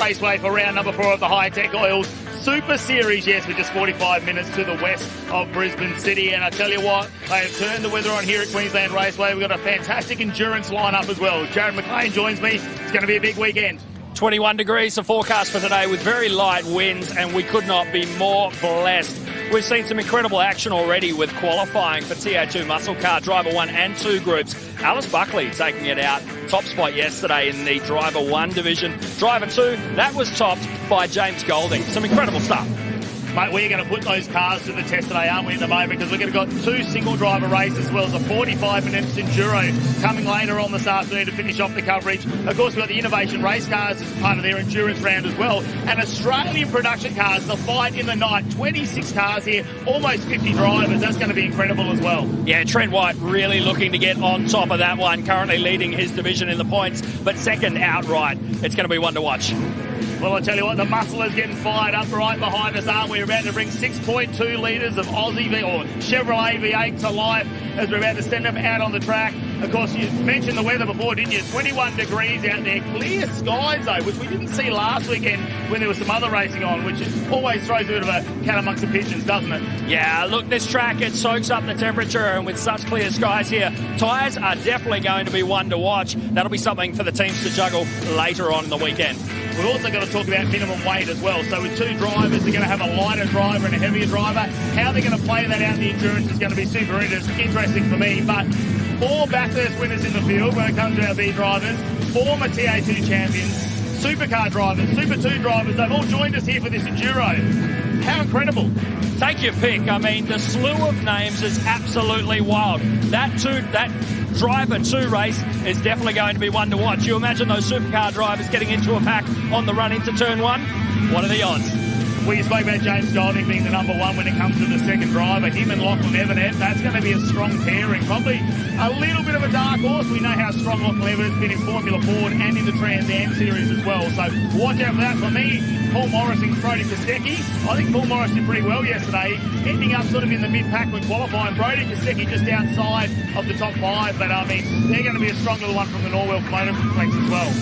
Raceway for round number 4 of the Hi-Tec Oils Super Series. Yes, we're just 45 minutes to the west of Brisbane City. And I tell you what, they have turned the weather on here at Queensland Raceway. We've got a fantastic endurance lineup as well. Jared McLean joins me. It's going to be a big weekend. 21 degrees, the forecast for today with very light winds, and we could not be more blessed. We've seen some incredible action already with qualifying for TA2 Muscle Car Driver 1 and 2 groups. Alice Buckley taking it out, top spot yesterday in the Driver 1 division. Driver 2, that was topped by James Golding. Some incredible stuff. Mate, we're going to put those cars to the test today, aren't we, at the moment? Because we're going to got 2 single driver races as well as a 45 minutes enduro coming later on this afternoon to finish off the coverage. Of course, we've got the Innovation Race cars as part of their endurance round as well. And Australian production cars, the fight in the night. 26 cars here, almost 50 drivers. That's going to be incredible as well. Yeah, Trent White really looking to get on top of that one, currently leading his division in the points, but second outright. It's going to be one to watch. Well, I tell you what, the muscle is getting fired up right behind us, aren't we? We're about to bring 6.2 litres of Aussie or Chevrolet V8 to life as we're about to send them out on the track. Of course, you mentioned the weather before, didn't you? 21 degrees out there, clear skies though, which we didn't see last weekend when there was some other racing on, which always throws a bit of a cat amongst the pigeons, doesn't it? Yeah, look, this track, it soaks up the temperature, and with such clear skies here, tyres are definitely going to be one to watch. That'll be something for the teams to juggle later on in the weekend. We've also got to talk about minimum weight as well. So with 2 drivers, they're going to have a lighter driver and a heavier driver. How they're going to play that out in the endurance is going to be super interesting for me. But 4 Bathurst winners in the field when it comes to our V drivers, former TA2 champions, supercar drivers, Super 2 drivers, they've all joined us here for this enduro. How incredible. Take your pick. I mean, the slew of names is absolutely wild. That Driver 2 race is definitely going to be one to watch. You imagine those supercar drivers getting into a pack on the run into turn 1. What are the odds? Well, you spoke about James Golding being the number 1 when it comes to the second driver. Him and Lachlan Everett, that's going to be a strong pairing. Probably a little bit of a dark horse. We know how strong Lachlan Everett's been in Formula Ford and in the Trans Am series as well. So watch out for that. For me, Paul Morris and Brodie Kostecki. I think Paul Morris did pretty well yesterday, ending up sort of in the mid-pack when qualifying. Brodie Kostecki just outside of the top 5. But, I mean, they're going to be a strong little one from the Norwell Motor Complex as well.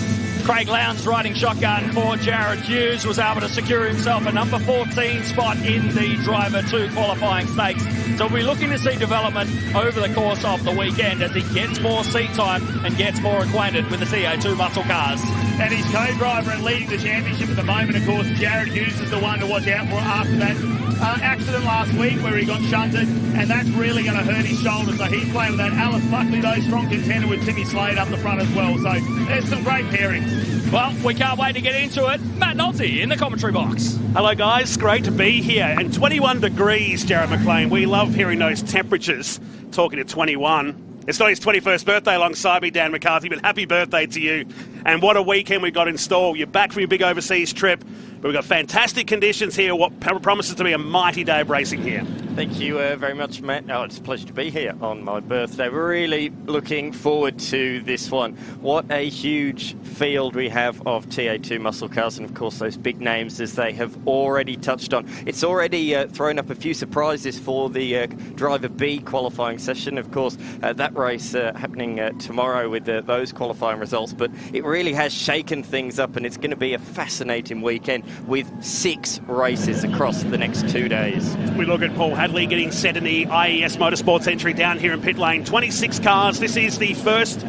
Craig Lowndes riding shotgun for Jared Hughes was able to secure himself a number 14 spot in the Driver 2 qualifying stakes. So we'll be looking to see development over the course of the weekend as he gets more seat time and gets more acquainted with the TA2 muscle cars. And his co-driver and leading the championship at the moment, of course, Jared Hughes is the one to watch out for after that accident last week where he got shunted, and that's really going to hurt his shoulder. So he's playing with that. Alice Buckley, though, strong contender with Timmy Slade up the front as well. So there's some great pairings. Well, we can't wait to get into it. Matt Nolte in the commentary box. Hello, guys. Great to be here. And 21 degrees, Jared McLean. We love hearing those temperatures. Talking to 21. It's not his 21st birthday alongside me, Dan McCarthy, but happy birthday to you. And what a weekend we've got in store. You're back from your big overseas trip, but we've got fantastic conditions here, what promises to be a mighty day of racing here. Thank you very much, Matt. Oh, it's a pleasure to be here on my birthday. We're really looking forward to this one. What a huge field we have of TA2 muscle cars, and of course those big names as they have already touched on. It's already thrown up a few surprises for the Driver B qualifying session. Of course, that race happening tomorrow with those qualifying results, but it really has shaken things up, and it's going to be a fascinating weekend with 6 races across the next 2 days. We look at Paul Hadley getting set in the IES Motorsports entry down here in pit lane. 26 cars. This is the first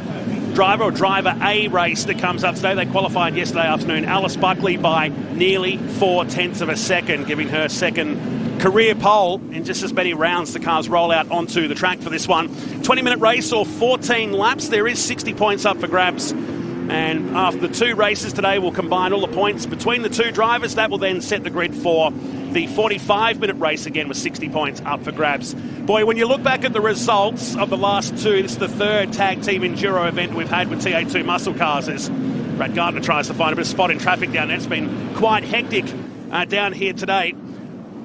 Driver or Driver A race that comes up today. They qualified yesterday afternoon. Alice Buckley by nearly 0.4 of a second, giving her second career pole in just as many rounds. The cars roll out onto the track for this one. 20-minute race or 14 laps. There is 60 points up for grabs. And after the 2 races today, we'll combine all the points between the 2 drivers. That will then set the grid for the 45-minute race again with 60 points up for grabs. Boy, when you look back at the results of the last 2, this is the 3rd tag team enduro event we've had with TA2 muscle cars as Brad Gardner tries to find a bit of spot in traffic down there. It's been quite hectic down here today.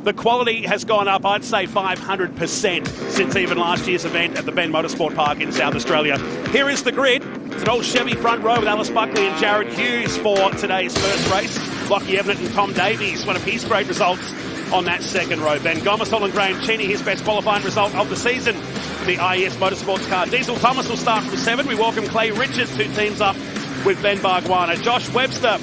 The quality has gone up, I'd say 500% since even last year's event at the Bend Motorsport Park in South Australia. Here is the grid. It's an old Chevy front row with Alice Buckley and Jared Hughes for today's first race. Lockie Everett and Tom Davies, one of his great results on that second row. Ben Gomersall and Graham Cheney, his best qualifying result of the season. The IES Motorsports car. Diesel Thomas will start from 7. We welcome Clay Richards, who teams up with Ben Barguana. Josh Webster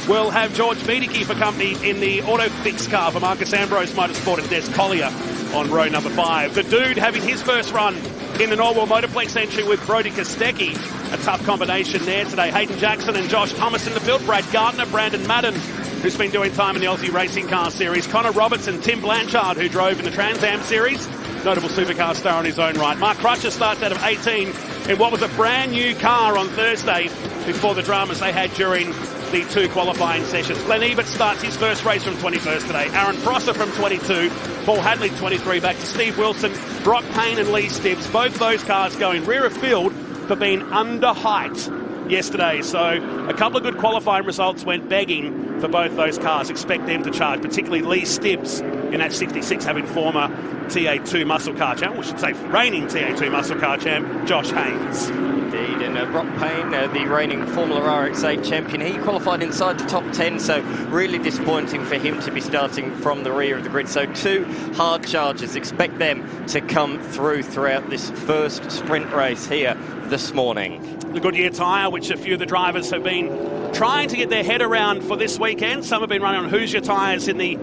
We'll have George Wiedeke for company in the Autofix car for Marcus Ambrose Motorsport and Des Collier on row number 5. The Dude having his first run in the Norwell Motorplex entry with Brody Kostecki. A tough combination there today. Hayden Jackson and Josh Thomas in the field. Brad Gardner, Brandon Madden, who's been doing time in the Aussie Racing Car Series. Connor Robertson, Tim Blanchard, who drove in the Trans Am Series. Notable supercar star in his own right. Mark Crutcher starts out of 18 in what was a brand new car on Thursday before the dramas they had during the 2 qualifying sessions. Glenn Ebert starts his first race from 21st today. Aaron Prosser from 22. Paul Hadley 23. Back to Steve Wilson, Brock Payne and Lee Stibbs. Both those cars going rear of field for being under height yesterday. So a couple of good qualifying results went begging for both those cars. Expect them to charge, particularly Lee Stibbs in that 66, having former TA2 muscle car champ, we should say reigning TA2 muscle car champ, Josh Haynes. Indeed, and Brock Payne, the reigning Formula RX8 champion, he qualified inside the top 10, so really disappointing for him to be starting from the rear of the grid. So 2 hard charges. Expect them to come through throughout this first sprint race here this morning. The Goodyear tyre, which a few of the drivers have been trying to get their head around for this weekend. Some have been running on Hoosier tyres in the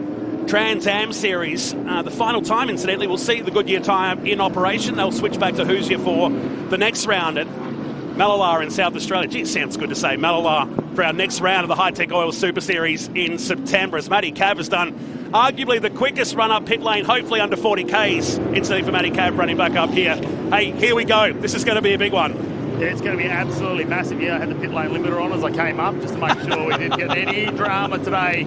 Trans Am Series. The final time, incidentally, we'll see the Goodyear tyre in operation. They'll switch back to Hoosier for the next round at Mallala in South Australia. Gee, it sounds good to say Mallala for our next round of the Hi-Tec Oil Super Series in September, as Matty Cav has done arguably the quickest run up pit lane, hopefully under 40 Ks. Incidentally for Matty Cav running back up here. Hey, here we go. This is going to be a big one. Yeah, it's going to be absolutely massive. Yeah, I had the pit lane limiter on as I came up just to make sure we didn't get any drama today.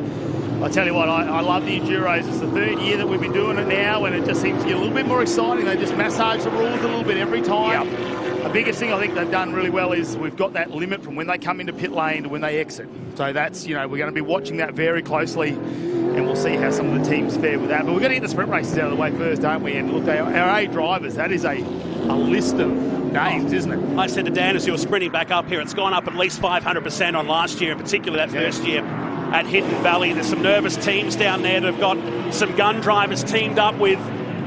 I tell you what, I love the Enduros. It's the 3rd year that we've been doing it now, and it just seems to get a little bit more exciting. They just massage the rules a little bit every time. Yep. The biggest thing I think they've done really well is we've got that limit from when they come into pit lane to when they exit. So that's, we're going to be watching that very closely, and we'll see how some of the teams fare with that. But we're going to get the sprint races out of the way first, aren't we? And look, our A drivers, that is a list of names, isn't it? I said to Dan as you were sprinting back up here, it's gone up at least 500% on last year, in particular that first year at Hidden Valley. There's some nervous teams down there that have got some gun drivers teamed up with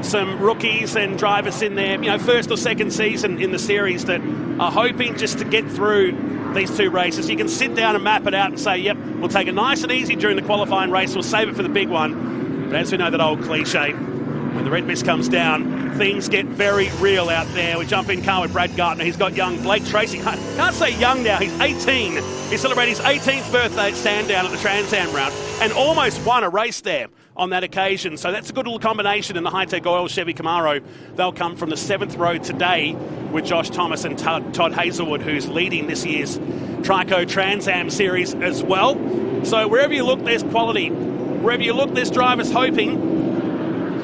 some rookies and drivers in their first or second season in the series that are hoping just to get through these 2 races. You can sit down and map it out and say, yep, we'll take it nice and easy during the qualifying race, we'll save it for the big one. But as we know that old cliche, when the red mist comes down, things get very real out there. We jump in car with Brad Gardner. He's got young Blake Tracy. Can't say young now, he's 18. He's celebrating his 18th birthday at Sandown at the Trans Am round and almost won a race there on that occasion. So that's a good little combination in the Hi-Tec Oil Chevy Camaro. They'll come from the 7th row today with Josh Thomas and Todd Hazelwood, who's leading this year's Trico Trans Am Series as well. So wherever you look, there's quality. Wherever you look, there's drivers hoping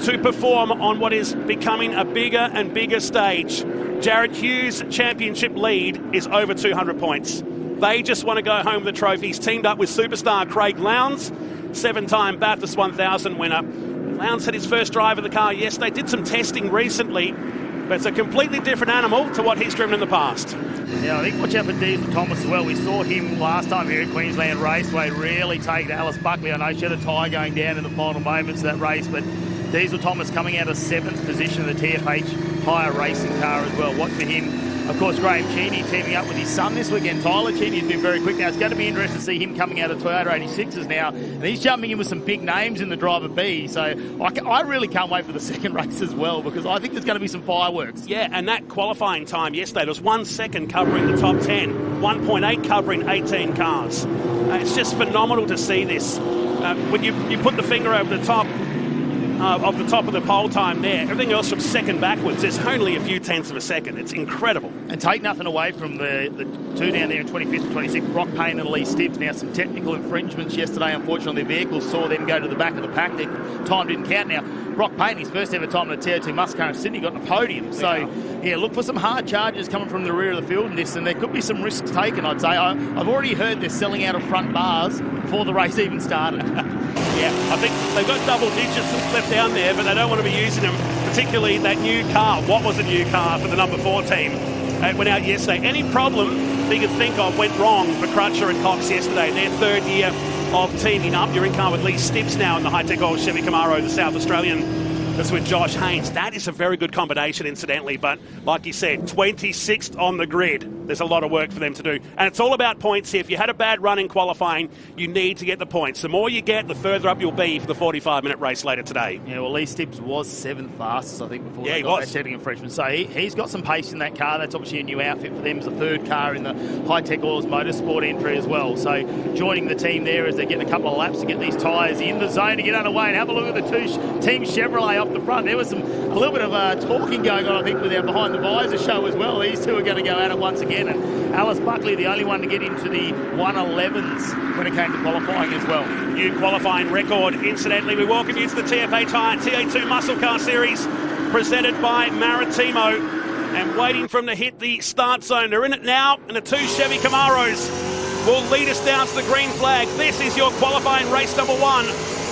to perform on what is becoming a bigger and bigger stage. Jared Hughes' championship lead is over 200 points. They just want to go home with the trophy. He's teamed up with superstar Craig Lowndes, 7-time Bathurst 1000 winner. Lowndes had his first drive of the car yesterday, did some testing recently, but it's a completely different animal to what he's driven in the past. Yeah, I think watch out for Diesel Thomas as well. We saw him last time here at Queensland Raceway really take to Alice Buckley. I know she had a tyre going down in the final moments of that race, but Diesel Thomas coming out of 7th position in the TFH higher racing car as well. Watch for him. Of course, Graham Cheney teaming up with his son this weekend. Tyler Cheney's been very quick now. It's going to be interesting to see him coming out of Toyota 86s now. And he's jumping in with some big names in the driver B. So I really can't wait for the second race as well, because I think there's going to be some fireworks. Yeah, and that qualifying time yesterday, there was 1 second covering the top 10, 1.8 covering 18 cars. It's just phenomenal to see this. When you put the finger over the top of the pole time there, everything else from second backwards, there's only a few tenths of a second. It's incredible. And take nothing away from the 2 down there in 25th and 26th, Brock Payne and Lee Stibbs. Now some technical infringements yesterday, unfortunately, their vehicles saw them go to the back of the pack. Their time didn't count. Now Brock Payne, his first ever time in the TO2 muscle car in Sydney, got on a podium. So yeah, look for some hard charges coming from the rear of the field in this, and there could be some risks taken, I'd say. I've already heard they're selling out of front bars before the race even started. Yeah, I think they've got double digits left down there, but they don't want to be using them, particularly that new car. What was a new car for the number 4 team? It went out yesterday. Any problem that you could think of went wrong for Crutcher and Cox yesterday. Their 3rd year of teaming up. You're in car with Lee Stibbs now in the Hi-Tec Oil Chevy Camaro, the South Australian That's with Josh Haynes. That is a very good combination, incidentally, but like you said, 26th on the grid. There's a lot of work for them to do. And it's all about points here. If you had a bad run in qualifying, you need to get the points. The more you get, the further up you'll be for the 45-minute race later today. Yeah, well, Lee Stibbs was 7th fastest, I think, before he got was. that Chettingham freshman. So he's got some pace in that car. That's obviously a new outfit for them. It's the 3rd car in the Hi-Tec Oils Motorsport entry as well. So joining the team there as they're getting a couple of laps to get these tyres in the zone to get underway. And have a look at the Team Chevrolet off the front. There was a little bit of talking going on, I think, with our Behind the Visor show as well. These two are going to go at it once again. And Alice Buckley, the only one to get into the 111s when it came to qualifying as well. New qualifying record. Incidentally, we welcome you to the TFA Tyre TA2 Muscle Car Series presented by Maritimo. And waiting for them to hit the start zone. They're in it now, and the 2 Chevy Camaros will lead us down to the green flag. This is your qualifying race number 1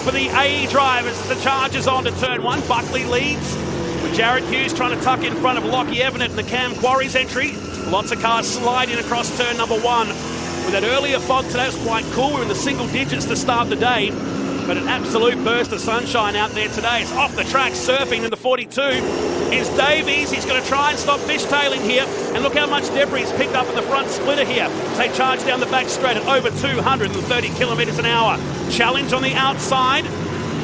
for the AE drivers. The charges on to turn 1. Buckley leads with Jared Hughes trying to tuck in front of Lockie Evanet in the Cam Quarries entry. Lots of cars sliding across turn number 1. With that earlier fog today, it was quite cool. We were in the single digits to start the day. But an absolute burst of sunshine out there today. It's off the track, surfing in the 42. Is Davies. He's going to try and stop fishtailing here. And look how much debris he's picked up in the front splitter here. They charge down the back straight at over 230 kilometres an hour. Challenge on the outside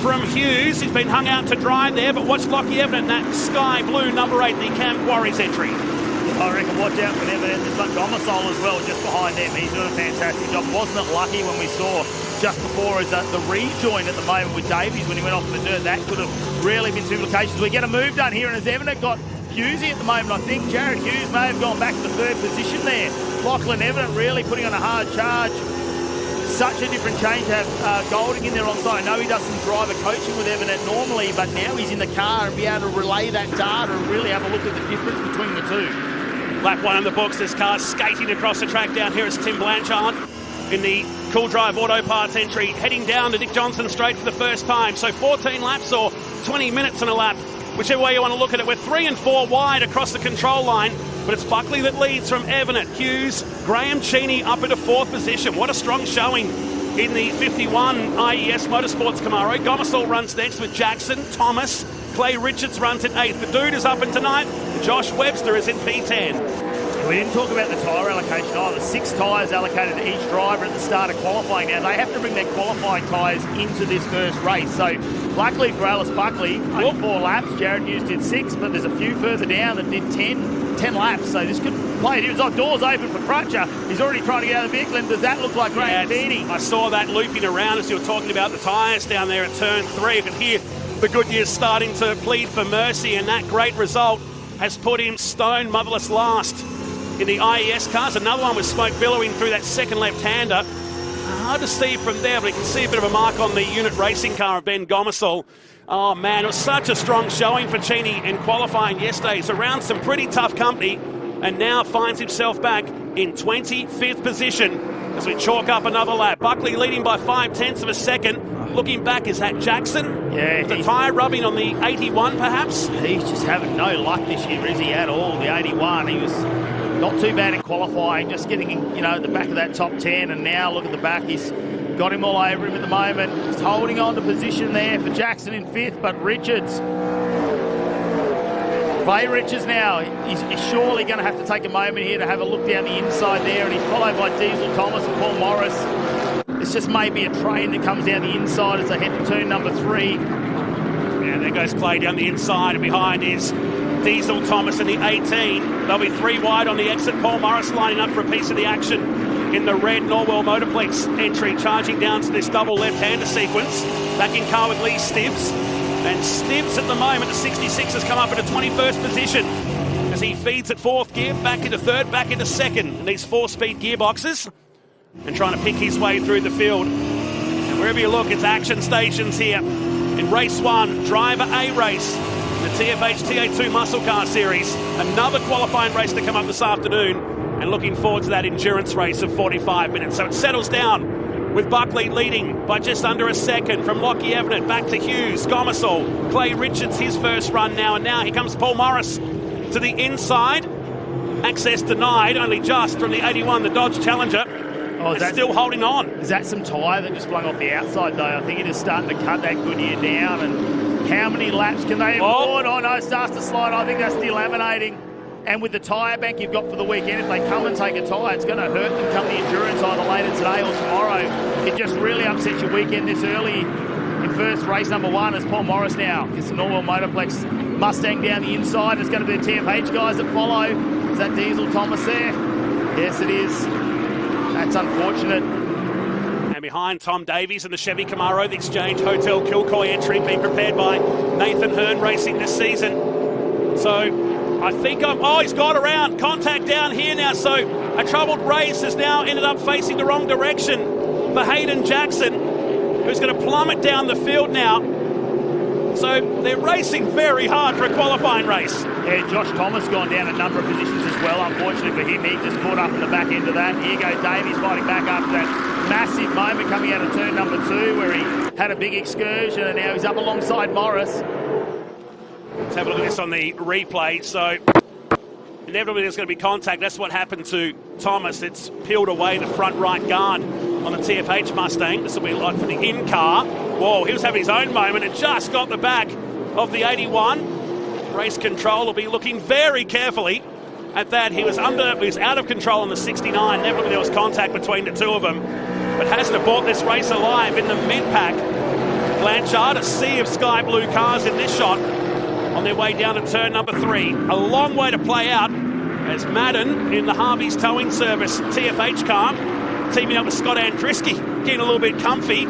from Hughes. He's been hung out to dry there, but watch Lockie Evanet in that sky blue number 8, the Cam Quarries entry. I reckon watch out for Evanet. There's got Domicile as well just behind them. He's doing a fantastic job. Wasn't it lucky when we saw just before as the rejoin at the moment with Davies when he went off in the dirt? That could have really been some implications. We get a move done here, and as Evanet got Hughesy at the moment, I think Jared Hughes may have gone back to the 3rd position there. Lachlan Evanet really putting on a hard charge. Such a different change to have Golding in there on side. I know he does some driver coaching with Evanet normally, but now he's in the car and be able to relay that data and really have a look at the difference between the two. Lap 1 in the books. This car skating across the track down here is Tim Blanchard in the Cool Drive Auto Parts entry, heading down to Dick Johnson straight for the first time. So 14 laps or 20 minutes in a lap, whichever way you want to look at it. We're 3 and 4 wide across the control line, but it's Buckley that leads from Evanet, Hughes, Graham Cheney up into 4th position. What a strong showing in the 51 IES Motorsports Camaro. Gomersall runs next with Jackson, Thomas, Clay Richards runs in 8th. The dude is up in tonight. Josh Webster is in P10. We didn't talk about the tyre allocation either. 6 tyres allocated to each driver at the start of qualifying. Now, they have to bring their qualifying tyres into this first race. So, luckily for Alice Buckley, only 4 laps. Jared Hughes did 6, but there's a few further down that did 10 laps. So, this could play it. It was like doors open for Crutcher. He's already trying to get out of the vehicle. And does that look like Graham Feeney? I saw that looping around as you were talking about the tyres down there at turn 3. You can hear the Goodyear starting to plead for mercy, and that great result has put him stone motherless last in the IES cars. Another one with smoke billowing through that second left-hander. Hard to see from there, but you can see a bit of a mark on the unit racing car of Ben Gomersall. Oh man, it was such a strong showing for Cheney in qualifying yesterday. He's around some pretty tough company and now finds himself back in 25th position as we chalk up another lap. Buckley leading by 0.5 of a second. Looking back, is that Jackson? Yeah. The tyre rubbing on the 81 perhaps? He's just having no luck this year, is he, at all? The 81, he was not too bad in qualifying, just getting, at the back of that top 10, and now look at the back, he's got him all over him at the moment. Just holding on to position there for Jackson in 5th, but Richards, Clay Richards now, he's surely going to have to take a moment here to have a look down the inside there, and he's followed by Diesel Thomas and Paul Morris. It's just maybe a train that comes down the inside as they head to turn number 3. Yeah, there goes Clay down the inside, and behind is Diesel Thomas in the 18. They'll be 3 wide on the exit. Paul Morris lining up for a piece of the action in the red Norwell Motorplex entry, charging down to this double left-hander sequence. Back in car with Lee Stibbs. And Stibbs at the moment, the 66 has come up into 21st position as he feeds at 4th gear, back into 3rd, back into 2nd in these 4-speed gearboxes, and trying to pick his way through the field. And wherever you look, it's action stations here in race 1, driver A race, the TFH TA2 Muscle Car Series. Another qualifying race to come up this afternoon, and looking forward to that endurance race of 45 minutes. So it settles down with Buckley leading by just under a second from Lockie Evanet back to Hughes, Gomersall, Clay Richards, his first run now, and now here comes Paul Morris to the inside. Access denied, only just from the 81, the Dodge Challenger. Oh, is that still holding on? Is that some tyre that just flung off the outside, though? I think it is starting to cut that Goodyear down, and How many laps can they afford? Oh, no, it starts to slide. I think that's delaminating. And with the tyre bank you've got for the weekend, if they come and take a tyre, it's going to hurt them come the endurance either later today or tomorrow. It just really upsets your weekend this early in first race number 1 as Paul Morris now gets the Norwell Motorplex Mustang down the inside. It's going to be the TFH guys that follow. Is that Diesel Thomas there? Yes, it is. That's unfortunate. And behind Tom Davies and the Chevy Camaro, the Exchange Hotel Kilcoy entry being prepared by Nathan Hearn Racing this season. So I think he's got around. Contact down here now. So a troubled race has now ended up facing the wrong direction for Hayden Jackson, who's going to plummet down the field now. So they're racing very hard for a qualifying race. Yeah, Josh Thomas gone down a number of positions as well. Unfortunately for him, he just caught up in the back end of that. Here goes Davies fighting back after that massive moment coming out of turn number 2 where he had a big excursion and now he's up alongside Morris. Let's have a look at this on the replay. So inevitably there's going to be contact. That's what happened to Thomas. It's peeled away the front right guard on the TFH Mustang. This will be like for the in-car. Whoa, he was having his own moment and just got the back of the 81. Race control will be looking very carefully at that. He was out of control on the 69. Never there was contact between the two of them. But hasn't have bought this race alive in the mid-pack. Blanchard, a sea of sky blue cars in this shot on their way down to turn number 3. A long way to play out as Madden in the Harvey's towing service TFH car teaming up with Scott Andriski, getting a little bit comfy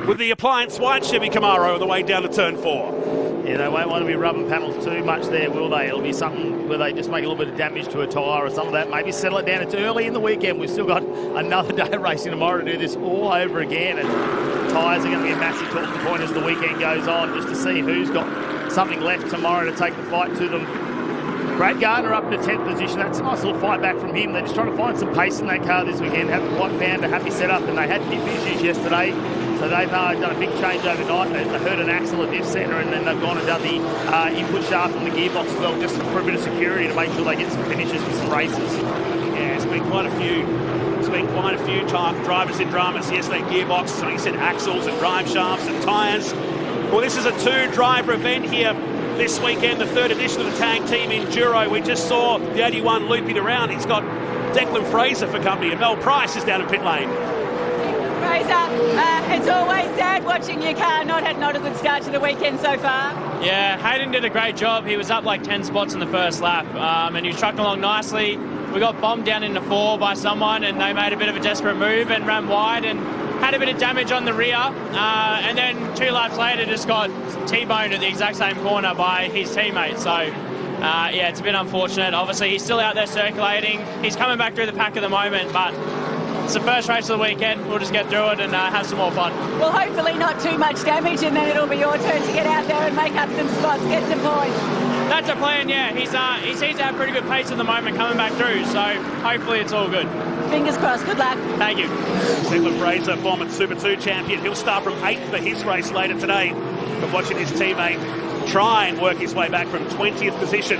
with the Appliance White Chevy Camaro on the way down to turn 4. Yeah, they won't want to be rubbing panels too much there, will they? It'll be something where they just make a little bit of damage to a tyre or some of that. Maybe settle it down. It's early in the weekend. We've still got another day of racing tomorrow to do this all over again. And tyres are going to be a massive talking point as the weekend goes on, just to see who's got something left tomorrow to take the fight to them. Brad Gardner up in the 10th position. That's a nice little fight back from him. They're just trying to find some pace in that car this weekend. Haven't quite found a happy setup, and they had diff issues yesterday. So they've done a big change overnight. They heard an axle at diff centre, and then they've gone and done the input shaft and the gearbox as well, just for a bit of security to make sure they get some finishes with some races. Yeah, it's been quite a few. There's been quite a few drivers in dramas. Yesterday, gearbox, so he said axles and drive shafts and tyres. Well, this is a 2-driver event here this weekend, the 3rd edition of the tag team Enduro. We just saw the 81 looping around. He's got Declan Fraser for company, and Mel Price is down in pit lane. Fraser, it's always sad watching your car not a good start to the weekend so far. Yeah, Hayden did a great job. He was up like 10 spots in the first lap, and he was trucking along nicely. We got bombed down into 4 by someone, and they made a bit of a desperate move and ran wide and had a bit of damage on the rear, and then 2 laps later just got T-boned at the exact same corner by his teammate. So yeah, it's a bit unfortunate. Obviously he's still out there circulating. He's coming back through the pack at the moment, but it's the first race of the weekend. We'll just get through it and have some more fun. Well, hopefully not too much damage, and then it'll be your turn to get out there and make up some spots, get some points. That's a plan, yeah. He seems to have pretty good pace at the moment coming back through, so hopefully it's all good. Fingers crossed. Good luck. Thank you. Declan Fraser, former Super 2 champion. He'll start from 8th for his race later today, but watching his teammate try and work his way back from 20th position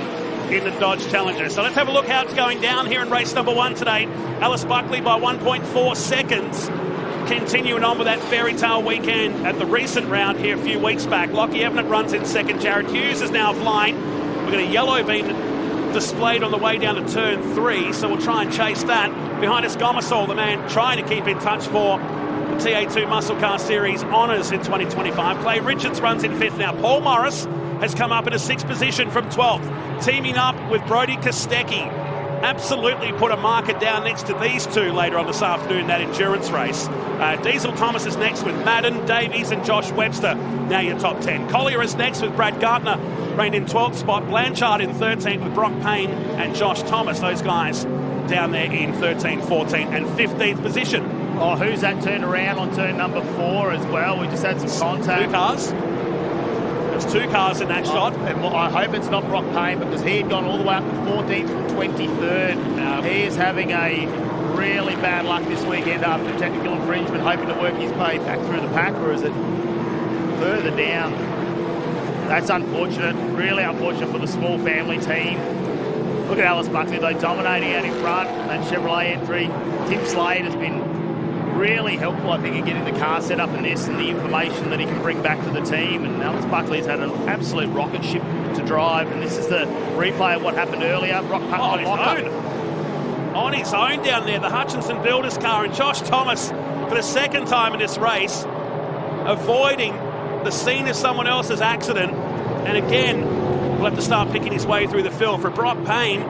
in the Dodge Challenger. So let's have a look how it's going down here in race number 1 today. Alice Buckley by 1.4 seconds. Continuing on with that fairy tale weekend at the recent round here a few weeks back. Lockie Evanet runs in second. Jared Hughes is now flying. We've got a yellow beam displayed on the way down to turn 3, so we'll try and chase that. Behind us, Gomersall, the man trying to keep in touch for the TA2 Muscle Car Series honours in 2025. Clay Richards runs in 5th now. Paul Morris has come up in a 6th position from 12th, teaming up with Brody Kostecki. Absolutely put a marker down next to these two later on this afternoon, that endurance race. Diesel Thomas is next with Madden, Davies and Josh Webster. Now your top 10. Collier is next with Brad Gardner, reigned in 12th spot. Blanchard in 13th with Brock Payne and Josh Thomas. Those guys down there in 13th, 14th and 15th position. Oh, who's that turned around on turn number 4 as well? We just had some contact. 2 cars. There's 2 cars in that shot. And I hope it's not Brock Payne, because he had gone all the way up to 14th from 23rd. He is having a really bad luck this weekend after technical infringement, hoping to work his way back through the pack, or is it further down? That's unfortunate, really unfortunate for the small family team. Look at Alice Buckley, though, dominating out in front. That Chevrolet entry. Tim Slade has been really helpful, I think, in getting the car set up in this and the information that he can bring back to the team. And Alex Buckley's had an absolute rocket ship to drive, and this is the replay of what happened earlier. On his own down there, the Hutchinson Builders car, and Josh Thomas, for the second time in this race, avoiding the scene of someone else's accident. And again, we'll have to start picking his way through the field. For Brock Payne,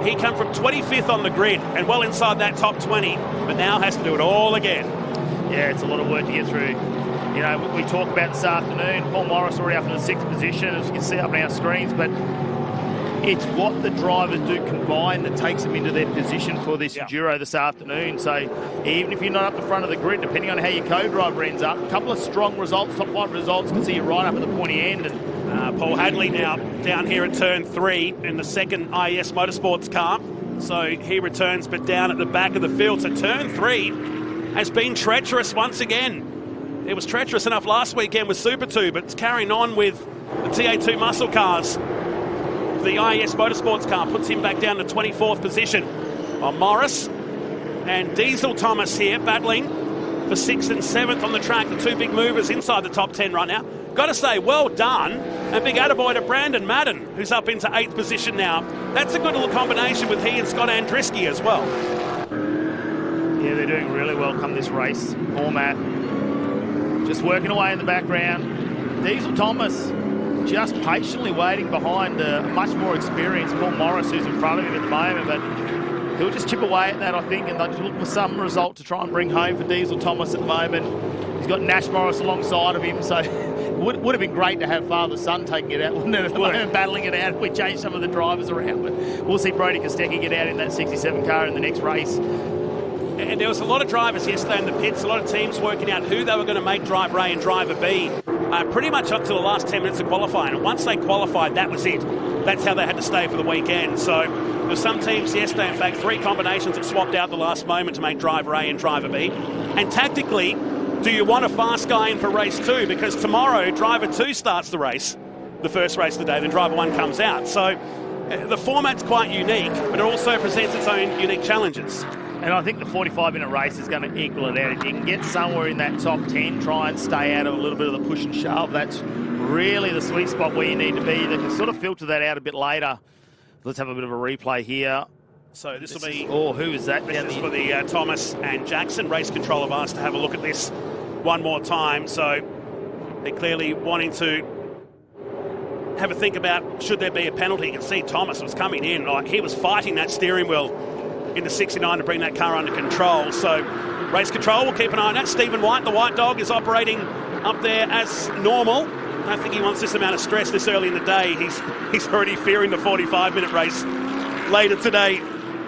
he come from 25th on the grid and well inside that top 20, but now has to do it all again. Yeah, it's a lot of work to get through. You know, we talk about this afternoon, Paul Morris already up in the 6th position, as you can see up on our screens, but it's what the drivers do combined that takes them into their position for this Enduro this afternoon. So even if you're not up the front of the grid, depending on how your co-driver ends up, a couple of strong results, top 5 results, can see you right up at the pointy end. And Paul Hadley now down here at turn 3 in the second IES Motorsports car. So he returns, but down at the back of the field. So turn 3 has been treacherous once again. It was treacherous enough last weekend with Super 2, but it's carrying on with the TA2 muscle cars. The IES Motorsports car puts him back down to 24th position. On Morris and Diesel Thomas here battling for 6th and 7th on the track. The two big movers inside the top 10 right now. Got to say, well done. And big attaboy to Brandon Madden, who's up into 8th position now. That's a good little combination with he and Scott Andriski as well. Yeah, they're doing really well come this race format. Just working away in the background. Diesel Thomas just patiently waiting behind a much more experienced Paul Morris, who's in front of him at the moment, but he'll just chip away at that, I think, and they'll just look for some result to try and bring home for Diesel Thomas at the moment. He's got Nash Morris alongside of him, so it would have been great to have father-son taking it out, wouldn't it, at the moment, battling it out if we change some of the drivers around, but we'll see Brody Kostecki get out in that 67 car in the next race. And there was a lot of drivers yesterday in the pits, a lot of teams working out who they were going to make driver A and driver B. Pretty much up to the last 10 minutes of qualifying. And once they qualified, that was it. That's how they had to stay for the weekend. So there were some teams yesterday, in fact, 3 combinations that swapped out the last moment to make driver A and driver B. And tactically, do you want a fast guy in for race 2? Because tomorrow, driver 2 starts the race, the first race of the day, then driver 1 comes out. So the format's quite unique, but it also presents its own unique challenges. And I think the 45-minute race is going to equal it out. If you can get somewhere in that top 10, try and stay out of a little bit of the push and shove. That's really the sweet spot where you need to be. They can sort of filter that out a bit later. Let's have a bit of a replay here. So this will be... who is that? This is for the Thomas and Jackson. Race control have asked to have a look at this one more time. So they're clearly wanting to have a think about should there be a penalty. You can see Thomas was coming in. Like he was fighting that steering wheel in the 69 to bring that car under control. So race control will keep an eye on that. Stephen White, the white dog, is operating up there as normal. I don't think he wants this amount of stress this early in the day. He's already fearing the 45-minute race later today.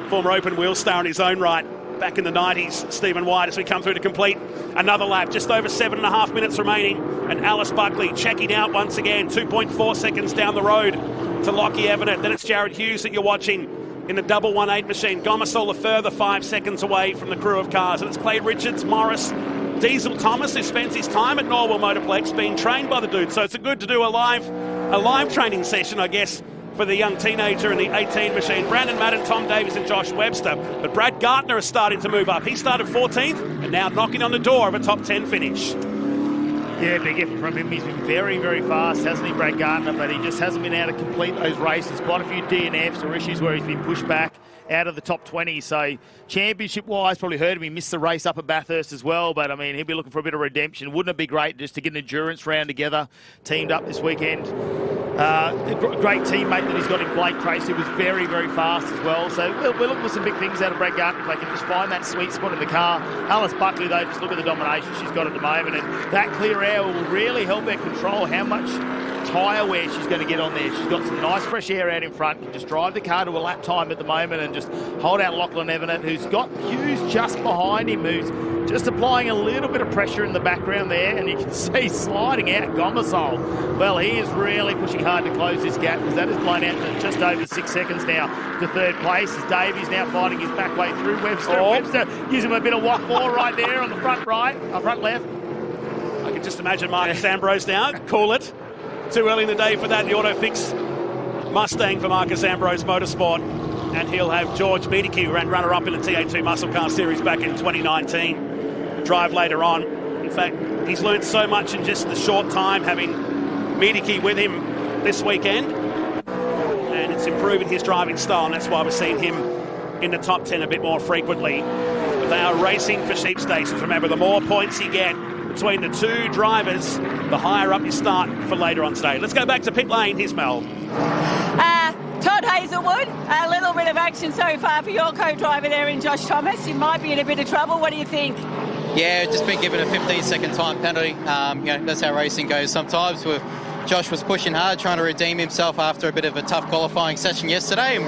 Former open wheel star in his own right. Back in the 90s, Stephen White, as we come through to complete another lap. Just over 7.5 minutes remaining. And Alice Buckley checking out once again. 2.4 seconds down the road to Lockie Evanet. Then it's Jared Hughes that you're watching in the double 1.8 machine. Gomersall a further 5 seconds away from the crew of cars. And it's Clay Richards, Morris, Diesel Thomas, who spends his time at Norwell Motorplex being trained by the dude. So it's good to do a live training session, I guess, for the young teenager in the 18 machine. Brandon Madden, Tom Davies and Josh Webster. But Brad Gartner is starting to move up. He started 14th and now knocking on the door of a top 10 finish. Yeah, big effort from him. He's been very, very fast, hasn't he, Brad Gardner? But he just hasn't been able to complete those races. Quite a few DNFs or issues where he's been pushed back out of the top 20. So championship-wise, probably heard him. He missed the race up at Bathurst as well. But, I mean, he'll be looking for a bit of redemption. Wouldn't it be great just to get an endurance round together, teamed up this weekend? A great teammate that he's got in Blake Tracy, was very, very fast as well. So we're looking for some big things out of Brad Gardner if they can just find that sweet spot in the car. Alice Buckley, though, just look at the domination she's got at the moment. And that clear air will really help her control how much tyre wear she's going to get on there. She's got some nice fresh air out in front. Can just drive the car to a lap time at the moment and just hold out Lachlan Evanet, who's got Hughes just behind him, who's just applying a little bit of pressure in the background there, and you can see sliding out Gomersall. Well, he is really pushing hard to close this gap because that has blown out to just over 6 seconds now to third place. As Davies now fighting his back way through Webster. Webster gives him a bit of walk ball right there on the front front left. I can just imagine Marcus Ambrose now. Call it. Too early in the day for that. The Autofix Mustang for Marcus Ambrose Motorsport. And he'll have George Biedeke, who ran runner-up in the TA2 Muscle Car Series back in 2019. drive later on. In fact, he's learned so much in just the short time having Mediki with him this weekend. And it's improving his driving style, and that's why we're seeing him in the top 10 a bit more frequently. But they are racing for sheep stations. Remember, the more points you get between the two drivers, the higher up you start for later on today. Let's go back to pit lane. Here's Mel. Todd Hazelwood, a little bit of action so far for your co-driver there in Josh Thomas. You might be in a bit of trouble. What do you think? Yeah, just been given a 15-second time penalty. That's how racing goes sometimes. Josh was pushing hard, trying to redeem himself after a bit of a tough qualifying session yesterday. And,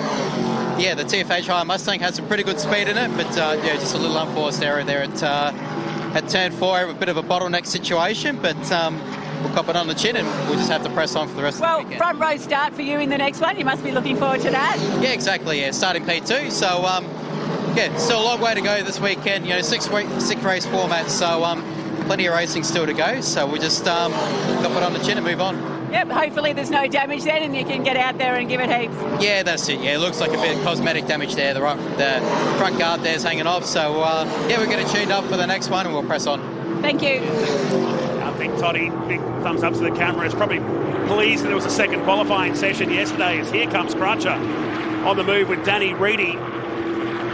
yeah, the TFH High Mustang has some pretty good speed in it, but just a little unforced error there at turn 4, a bit of a bottleneck situation, but we'll cop it on the chin and we'll just have to press on for the rest of the weekend. Well, front row start for you in the next one. You must be looking forward to that. Yeah, exactly, yeah, starting P2, so still a long way to go this weekend, six race format, so plenty of racing still to go, so we'll just cop it on the chin and move on. Yep, hopefully there's no damage then and you can get out there and give it heaps. Yeah, that's it. Yeah, it looks like a bit of cosmetic damage there. The front guard there's hanging off. So, we'll get it tuned up for the next one and we'll press on. Thank you. I think Toddy, big thumbs up to the camera, is probably pleased that there was a second qualifying session yesterday, as here comes Crutcher on the move with Danny Reedy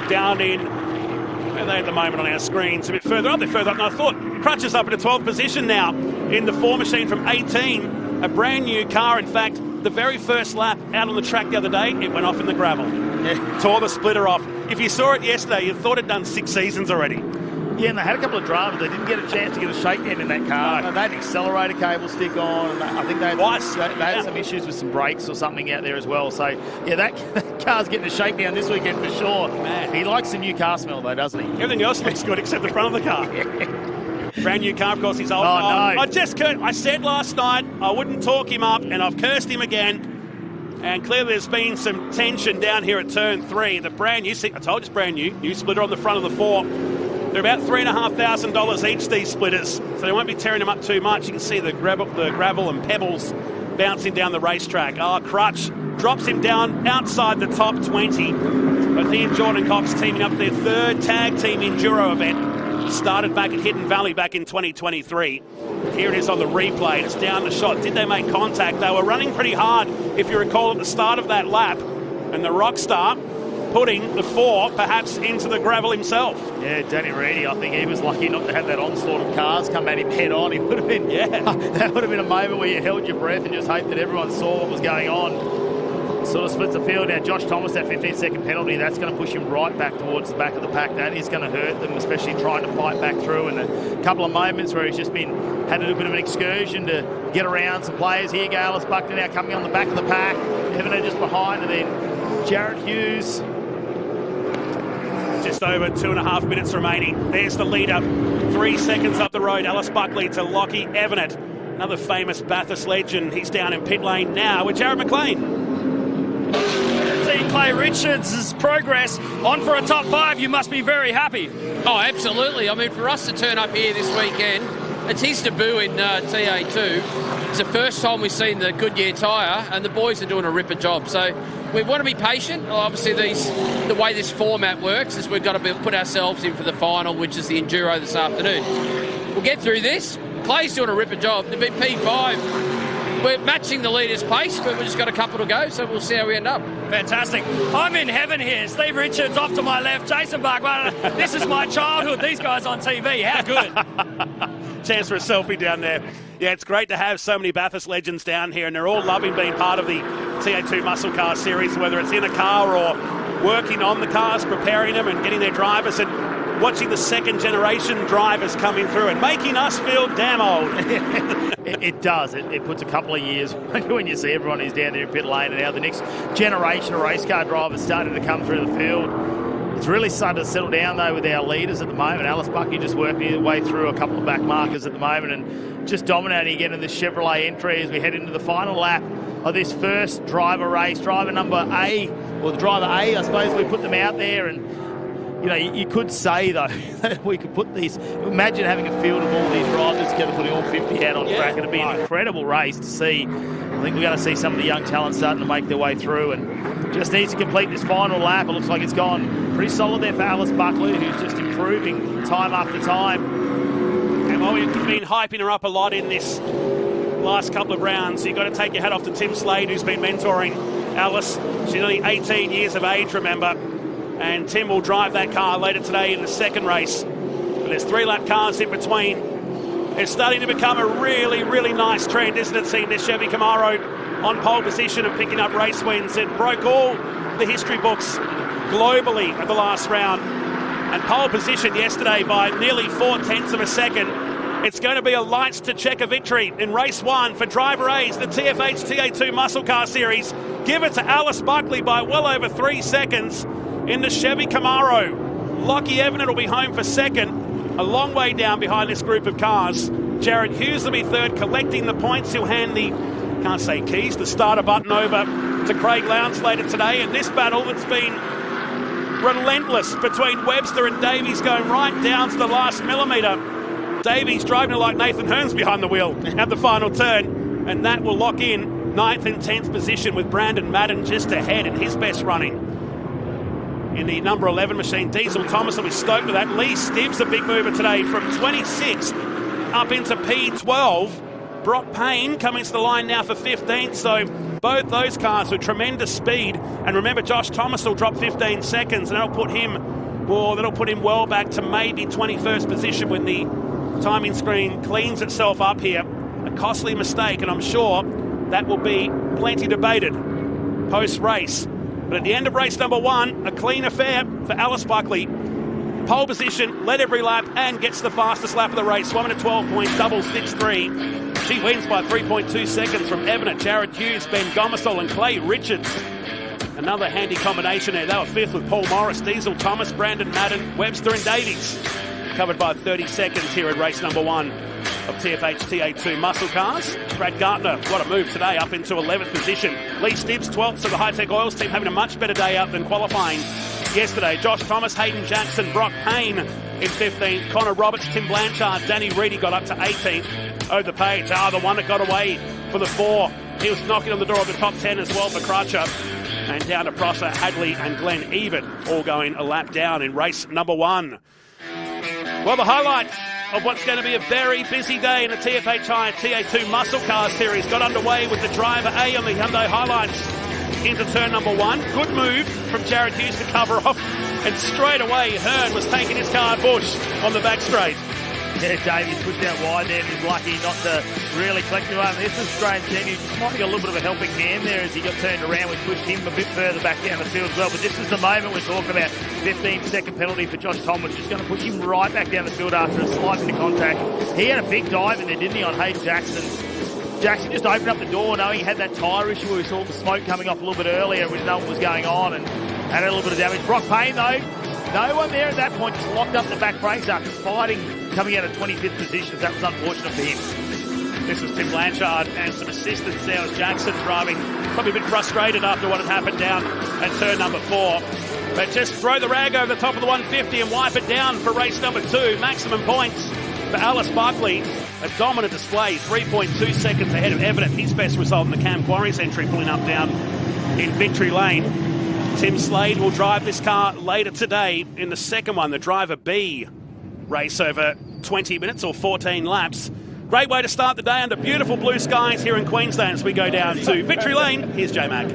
down in, where are they at the moment on our screens? A bit further up. They're further up than I thought. Crutcher's up in a 12th position now in the 4 machine from 18. A brand new car. In fact, the very first lap out on the track the other day, it went off in the gravel. Yeah. Tore the splitter off. If you saw it yesterday, you thought it'd done 6 seasons already. Yeah, and they had a couple of dramas. They didn't get a chance to get a shakedown in that car. No. They had an accelerator cable stick on. And I think they had some issues with some brakes or something out there as well. So, yeah, that car's getting a shakedown this weekend for sure. Man, he likes the new car smell, though, doesn't he? Everything else looks good except the front of the car. Brand new car, of course, he's old. Oh, no. I said last night I wouldn't talk him up, and I've cursed him again. And clearly there's been some tension down here at turn 3. The brand new, I told you it's brand new splitter on the front of the 4. They're about $3,500 each, these splitters, so they won't be tearing them up too much. You can see the gravel and pebbles bouncing down the racetrack. Crutch drops him down outside the top 20. But he and Jordan Cox teaming up their 3rd tag team enduro event. Started back at Hidden Valley back in 2023. Here it is on the replay. It's down the shot. Did they make contact? They were running pretty hard, if you recall, at the start of that lap. And the Rockstar putting the 4 perhaps into the gravel himself. Yeah, Danny Reedy, I think he was lucky not to have that onslaught of cars come at him head on. He would have been, that would have been a moment where you held your breath and just hoped that everyone saw what was going on. Sort of splits the field. Now, Josh Thomas, that 15-second penalty, that's going to push him right back towards the back of the pack. That is going to hurt them, especially trying to fight back through. And a couple of moments where he's just had a little bit of an excursion to get around some players. Here, Alice Buckner now coming on the back of the pack. Evan just behind, and then Jared Hughes. Just over 2.5 minutes remaining. There's the leader. 3 seconds up the road. Alice Buckley to Lockie Evanet. Another famous Bathurst legend. He's down in pit lane now with Jared McLean. See Clay Richards' progress on for a top 5. You must be very happy. Oh, absolutely. I mean, for us to turn up here this weekend, it's his debut in TA2. It's the first time we've seen the Goodyear tyre, and the boys are doing a ripper job. So we want to be patient. Obviously, the way this format works is we've got to put ourselves in for the final, which is the Enduro this afternoon. We'll get through this. Clay's doing a ripper job. To be P5, we're matching the leader's pace, but we've just got a couple to go, so we'll see how we end up. Fantastic. I'm in heaven here. Steve Richards off to my left. Jason Buck. This is my childhood. These guys on TV. How good. Chance for a selfie down there. Yeah, it's great to have so many Bathurst legends down here, and they're all loving being part of the TA2 Muscle Car Series, whether it's in a car or working on the cars, preparing them and getting their drivers, and watching the second generation drivers coming through and making us feel damn old. It does. It puts a couple of years when you see everyone who's down there in pit lane, and now the next generation of race car drivers starting to come through the field. It's really starting to settle down, though, with our leaders at the moment. Alice Bucky just working his way through a couple of back markers at the moment and just dominating again in this Chevrolet entry as we head into the final lap of this first driver race. Driver number A, or the driver A, I suppose we put them out there, and you could say, though, that we could put these... Imagine having a field of all these drivers together, putting all 50 out on track. It'd be an incredible race to see. I think we're going to see some of the young talent starting to make their way through, and just needs to complete this final lap. It looks like it's gone pretty solid there for Alice Buckley, who's just improving time after time. Well, we've been hyping her up a lot in this last couple of rounds. You've got to take your hat off to Tim Slade, who's been mentoring Alice. She's only 18 years of age, remember. And Tim will drive that car later today in the second race. But there's 3-lap cars in between. It's starting to become a really, really nice trend, isn't it, seeing this Chevy Camaro on pole position and picking up race wins. It broke all the history books globally at the last round. And pole position yesterday by nearly 0.4 of a second. It's going to be a lights to checker victory in race 1 for Driver A's, the TFH TA2 Muscle Car Series. Give it to Alice Buckley by well over 3 seconds in the Chevy Camaro. Lockie Evanet will be home for second, a long way down behind this group of cars. Jared Hughes will be third, collecting the points. He'll hand the, can't say keys, the starter button over to Craig Lowndes later today. And this battle that's been relentless between Webster and Davies, going right down to the last millimetre. Davies driving like Nathan Hearns behind the wheel at the final turn, and that will lock in 9th and 10th position with Brandon Madden just ahead in his best running. In the number 11 machine, Diesel Thomas will be stoked with that. Lee Stibbs, a big mover today from 26th up into P12. Brock Payne coming to the line now for 15th, so both those cars with tremendous speed. And remember, Josh Thomas will drop 15 seconds, and that'll put him well back to maybe 21st position when the timing screen cleans itself up here. A costly mistake, and I'm sure that will be plenty debated post-race. But at the end of race number 1, a clean affair for Alice Buckley. Pole position, led every lap, and gets the fastest lap of the race. 1 minute 12.663. She wins by 3.2 seconds from Evanet, Jared Hughes, Ben Gomersall, and Clay Richards. Another handy combination there. They were 5th with Paul Morris, Diesel Thomas, Brandon Madden, Webster, and Davies. Covered by 30 seconds here at race number 1 of TFH TA2 Muscle Cars. Brad Gartner, what a move today, up into 11th position. Lee Stibbs, 12th, so the Hi-Tec Oils team having a much better day out than qualifying yesterday. Josh Thomas, Hayden Jackson, Brock Payne in 15th. Connor Roberts, Tim Blanchard, Danny Reedy got up to 18th. Over the page, the one that got away for the 4. He was knocking on the door of the top 10 as well for Crutcher. And down to Prosser, Hadley, and Glenn Evett, all going a lap down in race number 1. Well, the highlights of what's going to be a very busy day in the TFH TA2 Muscle Car Series got underway with the Driver A on the Hyundai Highlights into turn number 1. Good move from Jared Hughes to cover off, and straight away Hearn was taking his car Bush on the back straight. Yeah, Davies pushed out wide there and he's lucky not to really collect him over. This is Graham Teddy. Might be a little bit of a helping hand there as he got turned around. We pushed him a bit further back down the field as well. But this is the moment we're talking about. 15-second penalty for Josh Thomas. Just going to push him right back down the field after a slide into contact. He had a big dive in there, didn't he, on Hayden Jackson. Jackson just opened up the door knowing he had that tyre issue. We saw the smoke coming off a little bit earlier. We didn't know what was going on and had a little bit of damage. Brock Payne, though, no one there at that point, just locked up the back brakes after fighting, coming out of 25th position. That was unfortunate for him. This was Tim Blanchard and some assistance there as Jackson driving, probably a bit frustrated after what had happened down at turn number 4. But just throw the rag over the top of the 150 and wipe it down for race number 2. Maximum points for Alice Buckley. A dominant display, 3.2 seconds ahead of Evanet. His best result in the Cam Quarries entry, pulling up down in Victory Lane. Tim Slade will drive this car later today in the second one, the Driver B race over 20 minutes or 14 laps. Great way to start the day under beautiful blue skies here in Queensland as we go down to Victory Lane. Here's J-Mac.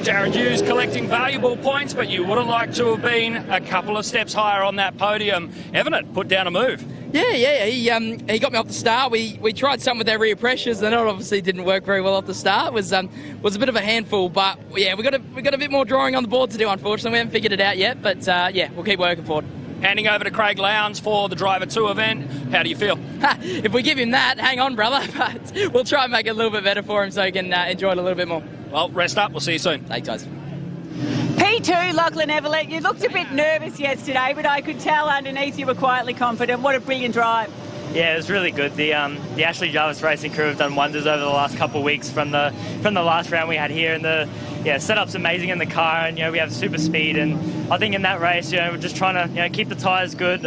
Jared Hughes collecting valuable points, but you would have liked to have been a couple of steps higher on that podium. Evanet put down a move. Yeah, he got me off the start. We tried something with our rear pressures, and it obviously didn't work very well off the start. It was a bit of a handful, but yeah, we got a bit more drawing on the board to do. Unfortunately, we haven't figured it out yet, but yeah, we'll keep working forward. Handing over to Craig Lowndes for the Driver 2 event. How do you feel? If we give him that, hang on, brother. But we'll try and make it a little bit better for him so he can enjoy it a little bit more. Well, rest up. We'll see you soon. Thanks, guys. P2, Lachlan Everett, you looked a bit nervous yesterday, but I could tell underneath you were quietly confident. What a brilliant drive. Yeah, it was really good. The Ashley Jarvis racing crew have done wonders over the last couple of weeks from the last round we had here, and the setup's amazing in the car, and we have super speed, and I think in that race we're just trying to keep the tyres good,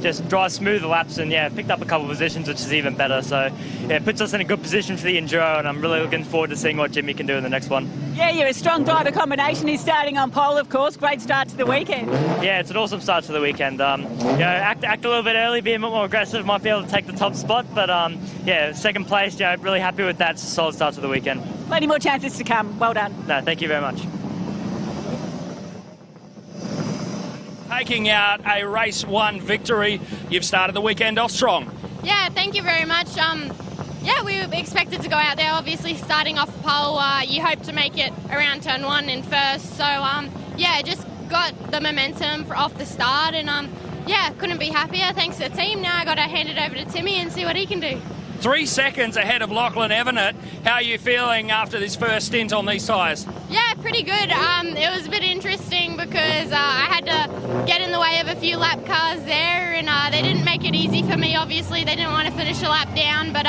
just drive smooth laps and, yeah, picked up a couple of positions, which is even better. So, yeah, it puts us in a good position for the Enduro, and I'm really looking forward to seeing what Jimmy can do in the next one. Yeah, you're a strong driver combination. He's starting on pole, of course. Great start to the weekend. Yeah, it's an awesome start to the weekend. Act a little bit early, be a bit more aggressive, might be able to take the top spot. But, yeah, second place, really happy with that. It's a solid start to the weekend. Plenty more chances to come. Well done. No, thank you very much. Taking out a race 1 victory, you've started the weekend off strong. Yeah, thank you very much. Yeah, we expected to go out there, obviously starting off pole. You hope to make it around turn 1 in first. So, yeah, just got the momentum off the start and, yeah, couldn't be happier. Thanks to the team. Now I got to hand it over to Timmy and see what he can do. 3 seconds ahead of Lachlan Evanet. How are you feeling after this first stint on these tyres? Yeah, pretty good. It was a bit interesting because I had to get in the way of a few lap cars there, and they didn't make it easy for me, obviously. They didn't want to finish a lap down, but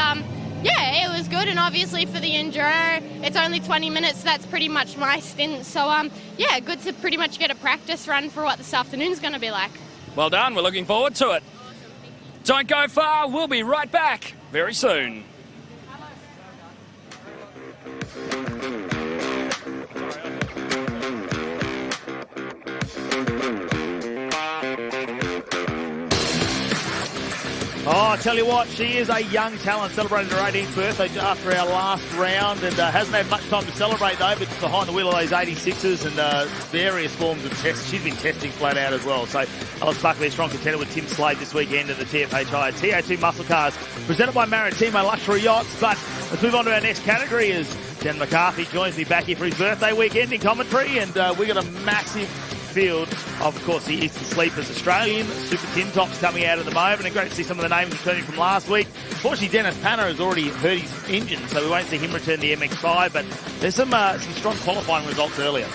yeah, it was good, and obviously for the Enduro, it's only 20 minutes, so that's pretty much my stint. So, yeah, good to pretty much get a practice run for what this afternoon's going to be like. Well done, we're looking forward to it. Don't go far, we'll be right back very soon. Oh, I tell you what, she is a young talent celebrating her 18th birthday after our last round and hasn't had much time to celebrate though, but behind the wheel of those 86s and various forms of tests. She's been testing flat out as well. So Alice Buckley, a strong contender with Tim Slade this weekend at the TFHI TA2 Muscle Cars presented by Maritimo Luxury Yachts. But let's move on to our next category as Dan McCarthy joins me back here for his birthday weekend in commentary, and we got a massive field of course, the Eastern Sleepers Australian Super Tin Tops coming out at the moment, and great to see some of the names returning from last week. Fortunately, Dennis Panner has already hurt his engine, so we won't see him return the MX-5, but there's some strong qualifying results earlier.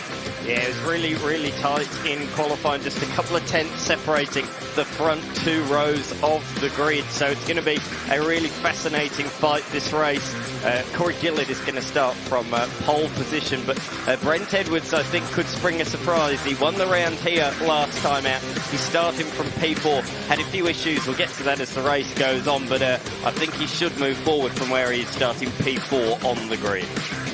Yeah, it was really, really tight in qualifying, just a couple of tenths separating the front 2 rows of the grid. So it's going to be a really fascinating fight, this race. Corey Gillett is going to start from pole position, but Brent Edwards, I think, could spring a surprise. He won the round here last time out. He's starting from P4, had a few issues. We'll get to that as the race goes on, but I think he should move forward from where he is starting P4 on the grid.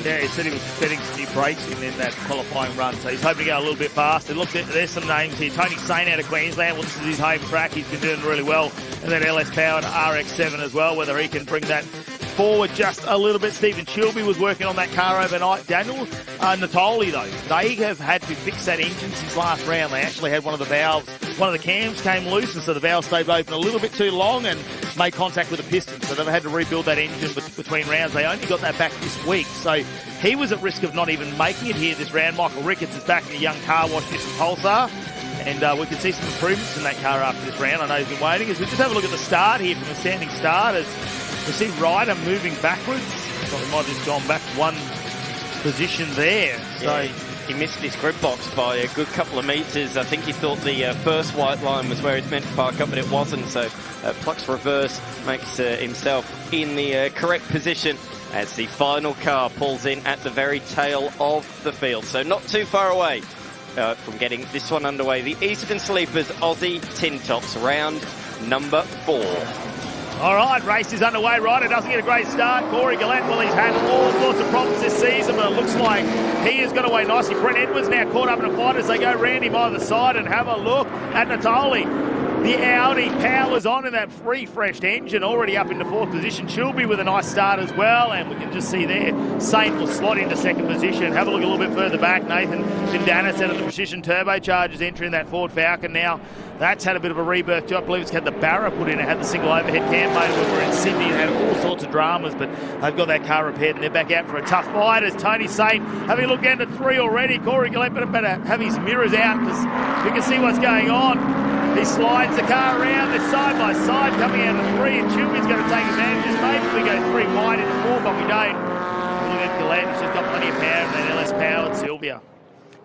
Yeah, he said he was setting some new brakes in that qualifying run, so he's hoping to go a little bit faster. Look, there's some names here. Tony Saint out of Queensland, well, this is his home track. He's been doing really well. And then LS Powered RX-7 as well, whether he can bring that forward just a little bit. Stephen Chilby was working on that car overnight. Daniel Natoli, though, they have had to fix that engine since last round. They actually had one of the valves, one of the cams came loose, and so the valve stayed open a little bit too long and made contact with the piston. So they've had to rebuild that engine between rounds. They only got that back this week. So he was at risk of not even making it here this round. Michael Ricketts is back in a young car wash here from Pulsar. And we can see some improvements in that car after this round. I know he's been waiting. As we just have a look at the start here from a standing start, as we see Ryder moving backwards. So he might have just gone back one position there. So yeah, he missed his grid box by a good couple of metres. I think he thought the first white line was where he's meant to park up, but it wasn't. So Pluck's reverse makes himself in the correct position as the final car pulls in at the very tail of the field. So not too far away from getting this one underway. The Eastern Sleepers Aussie Tin Tops, round number 4. All right, race is underway. Ryder doesn't get a great start. Corey Gillett, well, he's had all sorts of problems this season, but it looks like he has got away nicely. Brent Edwards now caught up in a fight as they go round him either side, and have a look at Natoli. The Audi powers on in that refreshed engine, already up into 4th position. Chilby with a nice start as well, and we can just see there, Saint will slot into 2nd position. Have a look a little bit further back. Nathan Dindanis out of the Precision Turbochargers entering that Ford Falcon now. That's had a bit of a rebirth too. I believe it's had the Barra put in. It had the single overhead cam motor when we were in Sydney and had all sorts of dramas, but they've got that car repaired and they're back out for a tough fight as Tony Saint having a look down to 3 already. Corey Gillett better have his mirrors out because we can see what's going on. He slides the car around. They're side by side coming out of 3, and Chilby's going to take advantage. Maybe we go 3 wide into 4, but we don't. Look at Gillett. He's just got plenty of power and that LS Powered Sylvia.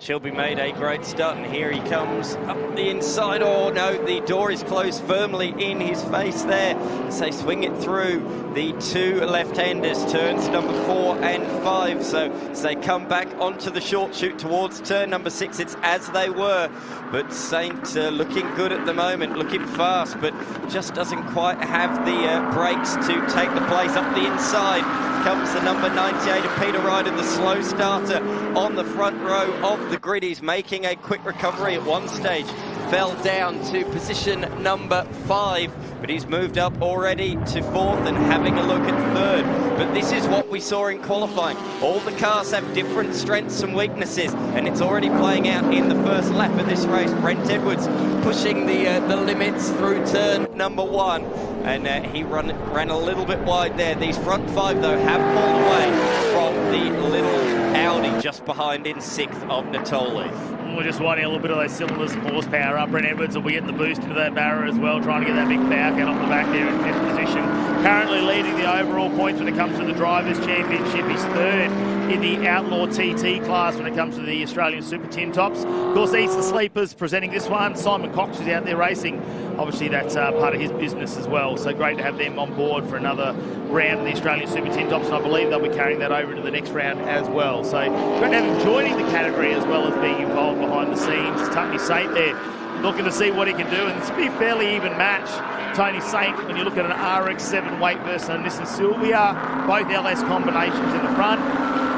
Chilby made a great start, and here he comes up the inside. Oh no, the door is closed firmly in his face there. As they swing it through the two left-handers, turns number 4 and 5. So as they come back onto the short chute towards turn number 6, it's as they were. But Saint looking good at the moment, looking fast, but just doesn't quite have the brakes to take the place. Up the inside comes the number 98 of Peter Ryder, the slow starter on the front row of the grid. He's making a quick recovery at one stage, fell down to position number 5, but he's moved up already to 4th and having a look at 3rd. But this is what we saw in qualifying. All the cars have different strengths and weaknesses, and it's already playing out in the first lap of this race. Brent Edwards pushing the limits through turn number 1, and he ran a little bit wide there. These front 5, though, have pulled away from the little Audi just behind in 6th of Natoli. We're just winding a little bit of those cylinders and horsepower up. Brent Edwards will be getting the boost into that barrier as well, trying to get that big Falcon off the back there in 5th position. Currently leading the overall points when it comes to the Drivers' Championship. He's 3rd in the Outlaw TT class when it comes to the Australian Super Tin Tops. Of course, these are the sleepers presenting this one. Simon Cox is out there racing. Obviously, that's part of his business as well. So great to have them on board for another round of the Australian Super Tin Tops, and I believe they'll be carrying that over into the next round as well. So great to have him joining the category as well as being involved behind the scenes. It's Tony Saint there looking to see what he can do, and it's be a fairly even match. Tony Saint, when you look at an RX-7 weight versus a Nissan Silvia, both LS combinations in the front,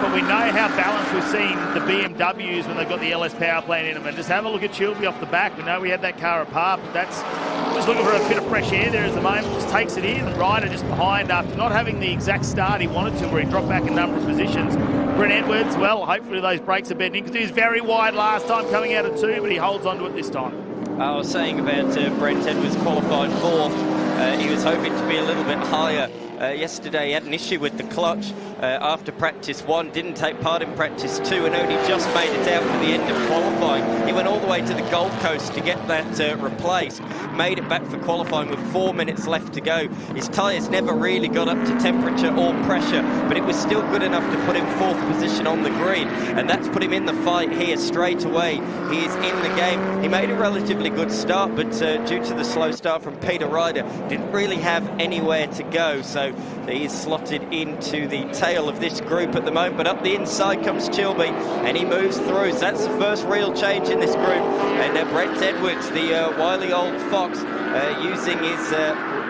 but we know how balanced we've seen the BMWs when they've got the LS power plant in them. And just have a look at Chilby off the back. We know we had that car apart, but that's just looking for a bit of fresh air there at the moment. Just takes it in, and Ryder just behind after not having the exact start he wanted to, where he dropped back a number of positions. Brent Edwards, well, hopefully those brakes are bedding in, because he was very wide last time coming out of 2, but he holds on to it this time. I was saying about Brent Edwards qualified 4th. He was hoping to be a little bit higher. Yesterday he had an issue with the clutch after practice 1, didn't take part in practice 2, and only just made it out for the end of qualifying. He went all the way to the Gold Coast to get that replaced, made it back for qualifying with 4 minutes left to go. His tyres never really got up to temperature or pressure, but it was still good enough to put him 4th position on the grid, and that's put him in the fight here straight away. He is in the game. He made a relatively good start, but due to the slow start from Peter Ryder, didn't really have anywhere to go, so he is slotted into the tail of this group at the moment. But up the inside comes Chilby, and he moves through, so that's the first real change in this group. And Brent Edwards, the wily old fox, using his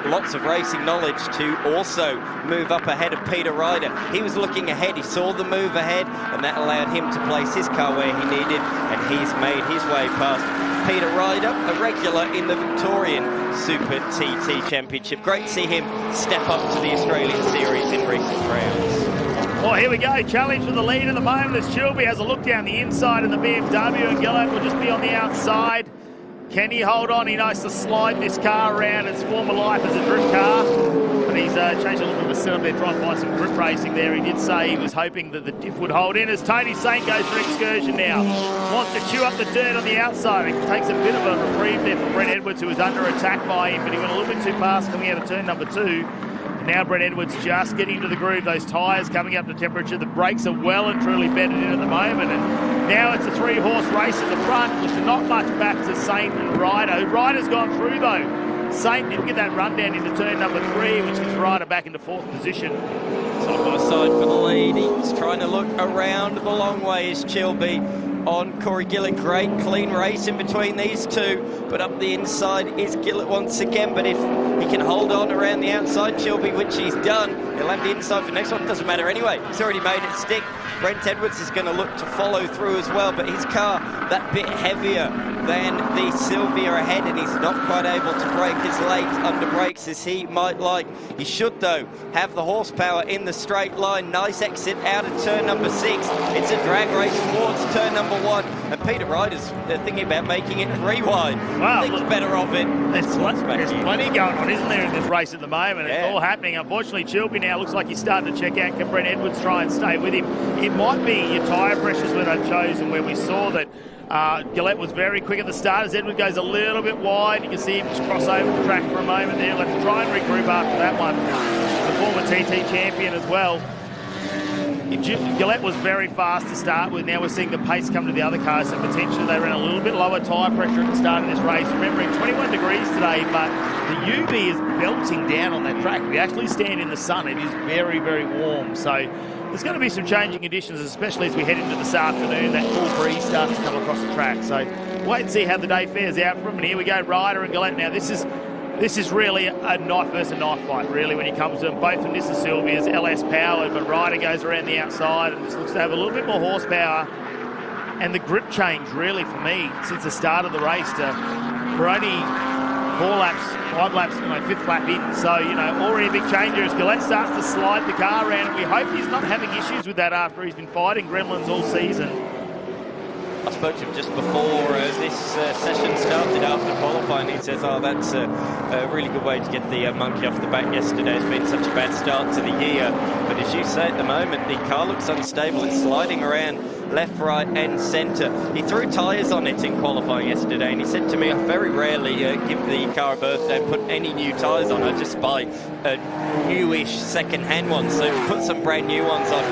lots of racing knowledge to also move up ahead of Peter Ryder. He was looking ahead, he saw the move ahead, and that allowed him to place his car where he needed, and he's made his way past Peter Ryder, a regular in the Victorian Super TT Championship. Great to see him step up to the Australian Series in recent rounds. Well, here we go. Challenge for the lead at the moment as Chilby has a look down the inside of the BMW, and Gillett will just be on the outside. Can he hold on? He knows to slide this car around its former life as a drift car. But he's changed a little bit of a setup there, trying to find some grip racing there. He did say he was hoping that the diff would hold in as Tony Saint goes for excursion now. Wants to chew up the dirt on the outside. It takes a bit of a reprieve there for Brent Edwards, who was under attack by him, but he went a little bit too fast coming out of turn number 2. Now Brent Edwards just getting into the groove. Those tyres coming up to temperature. The brakes are well and truly bedded in at the moment. And now it's a 3-horse race at the front, which is not much back to Saint and Ryder. Ryder's gone through though. Saint didn't get that run down into turn number 3, which is Ryder back into 4th position. Side by side for the lead. He's trying to look around the long way is Chilby on Corey Gillett. Great clean race in between these two, but up the inside is Gillett once again. But if he can hold on around the outside, Chilby, which he's done, he'll have the inside for the next one. Doesn't matter anyway, he's already made it stick. Brent Edwards is going to look to follow through as well, but his car that bit heavier than the Silvia ahead, and he's not quite able to brake as late under brakes as he might like. He should though have the horsepower in the straight line. Nice exit out of turn number 6. It's a drag race towards turn number 1, and Peter Ryder's thinking about making it 3 wide. Wow, thinks better of it. There's plenty going on, isn't there, in this race at the moment? Yeah. It's all happening. Unfortunately, Chilby now looks like he's starting to check out. Can Brent Edwards try and stay with him? It might be your tyre pressures where they've chosen, where we saw that Gillett was very quick at the start. As Edward goes a little bit wide, you can see him just cross over the track for a moment there. Let's try and regroup after that one. The former TT champion as well. Gillette was very fast to start with. Now we're seeing the pace come to the other cars, and potentially they ran a little bit lower tyre pressure at the start of this race. Remembering 21 degrees today, but the UV is belting down on that track. If you actually stand in the sun, it is very, very warm. So there's going to be some changing conditions, especially as we head into this afternoon. That cool breeze starts to come across the track. So wait and see how the day fares out from. And here we go, Ryder and Gillette. Now this is really a knife versus knife fight, really, when it comes to them. Both of them, this is Sylvia's LS powered, but Ryder goes around the outside and just looks to have a little bit more horsepower. And the grip change, really, for me, since the start of the race, we're only 5 laps, fifth lap in. So, already a big changer as Gillette starts to slide the car around, and we hope he's not having issues with that after he's been fighting gremlins all season. I spoke to him just before this session started after qualifying. He says, that's a really good way to get the monkey off the back yesterday. It's been such a bad start to the year. But as you say, at the moment, the car looks unstable. It's sliding around left, right and centre. He threw tyres on it in qualifying yesterday, and he said to me, I very rarely give the car a birthday and put any new tyres on. I just buy newish second-hand ones. So put some brand new ones on.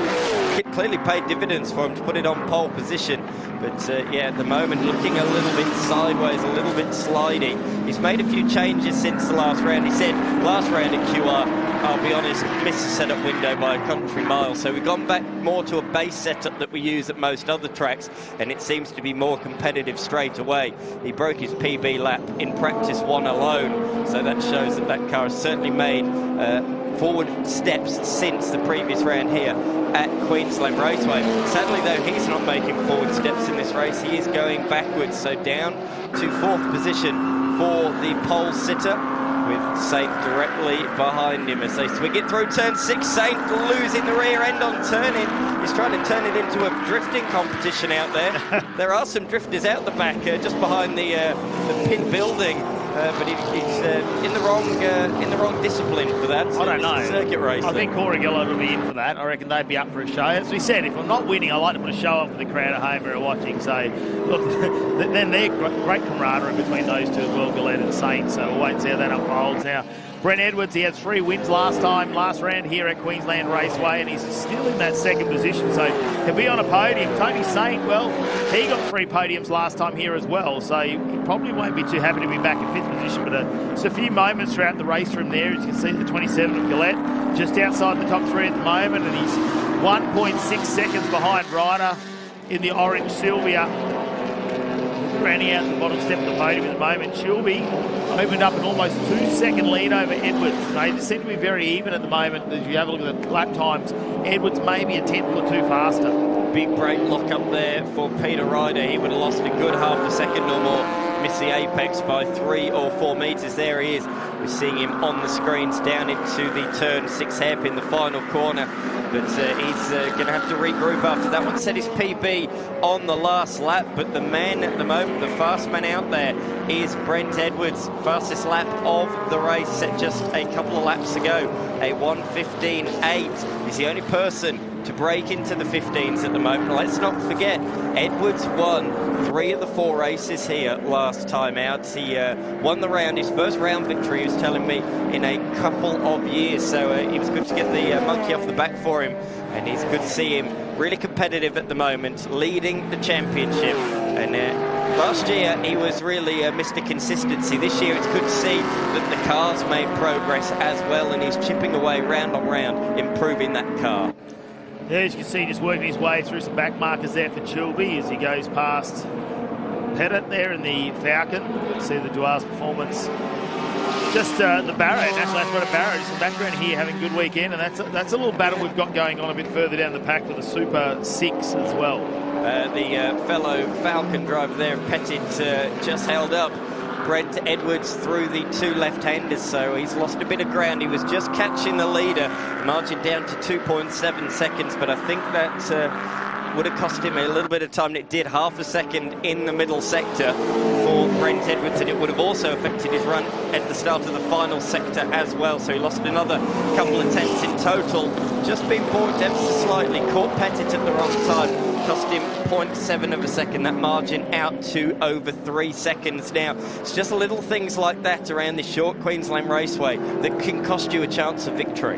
It clearly paid dividends for him to put it on pole position. But at the moment, looking a little bit sideways, a little bit sliding. He's made a few changes since the last round. He said last round at QR, I'll be honest, missed the setup window by a country mile. So we've gone back more to a base setup that we use at most other tracks, and it seems to be more competitive straight away. He broke his PB lap in practice 1 alone. So that shows that that car has certainly made forward steps since the previous round here at Queensland Raceway. Sadly though, he's not making forward steps in this race. He is going backwards, so down to 4th position for the pole sitter, with Saint directly behind him as they swing it through turn 6. Saint losing the rear end on turn-in. He's trying to turn it into a drifting competition out there. There are some drifters out the back, just behind the pit building. But he's in the wrong discipline for that. I don't know. Circuit race. I think Corey Gillard will be in for that. I reckon they'd be up for a show. As we said, if I'm not winning, I like to put a show on for the crowd at home who are watching. So, look, then they're great camaraderie between those two as well, Gillard and Saint. So we'll wait and see how that unfolds. Now, Brent Edwards, he had 3 wins last round here at Queensland Raceway, and he's still in that 2nd position, so he'll be on a podium. Tony Saint, well, he got 3 podiums last time here as well, so he probably won't be too happy to be back in 5th position, but just a few moments throughout the race from there. As you can see, the 27 of Gillette just outside the top 3 at the moment, and he's 1.6 seconds behind Ryder in the orange Sylvia. Rounding out the bottom step of the podium at the moment. Chilby opened up an almost 2-second lead over Edwards. They seem to be very even at the moment. As you have a look at the lap times, Edwards may be a tenth or 2 faster. Big brake lock up there for Peter Ryder. He would have lost a good half a second or more. Missed the apex by 3 or 4 metres. There he is. We're seeing him on the screens down into the turn 6 hairpin, the final corner. But he's going to have to regroup after that one. Set his PB on the last lap, but the man at the moment, the fast man out there, is Brent Edwards. Fastest lap of the race, set just a couple of laps ago. A 1:15.8. He's the only person to break into the 15s at the moment. Let's not forget, Edwards won 3 of the 4 races here last time out. He won the round, his first round victory, he was telling me, in a couple of years. So it was good to get the monkey off the back for him, and it's good to see him really competitive at the moment, leading the championship. And last year he was really Mr. Consistency. This year it's good to see that the car's made progress as well, and he's chipping away round on round, improving that car. Yeah, as you can see, just working his way through some back markers there for Chilby as he goes past Pettit there in the Falcon. You can see the Dwars performance. Just the Barrow, National Athletic Barrow, just in the background here, having a good weekend, and that's a little battle we've got going on a bit further down the pack for the Super 6 as well. The fellow Falcon driver there, Pettit, just held up Brent Edwards through the 2 left-handers, so he's lost a bit of ground. He was just catching the leader, margin down to 2.7 seconds, but I think that would have cost him a little bit of time, and it did, half a second in the middle sector for Brent Edwards, and it would have also affected his run at the start of the final sector as well, so he lost another couple of tenths in total. Just been balked ever so slightly, caught Pettit at the wrong time, cost him 0.7 of a second, that margin out to over 3 seconds now. It's just little things like that around this short Queensland Raceway that can cost you a chance of victory.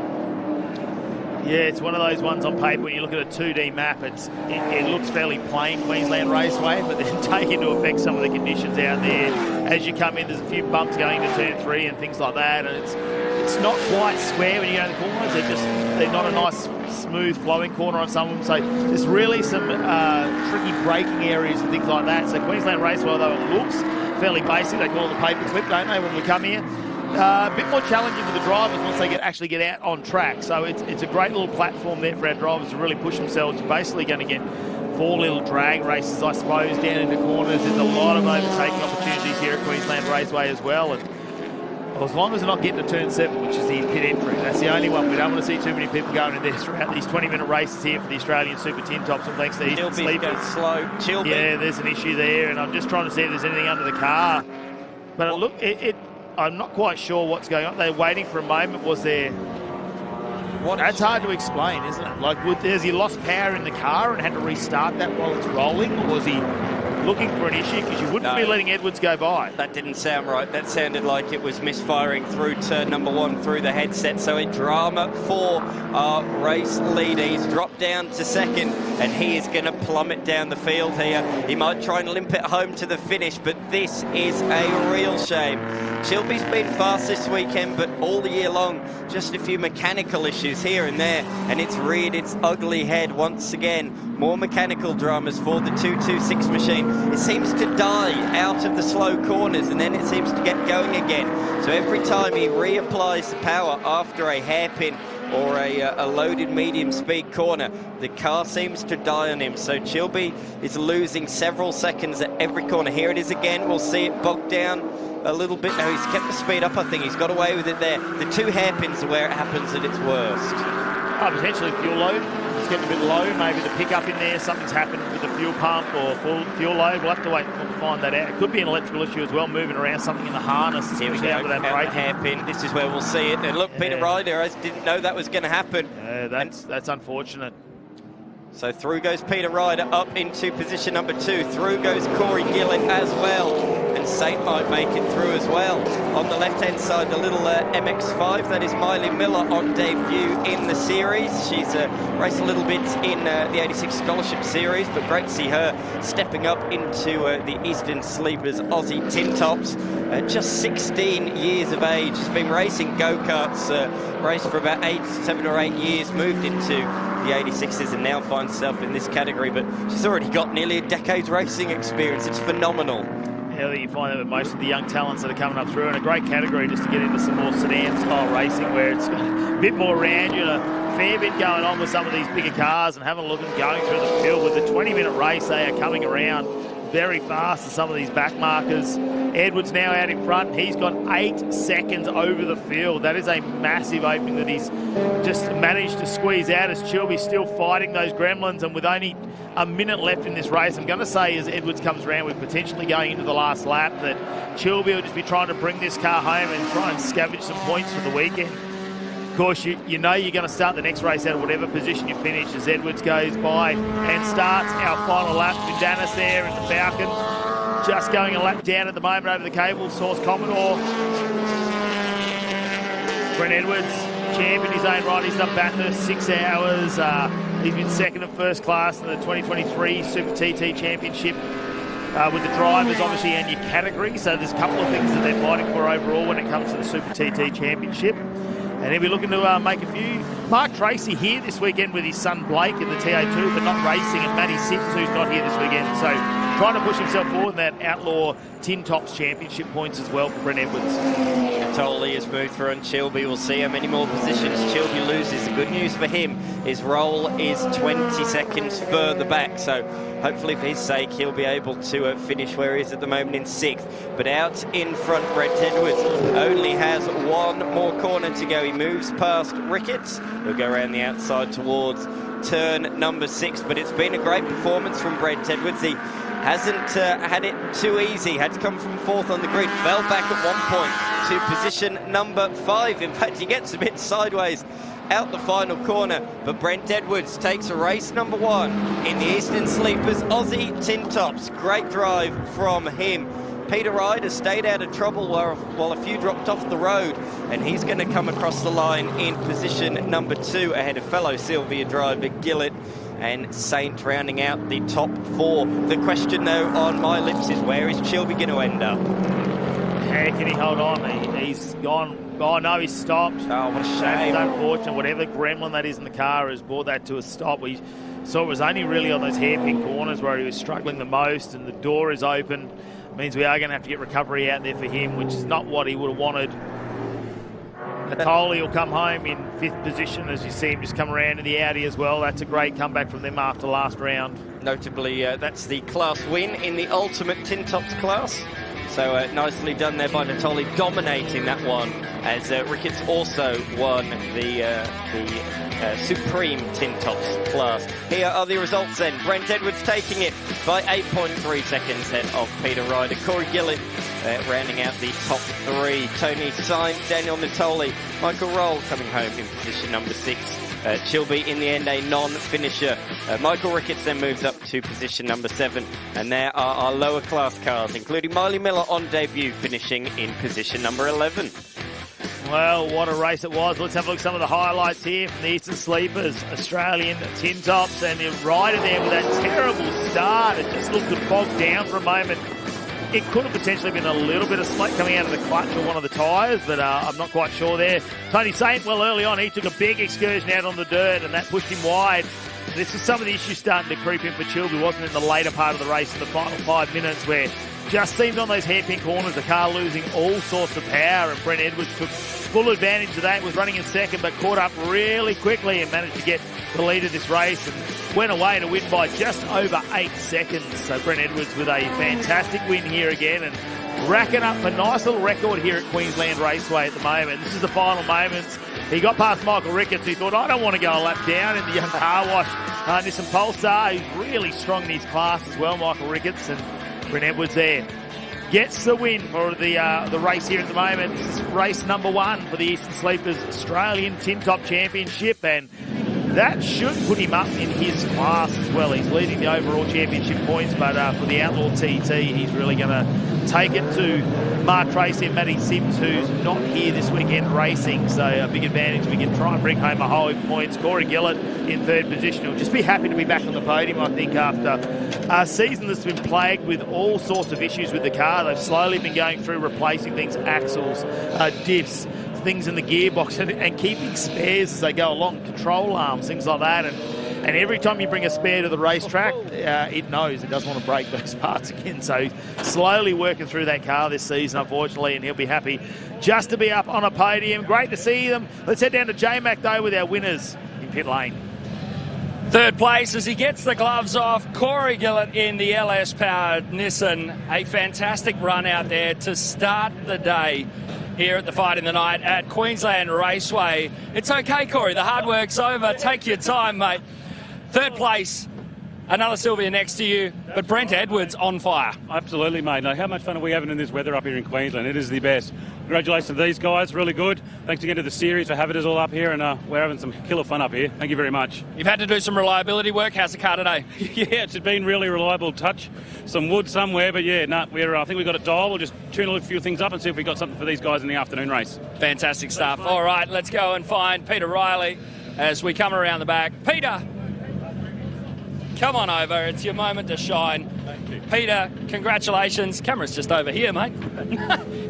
Yeah, it's one of those ones on paper when you look at a 2D map, it looks fairly plain, Queensland Raceway, but then take into effect some of the conditions out there. As you come in, there's a few bumps going to turn 3 and things like that, and it's not quite square when you go in the corners. They're not a nice, smooth, flowing corner on some of them. So there's really some tricky braking areas and things like that. So Queensland Raceway, although it looks fairly basic, they call it the paper clip, don't they, when we come here? A bit more challenging for the drivers once they actually get out on track. So it's a great little platform there for our drivers to really push themselves. You're basically going to get 4 little drag races, I suppose, down into corners. There's a lot of overtaking opportunities here at Queensland Raceway as well. And as long as they're not getting to turn 7, which is the pit entry, that's the only one. We don't want to see too many people going in there throughout these 20-minute races here for the Australian Super Tin Tops. And thanks to Eastern Sleepers. Slow. Chilby. Yeah, there's an issue there, and I'm just trying to see if there's anything under the car. But look, I'm not quite sure what's going on. They're waiting for a moment. Was there... That's hard to explain, isn't it? Like, has he lost power in the car and had to restart that while it's rolling? Or was he looking for an issue? Because you wouldn't be letting Edwards go by. That didn't sound right. That sounded like it was misfiring through turn number 1 through the headset. So a drama for our race leader. He's dropped down to 2nd, and he is going to plummet down the field here. He might try and limp it home to the finish, but this is a real shame. Chilby's been fast this weekend, but all the year long, just a few mechanical issues here and there, and it's reared its ugly head once again. More mechanical dramas for the 226 machine. It seems to die out of the slow corners, and then it seems to get going again. So every time he reapplies the power after a hairpin or a loaded medium speed corner, the car seems to die on him. So Chilby is losing several seconds at every corner. Here it is again. We'll see it bogged down a little bit. No, he's kept the speed up, I think. He's got away with it there. The 2 hairpins are where it happens at its worst. Potentially fuel load. It's getting a bit low. Maybe the pickup in there, something's happened with the fuel pump or full fuel load. We'll have to wait to find that out. It could be an electrical issue as well, moving around something in the harness. Here we go, out the hairpin. This is where we'll see it. And look, Peter Ryder, I didn't know that was going to happen. That's unfortunate. So through goes Peter Ryder up into position number 2. Through goes Corey Gillett as well. And Saint might make it through as well. On the left-hand side, the little MX-5, that is Miley Miller on debut in the series. She's raced a little bit in the 86 Scholarship Series, but great to see her stepping up into the Eastern Sleepers Aussie Tin Tops. Just 16 years of age. She's been racing go-karts, raced for about 7 or 8 years, moved into the 86s and now finds herself in this category, but she's already got nearly a decade's racing experience. It's phenomenal. Yeah, you find that with most of the young talents that are coming up through, and a great category just to get into some more sedan-style racing where it's a bit more around you, and a fair bit going on with some of these bigger cars, and having a look at going through the field with the 20-minute race. They are coming around very fast to some of these back markers. Edwards now out in front. He's got 8 seconds over the field. That is a massive opening that he's just managed to squeeze out, as Chilby's still fighting those gremlins, and with only a minute left in this race, I'm going to say as Edwards comes around, we're potentially going into the last lap, that Chilby will just be trying to bring this car home and try and scavenge some points for the weekend. Of course, you know you're going to start the next race out of whatever position you finish, as Edwards goes by and starts our final lap. Vindanis there in the Falcon, just going a lap down at the moment over the cable. Source Commodore. Brent Edwards, champion his own right. He's done Bathurst 6 hours. He's been second at first class in the 2023 Super TT Championship with the drivers, obviously, and your category. So there's a couple of things that they're fighting for overall when it comes to the Super TT Championship. And he'll be looking to make a few. Mark Tracy here this weekend with his son Blake in the TA2, but not racing, and Matty Sims, who's not here this weekend. So trying to push himself forward in that Outlaw Tin Tops Championship points as well for Brent Edwards. Totally has moved through on Chilby. We'll see how many more positions Chilby loses. The good news for him, his roll is 20 seconds further back. So hopefully for his sake, he'll be able to finish where he is at the moment in 6th. But out in front, Brent Edwards only has 1 more corner to go. He moves past Ricketts. He'll go around the outside towards turn number 6. But it's been a great performance from Brent Edwards. He hasn't had it too easy. Had to come from 4th on the grid. Fell back at one point to position number 5. In fact, he gets a bit sideways out the final corner. But Brent Edwards takes a race number 1 in the Eastern Sleepers Aussie Tin Tops. Great drive from him. Peter Ryder stayed out of trouble while a few dropped off the road, and he's going to come across the line in position number 2 ahead of fellow Sylvia driver Gillett and Saint rounding out the top 4. The question, though, on my lips is, where is Chilby going to end up? How can he hold on? He's gone. Oh, no, he's stopped. Oh, what a shame. That's unfortunate. Whatever gremlin that is in the car has brought that to a stop. We saw it was only really on those hairpin corners where he was struggling the most, and the door is open. It means we are going to have to get recovery out there for him, which is not what he would have wanted. Natoli will come home in 5th position, as you see him just come around in the Audi as well. That's a great comeback from them after last round. Notably, that's the class win in the Ultimate Tin Tops class. So nicely done there by Natoli, dominating that one, as Ricketts also won the Supreme Tin Tops class. Here are the results then. Brent Edwards taking it by 8.3 seconds ahead of Peter Ryder. Corey Gillett rounding out the top 3. Tony Saint, Daniel Natoli, Michael Roll coming home in position number 6. Chilby in the end a non-finisher. Michael Ricketts then moves up to position number 7, and there are our lower class cars, including Miley Miller on debut, finishing in position number 11. Well, what a race it was. Let's have a look at some of the highlights here from the Eastern Sleepers, Australian Tin Tops, and the rider there with that terrible start. It just looked bogged down for a moment. It could have potentially been a little bit of smoke coming out of the clutch or one of the tyres, but I'm not quite sure there. Tony Saint, well, early on, he took a big excursion out on the dirt, and that pushed him wide. This is some of the issues starting to creep in for Chilby. Wasn't in the later part of the race in the final 5 minutes, where just seemed on those hairpin corners, the car losing all sorts of power, and Brent Edwards took full advantage of that, was running in second, but caught up really quickly and managed to get the lead of this race and went away to win by just over 8 seconds. So Brent Edwards with a fantastic win here again, and racking up a nice little record here at Queensland Raceway at the moment. This is the final moments. He got past Michael Ricketts. He thought, I don't want to go a lap down in the young car wash. Nissan Pulsar, he's really strong in his class as well, Michael Ricketts, and Brent Edwards there gets the win for the race here at the moment. This is race number 1 for the Eastern Sleepers Australian Tin Top Championship, and that should put him up in his class as well. He's leading the overall championship points, but for the Outlaw TT, he's really going to take it to Mark Tracy and Matty Sims, who's not here this weekend racing. So a big advantage. We can try and bring home a whole points. Corey Gillett in 3rd position. He'll just be happy to be back on the podium, I think, after a season that's been plagued with all sorts of issues with the car. They've slowly been going through replacing things, axles, diffs, things in the gearbox, and keeping spares as they go along, control arms, things like that. And every time you bring a spare to the racetrack, it knows it doesn't want to break those parts again. So slowly working through that car this season, unfortunately, and he'll be happy just to be up on a podium. Great to see them. Let's head down to J-Mac, though, with our winners in pit lane. 3rd place as he gets the gloves off, Corey Gillett in the LS-powered Nissan. A fantastic run out there to start the day here at the Fight in the Night at Queensland Raceway. It's okay, Corey, the hard work's over. Take your time, mate. 3rd place, another Sylvia next to you, but Brent Edwards on fire. Absolutely, mate. Now, how much fun are we having in this weather up here in Queensland? It is the best. Congratulations to these guys, really good. Thanks again to the series for having us all up here, and we're having some killer fun up here. Thank you very much. You've had to do some reliability work. How's the car today? Yeah, it's been really reliable. Touch some wood somewhere, but yeah, I think we've got it dialed. We'll just tune a few things up and see if we've got something for these guys in the afternoon race. Fantastic stuff. All right, let's go and find Peter Riley as we come around the back. Peter, come on over. It's your moment to shine. Peter, congratulations. Camera's just over here, mate.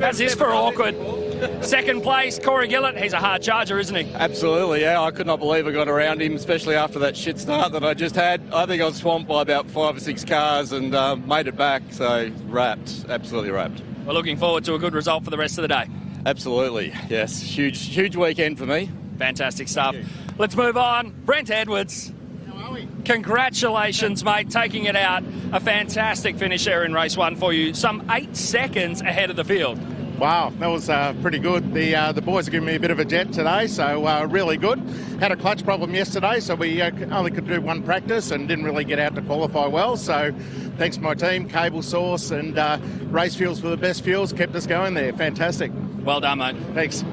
How's this for awkward? 2nd place, Corey Gillett. He's a hard charger, isn't he? Absolutely, yeah. I could not believe I got around him, especially after that shit start that I just had. I think I was swamped by about 5 or 6 cars and made it back. So wrapped, absolutely wrapped. We're looking forward to a good result for the rest of the day. Absolutely, yes. Huge weekend for me. Fantastic stuff. Let's move on. Brent Edwards. Congratulations, mate, taking it out. A fantastic finish there in race 1 for you. Some 8 seconds ahead of the field. Wow, that was pretty good. The boys are giving me a bit of a jet today, so really good. Had a clutch problem yesterday, so we only could do 1 practice and didn't really get out to qualify well. So thanks to my team, Cable Source and Race Fuels for the best fuels, kept us going there. Fantastic. Well done, mate. Thanks.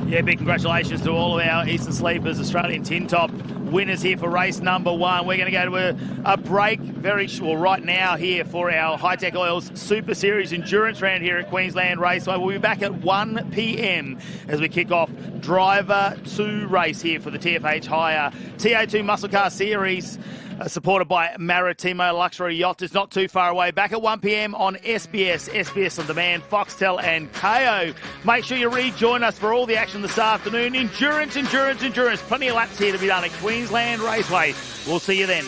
Yeah, big congratulations to all of our Eastern Sleepers Australian Tin Top winners here for race number 1. We're going to go to a break very short right now here for our Hi-Tec Oils Super Series endurance round here at Queensland Raceway. We'll be back at 1 p.m. as we kick off Driver 2 race here for the TFH Hire TA2 Muscle Car Series. Supported by Maritimo Luxury Yacht. Is not too far away. Back at 1 p.m. on SBS, SBS On Demand, Foxtel and KO. Make sure you rejoin us for all the action this afternoon. Endurance, endurance, endurance. Plenty of laps here to be done at Queensland Raceway. We'll see you then.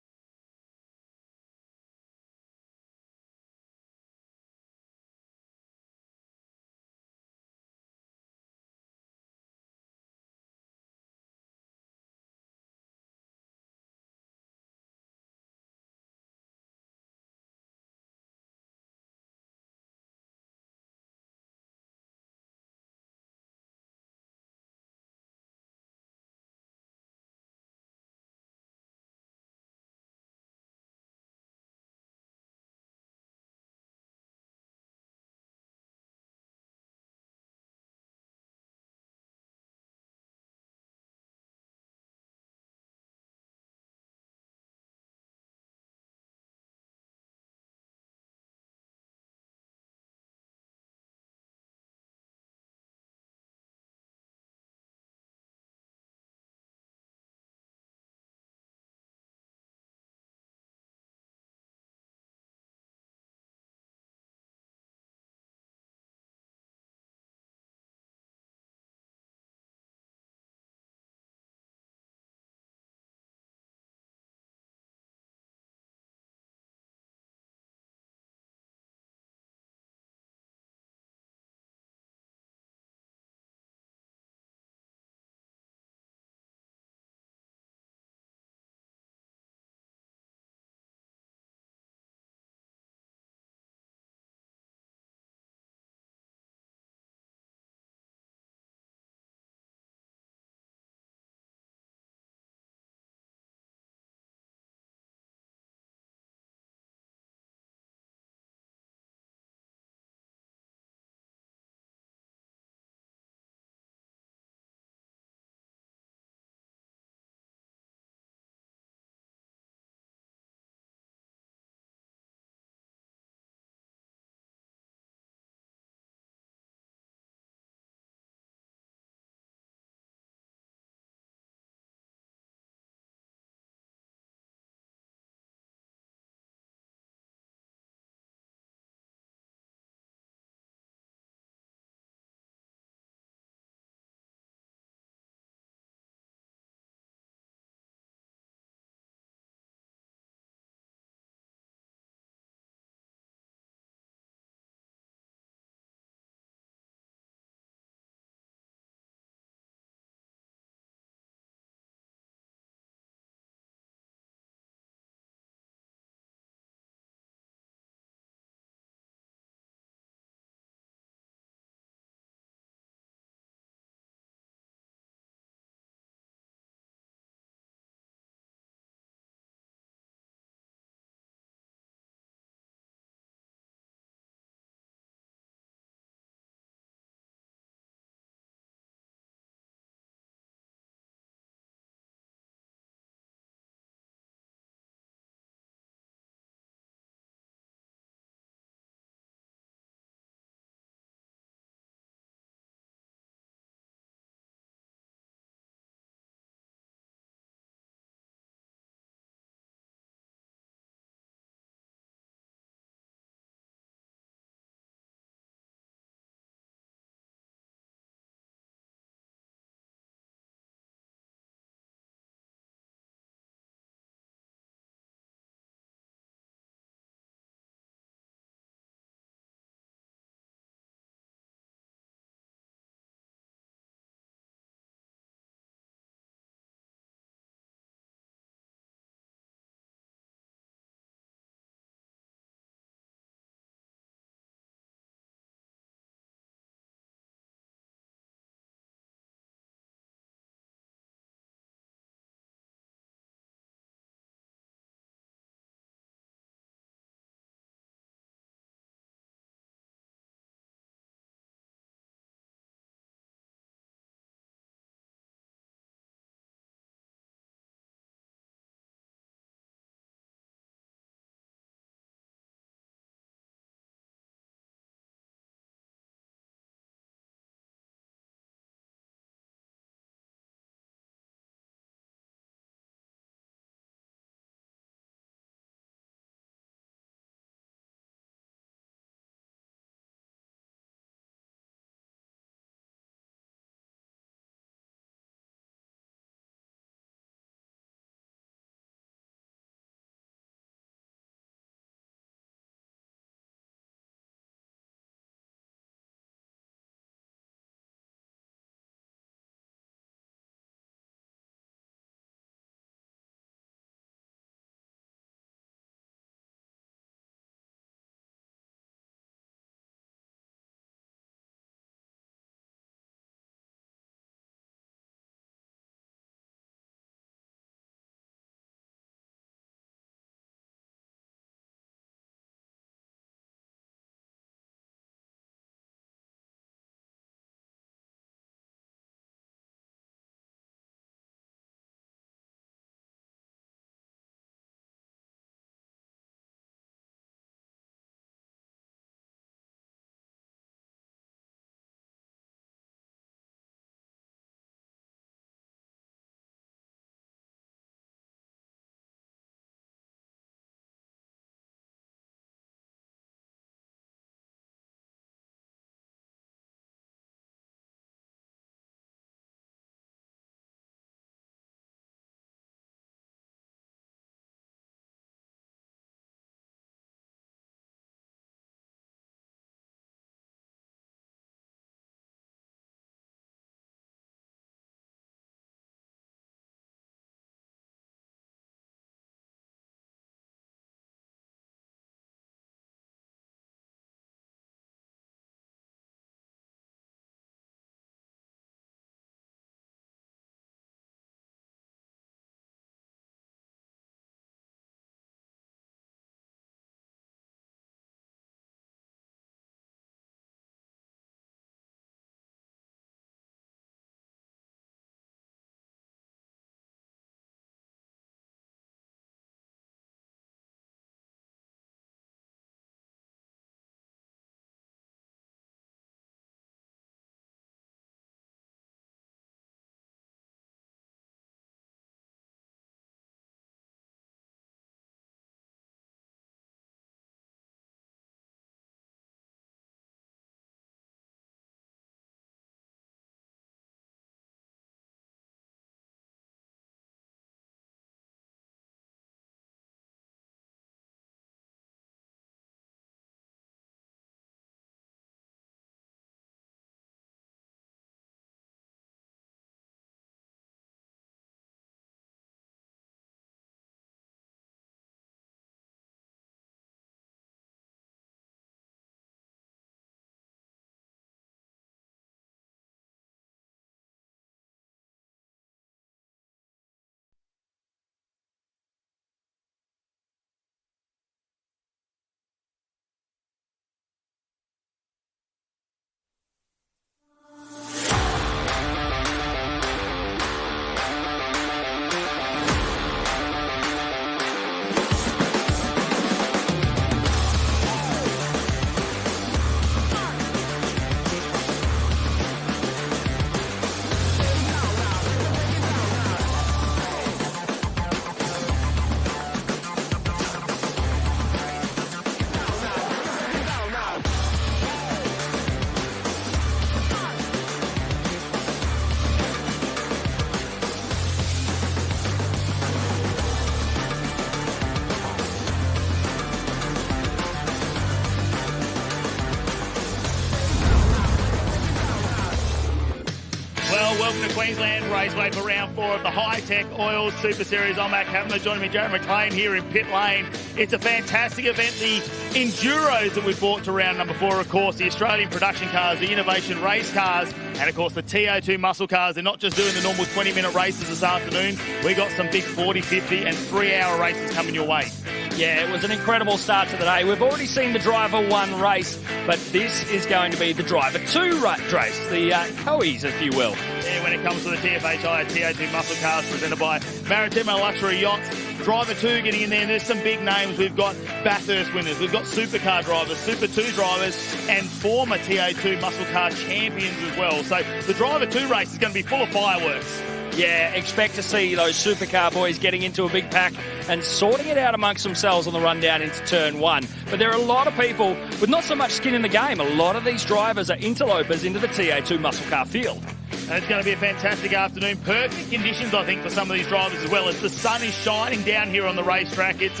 Welcome to Queensland Raceway for round 4 of the Hi-Tec Oil Super Series. I'm Matt Kavanagh, joining me Jared McLean here in pit lane. It's a fantastic event. The Enduros that we've brought to round number 4, of course, the Australian production cars, the innovation race cars, and of course the TO2 muscle cars. They're not just doing the normal 20-minute races this afternoon. We got some big 40, 50 and 3-hour races coming your way. Yeah, it was an incredible start to the day. We've already seen the Driver 1 race, but this is going to be the Driver 2 race, the Coes, if you will. Yeah, when it comes to the TFHI TO2 muscle cars presented by Maritimo Luxury Yachts, Driver 2 getting in there, and there's some big names. We've got Bathurst winners, we've got supercar drivers, Super 2 drivers, and former TO2 muscle car champions as well. So the Driver 2 race is going to be full of fireworks. Yeah, expect to see those supercar boys getting into a big pack and sorting it out amongst themselves on the run down into turn 1. But there are a lot of people with not so much skin in the game. A lot of these drivers are interlopers into the TA2 muscle car field. And it's going to be a fantastic afternoon. Perfect conditions, I think, for some of these drivers as well, as the sun is shining down here on the racetrack. It's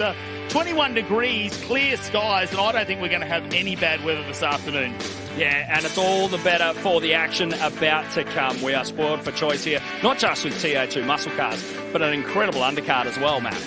21 degrees, clear skies, and I don't think we're going to have any bad weather this afternoon. Yeah, and it's all the better for the action about to come. We are spoiled for choice here, not just with TO2 muscle cars, but an incredible undercard as well, Matt.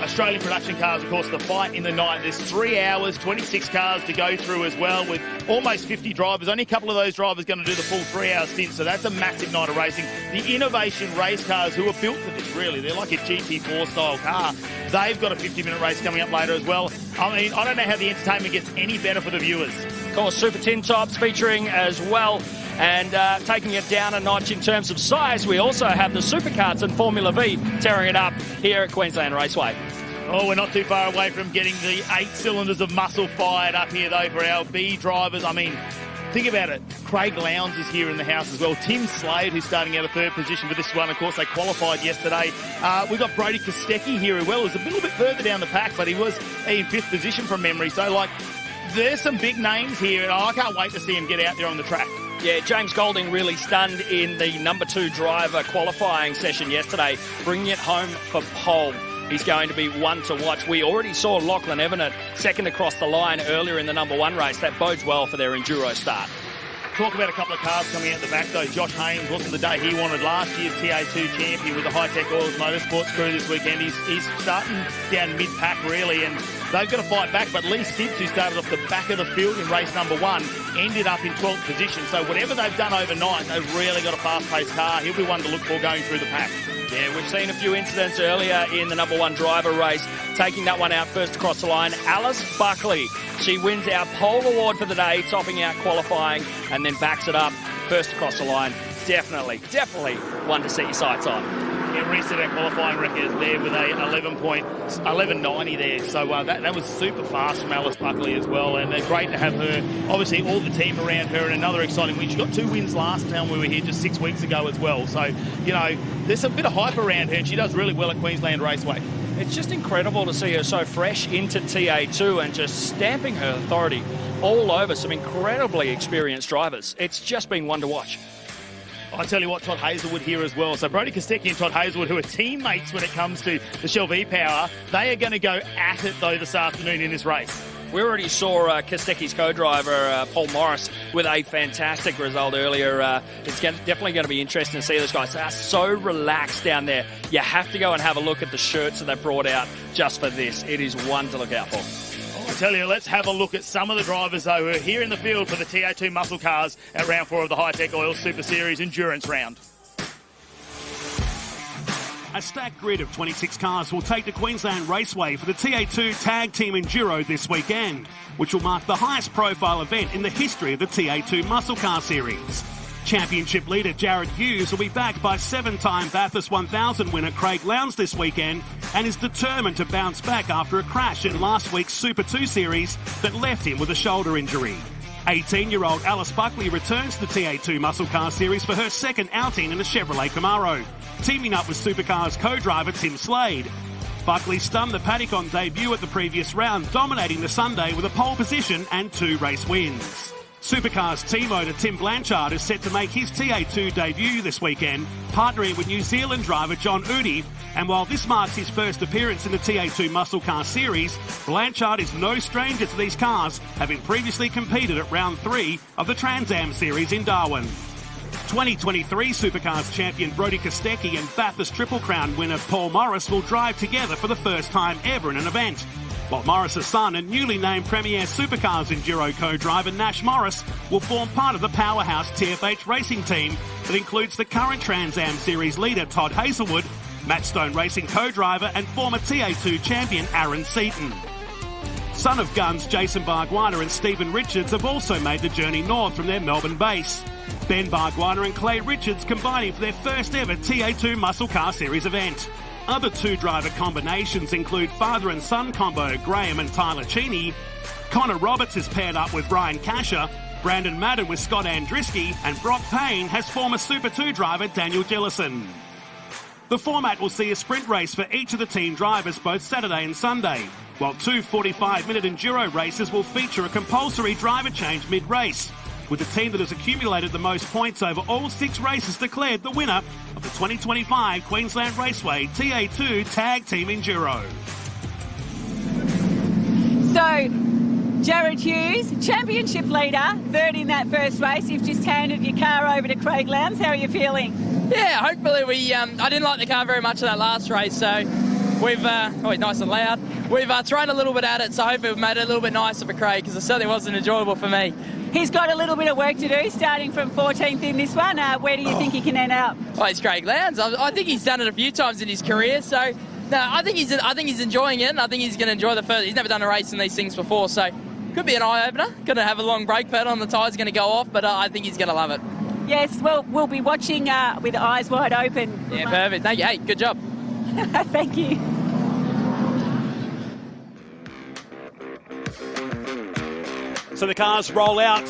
Australian production cars, of course, the fight in the night. There's 3 hours, 26 cars to go through as well, with almost 50 drivers. Only a couple of those drivers going to do the full 3-hour stint, so that's a massive night of racing. The innovation race cars, who are built for this, really. They're like a GT4 style car. They've got a 50-minute race coming up later as well. I mean, I don't know how the entertainment gets any better for the viewers. Of course, Super Tin Tops featuring as well. And taking it down a notch in terms of size, we also have the Superkarts and Formula V tearing it up here at Queensland Raceway. Oh, we're not too far away from getting the 8 cylinders of muscle fired up here, though, for our B drivers. I mean, think about it. Craig Lowndes is here in the house as well. Tim Slade, who's starting out a 3rd position for this one. Of course, they qualified yesterday. We've got Brody Kostecki here as well. He was a little bit further down the pack, but he was in 5th position from memory. So, like, there's some big names here, and I can't wait to see him get out there on the track. Yeah, James Golding really stunned in the number 2 driver qualifying session yesterday, bringing it home for pole. He's going to be one to watch. We already saw Lachlan Evanet second across the line earlier in the number 1 race. That bodes well for their enduro start. Talk about a couple of cars coming out the back, though. Josh Haynes wasn't the day he wanted. Last year's TA2 champion with the Hi-Tec Oils Motorsports crew this weekend. He's starting down mid-pack, really, and they've got to fight back. But Lee Stibbs, who started off the back of the field in race number 1, ended up in 12th position. So whatever they've done overnight, they've really got a fast-paced car. He'll be one to look for going through the pack. Yeah, we've seen a few incidents earlier in the number 1 driver race. Taking that one out first across the line, Alice Buckley. She wins our pole award for the day, topping out qualifying, and then backs it up first across the line. Definitely one to set your sights on. Yeah, reset our qualifying record there with a 11.90 there. So that was super fast from Alice Buckley as well, and great to have her. Obviously, all the team around her, and another exciting win. She got 2 wins last time we were here just 6 weeks ago as well. So, you know, there's a bit of hype around her, and she does really well at Queensland Raceway. It's just incredible to see her so fresh into TA2 and just stamping her authority all over some incredibly experienced drivers. It's just been one to watch. I tell you what, Todd Hazelwood here as well. So Brody Kostecki and Todd Hazelwood, who are teammates when it comes to the Shell V-Power, they are going to go at it, though, this afternoon in this race. We already saw Kostecki's co-driver, Paul Morris, with a fantastic result earlier. It's definitely going to be interesting to see those guys. They're so relaxed down there. You have to go and have a look at the shirts that they brought out just for this. It is one to look out for. I tell you, let's have a look at some of the drivers, though, who are here in the field for the TA2 muscle cars at round 4 of the Hi-Tec Oil Super Series endurance round. A stacked grid of 26 cars will take the Queensland Raceway for the TA2 Tag Team Enduro this weekend, which will mark the highest profile event in the history of the TA2 Muscle Car Series. Championship leader Jared Hughes will be backed by 7-time Bathurst 1000 winner Craig Lowndes this weekend and is determined to bounce back after a crash in last week's Super 2 Series that left him with a shoulder injury. 18-year-old Alice Buckley returns to the TA2 Muscle Car Series for her second outing in a Chevrolet Camaro, teaming up with Supercars co-driver Tim Slade. Buckley stunned the paddock on debut at the previous round, dominating the Sunday with a pole position and 2 race wins. Supercars team owner Tim Blanchard is set to make his TA2 debut this weekend, partnering with New Zealand driver John Udy. And while this marks his first appearance in the TA2 Muscle Car Series, Blanchard is no stranger to these cars, having previously competed at round 3 of the Trans Am Series in Darwin. 2023 Supercars champion Brodie Kostecki and Bathurst Triple Crown winner Paul Morris will drive together for the first time ever in an event. While Morris's son and newly named Premier Supercars Enduro co-driver Nash Morris will form part of the powerhouse TFH racing team that includes the current Trans Am Series leader Todd Hazelwood, Matt Stone Racing co-driver and former TA2 champion Aaron Seaton. Son of Guns Jason Bargwanna and Stephen Richards have also made the journey north from their Melbourne base. Ben Bargwanna and Clay Richards combining for their first ever TA2 Muscle Car Series event. Other two-driver combinations include father and son combo Graham and Tyler Cheney. Connor Roberts is paired up with Brian Casher. Brandon Madden with Scott Andriski. And Brock Payne has former Super 2 driver Daniel Jellison. The format will see a sprint race for each of the team drivers both Saturday and Sunday, while two 45-minute enduro races will feature a compulsory driver change mid-race, with the team that has accumulated the most points over all 6 races declared the winner of the 2025 Queensland Raceway TA2 Tag Team Enduro. So, Jared Hughes, championship leader, third in that first race. You've just handed your car over to Craig Lowndes. How are you feeling? Yeah, hopefully I didn't like the car very much in that last race, so we've, nice and loud. We've thrown a little bit at it, so hopefully we've made it a little bit nicer for Craig, because it certainly wasn't enjoyable for me. He's got a little bit of work to do, starting from 14th in this one. Where do you think he can end up? Well, it's Craig Lowndes. I think he's done it a few times in his career, so no, I think he's enjoying it, and I think he's going to enjoy the first. He's never done a race in these things before, so could be an eye-opener. Going to have a long brake pedal and the tyres going to go off, but I think he's going to love it. Yes, well, we'll be watching with eyes wide open. Yeah, perfect. Thank you. Hey, good job. Thank you. So the cars roll out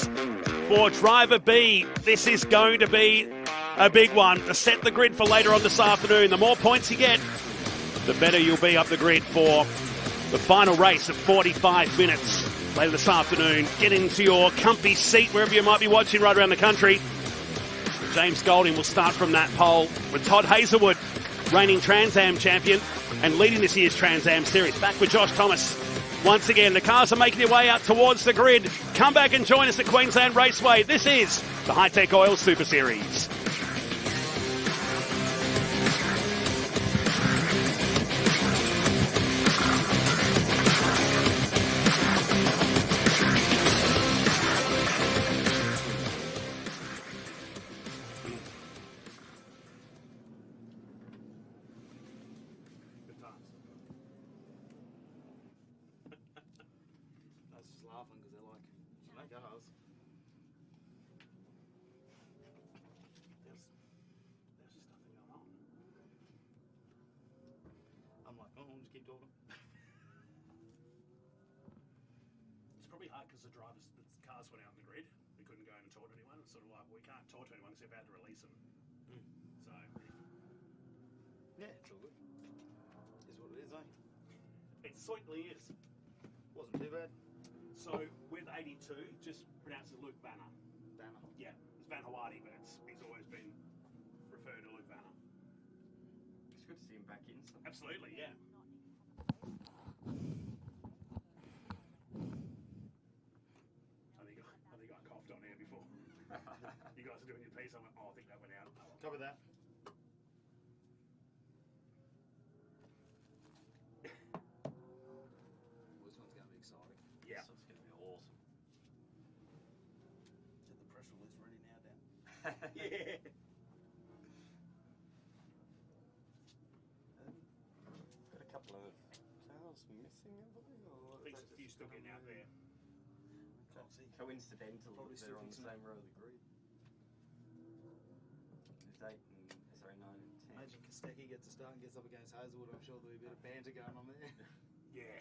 for driver B. This is going to be a big one to set the grid for later on this afternoon. The more points you get, the better you'll be up the grid for the final race of 45 minutes later this afternoon. Get into your comfy seat wherever you might be watching right around the country. James Golding will start from that pole with Todd Hazelwood, reigning Trans Am champion and leading this year's Trans Am Series. Back with Josh Thomas. Once again, the cars are making their way out towards the grid. Come back and join us at Queensland Raceway. This is the Hi-Tec Oil Super Series. Because the cars went out on the grid. We couldn't go in and talk to anyone. It's sort of like, we can't talk to anyone because we're about to release them. So, yeah, it's all good. Is what it is, eh? It certainly is. Wasn't too bad. So, with 82, just pronounce it Luke Vanner. Vanner? Yeah, it's Van Hawadi, but he's always been referred to Luke Vanner. It's good to see him back in. So. Absolutely, yeah. You guys are doing your piece. I went, I think that went out. Cover that. This one's going to be exciting. Yeah. This one's going to be awesome. Get the press release ready now, Dan. Yeah. Got a couple of cars missing, haven't we? I think there's a few still getting out there. Coincidental that they're on the same row of the grid. There's 8 and, 9 and 10. Imagine Kostecki gets a start and gets up against Hazelwood. I'm sure there'll be a bit of banter going on there. Yeah.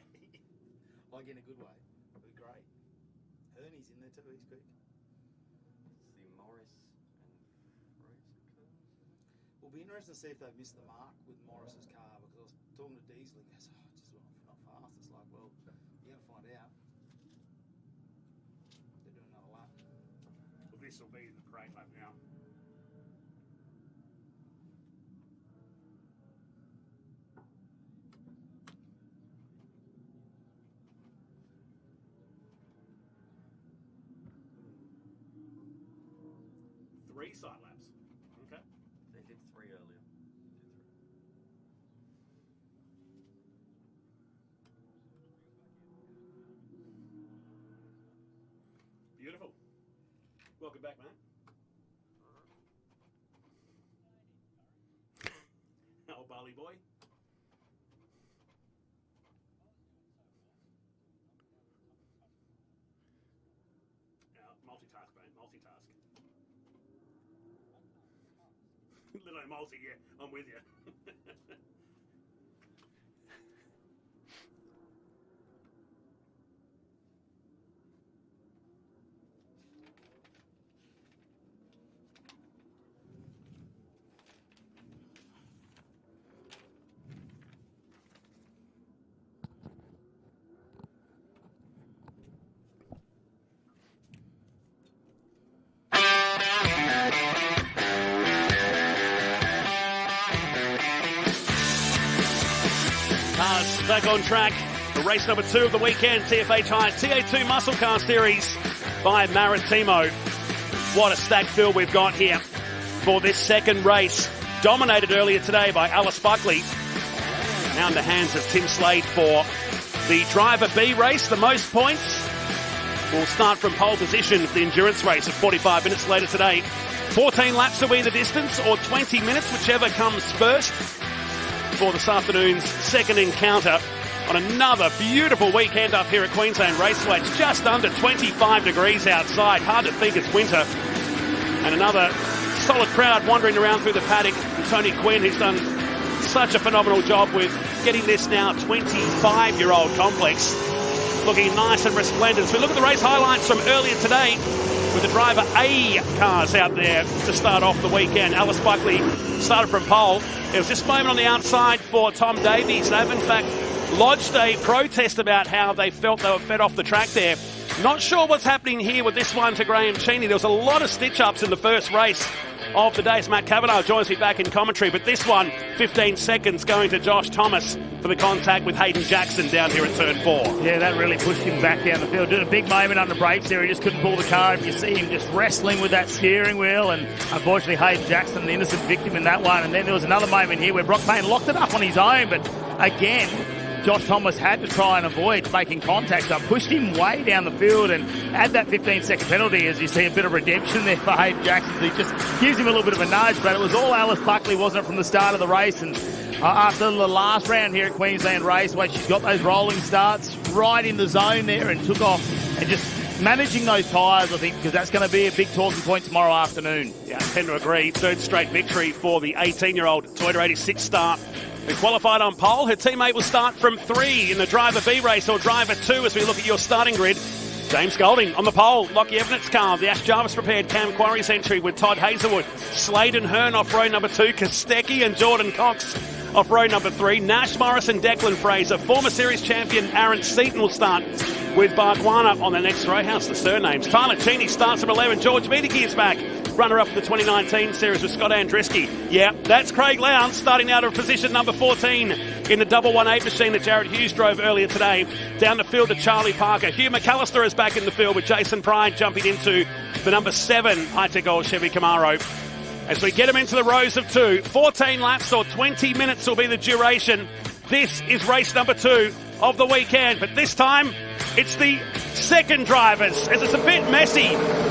Like in a good way. It'll be great. Herney's in there too, he's quick. It's the Morris and Fraser cars. It'll be interesting to see if they've missed the mark with Morris's car, because I was talking to Diesel and he goes, just not fast. It's like, well, you're going to find out. They're doing another lap. Well, this will be the parade lap now. Three side laps. Welcome back, mate. Old Barley boy. Multitask, mate. Multitask. Little multi, yeah. I'm with you. Back on track for race number 2 of the weekend, TFH High TA2 Muscle Car Series by Maritimo. What a stacked field we've got here for this second race. Dominated earlier today by Alice Buckley. Now in the hands of Tim Slade for the Driver B race. The most points will start from pole position for the endurance race at 45 minutes later today. 14 laps will be the distance, or 20 minutes, whichever comes first, for this afternoon's second encounter on another beautiful weekend up here at Queensland Raceway. It's just under 25 degrees outside. Hard to think it's winter. And another solid crowd wandering around through the paddock. And Tony Quinn, who's done such a phenomenal job with getting this now 25-year-old complex looking nice and resplendent. So we look at the race highlights from earlier today with the Driver A cars out there to start off the weekend. Alice Buckley started from pole. It was this moment on the outside for Tom Davies. They've in fact lodged a protest about how they felt they were fed off the track there. Not sure what's happening here with this one to Graham Cheney. There was a lot of stitch-ups in the first race of the day. As Matt Kavanagh joins me back in commentary, but this one, 15 seconds going to Josh Thomas for the contact with Hayden Jackson down here at turn 4. Yeah, that really pushed him back down the field. Did a big moment under brakes there. He just couldn't pull the car. If you see him just wrestling with that steering wheel, and unfortunately Hayden Jackson, the innocent victim in that one. And then there was another moment here where Brock Payne locked it up on his own, but again, Josh Thomas had to try and avoid making contact. So pushed him way down the field and add that 15-second penalty, as you see a bit of redemption there for Hayden Jackson. He just gives him a little bit of a nudge, but it was all Alice Buckley, wasn't it, from the start of the race? And after the last round here at Queensland Raceway, she's got those rolling starts right in the zone there and took off, and just managing those tyres, I think, because that's going to be a big talking point tomorrow afternoon. Yeah, I tend to agree. Third straight victory for the 18-year-old Toyota 86 star, who qualified on pole. Her teammate will start from 3 in the Driver B race, or Driver 2, as we look at your starting grid. James Golding on the pole. Lockie Evanet's car. The Ash Jarvis prepared Cam Quarry's entry with Todd Hazelwood. Slade and Hearn off row number 2. Kostecki and Jordan Cox off row number 3. Nash Morris and Declan Fraser. Former series champion Aaron Seaton will start with Bargwana on the next row. How's the surnames? Tyler Cheney starts from 11. George Wiedeke is back. Runner-up for the 2019 series with Scott Andreski. Yeah, that's Craig Lowndes starting out of position number 14 in the 118 machine that Jared Hughes drove earlier today. Down the field to Charlie Parker. Hugh McAllister is back in the field with Jason Pride jumping into the number 7 Hi-Tec old Chevy Camaro. As we get them into the rows of 2, 14 laps or 20 minutes will be the duration. This is race number 2 of the weekend, but this time it's the second drivers, as it's a bit messy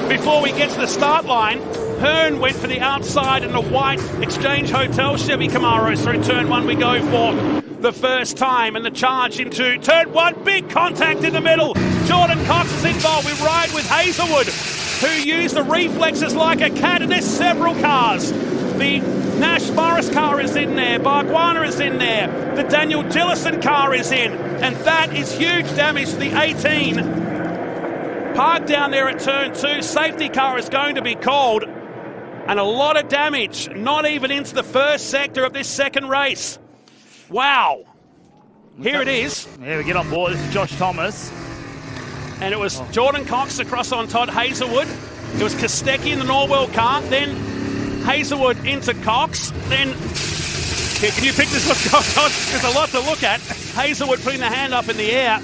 before we get to the start line. Hearn went for the outside in the white Exchange Hotel Chevy Camaros. Through turn 1 we go for the first time, and the charge into turn 1. Big contact in the middle. Jordan Cox is involved. We ride with Hazelwood, who used the reflexes like a cat, and there's several cars. The Nash Morris car is in there. Bargwana is in there. The Daniel Dillison car is in. And that is huge damage to the 18. Parked down there at turn 2. Safety car is going to be called. And a lot of damage, not even into the first sector of this second race. Wow. Here it is. Yeah, we get on board. This is Josh Thomas. And it was Jordan Cox across on Todd Hazelwood. It was Kostecki in the Norwell car. Then Hazelwood into Cox. Then, can you pick this what's going on? There's a lot to look at. Hazelwood putting the hand up in the air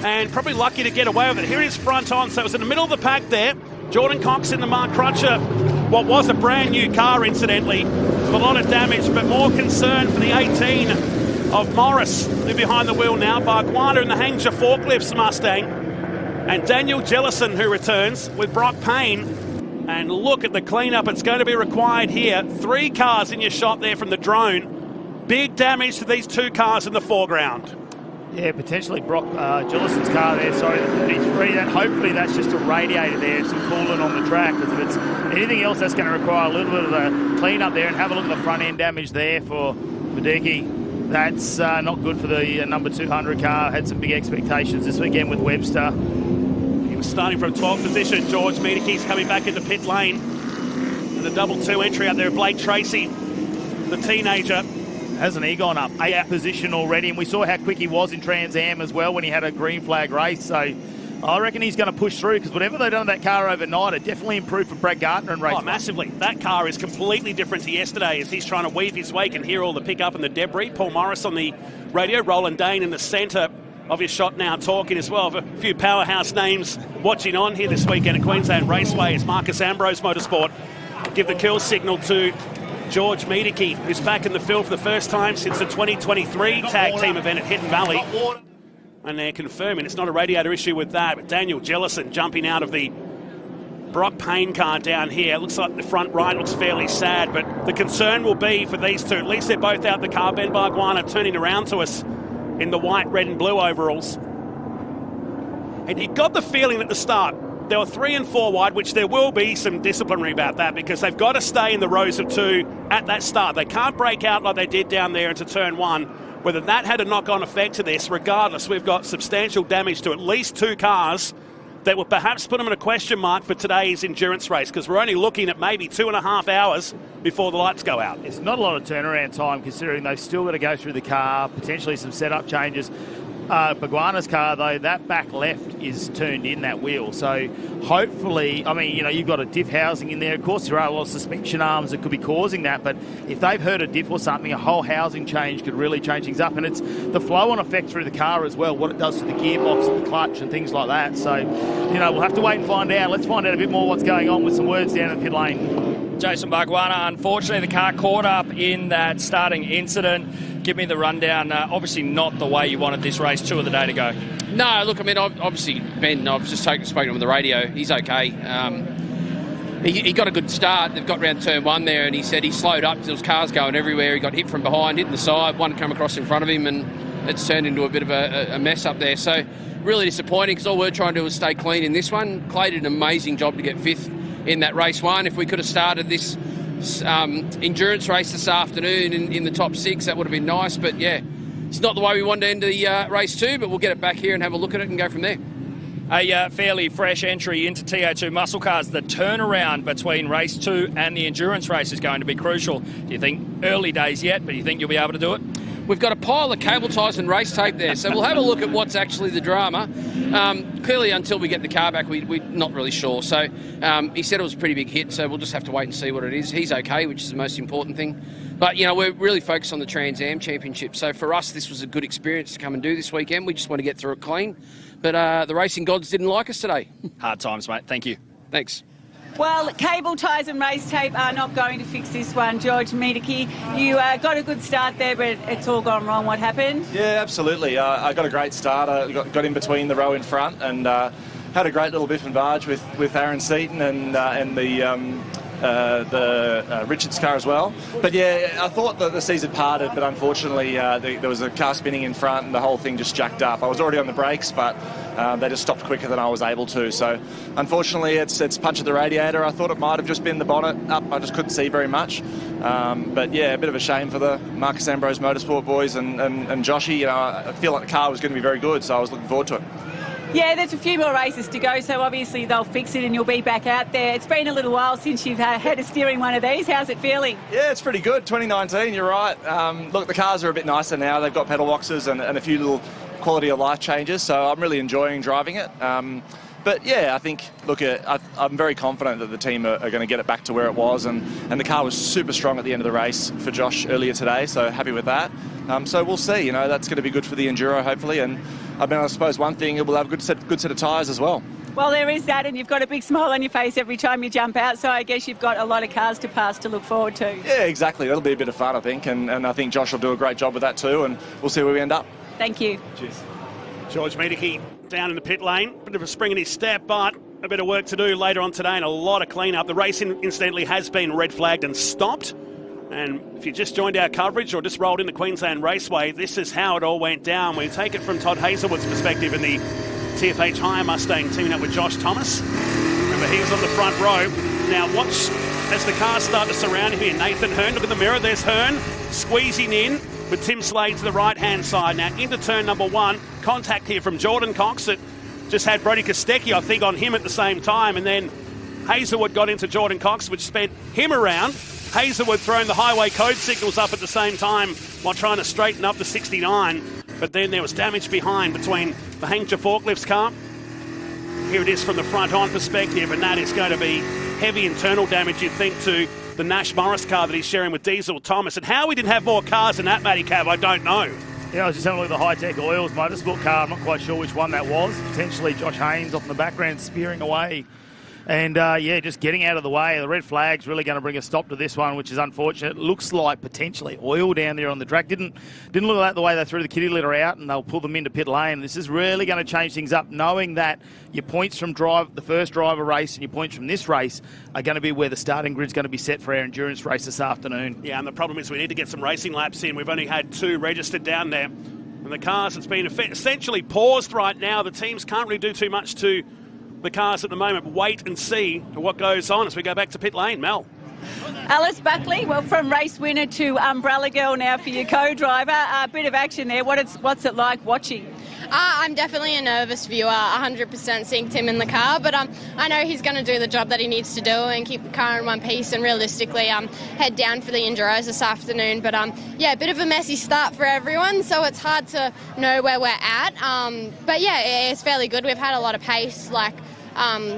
and probably lucky to get away with it. Here it is front on. So it was in the middle of the pack there. Jordan Cox in the Mark Crutcher, what was a brand new car incidentally, with a lot of damage, but more concern for the 18 of Morris, who's behind the wheel now. Bargwana in the Hanger Forklifts Mustang. And Daniel Jellison, who returns with Brock Payne And look at the cleanup it's going to be required here. 3 cars in your shot there from the drone. Big damage to these 2 cars in the foreground. Yeah, potentially Brock Gillison's car there, sorry, the 33. Hopefully that's just a radiator there, some coolant on the track, because if it's anything else, that's going to require a little bit of a clean up there. And have a look at the front end damage there for Madeki. That's not good for the number 200 car. Had some big expectations this weekend with Webster. He was starting from 12th position. George Medeke's coming back into pit lane. And the double 2 entry out there, Blake Tracy, the teenager. Hasn't he gone up 8th position already? And we saw how quick he was in Trans Am as well when he had a green flag race. So I reckon he's going to push through, because whatever they've done to that car overnight, it definitely improved for Brad Gardner in race. Oh, massively. That car is completely different to yesterday as he's trying to weave his way. Can hear all the pickup and the debris. Paul Morris on the radio, Roland Dane in the centre of his shot now talking as well. A few powerhouse names watching on here this weekend at Queensland Raceway as Marcus Ambrose Motorsport give the kill signal to George Medeke, who's back in the field for the first time since the 2023 tag team event at Hidden Valley. And they're confirming it's not a radiator issue with that, but Daniel Jellison jumping out of the Brock Payne car down here. It looks like the front right looks fairly sad, but the concern will be for these two. At least they're both out the car. Ben Barguana turning around to us in the white, red and blue overalls. And you got the feeling at the start, there were 3 and 4 wide, which there will be some disciplinary about that, because they've got to stay in the rows of 2 at that start. They can't break out like they did down there into turn 1. Whether that had a knock-on effect to this, regardless, we've got substantial damage to at least 2 cars that will perhaps put them in a question mark for today's endurance race, because we're only looking at maybe 2.5 hours before the lights go out. It's not a lot of turnaround time, considering they've still got to go through the car, potentially some setup changes. Baguana's car, though, that back left is turned in, that wheel. So hopefully, I mean, you know, you've got a diff housing in there. Of course, there are a lot of suspension arms that could be causing that. But if they've hurt a diff or something, a whole housing change could really change things up. And it's the flow-on effect through the car as well, what it does to the gearbox, the clutch and things like that. So, you know, we'll have to wait and find out. Let's find out a bit more what's going on with some words down in the pit lane. Jason Barguana, unfortunately, the car caught up in that starting incident. Give me the rundown. Obviously not the way you wanted this race, 2 of the day to go. No, look, I mean, obviously, Ben, I've just spoken to him on the radio. He's okay. He got a good start. They've got round turn 1 there, and he said he slowed up. There was cars going everywhere. He got hit from behind, hit in the side. One come across in front of him, and it's turned into a bit of a mess up there. So really disappointing, because all we're trying to do is stay clean in this one. Clay did an amazing job to get 5th in that race 1. If we could have started this endurance race this afternoon in the top 6, that would have been nice. But yeah, it's not the way we wanted to end the race 2, but we'll get it back here and have a look at it and go from there. A fairly fresh entry into TA2 muscle cars. The turnaround between race 2 and the endurance race is going to be crucial. Do you think early days yet, but do you think you'll be able to do it? We've got a pile of cable ties and race tape there, so we'll have a look at what's actually the drama. Clearly, until we get the car back, we're not really sure. So he said it was a pretty big hit, so we'll just have to wait and see what it is. He's okay, which is the most important thing. But, you know, we're really focused on the Trans Am Championship. So for us, this was a good experience to come and do this weekend. We just want to get through it clean. But the racing gods didn't like us today. Hard times, mate. Thank you. Thanks. Well, cable ties and race tape are not going to fix this one, George Medeke. You got a good start there, but it's all gone wrong. What happened? Yeah, absolutely. I got a great start. I got in between the row in front and had a great little biff and barge with Aaron Seaton and the Richards car as well. But yeah, I thought that the seas had parted, but unfortunately there was a car spinning in front and the whole thing just jacked up. I was already on the brakes, but they just stopped quicker than I was able to. So unfortunately it's punctured the radiator. I thought it might have just been the bonnet up. I just couldn't see very much. But yeah, a bit of a shame for the Marcus Ambrose Motorsport boys and Joshy. You know, I feel like the car was going to be very good, so I was looking forward to it. Yeah, there's a few more races to go, so obviously they'll fix it and you'll be back out there. It's been a little while since you've had a steering one of these. How's it feeling? Yeah, it's pretty good. 2019, you're right. Look, the cars are a bit nicer now. They've got pedal boxes and a few little quality of life changes, so I'm really enjoying driving it. But yeah, I think, look, I'm very confident that the team are going to get it back to where it was, and the car was super strong at the end of the race for Josh earlier today, so happy with that. So we'll see, you know, that's going to be good for the Enduro, hopefully, and I mean, I suppose one thing, it will have a good set of tyres as well. Well, there is that, and you've got a big smile on your face every time you jump out, so I guess you've got a lot of cars to pass to look forward to. Yeah, exactly. That'll be a bit of fun, I think, and I think Josh will do a great job with that too, and we'll see where we end up. Thank you. Cheers. George Medeke down in the pit lane. Bit of a spring in his step, but A bit of work to do later on today and a lot of clean-up. The race, incidentally, has been red flagged and stopped. And if you just joined our coverage or just rolled into Queensland Raceway, this is how it all went down. We take it from Todd Hazelwood's perspective in the TFH High-Mustang teaming up with Josh Thomas. Remember, he was on the front row. Now watch as the cars start to surround him here. Nathan Hearn, look at the mirror. There's Hearn squeezing in with Tim Slade to the right-hand side. Now into turn number 1. Contact here from Jordan Cox that just had Brody Kostecki, I think, on him at the same time. And then Hazelwood got into Jordan Cox, which spent him around. Hazelwood throwing the highway code signals up at the same time while trying to straighten up the 69. But then there was damage behind between the Hangja Forklifts car. Here it is from the front-on perspective, and that is going to be heavy internal damage, you'd think, to the Nash Morris car that he's sharing with Diesel Thomas. And how we didn't have more cars than that, Matty Cav, I don't know. Yeah, I was just having a look at the Hi-Tec Oils motorsport car. I'm not quite sure which one that was. Potentially Josh Haynes off in the background spearing away. And, yeah, just getting out of the way. The red flag's really going to bring a stop to this one, which is unfortunate. It looks like potentially oil down there on the track. Didn't look like the way they threw the kitty litter out, and they'll pull them into pit lane. This is really going to change things up, knowing that your points from the first driver race and your points from this race are going to be where the starting grid's going to be set for our endurance race this afternoon. Yeah, and the problem is we need to get some racing laps in. We've only had 2 registered down there. And the cars, it's been essentially paused right now. The teams can't really do too much to the cars at the moment. Wait and see what goes on as we go back to pit lane. Mel. Alice Buckley, well, from race winner to umbrella girl now for your co-driver. A bit of action there. What's it like watching? I'm definitely a nervous viewer, 100% seeing Tim in the car, but I know he's going to do the job that he needs to do and keep the car in one piece and realistically head down for the Enduros this afternoon. But yeah, a bit of a messy start for everyone, so it's hard to know where we're at. But yeah, it's fairly good. We've had a lot of pace, like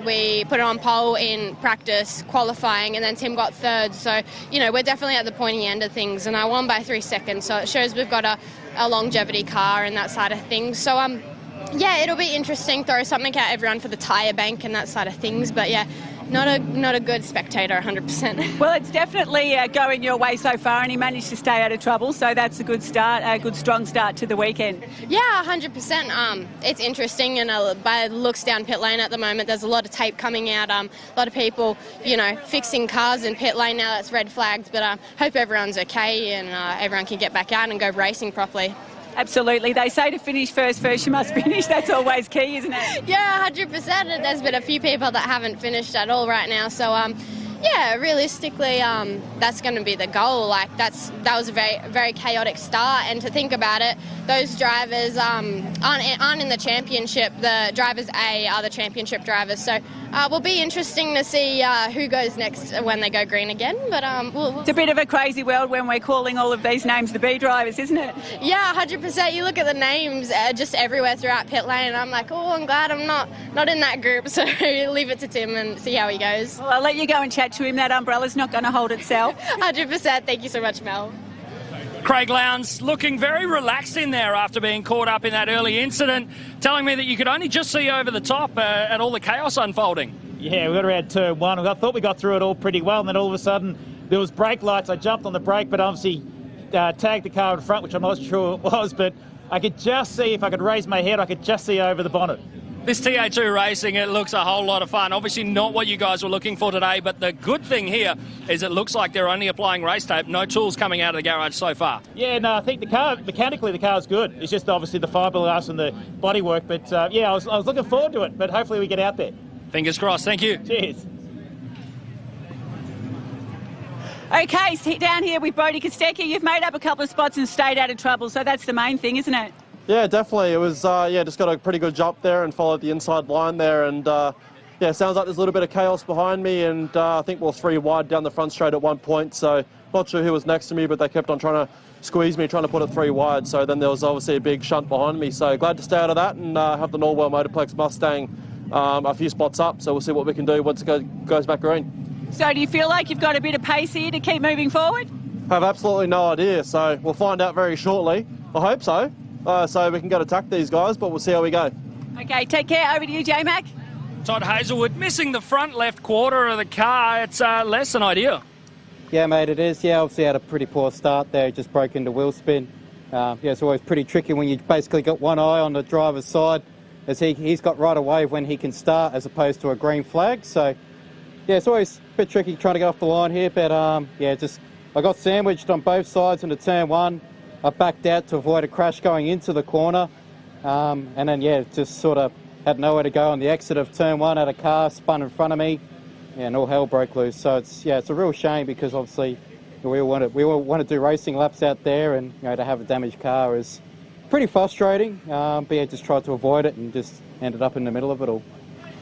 we put it on pole in practice, qualifying, and then Tim got 3rd. So, you know, we're definitely at the pointy end of things, and I won by 3 seconds. So it shows we've got a longevity car and that side of things. So, yeah, it'll be interesting. Throw something at everyone for the tyre bank and that side of things. But, yeah, not a good spectator, 100%. Well, it's definitely going your way so far, and he managed to stay out of trouble, so that's a good start, a good strong start to the weekend. Yeah, 100%. It's interesting, and by looks down pit lane at the moment, there's a lot of tape coming out, a lot of people, you know, fixing cars in pit lane now that's red flagged, but hope everyone's okay and everyone can get back out and go racing properly. Absolutely. They say to finish first you must finish. That's always key, isn't it? Yeah, 100%. There's been a few people that haven't finished at all right now. So, yeah, realistically, that's going to be the goal. Like, that was a very, very chaotic start. And to think about it, those drivers aren't in the championship. The drivers A are the championship drivers. So, will be interesting to see who goes next when they go green again. But it's a bit of a crazy world when we're calling all of these names the B drivers, isn't it? Yeah, 100%. You look at the names just everywhere throughout pit lane, and I'm like, oh, I'm glad I'm not in that group. So leave it to Tim and see how he goes. Well, I'll let you go and chat to him. That umbrella's not going to hold itself. 100%. Thank you so much, Mel. Craig Lowndes looking very relaxed in there after being caught up in that early incident, telling me that you could only just see over the top at all the chaos unfolding. Yeah, we got around turn 1. I thought we got through it all pretty well, and then all of a sudden there was brake lights. I jumped on the brake, but obviously tagged the car in front, which I'm not sure it was, but I could just see, if I could raise my head, I could just see over the bonnet. This TA2 racing, it looks a whole lot of fun. Obviously not what you guys were looking for today, but the good thing here is it looks like they're only applying race tape. No tools coming out of the garage so far. Yeah, no, I think the car, mechanically the car's good. It's just obviously the fiberglass and the bodywork, but yeah, I was looking forward to it, but hopefully we get out there. Fingers crossed. Thank you. Cheers. Okay, down here with Brody Kostecki. You've made up a couple of spots and stayed out of trouble, so that's the main thing, isn't it? Yeah, definitely. It was, just got a pretty good jump there and followed the inside line there. And, yeah, sounds like there's a little bit of chaos behind me. And I think we're 3 wide down the front straight at one point. So not sure who was next to me, but they kept on trying to squeeze me, trying to put it 3 wide. So then there was obviously a big shunt behind me. So glad to stay out of that and have the Norwell Motorplex Mustang a few spots up. So we'll see what we can do once it goes back green. So do you feel like you've got a bit of pace here to keep moving forward? I have absolutely no idea. So we'll find out very shortly. I hope so. So we can go attack these guys, but we'll see how we go. Okay, take care. Over to you, J-Mac. Todd Hazelwood missing the front left quarter of the car. It's less than ideal. Yeah, mate, it is. Yeah, obviously had a pretty poor start there. Just broke into wheel spin. Yeah, it's always pretty tricky when you basically got one eye on the driver's side. as he's got right away when he can start as opposed to a green flag. So, yeah, it's always a bit tricky trying to get off the line here, but yeah, I got sandwiched on both sides into turn one. I backed out to avoid a crash going into the corner, and then, yeah, just sort of had nowhere to go on the exit of turn one. Had a car spun in front of me, and all hell broke loose. So it's a real shame because obviously we all want to do racing laps out there, and to have a damaged car is pretty frustrating. But yeah, just tried to avoid it and just ended up in the middle of it all.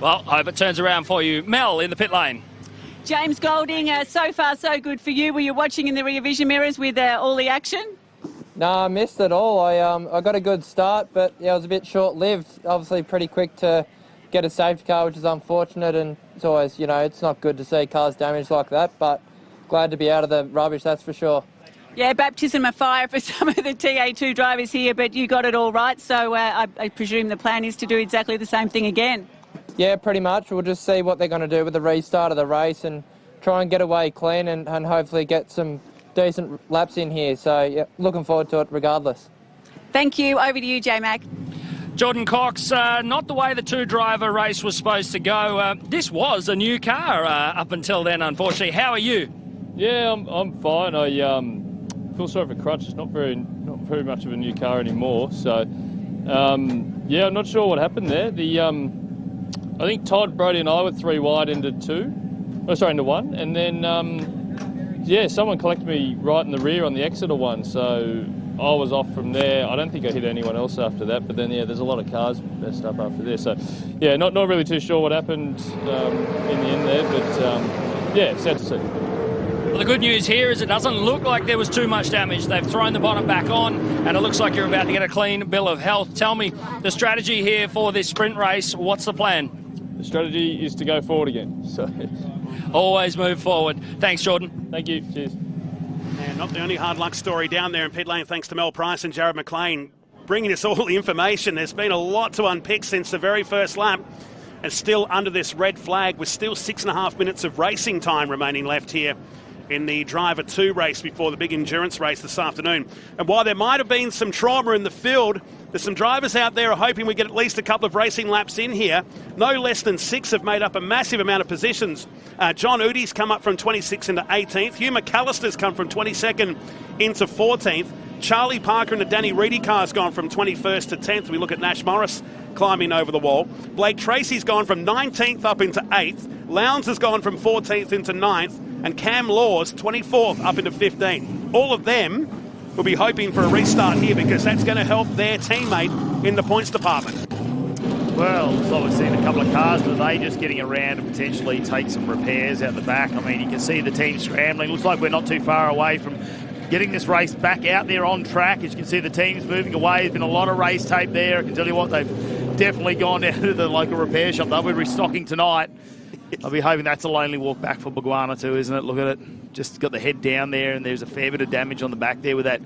Well, hope it turns around for you. Mel in the pit lane. James Golding, so far so good for you. Were you watching in the rear vision mirrors with all the action? No, I missed it all. I got a good start, but yeah, it was a bit short-lived. Obviously pretty quick to get a safety car, which is unfortunate, and it's always, it's not good to see cars damaged like that, but glad to be out of the rubbish, that's for sure. Yeah, baptism of fire for some of the TA2 drivers here, but you got it all right, so I presume the plan is to do exactly the same thing again. Yeah, pretty much. We'll just see what they're going to do with the restart of the race and try and get away clean and hopefully get some decent laps in here. So, yeah, looking forward to it regardless. Thank you. Over to you, J-Mac. Jordan Cox, not the way the two-driver race was supposed to go. This was a new car up until then, unfortunately. How are you? Yeah, I'm fine. I feel sorry for Crutch. It's not very much of a new car anymore. So, yeah, I'm not sure what happened there. I think Todd, Brody and I were 3 wide into one. And then, yeah, someone collected me right in the rear on the exit of one. So I was off from there. I don't think I hit anyone else after that. But then, yeah, there's a lot of cars messed up after this. So, yeah, not really too sure what happened in the end there. But, yeah, sad to see. Well, the good news here is it doesn't look like there was too much damage. They've thrown the bonnet back on, and it looks like you're about to get a clean bill of health. Tell me the strategy here for this sprint race. What's the plan? The strategy is to go forward again. So, always move forward. Thanks, Jordan. Thank you. Cheers. And not the only hard luck story down there in pit lane, thanks to Mel Price and Jared McLean, bringing us all the information. There's been a lot to unpick since the very first lap. And still under this red flag with still 6.5 minutes of racing time remaining left here in the Driver 2 race before the big endurance race this afternoon. And while there might have been some trauma in the field, there's some drivers out there who are hoping we get at least a couple of racing laps in here. No less than 6 have made up a massive amount of positions. John Udy's come up from 26th into 18th. Hugh McAllister's come from 22nd into 14th. Charlie Parker and the Danny Reedy car's gone from 21st to 10th. We look at Nash Morris climbing over the wall. Blake Tracy's gone from 19th up into 8th. Lowndes has gone from 14th into 9th. And Cam Laws, 24th up into 15th. All of them will be hoping for a restart here because that's going to help their teammate in the points department. Well, looks like we've seen a couple of cars, but are they just getting around and potentially take some repairs out the back? I mean, you can see the team scrambling. Looks like we're not too far away from getting this race back out there on track. As you can see, the team's moving away. There's been a lot of race tape there. I can tell you what, they've definitely gone down to the local repair shop. They'll be restocking tonight. I'll be hoping that's a lonely walk back for Boguana too, isn't it? Look at it. Just got the head down there, and there's a fair bit of damage on the back there with that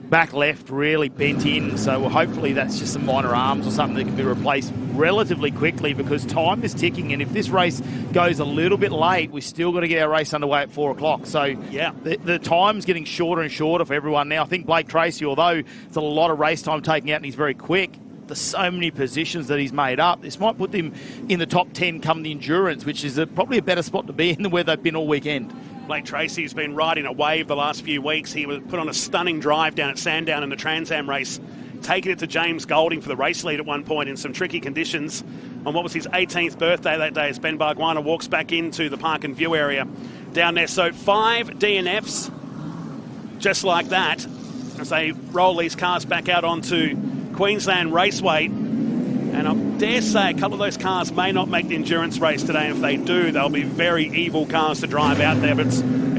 back left really bent in. So hopefully that's just some minor arms or something that can be replaced relatively quickly because time is ticking. And if this race goes a little bit late, we still got to get our race underway at 4 o'clock. So yeah, the time's getting shorter and shorter for everyone now. I think Blake Tracy, although it's a lot of race time taking out and he's very quick, there's so many positions that he's made up. This might put them in the top 10 come the endurance, which is probably a better spot to be in than where they've been all weekend. Blake Tracy's been riding a wave the last few weeks. He was put on a stunning drive down at Sandown in the Trans Am race, taking it to James Golding for the race lead at one point in some tricky conditions on what was his 18th birthday that day as Ben Bargwana walks back into the Park and View area down there. So 5 DNFs just like that as they roll these cars back out onto Queensland Raceway. And I dare say a couple of those cars may not make the endurance race today. And if they do, they'll be very evil cars to drive out there. But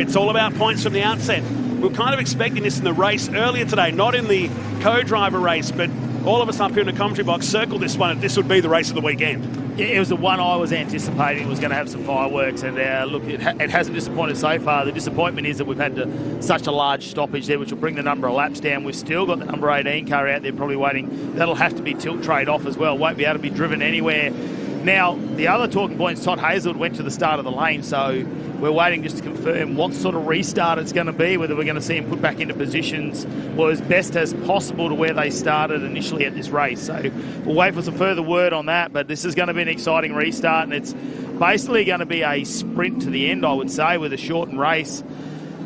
it's all about points from the outset. We were kind of expecting this in the race earlier today, not in the co-driver race, but all of us up here in the commentary box circled this one. This would be the race of the weekend. Yeah, it was the one I was anticipating was going to have some fireworks, and look, it hasn't disappointed so far. The disappointment is that we've had such a large stoppage there, which will bring the number of laps down. We've still got the number 18 car out there probably waiting. That'll have to be tilt trade off as well. Won't be able to be driven anywhere. Now, the other talking point is Todd Hazelwood went to the start of the lane, so we're waiting just to confirm what sort of restart it's going to be, whether we're going to see them put back into positions or as best as possible to where they started initially at this race. So we'll wait for some further word on that, but this is going to be an exciting restart, and it's basically going to be a sprint to the end, I would say, with a shortened race.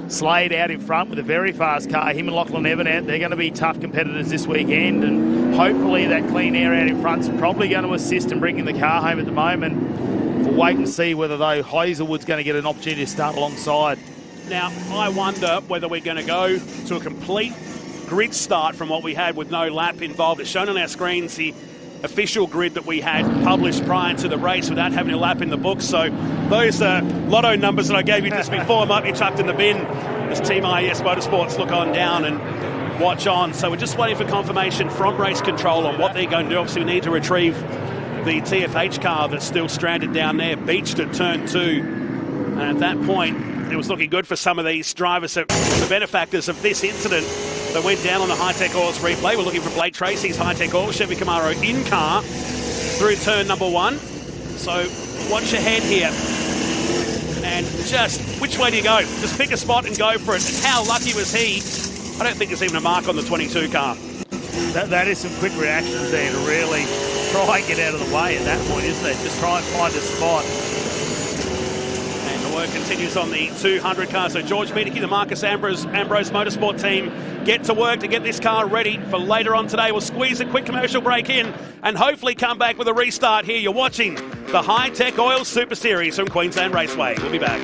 Slade out in front with a very fast car. Him and Lachlan Evanet, they're going to be tough competitors this weekend, and hopefully that clean air out in front's probably going to assist in bringing the car home at the moment. We'll wait and see whether, though, Hazelwood's going to get an opportunity to start alongside. Now, I wonder whether we're going to go to a complete grid start from what we had with no lap involved. It's shown on our screens the official grid that we had published prior to the race without having a lap in the book. So those lotto numbers that I gave you just before might be chucked in the bin as Team IES Motorsports look on down and watch on. So we're just waiting for confirmation from race control on what they're going to do. Obviously, we need to retrieve the TFH car that's still stranded down there, beached at turn 2. And at that point, it was looking good for some of these drivers, the benefactors of this incident that went down on the Hi-Tec Oils replay. We're looking for Blake Tracy's Hi-Tec Oils Chevy Camaro in car through turn number 1. So watch your head here. And just, which way do you go? Just pick a spot and go for it. And how lucky was he? I don't think there's even a mark on the 22 car. That is some quick reactions there to really try and get out of the way at that point, isn't it? Just try and find a spot. And the work continues on the 200 car. So George Miedeke, the Marcus Ambrose Motorsport team, get to work to get this car ready for later on today. We'll squeeze a quick commercial break in and hopefully come back with a restart here. You're watching the Hi-Tec Oil Super Series from Queensland Raceway. We'll be back.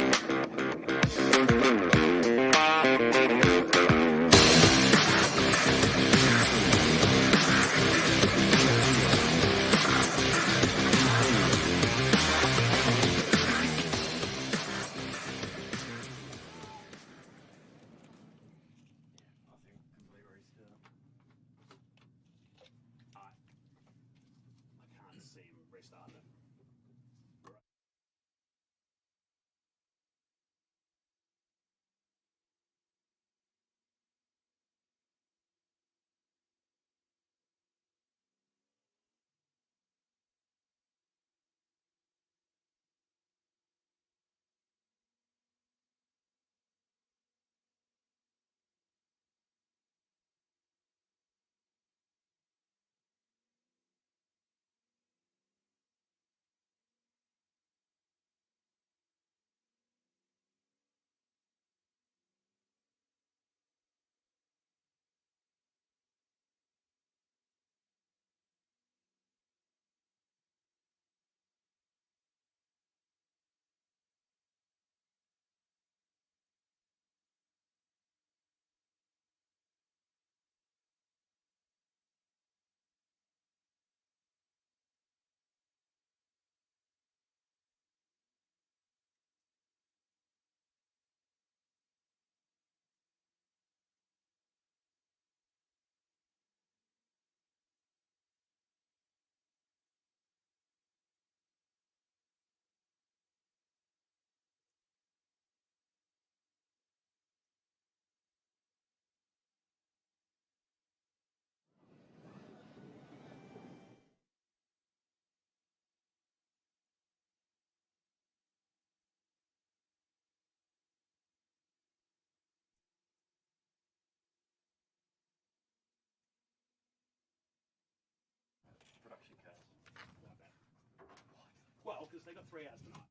Well, because they got 3 hours tonight.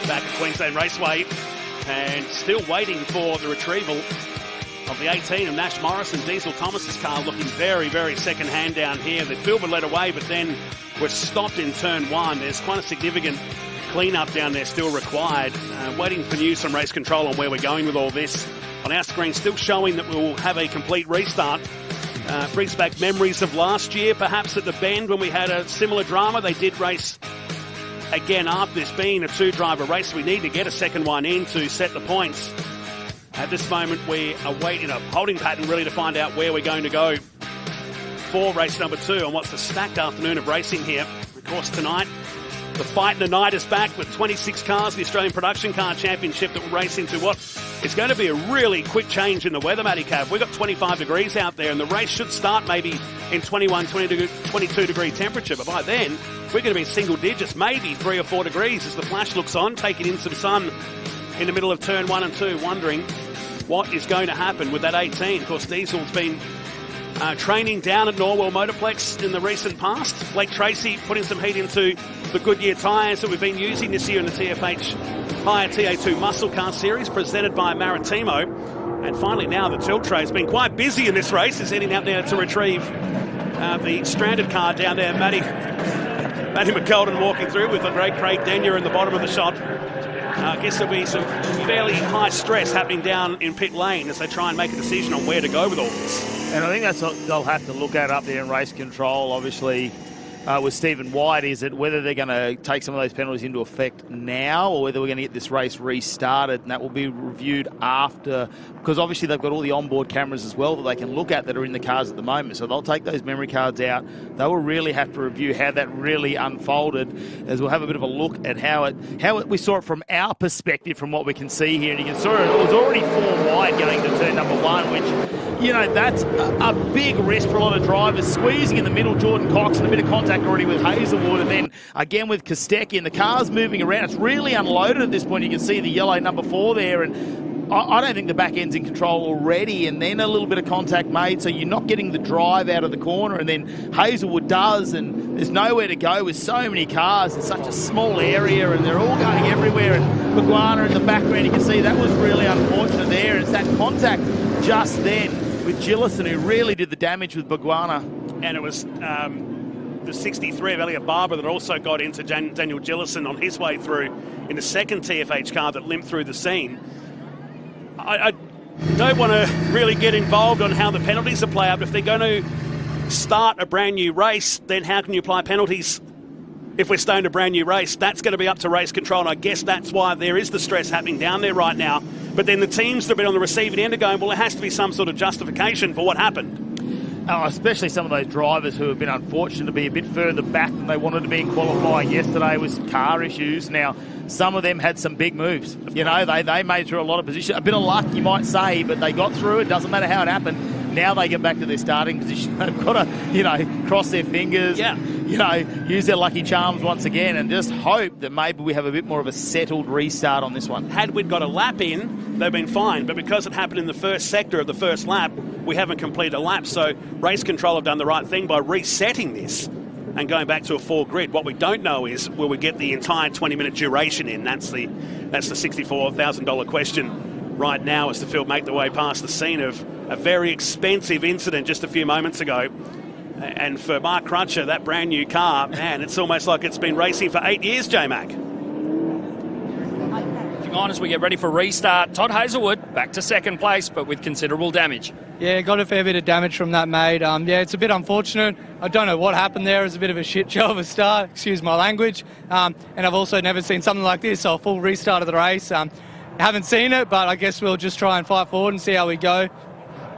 back at Queensland Raceway, and still waiting for the retrieval of the 18 of Nash Morrison. Diesel Thomas's car looking very, very second-hand down here. The field were led away, but then were stopped in turn one. There's quite a significant clean-up down there still required. Waiting for news from race control on where we're going with all this. On our screen, still showing that we'll have a complete restart. Brings back memories of last year, perhaps at the Bend when we had a similar drama. They did race again after this being a two-driver race. We need to get a second one in to set the points. At this moment, we are waiting a holding pattern really to find out where we're going to go for race number 2 on what's a stacked afternoon of racing here. Of course, tonight, the fight in the night is back with 26 cars, the Australian Production Car Championship that will race into what is going to be a really quick change in the weather, Matty Cav. We've got 25 degrees out there, and the race should start maybe in 21, 22 degree temperature. But by then, we're going to be single digits, maybe 3 or 4 degrees as the flash looks on, taking in some sun in the middle of turn 1 and 2, wondering what is going to happen with that 18. Of course, Diesel's been training down at Norwell Motorplex in the recent past. Blake Tracy putting some heat into the Goodyear tyres that we've been using this year in the TFH Higher TA2 Muscle Car Series, presented by Maritimo. And finally now the tilt tray has been quite busy in this race. Is heading out there to retrieve the stranded car down there. Matty McKeldin walking through with the great Craig Denyer in the bottom of the shot. I guess there'll be some fairly high stress happening down in pit lane as they try and make a decision on where to go with all this. And I think that's what they'll have to look at up there in race control, obviously, with Stephen White, is that whether they're going to take some of those penalties into effect now or whether we're going to get this race restarted, and that will be reviewed after, because obviously they've got all the onboard cameras as well that they can look at that are in the cars at the moment. So they'll take those memory cards out. They will really have to review how that really unfolded, as we'll have a bit of a look at how we saw it from our perspective, from what we can see here. And you can see it was already 4 wide going to turn number 1, which, you know, that's a big risk for a lot of drivers. Squeezing in the middle, Jordan Cox, and a bit of contact already with Hazelwood, and then again with Kostecki, and the car's moving around. It's really unloaded at this point. You can see the yellow number 4 there, and I don't think the back end's in control already, and then a little bit of contact made, so you're not getting the drive out of the corner, and then Hazelwood does, and there's nowhere to go with so many cars in such a small area, and they're all going everywhere, and Baguana in the background, you can see that was really unfortunate there. It's that contact just then with Gillison who really did the damage with Baguana. And it was the 63 of Elliot Barber that also got into Daniel Gillison on his way through in the second TFH car that limped through the scene. I don't want to really get involved on how the penalties are play out. If they're going to start a brand new race, then how can you apply penalties if we're starting a brand new race? That's going to be up to race control, and I guess that's why there is the stress happening down there right now. But then the teams that have been on the receiving end are going, well, there has to be some sort of justification for what happened. Oh, especially some of those drivers who have been unfortunate to be a bit further back than they wanted to be in qualifying yesterday with some car issues. Now, some of them had some big moves. You know, they made through a lot of position. A bit of luck, you might say, but they got through it. Doesn't matter how it happened. Now they get back to their starting position. They've got to, cross their fingers. Yeah. Use their lucky charms once again and just hope that maybe we have a bit more of a settled restart on this one. Had we got a lap in, they've been fine. But because it happened in the first sector of the first lap, we haven't completed a lap. So race control have done the right thing by resetting this and going back to a 4 grid. What we don't know is, will we get the entire 20-minute duration in? That's the $64,000 question right now, as the field make their way past the scene of a very expensive incident just a few moments ago. And for Mark Crutcher, that brand new car, man, it's almost like it's been racing for 8 years, J-Mac. On as we get ready for restart, Todd Hazelwood back to second place, but with considerable damage. Yeah, got a fair bit of damage from that, mate. Yeah, it's a bit unfortunate. I don't know what happened there. It was a bit of a shit show of a start, excuse my language. And I've also never seen something like this, so a full restart of the race. Haven't seen it, but I guess we'll just try and fight forward and see how we go.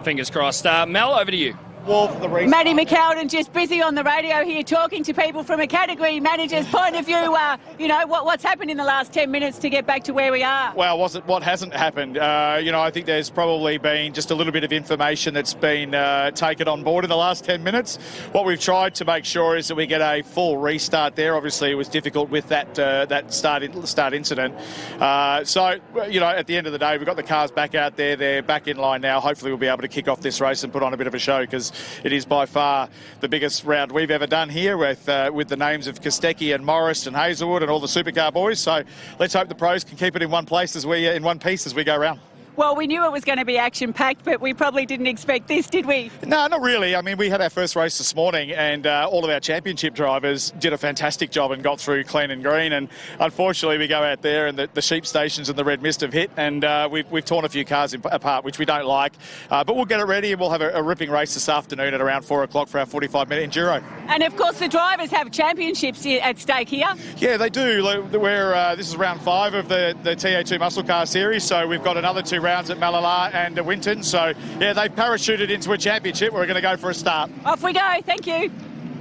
Fingers crossed. Mel, over to you. Matty McKeldin just busy on the radio here talking to people from a category manager's point of view. What's happened in the last 10 minutes to get back to where we are? Well, what hasn't happened? I think there's probably been just a little bit of information that's been taken on board in the last 10 minutes. What we've tried to make sure is that we get a full restart there. Obviously, it was difficult with that start incident. At the end of the day, we've got the cars back out there. They're back in line now. Hopefully, we'll be able to kick off this race and put on a bit of a show, because It is by far the biggest round we've ever done here with the names of Kostecki and Morris and Hazelwood and all the supercar boys. So let's hope the pros can keep it in one place in one piece as we go round. Well, we knew it was going to be action-packed, but we probably didn't expect this, did we? No, not really. I mean, we had our first race this morning and all of our championship drivers did a fantastic job and got through clean and green. And unfortunately, we go out there and the sheep stations and the red mist have hit and we've torn a few cars apart, which we don't like. But we'll get it ready and we'll have a ripping race this afternoon at around 4 o'clock for our 45-minute enduro. And, of course, the drivers have championships at stake here. Yeah, they do. This is round 5 of the TA2 Muscle Car Series, so we've got another 2 rounds at Malala and Winton. So, yeah, they've parachuted into a championship. We're going to go for a start. Off we go. Thank you.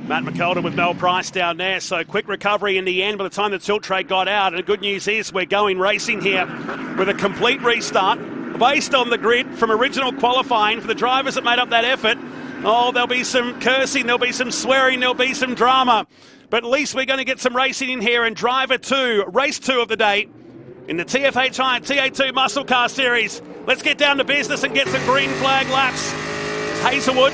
Matt McKeldin with Mel Price down there. So quick recovery in the end by the time the tilt tray got out. And the good news is we're going racing here with a complete restart based on the grid from original qualifying for the drivers that made up that effort. Oh, there'll be some cursing, there'll be some swearing, there'll be some drama. But at least we're going to get some racing in here. And driver 2, race 2 of the day in the TFHI TA2 Muscle Car Series. Let's get down to business and get some green flag laps. Hazelwood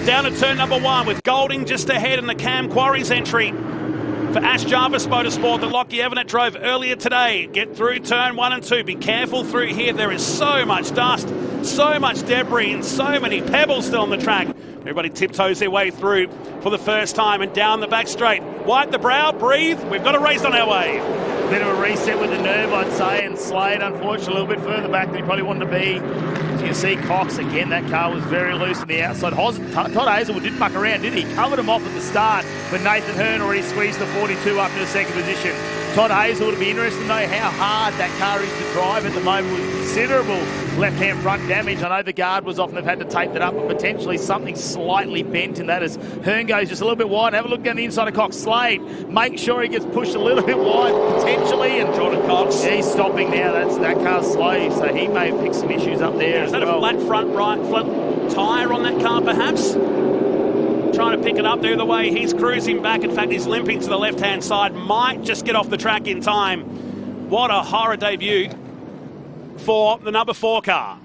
down to turn number 1 with Golding just ahead in the Cam Quarries entry for Ash Jarvis Motorsport that Lockie Evanet drove earlier today. Get through turn 1 and 2. Be careful through here. There is so much dust, so much debris and so many pebbles still on the track. Everybody tiptoes their way through for the first time and down the back straight. Wipe the brow, breathe. We've got a race on our way. Bit of a reset with the nerve, I'd say, and Slade, unfortunately, a little bit further back than he probably wanted to be. As you can see, Cox, again, that car was very loose on the outside. Todd Hazelwood didn't muck around, did he? Covered him off at the start, but Nathan Hearn already squeezed the 42 up to the second position. Todd Hazelwood would be interested to know how hard that car is to drive at the moment with considerable left-hand front damage. I know the guard was off and they've had to tape that up, but potentially something slightly bent in that as Hearn goes just a little bit wide. Have a look down the inside of Cox. Slade, make sure he gets pushed a little bit wide, potentially, and Jordan Cox. Yeah, he's stopping now. That car's slow, so he may have picked some issues up there. Is that a flat front flat tyre on that car, perhaps? Trying to pick it up there the way he's cruising back. In fact, he's limping to the left-hand side. Might just get off the track in time. What a horror debut for the number 4 car.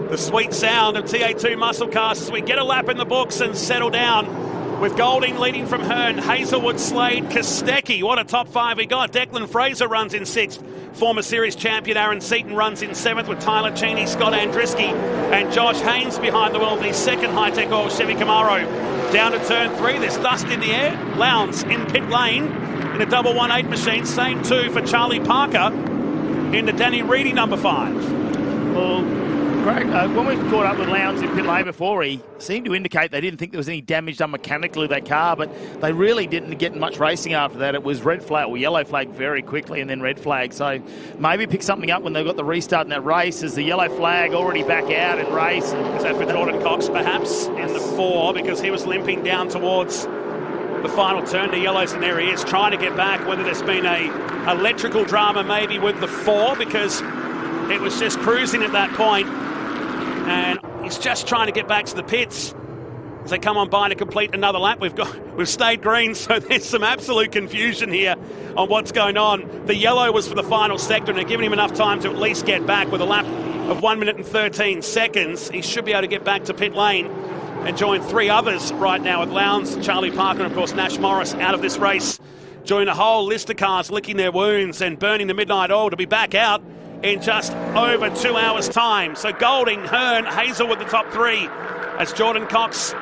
The sweet sound of TA2 muscle cars as we get a lap in the books and settle down. With Golding leading from Hearn, Hazelwood, Slade, Kostecki. What a top 5 we got. Declan Fraser runs in 6th. Former series champion Aaron Seaton runs in 7th with Tyler Cheney, Scott Andriski and Josh Haynes behind the wheel of the second Hi-Tec oil Chevy Camaro. Down to turn 3, there's dust in the air. Lowndes in pit lane in a double 1.8 machine. Same 2 for Charlie Parker in the Danny Reedy number 5. Well, Greg, when we caught up with Lowndes in pit lane before, he seemed to indicate they didn't think there was any damage done mechanically to that car, but they really didn't get much racing after that. It was red flag or yellow flag very quickly and then red flag. So maybe pick something up when they got the restart in that race as the yellow flag already back out in race. Is that for Jordan Cox perhaps in the 4 because he was limping down towards the final turn to yellows and there he is trying to get back. Whether there's been a electrical drama maybe with the 4 because it was just cruising at that point. And he's just trying to get back to the pits as they come on by to complete another lap. We've stayed green, so there's some absolute confusion here on what's going on. The yellow was for the final sector, and they're giving him enough time to at least get back with a lap of 1 minute and 13 seconds. He should be able to get back to pit lane and join 3 others right now with Lowndes, Charlie Parker, and of course Nash Morris out of this race. Join a whole list of cars licking their wounds and burning the midnight oil to be back out in just over 2 hours' time. So Golding, Hearn, Hazelwood the top 3 as Jordan Cox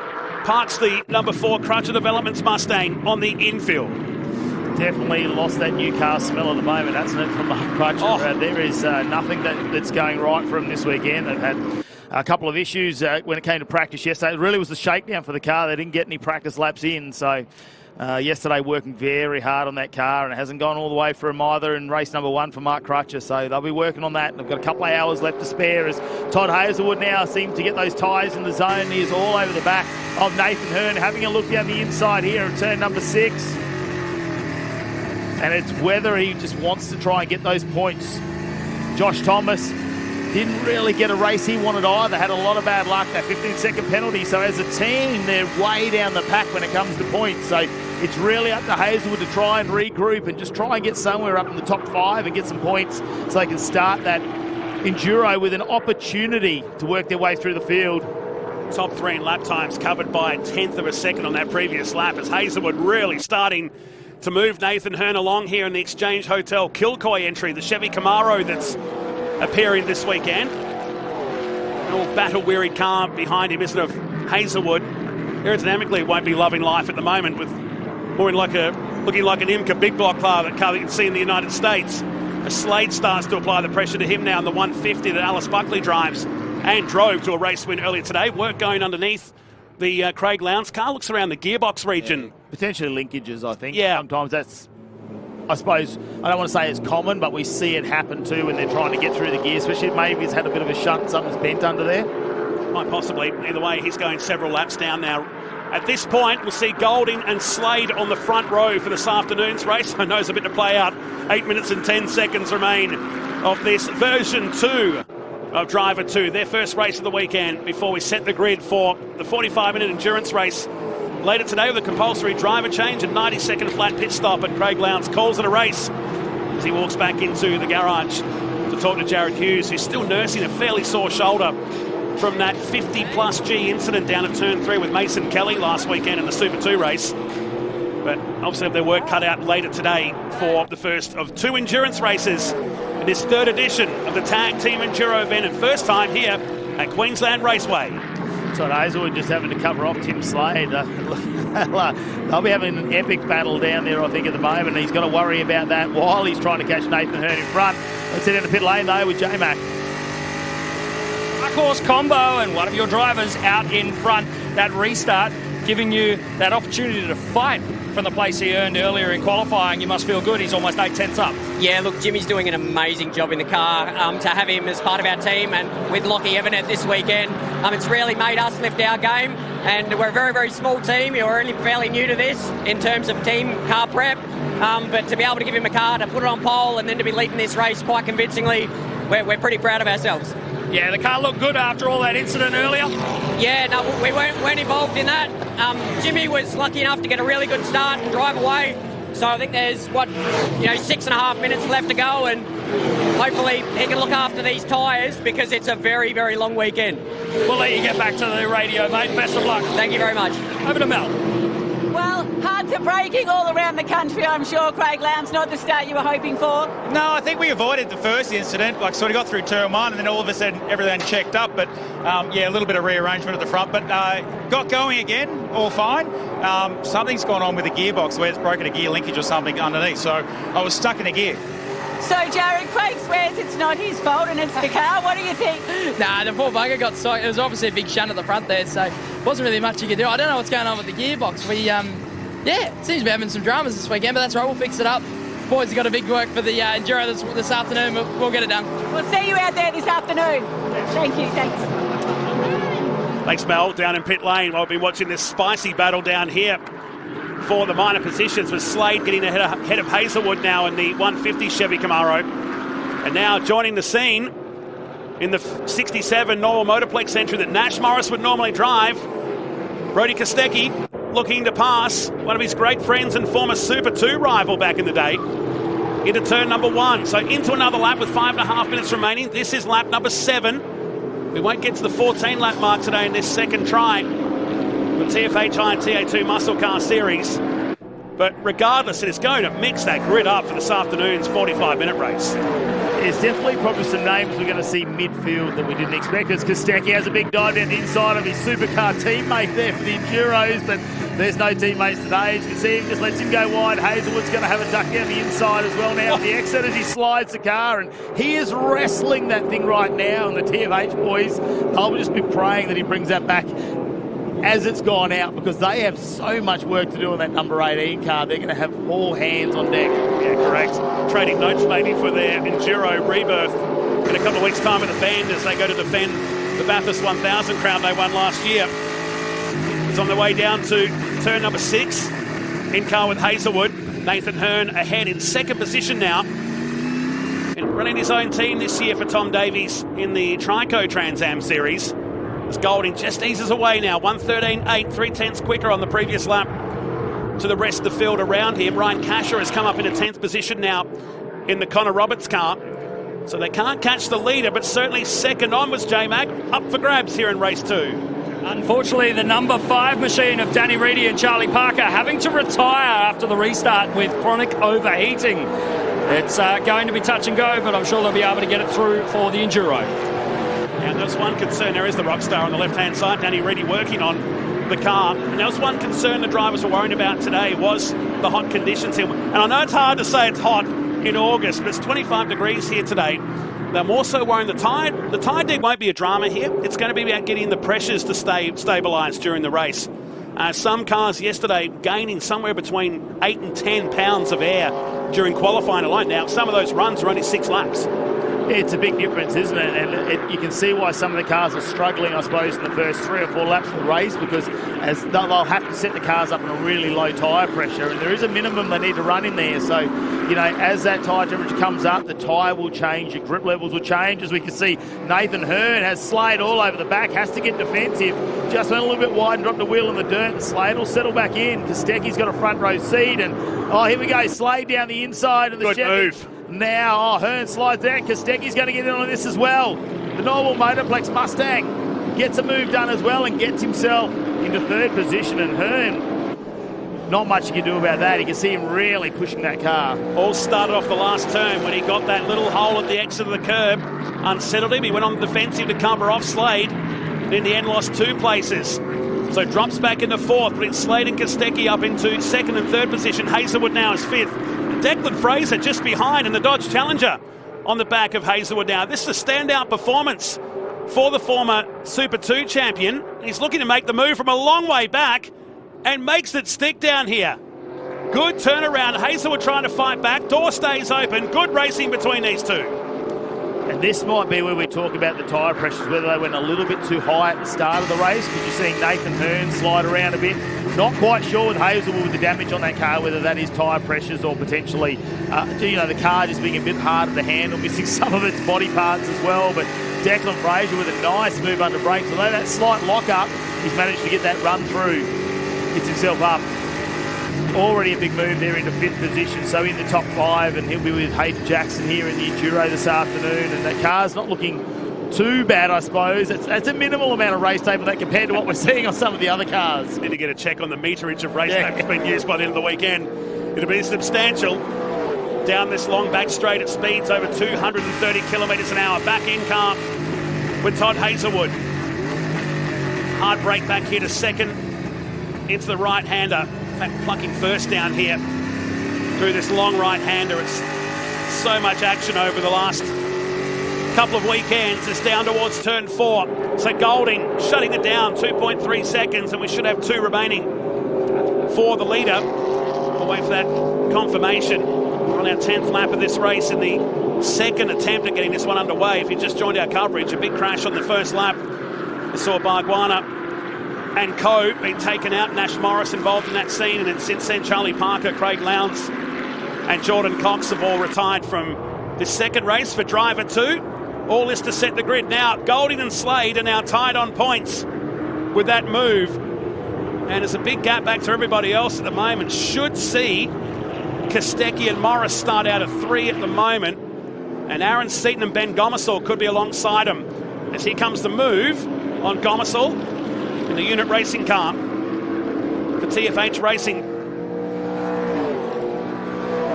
parks the number 4 Crutcher Developments Mustang on the infield. Definitely lost that new car smell at the moment, hasn't it, from Mark Crutcher? There is nothing that's going right for him this weekend. They've had a couple of issues when it came to practice yesterday. It really was the shakedown for the car. They didn't get any practice laps in, so yesterday working very hard on that car, and it hasn't gone all the way for him either in race number 1 for Mark Crutcher, so they'll be working on that. They've got a couple of hours left to spare as Todd Hazelwood now seems to get those tyres in the zone. He is all over the back of Nathan Hearn, having a look down the inside here at turn number 6. And it's whether he just wants to try and get those points. Josh Thomas didn't really get a race he wanted either. Had a lot of bad luck, that 15-second penalty. So as a team, they're way down the pack when it comes to points. So it's really up to Hazelwood to try and regroup and just try and get somewhere up in the top 5 and get some points so they can start that Enduro with an opportunity to work their way through the field. Top 3 in lap times covered by 1/10 of a second on that previous lap as Hazelwood really starting to move Nathan Hearn along here in the Exchange Hotel Kilcoy entry, the Chevy Camaro that's appearing this weekend. An all battle-wearied car behind him, isn't it, of Hazelwood. Aerodynamically, won't be loving life at the moment with more in looking like an IMCA big block car that you can see in the United States. As Slade starts to apply the pressure to him now in the 150 that Alice Buckley drives and drove to a race win earlier today. Work going underneath the Craig Lowndes car. Looks around the gearbox region. Yeah, potentially linkages, I think. Yeah. Sometimes that's, I suppose, I don't want to say it's common, but we see it happen too when they're trying to get through the gear, especially if maybe it's had a bit of a shunt and something's bent under there. Might possibly. Either way, he's going several laps down now. At this point, we'll see Golding and Slade on the front row for this afternoon's race. I know there's a bit to play out. 8 minutes and 10 seconds remain of this version 2 of Driver 2, their first race of the weekend before we set the grid for the 45-minute endurance race later today with a compulsory driver change and 90-second flat pit stop. And Craig Lowndes calls it a race as he walks back into the garage to talk to Jared Hughes, who's still nursing a fairly sore shoulder from that 50-plus G incident down at Turn 3 with Mason Kelly last weekend in the Super 2 race. But obviously have their work cut out later today for the first of 2 endurance races in this 3rd edition of the Tag Team Enduro event, and first time here at Queensland Raceway. So Hazelwood just having to cover off Tim Slade. They'll be having an epic battle down there, I think, at the moment. He's got to worry about that while he's trying to catch Nathan Hearn in front. Let's head into pit lane, though, with J-Mac. Horse combo and one of your drivers out in front. That restart giving you that opportunity to fight from the place he earned earlier in qualifying. You must feel good. He's almost 8/10 up. Yeah, look, Jimmy's doing an amazing job in the car. To have him as part of our team and with Lockie Evanet this weekend, it's really made us lift our game. And we're a very, very small team. You're only fairly new to this in terms of team car prep. But to be able to give him a car, to put it on pole and then to be leading this race quite convincingly, we're pretty proud of ourselves. Yeah, the car looked good after all that incident earlier. Yeah, no, we weren't involved in that. Jimmy was lucky enough to get a really good start and drive away. So I think there's, 6.5 minutes left to go, and hopefully he can look after these tyres because it's a very, very long weekend. We'll let you get back to the radio, mate. Best of luck. Thank you very much. Over to Mel. Well, hard to braking all around the country, I'm sure, Craig Lowndes. Not the start you were hoping for. No, I think we avoided the first incident. Sort of got through turn 1 and then all of a sudden everything checked up. But, a little bit of rearrangement at the front. But got going again, all fine. Something's gone on with the gearbox where it's broken a gear linkage or something underneath. So I was stuck in a gear. So, Jared, Craig swears it's not his fault and it's the car. What do you think? Nah, the poor bugger got stuck. There was obviously a big shunt at the front there, so wasn't really much you could do. I don't know what's going on with the gearbox. We, seems to be having some dramas this weekend, but that's right, we'll fix it up. Boys have got a big work for the Enduro this afternoon, but we'll get it done. We'll see you out there this afternoon. Thank you, thanks. Thanks, Mel. Down in pit lane, we've been watching this spicy battle down here for the minor positions, with Slade getting ahead of Hazelwood now in the 150 Chevy Camaro. And now joining the scene in the 67 normal motorplex entry that Nash Morris would normally drive, Brody Kostecki looking to pass one of his great friends and former Super 2 rival back in the day into turn number 1. So into another lap with 5.5 minutes remaining. This is lap number 7. We won't get to the 14 lap mark today in this second try for TFHI and TA2 Muscle Car Series. But regardless, it is going to mix that grid up for this afternoon's 45-minute race. There's definitely probably some names we're going to see midfield that we didn't expect, as Kostecki has a big dive down the inside of his supercar teammate there for the Enduros, but there's no teammates today. As you can see, he just lets him go wide. Hazelwood's going to have a duck down the inside as well now. The exit as he slides the car, and he is wrestling that thing right now, and the TFH boys, they'll just be praying that he brings that back as it's gone out, because they have so much work to do on that number 18 car. They're going to have all hands on deck. Yeah, correct. Trading notes maybe for their Enduro rebirth in a couple of weeks' time at the Bend as they go to defend the Bathurst 1000 crown they won last year. It's on the way down to turn number 6. In car with Hazelwood. Nathan Hearn ahead in second position now. And running his own team this year for Tom Davies in the Trico Trans Am Series. As Golding just eases away now, 1:13.8, 3/10 quicker on the previous lap to the rest of the field around him. Ryan Casher has come up in a 10th position now in the Connor Roberts car. So they can't catch the leader, but certainly second onwards, J-Mac, up for grabs here in race 2. Unfortunately, the number 5 machine of Danny Reedy and Charlie Parker having to retire after the restart with chronic overheating. It's going to be touch and go, but I'm sure they'll be able to get it through for the Enduro. And there's one concern. There is the Rockstar on the left-hand side. Danny Reedy working on the car. And there was one concern the drivers were worried about today was the hot conditions here. And I know it's hard to say it's hot in August, but it's 25 degrees here today. I'm also worrying the tide deck won't be a drama here. It's going to be about getting the pressures to stay stabilised during the race. Some cars yesterday gaining somewhere between 8 and 10 pounds of air during qualifying alone. Now, some of those runs are only 6 laps. It's a big difference, isn't it? And you can see why some of the cars are struggling, I suppose, in the first 3 or 4 laps of the race, because as they'll have to set the cars up in a really low tyre pressure, and there is a minimum they need to run in there. So, you know, as that tyre temperature comes up, the tyre will change, your grip levels will change. As we can see, Nathan Hearn has Slade all over the back, has to get defensive. Just went a little bit wide and dropped the wheel in the dirt, and Slade will settle back in. Kostecki's got a front row seat, and oh, here we go, Slade down the inside. And the good move. Now, Hearn slides down. Kostecki's going to get in on this as well. The normal Motorplex Mustang gets a move done as well and gets himself into 3rd position. And Hearn, not much you can do about that. You can see him really pushing that car. All started off the last turn when he got that little hole at the exit of the curb. Unsettled him. He went on the defensive to cover off Slade. And in the end, lost 2 places. So drops back into 4th, putting Slade and Kostecki up into 2nd and 3rd position. Hazelwood now is 5th. Declan Fraser just behind in the Dodge Challenger on the back of Hazelwood now. This is a standout performance for the former Super 2 champion. He's looking to make the move from a long way back and makes it stick down here. Good turnaround. Hazelwood trying to fight back. Door stays open. Good racing between these two. And this might be where we talk about the tyre pressures, whether they went a little bit too high at the start of the race, because you're seeing Nathan Hearn slide around a bit. Not quite sure with Hazelwood with the damage on that car, whether that is tyre pressures or potentially, the car just being a bit harder to handle, missing some of its body parts as well. But Declan Fraser with a nice move under brakes. Although that slight lock-up, he's managed to get that run through. Gets himself up. Already a big move there into 5th position, so in the top 5, and he'll be with Hayden Jackson here in the Enduro this afternoon. And that car's not looking too bad, I suppose. It's a minimal amount of race tape on that compared to what we're seeing on some of the other cars. Need to get a check on the meterage of race tape that's been used by the end of the weekend. It'll be substantial. Down this long back straight at speeds over 230 kilometres an hour. Back in car with Todd Hazelwood. Hard break back here to 2nd. Into the right-hander. In fact, plucking first down here through this long right-hander. It's so much action over the last couple of weekends. It's down towards turn 4. So Golding shutting it down, 2.3 seconds, and we should have 2 remaining for the leader. We'll wait for that confirmation. We're on our 10th lap of this race in the 2nd attempt at getting this one underway. If you just joined our coverage, a big crash on the first lap. We saw Bargwanna and Co. being taken out. Nash Morris involved in that scene, and then since then Charlie Parker, Craig Lowndes and Jordan Cox have all retired from this 2nd race for driver 2. All this to set the grid. Now Golding and Slade are now tied on points with that move, and there's a big gap back to everybody else at the moment. Should see Kostecki and Morris start out at 3 at the moment, and Aaron Seaton and Ben Gomersall could be alongside him as here comes the move on Gomersall in the unit racing car for TFH Racing.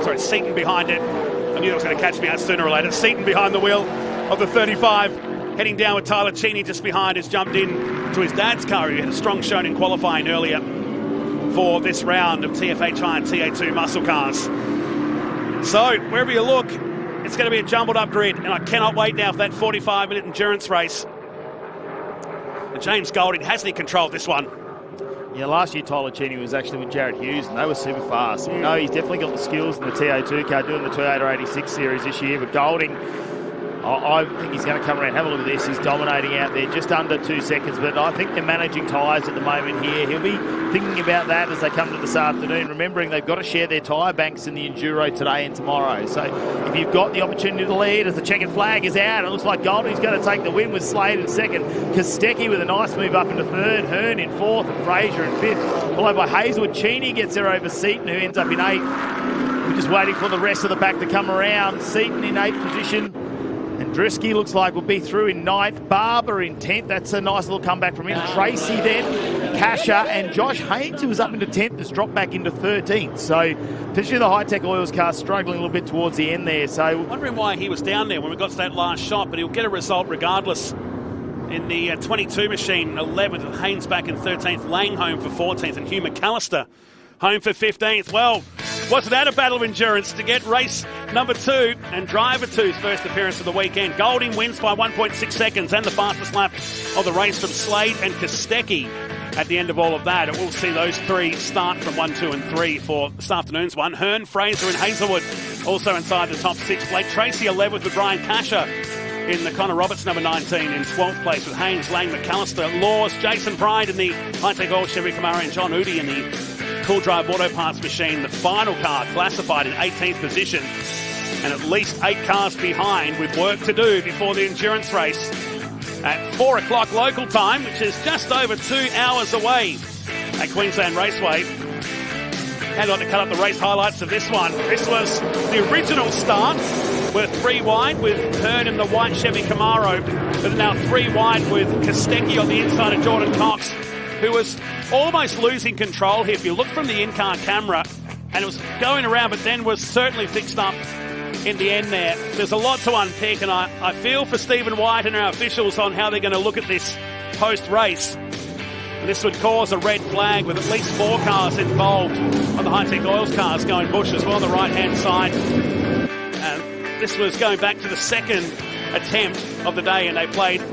Sorry, Seaton behind it. I knew that was going to catch me out sooner or later. Seaton behind the wheel of the 35, heading down with Tyler Cheney just behind, has jumped in to his dad's car. He had a strong showing in qualifying earlier for this round of TFH High and TA2 muscle cars. So, wherever you look, it's going to be a jumbled up grid, and I cannot wait now for that 45-minute endurance race. And James Golding, hasn't he controlled this one? Yeah, last year Tyler Cheney was actually with Jared Hughes, and they were super fast. No, he's definitely got the skills in the TA2 car, doing the Toyota 86 series this year. But Golding, I think he's going to come around. Have a look at this. He's dominating out there, just under 2 seconds. But I think they're managing tyres at the moment here. He'll be thinking about that as they come to this afternoon, remembering they've got to share their tyre banks in the Enduro today and tomorrow. So if you've got the opportunity to lead, as the checkered flag is out, it looks like Golding's going to take the win with Slade in second. Kostecki with a nice move up into third. Hearn in fourth and Fraser in fifth. Followed by Hazelwood. Cheney gets there over Seaton, who ends up in eighth. We're just waiting for the rest of the pack to come around. Seaton in eighth position. And Drisky looks like will be through in ninth. Barber in 10th. That's a nice little comeback from him. Tracy then, Kasha, and Josh Haynes, who was up into 10th, has dropped back into 13th. So, especially the Hi-Tec Oils car struggling a little bit towards the end there. So, wondering why he was down there when we got to that last shot, but he'll get a result regardless. In the 22 machine, 11th, and Haynes back in 13th. Lang home for 14th, and Hugh McAllister home for 15th. Well, wasn't that a battle of endurance to get race number 2 and driver 2's first appearance of the weekend? Golding wins by 1.6 seconds and the fastest lap of the race from Slade and Kostecki at the end of all of that. And we'll see those 3 start from 1, 2 and 3 for this afternoon's one. Hearn, Fraser and Hazelwood also inside the top 6. Blake Tracy 11th with Brian Kasha in the Connor Roberts number 19 in 12th place with Haynes, Lang, McAllister, Laws, Jason Pride in the Hi-Tec Oil Chevy Camaro, and John Udi in the Cool Drive Auto Parts machine. The final car classified in 18th position and at least 8 cars behind with work to do before the endurance race at 4 o'clock local time, which is just over 2 hours away at Queensland Raceway. And on to cut up the race highlights of this one. This was the original start. We're 3 wide with Hearn in the white Chevy Camaro, but now 3 wide with Kostecki on the inside of Jordan Cox, who was almost losing control here. If you look from the in-car camera, and it was going around, but then was certainly fixed up in the end there. There's a lot to unpick, and I feel for Stephen White and our officials on how they're going to look at this post-race. And this would cause a red flag with at least 4 cars involved on the Hi-Tec Oils cars going bush as well on the right-hand side. This was going back to the second attempt of the day, and they played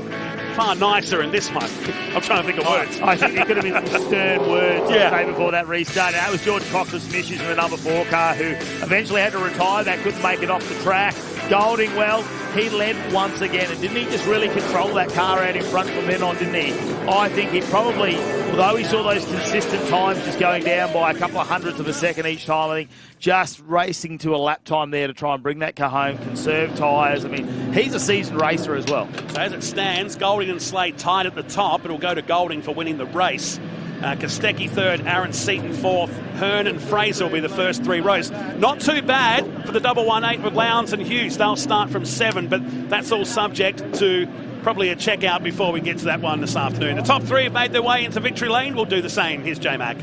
far nicer in this one. I'm trying to think of words. I think there could have been some stern words before that restart. That was George Cox with some issues with the number 4 car, who eventually had to retire. That couldn't make it off the track. Golding, well, he led once again, and didn't he just really control that car out in front from then on, didn't he? I think he probably, although he saw those consistent times just going down by a couple of hundredths of a second each time, I think just racing to a lap time there to try and bring that car home, conserve tyres. I mean, he's a seasoned racer as well. So as it stands, Golding and Slade tied at the top. It'll go to Golding for winning the race. Kostecki third, Aaron Seaton fourth, Hearn and Fraser will be the first 3 rows. Not too bad for the double 1-8 with Lowndes and Hughes. They'll start from 7, but that's all subject to probably a checkout before we get to that one this afternoon. The top 3 have made their way into victory lane. We'll do the same. Here's J-Mac.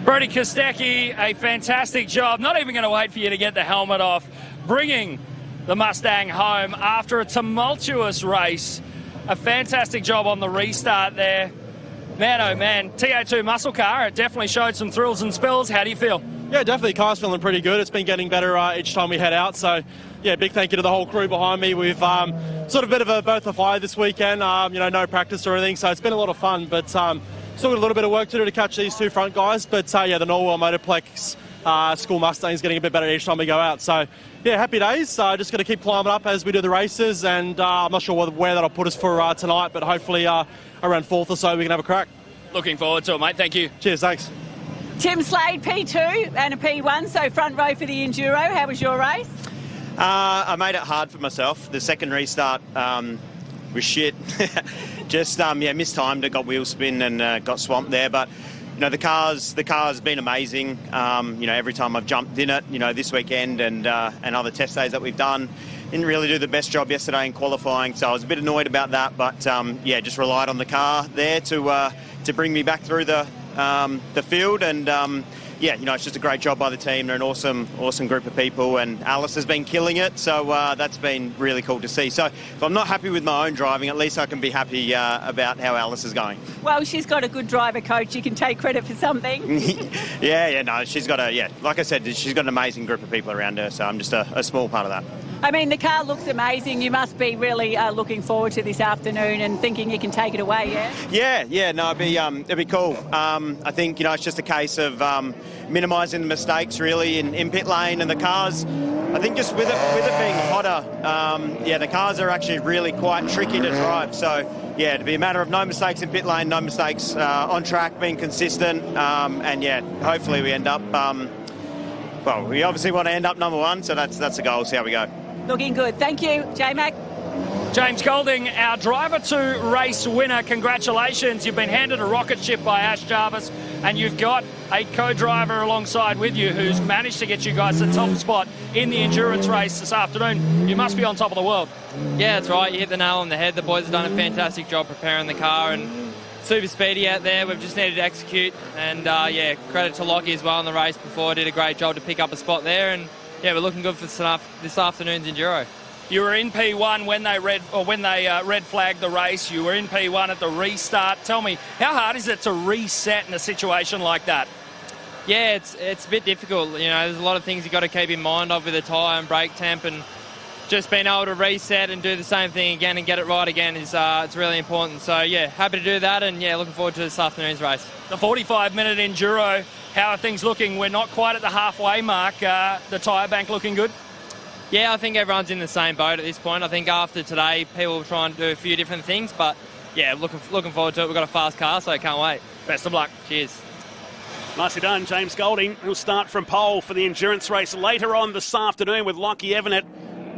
Brodie Kostecki, a fantastic job. Not even going to wait for you to get the helmet off. Bringing the Mustang home after a tumultuous race. A fantastic job on the restart there. Man, oh man, TA2 muscle car, it definitely showed some thrills and spills. How do you feel? Yeah, definitely. Car's feeling pretty good. It's been getting better each time we head out. So, yeah, big thank you to the whole crew behind me. We've sort of a bit of a birth of fire this weekend. No practice or anything, so it's been a lot of fun. But still got a little bit of work to do to catch these 2 front guys. But yeah, the Norwell Motorplex school Mustang's getting a bit better each time we go out. So, yeah, happy days. Just got to keep climbing up as we do the races. And I'm not sure where that'll put us for tonight, but hopefully around 4th or so we can have a crack. Looking forward to it, mate. Thank you. Cheers, thanks. Tim Slade, P2 and a P1, so front row for the Enduro. How was your race? I made it hard for myself. The second restart was shit. Just, mistimed it, got wheel spin and got swamped there. But, the car's been amazing. Every time I've jumped in it, this weekend and other test days that we've done. Didn't really do the best job yesterday in qualifying, so I was a bit annoyed about that. But, just relied on the car there to bring me back through the field. And, it's just a great job by the team. They're an awesome group of people, and Alice has been killing it, so that's been really cool to see. So if I'm not happy with my own driving, at least I can be happy about how Alice is going. Well, she's got a good driver coach. You can take credit for something. She's got like I said, she's got an amazing group of people around her, so I'm just a small part of that. I mean, the car looks amazing. You must be really looking forward to this afternoon and thinking you can take it away, yeah? Yeah, no, it'd be cool. I think, it's just a case of minimising the mistakes, really, in pit lane and the cars. I think just with it being hotter, the cars are actually really quite tricky to drive. So, yeah, it'd be a matter of no mistakes in pit lane, no mistakes on track, being consistent, and, hopefully we end up... we obviously want to end up number one, so that's the goal. See how we go. Looking good. Thank you, J-Mac. James Golding, our driver to race winner. Congratulations. You've been handed a rocket ship by Ash Jarvis, and you've got a co-driver alongside with you who's managed to get you guys the top spot in the endurance race this afternoon. You must be on top of the world. Yeah, that's right. You hit the nail on the head. The boys have done a fantastic job preparing the car and super speedy out there. We've just needed to execute, and credit to Lockie as well in the race before. Did a great job to pick up a spot there, and we're looking good for this afternoon's Enduro. You were in P1 when they red flagged the race. You were in P1 at the restart. Tell me, how hard is it to reset in a situation like that? Yeah, it's a bit difficult. There's a lot of things you've got to keep in mind of with the tyre and brake temp, and just being able to reset and do the same thing again and get it right again is it's really important. So, happy to do that, and, looking forward to this afternoon's race. The 45-minute Enduro, how are things looking? We're not quite at the halfway mark. The tyre bank looking good? Yeah, I think everyone's in the same boat at this point. I think after today, people will try and do a few different things, but, looking forward to it. We've got a fast car, so I can't wait. Best of luck. Cheers. Nicely done, James Golding. He'll start from pole for the endurance race later on this afternoon with Lockie Evanet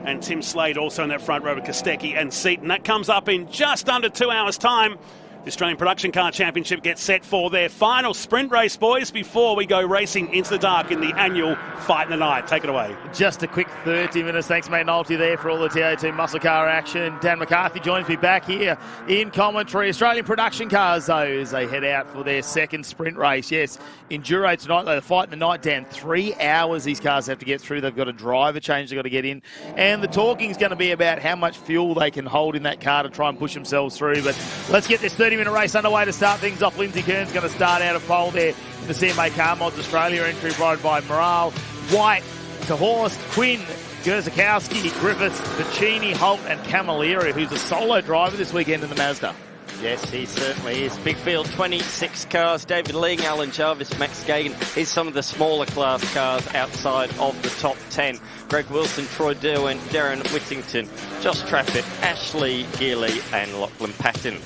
and Tim Slade also in that front row with Kostecki and Seaton. That comes up in just under 2 hours' time. The Australian Production Car Championship gets set for their final sprint race, boys, before we go racing into the dark in the annual Fight in the Night. Take it away. Just a quick 30 minutes. Thanks, mate Nolte, there for all the TO2 muscle car action. Dan McCarthy joins me back here in commentary. Australian Production Cars, though, as they head out for their second sprint race. Yes, Enduro tonight, though, the Fight in the Night, Dan. 3 hours these cars have to get through. They've got a driver change they've got to get in. And the talking's going to be about how much fuel they can hold in that car to try and push themselves through. But let's get this 30-minute race underway to start things off. Lindsay Kern's going to start out of pole there in the CMA Car Mods Australia entry, ride by Morale, White, to Horst, Quinn, Gerzakowski, Griffiths, Vicini, Holt and Camilleri, who's a solo driver this weekend in the Mazda. Yes, he certainly is. Big field, 26 cars. David Ling, Alan Jarvis, Max Gagan is some of the smaller class cars outside of the top 10. Greg Wilson, Troy Derwent, Darren Whittington, Josh Trafford, Ashley Gearley and Lachlan Patton.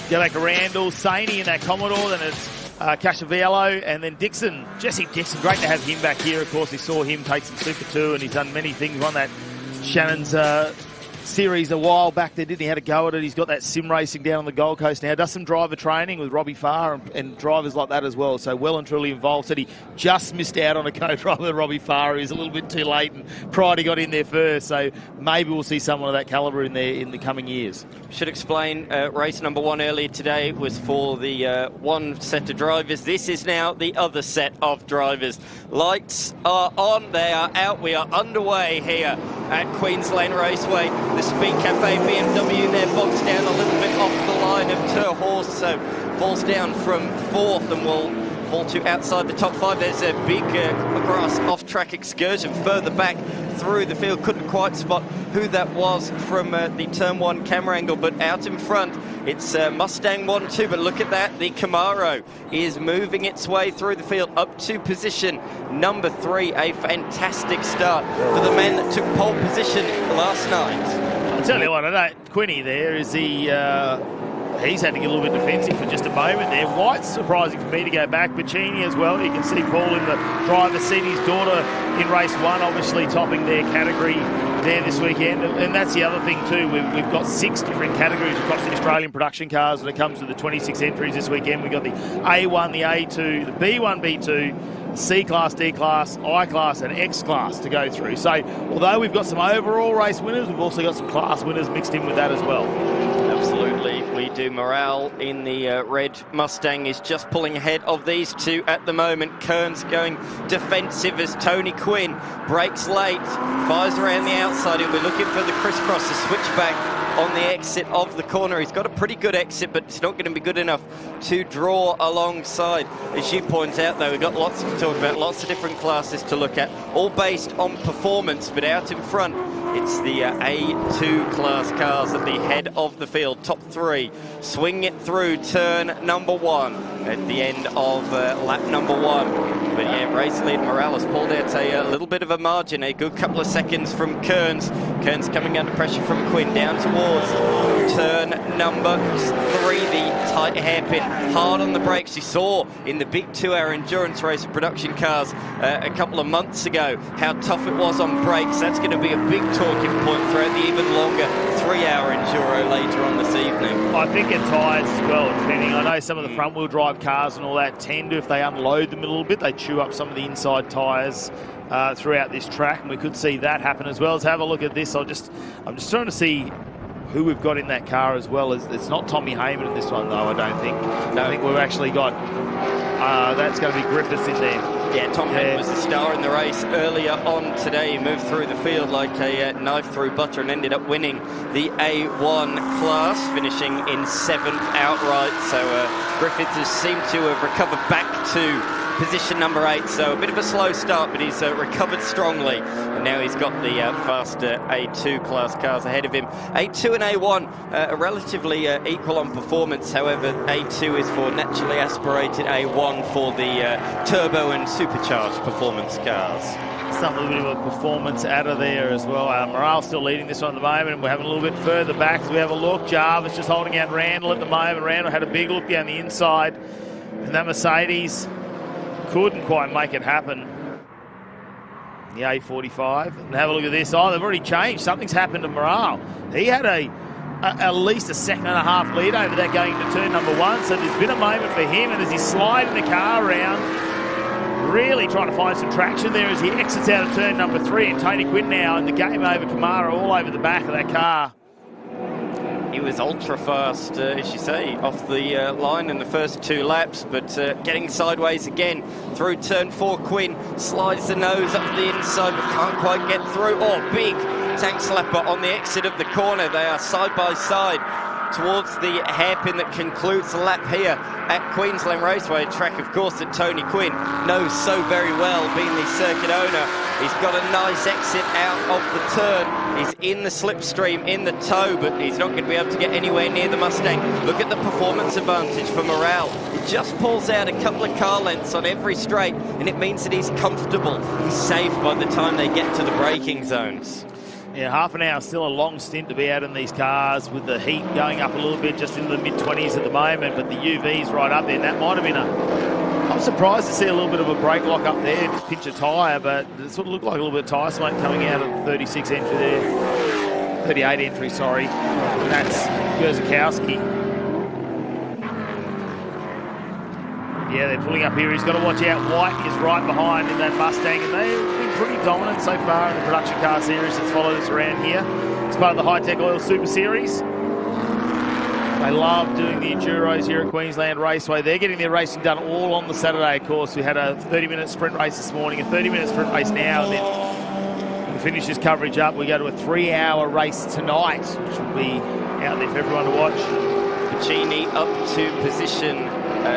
Jellica Randall, Saney in that Commodore, then it's Casciavello, and then Dixon, Jesse Dixon. Great to have him back here. Of course, we saw him take some Super 2, and he's done many things on that Shannon's series a while back there, didn't he? Had a go at it. He's got that sim racing down on the Gold Coast now. Does some driver training with Robbie Farr and drivers like that as well. So well and truly involved. Said he just missed out on a co-driver with Robbie Farr. He's a little bit too late, and Pridey got in there first. So maybe we'll see someone of that calibre in there in the coming years. Should explain, race number 1 earlier today was for the one set of drivers. This is now the other set of drivers. Lights are on, they are out. We are underway here at Queensland Raceway. The Speed Cafe BMW there boxed down a little bit off the line of Ter Horst, so falls down from 4th and will fall to outside the top 5. There's a big grass off-track excursion further back through the field. Couldn't quite spot who that was from the turn 1 camera angle, but out in front it's Mustang 1-2, but look at that, the Camaro is moving its way through the field up to position number 3. A fantastic start for the man that took pole position last night. I'll tell you what, I know Quinny there is he's had to get a little bit defensive for just a moment there. White's surprising for me to go back. Bacchini as well. You can see Paul in the driver's seat. His daughter in race 1, obviously topping their category there this weekend. And that's the other thing too. We've got 6 different categories across the Australian production cars when it comes to the 26 entries this weekend. We've got the A1, the A2, the B1, B2, C-Class, D-Class, I-Class and X-Class to go through. So although we've got some overall race winners, we've also got some class winners mixed in with that as well. Absolutely, we do. Morale in the red Mustang is just pulling ahead of these two at the moment. Kearns going defensive as Tony Quinn breaks late, fires around the outside. He'll be looking for the crisscross, the switchback on the exit of the corner. He's got a pretty good exit, but it's not going to be good enough to draw alongside. As you point out, though, we've got lots to talk about, lots of different classes to look at, all based on performance, but out in front, It's the A2 class cars at the head of the field, top three. Swing it through turn number 1 at the end of lap number 1. But yeah, race lead Morales pulled out a little bit of a margin, a good couple of seconds from Kearns. Kearns coming under pressure from Quinn down towards turn number 3, the tight hairpin, hard on the brakes. You saw in the big 2-hour endurance race of production cars a couple of months ago how tough it was on brakes. That's going to be a big talking point throughout the even longer 3-hour enduro later on this evening. I think it tyres as well, depending. I know some of the front-wheel drive cars and all that tend to, if they unload them a little bit, they chew up some of the inside tyres throughout this track, and we could see that happen as well. Let's have a look at this. I'm just trying to see who we've got in that car as well. It's not Tommy Heyman in this one, though, I don't think. No. I think we've actually got, that's going to be Griffiths in there. Yeah, Tom Heyman was the star in the race earlier on today. He moved through the field like a knife through butter and ended up winning the A1 class, finishing in 7th outright. So Griffiths seemed to have recovered back to position number 8, so a bit of a slow start, but he's recovered strongly, and now he's got the faster A2 class cars ahead of him. A2 and A1 are relatively equal on performance. However, A2 is for naturally aspirated, A1 for the turbo and supercharged performance cars. Some little bit of a performance out of there as well. Morale still leading this one at the moment, and we're having a little bit further back. So we have a look. Jarvis just holding out Randall at the moment. Randall had a big look down the inside, and that Mercedes couldn't quite make it happen. The A45. And have a look at this. Oh, they've already changed. Something's happened to Morale. He had at least a 1.5-second lead over that going into turn number 1. So there's been a moment for him, and as he's sliding the car around, really trying to find some traction there as he exits out of turn number 3. And Tony Quinn now and the game over Kamara all over the back of that car. He was ultra fast, as you say, off the line in the first 2 laps, but getting sideways again through turn 4. Quinn slides the nose up the inside, but can't quite get through. Oh, big tank slapper on the exit of the corner. They are side by side towards the hairpin that concludes the lap here at Queensland Raceway, a track, of course, that Tony Quinn knows so very well, being the circuit owner. He's got a nice exit out of the turn. He's in the slipstream, in the toe, but he's not going to be able to get anywhere near the Mustang. Look at the performance advantage for Morale. He just pulls out a couple of car lengths on every straight, and it means that he's comfortable. He's safe by the time they get to the braking zones. Yeah, half an hour, still a long stint to be out in these cars with the heat going up a little bit, just in the mid-20s at the moment, but the UV's right up there, and that might have been I'm surprised to see a little bit of a brake lock up there, just pinch a tyre, but it sort of looked like a little bit of tyre smoke coming out of the 36 entry there. 38 entry, sorry. And that's Grzykowski. Yeah, they're pulling up here. He's got to watch out. White is right behind in that Mustang, and they've been pretty dominant so far in the production car series that's followed us around here. It's part of the Hi-Tec Oil Super Series. They love doing the enduros here at Queensland Raceway. They're getting their racing done all on the Saturday, of course. We had a 30-minute sprint race this morning, a 30-minute sprint race now, and then we finish this coverage up. We go to a 3-hour race tonight, which will be out there for everyone to watch. Puccini up to position,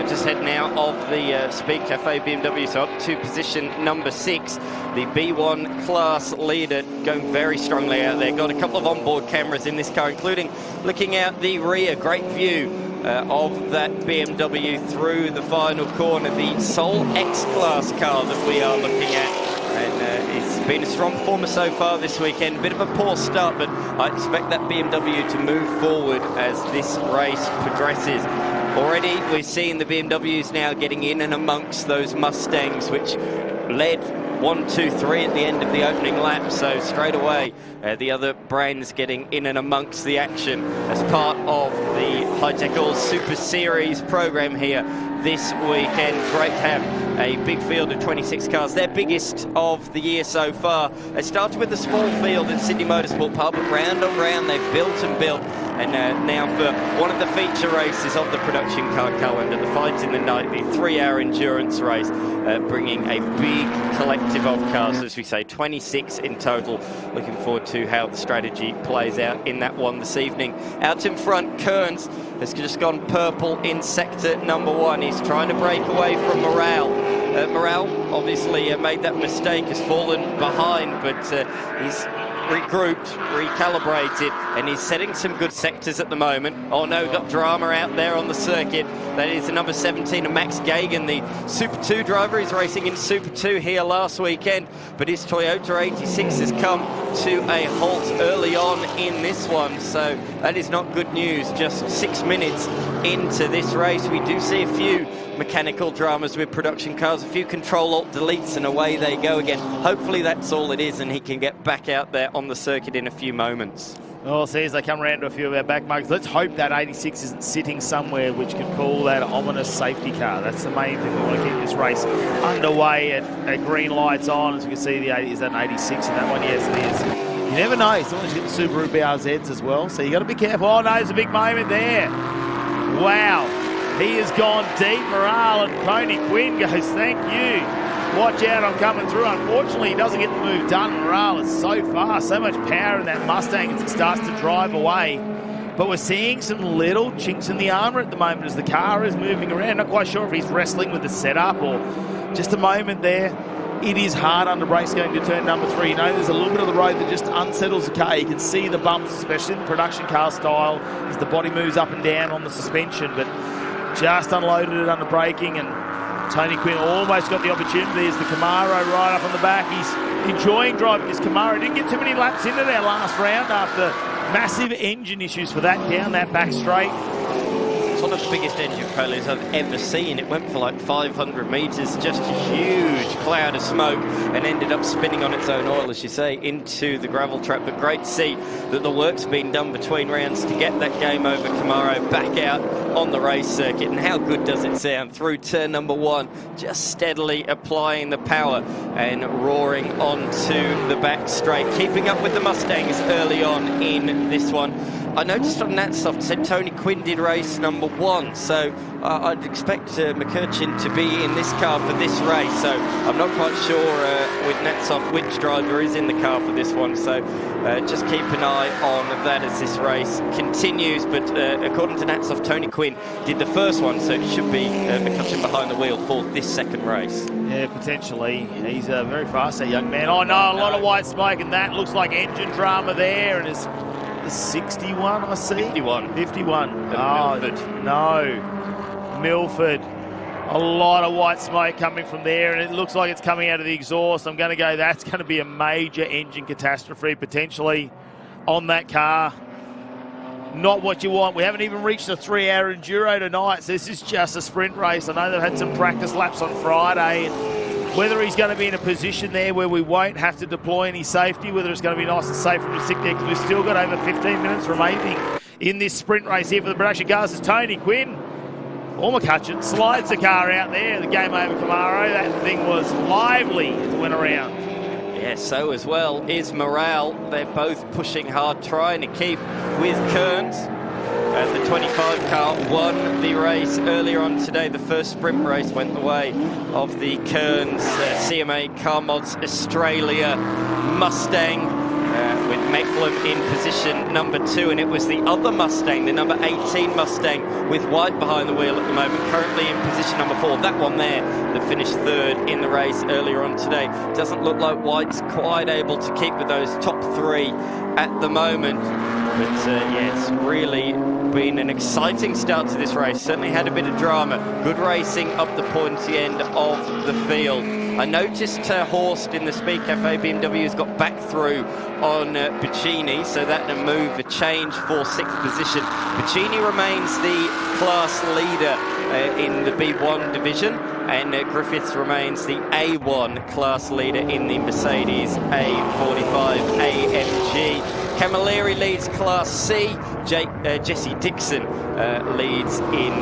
just heading out of the Speed Cafe BMW, so up to position number 6. The B1 class leader going very strongly out there. Got a couple of onboard cameras in this car, including looking out the rear. Great view of that BMW through the final corner. The sole X-Class car that we are looking at. And it's been a strong performer so far this weekend. Bit of a poor start, but I expect that BMW to move forward as this race progresses. Already we're seeing the BMWs now getting in and amongst those Mustangs, which led 1, 2, 3 at the end of the opening lap. So straight away, the other brands getting in and amongst the action as part of the Hi-Tec Qld Super Series program here this weekend. Great to have a big field of 26 cars, their biggest of the year so far. They started with a small field in Sydney Motorsport Park, but round on round they've built and built. And now for one of the feature races of the production car calendar, the Fight in the Night, the 3-hour endurance race, bringing a big collective of cars, as we say, 26 in total. Looking forward to how the strategy plays out in that one this evening. Out in front, Kearns has just gone purple in sector number 1. He's trying to break away from Morale. Morale obviously made that mistake, has fallen behind, but he's regrouped, recalibrated, and he's setting some good sectors at the moment. Oh no, got drama out there on the circuit. That is the number 17 of Max Gagan, the Super 2 driver. He's racing in Super 2 here last weekend, but his Toyota 86 has come to a halt early on in this one, so that is not good news. Just 6 minutes into this race, we do see a few mechanical dramas with production cars, a few control-alt-deletes, and away they go again. Hopefully that's all it is, and he can get back out there on the circuit in a few moments. Well, see, as they come around to a few of our back marks, let's hope that 86 isn't sitting somewhere which could call that ominous safety car. That's the main thing. We want to keep this race underway at green lights on. As you can see, the 80 is that an 86 in that one? Yes, it is. You never know. Someone's got the Subaru BRZs as well, so you got to be careful. Oh, no, there's a big moment there. Wow. He has gone deep. Morale, and Tony Quinn goes, thank you. Watch out, I'm coming through. Unfortunately, he doesn't get the move done. Morale is so fast, so much power in that Mustang as it starts to drive away. But we're seeing some little chinks in the armour at the moment as the car is moving around. Not quite sure if he's wrestling with the setup or just a moment there. It is hard under brakes going to turn number 3. You know, there's a little bit of the road that just unsettles the car. You can see the bumps, especially in the production car style, as the body moves up and down on the suspension. But just unloaded it under braking, and Tony Quinn almost got the opportunity as the Camaro right up on the back. He's enjoying driving his Camaro. Didn't get too many laps into that last round after massive engine issues for that down that back straight. It's one of the biggest engine failures I've ever seen. It went for like 500 metres, just a huge cloud of smoke, and ended up spinning on its own oil, as you say, into the gravel trap. But great to see that the work's been done between rounds to get that game over Camaro back out on the race circuit. And how good does it sound through turn number 1, just steadily applying the power and roaring onto the back straight, keeping up with the Mustangs early on in this one. I noticed on Natsoft said Tony Quinn did race number 1, so I'd expect McCurchin to be in this car for this race. So I'm not quite sure with Natsoft which driver is in the car for this one. So just keep an eye on that as this race continues. But according to Natsoft, Tony Quinn did the first one, so it should be McCurchin behind the wheel for this second race. Yeah, potentially. He's very fast, that young man. Oh no, a lot of white smoke, and that looks like engine drama there. And it's the 61, I see. 51. 51. Oh, Milford. No. Milford. A lot of white smoke coming from there, and it looks like it's coming out of the exhaust. I'm going to go, that's going to be a major engine catastrophe potentially on that car. Not what you want. We haven't even reached the 3-hour enduro tonight, so this is just a sprint race. I know they've had some practice laps on Friday, and whether he's going to be in a position there where we won't have to deploy any safety, whether it's going to be nice and safe for him to sit there, because we've still got over 15 minutes remaining in this sprint race here for the production cars. Is Tony Quinn or McCutcheon slides the car out there. The game over Camaro. That thing was lively as it went around. Yeah, so as well is Morale. They're both pushing hard, trying to keep with Kearns. The 25 car won the race earlier on today. The first sprint race went the way of the Kearns CMA Car Mods Australia Mustang, with Mecklem in position number 2, and it was the other Mustang, the number 18 Mustang, with White behind the wheel at the moment, currently in position number 4. That one there that finished 3rd in the race earlier on today. Doesn't look like White's quite able to keep with those top 3 at the moment. But yeah, it's really been an exciting start to this race. Certainly had a bit of drama. Good racing up the pointy end of the field. I noticed Horst in the Speed Cafe BMW has got back through on Piccini, so that a move, a change for 6th position. Piccini remains the class leader in the B1 division, and Griffiths remains the A1 class leader in the Mercedes A45 AMG. Camilleri leads Class C. Jesse Dixon leads in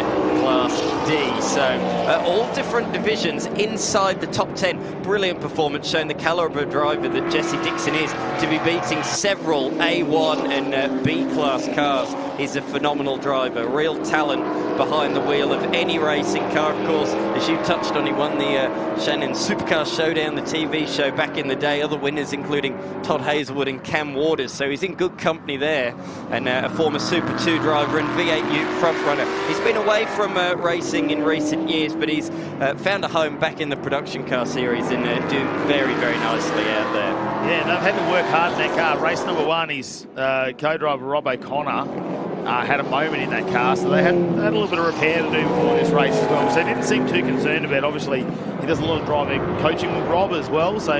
Class D. So all different divisions inside the top 10. Brilliant performance, showing the calibre driver that Jesse Dixon is to be beating several A1 and B class cars is a phenomenal driver, real talent behind the wheel of any racing car. Of course, as you touched on, he won the Shannon Supercar Showdown, the TV show back in the day. Other winners including Todd Hazelwood and Cam Waters, so he's in good company there. And a former Super 2 driver and V8 Ute front runner. He's been away from racing in recent years, but he's found a home back in the production car series and doing very, very nicely out there. Yeah, they've had to work hard in that car. Race number 1, his co-driver Rob O'Connor had a moment in that car, so they had a little bit of repair to do before this race as well. So they didn't seem too concerned about it. Obviously, he does a lot of driving coaching with Rob as well, so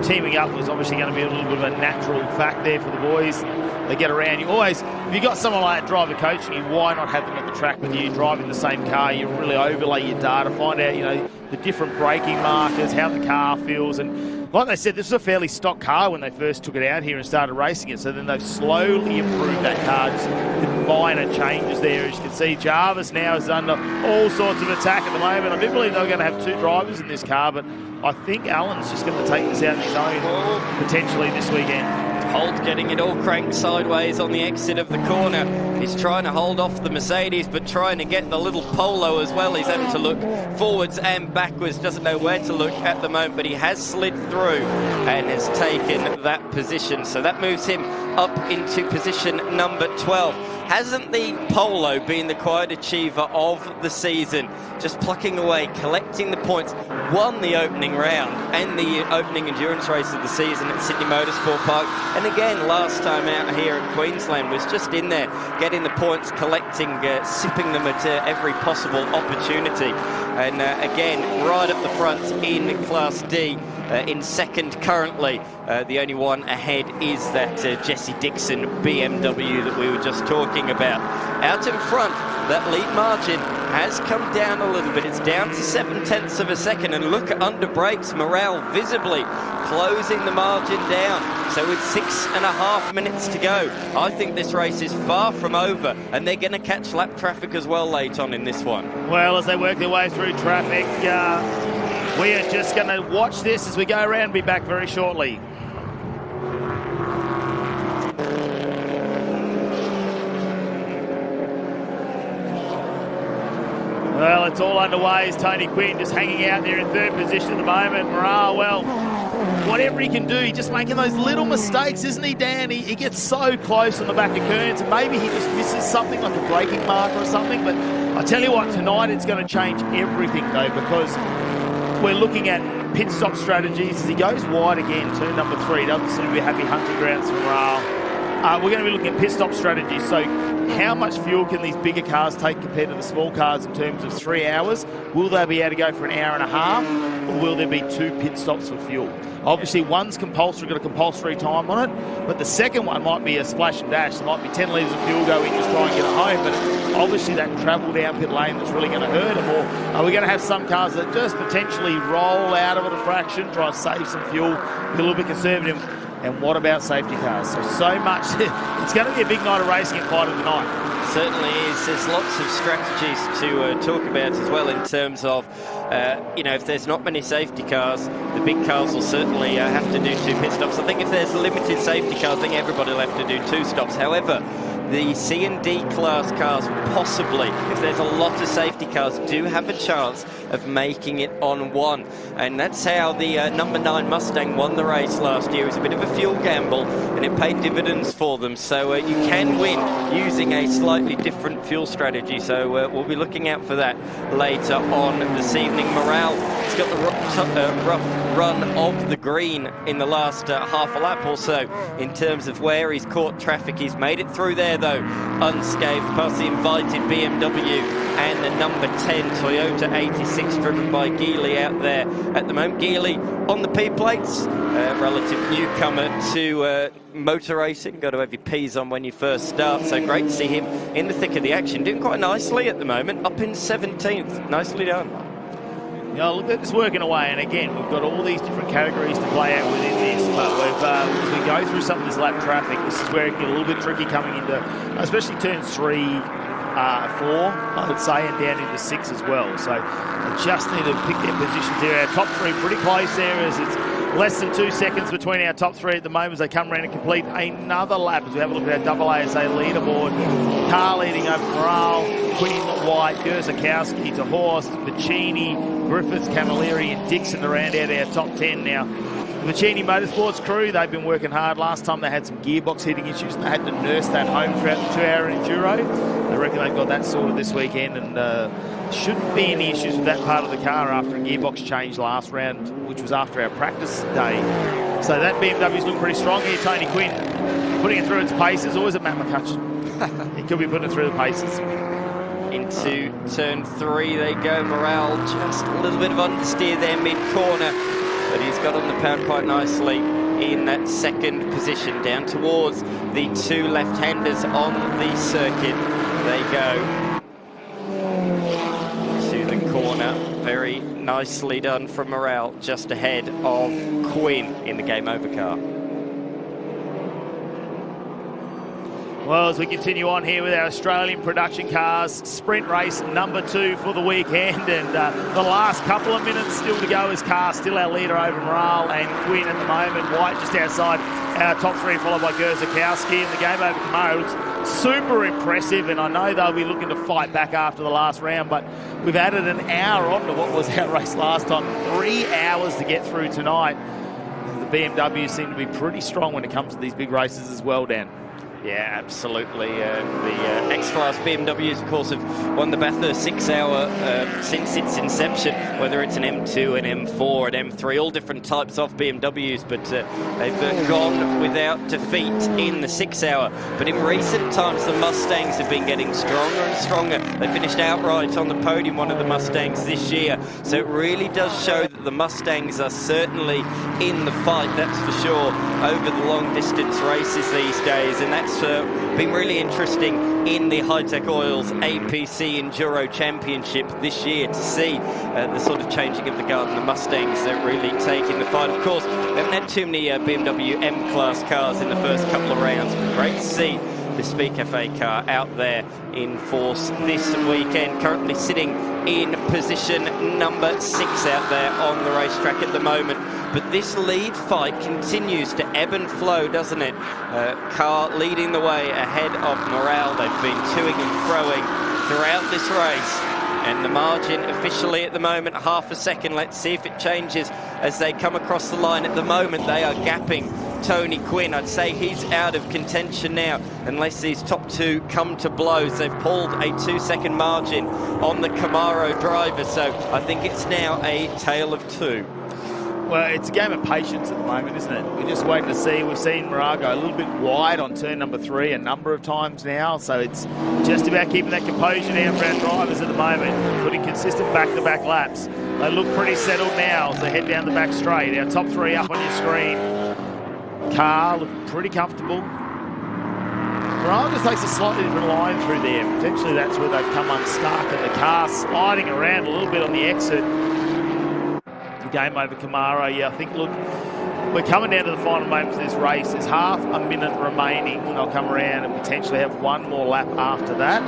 teaming up was obviously going to be a little bit of a natural fact there for the boys. They get around. You always, if you've got someone like that driver coaching you, why not have them at the track with you, driving the same car? You really overlay your data, find out, you know, the different braking markers, how the car feels. And like they said, this was a fairly stock car when they first took it out here and started racing it. So then they've slowly improved that car, just with minor changes there. As you can see, Jarvis now is under all sorts of attack at the moment. I do believe they're going to have 2 drivers in this car, but I think Allen's just going to take this out on his own potentially this weekend. Holt getting it all cranked sideways on the exit of the corner. He's trying to hold off the Mercedes, but trying to get the little Polo as well. He's having to look forwards and backwards, doesn't know where to look at the moment, but he has slid through and has taken that position. So that moves him up into position number 12. Hasn't the Polo been the quiet achiever of the season? Just plucking away, collecting the points, won the opening round and the opening endurance race of the season at Sydney Motorsport Park. And again, last time out here at Queensland was just in there, getting the points, collecting, sipping them at every possible opportunity. And again, right up the front in Class D. In second currently, the only one ahead is that Jesse Dixon BMW that we were just talking about. Out in front, that lead margin has come down a little bit. It's down to 0.7 of a second, and look under brakes, Morale visibly closing the margin down. So with 6.5 minutes to go, I think this race is far from over, and they're going to catch lap traffic as well late on in this one. Well, as they work their way through traffic, we are just going to watch this as we go around and be back very shortly. Well, it's all underway as Tony Quinn just hanging out there in third position at the moment. Morale, well, whatever he can do, he's just making those little mistakes, isn't he, Dan? He gets so close on the back of Kearns, and maybe he just misses something like a braking marker or something. But I tell you what, tonight it's going to change everything, though, because we're looking at pit stop strategies. As he goes wide again, turn number 3, doesn't seem to be happy hunting grounds for Morale. We're going to be looking at pit stop strategies. So how much fuel can these bigger cars take compared to the small cars in terms of 3 hours? Will they be able to go for an hour and a half, or will there be 2 pit stops for fuel? Obviously, one's compulsory, got a compulsory time on it, but the second one might be a splash and dash. There might be 10 litres of fuel going, just try and get it home, but it's obviously that travel down pit lane that's really going to hurt them. Or are we going to have some cars that just potentially roll out of it a fraction, try and save some fuel, be a little bit conservative? And what about safety cars? So much. It's going to be a big night of racing at Fight of the Night. Certainly is. There's lots of strategies to talk about as well in terms of, if there's not many safety cars, the big cars will certainly have to do 2 pit stops. I think if there's limited safety cars, I think everybody will have to do 2 stops. However, the C and D class cars possibly, if there's a lot of safety cars, do have a chance of making it on 1. And that's how the number 9 Mustang won the race last year. It was a bit of a fuel gamble, and it paid dividends for them. So you can win using a slightly different fuel strategy. So we'll be looking out for that later on this evening. Morale has got the rough run of the green in the last half a lap or so in terms of where he's caught traffic. He's made it through there, though, unscathed, past the invited BMW and the number 10 Toyota 86 driven by Geely out there at the moment. Geely on the P plates, relative newcomer to motor racing. Got to have your P's on when you first start, so great to see him in the thick of the action, doing quite nicely at the moment, up in 17th. Nicely done. Yeah, look, it's working away, and again, we've got all these different categories to play out within this, but as we go through some of this lap traffic, this is where it gets a little bit tricky coming into, especially turns 3, 4, I would say, and down into 6 as well. So we just need to pick their positions here. Our top 3 pretty close there as it's Less than 2 seconds between our top three at the moment as they come around and complete another lap. As we have a look at our double ASA leaderboard. Car leading over Morale, Quinn, White, Gerzakowski to Horst, Vicini, Griffiths, Camilleri and Dixon to round out our top 10 now. The Vicini Motorsports crew, they've been working hard. Last time they had some gearbox heating issues and they had to nurse that home throughout the 2-hour enduro. I reckon they've got that sorted this weekend and shouldn't be any issues with that part of the car after a gearbox change last round, which was after our practice day. So that BMW's looking pretty strong here. Tony Quinn putting it through its paces, or is it Matt McCutcheon? He could be putting it through the paces. Into turn 3 they go. Morale just a little bit of understeer there mid-corner, but he's got on the pound quite nicely in that second position. Down towards the two left-handers on the circuit they go. To the corner, very nicely done from Morale, just ahead of Quinn in the game over car. Well, as we continue on here with our Australian production cars, sprint race number 2 for the weekend, and the last couple of minutes still to go as Carr still our leader over Morale and Quinn at the moment. White just outside our top 3, followed by Gerzakowski, and the game over tomorrow looks super impressive, and I know they'll be looking to fight back after the last round, but we've added an hour on to what was our race last time, 3 hours to get through tonight. The BMWs seem to be pretty strong when it comes to these big races as well, Dan. Yeah, absolutely. The X-Class BMWs, of course, have won the Bathurst 6-hour since its inception, whether it's an M2, an M4, an M3, all different types of BMWs, but they've gone without defeat in the 6-hour. But in recent times, the Mustangs have been getting stronger and stronger. They finished outright on the podium, one of the Mustangs this year. So it really does show that the Mustangs are certainly in the fight, that's for sure, over the long-distance races these days, and that's been really interesting in the Hi-Tec Oils APC Enduro Championship this year to see the sort of changing of the guard and the Mustangs that really taking the fight. Of course, we haven't had too many BMW M-Class cars in the first couple of rounds, but great to see the Speed Cafe car out there in force this weekend, currently sitting in position number 6 out there on the racetrack at the moment. But this lead fight continues to ebb and flow, doesn't it? Car leading the way ahead of Morale. They've been toing and froing throughout this race. And the margin officially at the moment, half a second. Let's see if it changes as they come across the line. At the moment, they are gapping Tony Quinn. I'd say he's out of contention now, unless these top two come to blows. They've pulled a 2-second margin on the Camaro driver, so I think it's now a tale of 2. Well, it's a game of patience at the moment, isn't it? We're just waiting to see. We've seen Morale go a little bit wide on turn number 3 a number of times now, so it's just about keeping that composure down for our drivers at the moment, putting consistent back-to-back laps. They look pretty settled now as they head down the back straight. Our top 3 up on your screen. Car looking pretty comfortable. Morale just takes a slightly different line through there. Potentially that's where they've come unstuck, and the car sliding around a little bit on the exit. Game over Camaro. Yeah, I think, look, we're coming down to the final moments of this race. There's half a minute remaining, and they'll come around and potentially have one more lap after that.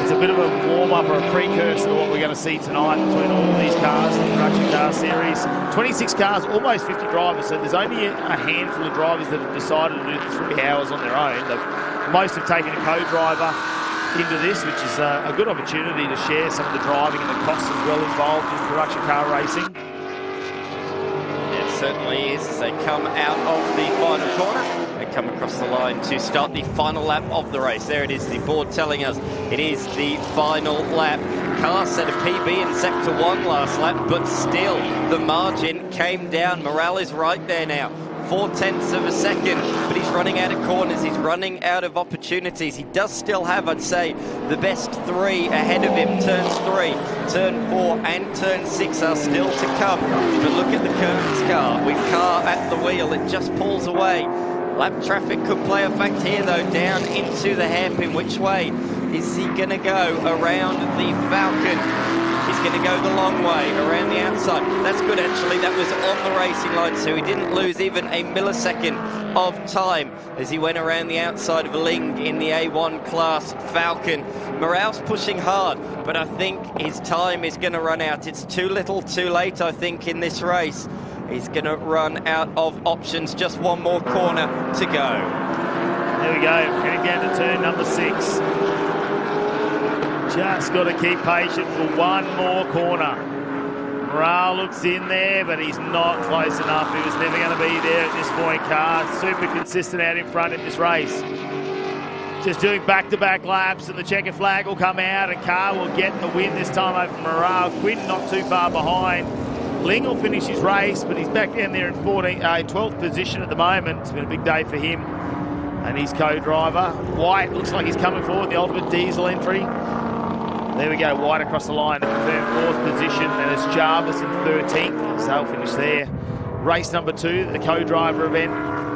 It's a bit of a warm-up or a precursor to what we're going to see tonight between all of these cars in the production car series. 26 cars, almost 50 drivers, so there's only a handful of drivers that have decided to do the 3 hours on their own. Most have taken a co-driver into this, which is a good opportunity to share some of the driving and the costs as well involved in production car racing. It certainly is. As they come out of the final corner, they come across the line to start the final lap of the race. There it is, the board telling us it is the final lap. Car set a PB in sector 1 last lap, but still the margin came down. Morale is right there now. 0.4 of a second, but he's running out of corners, he's running out of opportunities. He does still have, I'd say, the best 3 ahead of him. Turns 3, turn 4 and turn 6 are still to come, but look at the Kearns car. With Car at the wheel, it just pulls away. Lap traffic could play a fact here though, down into the hairpin. Which way is he going to go? Around the Falcon. He's going to go the long way around the outside. That's good, actually. That was on the racing line, so he didn't lose even a millisecond of time as he went around the outside of Ling in the A1 class Falcon. Morale's pushing hard, but I think his time is going to run out. It's too little too late, I think, in this race. He's going to run out of options. Just one more corner to go. There we go, heading down to turn number 6. Just got to keep patient for one more corner. Morale looks in there, but he's not close enough. He was never going to be there at this point. Carr super consistent out in front in this race. Just doing back-to-back laps, and the checkered flag will come out, and Carr will get the win this time over Morale. Quinn not too far behind. Ling will finish his race, but he's back down there in 12th position at the moment. It's been a big day for him and his co-driver. White looks like he's coming forward, the ultimate diesel entry. There we go, White across the line to confirm 4th position, and it's Jarvis in 13th, so they'll finish there. Race number 2, the co-driver event.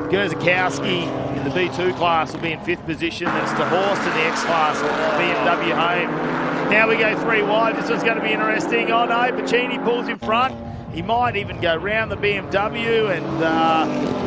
Grzikowski in the B2 class will be in 5th position. Then it's DeHorst in the X class, BMW home. Now we go 3 wide. This one's going to be interesting. Oh no, Pacini pulls in front. He might even go round the BMW, and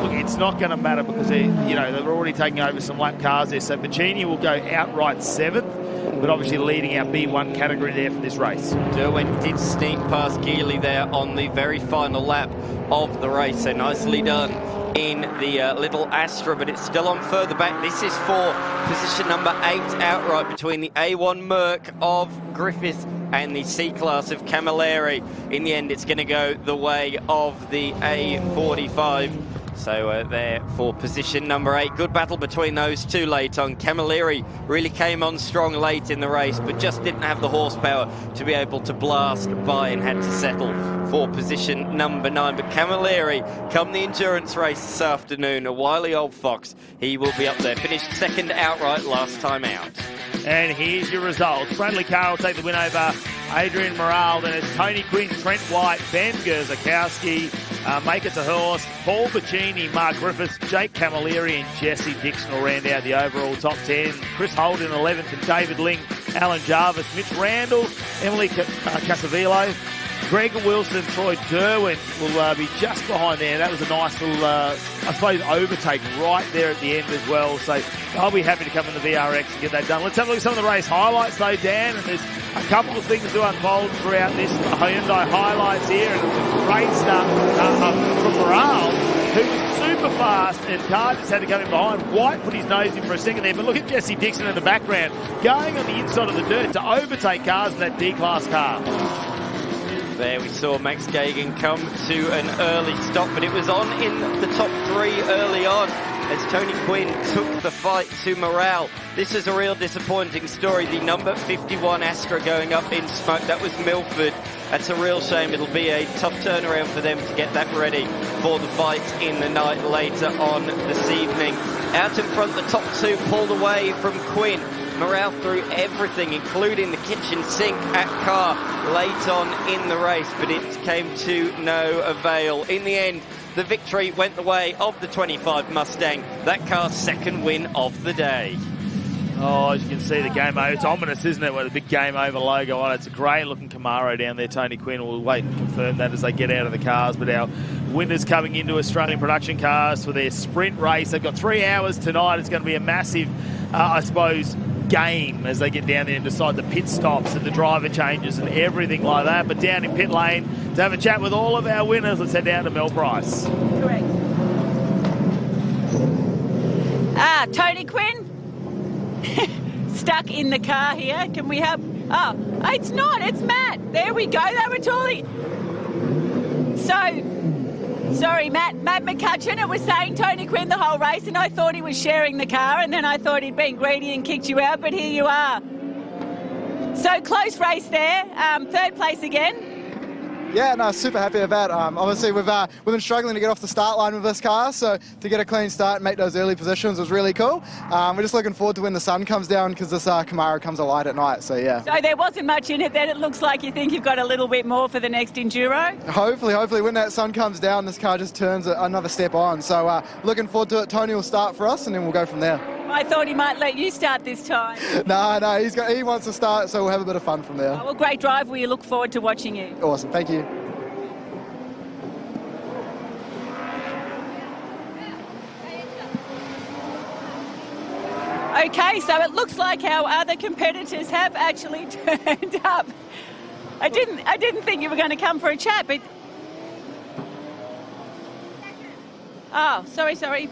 look, it's not going to matter because they're already taking over some lap cars there. So Pacini will go outright 7th, but obviously leading our B1 category there for this race. Derwent did sneak past Geely there on the very final lap of the race, so nicely done in the little Astra, but it's still on further back. This is for position number 8 outright between the A1 Merc of Griffith and the C-Class of Camilleri. In the end, it's going to go the way of the A45. So there for position number 8. Good battle between those two late on. Camilleri really came on strong late in the race, but just didn't have the horsepower to be able to blast by and had to settle for position number 9. But Camilleri, come the endurance race this afternoon, a wily old fox, he will be up there. Finished 2nd outright last time out. And here's your results. Bradley Carr will take the win over Adrian Morale. Then it's Tony Quinn, Trent White, Ben Grzikowski, make it to Horst, Paul Pacini, Mark Griffiths, Jake Camilleri and Jesse Dixon will round out the overall top 10. Chris Holden 11th and David Ling, Alan Jarvis, Mitch Randall, Emily Casavillo, Greg Wilson, Troy Derwent will be just behind there. That was a nice little, I suppose, overtake right there at the end as well. So I'll be happy to come in the VRX and get that done. Let's have a look at some of the race highlights though, Dan. And there's a couple of things to unfold throughout this. The Hyundai highlights here. And it was a great start from Morale, who was super fast, and Carr just had to come in behind. White put his nose in for a second there, but look at Jesse Dixon in the background, going on the inside of the dirt to overtake cars in that D-Class car. There we saw Max Gagan come to an early stop, but it was on in the top 3 early on as Tony Quinn took the fight to Morale. This is a real disappointing story. The number 51 Astra going up in smoke. That was Milford. That's a real shame. It'll be a tough turnaround for them to get that ready for the fight in the night later on this evening. Out in front, the top 2 pulled away from Quinn. Morale threw everything, including the kitchen sink at Carr late on in the race, but it came to no avail. In the end, the victory went the way of the 25 Mustang, that car's 2nd win of the day. Oh, as you can see, the game over. It's ominous, isn't it, with a big game over logo on it. It's a great-looking Camaro down there. Tony Quinn will wait and confirm that as they get out of the cars. But our winners coming into Australian production cars for their sprint race. They've got 3 hours tonight. It's going to be a massive, I suppose, game as they get down there and decide the pit stops and the driver changes and everything like that. But down in pit lane to have a chat with all of our winners, let's head down to Mel Price. Correct. Tony Quinn, stuck in the car here. Can we have... Oh, it's not. It's Matt. There we go. They were talking... Sorry, Matt McCutcheon. It was saying Tony Quinn the whole race, and I thought he was sharing the car, and then I thought he'd been greedy and kicked you out, but here you are. So close race there. 3rd place again. Yeah, no, super happy with that. Obviously, we've been struggling to get off the start line with this car, so to get a clean start and make those early positions was really cool. We're just looking forward to when the sun comes down because this Camaro comes alight at night, so yeah. So there wasn't much in it then. It looks like you think you've got a little bit more for the next Enduro? Hopefully when that sun comes down, this car just turns another step on. So looking forward to it. Tony will start for us and then we'll go from there. I thought he might let you start this time. No, he wants to start, so we'll have a bit of fun from there. Oh, well, great drive. We look forward to watching you. Awesome, thank you. Okay, so it looks like our other competitors have actually turned up. I didn't think you were going to come for a chat, but Oh, sorry.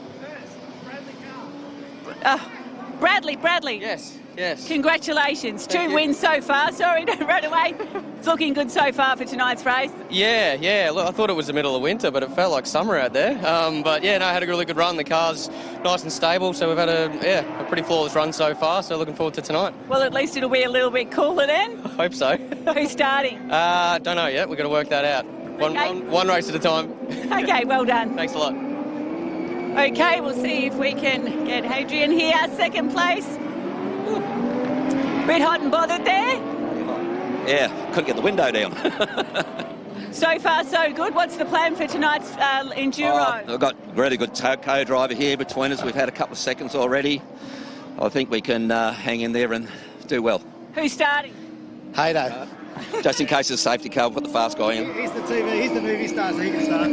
Bradley. Yes. Congratulations. Thank 2 you. wins so far. Sorry to run away. It's looking good so far for tonight's race. Yeah. Look, I thought it was the middle of winter, but it felt like summer out there. But yeah, no, I had a really good run. The car's nice and stable, so we've had a pretty flawless run so far. So looking forward to tonight. Well, at least it'll be a little bit cooler then. I hope so. Who's starting? Don't know yet. We've got to work that out. One race at a time. Okay, well done. Thanks a lot. Okay, we'll see if we can get Hadrian here, second place. Ooh. Bit hot and bothered there. Yeah, couldn't get the window down. So far, so good. What's the plan for tonight's Enduro? We've got a really good co-driver here between us. We've had a couple of seconds already. I think we can hang in there and do well. Who's starting? Haydo. Just in case there's a safety car, we'll put the fast guy in. He's the TV, he's the movie star, so he can start.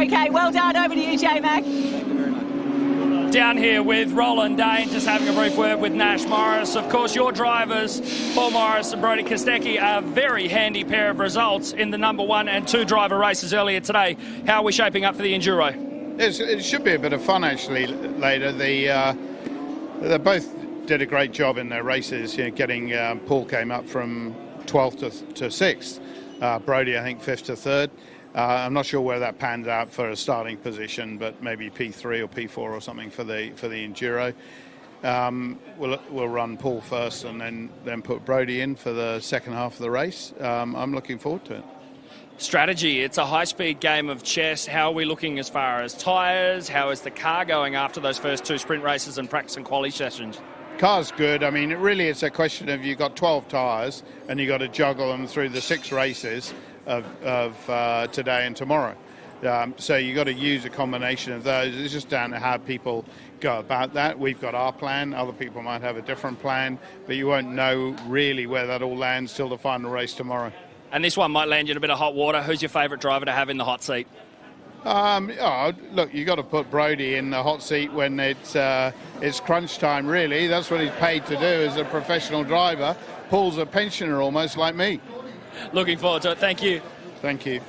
Okay, well done. Over to you, J-Mac. Down here with Roland Dane, just having a brief word with Nash Morris. Of course, your drivers, Paul Morris and Brodie Kostecki, a very handy pair of results in the number 1 and 2 driver races earlier today. How are we shaping up for the Enduro? It should be a bit of fun, actually, later. They both did a great job in their races. Getting Paul came up from 12th to 6th. Brodie, I think, 5th to 3rd. I'm not sure where that pans out for a starting position, but maybe P3 or P4 or something for the Enduro. We'll run Paul first and then put Brodie in for the second half of the race. I'm looking forward to it. Strategy, it's a high-speed game of chess. How are we looking as far as tyres? How is the car going after those first 2 sprint races and practice and quali sessions? Car's good. I mean, it's a question of you've got 12 tyres and you've got to juggle them through the 6 races of today and tomorrow. So you've got to use a combination of those. It's just down to how people go about that. We've got our plan. Other people might have a different plan, but you won't know really where that all lands till the final race tomorrow. And this one might land you in a bit of hot water. Who's your favourite driver to have in the hot seat? Look, you've got to put Brodie in the hot seat when it's crunch time, really. That's what he's paid to do as a professional driver. Paul's a pensioner almost like me. Looking forward to it. Thank you. Thank you.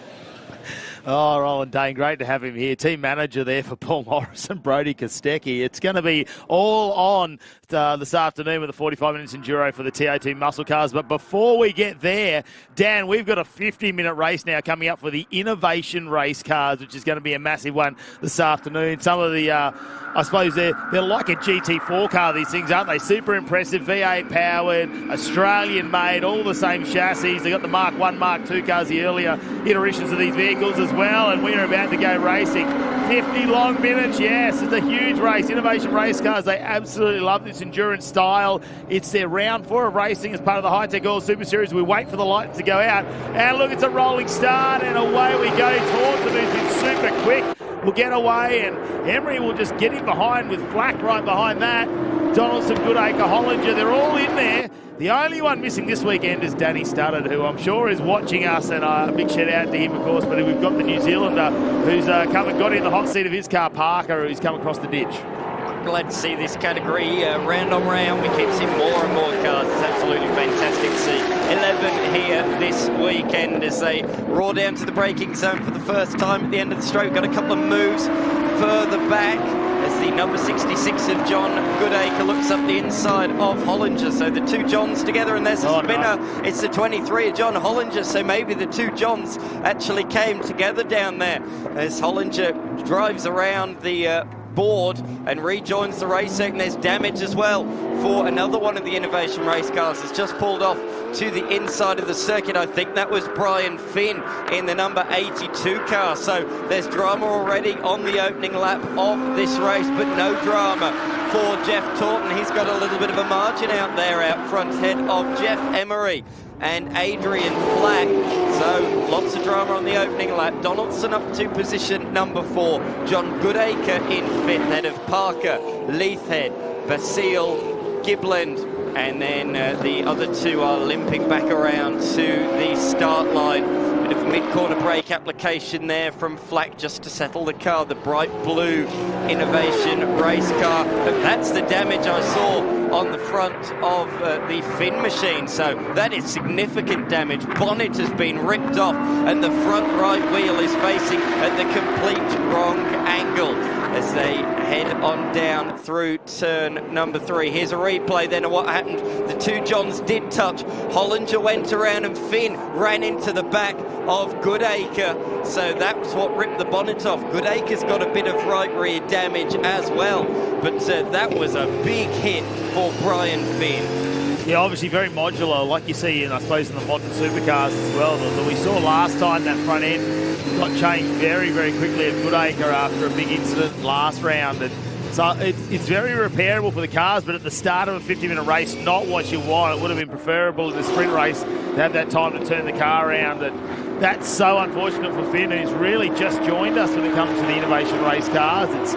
Oh, Roland Dane, great to have him here. Team manager there for Paul Morris and Brodie Kostecki. It's going to be all on this afternoon with the 45 minutes Enduro for the TO2 muscle cars. But before we get there, Dan, we've got a 50-minute race now coming up for the Innovation Race cars, which is going to be a massive one this afternoon. Some of the, I suppose they're like a GT4 car, these things, aren't they? Super impressive, V8 powered, Australian made, all the same chassis. They've got the Mark 1, Mark 2 cars, the earlier iterations of these vehicles as well, and we're about to go racing. 50 long minutes, yes, it's a huge race. Innovation Race cars, they absolutely love this endurance style. It's their round 4 of racing as part of the Hi-Tec Qd Super Series. We wait for the lights to go out, and look, it's a rolling start, and away we go. Taunton has been super quick. Will get away, and Emery will just get in behind with Flack right behind that. Donaldson, Goodacre, Hollinger, they're all in there. The only one missing this weekend is Danny Studdard, who I'm sure is watching us, and a big shout out to him, of course, but we've got the New Zealander who's come and got in the hot seat of his car, Parker, who's come across the ditch. Glad to see this category round on round. We keep seeing more and more cars. It's absolutely fantastic to see 11 here this weekend as they roar down to the braking zone for the first time at the end of the straight. Got a couple of moves further back as the number 66 of John Goodacre looks up the inside of Hollinger. So the two Johns together, and there's a spinner. No. It's the 23 of John Hollinger, so maybe the two Johns actually came together down there as Hollinger drives around the board and rejoins the race circuit. There's damage as well for another one of the Innovation Race cars. It's just pulled off to the inside of the circuit. I think that was Brian Finn in the number 82 car. So there's drama already on the opening lap of this race, but no drama for Jeff Taunton. He's got a little bit of a margin out there out front head of Jeff Emery and Adrian Flack. So lots of drama on the opening lap. Donaldson up to position number 4. John Goodacre in 5th, head of Parker, Leithhead, Basile, Gibland, and then the other two are limping back around to the start line. Bit of mid-corner brake application there from Flack just to settle the car, the bright blue Innovation race car. And that's the damage I saw on the front of the fin machine. So that is significant damage. Bonnet has been ripped off and the front right wheel is facing at the complete wrong angle as they head on down through turn number 3. Here's a replay then of what happened. The two Johns did touch. Hollinger went around and Finn ran into the back of Goodacre. So that's what ripped the bonnet off. Goodacre's got a bit of right rear damage as well. But that was a big hit for Brian Finn. Yeah, obviously very modular, like you see in, I suppose, in the modern supercars as well. That we saw last time, that front end got changed very, very quickly at Goodacre after a big incident last round. And so it's very repairable for the cars, but at the start of a 50-minute race, not what you want. It would have been preferable in the sprint race to have that time to turn the car around. And that's so unfortunate for Finn, who's really just joined us when it comes to the Innovation race cars. It's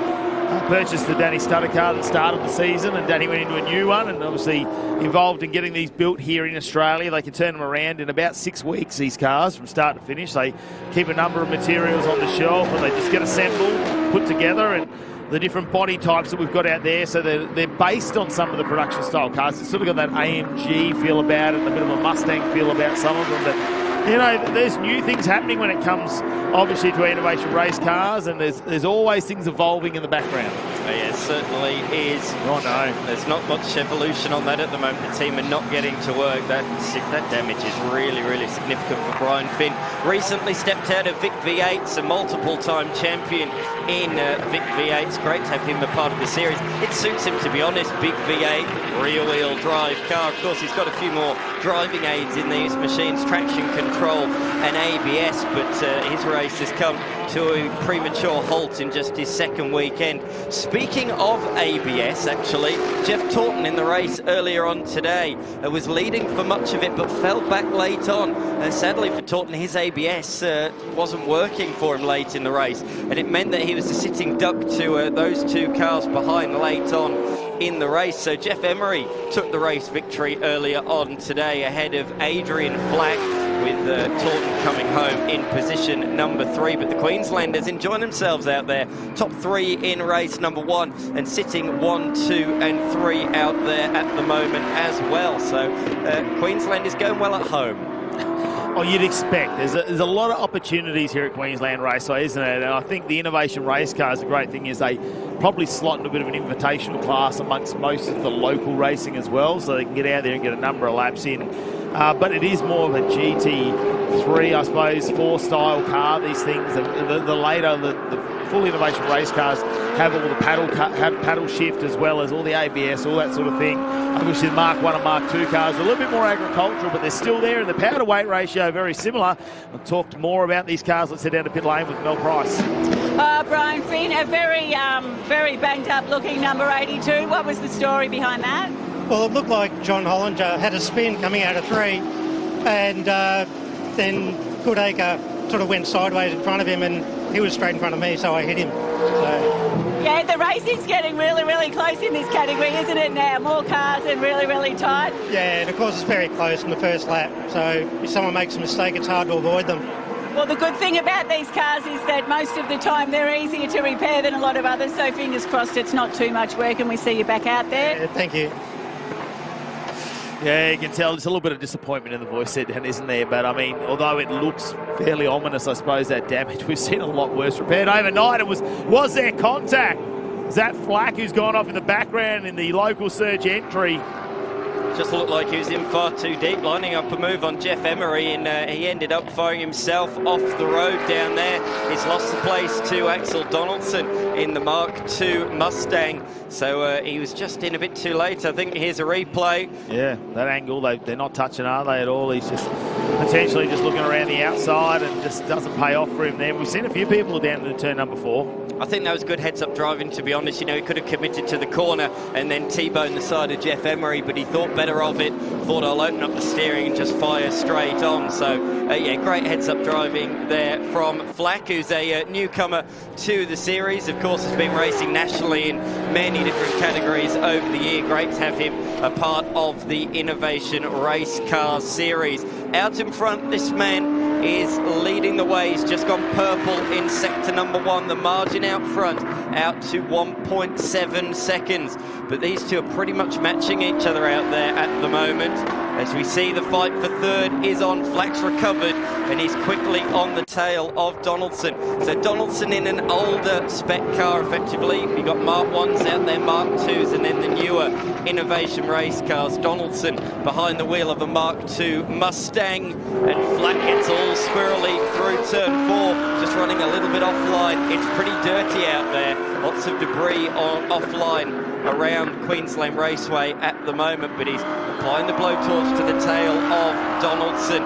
purchased the Danny Stutter car that started the season, and Danny went into a new one, and obviously involved in getting these built here in Australia. They can turn them around in about 6 weeks, these cars, from start to finish. They keep a number of materials on the shelf and they just get assembled, put together, and the different body types that we've got out there, so they're based on some of the production style cars. It's sort of got that AMG feel about it, a bit of a Mustang feel about some of them, but you know, there's new things happening when it comes, obviously, to Innovation race cars, and there's always things evolving in the background. Yeah, it certainly is. Oh, no. There's not much evolution on that at the moment. The team are not getting to work. That damage is really, really significant for Brian Finn. Recently stepped out of Vic V8's, a multiple-time champion in Vic V8's. Great to have him a part of the series. It suits him, to be honest. Big V8, rear-wheel drive car. Of course, he's got a few more driving aids in these machines, traction control and ABS, but his race has come to a premature halt in just his second weekend. Speaking of ABS, actually, Jeff Taunton in the race earlier on today was leading for much of it, but fell back late on. Sadly for Taunton, his ABS wasn't working for him late in the race, and it meant that he was a sitting duck to those two cars behind late on in the race. So Jeff Emery took the race victory earlier on today ahead of Adrian Flack, with Taunton coming home in position number 3. But the Queenslanders enjoying themselves out there. Top 3 in race number 1 and sitting 1, 2 and 3 out there at the moment as well. So Queensland is going well at home. Oh, you'd expect. There's a lot of opportunities here at Queensland Raceway, isn't it? And I think the Innovation race cars, the great thing is they probably slot in a bit of an invitational class amongst most of the local racing as well, so they can get out there and get a number of laps in. But it is more of a GT3, I suppose, 4-style car, these things. The later, the full Innovation race cars have all the paddle shift as well as all the ABS, all that sort of thing. Obviously, the Mark 1 and Mark 2 cars are a little bit more agricultural, but they're still there, and the power-to-weight ratio very similar. I've talked more about these cars. Let's head down to pit lane with Mel Price. Brian Finn, a very banged-up looking number 82. What was the story behind that? Well, it looked like John Hollinger had a spin coming out of 3, and then Goodacre sort of went sideways in front of him, and he was straight in front of me, so I hit him. So. Yeah, the racing's getting really, really close in this category, isn't it now? More cars and really, really tight. Yeah, and of course it's very close in the first lap, so if someone makes a mistake, it's hard to avoid them. Well, the good thing about these cars is that most of the time they're easier to repair than a lot of others, so fingers crossed it's not too much work and we see you back out there. Yeah, thank you. Yeah, you can tell there's a little bit of disappointment in the voice there, Dan, isn't there? But, I mean, although it looks fairly ominous, I suppose, that damage, we've seen a lot worse repaired overnight. It was there contact? Is that Flack who's gone off in the background in the local surge entry? Just looked like he was in far too deep, lining up a move on Jeff Emery, and he ended up firing himself off the road down there. He's lost the place to Axel Donaldson in the Mark II Mustang, so he was just in a bit too late. I think here's a replay. Yeah, that angle, they're not touching, are they, at all? He's just potentially just looking around the outside and just doesn't pay off for him there. We've seen a few people down to turn number 4. I think that was good heads-up driving, to be honest. You know, he could have committed to the corner and then T-bone the side of Jeff Emery, but he thought better of it. Thought, I'll open up the steering and just fire straight on. So, yeah, great heads-up driving there from Flack, who's a newcomer to the series. Of course, has been racing nationally in many different categories over the year. Great to have him a part of the Innovation Race Cars series. Out in front, this man is leading the way. He's just gone purple in sector number 1. The margin out front out to 1.7 seconds. But these two are pretty much matching each other out there at the moment. As we see, the fight for third is on. Flack's recovered, and he's quickly on the tail of Donaldson. So Donaldson in an older spec car, effectively. We've got Mark 1s out there, Mark 2s, and then the newer innovation race cars. Donaldson behind the wheel of a Mark II Mustang, and Flack gets all squirrely through turn 4, just running a little bit offline. It's pretty dirty out there. Lots of debris offline around Queensland Raceway at the moment, but he's applying the blowtorch to the tail of Donaldson.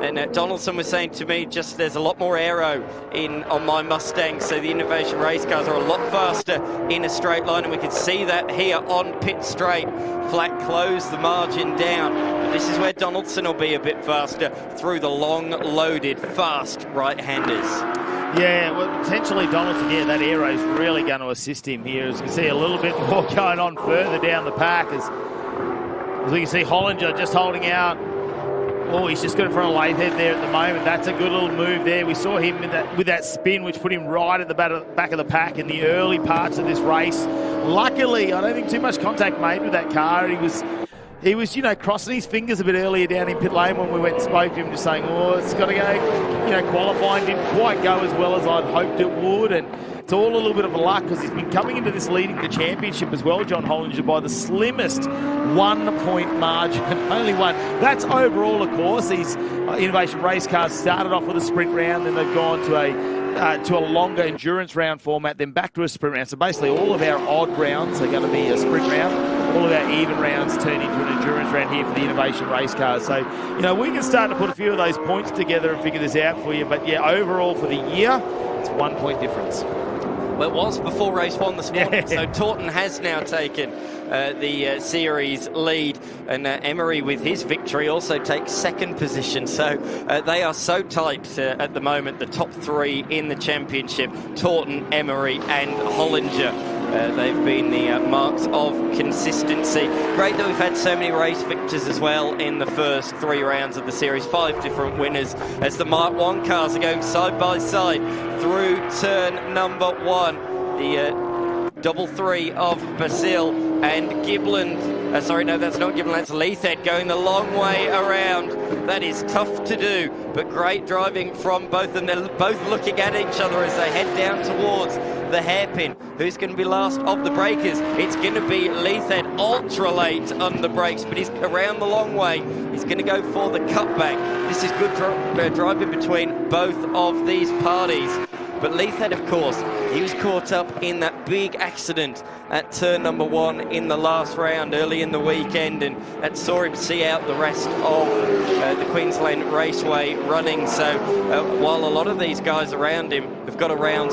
And Donaldson was saying to me, just there's a lot more aero on my Mustang, so the innovation race cars are a lot faster in a straight line, and we can see that here on pit straight. Flack closed the margin down, but this is where Donaldson will be a bit faster through the long, loaded, fast right-handers. Yeah, well, potentially Donaldson, yeah, that aero is really going to assist him here. As you can see, a little bit more going on further down the pack. As we can see, Hollinger just holding out. Oh, he's just got in front of Lathead there at the moment. That's a good little move there. We saw him with that spin, which put him right at the back of the pack in the early parts of this race. Luckily, I don't think too much contact made with that car. He was, you know, crossing his fingers a bit earlier down in pit lane when we went and spoke to him, just saying, oh, it's got to go. You know, qualifying didn't quite go as well as I'd hoped it would, and it's all a little bit of a luck because he's been coming into this leading the championship as well, John Hollinger, by the slimmest 1-point margin, only one. That's overall, of course. These innovation race cars started off with a sprint round, then they've gone to a longer endurance round format, then back to a sprint round. So basically all of our odd rounds are going to be a sprint round. All of our even rounds turn into an endurance round here for the innovation race cars. So, you know, we can start to put a few of those points together and figure this out for you. But yeah, overall for the year, it's 1 point difference. Well, it was before race 1 this morning, so Taunton has now taken the series lead, and Emery with his victory also takes second position. So they are so tight at the moment, the top 3 in the championship, Taunton, Emery and Hollinger. They've been the marks of consistency. Great that we've had so many race victors as well in the first 3 rounds of the series. 5 different winners as the Mark 1 cars are going side by side through turn number 1. The double 3 of Basil and Gibland. Sorry, no, that's not Gibland, that's Leithhead going the long way around. That is tough to do, but great driving from both of them. They're both looking at each other as they head down towards the hairpin. Who's going to be last of the breakers? It's going to be Leithhead, ultra late on the brakes, but he's around the long way. He's going to go for the cutback. This is good driving between both of these parties. But Leithhead, of course, he was caught up in that big accident at turn number 1 in the last round early in the weekend, and that saw him see out the rest of the Queensland Raceway running. So while a lot of these guys around him have got a round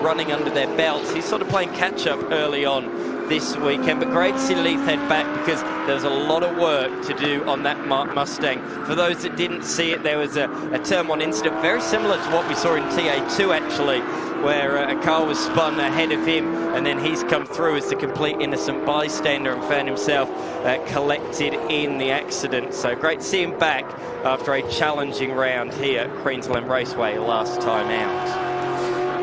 running under their belts, he's sort of playing catch-up early on this weekend. But great to see Leithhead back, because there's a lot of work to do on that Mustang. For those that didn't see it, there was a turn 1 incident very similar to what we saw in TA2 actually, where a car was spun ahead of him, and then he's come through as the complete innocent bystander and found himself collected in the accident. So great to see him back after a challenging round here at Queensland Raceway last time out.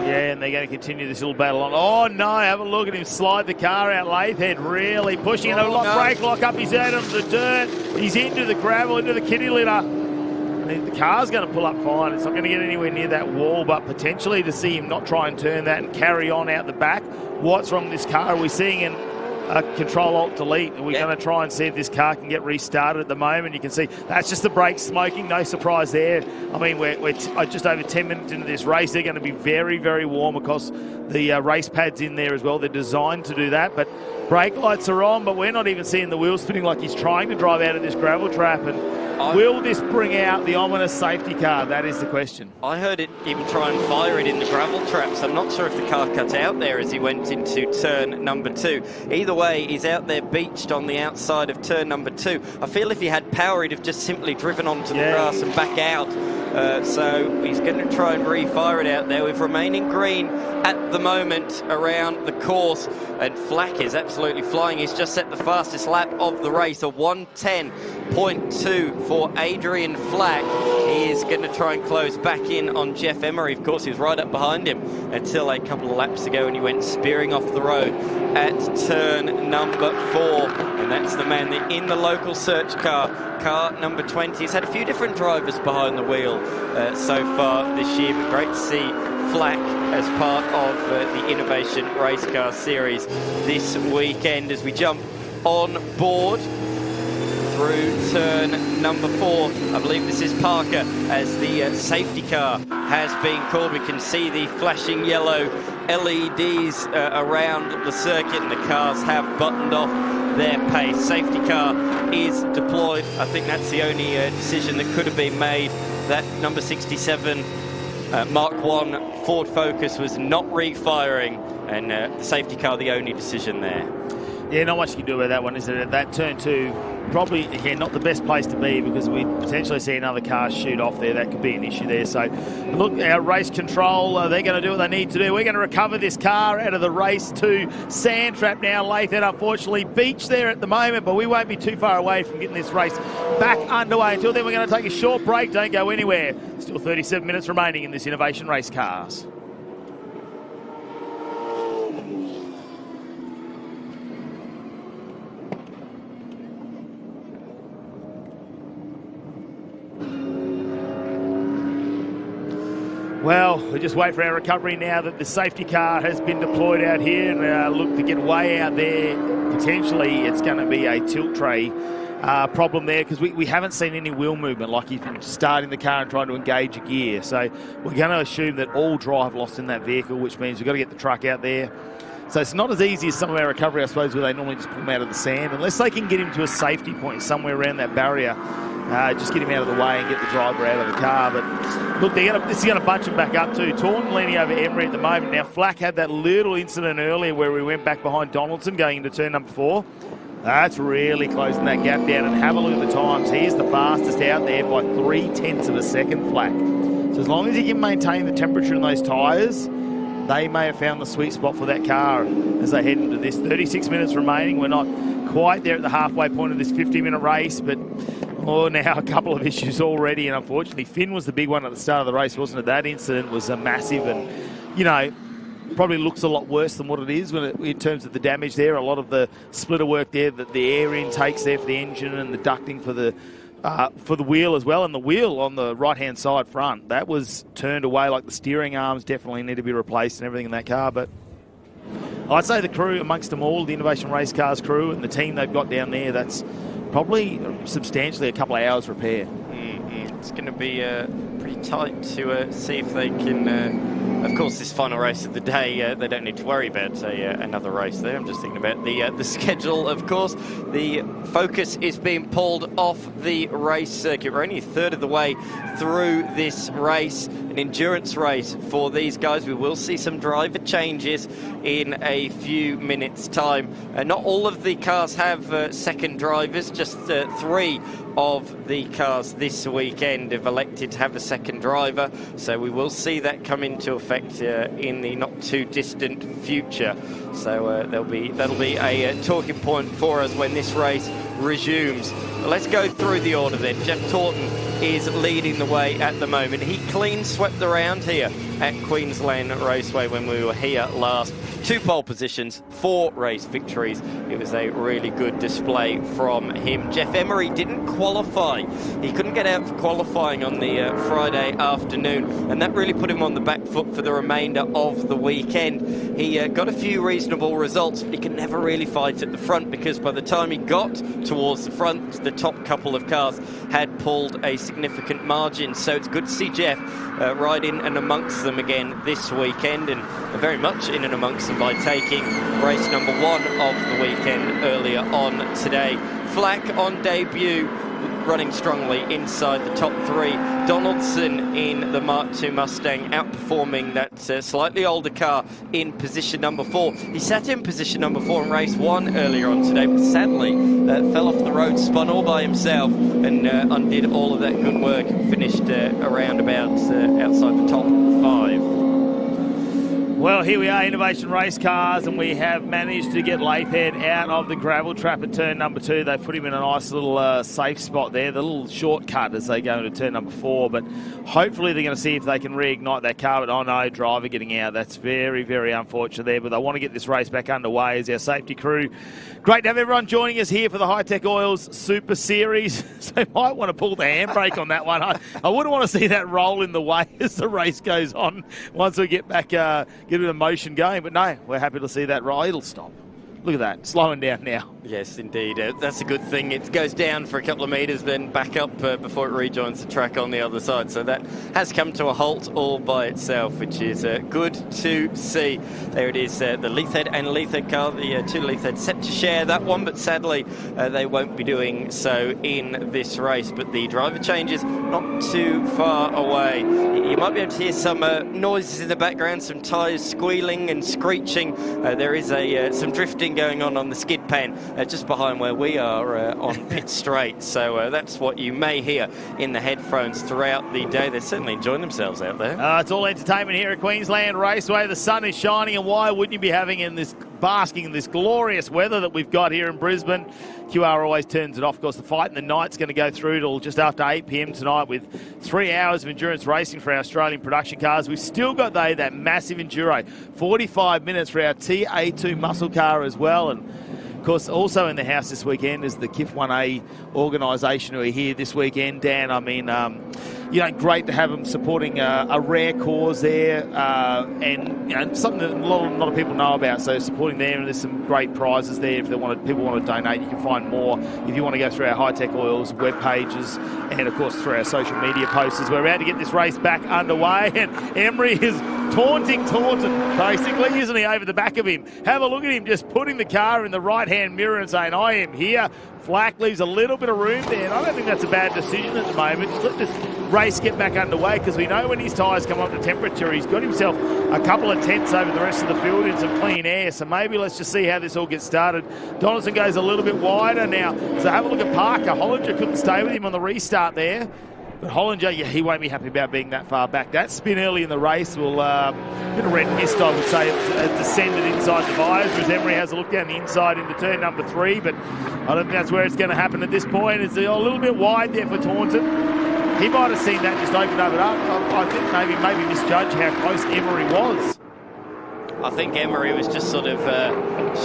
Yeah, and they're going to continue this little battle on. Oh, no, have a look at him slide the car out. Lathead really pushing it. Brake lock up his head onto the dirt. He's into the gravel, into the kitty litter. The car's going to pull up fine. It's not going to get anywhere near that wall, but potentially to see him not try and turn that and carry on out the back. What's wrong with this car? Are we seeing a Control-Alt-Delete? Are we going to try and see if this car can get restarted at the moment? You can see that's just the brakes smoking. No surprise there. I mean, we're just over 10 minutes into this race. They're going to be very, very warm because the race pad's in there as well. They're designed to do that, but brake lights are on, but we're not even seeing the wheel spinning like he's trying to drive out of this gravel trap. And will this bring out the ominous safety car? That is the question. I heard it even try and fire it in the gravel traps. I'm not sure if the car cut out there as he went into turn number 2. Either way, he's out there beached on the outside of turn number 2. I feel if he had power, he'd have just simply driven onto the grass and back out. So he's going to try and refire it out there with remaining green at the moment around the course, and Flack is absolutely flying. He's just set the fastest lap of the race, a 1:10 0.2 for Adrian Flack. He is going to try and close back in on Jeff Emery. Of course, he was right up behind him until a couple of laps ago, and he went spearing off the road at turn number 4. And that's the man in the local search car, car number 20. He's had a few different drivers behind the wheel so far this year, but great to see Flack as part of the Innovation Race Car Series this weekend as we jump on board through turn number 4. I believe this is Parker as the safety car has been called. We can see the flashing yellow LEDs around the circuit, and the cars have buttoned off their pace. Safety car is deployed. I think that's the only decision that could have been made. That number 67 Mark 1 Ford Focus was not refiring, and the safety car the only decision there. Yeah, not much you can do about that one, is it? That turn 2, probably, again, not the best place to be because we potentially see another car shoot off there. That could be an issue there. So, look, our race control, they're going to do what they need to do. We're going to recover this car out of the race to sand trap now. Lathan, unfortunately, beach there at the moment, but we won't be too far away from getting this race back underway. Until then, we're going to take a short break. Don't go anywhere. Still 37 minutes remaining in this Innovation Race Cars. Well, we just wait for our recovery now that the safety car has been deployed out here, and look to get way out there. Potentially, it's going to be a tilt tray problem there because we haven't seen any wheel movement, like you starting the car and trying to engage a gear. So we're going to assume that all drive lost in that vehicle, which means we've got to get the truck out there. So it's not as easy as some of our recovery, I suppose, where they normally just pull him out of the sand. Unless they can get him to a safety point somewhere around that barrier, just get him out of the way and get the driver out of the car. But look, this is going to bunch him back up too. Taunton leaning over Emery at the moment. Now, Flack had that little incident earlier where we went back behind Donaldson going into turn number 4. That's really closing that gap down, and have a look at the times. He's the fastest out there by 0.3 of a second, Flack. So as long as he can maintain the temperature in those tyres, they may have found the sweet spot for that car as they head into this. 36 minutes remaining. We're not quite there at the halfway point of this 50-minute race, but now a couple of issues already, and unfortunately Finn was the big one at the start of the race, wasn't it? That incident was massive, and probably looks a lot worse than what it is in terms of the damage there. A lot of the splitter work there, that the air intakes there for the engine, and the ducting for the wheel as well. And the wheel on the right-hand side front, that was turned away. Like the steering arms definitely need to be replaced and everything in that car. But I'd say the crew amongst them all, the Innovation Race Cars crew and the team they've got down there, that's probably substantially a couple of hours repair. It's going to be pretty tight to see if they can... of course, this final race of the day, they don't need to worry about another race there. I'm just thinking about the schedule, of course. The focus is being pulled off the race circuit. We're only a third of the way through this race, an endurance race for these guys. We will see some driver changes in a few minutes' time. Not all of the cars have second drivers, just 3 of the cars this weekend have elected to have a second driver, so we will see that come into effect in the not too distant future. So that'll be a talking point for us when this race resumes. Let's go through the order then. Jeff Taunton is leading the way at the moment. He clean swept around here at Queensland Raceway when we were here last. 2 pole positions, 4 race victories. It was a really good display from him. Jeff Emery didn't qualify. He couldn't get out for qualifying on the Friday afternoon, and that really put him on the back foot for the remainder of the weekend. He got a few reasonable results, but he could never really fight at the front because by the time he got towards the front, the top couple of cars had pulled a significant margin. So it's good to see Jeff right in and amongst them again this weekend, and very much in and amongst them by taking race number 1 of the weekend earlier on today. Flack on debut, running strongly inside the top 3. Donaldson in the Mark II Mustang outperforming that slightly older car in position number 4. He sat in position number 4 in race 1 earlier on today, but sadly fell off the road, spun all by himself, and undid all of that good work and finished around about outside the top 5. Well, here we are, Innovation Race Cars, and we have managed to get Lathed out of the gravel trap at turn number 2. They put him in a nice little safe spot there, the little shortcut as they go into turn number 4. But hopefully they're going to see if they can reignite that car. But oh no, driver getting out. That's very, very unfortunate there. But they want to get this race back underway as our safety crew. Great to have everyone joining us here for the Hi-Tec Oils Super Series. So you might want to pull the handbrake on that one. I wouldn't want to see that roll in the way as the race goes on once we get back, get a bit of motion going. But no, we're happy to see that roll. It'll stop. Look at that, slowing down now. Yes, indeed. That's a good thing. It goes down for a couple of metres, then back up before it rejoins the track on the other side. So that has come to a halt all by itself, which is good to see. There it is, the Lathed and Lathed car, the two Lathed set to share that one, but sadly they won't be doing so in this race. But the driver change is not too far away. You might be able to hear some noises in the background, some tyres squealing and screeching. There is some drifting going on the skid pan just behind where we are on pit straight. So that's what you may hear in the headphones throughout the day. They're certainly enjoying themselves out there. It's all entertainment here at Queensland Raceway. The sun is shining, and why wouldn't you be basking in this glorious weather that we've got here in Brisbane? QR always turns it off. Of course, the fight in the night's going to go through till just after 8 p.m. tonight with 3 hours of endurance racing for our Australian production cars. We've still got, though, that massive enduro. 45 minutes for our TA2 muscle car as well. And of course, also in the house this weekend is the KIF 1A organisation who are here this weekend. Dan, I mean, great to have them supporting a rare cause there, and something that a lot of people know about. So supporting them, and there's some great prizes there if people want to donate. You can find more if you want to go through our Hi-Tec Oils web pages, and of course through our social media posts. We're about to get this race back underway, and Emery is taunting Taunton, basically, isn't he, over the back of him? Have a look at him just putting the car in the right-hand mirror and saying, I am here. Flack leaves a little bit of room there, and I don't think that's a bad decision at the moment. Just let this race get back underway, because we know when his tyres come up to temperature, he's got himself a couple of tenths over the rest of the field in some clean air. So maybe let's just see how this all gets started. Donaldson goes a little bit wider now. So have a look at Parker. Hollinger couldn't stay with him on the restart there. But Hollinger, he won't be happy about being that far back. That spin early in the race will, a bit of red mist, I would say, has descended inside the visor as Emery has a look down the inside into turn number 3. But I don't think that's where it's going to happen at this point. It's a little bit wide there for Taunton. He might have seen that just open it up. I think maybe misjudged how close Emery was. I think Emery was just sort of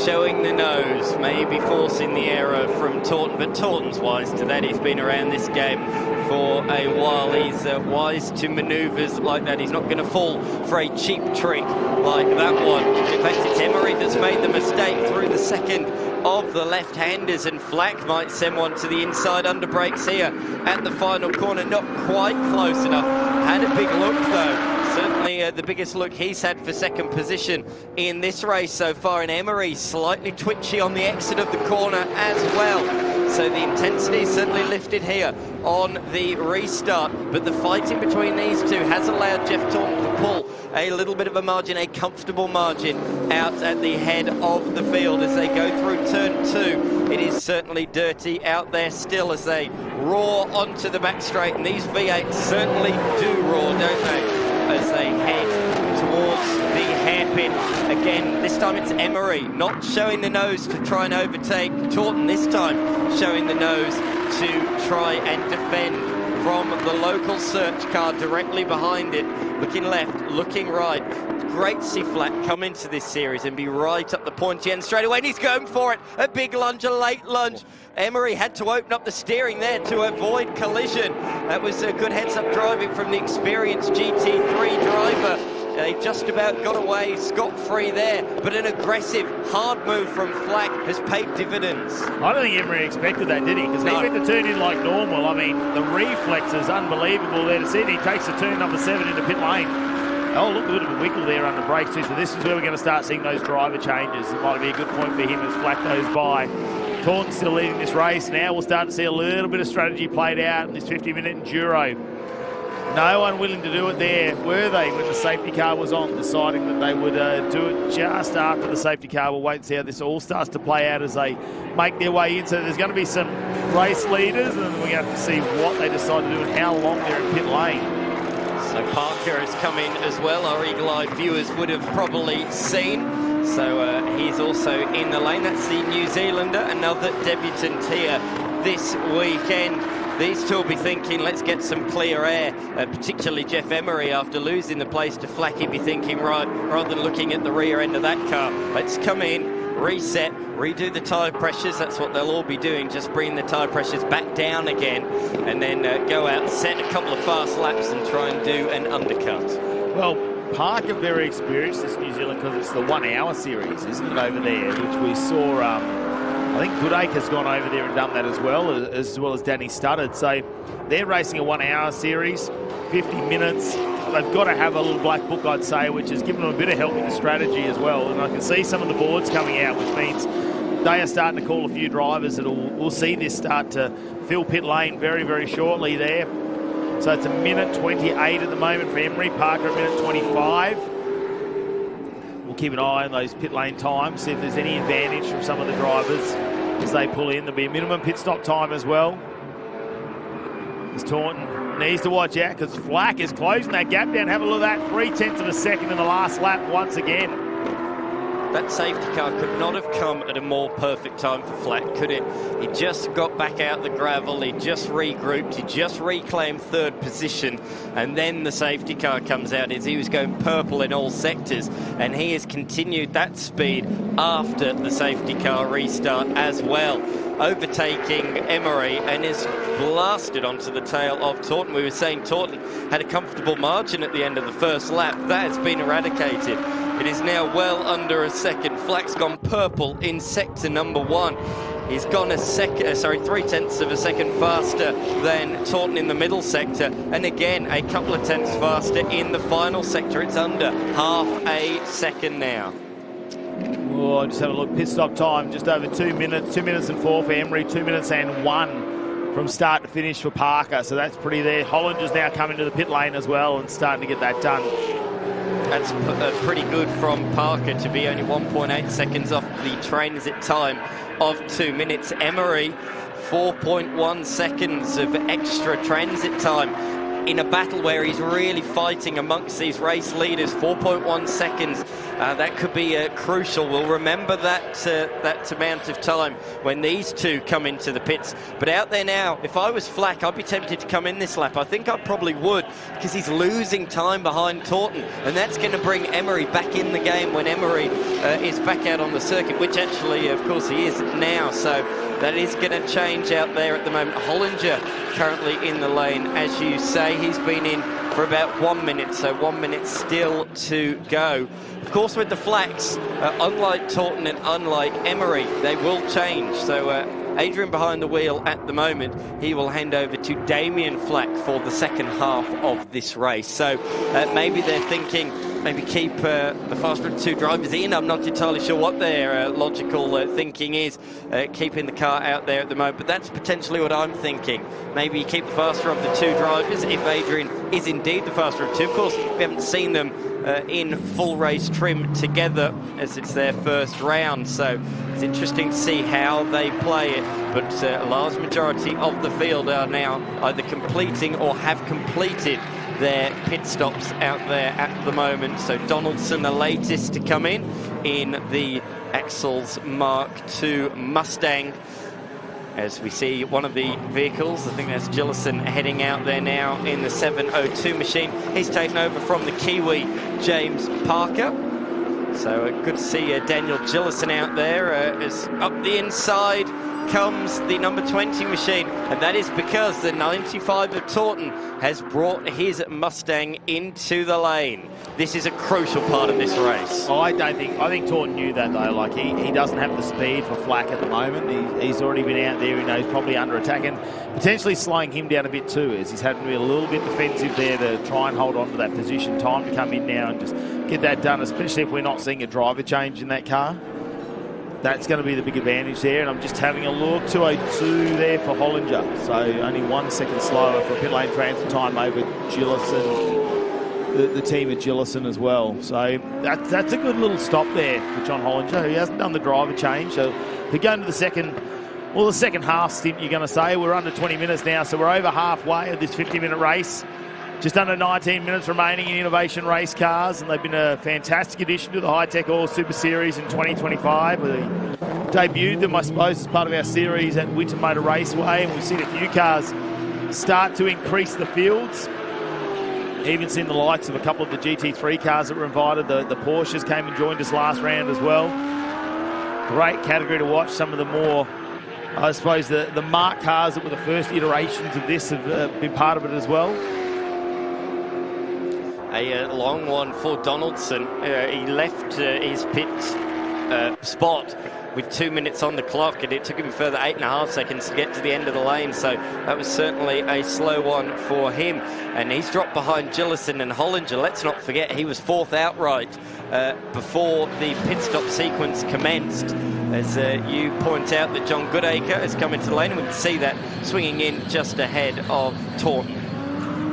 showing the nose, maybe forcing the error from Taunton, but Taunton's wise to that. He's been around this game for a while. He's wise to manoeuvres like that. He's not going to fall for a cheap trick like that one. In fact, it's Emery that's made the mistake through the second of the left-handers, and Flack might send one to the inside under brakes here at the final corner. Not quite close enough. Had a big look though. Certainly the biggest look he's had for second position in this race so far, and Emery slightly twitchy on the exit of the corner as well. So the intensity certainly lifted here on the restart, but the fighting between these two has allowed Jeff Taunton to pull a little bit of a margin, a comfortable margin out at the head of the field as they go through turn 2. It is certainly dirty out there still as they roar onto the back straight, and these V8s certainly do roar, don't they, as they head towards the hairpin. Again, this time it's Emery not showing the nose to try and overtake Taunton, this time showing the nose to try and defend from the local search car directly behind it, looking left, looking right. Great to see Flack come into this series and be right up the pointy end straight away, and he's going for it. A big lunge, a late lunge. Emery had to open up the steering there to avoid collision. That was a good heads-up driving from the experienced GT3 driver. They just about got away scot-free there, but an aggressive, hard move from Flack has paid dividends. I don't think Emery expected that, did he? Because he went to turn in like normal. I mean, the reflex is unbelievable there to see. He takes the turn number 7 into pit lane. Oh, look, a bit of a wiggle there under brakes too. So this is where we're going to start seeing those driver changes. It might be a good point for him as Flack goes by. Taunton still leading this race. Now we'll start to see a little bit of strategy played out in this 50-minute enduro. No one willing to do it there, were they, when the safety car was on, deciding that they would do it just after the safety car. We'll wait and see how this all starts to play out as they make their way in. So there's going to be some race leaders, and we're going to have to see what they decide to do and how long they're in pit lane. So Parker has come in as well. Our Eagle Eye viewers would have probably seen. So he's also in the lane. That's the New Zealander, another debutant here this weekend. These two will be thinking, let's get some clear air, particularly Jeff Emery, after losing the place to Flack. He'd be thinking, right, rather than looking at the rear end of that car, let's come in, reset, redo the tyre pressures. That's what they'll all be doing, just bring the tyre pressures back down again, and then go out, set a couple of fast laps and try and do an undercut. Well, Parker very experienced this New Zealand because it's the 1 hour series, isn't it, over there, which we saw, I think Goodacre's gone over there and done that as well as Danny Studdard. So they're racing a 1 hour series, 50 minutes. They've got to have a little black book, I'd say, which has given them a bit of help in the strategy as well. And I can see some of the boards coming out, which means they are starting to call a few drivers that we'll see this start to fill pit lane very, very shortly there. So it's a minute 28 at the moment for Emery. Parker a minute 25. We'll keep an eye on those pit lane times, see if there's any advantage from some of the drivers as they pull in. There'll be a minimum pit stop time as well. As Taunton needs to watch out because Flack is closing that gap down. Have a look at that, 0.3 of a second in the last lap once again. That safety car could not have come at a more perfect time for Flack, could it? He just got back out the gravel, he just regrouped, he just reclaimed third position, and then the safety car comes out as he was going purple in all sectors, and he has continued that speed after the safety car restart as well, overtaking Emery and is blasted onto the tail of Taunton. We were saying Taunton had a comfortable margin at the end of the first lap. That has been eradicated. It is now well under a second. Flack's gone purple in sector number 1. He's gone a second, 0.3 of a second faster than Taunton in the middle sector, and again a couple of tenths faster in the final sector. It's under half a second now. Oh, just have a look. Pit stop time, just over 2 minutes. 2 minutes and 4 for Emery. 2 minutes and 1 from start to finish for Parker. So that's pretty there. Hollinger's now coming to the pit lane as well and starting to get that done. That's pretty good from Parker to be only 1.8 seconds off the transit time of 2 minutes. Emery, 4.1 seconds of extra transit time in a battle where he's really fighting amongst these race leaders. 4.1 seconds. That could be crucial. We'll remember that amount of time when these two come into the pits. But out there now, if I was Flack, I'd be tempted to come in this lap. I think I probably would, because he's losing time behind Taunton, and that's going to bring Emery back in the game when Emery is back out on the circuit, which actually, of course, he is now. So that is going to change out there at the moment. Hollinger currently in the lane, as you say. He's been in for about 1 minute, so 1 minute still to go. Of course, with the Flacks, unlike Taunton and unlike Emery, they will change. So Adrian behind the wheel at the moment. He will hand over to Damien Flack for the second half of this race. So maybe they're thinking, maybe keep the faster of the two drivers in. I'm not entirely sure what their logical thinking is, keeping the car out there at the moment, but that's potentially what I'm thinking. Maybe you keep the faster of the two drivers if Adrian is indeed the faster of two. Of course, we haven't seen them in full race trim together as it's their first round, so it's interesting to see how they play it. But a large majority of the field are now either completing or have completed their pit stops out there at the moment. So Donaldson, the latest to come in the Axles Mark II Mustang. As we see one of the vehicles, I think that's Gillison heading out there now in the 702 machine. He's taken over from the Kiwi James Parker. So good to see Daniel Gillison out there. As up the inside comes the number 20 machine, and that is because the 95 of Taunton has brought his Mustang into the lane. This is a crucial part of this race. I think Taunton knew that though. Like he doesn't have the speed for Flack at the moment. He's already been out there. He knows probably under attack and potentially slowing him down a bit too, as he's having to be a little bit defensive there to try and hold on to that position. Time to come in now and just get that done, especially if we're not seeing a driver change in that car. That's going to be the big advantage there. And I'm just having a look, 2:02 there for Hollinger. So only 1 second slower for pit lane transit time over Gillison, the team at Gillison as well. So that's a good little stop there for John Hollinger, who hasn't done the driver change. So we're going to the second half stint, you're going to say. We're under 20 minutes now, so we're over halfway of this 50-minute race. Just under 19 minutes remaining in Innovation Race Cars, and they've been a fantastic addition to the Hi-Tec All Super Series in 2025. We debuted them, I suppose, as part of our series at Winter Motor Raceway, and we've seen a few cars start to increase the fields. Even seen the likes of a couple of the GT3 cars that were invited. The Porsches came and joined us last round as well. Great category to watch. Some of the more, I suppose, the Mark cars that were the first iterations of this have been part of it as well. A long one for Donaldson. He left his pit spot with 2 minutes on the clock, and it took him a further 8.5 seconds to get to the end of the lane, so that was certainly a slow one for him. And he's dropped behind Gillison and Hollinger. Let's not forget he was fourth outright before the pit stop sequence commenced. As you point out that John Goodacre has come into the lane, and we can see that swinging in just ahead of Taunton.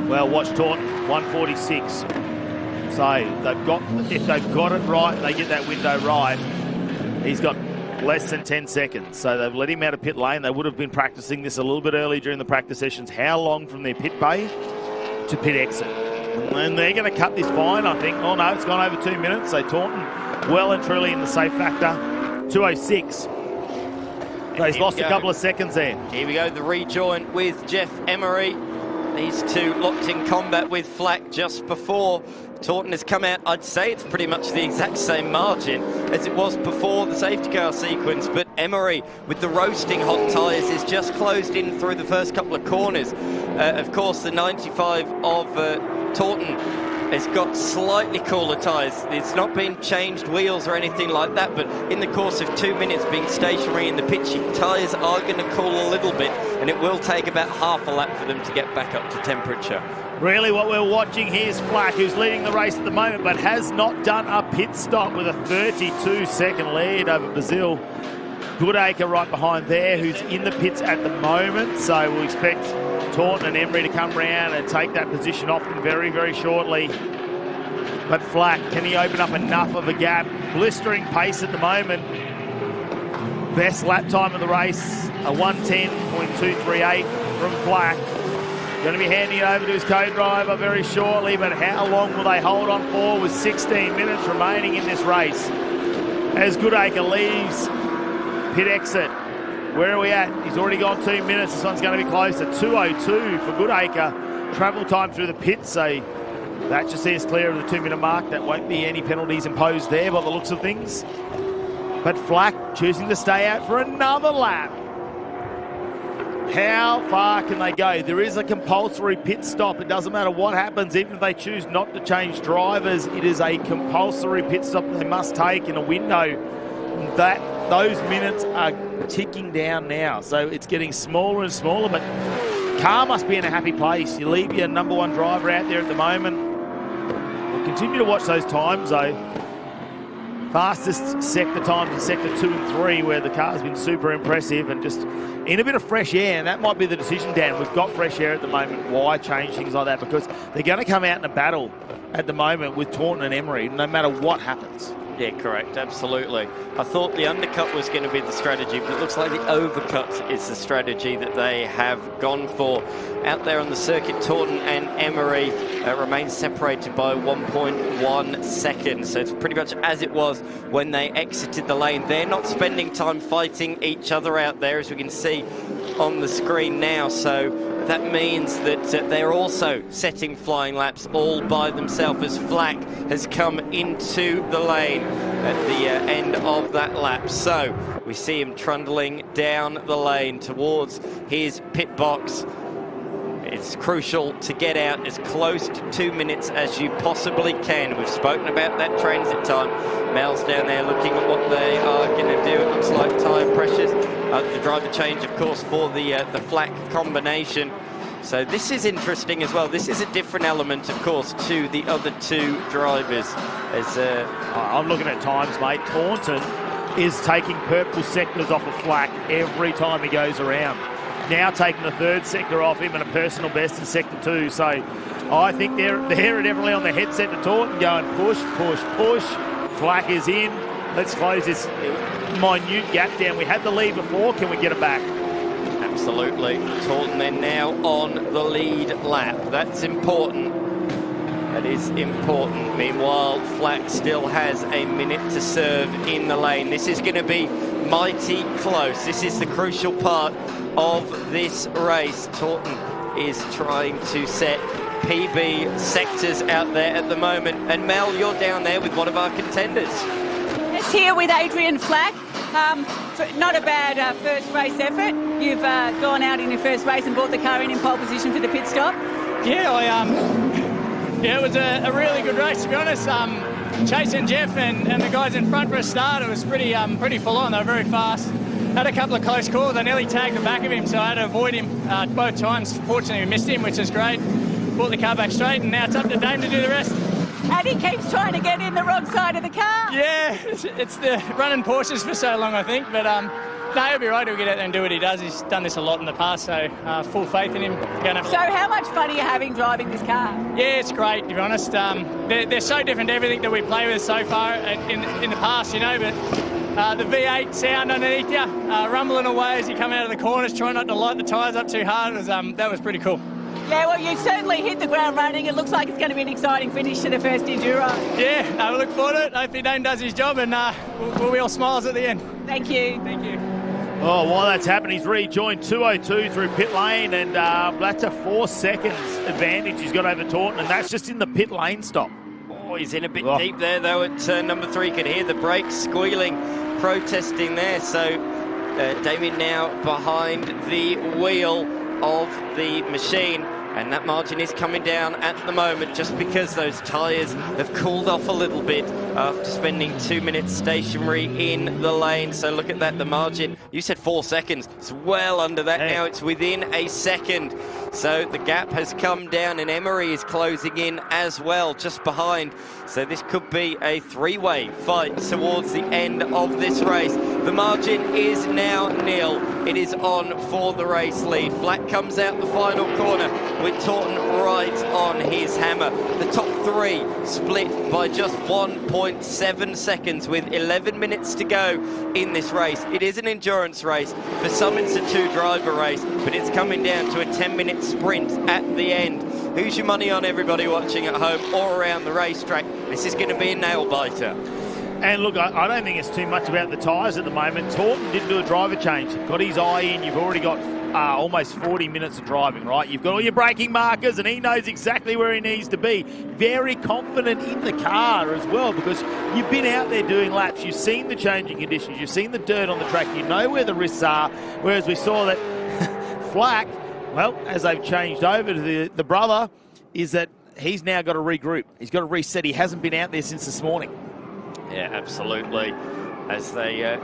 Well, watch Taunton, 146. So if they've got it right, they get that window right, he's got less than 10 seconds. So they've let him out of pit lane. They would have been practicing this a little bit early during the practice sessions. How long from their pit bay to pit exit? And they're going to cut this fine, I think. Oh no, it's gone over 2 minutes. So Taunton well and truly in the safe factor. 2:06. So he's lost a couple of seconds there. Here we go, the rejoin with Jeff Emery. These two locked in combat with Flack just before Taunton has come out. I'd say it's pretty much the exact same margin as it was before the safety car sequence, but Emery, with the roasting hot tyres, is just closed in through the first couple of corners. Of course, the 95 of Taunton has got slightly cooler tyres. It's not been changed wheels or anything like that, but in the course of 2 minutes being stationary in the pit, tyres are going to cool a little bit, and it will take about half a lap for them to get back up to temperature. Really what we're watching here is Flack, who's leading the race at the moment, but has not done a pit stop with a 32-second lead over Brazil. Goodacre right behind there, who's in the pits at the moment. So we'll expect Taunton and Emery to come round and take that position off them very, very shortly. But Flack, can he open up enough of a gap? Blistering pace at the moment. Best lap time of the race, a 1:10.238 from Flack. Going to be handing it over to his co-driver very shortly, but how long will they hold on for with 16 minutes remaining in this race? As Goodacre leaves pit exit, where are we at? He's already gone 2 minutes. This one's going to be close at 2:02 for Goodacre. Travel time through the pit, so that just sees clear of the 2 minute mark. That won't be any penalties imposed there by the looks of things. But Flack choosing to stay out for another lap. How far can they go? There is a compulsory pit stop. It doesn't matter what happens, even if they choose not to change drivers, it is a compulsory pit stop they must take in a window. Those minutes are ticking down now, so it's getting smaller and smaller, but car must be in a happy place. You leave your number one driver out there at the moment. We'll continue to watch those times though. Fastest sector times in sector 2 and 3, where the car's been super impressive and just in a bit of fresh air, and that might be the decision, Dan. We've got fresh air at the moment. Why change things like that? Because they're going to come out in a battle at the moment with Taunton and Emery, no matter what happens. Yeah, correct, absolutely. I thought the undercut was going to be the strategy, but it looks like the overcut is the strategy that they have gone for. Out there on the circuit, Taunton and Emery remain separated by 1.1 seconds. So it's pretty much as it was when they exited the lane. They're not spending time fighting each other out there, as we can see on the screen now. So that means that they're also setting flying laps all by themselves, as Flack has come into the lane at the end of that lap. So we see him trundling down the lane towards his pit box. It's crucial to get out as close to 2 minutes as you possibly can. We've spoken about that transit time. Mel's down there looking at what they are going to do. It looks like tyre pressures. The driver change, of course, for the Flack combination. So this is interesting as well. This is a different element, of course, to the other two drivers. As I'm looking at times, mate. Taunton is taking purple sectors off of Flack every time he goes around. Now taking the third sector off him and a personal best in sector 2. So I think they're definitely on the headset to Taunton going push, push, push. Flack is in. Let's close this minute gap down. We had the lead before. Can we get it back? Absolutely. Taunton then now on the lead lap. That's important. That is important. Meanwhile, Flack still has a minute to serve in the lane. This is going to be mighty close. This is the crucial part of this race. Taunton is trying to set PB sectors out there at the moment. And Mel, you're down there with one of our contenders. It's here with Adrian Flack. Not a bad first race effort. You've gone out in your first race and brought the car in pole position for the pit stop. Yeah, it was a really good race, to be honest. Chasing Jeff and the guys in front for a start, it was pretty full on. They were very fast. Had a couple of close calls. I nearly tagged the back of him, so I had to avoid him both times. Fortunately, we missed him, which is great. Brought the car back straight, and now it's up to Dame to do the rest. And he keeps trying to get in the wrong side of the car. Yeah, it's the running Porsches for so long, I think. But no, he'll be right. He'll get out there and do what he does. He's done this a lot in the past, so full faith in him. So how much fun are you having driving this car? Yeah, it's great, to be honest. They're so different to everything that we play with so far in the past, you know. But the V8 sound underneath you, rumbling away as you come out of the corners, try not to light the tyres up too hard. That was pretty cool. Yeah, well, you certainly hit the ground running. It looks like it's going to be an exciting finish to the first Enduro. Yeah, we look forward to it. Hopefully Dane does his job and we'll be all smiles at the end. Thank you. Thank you. Oh, while that's happened, he's rejoined 202 through pit lane, and that's a 4 seconds advantage he's got over Taunton, and that's just in the pit lane stop. Oh, he's in a bit deep there, though, at turn number 3. You can hear the brakes squealing, protesting there. So Damien now behind the wheel of the machine. And that margin is coming down at the moment just because those tyres have cooled off a little bit after spending 2 minutes stationary in the lane. So look at that, the margin. You said 4 seconds. It's well under that now. It's within a second. So the gap has come down and Emery is closing in as well, just behind. So this could be a three-way fight towards the end of this race. The margin is now nil. It is on for the race lead. Flack comes out the final corner with Taunton right on his hammer. The top 3 split by just 1.7 seconds with 11 minutes to go in this race. It is an endurance race. For some it's a 2-driver race, but it's coming down to a 10-minute sprint at the end. Who's your money on, everybody watching at home or around the racetrack? This is going to be a nail-biter. And look, I don't think it's too much about the tyres at the moment. Taunton didn't do a driver change. Got his eye in. You've already got almost 40 minutes of driving, right? You've got all your braking markers and he knows exactly where he needs to be. Very confident in the car as well, because you've been out there doing laps. You've seen the changing conditions. You've seen the dirt on the track. You know where the risks are. Whereas we saw that Flack, well, as they've changed over to the brother, is that he's now got to regroup. He's got to reset. He hasn't been out there since this morning. Yeah, absolutely. As they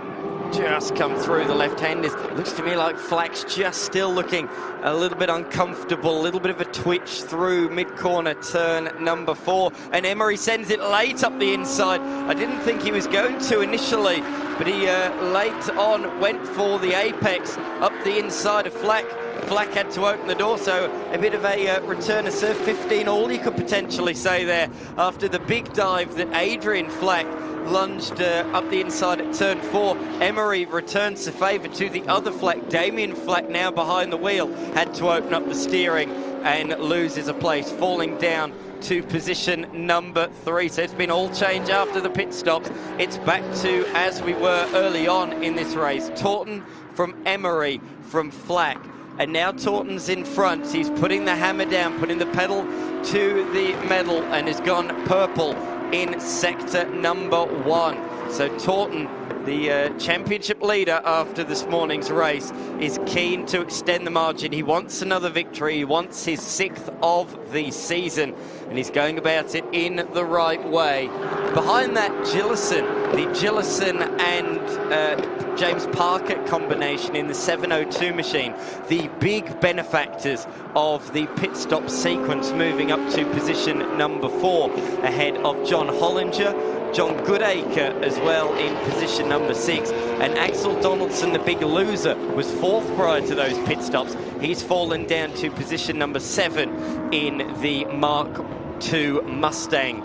just come through the left-handers, looks to me like Flack's just still looking a little bit uncomfortable, a little bit of a twitch through mid-corner turn number 4. And Emery sends it late up the inside. I didn't think he was going to initially, but he late on went for the apex up the inside of Flack. Flack had to open the door, so a bit of a return to serve. 15 all you could potentially say there after the big dive that Adrian Flack lunged up the inside at turn 4. Emery returns the favour to the other Flack. Damien Flack now behind the wheel had to open up the steering and loses a place, falling down to position number 3. So it's been all change after the pit stops. It's back to as we were early on in this race. Taunton from Emery from Flack. And now Taunton's in front. He's putting the hammer down, putting the pedal to the metal, and has gone purple in sector number 1. So Taunton, the championship leader after this morning's race, is keen to extend the margin. He wants another victory. He wants his 6th of the season, and he's going about it in the right way. Behind that, the Gillison and James Parker combination in the 702 machine, the big benefactors of the pit stop sequence, moving up to position number 4 ahead of John Hollinger, John Goodacre as well in position number 6, and Axel Donaldson, the big loser, was 4th prior to those pit stops. He's fallen down to position number 7 in the Mark 2 Mustang,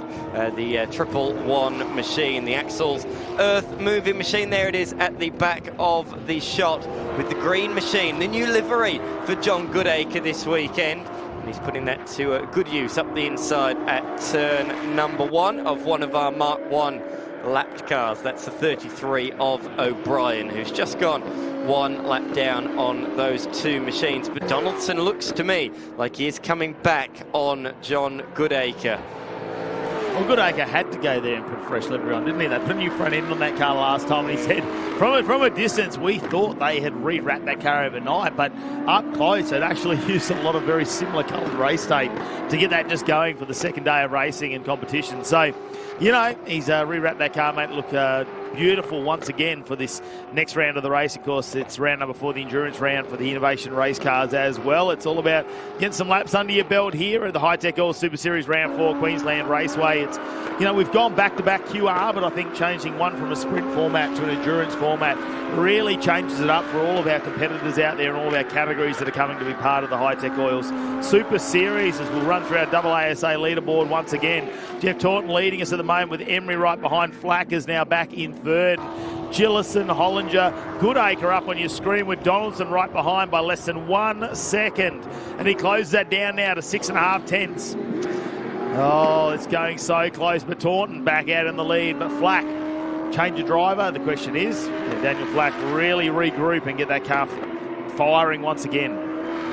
the 111 machine, the Axles earth-moving machine. There it is at the back of the shot with the green machine, the new livery for John Goodacre this weekend. And he's putting that to good use up the inside at turn number 1 of one of our Mark 1 lapped cars. That's the 33 of O'Brien, who's just gone 1 lap down on those 2 machines. But Donaldson looks to me like he is coming back on John Goodacre. Well, Goodacre had to go there and put fresh livery on, didn't he? They put a new front end on that car last time, and he said from a distance we thought they had rewrapped that car overnight, but up close they'd actually used a lot of very similar coloured race tape to get that just going for the second day of racing and competition. So, you know, he's rewrapped that car, made it look beautiful once again for this next round of the race. Of course, it's round number 4, the endurance round for the innovation race cars as well. It's all about getting some laps under your belt here at the Hi-Tec Qd Super Series round 4 Queensland Raceway. It's, you know, we've gone back-to-back QR, but I think changing one from a sprint format to an endurance format really changes it up for all of our competitors out there and all of our categories that are coming to be part of the Hi-Tec Qd Super Series, as we'll run through our AASA leaderboard once again. Jeff Taunton leading us at the moment with Emery right behind. Flack is now back in third. Gillison, Hollinger, Goodacre up on your screen with Donaldson right behind by less than 1 second. And he closes that down now to 6.5 tenths. Oh, it's going so close, but Taunton back out in the lead. But Flack, change of driver. The question is, can Daniel Flack really regroup and get that car firing once again?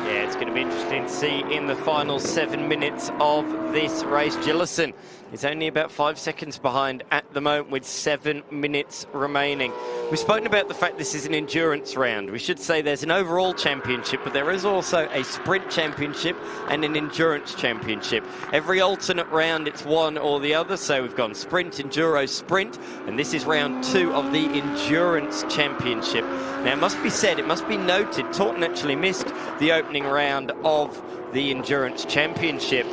Yeah, it's going to be interesting to see in the final 7 minutes of this race. Gillison is only about 5 seconds behind at the moment with 7 minutes remaining. We've spoken about the fact this is an endurance round. We should say there's an overall championship, but there is also a sprint championship and an endurance championship. Every alternate round, it's one or the other. So we've gone sprint, enduro, sprint, and this is round 2 of the endurance championship. Now, it must be said, it must be noted, Taunton actually missed the opening round of the endurance championship.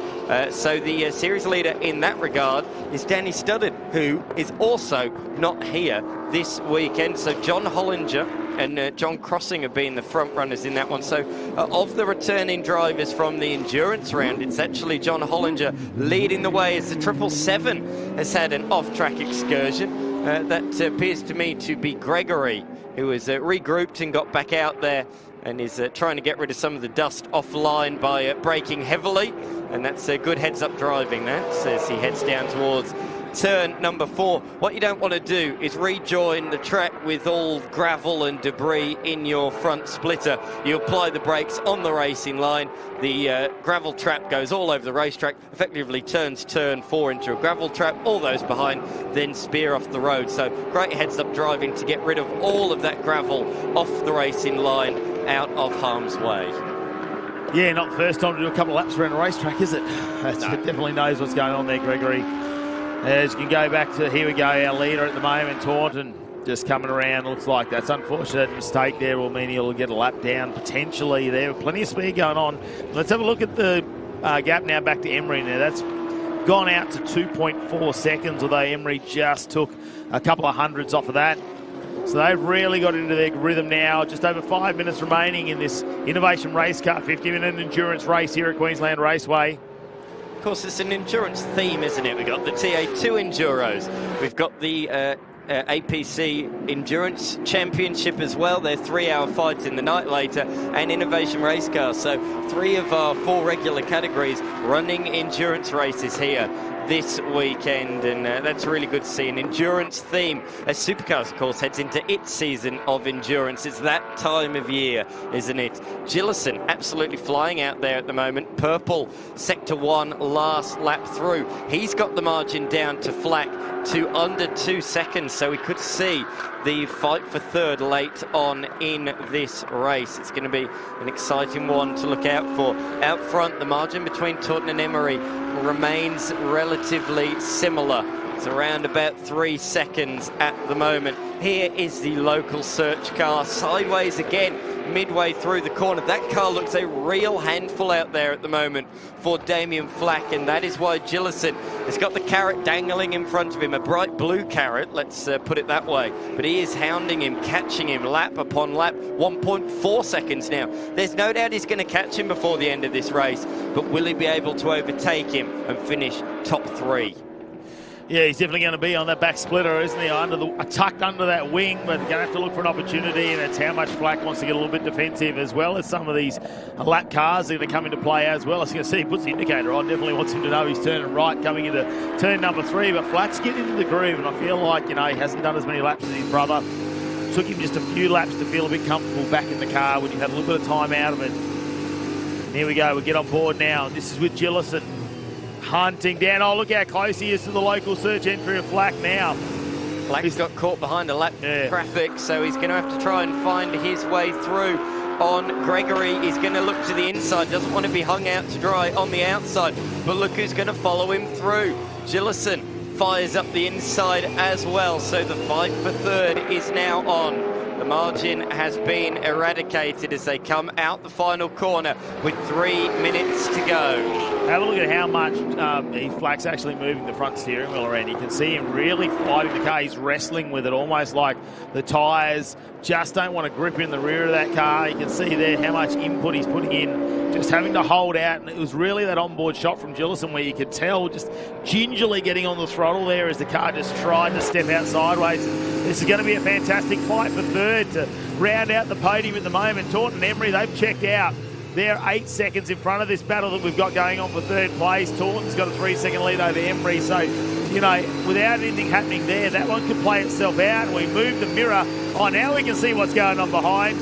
So the series leader in that regard is Danny Studdard, who is also not here this weekend. So John Hollinger and John Crossing have been the front runners in that one. So of the returning drivers from the endurance round, it's actually John Hollinger leading the way as the 777 has had an off-track excursion. That appears to me to be Gregory, who has regrouped and got back out there and is trying to get rid of some of the dust offline by braking heavily. And that's good heads-up driving, that, as he heads down towards turn number 4. What you don't want to do is rejoin the track with all gravel and debris in your front splitter. You apply the brakes on the racing line. The gravel trap goes all over the racetrack, effectively turns turn 4 into a gravel trap. All those behind then spear off the road. So great heads-up driving to get rid of all of that gravel off the racing line, out of harm's way. Yeah, not the first time to do a couple of laps around a racetrack, is it? It definitely knows what's going on there, Gregory. As you can go back to, here we go, our leader at the moment, Taunton, just coming around. Looks like that's unfortunate mistake there will mean he'll get a lap down potentially there. Plenty of speed going on. Let's have a look at the gap now back to Emery now. That's gone out to 2.4 seconds, although Emery just took a couple of hundreds off of that. So they've really got into their rhythm now. Just over 5 minutes remaining in this Innovation Race Car 50-minute endurance race here at Queensland Raceway. Of course, it's an endurance theme, isn't it? We've got the TA2 Enduros. We've got the APC Endurance Championship as well. They're 3-hour fights in the night later, and Innovation Race Cars. So 3 of our 4 regular categories running endurance races here this weekend, and that's really good to see. An endurance theme as Supercars, of course, heads into its season of endurance. It's that time of year, isn't it? Gillison absolutely flying out there at the moment. Purple, sector 1, last lap through. He's got the margin down to Flack to under 2 seconds, so we could see the fight for third late on in this race. It's going to be an exciting one to look out for. Out front, the margin between Taunton and Emery remains relatively similar. It's around about 3 seconds at the moment. Here is the local search car, sideways again midway through the corner. That car looks a real handful out there at the moment for Damien Flack, and that is why Gillison has got the carrot dangling in front of him, a bright blue carrot, let's put it that way. But he is hounding him, catching him lap upon lap, 1.4 seconds now. There's no doubt he's going to catch him before the end of this race, but will he be able to overtake him and finish top 3? Yeah, he's definitely going to be on that back splitter, isn't he? Tucked under that wing, but going to have to look for an opportunity, and it's how much Flack wants to get a little bit defensive, as well as some of these lap cars are going to come into play as well. As you can see, he puts the indicator on, definitely wants him to know he's turning right coming into turn number 3, but Flack's getting into the groove, and I feel like, he hasn't done as many laps as his brother. Took him just a few laps to feel a bit comfortable back in the car when you had a little bit of time out of it. And here we go, we get on board now. This is with Gillison. Hunting down. Oh, look how close he is to the local search entry of Flack now. Flack's got caught behind a lap traffic, so he's going to have to try and find his way through on Gregory. He's going to look to the inside, doesn't want to be hung out to dry on the outside, but look who's going to follow him through. Gillison fires up the inside as well, so the fight for third is now on. The margin has been eradicated as they come out the final corner with 3 minutes to go. Have a look at how much Flack's actually moving the front steering wheel around. You can see him really fighting the car. He's wrestling with it, almost like the tyres just don't want to grip in the rear of that car. You can see there how much input he's putting in, just having to hold out. And it was really that onboard shot from Gillison where you could tell just gingerly getting on the throttle there as the car just tried to step out sideways. This is going to be a fantastic fight for third to round out the podium at the moment. Taunton and Emery, they've checked out. They're 8 seconds in front of this battle that we've got going on for third place. Taunton's got a 3-second lead over Emery. So, without anything happening there, that one could play itself out. We move the mirror. Oh, now we can see what's going on behind.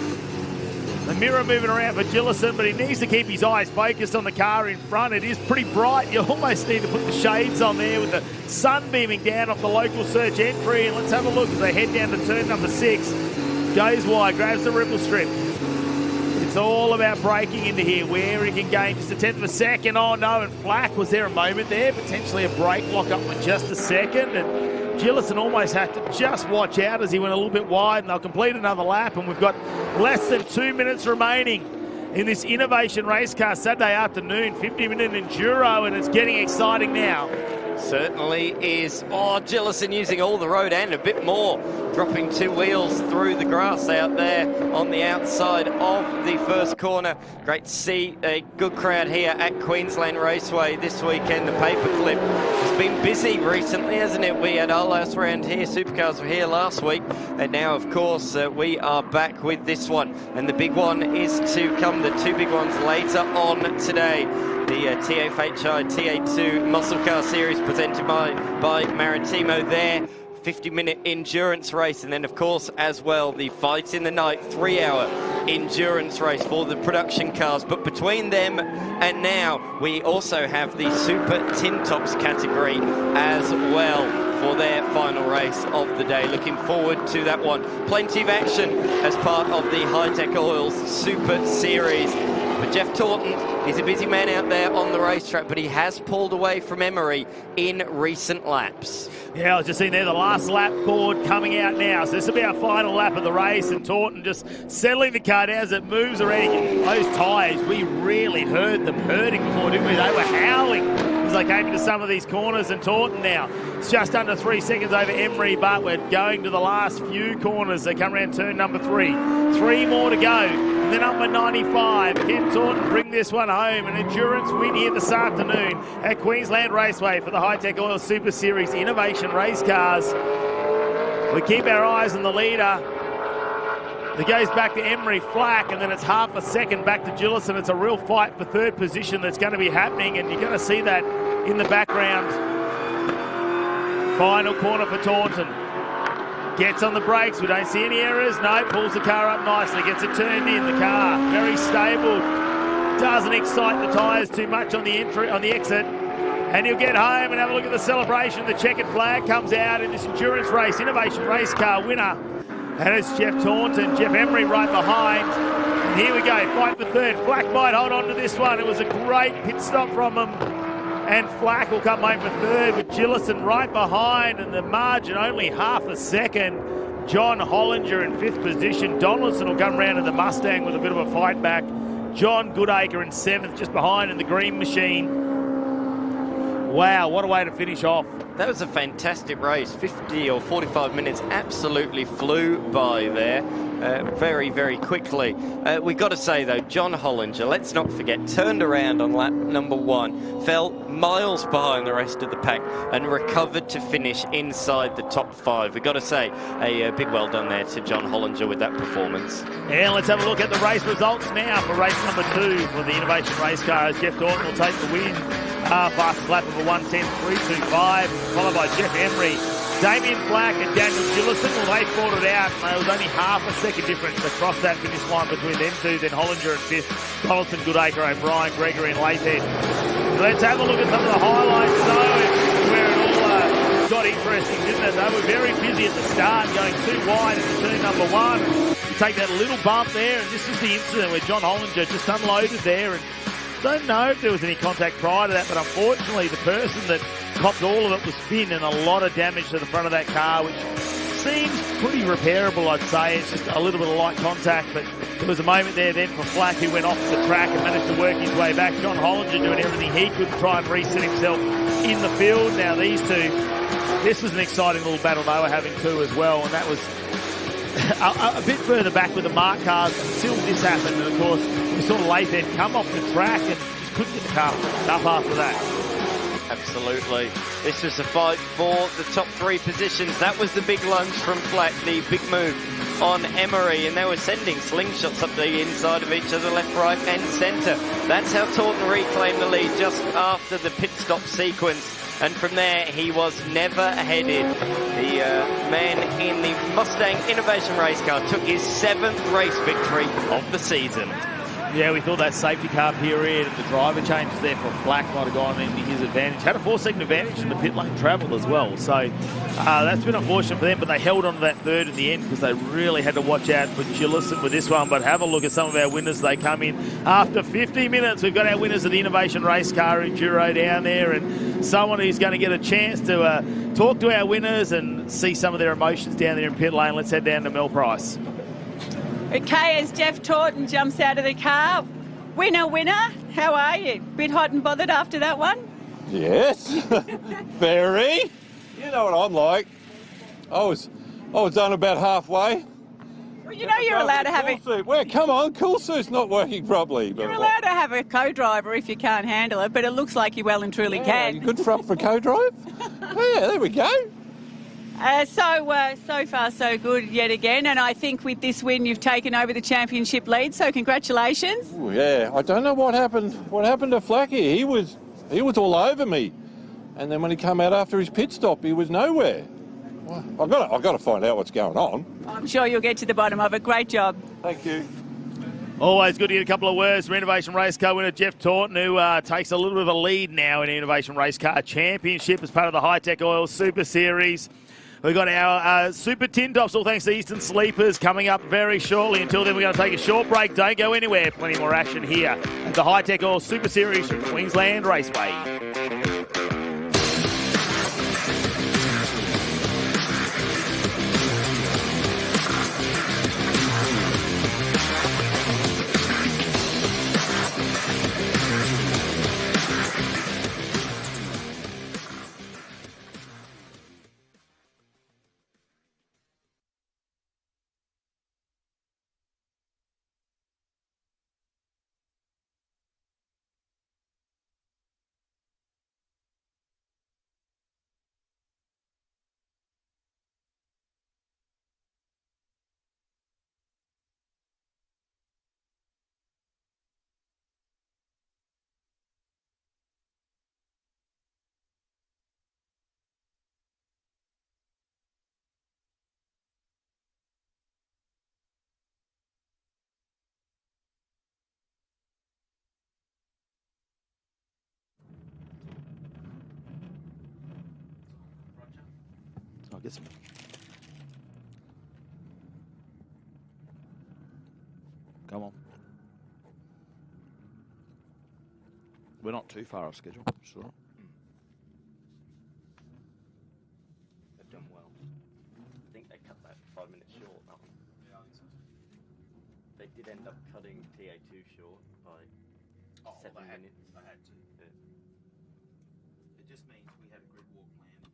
The mirror moving around for Gillison, but he needs to keep his eyes focused on the car in front. It is pretty bright. You almost need to put the shades on there with the sun beaming down off the local search entry. And let's have a look as they head down to turn number 6. Goes wide, grabs the ripple strip. It's all about breaking into here, where he can gain just a tenth of a second. Oh no, and Flack, was there a moment there? Potentially a brake lock up for just a second. And Gillison almost had to just watch out as he went a little bit wide, and they'll complete another lap. And we've got less than 2 minutes remaining in this Innovation Race Car Saturday afternoon, 50-minute enduro, and it's getting exciting now. Certainly is. Oh, Gillison using all the road and a bit more, dropping 2 wheels through the grass out there on the outside of the first corner. Great to see a good crowd here at Queensland Raceway this weekend. The paperclip has been busy recently, hasn't it? We had our last round here, Supercars were here last week, and now of course we are back with this one, and the big one is to come. The 2 big ones later on today. The TFHI TA2 Muscle Car Series presented by Maritimo there. 50-minute endurance race, and then of course as well the Fight in the Night 3-hour endurance race for the production cars. But between them and now we also have the Super Tin Tops category as well for their final race of the day. Looking forward to that one. Plenty of action as part of the Hi-Tec Oils Super Series. But Jeff Taunton is a busy man out there on the racetrack, but he has pulled away from Emery in recent laps. Yeah, I was just seeing there the last lap board coming out now. So this will be our final lap of the race, and Taunton just settling the car down as it moves already. Those tyres, we really heard them hurting before, didn't we? They were howling as they came into some of these corners, and Taunton now, it's just under 3 seconds over Emery, but we're going to the last few corners. They come around turn number 3. 3 more to go. And then number 95, Ken Taunton bring this one home. An endurance win here this afternoon at Queensland Raceway for the Hi-Tec Oil Super Series Innovation Race Cars. We keep our eyes on the leader. It goes back to Emery, Flack, and then it's half a second back to Gillison. It's a real fight for third position that's going to be happening, and you're going to see that in the background. Final corner for Taunton. Gets on the brakes. We don't see any errors. No, pulls the car up nicely. Gets it turned in. The car very stable. Doesn't excite the tyres too much on the entry, on the exit. And he'll get home and have a look at the celebration. The checkered flag comes out in this endurance race, Innovation Race Car winner. And it's Jeff Taunton, Jeff Emery right behind. And here we go, fight for third. Flack might hold on to this one. It was a great pit stop from him. And Flack will come home for third with Gillison right behind, and the margin only half a second. John Hollinger in 5th position. Donaldson will come round in the Mustang with a bit of a fight back. John Goodacre in 7th, just behind in the Green Machine. Wow, what a way to finish off. That was a fantastic race. 50 or 45 minutes absolutely flew by there very, very quickly. We've got to say, though, John Hollinger, let's not forget, turned around on lap number 1, fell miles behind the rest of the pack and recovered to finish inside the top 5. We've got to say, a big well done there to John Hollinger with that performance. And let's have a look at the race results now for race number 2 for the Innovation Race Car, as Jeff Thornton will take the win. Fastest lap of a 1:10.325, followed by Jeff Emery. Damien Flack and Daniel Gillison, well, they fought it out. There was only half a second difference across that finish line between them two. Then Hollinger in 5th, Donaldson, Goodacre, O'Brien, Gregory and Lathan. Let's have a look at some of the highlights, though, where it all got interesting, didn't it? They were very busy at the start, going too wide into turn number 1. You take that little bump there, and this is the incident where John Hollinger just unloaded there, and don't know if there was any contact prior to that, but unfortunately the person that copped all of it was Finn, and a lot of damage to the front of that car, which seems pretty repairable, I'd say. It's just a little bit of light contact, but there was a moment there then for Flack, who went off the track and managed to work his way back. John Hollinger doing everything he could to try and reset himself in the field. Now these two, this was an exciting little battle they were having too as well, and that was a bit further back with the Mark cars until this happened. And of course, we saw Lathan come off the track and just couldn't get the car up after that. Absolutely. This was a fight for the top 3 positions. That was the big lunge from Flack, the big move on Emery, and they were sending slingshots up the inside of each other, left, right and centre. That's how Taunton reclaimed the lead just after the pit stop sequence. And from there, he was never headed. The man in the Mustang Innovation Race Car took his 7th race victory of the season. Yeah, we thought that safety car period and the driver changes there for Flack might have gone into his advantage. Had a 4-second advantage in the pit lane travel as well. So that's been unfortunate for them, but they held on to that 3rd in the end because they really had to watch out for Gillison with this one. But have a look at some of our winners. They come in after 50 minutes. We've got our winners of the Innovation Race Car Enduro down there, and someone who's going to get a chance to talk to our winners and see some of their emotions down there in pit lane. Let's head down to Mel Price. Okay, as Jeff Taunton jumps out of the car, winner, how are you? Bit hot and bothered after that one? Yes, very. You know what I'm like. I was done about halfway. Well, you know you're allowed to have it. Well, come on, cool suit's not working properly. You're allowed to have a co-driver if you can't handle it, but it looks like you well and truly can. You good for up for co-drive? Yeah, there we go. So far so good yet again, and I think with this win you've taken over the championship lead, so congratulations. Ooh, yeah, I don't know what happened. What happened to Flacky? He was all over me, and then when he came out after his pit stop, he was nowhere. Well, I've got to find out what's going on. I'm sure you'll get to the bottom of it. Great job. Thank you. Always good to get a couple of words from Innovation Race Car winner Jeff Taunton, who takes a little bit of a lead now in the Innovation Race Car Championship as part of the Hi-Tec Oil Super Series. We've got our Super Tin Tops, all thanks to Eastern Sleepers, coming up very shortly. Until then, we're going to take a short break. Don't go anywhere. Plenty more action here at the Hi-Tec Oil Super Series from Queensland Raceway. I'll get some. Come on. We're not too far off schedule, sure. They've done well. I think they cut that 5 minutes. They did end up cutting TA2 short by 7 minutes. They had to. It just means we had a grid walk plan.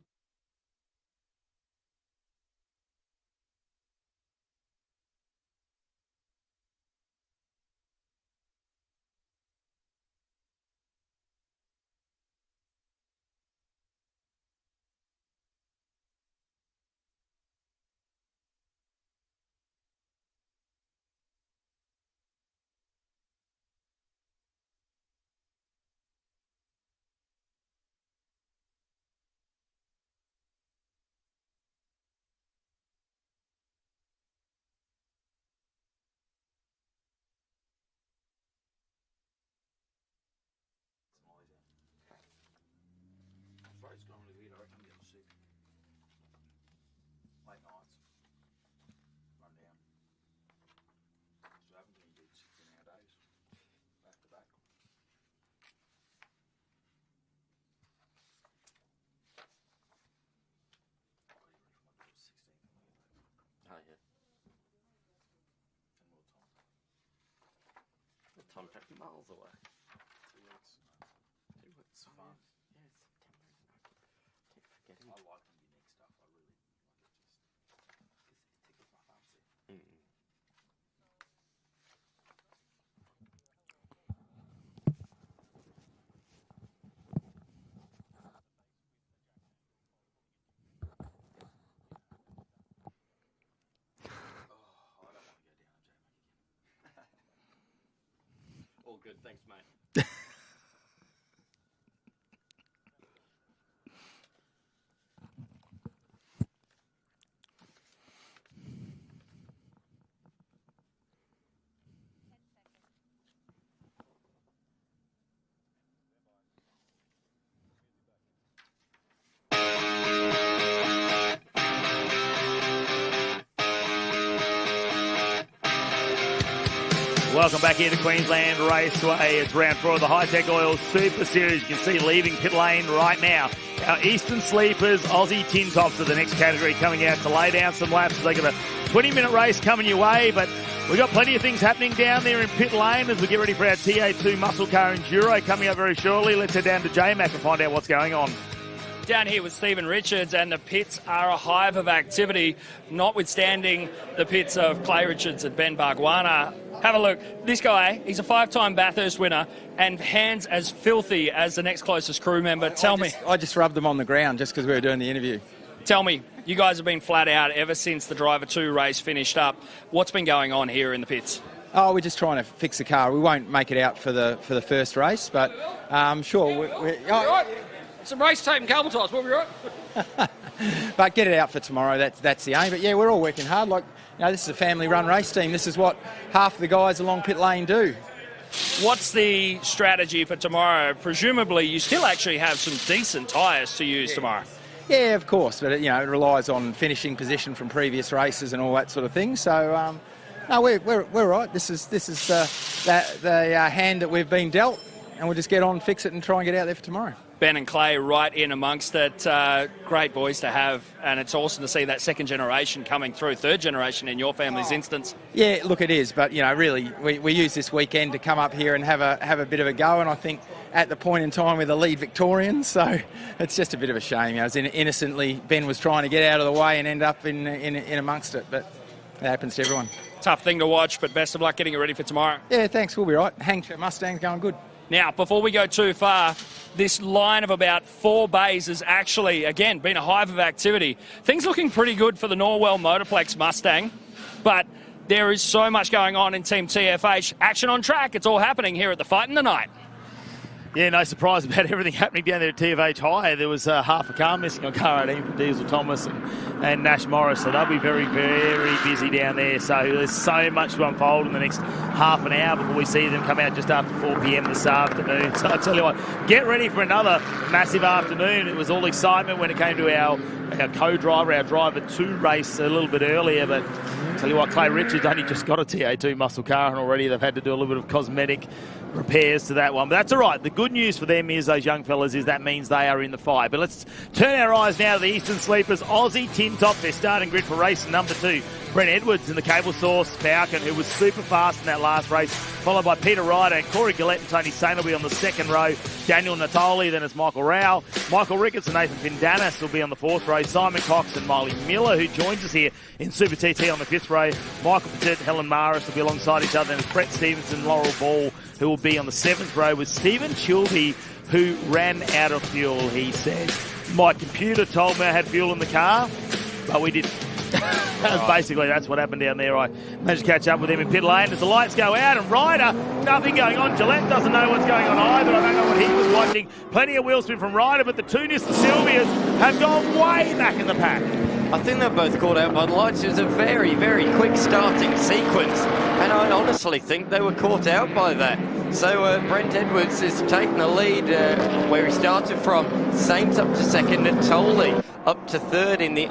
Throat's gone really weird. I reckon I'm getting sick. Late nights. Run down. So I haven't been doing 16-hour days. Back to back. Oh, yeah. And more time. The time taking miles away. 2 weeks. 2 weeks. Fun. Yeah, it's September. Keep forgetting. I like the unique stuff. I really like it. It tickles my fancy. All good, thanks, mate. Welcome back here to Queensland Raceway. It's round 4 of the Hi-Tec Oil Super Series. You can see leaving pit lane right now. Our Eastern Sleepers, Aussie Tin Tops are the next category coming out to lay down some laps. They got a 20-minute race coming your way, but we've got plenty of things happening down there in pit lane as we get ready for our TA2 Muscle Car Enduro coming up very shortly. Let's head down to J-Mac and find out what's going on. Down here with Stephen Richards, and the pits are a hive of activity, notwithstanding the pits of Clay Richards and Ben Bargwana. Have a look. This guy, he's a 5-time Bathurst winner and hands as filthy as the next closest crew member. I just rubbed them on the ground just because we were doing the interview. Tell me, you guys have been flat out ever since the Driver 2 race finished up. What's been going on here in the pits? Oh, we're just trying to fix the car. We won't make it out for the first race, but sure. Some race tape and cable ties, we'll be right. But get it out for tomorrow. That's the aim. But yeah, we're all working hard. Like, this is a family-run race team. This is what half of the guys along pit lane do. What's the strategy for tomorrow? Presumably, you still actually have some decent tyres to use tomorrow. Yeah, of course. But it relies on finishing position from previous races and all that sort of thing. So no, we're right. This is the hand that we've been dealt, and we'll just get on, fix it, and try and get out there for tomorrow. Ben and Clay right in amongst it. Great boys to have, and it's awesome to see that second generation coming through, third generation in your family's instance. Yeah, look, it is, but really, we use this weekend to come up here and have a bit of a go, and I think at the point in time we're the lead Victorians, so it's just a bit of a shame. Innocently, Ben was trying to get out of the way and end up in amongst it, but it happens to everyone. Tough thing to watch, but best of luck getting it ready for tomorrow. Yeah, thanks, we'll be right. Mustang's going good. Now, before we go too far, this line of about 4 bays has actually, again, been a hive of activity. Things looking pretty good for the Norwell Motorplex Mustang, but there is so much going on in Team TFH. Action on track, it's all happening here at the Fight in the Night. Yeah, no surprise about everything happening down there at TFH High. There was half a car missing on car 18 for Diesel Thomas and Nash Morris, so they'll be very, very busy down there. So there's so much to unfold in the next half an hour before we see them come out just after 4 p.m. this afternoon. So I tell you what, get ready for another massive afternoon. It was all excitement when it came to our co-driver, our Driver 2 race a little bit earlier, but I tell you what, Clay Richards only just got a TA2 muscle car, and already they've had to do a little bit of cosmetic repairs to that one. But that's all right. The good news for them is those young fellas is that means they are in the fight. But let's turn our eyes now to the Eastern Sleepers. Aussie Tin Tops, their starting grid for race number 2. Brent Edwards in the Cable Source Falcon, who was super fast in that last race, followed by Peter Ryder and Corey Gillette and Tony Sain will be on the second row. Daniel Natoli, then it's Michael Rao. Michael Ricketts and Nathan Vindanis will be on the 4th row. Simon Cox and Miley Miller, who joins us here in Super TT on the 5th row. Michael Petit, Helen Maris will be alongside each other. And it's Brett Stevenson, Laurel Ball, who will be on the 7th row with Stephen Chilby, who ran out of fuel, he said. My computer told me I had fuel in the car, but we didn't. Basically, that's what happened down there. I managed to catch up with him in pit lane as the lights go out, and Ryder, nothing going on. Gillette doesn't know what's going on either. I don't know what he was watching. Plenty of wheel spin from Ryder, but the two Nissan Silvias have gone way back in the pack. I think they're both caught out by the lights. It was a very, very quick starting sequence, and I honestly think they were caught out by that. So Brent Edwards is taking the lead where he started from. Saints up to second, and Natoli up to third in the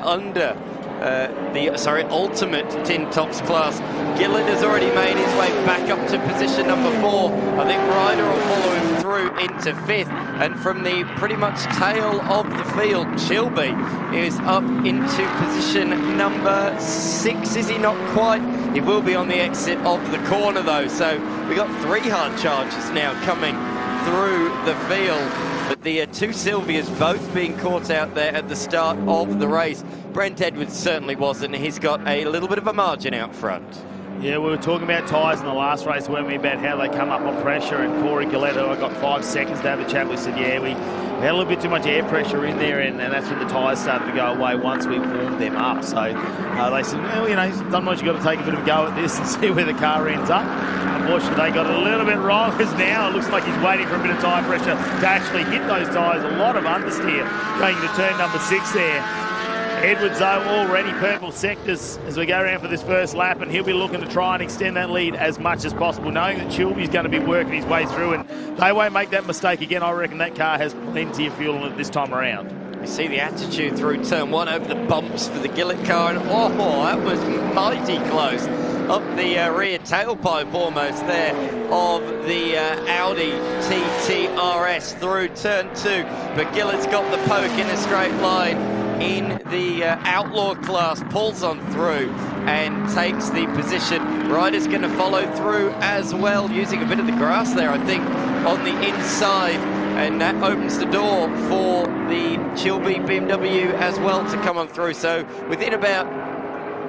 ultimate Tin Tops class. Gillett has already made his way back up to position number 4. I think Ryder will follow him through into 5th. And from the pretty much tail of the field, Chilby is up into position number 6. Is he not quite? He will be on the exit of the corner though. So we got 3 hard charges now coming through the field. But the 2 Silvias both being caught out there at the start of the race. Brent Edwards certainly wasn't. He's got a little bit of a margin out front. Yeah, we were talking about tyres in the last race, weren't we, about how they come up on pressure, and Corey Gillette, I got 5 seconds to have a chat. We said, yeah, we had a little bit too much air pressure in there, and that's when the tyres started to go away once we warmed them up. So they said, well, you know, sometimes you've got to take a bit of a go at this and see where the car ends up. Unfortunately, they got it a little bit wrong, because now it looks like he's waiting for a bit of tyre pressure to actually hit those tyres. A lot of understeer going to turn number 6 there. Edwards, though, already purple sectors as we go around for this first lap, and he'll be looking to try and extend that lead as much as possible, knowing that Chilby's going to be working his way through, and they won't make that mistake again. I reckon that car has plenty of fuel in it this time around. We see the attitude through turn 1 over the bumps for the Gillett car, and oh, that was mighty close. Up the rear tailpipe almost there of the Audi TT-RS through turn 2, but Gillett's got the poke in a straight line in the Outlaw class, pulls on through and takes the position. Ryder's going to follow through as well, using a bit of the grass there, I think, on the inside, and that opens the door for the Chilby BMW as well to come on through. So within about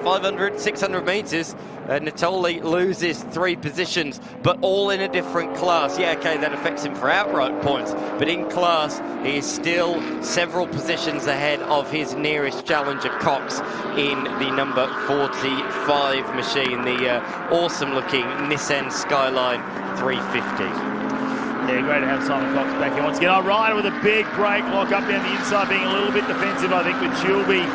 500, 600 metres, Natoli loses 3 positions, but all in a different class. Yeah, okay, that affects him for outright points, but in class, he is still several positions ahead of his nearest challenger, Cox, in the number 45 machine, the awesome-looking Nissan Skyline 350. Yeah, great to have Simon Cox back here once again. Ryder with a big brake lock up down the inside, being a little bit defensive, I think, with Chilby.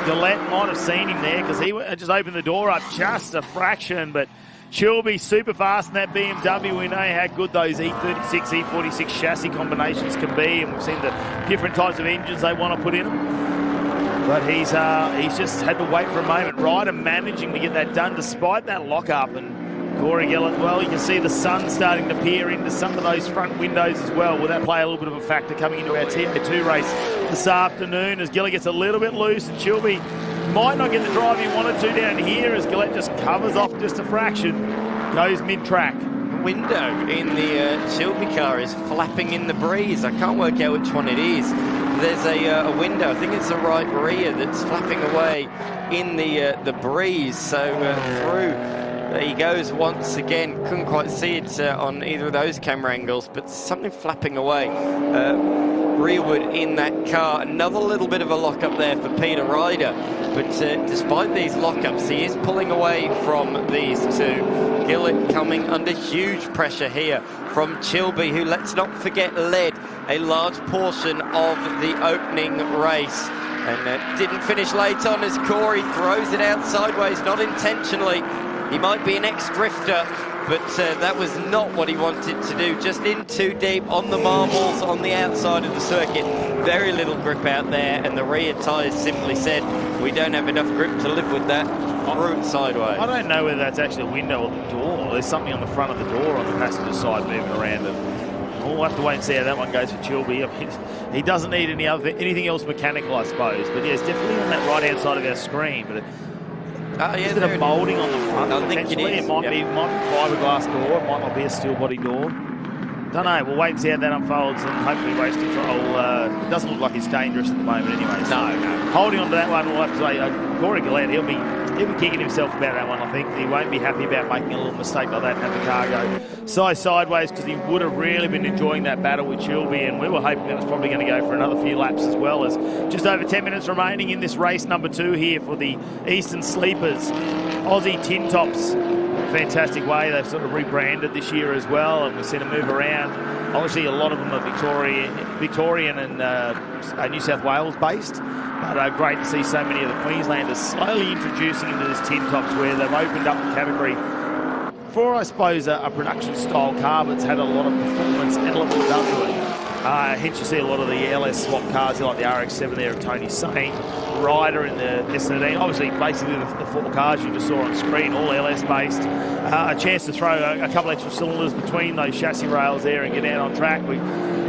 Gillette might have seen him there because he just opened the door up just a fraction, but Chilby super fast in that BMW. We know how good those E36, E46 chassis combinations can be, and we've seen the different types of engines they want to put in them. But he's just had to wait for a moment. Ryder managing to get that done despite that lock-up, and Corey Gillett, well, you can see the sun starting to peer into some of those front windows as well. Will that play a little bit of a factor coming into our TA2 race this afternoon as Gillett gets a little bit loose, and Chilby might not get the drive he wanted to down here as Gillett just covers off just a fraction, goes mid-track. Window in the Chilby car is flapping in the breeze. I can't work out which one it is. There's a window, I think it's the right rear, that's flapping away in the breeze. So through. There he goes once again. Couldn't quite see it on either of those camera angles, but something flapping away rearward in that car. Another little bit of a lock-up there for Peter Ryder, but despite these lock-ups, he is pulling away from these two. Gillett coming under huge pressure here from Chilby, who, let's not forget, led a large portion of the opening race. And didn't finish late on as Corey throws it out sideways, not intentionally. He might be an ex-drifter, but that was not what he wanted to do. Just in too deep on the marbles on the outside of the circuit. Very little grip out there, and the rear tyres simply said, we don't have enough grip to live with that. through sideways. I don't know whether that's actually a window or the door. There's something on the front of the door on the passenger side moving around it. We'll have to wait and see how that one goes for Chilby. I mean, he doesn't need anything else mechanical, I suppose. But yeah, it's definitely on that right-hand side of our screen. But is it a moulding on the front? I think it is. It might be fiberglass door. It might not be a steel body door. Don't know. We'll wait and see how that unfolds, and hopefully race control. It doesn't look like it's dangerous at the moment, anyway. So no. Holding on to that one, we'll have to say Corey Gillette. He'll be kicking himself about that one. I think he won't be happy about making a little mistake like that and have the car go sideways, because he would have really been enjoying that battle with Chilby, and we were hoping that was probably going to go for another few laps as well. As just over 10 minutes remaining in this race number 2 here for the Eastern Sleepers, Aussie Tin Tops. Fantastic way. They've sort of rebranded this year as well, and we've seen them move around. Obviously, a lot of them are Victorian and New South Wales based, but great to see so many of the Queenslanders slowly introducing into this Tin Tops, where they've opened up the category for, I suppose, a production style car, but it's had a lot of performance elements done to it. Hence you see a lot of the LS swap cars, like the RX-7 there of Tony Saint, Ryder in the S13. Obviously, basically the 4 cars you just saw on screen, all LS based. A chance to throw a couple extra cylinders between those chassis rails there and get out on track.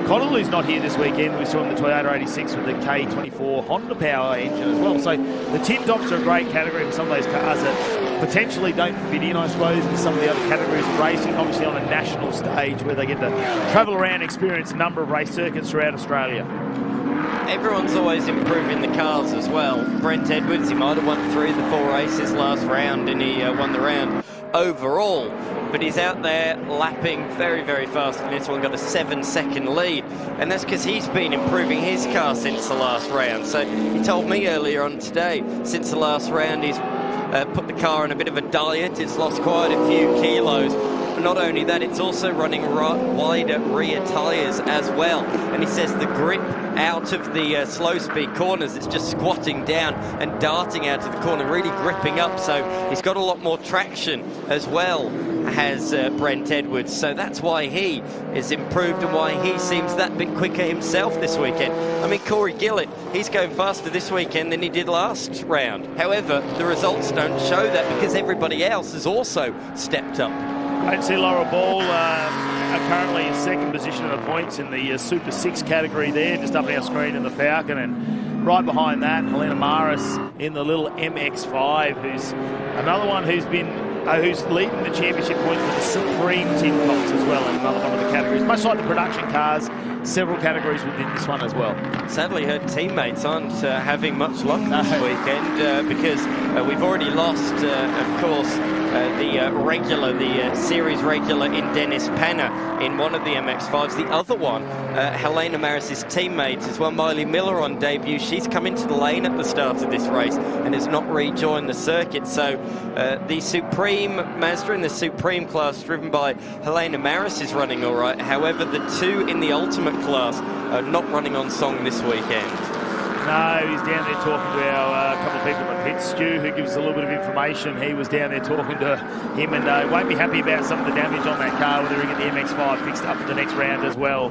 Connolly's not here this weekend. We saw him in the Toyota 86 with the K24 Honda power engine as well. So the Tin Tops are a great category for some of those cars that potentially don't fit in, I suppose, in some of the other categories of racing. Obviously on a national stage where they get to travel around and experience a number of race circuits throughout Australia. Everyone's always improving the cars as well. Brent Edwards, he might have won 3 of the 4 races last round, and he won the round overall. But he's out there lapping very, very fast, and this one got a 7-second lead. And that's because he's been improving his car since the last round. So he told me earlier on today, since the last round, he's put the car on a bit of a diet. It's lost quite a few kilos. But not only that, it's also running wider rear tyres as well. And he says the grip out of the slow speed corners, it's just squatting down and darting out of the corner, really gripping up. So he's got a lot more traction as well, has Brent Edwards. So that's why he is improved and why he seems that bit quicker himself this weekend. I mean, Corey Gillett, he's going faster this weekend than he did last round. However, the results don't show that, because everybody else has also stepped up. Great to see Laura Ball currently in 2nd position of the points in the Super 6 category there, just up on our screen in the Falcon, and right behind that, Helena Maris in the little MX-5, who's another one who's leading the championship points with the Supreme Tin Tops as well, in another one of the categories. Much like the production cars, several categories within this one as well. Sadly, her teammates aren't having much luck this weekend, because we've already lost, of course, the series regular in Dennis Panner in one of the MX-5s. The other one, Helena Maris's teammate as well, Miley Miller on debut. She's come into the lane at the start of this race and has not rejoined the circuit. So the Supreme Mazda in the Supreme class, driven by Helena Maris, is running all right. However, the 2 in the Ultimate class are not running on song this weekend. No, he's down there talking to our couple of people in the pits. Stu, who gives us a little bit of information, he was down there talking to him, and won't be happy about some of the damage on that car, whether he can get the MX-5 fixed up for the next round as well.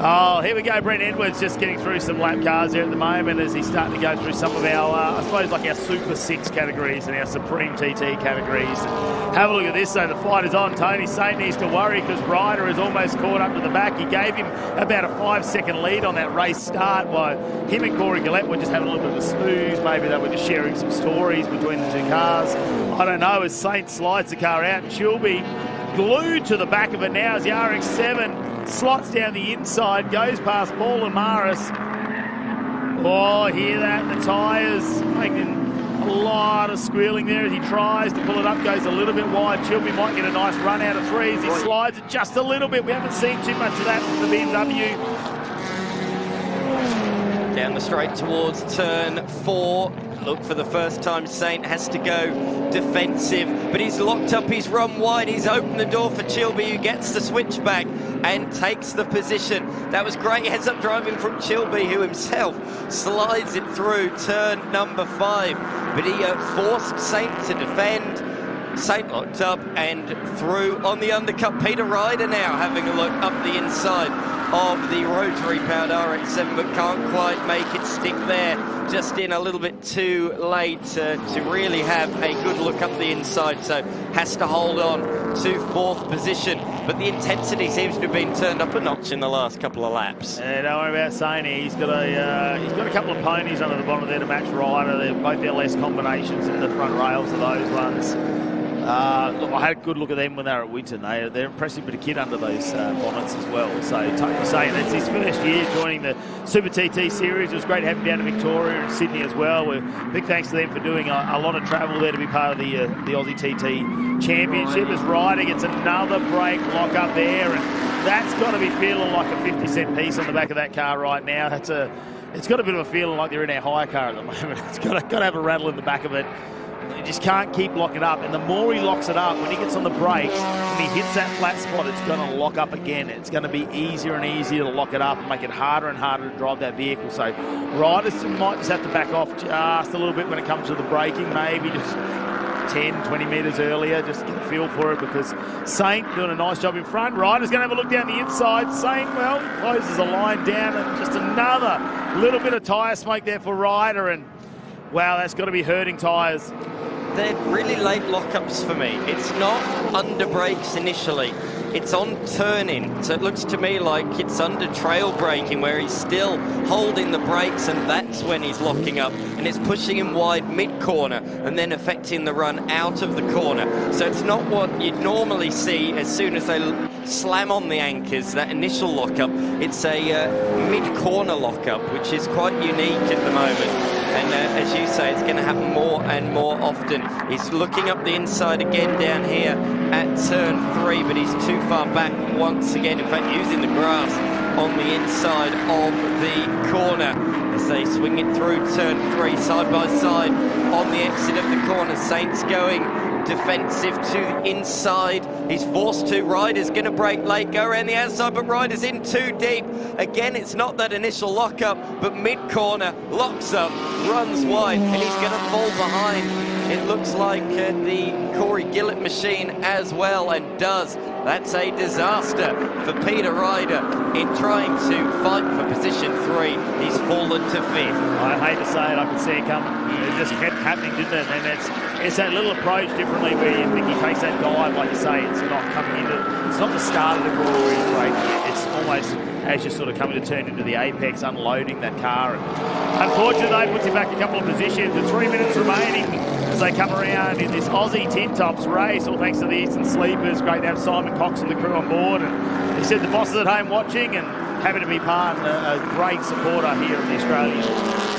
Oh, here we go. Brent Edwards just getting through some lap cars there at the moment as he's starting to go through some of our, I suppose, like our Super 6 categories and our Supreme TT categories. Have a look at this. So the fight is on. Tony Saint needs to worry because Ryder is almost caught up to the back. He gave him about a 5-second lead on that race start, while him and Corey Gillette were just having a little bit of a snooze. Maybe they were just sharing some stories between the 2 cars. I don't know, as Saint slides the car out, and Chilby glued to the back of it now as the RX-7 slots down the inside, goes past Ball and Maris. Oh, hear that? The tyres making a lot of squealing there as he tries to pull it up, goes a little bit wide. Chilby might get a nice run out of 3 as he slides it just a little bit. We haven't seen too much of that from the BMW. Down the straight towards turn 4. Look, for the first time, Saint has to go defensive, but he's locked up, he's run wide, he's opened the door for Chilby, who gets the switchback and takes the position. That was great heads up driving from Chilby, who himself slides it through turn number 5, but he forced Saint to defend. Saint locked up and through on the undercut. Peter Ryder now having a look up the inside of the rotary powered RX-7, but can't quite make it stick there. Just in a little bit too late to really have a good look up the inside, so has to hold on to fourth position. But the intensity seems to have been turned up a notch in the last couple of laps. Yeah, don't worry about saying it. He's got a couple of ponies under the bottom there to match Ryder. They're both LS combinations in the front rails of those ones. Look, I had a good look at them when they were at Winton. They're impressive bit of kit under those bonnets as well. So Tony saying that's his first year joining the Super TT series. It was great to have him down to Victoria and Sydney as well. Big thanks to them for doing a lot of travel there to be part of the Aussie TT Championship. As Ryder gets another brake lock up there, and that's got to be feeling like a 50-cent piece on the back of that car right now. It's got a bit of a feeling like they're in our hire car at the moment. It's got to have a rattle in the back of it. You just can't keep locking up, and the more he locks it up, when he gets on the brakes, when he hits that flat spot, it's going to lock up again. It's going to be easier and easier to lock it up and make it harder and harder to drive that vehicle. So riders might just have to back off just a little bit when it comes to the braking, maybe just 10, 20 metres earlier, just get a feel for it, because Saint doing a nice job in front. Ryder's going to have a look down the inside. Saint, well, closes the line down, and just another little bit of tyre smoke there for Ryder, and wow, that's got to be hurting tyres. They're really late lockups for me. It's not under brakes initially. It's on turn-in. So it looks to me like it's under trail braking, where he's still holding the brakes, and that's when he's locking up. And it's pushing him wide mid-corner and then affecting the run out of the corner. So it's not what you'd normally see as soon as they slam on the anchors, that initial lockup. It's a mid-corner lockup, which is quite unique at the moment. And as you say, it's going to happen more and more often. He's looking up the inside again down here at turn 3, but he's too far back once again. In fact, using the grass on the inside of the corner as they swing it through turn 3, side by side on the exit of the corner. Saints going defensive to the inside. He's forced to. Ryder's going to brake late, go around the outside, but Ryder's in too deep. Again, it's not that initial lockup, but mid-corner, locks up, runs wide, and he's going to fall behind. It looks like the Corey Gillett machine as well, and does. That's a disaster for Peter Ryder in trying to fight for position 3. He's fallen to 5th. I hate to say it, I could see it coming. It just kept happening, didn't it? And it's that little approach differently where you think he takes that dive, like you say, it's not coming into, it's not the start of the corner where he's braking. It's almost as you're sort of coming to turn into the apex, unloading that car. And unfortunately, they puts him back a couple of positions with 3 minutes remaining as they come around in this Aussie Tin Tops race, all thanks to the Eastern Sleepers. Great to have Simon Cox and the crew on board. And he said the boss is at home watching and happy to be part and a great supporter here in the Australian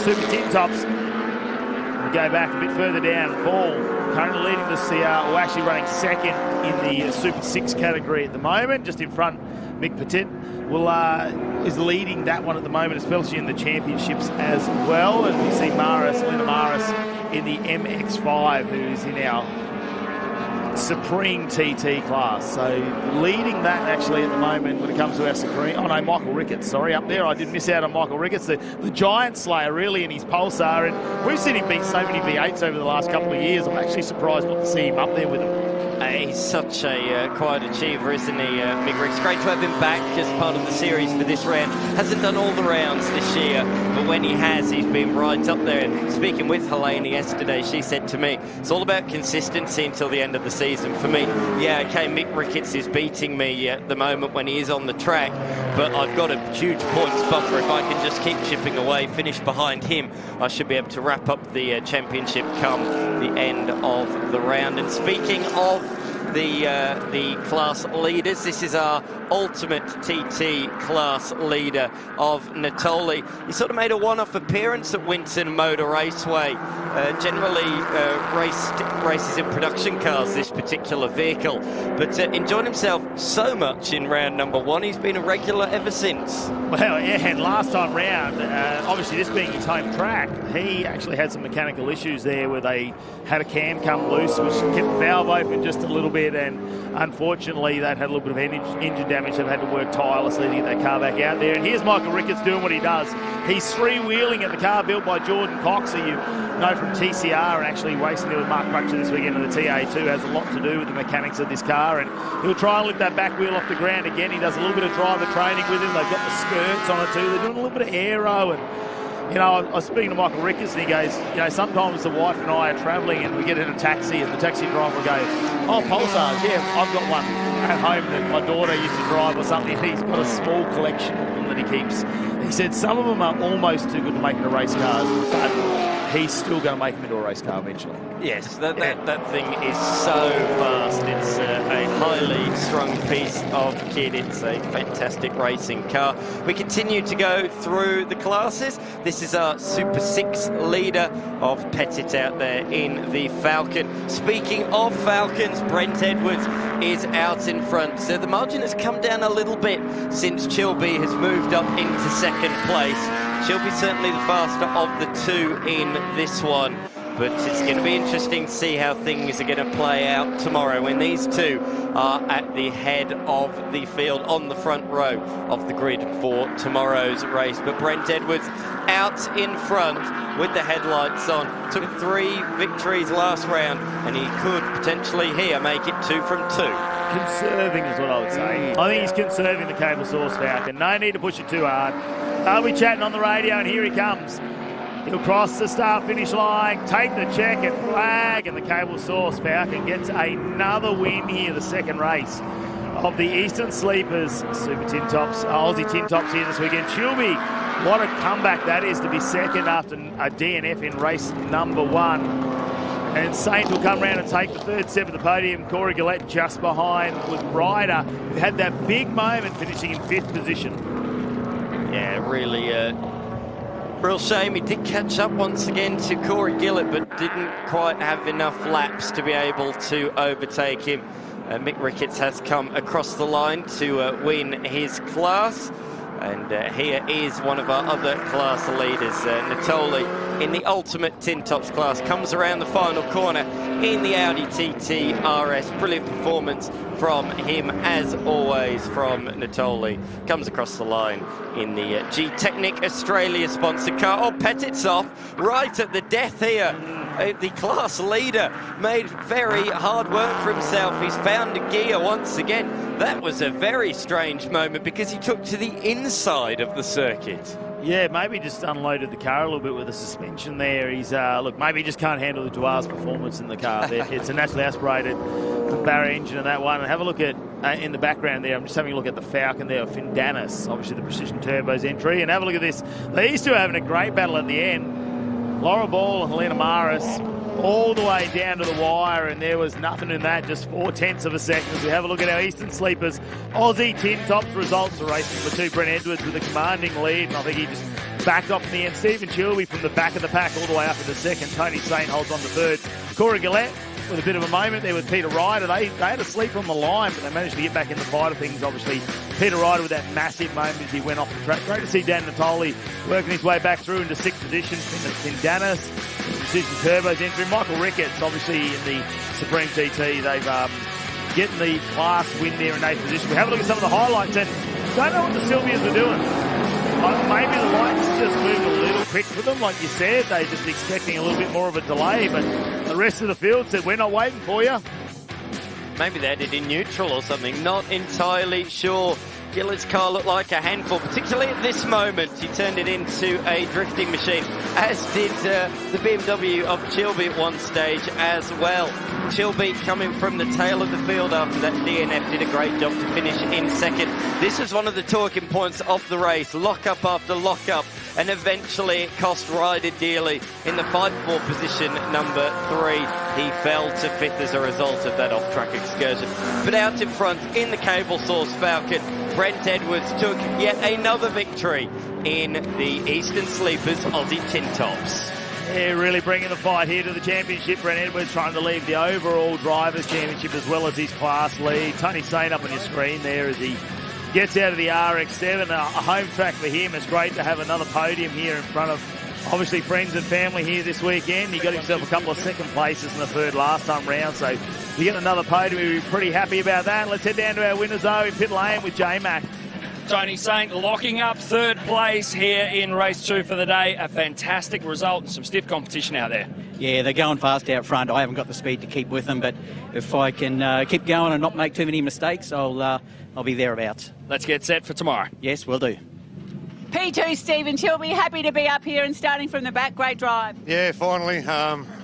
Super Tin Tops. We go back a bit further down. Paul currently leading the CR, or actually running second in the Super 6 category at the moment, just in front. Mick Petit is leading that one at the moment, especially in the championships as well. And we see Lena Maris in the MX5, who is in our Supreme TT class. So leading that actually at the moment when it comes to our Supreme. Oh no, Michael Ricketts, sorry, up there. I did miss out on Michael Ricketts, the giant slayer really in his Pulsar. And we've seen him beat so many V8s over the last couple of years. I'm actually surprised not to see him up there with him. He's such a quiet achiever, isn't he, Mick Rick? It's great to have him back as part of the series for this round. Hasn't done all the rounds this year, but when he has, he's been right up there. And speaking with Helena yesterday, she said to me, it's all about consistency until the end of the season. For me, yeah, okay, Mick Ricketts is beating me at the moment when he is on the track, but I've got a huge points buffer. If I can just keep chipping away, finish behind him, I should be able to wrap up the championship come the end of the round. And speaking of the class leaders, this is our ultimate TT class leader of Natoli. He sort of made a one-off appearance at Winton Motor Raceway. Generally races in production cars, this particular vehicle, but enjoyed himself so much in round number 1. He's been a regular ever since. Well, yeah, and last time round, obviously this being his home track, he actually had some mechanical issues there where they had a cam come loose, which kept the valve open just a little little bit, and unfortunately they've had a little bit of engine damage. They've had to work tirelessly to get that car back out there. And here's Michael Ricketts doing what he does. He's three-wheeling at the car built by Jordan Cox, who you know from TCR, and actually racing there with Mark Crutcher this weekend in the TA2 has a lot to do with the mechanics of this car, and he'll try and lift that back wheel off the ground again. He does a little bit of driver training with him. They've got the skirts on it too. They're doing a little bit of aero, and you know, I was speaking to Michael Ricketts, and he goes, you know, sometimes the wife and I are travelling and we get in a taxi, and the taxi driver will go, oh, Pulsars, yeah, I've got one at home that my daughter used to drive or something. He's got a small collection of them that he keeps. He said some of them are almost too good to make into race cars, but he's still going to make them into a race car eventually. Yes, that thing is so fast. It's a highly strung piece of kit. It's a fantastic racing car. We continue to go through the classes. This is our Super 6 leader of Pettit out there in the Falcon. Speaking of Falcons, Brent Edwards is out in front. So the margin has come down a little bit since Chilby has moved up into second place. Chilby certainly the faster of the two in this one. But it's going to be interesting to see how things are going to play out tomorrow when these two are at the head of the field on the front row of the grid for tomorrow's race. But Brent Edwards out in front with the headlights on. Took 3 victories last round, and he could potentially here make it 2 from 2. Conserving is what I would say. I think he's conserving the cable source Falcon. No need to push it too hard. They'll be chatting on the radio, and here he comes. He'll cross the start-finish line, take the checkered flag, and the cable source Falcon gets another win here, the second race of the Eastern Sleepers Super Tin Tops, Aussie Tin Tops here this weekend. Chilby, what a comeback that is to be second after a DNF in race number 1. And Saint will come round and take the third step of the podium. Corey Gillette just behind with Ryder, who had that big moment finishing in 5th position. Yeah, really real shame. He did catch up once again to Corey Gillett, but didn't quite have enough laps to be able to overtake him. Mick Ricketts has come across the line to win his class. And here is one of our other class leaders, Natoli, in the Ultimate Tin Tops class. Comes around the final corner in the Audi TT RS. Brilliant performance from him, as always, from Natoli. Comes across the line in the G-Technic Australia sponsored car. Oh, Pettit's off right at the death here. The class leader made very hard work for himself. He's found a gear once again. That was a very strange moment because he took to the inside of the circuit. Yeah, maybe just unloaded the car a little bit with the suspension there. He's, look, maybe he just can't handle the Dwars performance in the car there. It's a naturally aspirated Barra engine in that one. And have a look at, in the background there, I'm just having a look at the Falcon there of Findanis, obviously the Precision Turbos entry. And have a look at this. These two are having a great battle at the end. Laura Ball and Helena Maris all the way down to the wire, and there was nothing in that, just 0.4 of a second. As we have a look at our Eastern Sleepers Aussie Tin Tops results. The race number 2, Brent Edwards with a commanding lead, and I think he just backed off in the end. Stephen Chilby from the back of the pack all the way up into second. Tony Saint holds on to third. Corey Gillette with a bit of a moment there with Peter Ryder. They had a sleep on the line, but they managed to get back in the fight of things. Obviously, Peter Ryder with that massive moment as he went off the track. Great to see Dan Natoli working his way back through into 6th position in Dennis. Precision Turbos entry. Michael Ricketts, obviously, in the Supreme TT. They've getting the class win there in 8th position. We have a look at some of the highlights, and don't know what the Sylvians are doing. Maybe the lights just moved a little quick for them, like you said. They're just expecting a little bit more of a delay, but the rest of the field said, we're not waiting for you. Maybe they had it in neutral or something. Not entirely sure. Gillett's car looked like a handful, particularly at this moment. He turned it into a drifting machine, as did the BMW of Chilby at one stage as well. Chilby coming from the tail of the field after that DNF did a great job to finish in second. This was one of the talking points of the race, lock-up after lock-up, and eventually it cost Ryder dearly in the 5-4 position, number 3. He fell to 5th as a result of that off-track excursion. But out in front, in the cable source Falcon, Brent Edwards took yet another victory in the Eastern Sleepers Aussie Tin Tops. Yeah, really bringing the fight here to the championship. Brent Edwards trying to leave the overall Drivers' Championship as well as his class lead. Tony Saint up on your screen there as he gets out of the RX-7. A home track for him. It's great to have another podium here in front of Obviously, friends and family here this weekend. He got himself a couple of second places in the third last time round, so you get another podium, we'll be pretty happy about that. Let's head down to our winners, though, in pit lane with J-Mac. Tony Saint locking up third place here in race 2 for the day. A fantastic result and some stiff competition out there. Yeah, they're going fast out front. I haven't got the speed to keep with them, but if I can keep going and not make too many mistakes, I'll be thereabouts. Let's get set for tomorrow. Yes, we'll do. P2, Stephen Chilby, happy to be up here and starting from the back. Great drive. Yeah, finally.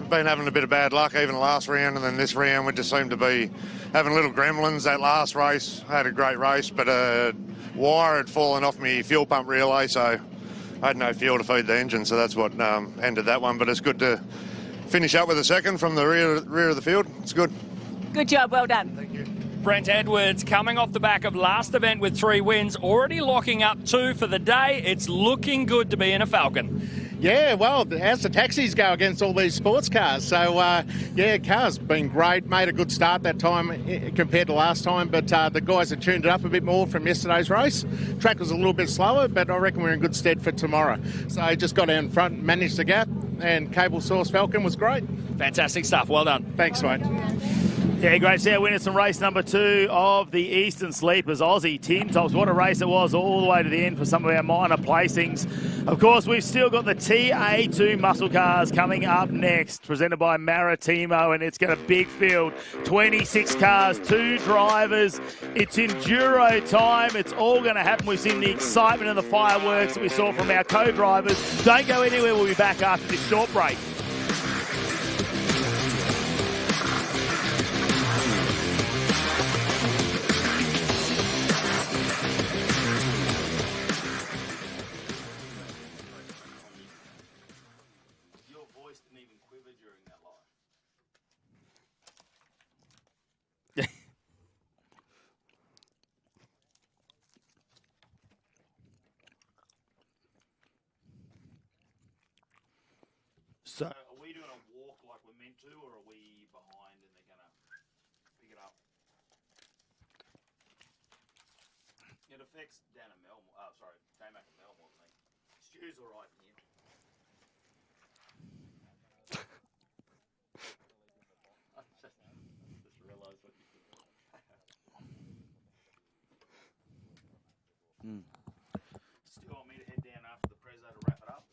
Been having a bit of bad luck even the last round, and then this round we just seemed to be having little gremlins. That last race, had a great race, but a wire had fallen off my fuel pump relay, so I had no fuel to feed the engine, so that's what ended that one. But it's good to finish up with a second from the rear of the field. It's good. Good job, well done. Thank you. Brent Edwards coming off the back of last event with 3 wins, already locking up 2 for the day. It's looking good to be in a Falcon. Yeah, well, as the taxis go against all these sports cars. So, yeah, car's been great. Made a good start that time compared to last time, but the guys have tuned it up a bit more from yesterday's race. Track was a little bit slower, but I reckon we're in good stead for tomorrow. So just got out in front, managed the gap, and Cable Source Falcon was great. Fantastic stuff. Well done. Thanks, mate. Yeah, great to see our winners from race number 2 of the Eastern Sleepers, Aussie Tin Tops. What a race it was all the way to the end for some of our minor placings. Of course, we've still got the TA2 muscle cars coming up next, presented by Maritimo, and it's got a big field. 26 cars, 2 drivers. It's enduro time. It's all going to happen. We've seen the excitement and the fireworks that we saw from our co-drivers. Don't go anywhere. We'll be back after this short break. So, are we doing a walk like we're meant to, or are we behind and they're going to pick it up? It affects Dan and Mel, sorry, J-Mac and Mel more than me. Stu's all right here. I just realised what you did. Still want me to head down after the prezzo to wrap it up?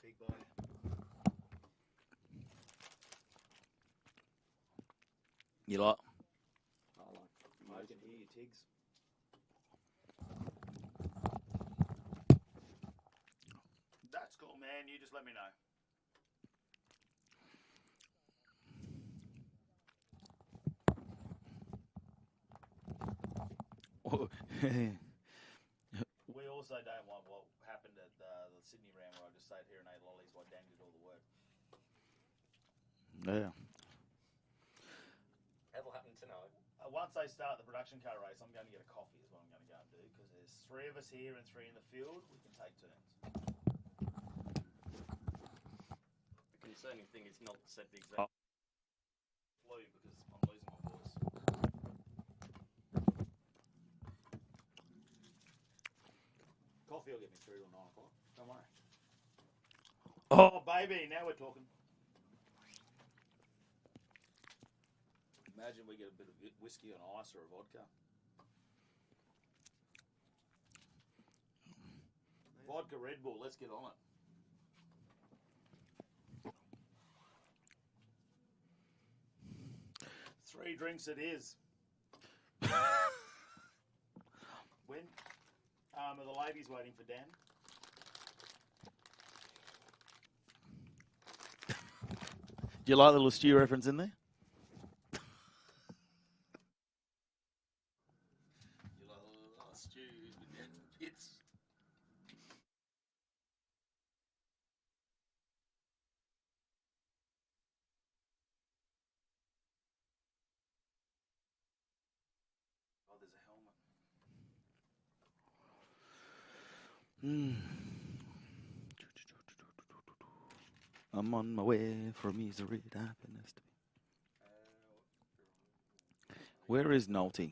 Big boy. You like? I can hear you, Tiggs. That's cool, man. You just let me know. We also don't want what happened at the Sydney round where I just stayed here and ate lollies while Dan did all the work. Yeah. That'll happen tonight. Once they start the production car race, I'm going to get a coffee is what I'm going to go and do, because there's 3 of us here and 3 in the field. We can take turns. The concerning thing is not set the exact Flu, because I'm losing my voice. Coffee will get me through till 9 o'clock. Don't worry. Oh, baby, now we're talking. Imagine we get a bit of whiskey on ice or a vodka. Vodka Red Bull, let's get on it. 3 drinks it is. When? Are the ladies waiting for Dan? Do you like the little Stu reference in there? You like the little Stu bits? Oh, there's a helmet. I'm on my way from misery to happiness. Where is Nolte?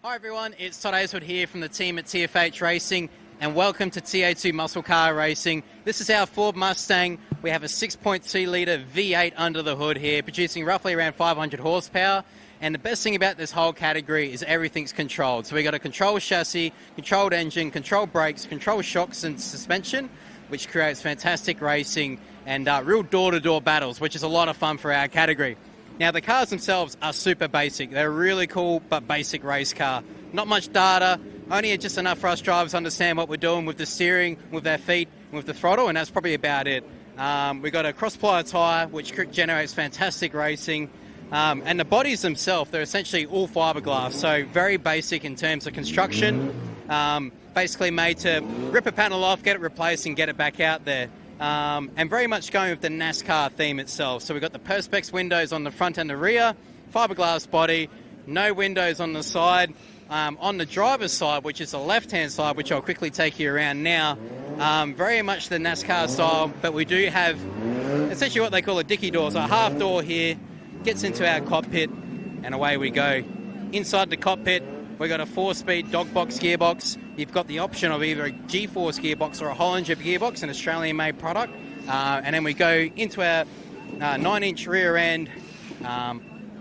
Hi everyone, it's Todd Aiswood here from the team at TFH Racing, and welcome to TA2 Muscle Car Racing. This is our Ford Mustang. We have a 6.2 litre V8 under the hood here, producing roughly around 500 horsepower. And the best thing about this whole category is everything's controlled. So we got a controlled chassis, controlled engine, controlled brakes, controlled shocks and suspension, which creates fantastic racing and real door-to-door battles, which is a lot of fun for our category. Now, the cars themselves are super basic. They're a really cool but basic race car. Not much data, only just enough for us drivers to understand what we're doing with the steering, with our feet, with the throttle, and that's probably about it. We've got a cross-ply tyre, which generates fantastic racing. And the bodies themselves, they're essentially all fiberglass, so very basic in terms of construction. Basically made to rip a panel off, get it replaced, and get it back out there. And very much going with the NASCAR theme itself. So we've got the Perspex windows on the front and the rear, fiberglass body, no windows on the side. On the driver's side, which is the left-hand side, which I'll quickly take you around now, very much the NASCAR style, but we do have essentially what they call a dicky door. So a half door here, gets into our cockpit, and away we go. Inside the cockpit, we've got a 4-speed dog box gearbox. You've got the option of either a G-Force gearbox or a Hollinger gearbox, an Australian-made product. And then we go into our 9-inch rear end.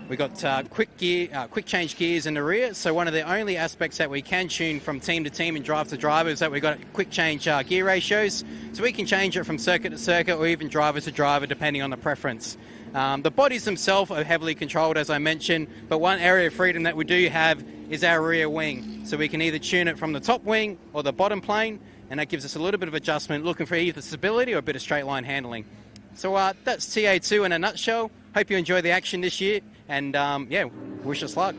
We've got quick change gears in the rear. So one of the only aspects that we can tune from team to team and drive to driver is that we've got quick change gear ratios. So we can change it from circuit to circuit or even driver to driver depending on the preference. The bodies themselves are heavily controlled, as I mentioned, but one area of freedom that we do have is our rear wing. So we can either tune it from the top wing or the bottom plane, and that gives us a little bit of adjustment, looking for either stability or a bit of straight line handling. So that's TA2 in a nutshell. Hope you enjoy the action this year, and yeah, wish us luck.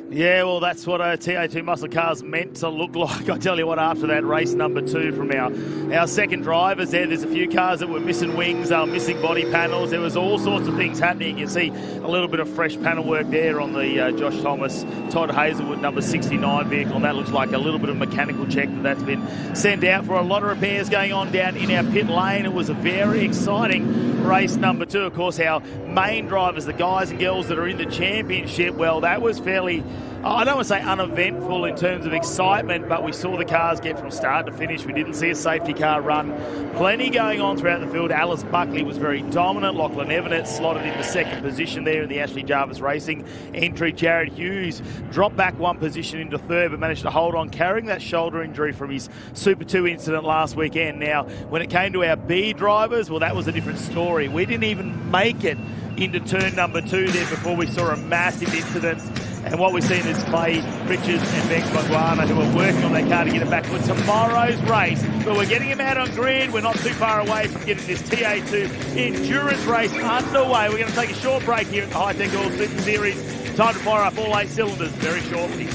Yeah, well, that's what a TA2 muscle car's meant to look like. I tell you what, after that race number 2 from our second drivers there's a few cars that were missing wings, missing body panels. There was all sorts of things happening. You see a little bit of fresh panel work there on the Josh Thomas, Todd Hazelwood number 69 vehicle, and that looks like a little bit of mechanical check that's been sent out for a lot of repairs going on down in our pit lane. It was a very exciting race number 2. Of course, our main drivers, the guys and girls that are in the championship, well, that was fairly, I don't want to say uneventful in terms of excitement, but we saw the cars get from start to finish. We didn't see a safety car run. Plenty going on throughout the field. Alice Buckley was very dominant. Lachlan Evanet slotted into second position there in the Ashley Jarvis Racing entry. Jared Hughes dropped back one position into third, but managed to hold on, carrying that shoulder injury from his Super 2 incident last weekend. Now, when it came to our B drivers, well, that was a different story. We didn't even make it into turn number 2 there before we saw a massive incident. And what we've seen is Clay Richards and Bex Maguana, who are working on their car to get it back for tomorrow's race. But we're getting him out on grid. We're not too far away from getting this TA2 endurance race underway. We're going to take a short break here at the Hi-Tec Qd Super Series. Time to fire up all 8 cylinders very shortly.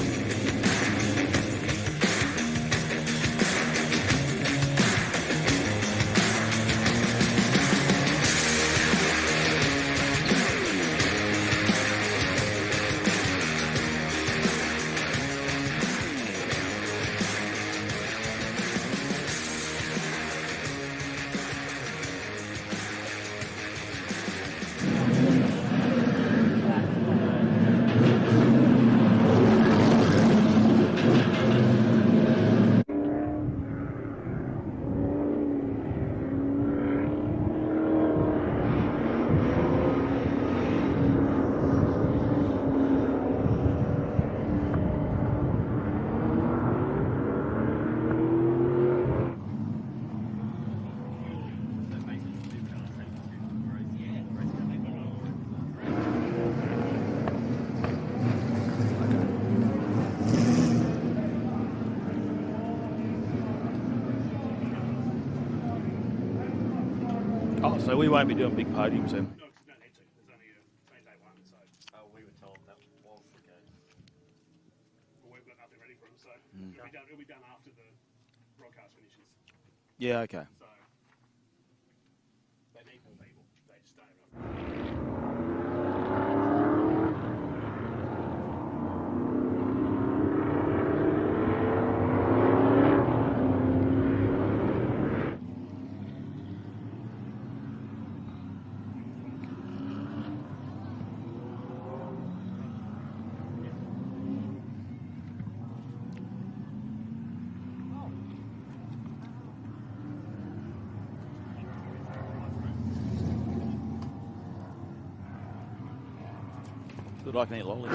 Oh, so we won't be doing big podiums then? No, there's no need to. There's only a main day one, so. We were told that was the case. Well, we've got nothing ready for them, so it'll be done after the broadcast finishes. Yeah, okay. So they need more people. They just stay. Good, I can eat lollies.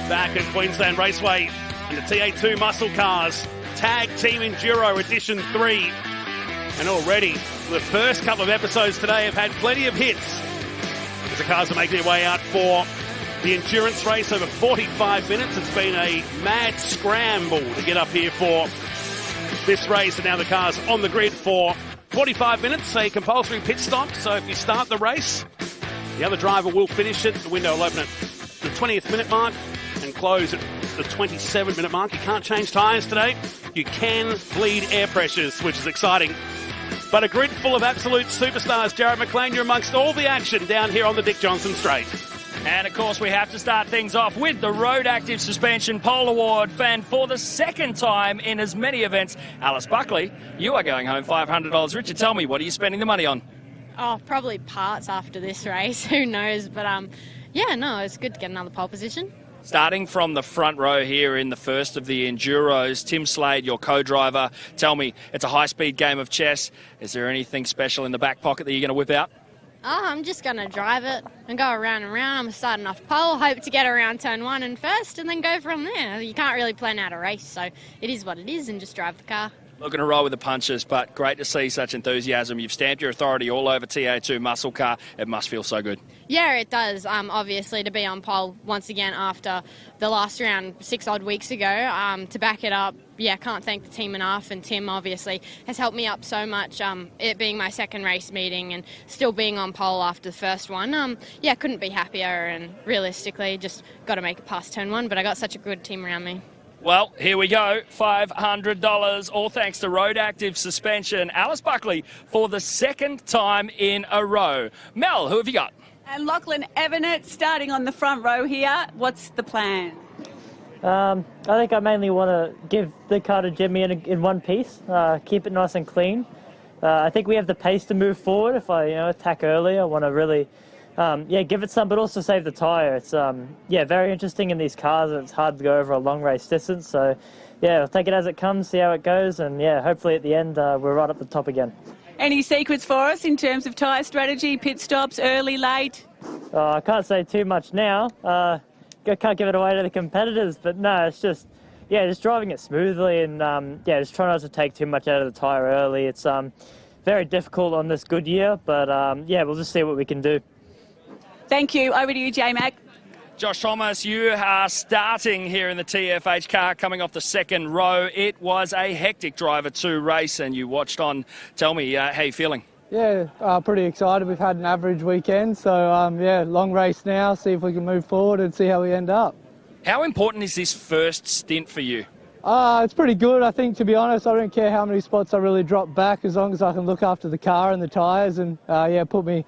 Back at Queensland Raceway in the TA2 muscle cars, Tag Team Enduro Edition 3. And already, the first couple of episodes today have had plenty of hits as the cars are making their way out for the endurance race over 45 minutes. It's been a mad scramble to get up here for this race, and now the car's on the grid for 45 minutes, a compulsory pit stop. So if you start the race, the other driver will finish it. The window will open at the 20th minute mark and close at the 27-minute mark. You can't change tyres today. You can bleed air pressures, which is exciting. But a grid full of absolute superstars. Jared McLean, you're amongst all the action down here on the Dick Johnson Straight. And, of course, we have to start things off with the Road Active Suspension Pole Award. And for the second time in as many events, Alice Buckley, you are going home $500. Richard, tell me, what are you spending the money on? Oh, probably parts after this race. Who knows? But, yeah, no, it's good to get another pole position. Starting from the front row here in the first of the Enduros, Tim Slade, your co-driver. Tell me, it's a high-speed game of chess. Is there anything special in the back pocket that you're going to whip out? Oh, I'm just going to drive it and go around and around. I'm starting off pole, hope to get around turn 1 and first, and then go from there. You can't really plan out a race, so it is what it is, and just drive the car. Looking to roll with the punches, but great to see such enthusiasm. You've stamped your authority all over TA2 muscle car. It must feel so good. Yeah, it does. Obviously, to be on pole once again after the last round 6 odd weeks ago, to back it up, yeah, can't thank the team enough. And Tim obviously has helped me up so much. It being my second race meeting and still being on pole after the first one, yeah, couldn't be happier. And realistically, just got to make it past turn 1. But I got such a good team around me. Well, here we go, $500, all thanks to Road Active Suspension. Alice Buckley for the second time in a row. Mel, who have you got? And Lachlan Evanet starting on the front row here. What's the plan? I think I mainly want to give the car to Jimmy in one piece, keep it nice and clean. I think we have the pace to move forward. If I attack early, I want to really give it some, but also save the tyre. It's very interesting in these cars, and it's hard to go over a long race distance. So, yeah, we'll take it as it comes, see how it goes, and yeah, hopefully at the end we're right up the top again. Any secrets for us in terms of tyre strategy, pit stops, early, late? I can't say too much now. I can't give it away to the competitors, but no, it's just driving it smoothly and just try not to take too much out of the tyre early. It's very difficult on this good year, but we'll just see what we can do. Thank you. Over to you, J-Mac. Josh Thomas, you are starting here in the TFH car, coming off the second row. It was a hectic Driver 2 race, and you watched on. Tell me, how you feeling? Yeah, pretty excited. We've had an average weekend, so long race now, see if we can move forward and see how we end up. How important is this first stint for you? It's pretty good, I think, to be honest. I don't care how many spots I really drop back, as long as I can look after the car and the tyres and, put me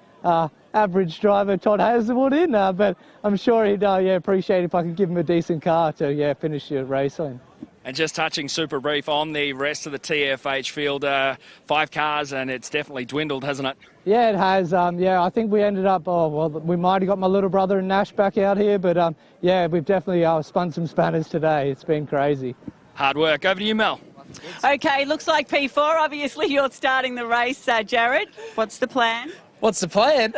average driver Todd Hazelwood in. But I'm sure he'd appreciate if I could give him a decent car to, finish the race on. And just touching super brief on the rest of the TFH field, 5 cars, and it's definitely dwindled, hasn't it? Yeah, it has. Yeah, I think we ended up, we might have got my little brother and Nash back out here, but yeah, we've definitely spun some spanners today. It's been crazy. Hard work. Over to you, Mel. Okay, looks like P4. Obviously, you're starting the race, Jared. What's the plan? What's the plan?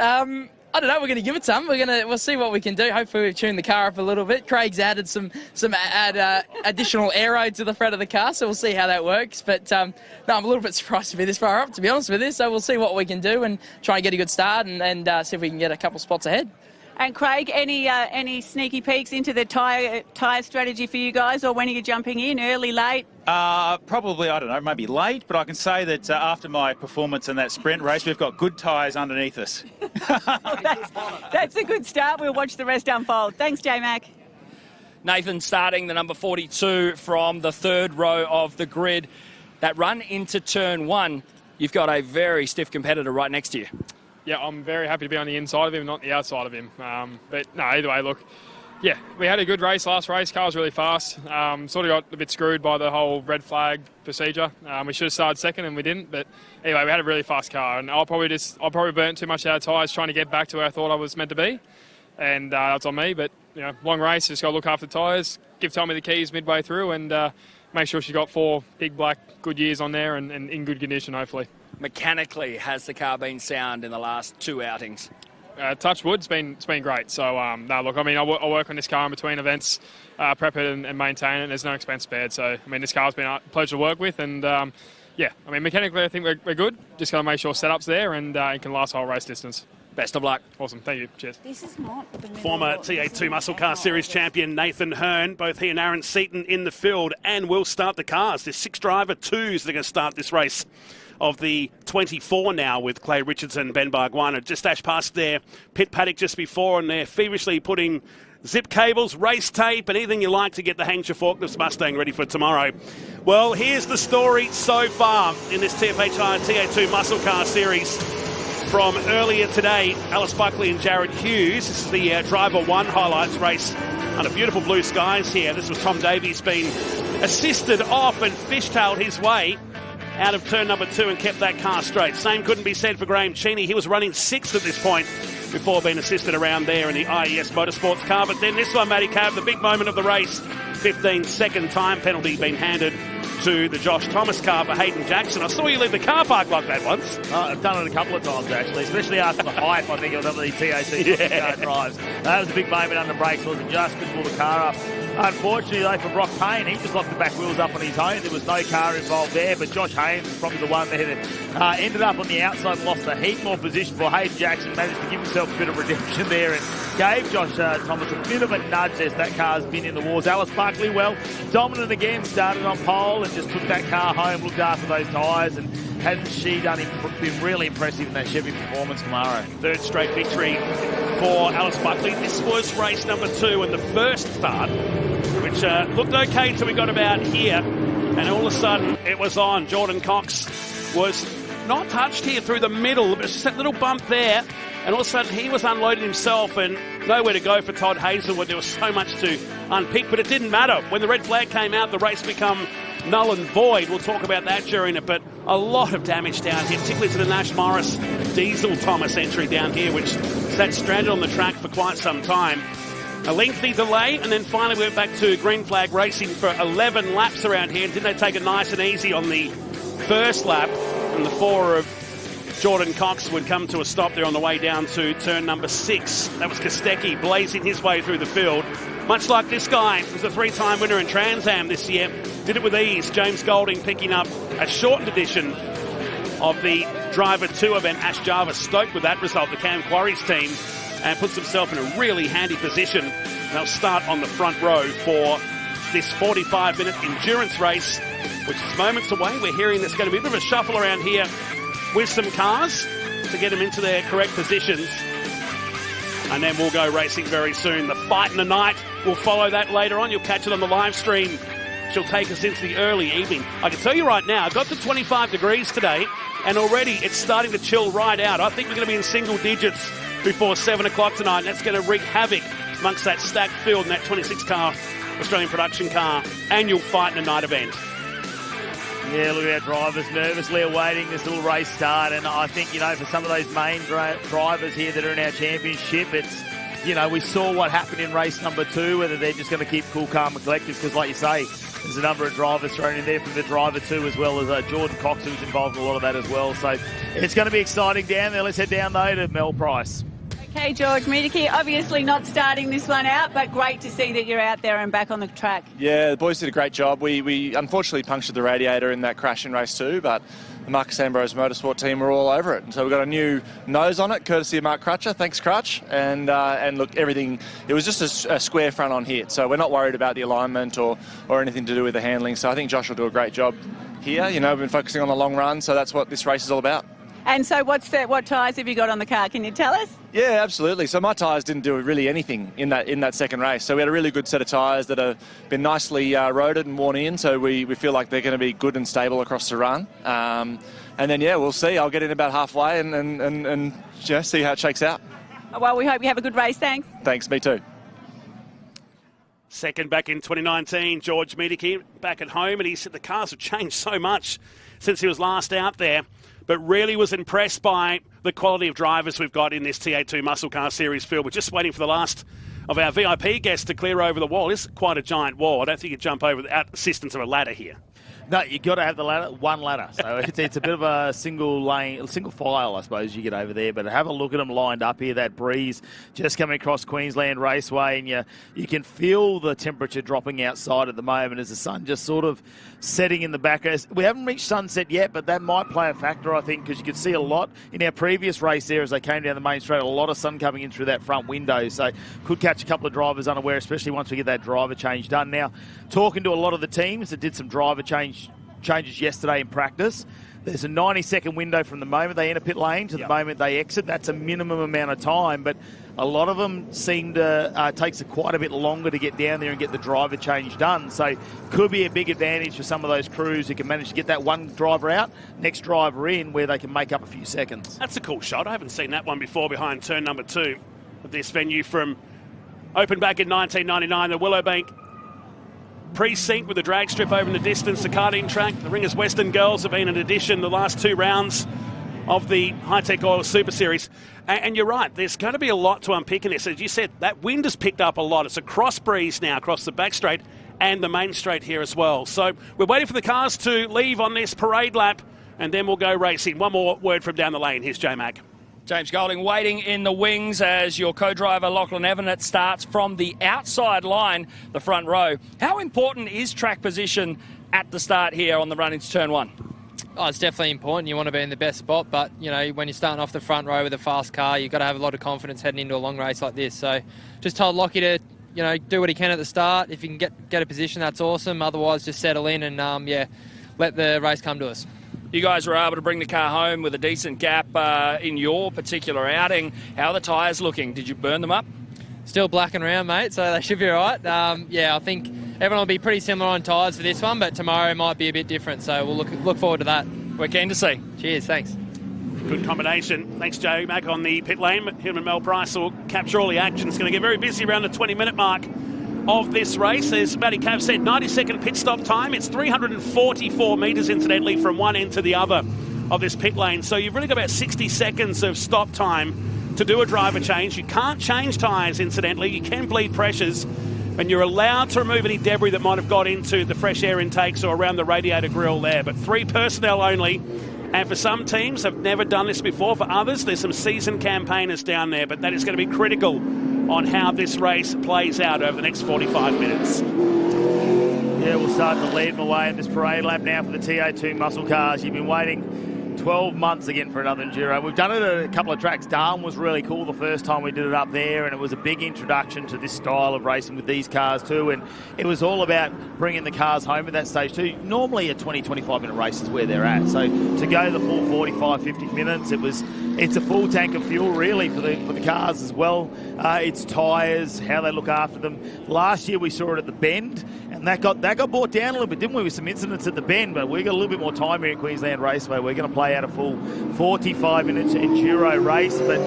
I don't know. We're going to give it some. We'll see what we can do. Hopefully, we've tuned the car up a little bit. Craig's added some additional aero to the front of the car, so we'll see how that works. But no, I'm a little bit surprised to be this far up, to be honest with you. So we'll see what we can do and try and get a good start and see if we can get a couple spots ahead. And Craig, any sneaky peeks into the tyre strategy for you guys, or when are you jumping in? Early, late? Probably, I don't know, maybe late, but I can say that after my performance in that sprint race, we've got good tyres underneath us. That's a good start. We'll watch the rest unfold. Thanks, J-Mac. Nathan starting the number 42 from the third row of the grid. That run into turn 1, you've got a very stiff competitor right next to you. Yeah, I'm very happy to be on the inside of him, not the outside of him. But no, either way, look, yeah, we had a good race last race. Car was really fast. Sort of got a bit screwed by the whole red flag procedure. We should have started second and we didn't. But anyway, we had a really fast car, and I probably burnt too much out of tyres trying to get back to where I thought I was meant to be, and that's on me. But you know, long race, just got to look after the tyres. Give Tommy the keys midway through, and make sure she's got 4 big black good years on there and in good condition, hopefully. Mechanically, has the car been sound in the last 2 outings? Touch wood, it's been great. So, no, look, I mean, I work on this car in between events, prep it and maintain it, and there's no expense spared. So, I mean, this car's been a pleasure to work with, and, yeah, I mean, mechanically, I think we're good. Just got to make sure setup's there, and it can last the whole race distance. Best of luck. Awesome. Thank you. Cheers. This is not the Former TA2 Muscle Car Series champion Nathan Hearn, both he and Aaron Seaton in the field, and will start the cars. There's 6 driver 2s that are going to start this race of the 24 now, with Clay Richardson, Ben Barguana just dashed past their pit paddock just before, and they're feverishly putting zip cables, race tape, and anything you like to get the Hanger Forklifts Mustang ready for tomorrow. Well, here's the story so far in this TFHI TA2 Muscle Car Series. From earlier today, Alice Buckley and Jared Hughes. This is the Driver 1 highlights race under beautiful blue skies here. This was Tom Davies being assisted off and fishtailed his way out of turn number 2 and kept that car straight. Same couldn't be said for Graham Cheney. He was running 6th at this point before being assisted around there in the IES Motorsports car. But then this one, Matty Cav, the big moment of the race, 15-second time penalty being handed to the Josh Thomas car for Hayden Jackson. I saw you leave the car park like that once. I've done it a couple of times, actually, especially after the hype, I think, of some of these TAC car drives. That was a big moment under brakes, wasn't just to pull the car up. Unfortunately, though, for Brock Payne, he just locked the back wheels up on his own. There was no car involved there, but Josh Haynes was probably the one that ended up on the outside, lost a heap more position for Hayden Jackson, managed to give himself a bit of redemption there and gave Josh Thomas a bit of a nudge as that car's been in the wars. Alice Buckley, well, dominant again, started on pole and just took that car home, looked after those tyres, and hasn't she been really impressive in that Chevy performance tomorrow? 3rd straight victory for Alice Buckley. This was race number 2 and the first start, which looked okay until we got about here, and all of a sudden it was on. Jordan Cox was not touched here through the middle, but just that little bump there, and all of a sudden he was unloading himself and nowhere to go for Todd Hazelwood. There was so much to unpick, but it didn't matter. When the red flag came out, the race became null and void. We'll talk about that during it, but a lot of damage down here, particularly to the Nash Morris Diesel Thomas entry down here, which sat stranded on the track for quite some time. A lengthy delay, and then finally we went back to green flag racing for 11 laps around here. Didn't they take it nice and easy on the first lap? And the 4 of Jordan Cox would come to a stop there on the way down to turn number 6. That was Kostecki blazing his way through the field. Much like this guy, who's a 3-time winner in Trans Am this year, did it with ease. James Golding picking up a shortened edition of the Driver 2 event. Ash Jarvis stoked with that result, the Cam Quarries team, and puts himself in a really handy position. They'll start on the front row for this 45-minute endurance race, which is moments away. We're hearing there's going to be a bit of a shuffle around here with some cars to get them into their correct positions. And then we'll go racing very soon. The fight in the night, we'll follow that later on. You'll catch it on the live stream. She'll take us into the early evening. I can tell you right now, it got to 25 degrees today, and already it's starting to chill right out. I think we're going to be in single digits before 7 o'clock tonight, and that's going to wreak havoc amongst that stacked field and that 26 car Australian production car annual fight in a night event. Yeah, look at our drivers nervously awaiting this little race start. And I think, for some of those main drivers here that are in our championship, it's, we saw what happened in race number 2, whether they're just going to keep cool, calm and collected. Because like you say, there's a number of drivers thrown in there from the driver too, as well as Jordan Cox, who's involved in a lot of that as well. So it's going to be exciting down there. Let's head down though to Mel Price. Okay, George Miedeke, obviously not starting this one out, but great to see that you're out there and back on the track. Yeah, the boys did a great job. We unfortunately punctured the radiator in that crash in race 2, but the Marcus Ambrose Motorsport team were all over it. And so we've got a new nose on it, courtesy of Mark Crutcher. Thanks, Crutch. And look, everything, it was just a square front on hit, so we're not worried about the alignment or anything to do with the handling. So I think Josh will do a great job here. We've been focusing on the long run, so that's what this race is all about. And so what tyres have you got on the car? Can you tell us? Yeah, absolutely. So my tyres didn't do really anything in that second race. So we had a really good set of tyres that have been nicely roaded and worn in. So we feel like they're going to be good and stable across the run. And then, we'll see. I'll get in about halfway and see how it shakes out. Well, we hope you have a good race. Thanks. Thanks, me too. Second back in 2019, George Miedeke back at home. And he said the cars have changed so much since he was last out there. But really was impressed by the quality of drivers we've got in this TA2 Muscle Car Series field. We're just waiting for the last of our VIP guests to clear over the wall. It's quite a giant wall. I don't think you jump over without assistance of a ladder here. No, you've got to have the ladder, one ladder. So it's a bit of a single file, I suppose, you get over there. But have a look at them lined up here. That breeze just coming across Queensland Raceway, and you can feel the temperature dropping outside at the moment as the sun just sort of setting in the back. We haven't reached sunset yet, but that might play a factor, I think, because you could see a lot in our previous race there as they came down the main straight, a lot of sun coming in through that front window. So could catch a couple of drivers unaware, especially once we get that driver change done. Now, talking to a lot of the teams that did some driver changes yesterday in practice, there's a 90-second window from the moment they enter pit lane to the moment they exit. That's a minimum amount of time, but a lot of them seem to takes quite a bit longer to get down there and get the driver change done. So could be a big advantage for some of those crews who can manage to get that one driver out, next driver in, where they can make up a few seconds. That's a cool shot. I haven't seen that one before behind turn number 2 of this venue from opened back in 1999, the Willowbank precinct with the drag strip over in the distance, the karting track. The Ringers Western girls have been an addition the last 2 rounds of the Hi-Tec Qd Super Series. And you're right, there's going to be a lot to unpick in this. As you said, that wind has picked up a lot. It's a cross breeze now across the back straight and the main straight here as well. So we're waiting for the cars to leave on this parade lap, and then we'll go racing. One more word from down the lane. Here's J-Mac. James Golding waiting in the wings as your co-driver Lachlan Evanet starts from the outside line, the front row. How important is track position at the start here on the run into turn 1? Oh, it's definitely important. You want to be in the best spot, but when you're starting off the front row with a fast car, you've got to have a lot of confidence heading into a long race like this. So just told Lockie to do what he can at the start. If you can get a position, that's awesome. Otherwise, just settle in and let the race come to us. You guys were able to bring the car home with a decent gap in your particular outing. How are the tyres looking? Did you burn them up? Still black and round, mate, so they should be all right. I think everyone will be pretty similar on tyres for this one, but tomorrow might be a bit different, so we'll look forward to that. We're keen to see. Cheers, thanks. Good combination. Thanks, Joe. Back on the pit lane. Him and Mel Price will capture all the action. It's going to get very busy around the 20-minute mark of this race. As Matty Cav said, 90-second pit stop time. It's 344 metres, incidentally, from one end to the other of this pit lane. So you've really got about 60 seconds of stop time to do a driver change. You can't change tyres, incidentally. You can bleed pressures, and you're allowed to remove any debris that might have got into the fresh air intakes or around the radiator grille there. But 3 personnel only. And for some teams, have never done this before. For others, there's some seasoned campaigners down there, but that is going to be critical on how this race plays out over the next 45 minutes. Yeah, we'll start to lead them away in this parade lap now for the TA2 muscle cars. You've been waiting 12 months again for another Enduro. We've done it at a couple of tracks. Darwin was really cool the first time we did it up there, and it was a big introduction to this style of racing with these cars too, and it was all about bringing the cars home at that stage too. Normally a 20-25 minute race is where they're at, so to go the full 45-50 minutes, it's a full tank of fuel really for the cars as well. It's tyres, how they look after them. Last year we saw it at the Bend, and that got brought down a little bit, didn't we, with some incidents at the Bend, but we got a little bit more time here at Queensland Raceway. We're going to play play out a full 45 minutes enduro race, but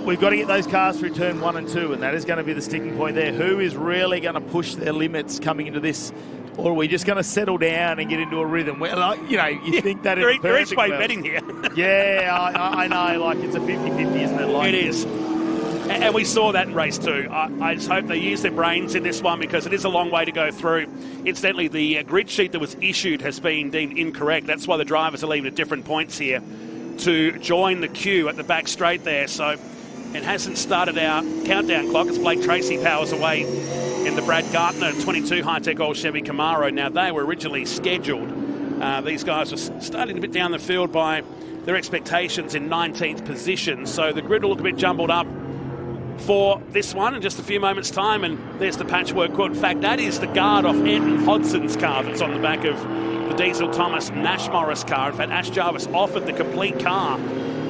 we've got to get those cars through turn 1 and 2, and that is going to be the sticking point there. Who is really going to push their limits coming into this? Or are we just going to settle down and get into a rhythm? Well, you think that is You're each way betting here. Yeah, I know. Like, it's a 50-50, isn't it? Like, it is. And we saw that in race 2. I just hope they use their brains in this one because it is a long way to go through. Incidentally, the grid sheet that was issued has been deemed incorrect. That's why the drivers are leaving at different points here to join the queue at the back straight there. So it hasn't started our countdown clock. It's Blake Tracy powers away in the Brad Gardner 22 Hi-Tec Old Chevy Camaro. Now, they were originally scheduled. These guys were starting a bit down the field by their expectations in 19th position. So the grid will look a bit jumbled up for this one in just a few moments' time. And there's the patchwork quad. In fact, that is the guard off Anton Hodson's car that's on the back of the Diesel Thomas Nash Morris car. In fact, Ash Jarvis offered the complete car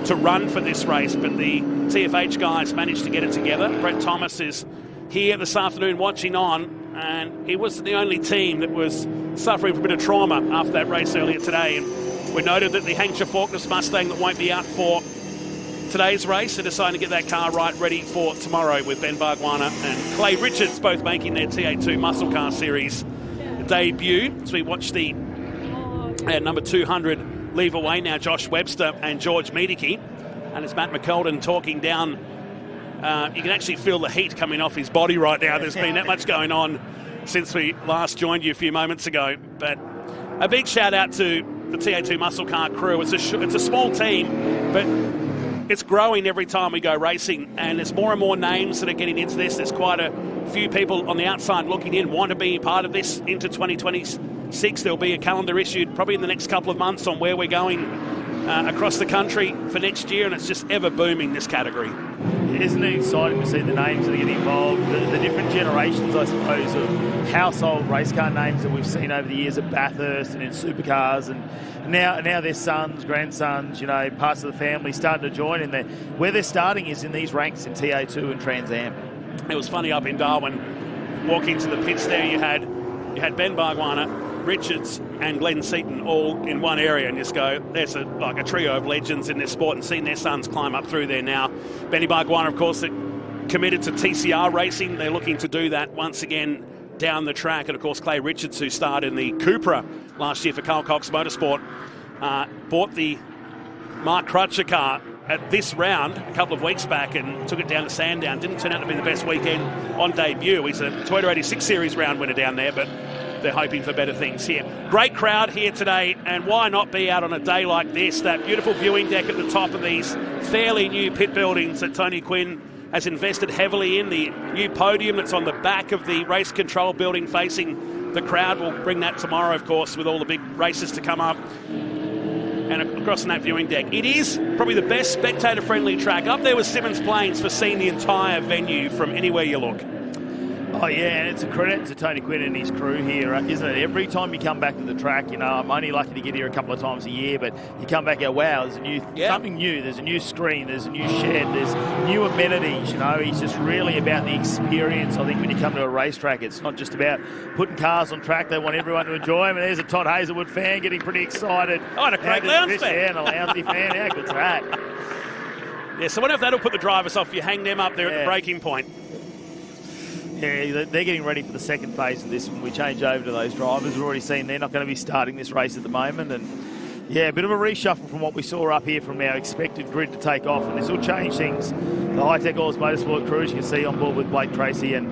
to run for this race, but the TFH guys managed to get it together. Brett Thomas is here this afternoon watching on, and he wasn't the only team that was suffering from a bit of trauma after that race earlier today. And we noted that the Hampshire Faulkner's Mustang that won't be out for today's race are deciding to get that car right ready for tomorrow, with Ben Bargwanna and Clay Richards both making their TA2 Muscle Car Series debut. As we watch the number 200 leave away now, Josh Webster and George Medicki. And it's Matt McKeldin talking down. You can actually feel the heat coming off his body right now. There's been that much going on since we last joined you a few moments ago. But a big shout out to the TA2 Muscle Car crew. It's a small team, but it's growing every time we go racing, and there's more and more names that are getting into this. There's quite a few people on the outside looking in, want to be part of this into 2026. There'll be a calendar issued probably in the next couple of months on where we're going across the country for next year, and it's just ever booming, this category. Isn't it exciting to see the names that are getting involved, the different generations, I suppose, of household race car names that we've seen over the years at Bathurst and in supercars, and now their sons, grandsons, parts of the family starting to join in there. Where they're starting is in these ranks in TA2 and Trans Am. It was funny up in Darwin, walking to the pits there, you had Ben Bargwanna, Richards and Glenn Seaton all in one area, and just go, there's like a trio of legends in this sport, and seeing their sons climb up through there now. Benny Bargwanna, of course, committed to TCR racing. They're looking to do that once again down the track. And of course, Clay Richards, who starred in the Cupra last year for Carl Cox Motorsport, bought the Mark Crutcher car at this round a couple of weeks back and took it down to Sandown. Didn't turn out to be the best weekend on debut. He's a Toyota 86 Series round winner down there, but they're hoping for better things here. Great crowd here today, and why not be out on a day like this? That beautiful viewing deck at the top of these fairly new pit buildings that Tony Quinn has invested heavily in. The new podium that's on the back of the race control building facing the crowd. We'll bring that tomorrow, of course, with all the big races to come up. And across in that viewing deck, it is probably the best spectator-friendly track. Up there with Simmons Plains for seeing the entire venue from anywhere you look. Oh, yeah, and it's a credit to Tony Quinn and his crew here, isn't it? Every time you come back to the track, I'm only lucky to get here a couple of times a year, but you come back and wow, there's something new. There's a new screen, there's a new shed, there's new amenities, He's just really about the experience. I think when you come to a racetrack, it's not just about putting cars on track. They want everyone to enjoy them, and there's a Todd Hazelwood fan getting pretty excited. Oh, and a Craig Lowndes fan. Yeah, and a Lounsey fan. How good's that? Yeah, so I wonder if that'll put the drivers off. You hang them up there at the braking point. Yeah, they're getting ready for the second phase of this when we change over to those drivers. We've already seen they're not going to be starting this race at the moment. And yeah, a bit of a reshuffle from what we saw up here from our expected grid to take off. And this will change things. The Hi-Tec Oils Motorsport crew, as you can see on board with Blake Tracy, and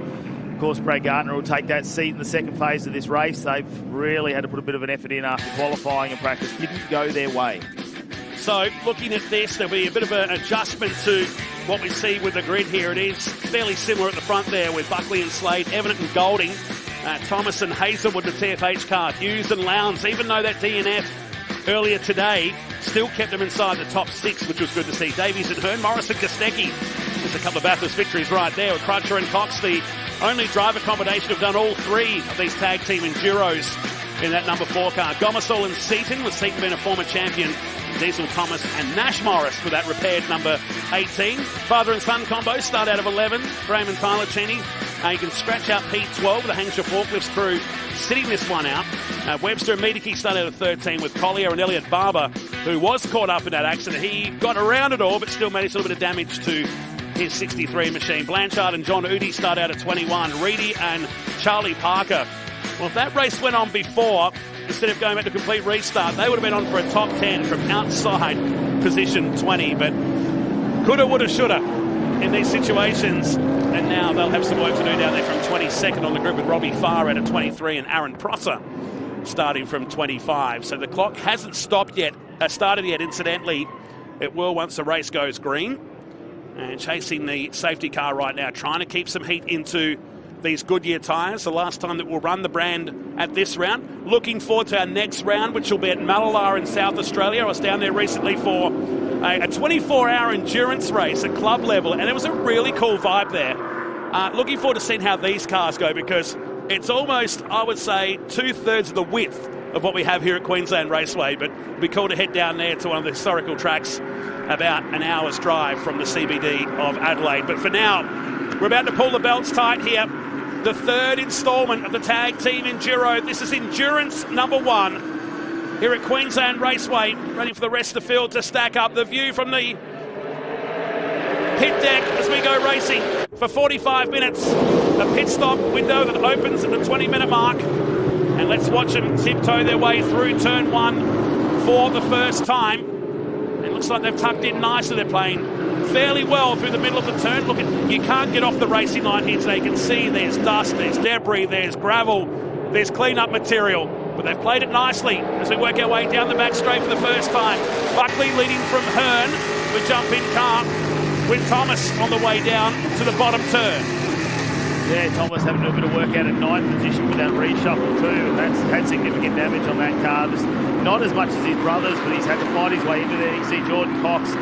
of course Brad Gardner will take that seat in the second phase of this race. They've really had to put a bit of an effort in after qualifying and practice didn't go their way. So looking at this, there'll be a bit of an adjustment to what we see with the grid here. It is fairly similar at the front there with Buckley and Slade, Evanet and Golding, Thomas and Hazelwood, the TFH car, Hughes and Lowndes, even though that DNF earlier today still kept them inside the top 6, which was good to see. Davies and Hearn, Morris and Kostecki. There's a couple of Bathurst victories right there with Crutcher and Cox, the only driver combination who've done all 3 of these tag team Enduros in that number 4 car. Gomersall and Seaton, with Seaton being a former champion. Diesel Thomas and Nash Morris with that repaired number 18. Father and son combo start out of 11. Graham and Tyler Cheney. You can scratch out P12, the Hampshire Forklifts crew sitting this one out. Webster and Medicki started at 13 with Collier and Elliot Barber, who was caught up in that accident. He got around it all, but still managed a little bit of damage to his 63 machine. Blanchard and John Udy start out at 21. Reedy and Charlie Parker. Well, if that race went on before, instead of going back to complete restart, they would have been on for a top 10 from outside position 20. But coulda, woulda, shoulda in these situations. And now they'll have some work to do down there from 22nd on the group with Robbie Farr at 23 and Aaron Prosser starting from 25. So the clock hasn't started yet, incidentally. It will once the race goes green. And chasing the safety car right now, trying to keep some heat into these Goodyear tyres. The last time that we'll run the brand at this round. Looking forward to our next round, which will be at Malala in South Australia. I was down there recently for a 24-hour endurance race at club level, and it was a really cool vibe there. Looking forward to seeing how these cars go, because it's almost, I would say, 2/3 of the width of what we have here at Queensland Raceway, but it'll be cool to head down there to one of the historical tracks about an hour's drive from the CBD of Adelaide. But for now, we're about to pull the belts tight here. The third instalment of the tag team Enduro. This is endurance number 1 here at Queensland Raceway, ready for the rest of the field to stack up. The view from the pit deck as we go racing for 45 minutes. A pit stop window that opens at the 20-minute mark. And let's watch them tiptoe their way through turn 1 for the first time. It looks like they've tucked in nicely. They're playing fairly well through the middle of the turn. Look, you can't get off the racing line here today. You can see there's dust, there's debris, there's gravel, there's clean-up material. But they've played it nicely as we work our way down the back straight for the first time. Buckley leading from Hearn with jump-in car, with Thomas on the way down to the bottom turn. Yeah, Thomas having a little bit of work out at 9th position with that reshuffle too, and that's had significant damage on that car. Just not as much as his brothers, but he's had to fight his way into there. You see Jordan Cox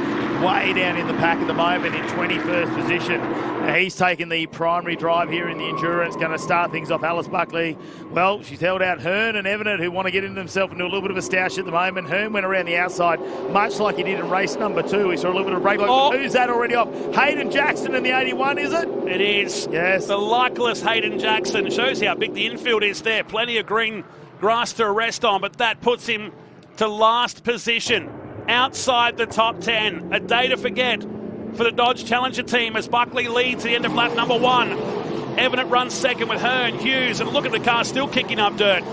way down in the pack at the moment in 21st position. Now he's taken the primary drive here in the endurance, going to start things off. Alice Buckley, well, she's held out Hearn and Evanet, who want to get into themselves into a little bit of a stoush at the moment. Hearn went around the outside, much like he did in race number 2. We saw a little bit of brake. Who's that already off? Hayden Jackson in the 81, is it? It is. Yes. The luckless Hayden Jackson. Shows how big the infield is there. Plenty of green grass to rest on, but that puts him to last position outside the top 10. A day to forget for the Dodge Challenger team as Buckley leads the end of lap number 1. Evanet runs second with Hearn, Hughes, and look at the car still kicking up dirt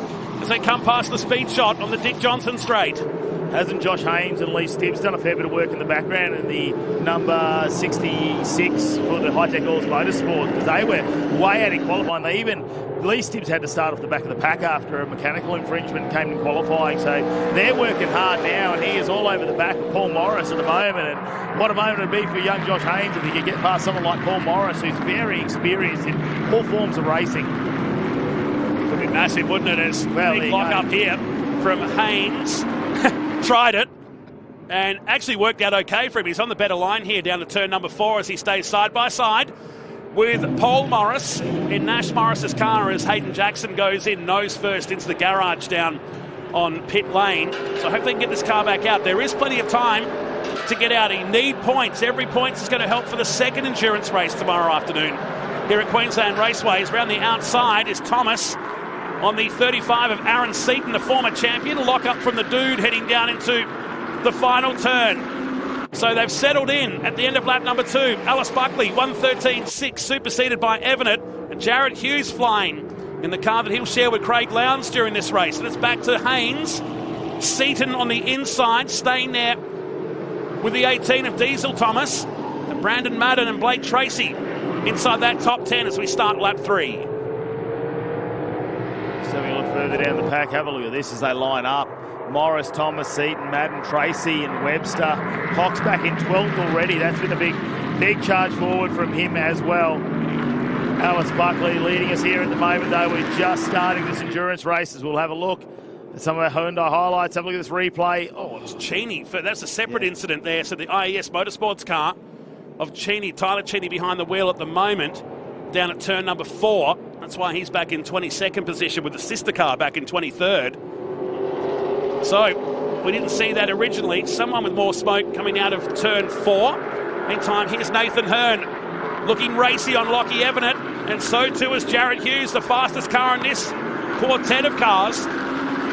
as they come past the speed shot on the Dick Johnson straight. Hasn't Josh Haynes and Lee Stibbs done a fair bit of work in the background in the number 66 for the Hi-Tec Qd Motorsport, because they were way out in qualifying. Lee Stibbs had to start off the back of the pack after a mechanical infringement came in qualifying, so they're working hard now, and he is all over the back of Paul Morris at the moment. And what a moment it would be for young Josh Haynes if he could get past someone like Paul Morris, who's very experienced in all forms of racing. It would be massive, wouldn't it? As big lock up here from Haynes. Tried it and actually worked out okay for him. He's on the better line here down to turn number 4 as he stays side by side with Paul Morris in Nash Morris's car as Hayden Jackson goes in nose first into the garage down on pit lane. So I hope they can get this car back out. There is plenty of time to get out. You need points. Every point is going to help for the second endurance race tomorrow afternoon here at Queensland Raceways. Around the outside is Thomas on the 35 of Aaron Seaton, the former champion. Lock up from the dude heading down into the final turn. So they've settled in at the end of lap number 2. Alice Buckley, 1:13.6, superseded by Evanet. And Jared Hughes flying in the car that he'll share with Craig Lowndes during this race. And it's back to Haynes. Seaton on the inside, staying there with the 18 of Diesel Thomas. And Brandon Madden and Blake Tracy inside that top 10 as we start lap 3. Just having a look further down the pack, have a look at this as they line up. Morris, Thomas, Seaton, Madden, Tracy and Webster. Cox back in 12th already. That's been a big charge forward from him as well. Alice Buckley leading us here at the moment, though. We're just starting this endurance race as we'll have a look at some of our Hyundai highlights. Have a look at this replay. Oh, it's Cheney. That's a separate incident there. So the IES Motorsports car of Cheney, Tyler Cheney behind the wheel at the moment, down at turn number 4. That's why he's back in 22nd position with the sister car back in 23rd. So we didn't see that originally. Someone with more smoke coming out of turn 4. Meantime, here's Nathan Hearn looking racy on Lockie Evanet, and so too is Jared Hughes, the fastest car in this quartet of cars.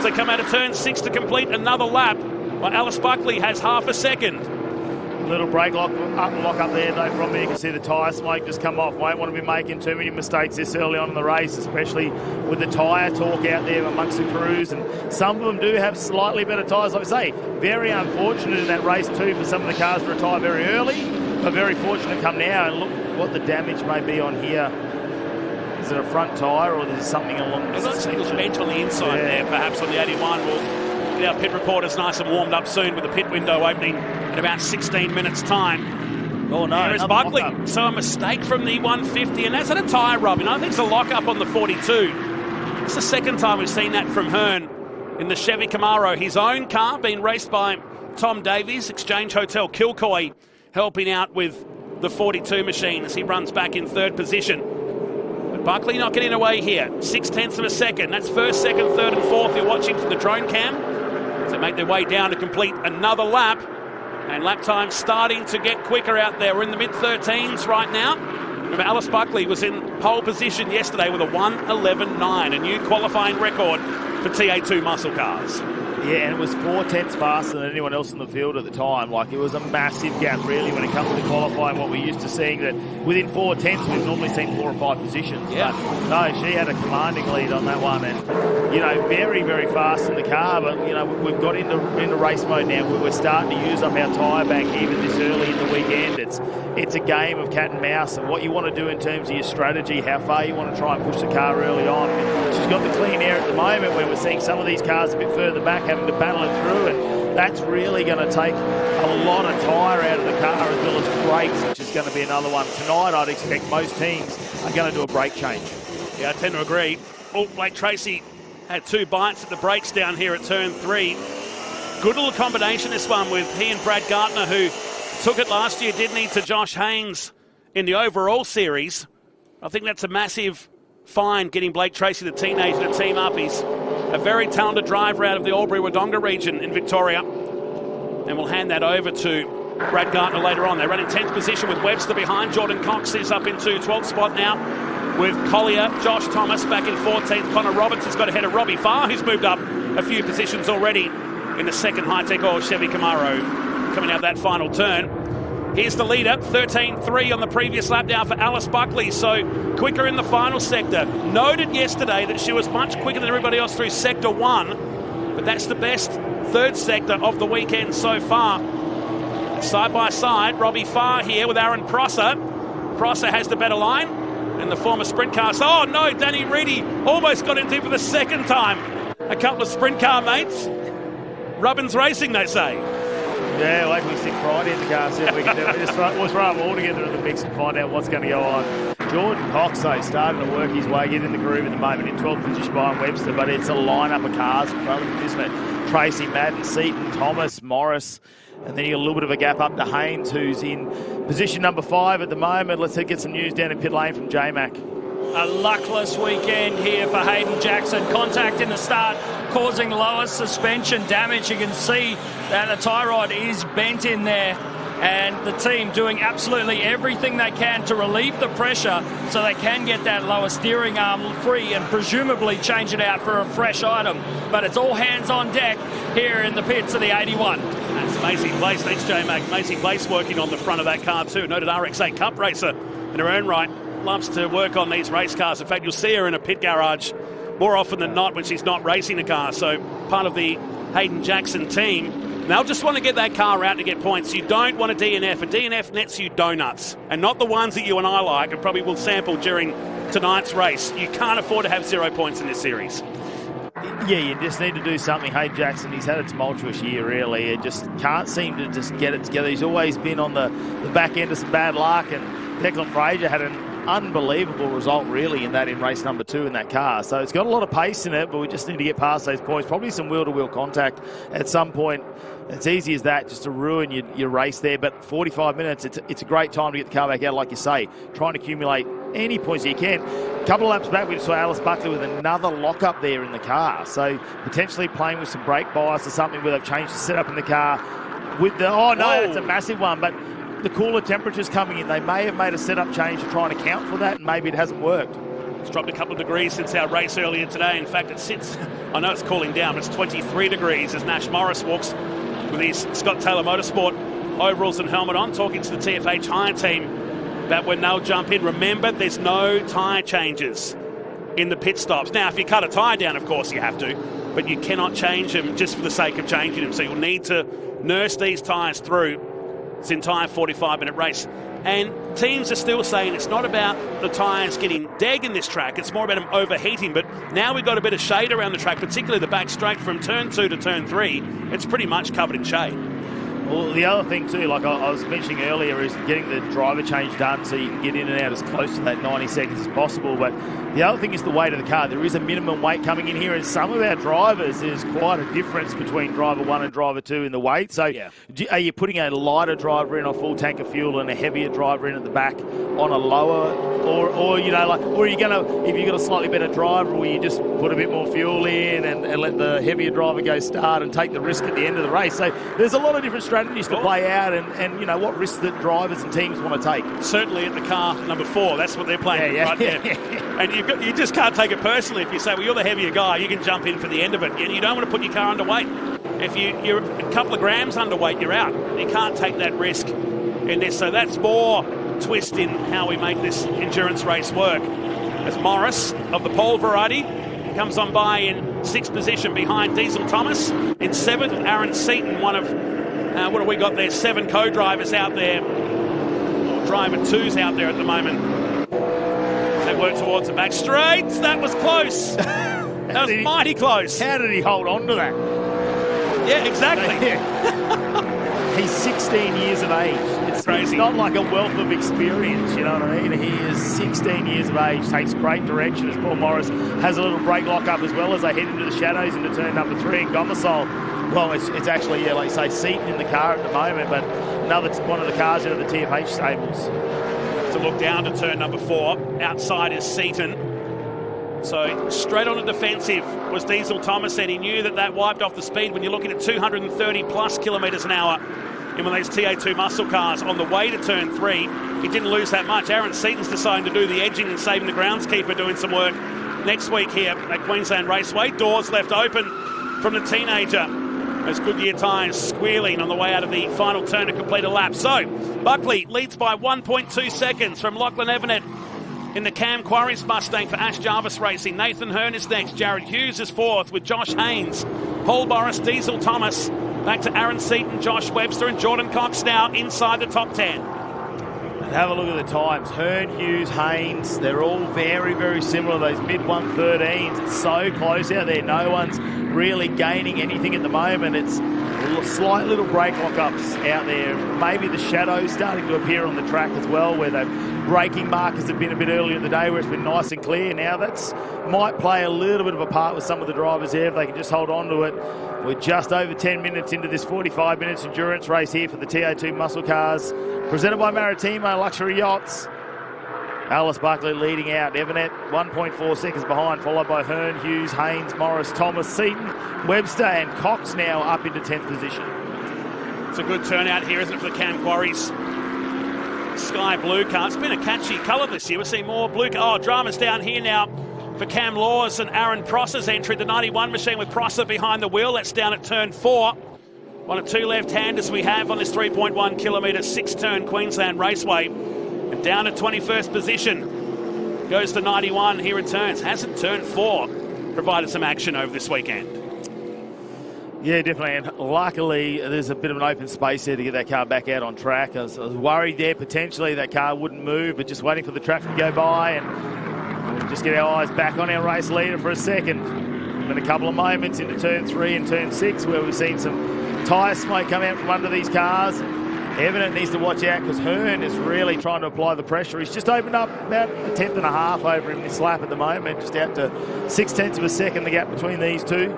As they come out of turn 6 to complete another lap, while Alice Buckley has half a second. Little brake lock up there though from me. You can see the tyre smoke just come off. Won't want to be making too many mistakes this early on in the race, especially with the tyre talk out there amongst the crews. And some of them do have slightly better tyres. Like I say, very unfortunate in that race too for some of the cars to retire very early, but very fortunate to come now. And look what the damage may be on here. Is it a front tyre or there's something along the There's a vent on the inside there, perhaps on the 81. We'll get our pit reporters nice and warmed up soon with the pit window opening in about 16 minutes' time. Oh no, There is Buckley. So a mistake from the 150, and that's at a tyre rub. And I think it's a lock-up on the 42. It's the second time we've seen that from Hearn in the Chevy Camaro. His own car being raced by Tom Davies, Exchange Hotel Kilcoy, helping out with the 42 machine as he runs back in third position. But Buckley not getting away here. 0.6 of a second. That's first, second, third and fourth you're watching from the drone cam. As they make their way down to complete another lap. And lap time starting to get quicker out there. We're in the mid-13s right now. Remember, Alice Buckley was in pole position yesterday with a 1:11.9, a new qualifying record for TA2 muscle cars. Yeah, and it was 4/10 faster than anyone else in the field at the time. Like, it was a massive gap, really, when it comes to qualifying. What we're used to seeing, that within 4/10 we've normally seen 4 or 5 positions. Yeah. But no, she had a commanding lead on that one, and you know, very, very fast in the car. But you know, we've got into race mode now. We're starting to use up our tyre bank even this early in the weekend. It's a game of cat and mouse, and what you want to do in terms of your strategy, how far you want to try and push the car early on. She's got the clean air at the moment, where we're seeing some of these cars a bit further back having to battle it through, and that's really going to take a lot of tyre out of the car, as well as brakes, which is going to be another one. Tonight, I'd expect most teams are going to do a brake change. Yeah, I tend to agree. Oh, Blake Tracy had 2 bites at the brakes down here at turn 3. Good little combination, this one, with he and Brad Gartner, who took it last year, did need to Josh Haynes in the overall series. I think that's a massive find, getting Blake Tracy, the teenager, to team up. He's a very talented driver out of the Albury-Wodonga region in Victoria. And we'll hand that over to Brad Gartner later on. They run in 10th position with Webster behind. Jordan Cox is up into 12th spot now with Collier. Josh Thomas back in 14th. Connor Roberts has got ahead of Robbie Farr, who's moved up a few positions already in the second Hi-Tec or Chevy Camaro coming out that final turn. Here's the leader, 13.3 on the previous lap now for Alice Buckley, so quicker in the final sector. Noted yesterday that she was much quicker than everybody else through sector 1, but that's the best third sector of the weekend so far. Side by side, Robbie Farr here with Aaron Prosser. Prosser has the better line, and the former sprint car. Oh no, Danny Reedy almost got into for the second time. A couple of sprint car mates. Rubbins Racing, they say. Yeah, like we stick Friday in the car, see if we can do it. We'll throw them all together in the mix and find out what's going to go on. Jordan Cox, though, starting to work his way, getting in the groove at the moment, in 12th position behind Webster, but it's a lineup of cars in front of him, isn't it? Tracy, Madden, Seaton, Thomas, Morris, and then you got a little bit of a gap up to Haynes, who's in position number 5 at the moment. Let's get some news down in pit lane from J-Mac. A luckless weekend here for Hayden Jackson. Contact in the start causing lower suspension damage. You can see that the tie rod is bent in there, and the team doing absolutely everything they can to relieve the pressure so they can get that lower steering arm free and presumably change it out for a fresh item. But it's all hands on deck here in the pits of the 81. That's Maisie Place. Thanks, J-Mac. Maisie Place working on the front of that car too. Noted RX8 Cup racer in her own right. Loves to work on these race cars. In fact, you'll see her in a pit garage more often than not when she's not racing a car. So part of the Hayden Jackson team. And they'll just want to get that car out to get points. You don't want a DNF. A DNF nets you donuts. And not the ones that you and I like and probably will sample during tonight's race. You can't afford to have 0 points in this series. Yeah, you just need to do something. Hayden Jackson, he's had a tumultuous year, really. It just can't seem to just get it together. He's always been on the back end of some bad luck. And Declan Fraser had an unbelievable result, really, in race number 2 in that car. So it's got a lot of pace in it, but we just need to get past those points. Probably some wheel-to-wheel contact at some point. It's easy as that, just to ruin your race there. But 45 minutes, it's a great time to get the car back out, like you say, trying to accumulate any points you can. A couple of laps back, we just saw Alice Buckley with another lock-up there in the car. So potentially playing with some brake bias or something where they've changed the setup in the car. With the, oh no, that's a massive one, but the cooler temperatures coming in, they may have made a setup change to try and account for that, and maybe it hasn't worked. It's dropped a couple of degrees since our race earlier today. In fact, it sits, I know it's cooling down, but it's 23 degrees as Nash Morris walks with his Scott Taylor Motorsport overalls and helmet on, talking to the TFH Hire team about when they'll jump in. Remember, there's no tyre changes in the pit stops. Now, if you cut a tyre down, of course you have to, but you cannot change them just for the sake of changing them. So you'll need to nurse these tyres through this entire 45-minute race. And teams are still saying it's not about the tyres getting dead in this track, it's more about them overheating. But now we've got a bit of shade around the track, particularly the back straight from turn 2 to turn 3. It's pretty much covered in shade. Well, the other thing too, like I was mentioning earlier, is getting the driver change done so you can get in and out as close to that 90 seconds as possible. But the other thing is the weight of the car. There is a minimum weight coming in here, and some of our drivers, there's quite a difference between driver 1 and driver 2 in the weight. So are you putting a lighter driver in a full tank of fuel and a heavier driver in at the back on a lower, or you know, like, or are you going to, if you've got a slightly better driver, will you just put a bit more fuel in and let the heavier driver go start and take the risk at the end of the race? So there's a lot of different strategies to play out, and you know what risks that drivers and teams want to take. Certainly at the car number 4, that's what they're playing right there. And you just can't take it personally if you say, well, you're the heavier guy, you can jump in for the end of it. You don't want to put your car underweight. If you're a couple of grams underweight, you're out. You can't take that risk in this. So that's more twist in how we make this endurance race work. As Morris of the pole variety comes on by in 6th position behind Diesel Thomas. In 7th, Aaron Seaton, one of, what have we got there, 7 co-drivers out there. Driver 2's out there at the moment. They work towards the back straights. That was close. That was mighty close. How did he hold on to that? Yeah, exactly. He's 16 years of age. It's crazy. It's not like a wealth of experience, you know what I mean? He is 16 years of age, takes great direction as Paul Morris has a little brake lock up as well as they head into the shadows into turn number 3 in Gomersall. Well, it's actually, yeah, like you say, Seaton in the car at the moment, but another one of the cars out of the TFH stables. To look down to turn number 4. Outside is Seaton. So straight on the defensive was Diesel Thomas, and he knew that wiped off the speed when you're looking at 230 plus kilometres an hour in one of these TA2 muscle cars. On the way to turn 3, he didn't lose that much. Aaron Seaton's deciding to do the edging and saving the groundskeeper, doing some work next week here at Queensland Raceway. Doors left open from the teenager as Goodyear tyres squealing on the way out of the final turn to complete a lap. So Buckley leads by 1.2 seconds from Lachlan Evanet in the Cam Quarries Mustang for Ash Jarvis Racing. Nathan Hearn is next. Jared Hughes is 4th with Josh Haynes, Paul Boris, Diesel Thomas. Back to Aaron Seaton, Josh Webster and Jordan Cox now inside the top 10. And have a look at the times. Hearn, Hughes, Haynes, they're all very, very similar. Those mid-113s. It's so close out there. No one's really gaining anything at the moment. It's slight little brake lock-ups out there. Maybe the shadows starting to appear on the track as well, where the braking markers have been a bit earlier in the day where it's been nice and clear. Now that's might play a little bit of a part with some of the drivers there if they can just hold on to it. We're just over 10 minutes into this 45 minutes endurance race here for the TA2 muscle cars, presented by Maritimo Luxury Yachts. Alice Buckley leading out. Evanet 1.4 seconds behind, followed by Hearn, Hughes, Haynes, Morris, Thomas, Seaton, Webster and Cox now up into 10th position. It's a good turnout here, isn't it, for the Cam Quarries Sky Blue car. It's been a catchy colour this year. We've seen more blue. Oh, drama's down here now for Cam Laws and Aaron Prosser's entry. The 91 machine with Prosser behind the wheel. That's down at turn 4. One of 2 left-handers we have on this 3.1 kilometre 6-turn Queensland Raceway. And down at 21st position goes the 91. He returns. Hasn't turned 4. Provided some action over this weekend. Yeah, definitely. And luckily, there's a bit of an open space there to get that car back out on track. I was worried there potentially that car wouldn't move, but just waiting for the traffic to go by and just get our eyes back on our race leader for a second. Been a couple of moments into turn 3 and turn 6 where we've seen some tyre smoke come out from under these cars. Evanet needs to watch out because Hearn is really trying to apply the pressure. He's just opened up about a 1/10 and a half over him this lap at the moment, just out to 0.6 of a second, the gap between these two.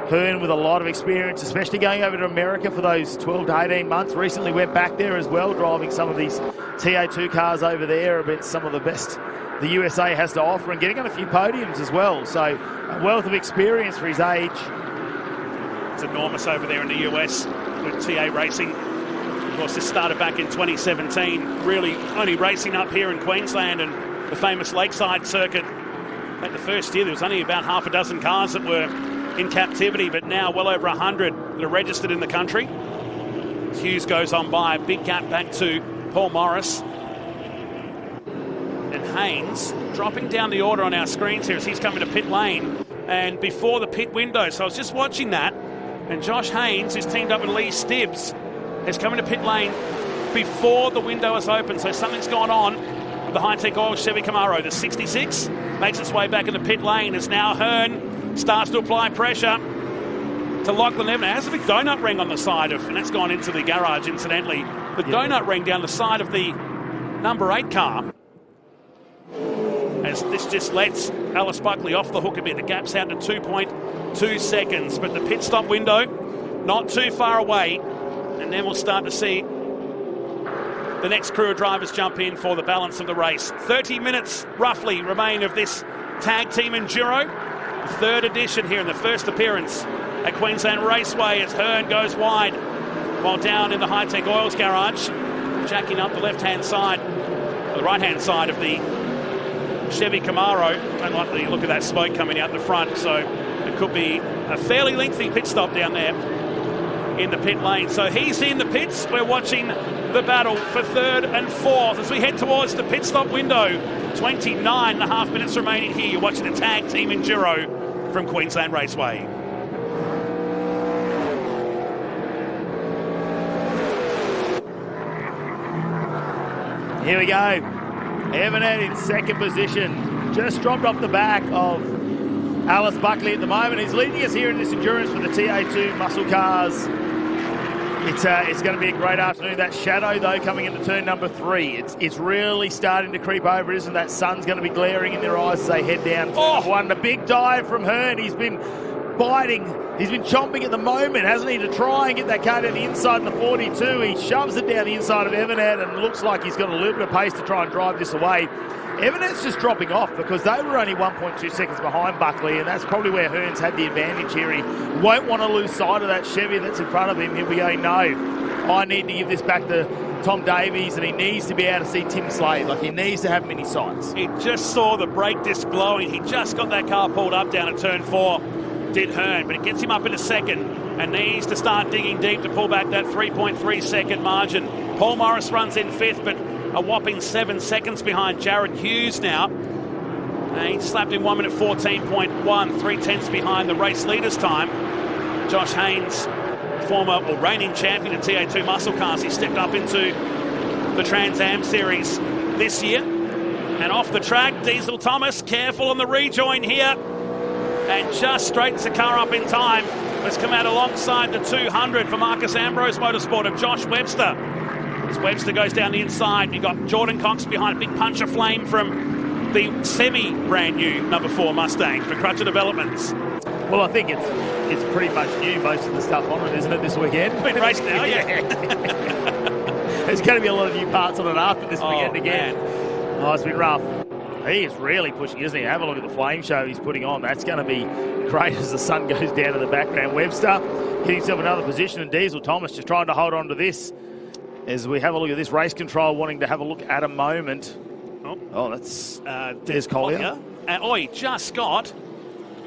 Hearn with a lot of experience, especially going over to America for those 12 to 18 months. Recently went back there as well, driving some of these TA2 cars over there, against some of the best the USA has to offer and getting on a few podiums as well. So a wealth of experience for his age. It's enormous over there in the US with TA Racing. Of course, this started back in 2017, really only racing up here in Queensland, and the famous Lakeside circuit. At the first year, there was only about half a dozen cars that were in captivity, but now well over 100 that are registered in the country. As Hughes goes on by, a big gap back to Paul Morris. And Haynes dropping down the order on our screens here as he's coming to pit lane and before the pit window. So I was just watching that, and Josh Haynes, who's teamed up with Lee Stibbs, is coming to pit lane before the window is open. So something's gone on with the Hi-Tec Oil Chevy Camaro. The 66 makes its way back in the pit lane as now Hearn starts to apply pressure to Lachlan Evans. It has a big donut ring on the side of, and that's gone into the garage incidentally, the donut ring down the side of the number 8 car. As this just lets Alice Buckley off the hook a bit. The gap's out to 2.2 seconds, but the pit stop window not too far away, and then we'll start to see the next crew of drivers jump in for the balance of the race. 30 minutes roughly remain of this tag team enduro. The third edition here in the first appearance at Queensland Raceway as Hearn goes wide while down in the Hi-Tec Oils garage, jacking up the left-hand side, or the right-hand side of the Chevy Camaro. Don't like the look of that smoke coming out the front, so it could be a fairly lengthy pit stop down there in the pit lane. So he's in the pits. We're watching the battle for third and fourth as we head towards the pit stop window. 29.5 minutes remaining here. You're watching the tag team enduro from Queensland Raceway. Here we go. Evanet in second position. Just dropped off the back of Alice Buckley at the moment. He's leading us here in this endurance for the TA2 muscle cars. It's going to be a great afternoon. That shadow, though, coming into turn number 3. It's really starting to creep over, isn't that? Sun's going to be glaring in their eyes as they head down. One, a big dive from Hearn. He's been biting. He's been chomping at the moment, hasn't he, to try and get that car down the inside in the 42. He shoves it down the inside of Evanet and looks like he's got a little bit of pace to try and drive this away. Evanet's just dropping off because they were only 1.2 seconds behind Buckley, and that's probably where Hearn's had the advantage here. He won't want to lose sight of that Chevy that's in front of him. He'll be going, no, I need to give this back to Tom Davies, and he needs to be able to see Tim Slade. Like, he needs to have him in his sights. He just saw the brake disc glowing. He just got that car pulled up down at turn 4, did Hearn, but it gets him up in a second and needs to start digging deep to pull back that 3.3 second margin. Paul Morris runs in 5th, but a whopping 7 seconds behind Jared Hughes now. He slapped in 1 minute 14.1, 3/10 behind the race leader's time. Josh Haynes, former or reigning champion of TA2 muscle cars, he stepped up into the Trans Am Series this year. And off the track, Diesel Thomas, careful on the rejoin here, and just straightens the car up in time. Has come out alongside the 200 for Marcus Ambrose Motorsport of Josh Webster. As Webster goes down the inside, you've got Jordan Cox behind, a big punch of flame from the semi-brand new number 4 Mustang for Crutcher Developments. Well, I think it's pretty much new, most of the stuff on it, isn't it, this weekend? It's been raced now, yeah. There's going to be a lot of new parts on it after this weekend again. Man. Oh, it's been rough. He is really pushing, isn't he? Have a look at the flame show he's putting on. That's going to be great as the sun goes down in the background. Webster getting himself another position, and Diesel Thomas just trying to hold on to this as we have a look at this race control, wanting to have a look at a moment. Oh, that's Des Collier. He just got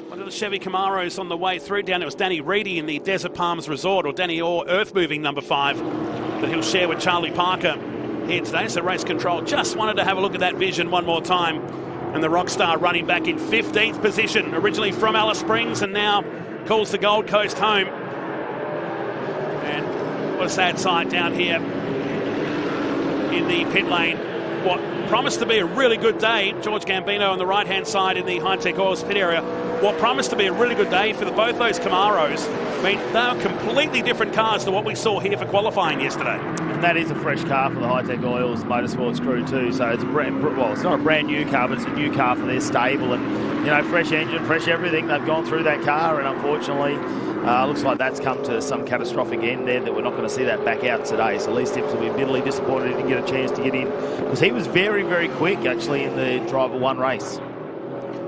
one of the Chevy Camaros on the way through down. It was Danny Reedy in the Desert Palms Resort, or Danny Orr Earth Moving number 5 that he'll share with Charlie Parker here today. So race control just wanted to have a look at that vision one more time. And the Rockstar running back in 15th position, originally from Alice Springs, and now calls the Gold Coast home. And what a sad sight down here in the pit lane. What promised to be a really good day, George Gambino on the right-hand side in the Hi-Tec Oils pit area, what promised to be a really good day for both those Camaros. I mean, they are completely different cars to what we saw here for qualifying yesterday. And that is a fresh car for the Hi-Tec Oils Motorsports crew too. So it's it's not a brand new car, but it's a new car for their stable. And, you know, fresh engine, fresh everything. They've gone through that car, and unfortunately, looks like that's come to some catastrophic end there, that we're not going to see that back out today. So Lee Stibbs will be bitterly disappointed he didn't get a chance to get in, because he was very, very quick actually in the Driver 1 race.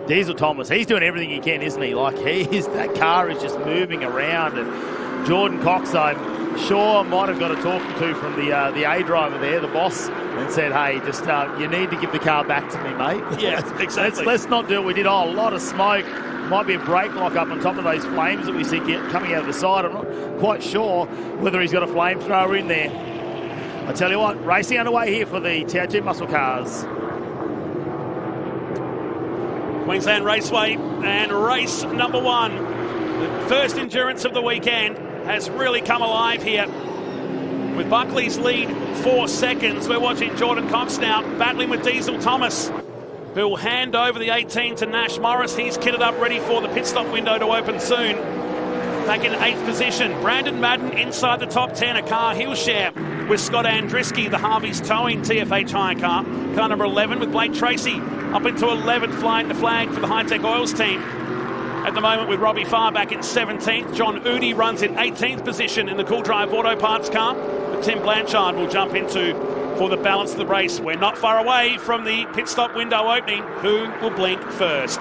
Diesel Thomas, he's doing everything he can, isn't he? Like, that car is just moving around. And Jordan Cox, though, Shaw might have got a talking to from the A driver there, the boss, and said, hey, just you need to give the car back to me, mate. Yeah, exactly. Let's not do what we did. Oh, a lot of smoke. Might be a brake lock up on top of those flames that we see coming out of the side. I'm not quite sure whether he's got a flamethrower in there. I tell you what, racing underway here for the TO2 muscle cars. Queensland Raceway and race number 1. The first endurance of the weekend has really come alive here. With Buckley's lead 4 seconds, we're watching Jordan Cox now battling with Diesel Thomas, who will hand over the 18 to Nash Morris. He's kitted up ready for the pit stop window to open soon. Back in 8th position, Brandon Madden inside the top 10, a car he'll share with Scott Andriski, the Harvey's towing TFH hire car. Car number 11 with Blake Tracy up into 11th, flying the flag for the Hi-Tec Oils team. At the moment with Robbie Farr back in 17th. John Udi runs in 18th position in the Cool Drive Auto Parts car. But Tim Blanchard will jump into for the balance of the race. We're not far away from the pit stop window opening. Who will blink first?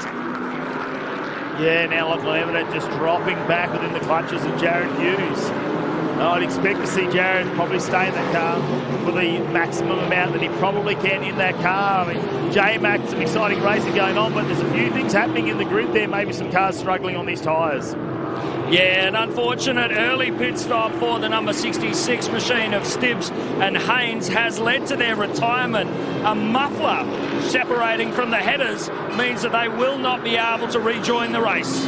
Yeah, now Lachlan Evident just dropping back within the clutches of Jared Hughes. I'd expect to see Jared probably stay in that car for the maximum amount that he probably can in that car. I mean, J-Mac, some exciting racing going on, but there's a few things happening in the grid there. Maybe some cars struggling on these tyres. Yeah, an unfortunate early pit stop for the number 66 machine of Stibbs and Haynes has led to their retirement. A muffler separating from the headers means that they will not be able to rejoin the race.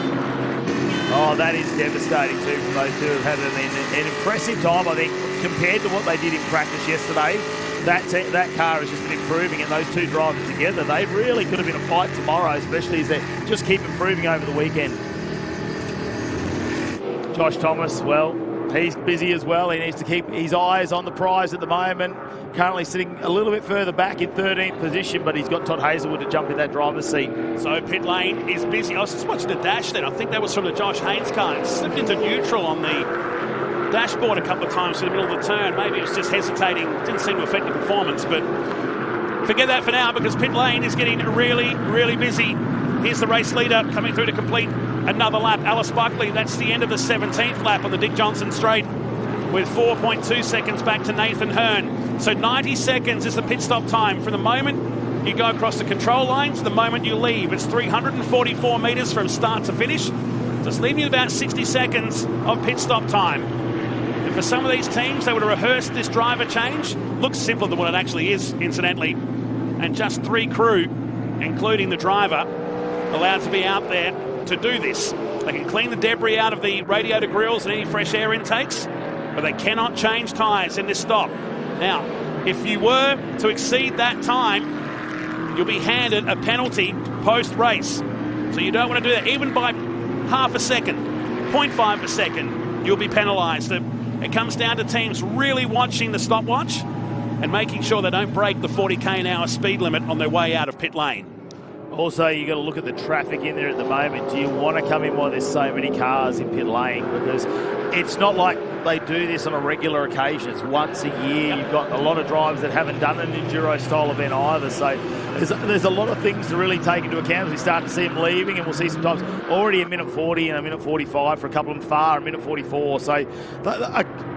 Oh, that is devastating too for those two who've had an impressive time, I think, compared to what they did in practice yesterday. That car has just been improving, and those two drivers together, they really could have been a fight tomorrow, especially as they just keep improving over the weekend. Josh Thomas, well, he's busy as well. He needs to keep his eyes on the prize at the moment. Currently sitting a little bit further back in 13th position, but he's got Todd Hazelwood to jump in that driver's seat. So pit lane is busy. I was just watching the dash then. I think that was from the Josh Haynes car. It slipped into neutral on the dashboard a couple of times in the middle of the turn. Maybe it was just hesitating. Didn't seem to affect the performance, but forget that for now because pit lane is getting really, really busy. Here's the race leader coming through to complete another lap. Alice Buckley, that's the end of the 17th lap on the Dick Johnson straight with 4.2 seconds back to Nathan Hearn. So 90 seconds is the pit stop time from the moment you go across the control line to the moment you leave. It's 344 metres from start to finish. Just leaving you about 60 seconds of pit stop time. And for some of these teams, they would have rehearsed this driver change. Looks simpler than what it actually is, incidentally. And just 3 crew, including the driver, allowed to be out there to do this. They can clean the debris out of the radiator grills and any fresh air intakes, but they cannot change tyres in this stop. Now, if you were to exceed that time, you'll be handed a penalty post-race. So you don't want to do that. Even by half a second, 0.5 of a second, you'll be penalised. It comes down to teams really watching the stopwatch and making sure they don't break the 40k an hour speed limit on their way out of pit lane. Also, you've got to look at the traffic in there at the moment. Do you want to come in while there's so many cars in pit lane? Because it's not like they do this on a regular occasion. It's once a year. You've got a lot of drivers that haven't done an enduro-style event either. So there's a lot of things to really take into account as we start to see them leaving, and we'll see sometimes already a minute 40 and a minute 45 for a couple of them, far a minute 44. So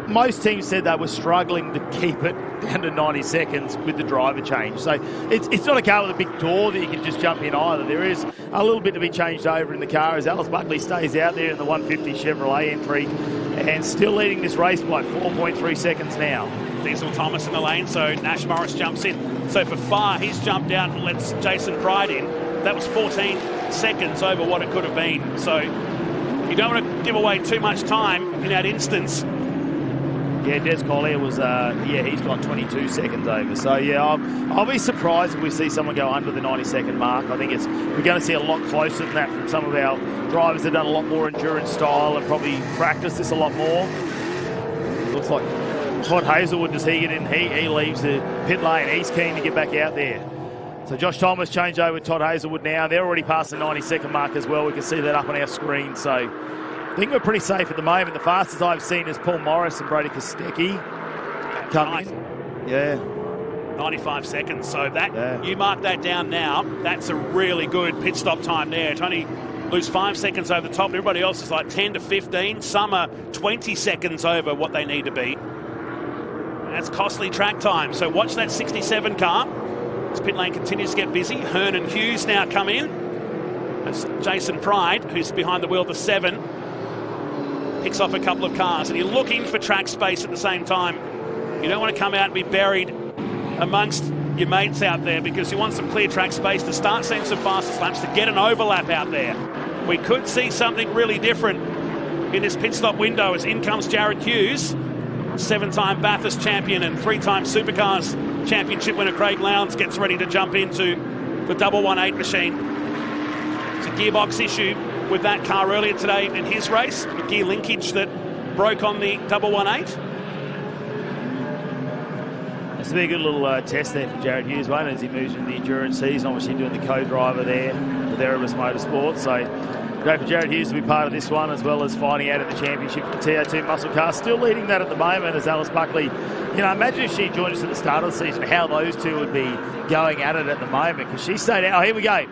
most teams said they were struggling to keep it down to 90 seconds with the driver change. So it's not a car with a big door that you can just jump in either. There is a little bit to be changed over in the car as Alice Buckley stays out there in the 150 Chevrolet entry and still leading this race by 4.3 seconds now. Diesel Thomas in the lane, so Nash Morris jumps in. So for Farr, he's jumped out and lets Jason Pride in. That was 14 seconds over what it could have been. So you don't want to give away too much time in that instance. Yeah, Des Collier was, he's got 22 seconds over. So, yeah, I'll be surprised if we see someone go under the 90-second mark. I think we're going to see a lot closer than that from some of our drivers that have done a lot more endurance style and probably practice this a lot more. Looks like Todd Hazelwood, does he get in? He leaves the pit lane. He's keen to get back out there. So Josh Thomas changed over with Todd Hazelwood now. They're already past the 90-second mark as well. We can see that up on our screen. So I think we're pretty safe at the moment. The fastest I've seen is Paul Morris and Brody Kostecki coming in. Yeah. 95 seconds. So that you mark that down now. That's a really good pit stop time there. It's only lose 5 seconds over the top. Everybody else is like 10 to 15. Some are 20 seconds over what they need to be. That's costly track time. So watch that 67 car. As pit lane continues to get busy. Hearn and Hughes now come in. As Jason Pride, who's behind the wheel of the 7, picks off a couple of cars. And you're looking for track space at the same time. You don't want to come out and be buried amongst your mates out there, because you want some clear track space to start seeing some fastest laps, to get an overlap out there. We could see something really different in this pit stop window, as in comes Jared Hughes, 7-time Bathurst champion and 3-time Supercars championship winner Craig Lowndes gets ready to jump into the 118 machine. It's a gearbox issue with that car earlier today in his race, a gear linkage that broke on the 118. It's a very good little test there for Jared Hughes, won't it, as he moves into the endurance season, obviously doing the co-driver there with Erebus Motorsport. So great for Jared Hughes to be part of this one, as well as finding out at the championship for the TO2 muscle car. Still leading that at the moment as Alice Buckley. You know, imagine if she joined us at the start of the season, how those two would be going at it at the moment, because she stayed out. Oh, here we go.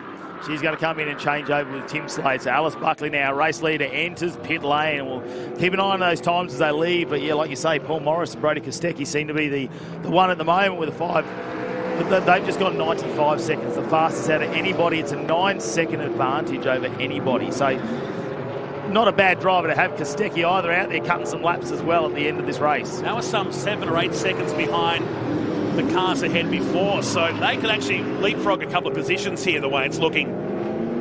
She's going to come in and change over with Tim Slade. So Alice Buckley now, race leader, enters pit lane. And we'll keep an eye on those times as they leave. But yeah, like you say, Paul Morris and Brody Kostecki seem to be the one at the moment with a 5. But they've just got 95 seconds, the fastest out of anybody. It's a 9-second advantage over anybody. So not a bad driver to have. Kostecki either out there cutting some laps as well at the end of this race. Now we're some 7 or 8 seconds behind the cars ahead before, so they could actually leapfrog a couple of positions here the way it's looking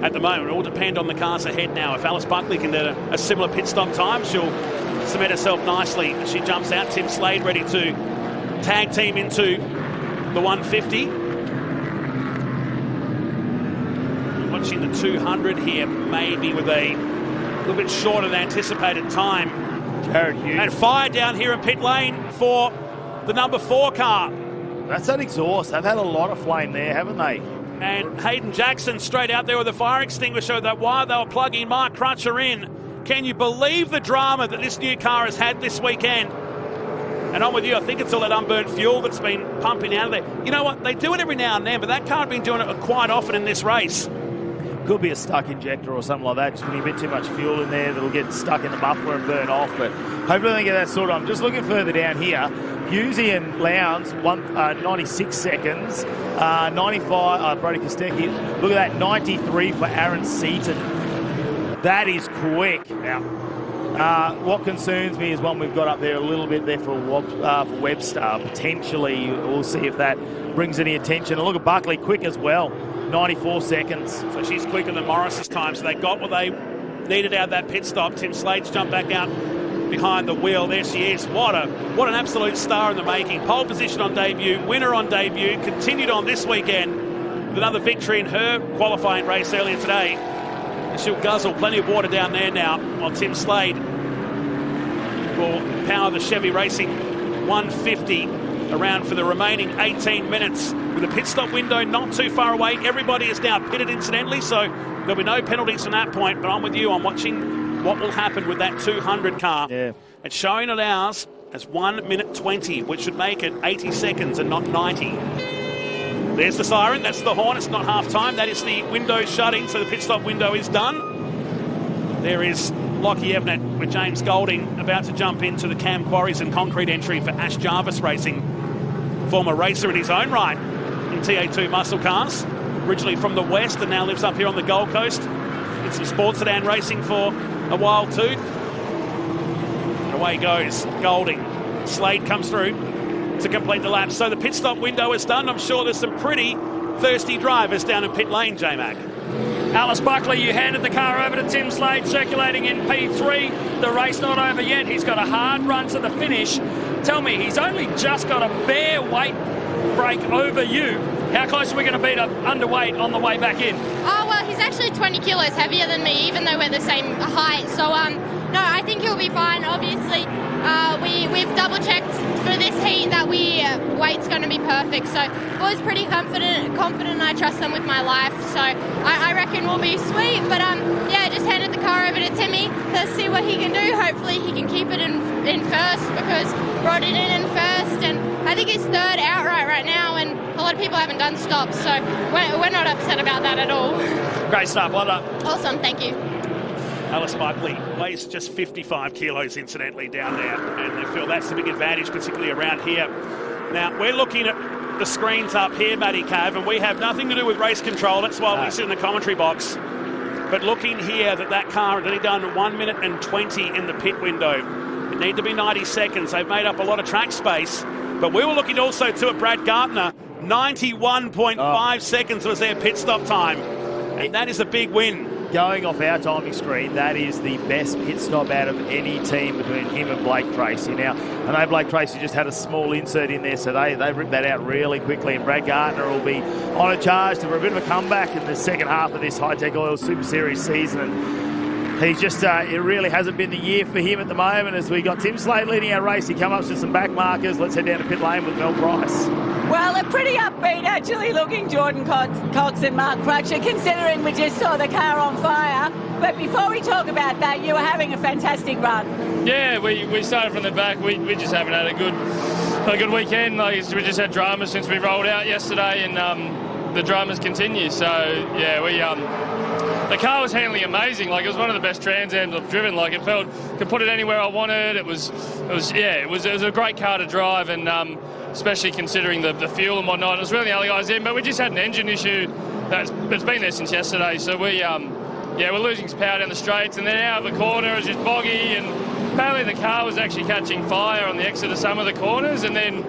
at the moment. It will depend on the cars ahead now. If Alice Buckley can do a similar pit stop time, she'll cement herself nicely as she jumps out. Tim Slade ready to tag team into the 150. Watching the 200 here, maybe with a little bit shorter than anticipated time. Jared Hughes. And fire down here in pit lane for the number 4 car. That's that exhaust. They've had a lot of flame there, haven't they? And Hayden Jackson straight out there with a fire extinguisher. That while they were plugging Mark Crutcher in. Can you believe the drama that this new car has had this weekend? And I'm with you, I think it's all that unburnt fuel that's been pumping out of there. You know what, they do it every now and then, but that car has been doing it quite often in this race. Could be a stuck injector or something like that, just putting a bit too much fuel in there that'll get stuck in the muffler and burn off. But hopefully they get that sorted. I'm just looking further down here. Husey and Lowndes, 96 seconds. 95, Brody Kostecki. Look at that, 93 for Aaron Seaton. That is quick. Now, what concerns me is one we've got up there a little bit there for Webster. Potentially, we'll see if that brings any attention. And look at Buckley, quick as well. 94 seconds. So she's quicker than Morris's time. So they got what they needed out of that pit stop. Tim Slade's jumped back out behind the wheel. There she is. What an absolute star in the making. Pole position on debut, winner on debut, continued on this weekend with another victory in her qualifying race earlier today. And she'll guzzle plenty of water down there now on Tim Slade will power the Chevy Racing 150 around for the remaining 18 minutes. With the pit stop window not too far away, everybody is now pitted incidentally, so there'll be no penalties from that point. But I'm with you, I'm watching what will happen with that 200 car. Yeah. It's showing it ours as 1 minute 20, which should make it 80 seconds and not 90. There's the siren, that's the horn, it's not half time. That is the window shutting, so the pit stop window is done. There is Lockie Evnett with James Golding about to jump into the Cam Quarries and Concrete entry for Ash Jarvis Racing. Former racer in his own right in TA2 muscle cars. Originally from the West and now lives up here on the Gold Coast. Did some sports sedan racing for a while too. And away goes Golding. Slade comes through to complete the lap. So the pit stop window is done. I'm sure there's some pretty thirsty drivers down in pit lane, J-Mac. Alice Buckley, you handed the car over to Tim Slade, circulating in P3. The race not over yet. He's got a hard run to the finish. Tell me, he's only just got a bare weight break over you. How close are we going to be to underweight on the way back in? Oh, well, he's actually 20 kilos heavier than me, even though we're the same height. So, no, I think he'll be fine. Obviously, we've double-checked for this heat that weight's going to be perfect. So, I was pretty confident, and I trust them with my life. So, I reckon we'll be sweet. But, yeah, just handed the car over to Timmy. Let's see what he can do. Hopefully, he can keep it in first, because brought it in first. And I think he's third outright right now, and a lot of people haven't done stops. So, we're not upset about that at all. Great stuff. Well done. Awesome. Thank you. Alice Buckley weighs just 55 kilos, incidentally, down there, and they feel that's the big advantage, particularly around here. Now, we're looking at the screens up here, Matty Cav, and we have nothing to do with race control. That's why we sit in the commentary box. But looking here, that car had only done 1 minute and 20 in the pit window. It need to be 90 seconds. They've made up a lot of track space. But we were looking also, too, at Brad Gardner. 91.5 seconds was their pit stop time. And that is a big win. Going off our timing screen, that is the best pit stop out of any team between him and Blake Tracy. Now, I know Blake Tracy just had a small insert in there, so they ripped that out really quickly, and Brad Gardner will be on a charge for a bit of a comeback in the second half of this Hi-Tec Oil Super Series season. And he's just, it really hasn't been the year for him at the moment. As we got Tim Slade leading our race, he come up to some back markers. Let's head down to pit lane with Mel Price. Well, a pretty upbeat, actually, looking Jordan Cox and Mark Crutcher, considering we just saw the car on fire. But before we talk about that, you were having a fantastic run. Yeah, we started from the back. We just haven't had a good weekend. Like, we just had drama since we rolled out yesterday, and the dramas continue. So yeah, the car was handling amazing. Like, it was one of the best Trans Ams I've driven. Like, it felt, could put it anywhere I wanted. It was a great car to drive, and especially considering the fuel and whatnot. It was really the other guys in, but we just had an engine issue that's been there since yesterday. So we're losing power down the straights, and then out of the corner it was just boggy, and apparently the car was actually catching fire on the exit of some of the corners, and then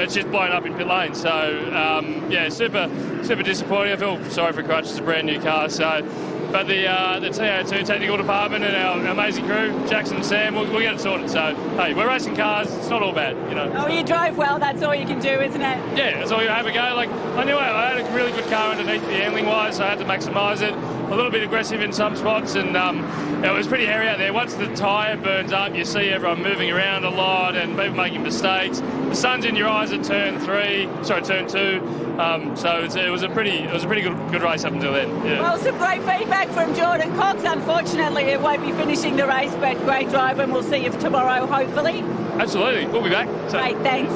it's just blown up in pit lane. So super disappointing. I feel sorry for Crutch. It's a brand new car. But the TO2 technical department and our amazing crew, Jackson and Sam, we'll get it sorted. So, hey, we're racing cars. It's not all bad, you know. Oh, you drove well. That's all you can do, isn't it? Yeah, that's all you have a go. Like, I knew I had a really good car underneath the handling-wise, so I had to maximise it. A little bit aggressive in some spots, and it was pretty hairy out there. Once the tyre burns up, you see everyone moving around a lot and people making mistakes. The sun's in your eyes at turn 2. So it was a pretty good race up until then. Yeah. Well, some great feedback from Jordan Cox. Unfortunately, it won't be finishing the race, but great drive, and we'll see you tomorrow, hopefully. Absolutely, we'll be back. So. Great, thanks.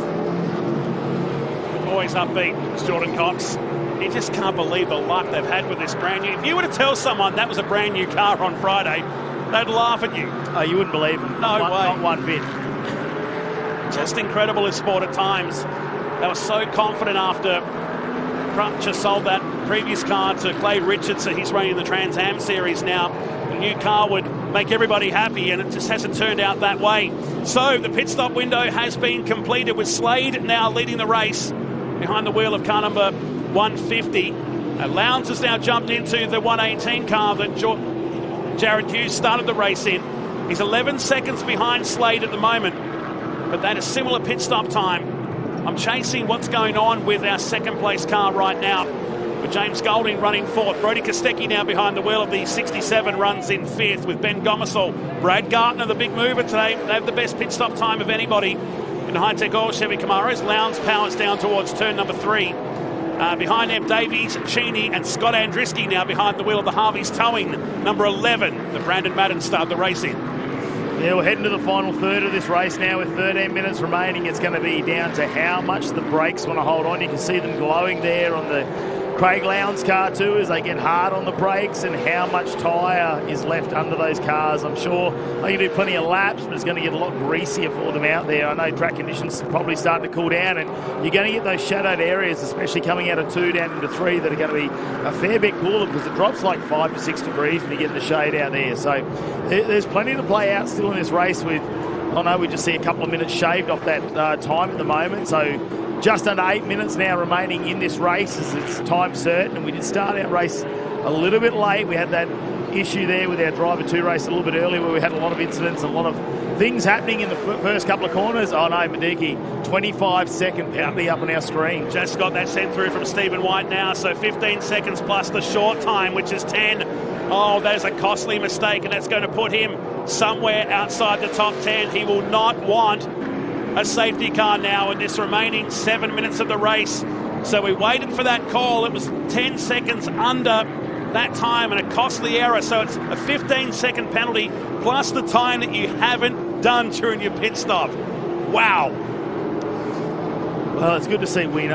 Always upbeat, it's Jordan Cox. You just can't believe the luck they've had with this brand new. If you were to tell someone that was a brand new car on Friday, they'd laugh at you. Oh, you wouldn't believe them. No way. Not one bit. Just incredible in sport at times. They were so confident after Crutcher sold that previous car to Clay Richardson. He's running the Trans Am Series now. The new car would make everybody happy, and it just hasn't turned out that way. So the pit stop window has been completed, with Slade now leading the race behind the wheel of car number 150. Lowndes has now jumped into the 118 car that Jared Hughes started the race in. He's 11 seconds behind Slade at the moment, but that is similar pit stop time. I'm chasing what's going on with our second place car right now, with James Golding running fourth. Brodie Kostecki now behind the wheel of the 67 runs in fifth, with Ben Gomersall. Brad Gardner, the big mover today, they have the best pit stop time of anybody in Hi-Tec Oil Chevy Camaros. Lowndes powers down towards turn number 3. Behind them, Davies, Cheney and Scott Andriski now behind the wheel of the Harvey's Towing, number 11, the Brandon Madden started the race in. Yeah, we're heading to the final third of this race now with 13 minutes remaining. It's going to be down to how much the brakes want to hold on. You can see them glowing there on the Craig Lowndes car too, as they get hard on the brakes, and how much tyre is left under those cars. I'm sure they can do plenty of laps, but it's going to get a lot greasier for them out there. I know track conditions are probably starting to cool down, and you're going to get those shadowed areas, especially coming out of 2 down into 3, that are going to be a fair bit cooler, because it drops like 5 to 6 degrees when you get in the shade out there. So there's plenty to play out still in this race with, I know we just see a couple of minutes shaved off that time at the moment. So just under 8 minutes now remaining in this race as it's time certain. And we did start our race a little bit late. We had that issue there with our driver 2 race a little bit earlier, where we had a lot of incidents, a lot of things happening in the first couple of corners. Oh no, Madiki, 25-second penalty up on our screen. Just got that sent through from Stephen White now, so 15 seconds plus the short time, which is 10. Oh, that is a costly mistake, and that's going to put him somewhere outside the top 10. He will not want a safety car now in this remaining 7 minutes of the race. So we waited for that call. It was 10 seconds under that time, and a costly error. So it's a 15-second penalty plus the time that you haven't done during your pit stop. Wow. Well, it's good to see we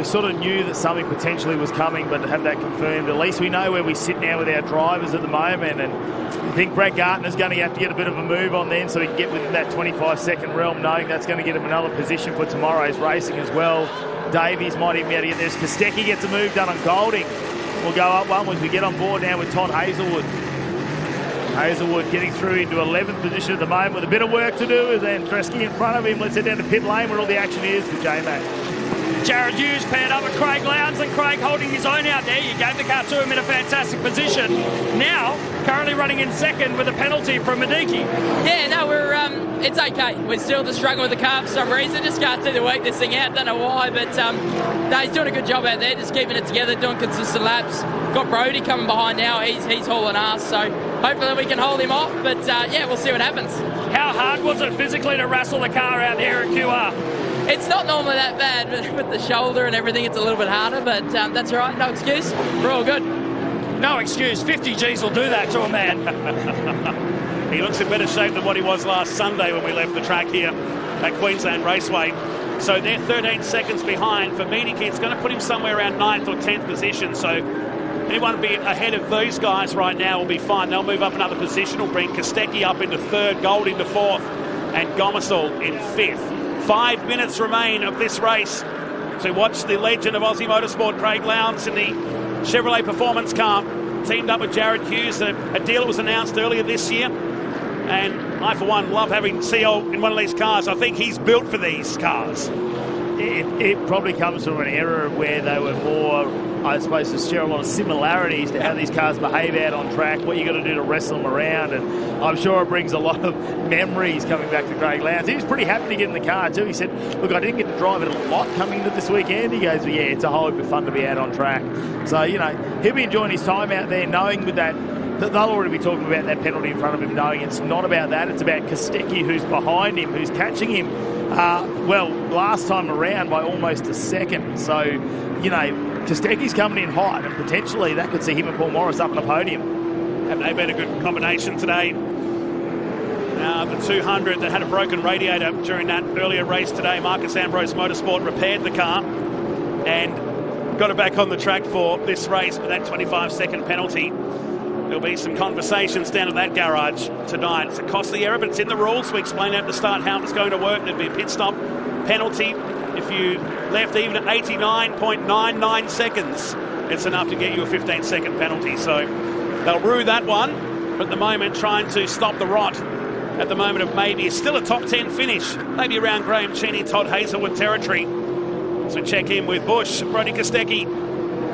sort of knew that something potentially was coming, but to have that confirmed, at least we know where we sit now with our drivers at the moment. And I think Brett Gartner's going to have to get a bit of a move on then, so he can get within that 25-second realm, knowing that's going to get him another position for tomorrow's racing as well. Davies might even be able to get this. Kostecki gets a move done on Golding. We'll go up one as we get on board now with Todd Hazelwood. Hazelwood getting through into 11th position at the moment with a bit of work to do, and then Kresge in front of him. Let's head down to pit lane where all the action is with J-Mac. Jared Hughes paired up with Craig Lowndes, and Craig holding his own out there. You gave the car to him in a fantastic position. Now, currently running in second with a penalty from Mediki. Yeah, no, it's okay. We're still just struggling with the car for some reason. Just can't seem to work this thing out. Don't know why, but no, he's doing a good job out there, just keeping it together, doing consistent laps. Got Brody coming behind now. He's hauling ass, so hopefully we can hold him off. But yeah, we'll see what happens. How hard was it physically to wrestle the car out here at QR? It's not normally that bad, but with the shoulder and everything, it's a little bit harder, but that's all right. No excuse. We're all good. No excuse. 50 G's will do that to a man. He looks in better shape than what he was last Sunday when we left the track here at Queensland Raceway. So they're 13 seconds behind. For Mediki, it's going to put him somewhere around 9th or 10th position. So anyone be ahead of these guys right now will be fine. They'll move up another position. Will bring Kostecki up into 3rd, Gold into 4th, and Gomersall in 5th. 5 minutes remain of this race to watch the legend of Aussie Motorsport, Craig Lowndes, in the Chevrolet Performance car, teamed up with Jared Hughes. A deal that was announced earlier this year. And I, for one, love having CO in one of these cars. I think he's built for these cars. It probably comes from an era where they were more, I suppose, to share a lot of similarities to how these cars behave out on track, what you got to do to wrestle them around, and I'm sure it brings a lot of memories coming back to Craig Lowndes. He was pretty happy to get in the car too. He said, look, I didn't get to drive it a lot coming into this weekend. He goes, well, yeah, it's a whole heap of fun to be out on track. So, you know, he'll be enjoying his time out there, knowing with that, they'll already be talking about that penalty in front of him, knowing it's not about that. It's about Kostecki, who's behind him, who's catching him, well, last time around by almost a second. So, you know, Kostecki's coming in hot, and potentially that could see him and Paul Morris up on the podium. Haven't they been a good combination today? The 200 that had a broken radiator during that earlier race today, Marcus Ambrose Motorsport repaired the car and got it back on the track for this race with that 25-second penalty. There'll be some conversations down at that garage tonight. It's a costly error, but it's in the rules. We explained at the start how it's going to work. There'll be a pit stop penalty. If you left even at 89.99 seconds, it's enough to get you a 15-second penalty. So they'll rue that one. But at the moment, trying to stop the rot at the moment of maybe still a top 10 finish, maybe around Graham Cheney, Todd Hazelwood territory. So check in with Bush, Brody Kostecki,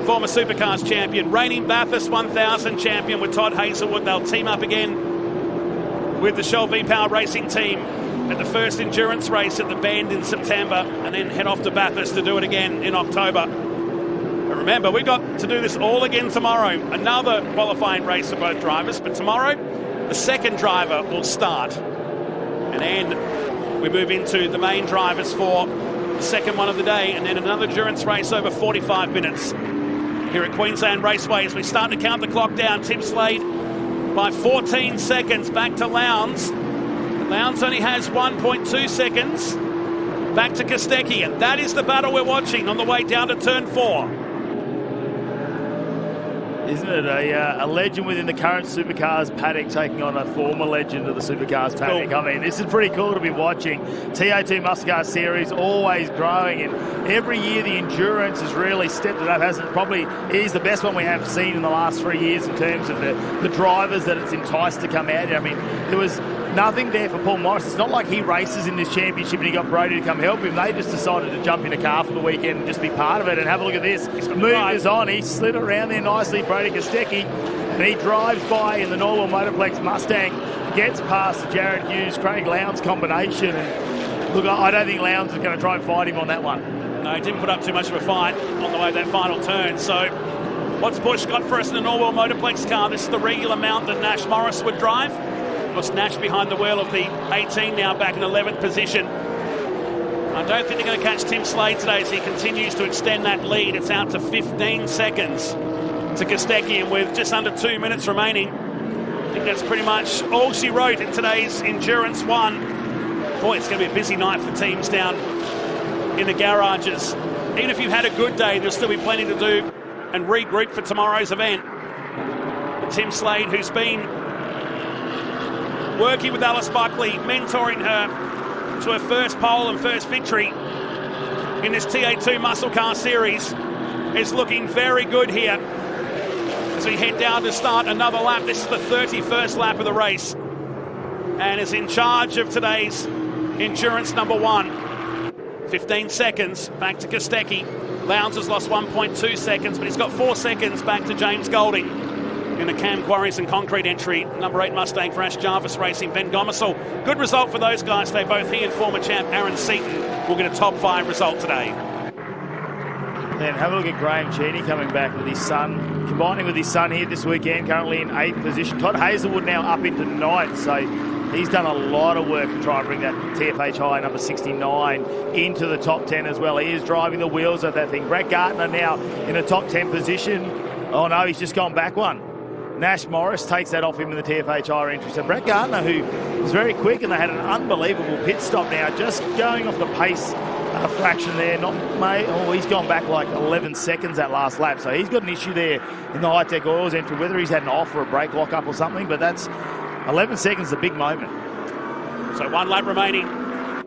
former Supercars champion, reigning Bathurst 1000 champion with Todd Hazelwood. They'll team up again with the Shell V-Power Racing team at the first endurance race at the Bend in September, and then head off to Bathurst to do it again in October. But remember, we've got to do this all again tomorrow. Another qualifying race for both drivers, but tomorrow the second driver will start. And then we move into the main drivers for the second one of the day, and then another endurance race over 45 minutes. Here at Queensland Raceway, as we start to count the clock down, Tim Slade by 14 seconds back to Lowndes. Lowndes only has 1.2 seconds back to Kostecki, and that is the battle we're watching on the way down to turn 4. Isn't it a legend within the current Supercars paddock taking on a former legend of the Supercars paddock? Cool. I mean, this is pretty cool to be watching. TA2 Muscle Car Series always growing, and every year the endurance has really stepped it up, hasn't it? Probably is the best one we have seen in the last 3 years in terms of the drivers that it's enticed to come out here. I mean, there was nothing there for Paul Morris. It's not like he races in this championship and he got Brody to come help him. They just decided to jump in a car for the weekend and just be part of it. And have a look at this. Move is on. He slid around there nicely, Brody Kostecki, and he drives by in the Norwell Motorplex Mustang, gets past the Jared Hughes, Craig Lowndes combination. And look, I don't think Lowndes is going to try and fight him on that one. No, he didn't put up too much of a fight on the way to that final turn. So what's Bush got for us in the Norwell Motorplex car? This is the regular mount that Nash Morris would drive. Was Nash behind the wheel of the 18 now, back in 11th position. I don't think they're going to catch Tim Slade today as he continues to extend that lead. It's out to 15 seconds to Kostecki, and with just under 2 minutes remaining, I think that's pretty much all she wrote in today's Endurance 1. Boy, it's going to be a busy night for teams down in the garages. Even if you've had a good day, there'll still be plenty to do and regroup for tomorrow's event. But Tim Slade, who's been working with Alice Buckley, mentoring her to her first pole and first victory in this TA2 Muscle Car Series, is looking very good here as we head down to start another lap. This is the 31st lap of the race and is in charge of today's endurance number 1. 15 seconds back to Kostecki. Lowndes has lost 1.2 seconds, but he's got 4 seconds back to James Golding in the Cam Quarries and Concrete entry. Number 8 Mustang for Ash Jarvis Racing, Ben Gomersall. Good result for those guys. They both, he and former champ Aaron Seaton, will get a top 5 result today. Then have a look at Graham Cheney coming back with his son, combining with his son here this weekend, currently in 8th position. Todd Hazelwood now up into 9th, so he's done a lot of work to try and bring that TFH high number 69 into the top 10 as well. He is driving the wheels of that thing. Brett Gardner now in a top 10 position. Oh no, he's just gone back one. Nash Morris takes that off him in the TFHI entry. So Brett Gardner, who was very quick, and they had an unbelievable pit stop now, just going off the pace fraction there. He's gone back like 11 seconds that last lap. So he's got an issue there in the Hi-Tec Oils entry, whether he's had an off or a brake lock-up or something, but that's 11 seconds, a big moment. So 1 lap remaining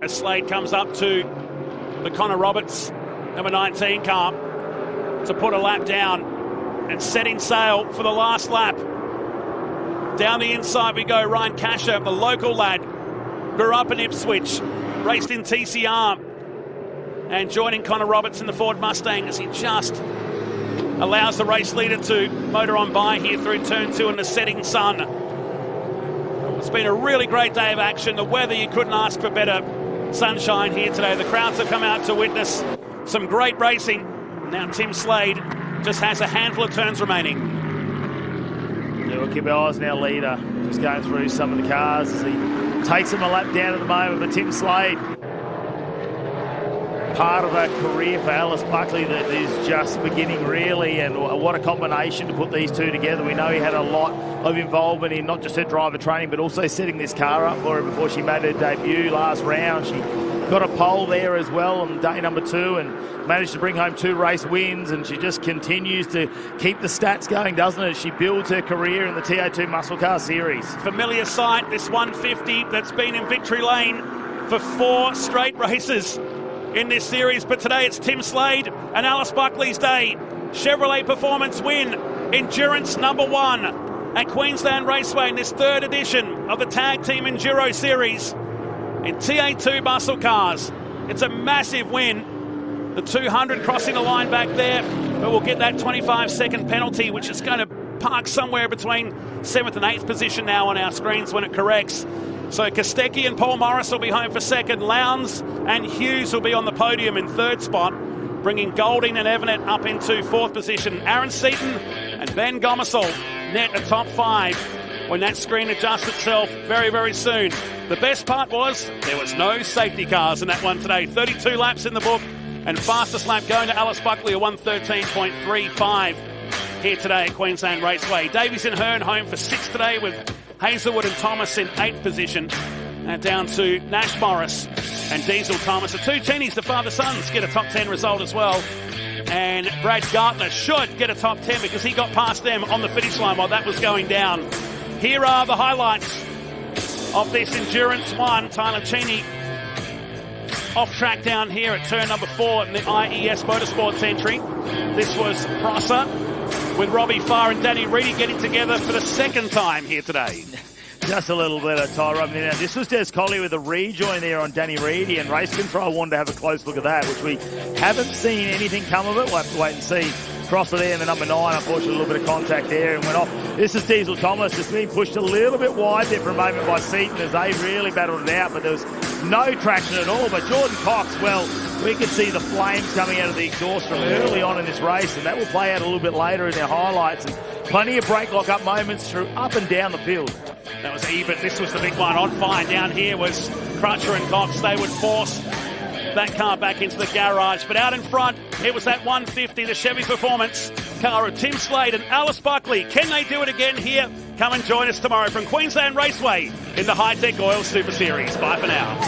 as Slade comes up to the Connor Roberts number 19 car to put a lap down and setting sail for the last lap. Down the inside we go. Ryan Casher, the local lad, grew up in Ipswich, raced in TCR, and joining Connor Roberts in the Ford Mustang as he just allows the race leader to motor on by here through turn 2 in the setting sun. It's been a really great day of action. The weather, you couldn't ask for better sunshine here today. The crowds have come out to witness some great racing. Now Tim Slade just has a handful of turns remaining. Yeah, well, Kibauer's now leader, just going through some of the cars as he takes him a lap down at the moment. But Tim Slade, part of a career for Alice Buckley that is just beginning really, and what a combination to put these two together. We know he had a lot of involvement in not just her driver training, but also setting this car up for her before she made her debut last round. She got a pole there as well on day number 2 and managed to bring home 2 race wins, and she just continues to keep the stats going, doesn't it? She builds her career in the TA2 Muscle Car Series. Familiar sight, this 150 that's been in victory lane for 4 straight races in this series, but today it's Tim Slade and Alice Buckley's day. Chevrolet Performance win, endurance number 1 at Queensland Raceway in this 3rd edition of the Tag Team Enduro Series in TA2 muscle cars. It's a massive win. The 200 crossing the line back there, but we'll get that 25-second penalty, which is going to park somewhere between 7th and 8th position now on our screens when it corrects. So Kostecki and Paul Morris will be home for 2nd. Lowndes and Hughes will be on the podium in 3rd spot, bringing Golding and Evanet up into 4th position. Aaron Seaton and Ben Gomersall net a top 5 when that screen adjusts itself very, very soon. The best part was there was no safety cars in that one today. 32 laps in the book, and fastest lap going to Alice Buckley, a 1:13.35 here today at Queensland Raceway. Davies and Hearn home for 6th today, with Hazelwood and Thomas in 8th position. Down to Nash Morris and Diesel Thomas. The 2 Chennies, the father-sons, get a top 10 result as well. And Brad Gartner should get a top 10 because he got past them on the finish line while that was going down. Here are the highlights of this Endurance 1. Tyler Cheney off track down here at turn number 4 in the IES Motorsports entry. This was Prosser with Robbie Farr and Danny Reedy getting together for the 2nd time here today. Just a little bit of tie up there. This was Des Colley with a rejoin there on Danny Reedy, and Race Control wanted to have a close look at that, which we haven't seen anything come of it. We'll have to wait and see. Crosser there in the number 9, unfortunately a little bit of contact there and went off. This is Diesel Thomas just being pushed a little bit wide there for a moment by Seaton as they really battled it out, but there was no traction at all. But Jordan Cox, well, we could see the flames coming out of the exhaust from early on in this race, and that will play out a little bit later in their highlights, and plenty of brake lock-up moments through up and down the field. That was even. This was the big one. On fire down here was Crutcher and Cox. They would force that car back into the garage. But out in front, it was that 150, the Chevy Performance car of Tim Slade and Alice Buckley. Can they do it again here? Come and join us tomorrow from Queensland Raceway in the Hi-Tec Qd Super Series. Bye for now.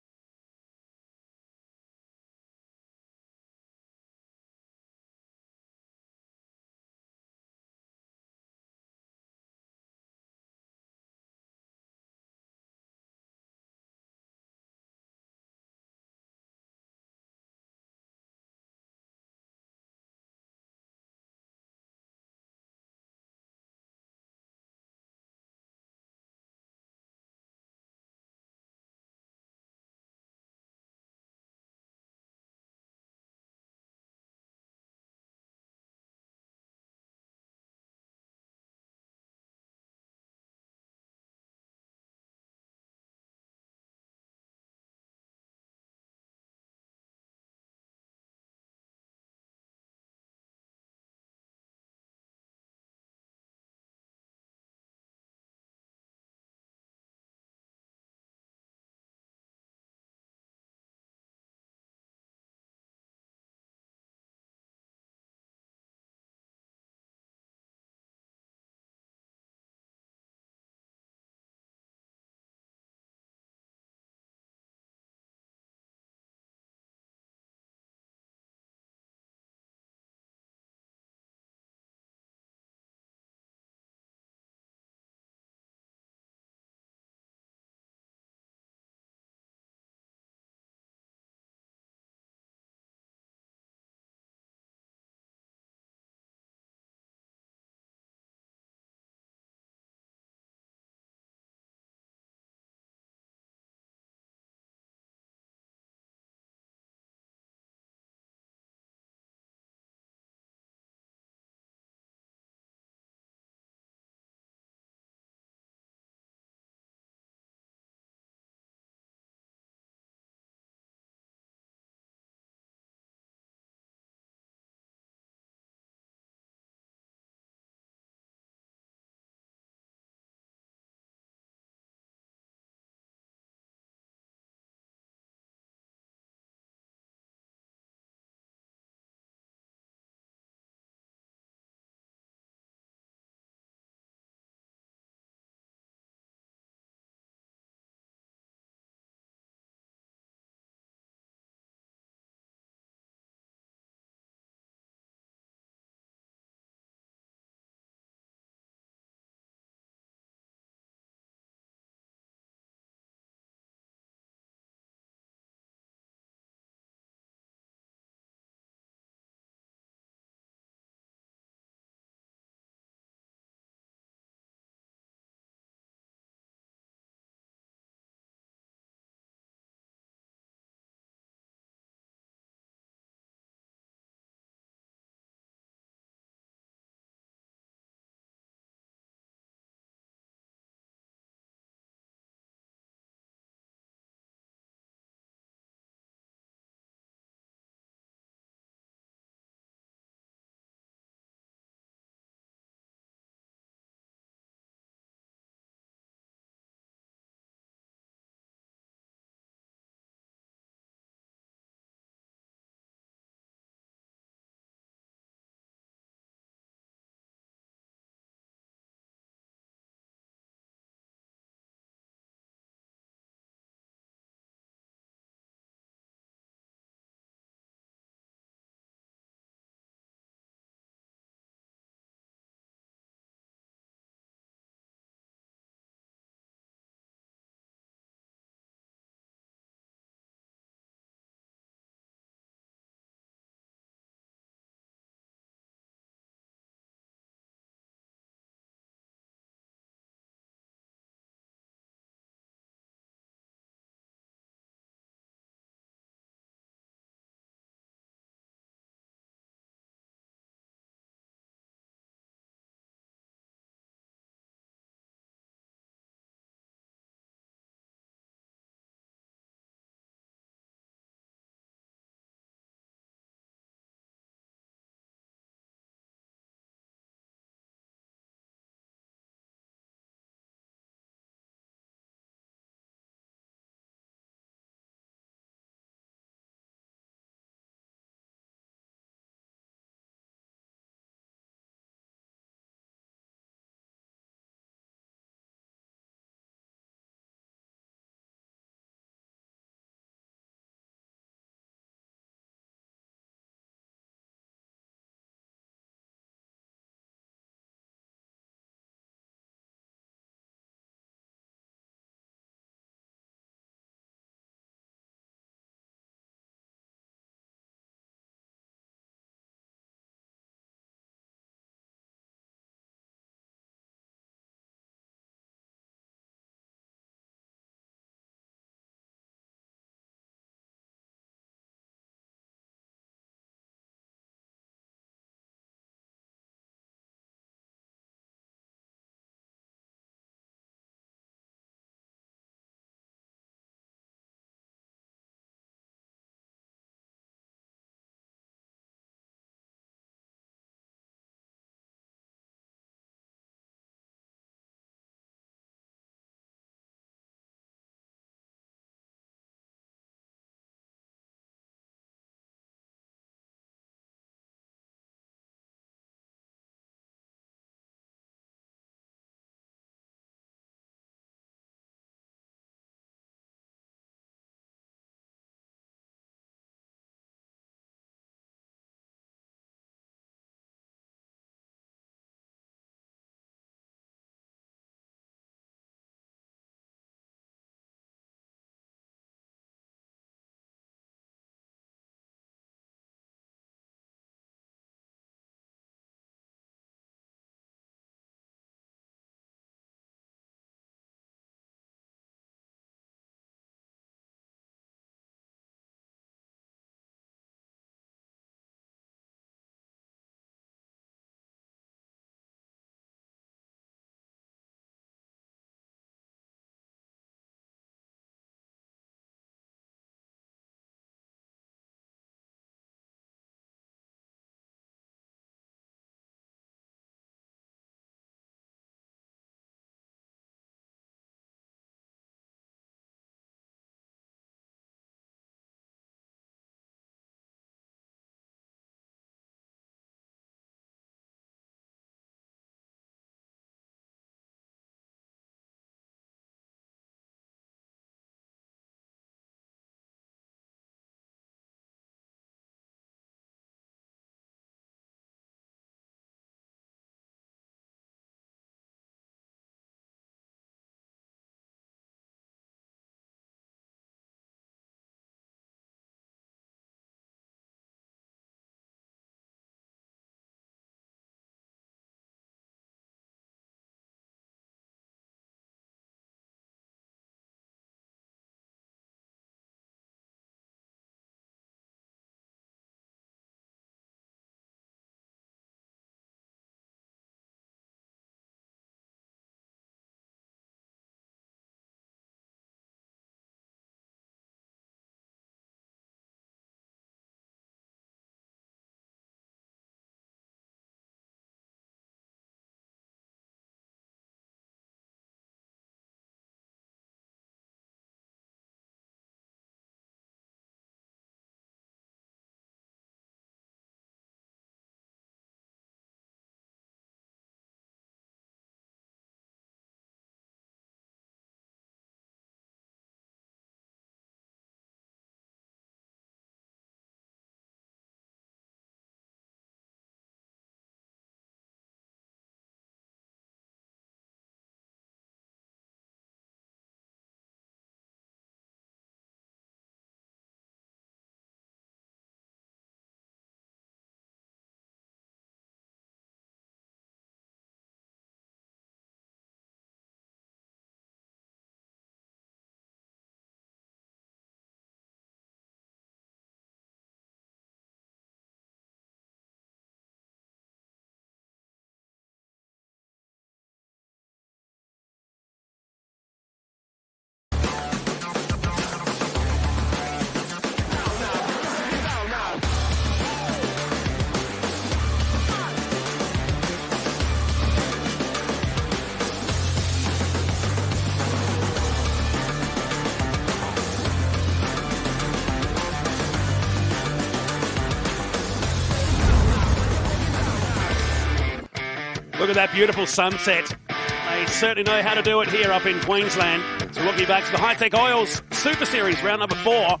Look at that beautiful sunset. They certainly know how to do it here up in Queensland. So we'll be back to the Hi-Tec Oils Super Series, round number 4.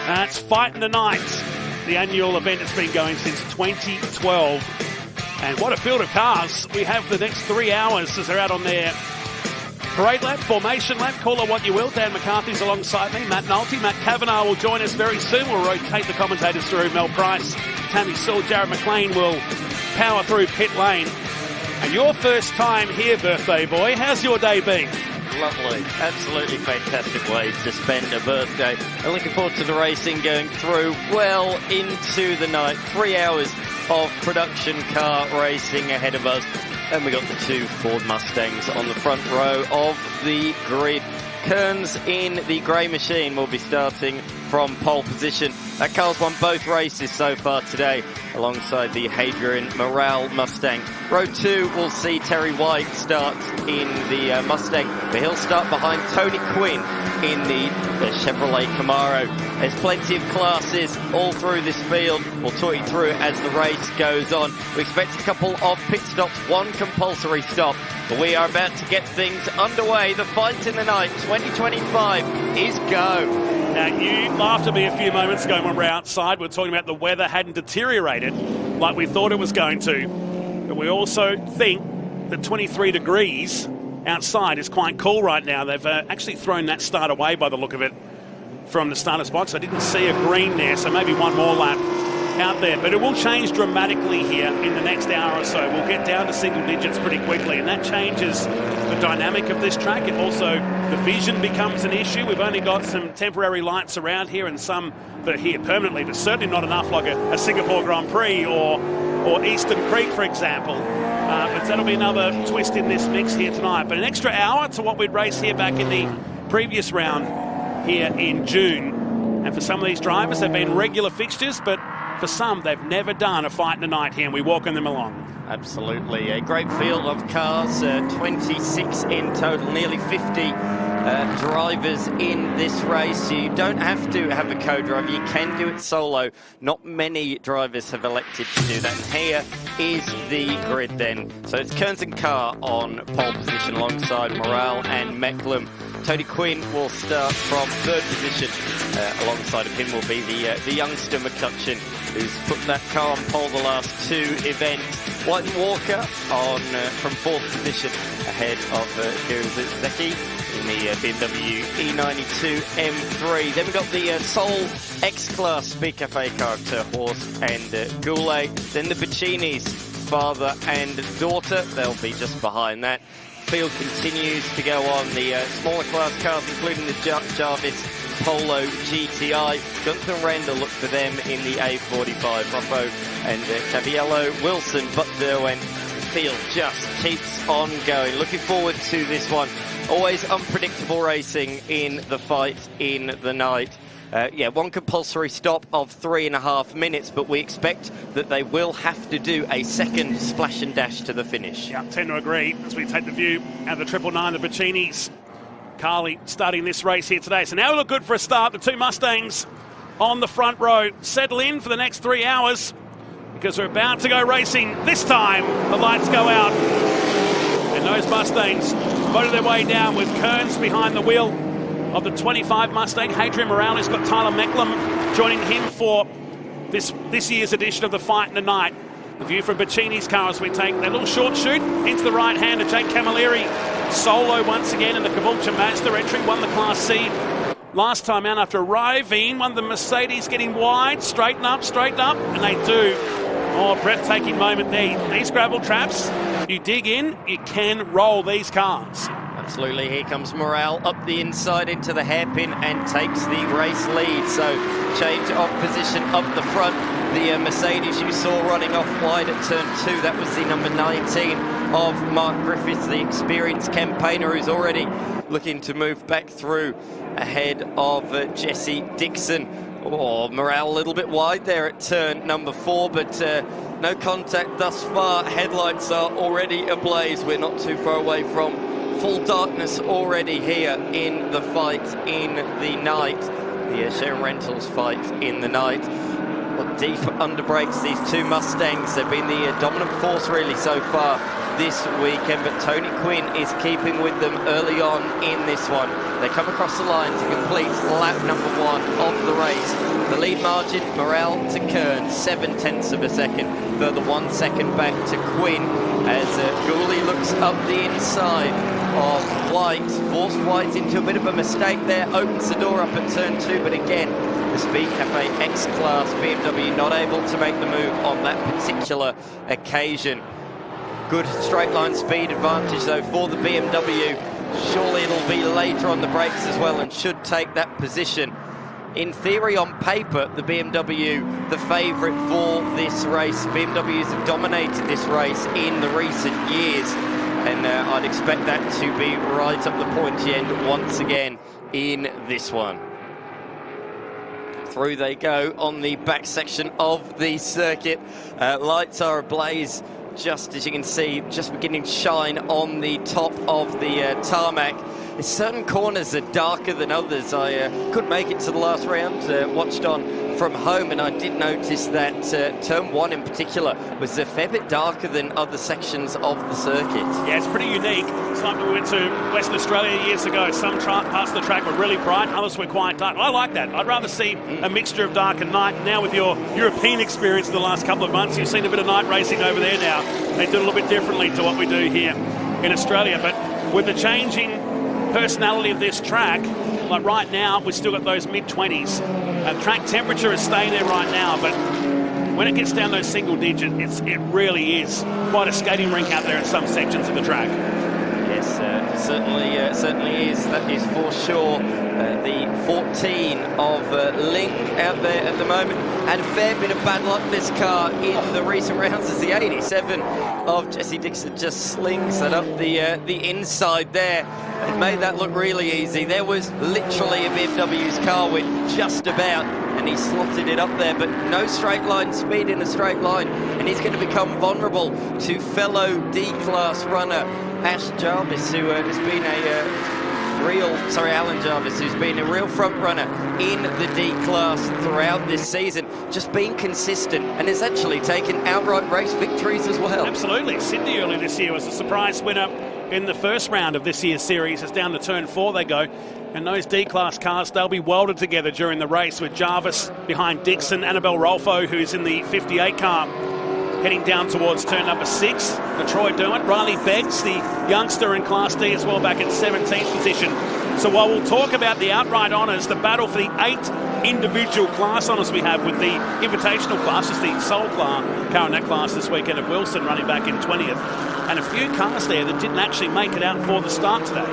It's Fight in the Night, the annual event that's been going since 2012. And what a field of cars we have for the next 3 hours as they're out on their parade lap, formation lap, call it what you will. Dan McCarthy's alongside me. Matt Nolte. Matt Kavanagh will join us very soon. We'll rotate the commentators through. Mel Price, Tammy Sewell, Jared McLean will power through pit lane. And your first time here, birthday boy, how's your day been? Lovely, absolutely fantastic way to spend a birthday. And looking forward to the racing going through well into the night. 3 hours of production car racing ahead of us. And we got the 2 Ford Mustangs on the front row of the grid. Kearns in the grey machine will be starting from pole position. That car's won both races so far today, alongside the Hadrian Morale Mustang. Row 2 will see Terry White start in the Mustang, but he'll start behind Tony Quinn in the Chevrolet Camaro. There's plenty of classes all through this field. We'll talk you through it as the race goes on. We expect a couple of pit stops, 1 compulsory stop. But we are about to get things underway. The Fight in the Night 2025 is go. Now, you laughed at me a few moments ago when we were outside. We were talking about the weather hadn't deteriorated like we thought it was going to. But we also think that 23 degrees outside is quite cool right now. They've actually thrown that start away by the look of it from the starter's box. I didn't see a green there, so maybe 1 more lap out there. But it will change dramatically here in the next hour or so. We'll get down to single digits pretty quickly, and that changes the dynamic of this track. It also, the vision becomes an issue. We've only got some temporary lights around here and some that are here permanently, but certainly not enough like a Singapore Grand Prix or Eastern Creek, for example. But that'll be another twist in this mix here tonight. But an extra hour to what we'd race here back in the previous round here in June. And for some of these drivers, they've been regular fixtures, but for some, they've never done a Fight in the Night here, and we welcome them along. Absolutely. A great field of cars, 26 in total, nearly 50 drivers in this race. You don't have to have a co-driver. You can do it solo. Not many drivers have elected to do that. And here is the grid then. So it's Kearns and Carr on pole position alongside Morale and Mecklem. Tony Quinn will start from 3rd position. Alongside of him will be the youngster McCutcheon, who's put that car on pole the last 2 events. White and Walker on from 4th position ahead of Zeki in the BMW E92 M3. Then we've got the Soul X-Class Speed Cafe character, Horse and Goulet. Then the Baccinis, father and daughter. They'll be just behind that. Field continues to go on. The smaller class cars, including the Jarvis Polo GTI. Gunther Randall look for them in the A45. Ruffo and Caviello, Wilson, Buck Derwent. The field just keeps on going. Looking forward to this one. Always unpredictable racing in the Fight in the Night. 1 compulsory stop of 3.5 minutes, but we expect that they will have to do a second splash and dash to the finish. Yeah, tend to agree as we take the view at the 999, the Baccinis. Carly starting this race here today. So now we look good for a start. The 2 Mustangs on the front row settle in for the next 3 hours because we're about to go racing. This time the lights go out and those Mustangs voted their way down with Kearns behind the wheel of the 25 Mustang. Hadrian Morales got Tyler Mecklem joining him for this year's edition of the Fight in the Night. The view from Bacchini's car as we take that little short shoot into the right hand of Jake Camilleri. Solo once again in the Caboolture Mazda entry, won the Class C last time out after arriving. Won the Mercedes, getting wide, straighten up, and they do. Oh, breathtaking moment there. These gravel traps, you dig in, you can roll these cars. Absolutely. Here comes Morale up the inside into the hairpin and takes the race lead. So change of position up the front. The Mercedes you saw running off wide at turn 2, that was the number 19 of Mark Griffiths, the experienced campaigner who's already looking to move back through ahead of Jesse Dixon. Oh, Morale a little bit wide there at turn number 4, but no contact thus far. Headlights are already ablaze. We're not too far away from full darkness already here in the Fight in the Night. The Sharon Rentals Fight in the Night. Well, deep under brakes, these 2 Mustangs. They've been the dominant force really so far this weekend, but Tony Quinn is keeping with them early on in this one. They come across the line to complete lap number 1 of the race. The lead margin, Morel to Kern, 0.7 of a second. Further 1 second back to Quinn as Gooley looks up the inside of White. Forced White into a bit of a mistake there, opens the door up at turn 2, but again, the Speed Cafe X-Class BMW not able to make the move on that particular occasion. Good straight line speed advantage though for the BMW. Surely it'll be later on the brakes as well and should take that position. In theory, on paper, the BMW, the favourite for this race. BMWs have dominated this race in the recent years, and I'd expect that to be right up the pointy end once again in this one. Through they go on the back section of the circuit. Lights are ablaze, just as you can see, just beginning to shine on the top of the tarmac. Certain corners are darker than others. I couldn't make it to the last round, watched on from home, and I did notice that turn 1 in particular was a fair bit darker than other sections of the circuit. Yeah, it's pretty unique. It's like we went to Western Australia years ago. Some parts of the track were really bright, others were quite dark. I like that. I'd rather see a mixture of dark and night. Now with your European experience in the last couple of months, you've seen a bit of night racing over there now. They do it a little bit differently to what we do here in Australia, but with the changing personality of this track, like right now we've still got those mid-20s. Track temperature is staying there right now, but when it gets down those single digits, it really is quite a skating rink out there in some sections of the track. Yes, certainly is. That is for sure. The 14 of Link out there at the moment had a fair bit of bad luck, this car, in the recent rounds, as the 87 of Jesse Dixon just slings that up the inside there and made that look really easy. There was literally a BMW's car with just about, and he slotted it up there, but no straight line speed in a straight line, and he's going to become vulnerable to fellow D-Class runner Ash Jarvis, who has been Alan Jarvis, who's been a real front runner in the D-Class throughout this season, just being consistent and has actually taken outright race victories as well. Absolutely. Sydney earlier this year was a surprise winner in the first round of this year's series. It's down to turn 4 they go. And those D-Class cars, they'll be welded together during the race, with Jarvis behind Dixon, Annabelle Rolfo, who's in the 58 car, heading down towards turn number 6. Detroit doing. Riley Beggs, the youngster in Class D as well, back at 17th position. So while we'll talk about the outright honours, the battle for the 8 individual class honours we have with the invitational class, is the sole car in that class this weekend of Wilson running back in 20th. And a few cars there that didn't actually make it out for the start today.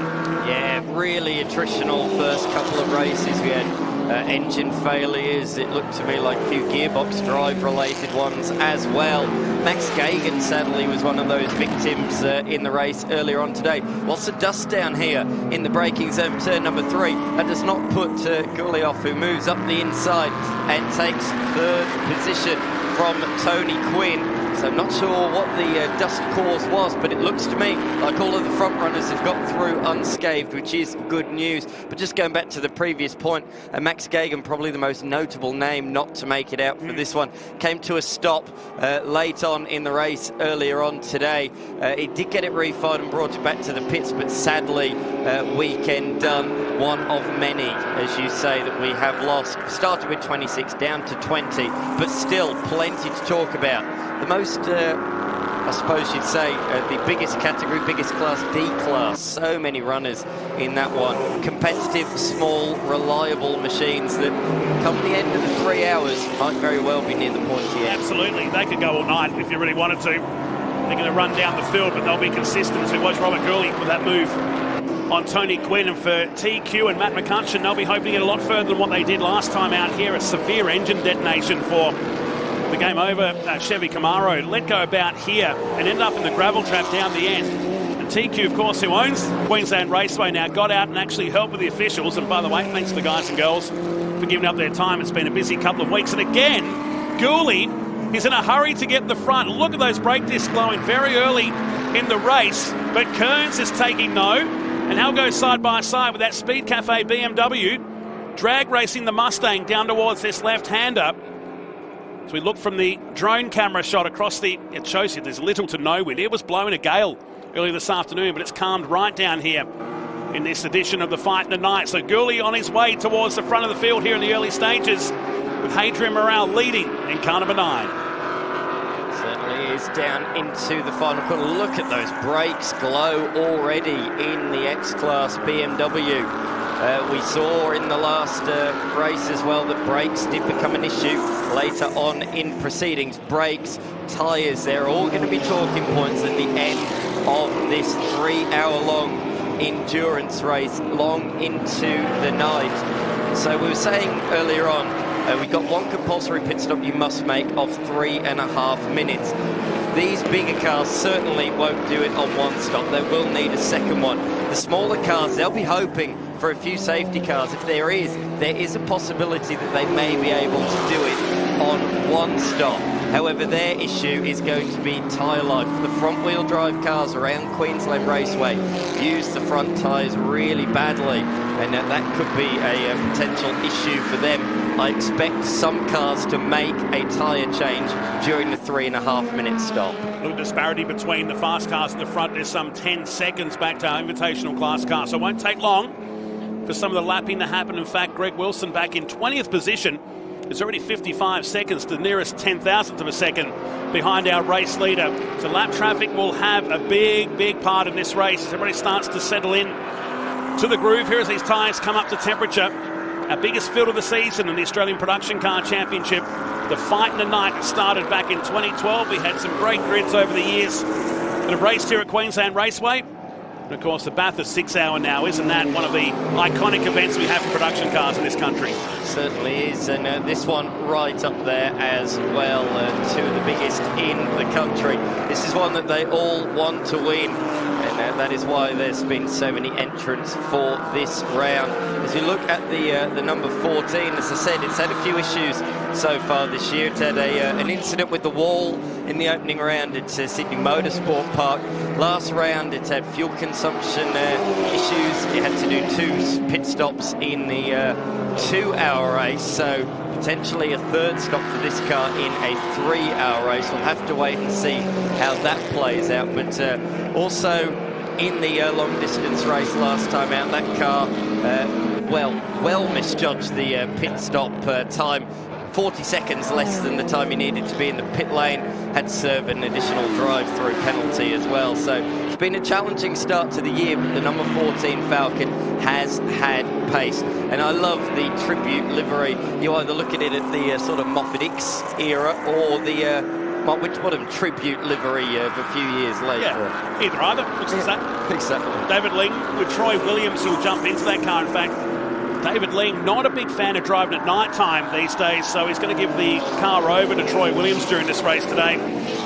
Yeah, really attritional first couple of races. We had engine failures. It looked to me like a few gearbox drive related ones as well. Max Gagan sadly was one of those victims in the race earlier on today. Lots of dust down here in the braking zone, turn number 3. That does not put Gooley off, who moves up the inside and takes 3rd position from Tony Quinn. So I'm not sure what the dust cause was, but it looks to me like all of the front runners have got through unscathed, which is good news. But just going back to the previous point, Max Gagan, probably the most notable name not to make it out for this one, came to a stop late on in the race earlier on today. He did get it refired and brought it back to the pits, but sadly, weekend done, one of many, as you say, that we have lost. Started with 26, down to 20, but still plenty to talk about. The most, I suppose you'd say, the biggest category, biggest class, D-Class. So many runners in that one. Competitive, small, reliable machines that come the end of the 3 hours might very well be near the pointy end. Absolutely. They could go all night if you really wanted to. They're going to run down the field, but they'll be consistent, as we watch Robert Gooley with that move on Tony Quinn. And for TQ and Matt McCutcheon, they'll be hoping to get a lot further than what they did last time out here. A severe engine detonation for the game over Chevy Camaro. Let go about here and end up in the gravel trap down the end. And TQ, of course, who owns Queensland Raceway now, got out and actually helped with the officials. And by the way, thanks to the guys and girls for giving up their time. It's been a busy couple of weeks. And again, Gooley is in a hurry to get the front. Look at those brake discs glowing very early in the race. But Kearns is taking no. And he'll go side by side with that Speed Cafe BMW, drag racing the Mustang down towards this left-hander. As we look from the drone camera shot across it shows you there's little to no wind. It was blowing a gale earlier this afternoon, but it's calmed right down here in this edition of the Fight in the Night. So Gooley on his way towards the front of the field here in the early stages, with Hadrian Morale leading in car number 9. Certainly is down into the final corner. Look at those brakes glow already in the X-Class BMW. We saw in the last race as well that brakes did become an issue later on in proceedings. Brakes, tyres, they're all going to be talking points at the end of this 3-hour-long endurance race, long into the night. So we were saying earlier on, we got one compulsory pit stop you must make of 3.5 minutes. These bigger cars certainly won't do it on one stop. They will need a second one. The smaller cars, they'll be hoping for a few safety cars. If there is a possibility that they may be able to do it on one stop. However, their issue is going to be tyre life. The front-wheel drive cars around Queensland Raceway use the front tyres really badly, and that could be a potential issue for them. I expect some cars to make a tyre change during the 3.5-minute stop. A little disparity between the fast cars at the front. There's some 10 seconds back to our invitational class car, so it won't take long for some of the lapping to happen. In fact, Greg Wilson back in 20th position. It's already 55 seconds, the nearest 10,000th of a second behind our race leader. So lap traffic will have a big part in this race as everybody starts to settle in to the groove here as these tyres come up to temperature. Our biggest field of the season in the Australian Production Car Championship. The Fight in the Night started back in 2012. We had some great grids over the years that have raced here at Queensland Raceway. And of course, the Bathurst 6-hour now, isn't that one of the iconic events we have for production cars in this country? Certainly is, and this one right up there as well, two of the biggest in the country. This is one that they all want to win, and that is why there's been so many entrants for this round. As you look at the number 14, as I said, it's had a few issues so far this year. It's had an incident with the wall in the opening round at Sydney Motorsport Park. Last round, it's had fuel consumption issues. It had to do 2 pit stops in the 2-hour race, so potentially a 3rd stop for this car in a 3-hour race. We'll have to wait and see how that plays out. But also in the long distance race last time out, that car well misjudged the pit stop time. 40 seconds less than the time he needed to be in the pit lane, had to serve an additional drive-through penalty as well. So it's been a challenging start to the year, but the number 14 Falcon has had pace. And I love the tribute livery. You either look at it at the sort of Moffat X era or the which bottom tribute livery of a few years later. Yeah, either. Looks like that. Exactly. David Ling with Troy Williams, who will jump into that car. In fact, David Ling, not a big fan of driving at night time these days, so he's going to give the car over to Troy Williams during this race today.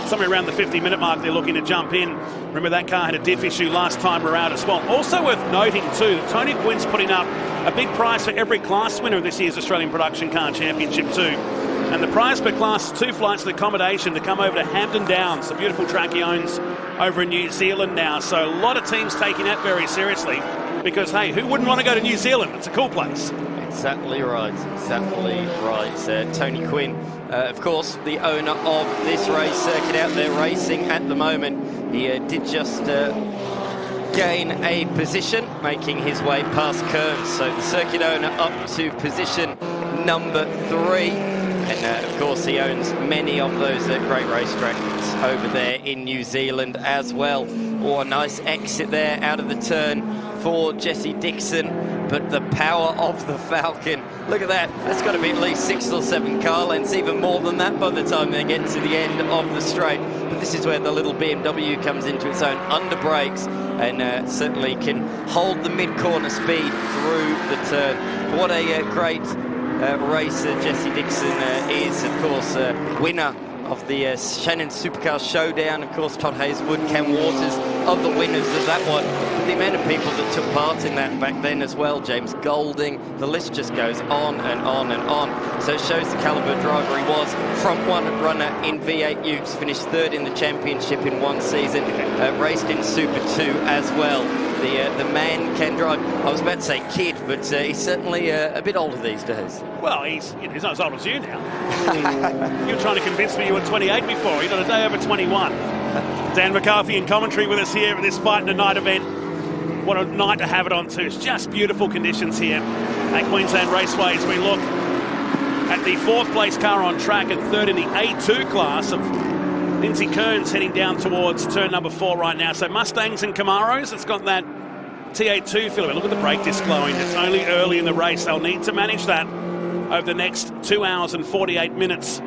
Somewhere around the 50-minute mark, they're looking to jump in. Remember, that car had a diff issue last time around as well. Also worth noting, too, that Tony Quinn's putting up a big prize for every class winner of this year's Australian Production Car Championship, too. And the prize per class, 2 flights of accommodation to come over to Hampton Downs, a beautiful track he owns over in New Zealand now. So a lot of teams taking that very seriously because, hey, who wouldn't want to go to New Zealand? It's a cool place. Exactly right, exactly right. Tony Quinn, of course, the owner of this race circuit out there racing at the moment. He did just gain a position, making his way past Kearns. So the circuit owner up to position number 3. And of course, he owns many of those great racetracks over there in New Zealand as well. Oh, a nice exit there out of the turn for Jesse Dixon. But the power of the Falcon, look at that. That's got to be at least 6 or 7 car lengths, even more than that by the time they get to the end of the straight. But this is where the little BMW comes into its own under brakes and certainly can hold the mid-corner speed through the turn. What a great racer Jesse Dixon is, of course, winner of the Shannon Supercars Showdown. Of course, Todd Hazelwood, Cam Waters, other winners of that one. But the amount of people that took part in that back then as well, James Golding, the list just goes on and on and on. So it shows the calibre of driver he was. Front one runner in V8 Utes, finished 3rd in the championship in one season, raced in Super 2 as well. The man can drive. I was about to say kid, but he's certainly a bit older these days. Well, he's not as old as you now. You were trying to convince me you were 28 before. You're not a day over 21. Dan McCarthy in commentary with us here at this Fight in the Night event. What a night to have it on too. It's just beautiful conditions here at Queensland Raceway as we look at the 4th place car on track and 3rd in the A2 class of Lindsay Kearns heading down towards turn number 4 right now. So Mustangs and Camaros, it's got that TA2 feel of it. Look at the brake disc glowing. It's only early in the race. They'll need to manage that over the next 2 hours and 48 minutes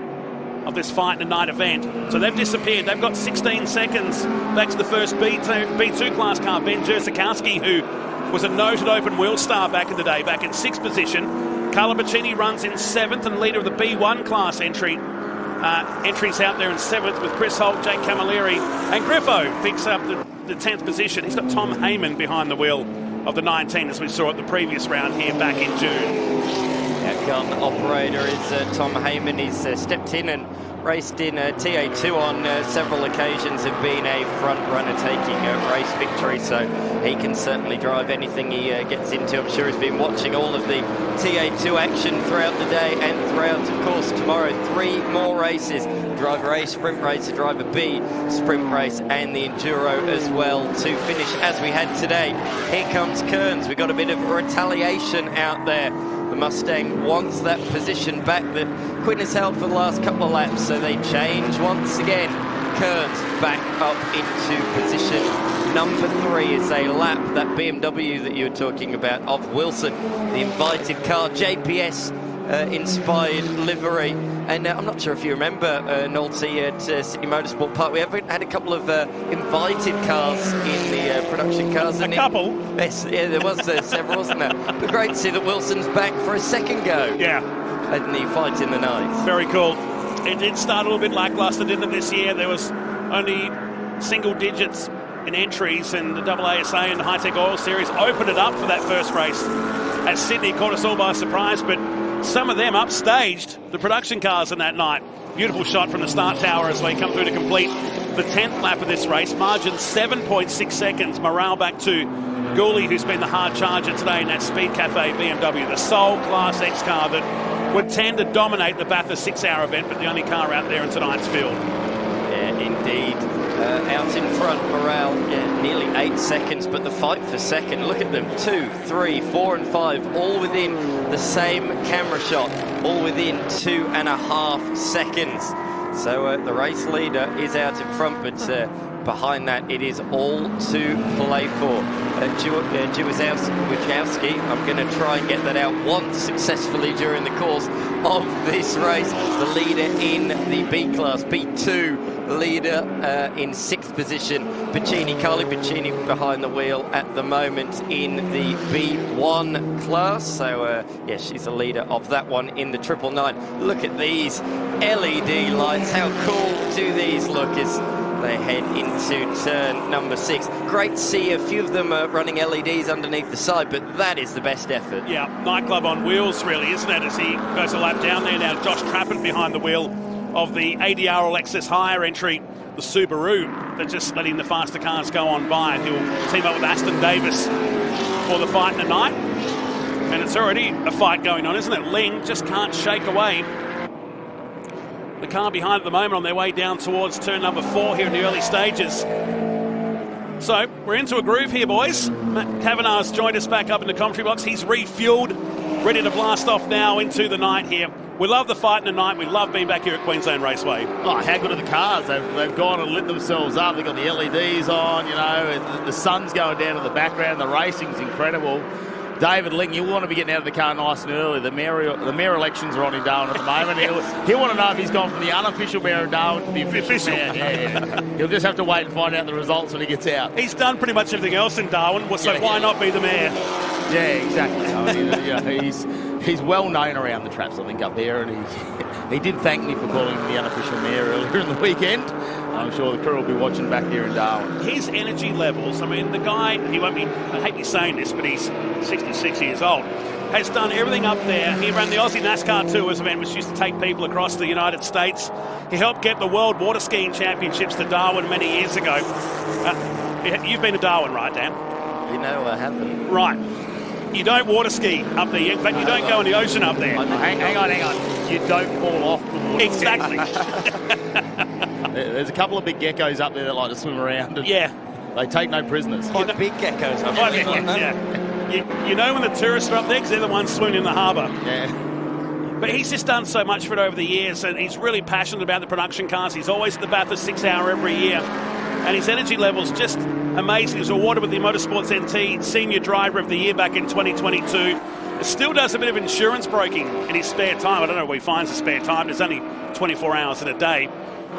of this Fight in the Night event. So they've disappeared. They've got 16 seconds back to the first B2 class car, Ben Jerzakowski, who was a noted open wheel star back in the day, back in 6th position. Carlo Bacchini runs in 7th and leader of the B1 class entries out there in 7th with Chris Holt, Jake Camilleri, and Griffo picks up the 10th position. He's got Tom Heyman behind the wheel of the 19, as we saw at the previous round here back in June. Outgun operator is Tom Heyman. He's stepped in and raced in TA2 on several occasions, have been a front runner taking a race victory, so he can certainly drive anything he gets into. I'm sure he's been watching all of the TA2 action throughout the day and throughout, of course, tomorrow. 3 more races: driver A sprint race, a driver B sprint race, and the enduro as well to finish as we had today. Here comes Kearns. We got a bit of retaliation out there. The Mustang wants that position back that Quinn has held for the last couple of laps, so they change once again. Kearns back up into position number 3 as they lap that BMW that you were talking about of Wilson, the invited car, JPS inspired livery. And I'm not sure if you remember, Nolte, at Sydney Motorsport Park, we have had a couple of invited cars in the production cars. A couple? Yes, yeah, there was several, wasn't there? But great to see that Wilson's back for a second go. Yeah. In the Fight in the Night. Very cool. It did start a little bit lackluster, didn't it, this year? There was only single digits in entries, and the AASA and the Hi-Tec Oil Series opened it up for that first race at Sydney. Caught us all by surprise, but some of them upstaged the production cars in that night. Beautiful shot from the start tower as they come through to complete the 10th lap of this race. Margin 7.6 seconds. Morale back to Gooley, who's been the hard charger today in that Speed Cafe BMW, the sole Class X car that would tend to dominate the Bathurst 6-hour event, but the only car out there in tonight's field. Yeah, indeed. Out in front, Morale, nearly 8 seconds, but the fight for second, look at them, 2, 3, 4 and 5, all within the same camera shot, all within 2.5 seconds. So the race leader is out in front, but behind that it is all to play for. Wachowski, I'm going to try and get that out once successfully during the course of this race. The leader in the B class, B2 leader in 6th position, Carly Bacchini behind the wheel at the moment in the B1 class. So yeah, she's the leader of that one in the 999. Look at these LED lights. How cool do these look as they head into turn number 6. Great to see a few of them running LEDs underneath the side, but that is the best effort. Yeah, nightclub on wheels really, isn't it, as he goes a lap down there now. Josh Trappett behind the wheel of the ADR Lexus higher entry, the Subaru. They're just letting the faster cars go on by. He'll team up with Aston Davis for the Fight in the Night. And it's already a fight going on, isn't it? Ling just can't shake away the car behind at the moment on their way down towards turn number 4 here in the early stages. So we're into a groove here, boys. Matt Kavanagh's joined us back up in the commentary box. He's refueled, ready to blast off now into the night here. We love the Fight in the Night. We love being back here at Queensland Raceway. Oh, how good are the cars? They've gone and lit themselves up. They've got the LEDs on, you know, and the sun's going down in the background. The racing's incredible. David Ling, you'll want to be getting out of the car nice and early. The mayor elections are on in Darwin at the moment. He'll want to know if he's gone from the unofficial mayor of Darwin to the official mayor. Yeah. He'll just have to wait and find out the results when he gets out. He's done pretty much everything else in Darwin, so why not be the mayor? Yeah, exactly. I mean, he's well known around the traps, I think, up there, and he did thank me for calling him the unofficial mayor earlier in the weekend. I'm sure the crew will be watching back here in Darwin. His energy levels, I mean, the guy, he won't be, I hate me saying this, but he's 66 years old, has done everything up there. He ran the Aussie NASCAR Tours event, which used to take people across the United States. He helped get the World Water Skiing Championships to Darwin many years ago. You've been to Darwin, right, Dan? actually. No, I haven't. Right. You don't water ski up there. In fact, you don't go in the ocean up there. Hang on. You don't fall off the water. Exactly. There's a couple of big geckos up there that like to swim around. And yeah. They take no prisoners. Quite big geckos. Yeah. You know when the tourists are up there because they're the ones swimming in the harbour. Yeah. But he's just done so much for it over the years, and he's really passionate about the production cars. He's always at the Bathurst 6 Hour every year, and his energy level's just amazing. He was awarded with the Motorsports NT Senior Driver of the Year back in 2022. Still does a bit of insurance broking in his spare time. I don't know where he finds the spare time. There's only 24 hours in a day.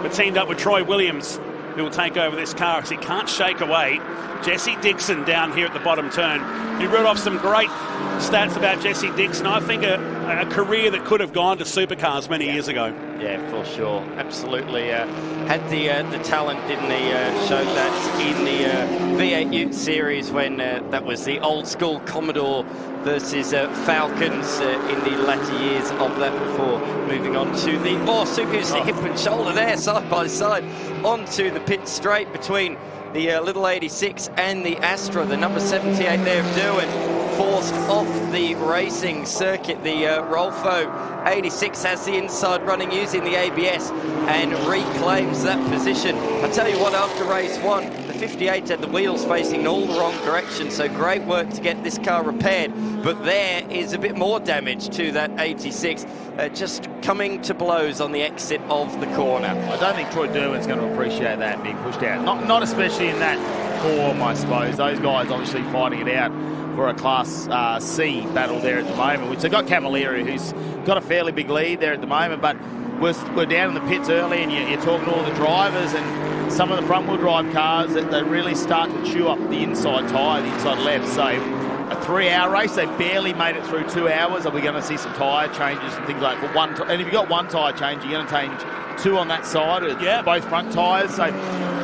But teamed up with Troy Williams, who will take over this car because he can't shake away Jesse Dixon down here at the bottom turn. He wrote off some great stats about Jesse Dixon. I think a career that could have gone to supercars many years ago. Yeah, for sure. Absolutely. Had the talent, didn't he? Showed that in the V8 Ute series when that was the old school Commodore versus Falcons in the latter years of that before moving on to the Super hip and shoulder there, side by side, onto the pit straight between the little 86 and the Astra, the number 78 there of Derwent, forced off the racing circuit. The Rolfo 86 has the inside running using the ABS and reclaims that position. I tell you what, after race one, the 58 had the wheels facing in all the wrong directions, so great work to get this car repaired. But there is a bit more damage to that 86, just coming to blows on the exit of the corner. I don't think Troy Derwent's going to appreciate that being pushed out. Not especially in that form, I suppose. Those guys obviously fighting it out for a Class C battle there at the moment, which they've got Camilleri, who's got a fairly big lead there at the moment, but we're down in the pits early, and you're talking to all the drivers, and some of the front-wheel drive cars, that they really start to chew up the inside tyre, the inside left. So a 3-hour race, they barely made it through 2 hours. Are we going to see some tyre changes and things like that? And if you've got one tyre change, you're going to change 2 on that side, or both front tyres. So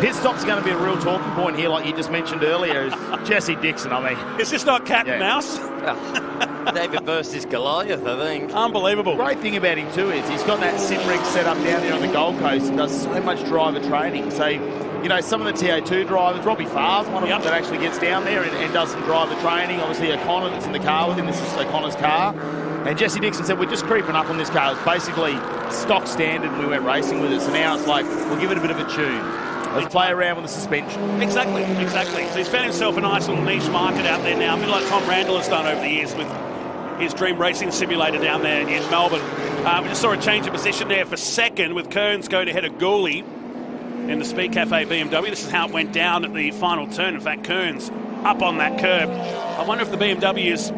pit stops are going to be a real talking point here, like you just mentioned earlier, is Jesse Dixon. I mean, is this not cat and mouse? David versus Goliath, I think. Unbelievable. Great thing about him too is he's got that sim rig set up down there on the Gold Coast and does so much driver training. So, you know, some of the TA2 drivers, Robbie Farr's one of them that actually gets down there and does some driver training. Obviously, O'Connor that's in the car with him, this is O'Connor's car. And Jesse Dixon said, we're just creeping up on this car. It's basically stock standard when we went racing with it. So now it's like, we'll give it a bit of a tune. Let's play around with the suspension. Exactly. So he's found himself a nice little niche market out there now, a bit like Tom Randall has done over the years with his Dream Racing Simulator down there in Melbourne. We just saw a change of position there for second, with Kearns going ahead of Gooley in the Speed Cafe BMW. This is how it went down at the final turn. In fact, Kearns up on that curb. I wonder if the BMWs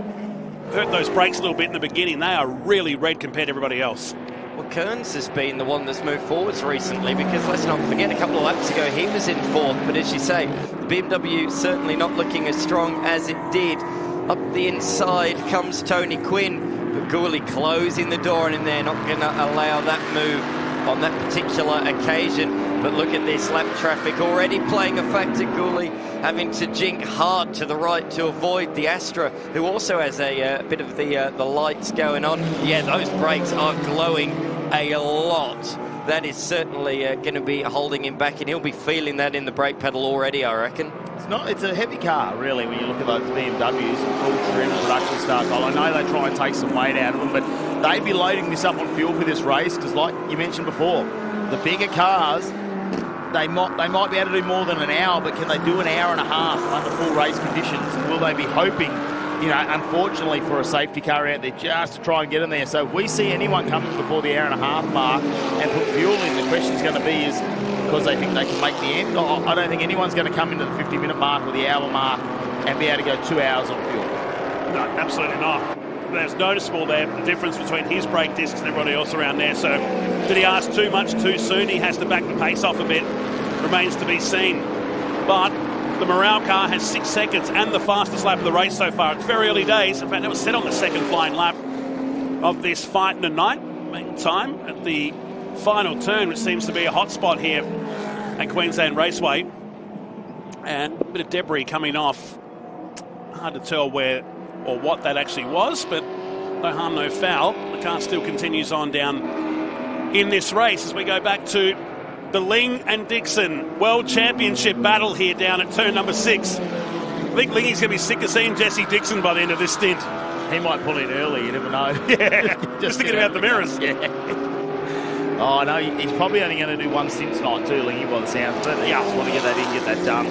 hurt those brakes a little bit in the beginning. They are really red compared to everybody else. Well, Kearns has been the one that's moved forwards recently, because let's not forget, a couple of laps ago he was in fourth, but as you say, the BMW certainly not looking as strong as it did. Up the inside comes Tony Quinn, but Gooley closing the door, and they're not going to allow that move on that particular occasion. But look at this lap traffic already playing a factor. Gooley having to jink hard to the right to avoid the Astra, who also has a bit of the lights going on. Yeah, those brakes are glowing a lot. That is certainly going to be holding him back, and he'll be feeling that in the brake pedal already, I reckon. It's a heavy car, really, when you look at those BMWs and full trim production start. I know they try and take some weight out of them, but they'd be loading this up on fuel for this race, because like you mentioned before, the bigger cars, they might be able to do more than an hour, but can they do an hour and a half under full race conditions? And will they be hoping, you know, unfortunately for a safety car out there, just to try and get in there? So if we see anyone coming before the hour and a half mark and put fuel in, the question's going to be is because they think they can make the end. I don't think anyone's going to come into the 50-minute mark or the hour mark and be able to go 2 hours on fuel. No, absolutely not. There's noticeable there, the difference between his brake discs and everybody else around there. So did he ask too much too soon? He has to back the pace off a bit. Remains to be seen. But the Morale car has 6 seconds and the fastest lap of the race so far. It's very early days. In fact, that was set on the second flying lap of this fight in the night. Making time at the final turn, which seems to be a hot spot here at Queensland Raceway. And a bit of debris coming off. Hard to tell where or what that actually was, but no harm, no foul. The car still continues on down in this race as we go back to the Ling and Dixon World Championship battle here down at turn number 6. I think Lingy's going to be sick of seeing Jesse Dixon by the end of this stint. He might pull in early, you never know. Yeah, just thinking about the mirrors. Yeah. Oh, no, he's probably only going to do one stint tonight too, Lingy, by the sounds of it. Yeah. Just want to get that in, get that done.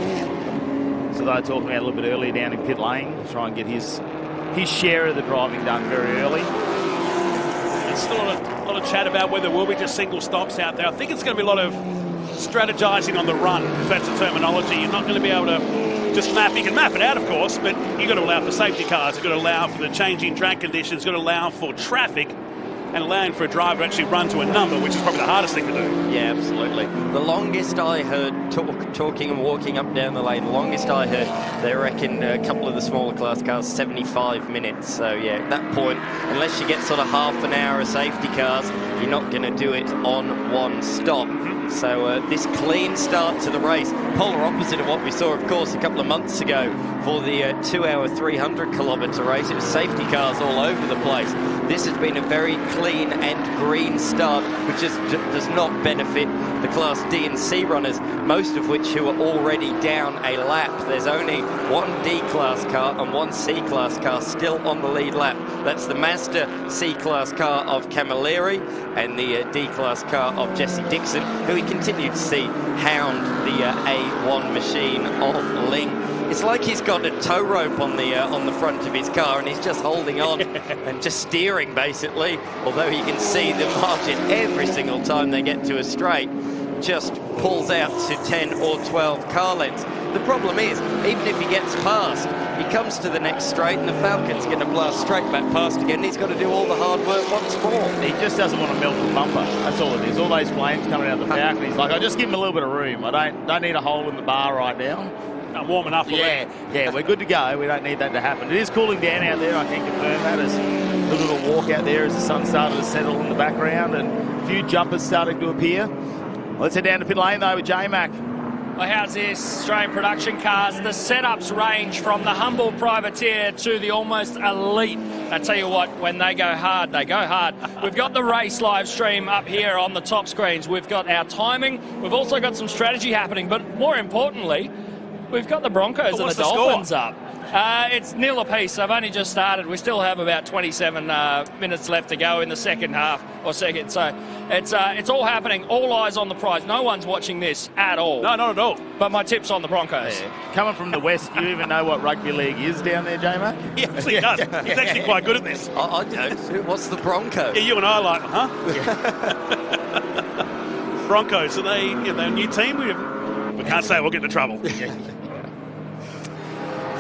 So they're talking about a little bit earlier down in pit lane, try and get his share of the driving done very early. There's still a lot of chat about whether there will be just single stops out there. I think it's going to be a lot of strategizing on the run, if that's the terminology. You're not going to be able to just map. You can map it out, of course, but you've got to allow for safety cars. You've got to allow for the changing track conditions. You've got to allow for traffic and allowing for a driver to actually run to a number, which is probably the hardest thing to do. Yeah, absolutely. The longest I heard talking and walking up down the lane, the longest I heard, they reckon a couple of the smaller class cars, 75 minutes. So, yeah, at that point, unless you get sort of half an hour of safety cars, you're not going to do it on one stop. So this clean start to the race, polar opposite of what we saw, of course, a couple of months ago for the 2-hour 300-kilometre race. It was safety cars all over the place. This has been a very clean and green start, which does not benefit the Class D and C runners, most of which who are already down a lap. There's only one D-Class car and one C-Class car still on the lead lap. That's the Mazda C-Class car of Camilleri and the D-Class car of Jesse Dixon, who we continue to see hound the A1 machine of Ling. It's like he's got a tow rope on the front of his car and he's just holding on and just steering, basically, although you can see the margin every single time they get to a straight just pulls out to 10 or 12 car lengths. The problem is, even if he gets past, he comes to the next straight and the Falcon's going to blast straight back past again. He's got to do all the hard work once more. He just doesn't want to melt the bumper. That's all it is. All those flames coming out of the Falcon. He's like, I just give him a little bit of room. I don't need a hole in the bar right now. Not warm enough. Yeah, we're good to go. We don't need that to happen. It is cooling down out there. I can confirm that. There's a little walk out there as the sun started to settle in the background and a few jumpers starting to appear. Let's head down to pit lane though with J-Mac. Well, how's this? Australian production cars. The setups range from the humble privateer to the almost elite. I tell you what, when they go hard, they go hard. We've got the race live stream up here on the top screens. We've got our timing. We've also got some strategy happening. But more importantly, we've got the Broncos and the Dolphins up. It's 0 apiece. They've only just started. We still have about 27 minutes left to go in the second half or second. So it's all happening. All eyes on the prize. No one's watching this at all. No, not at all. But my tip's on the Broncos. Yeah. Coming from the West, do you even know what rugby league is down there, J-Mac? He actually does. He's actually quite good at this. I don't. What's the Broncos? Yeah, you and I are like, huh? Broncos, are they a new team? We can't say, we'll get into trouble.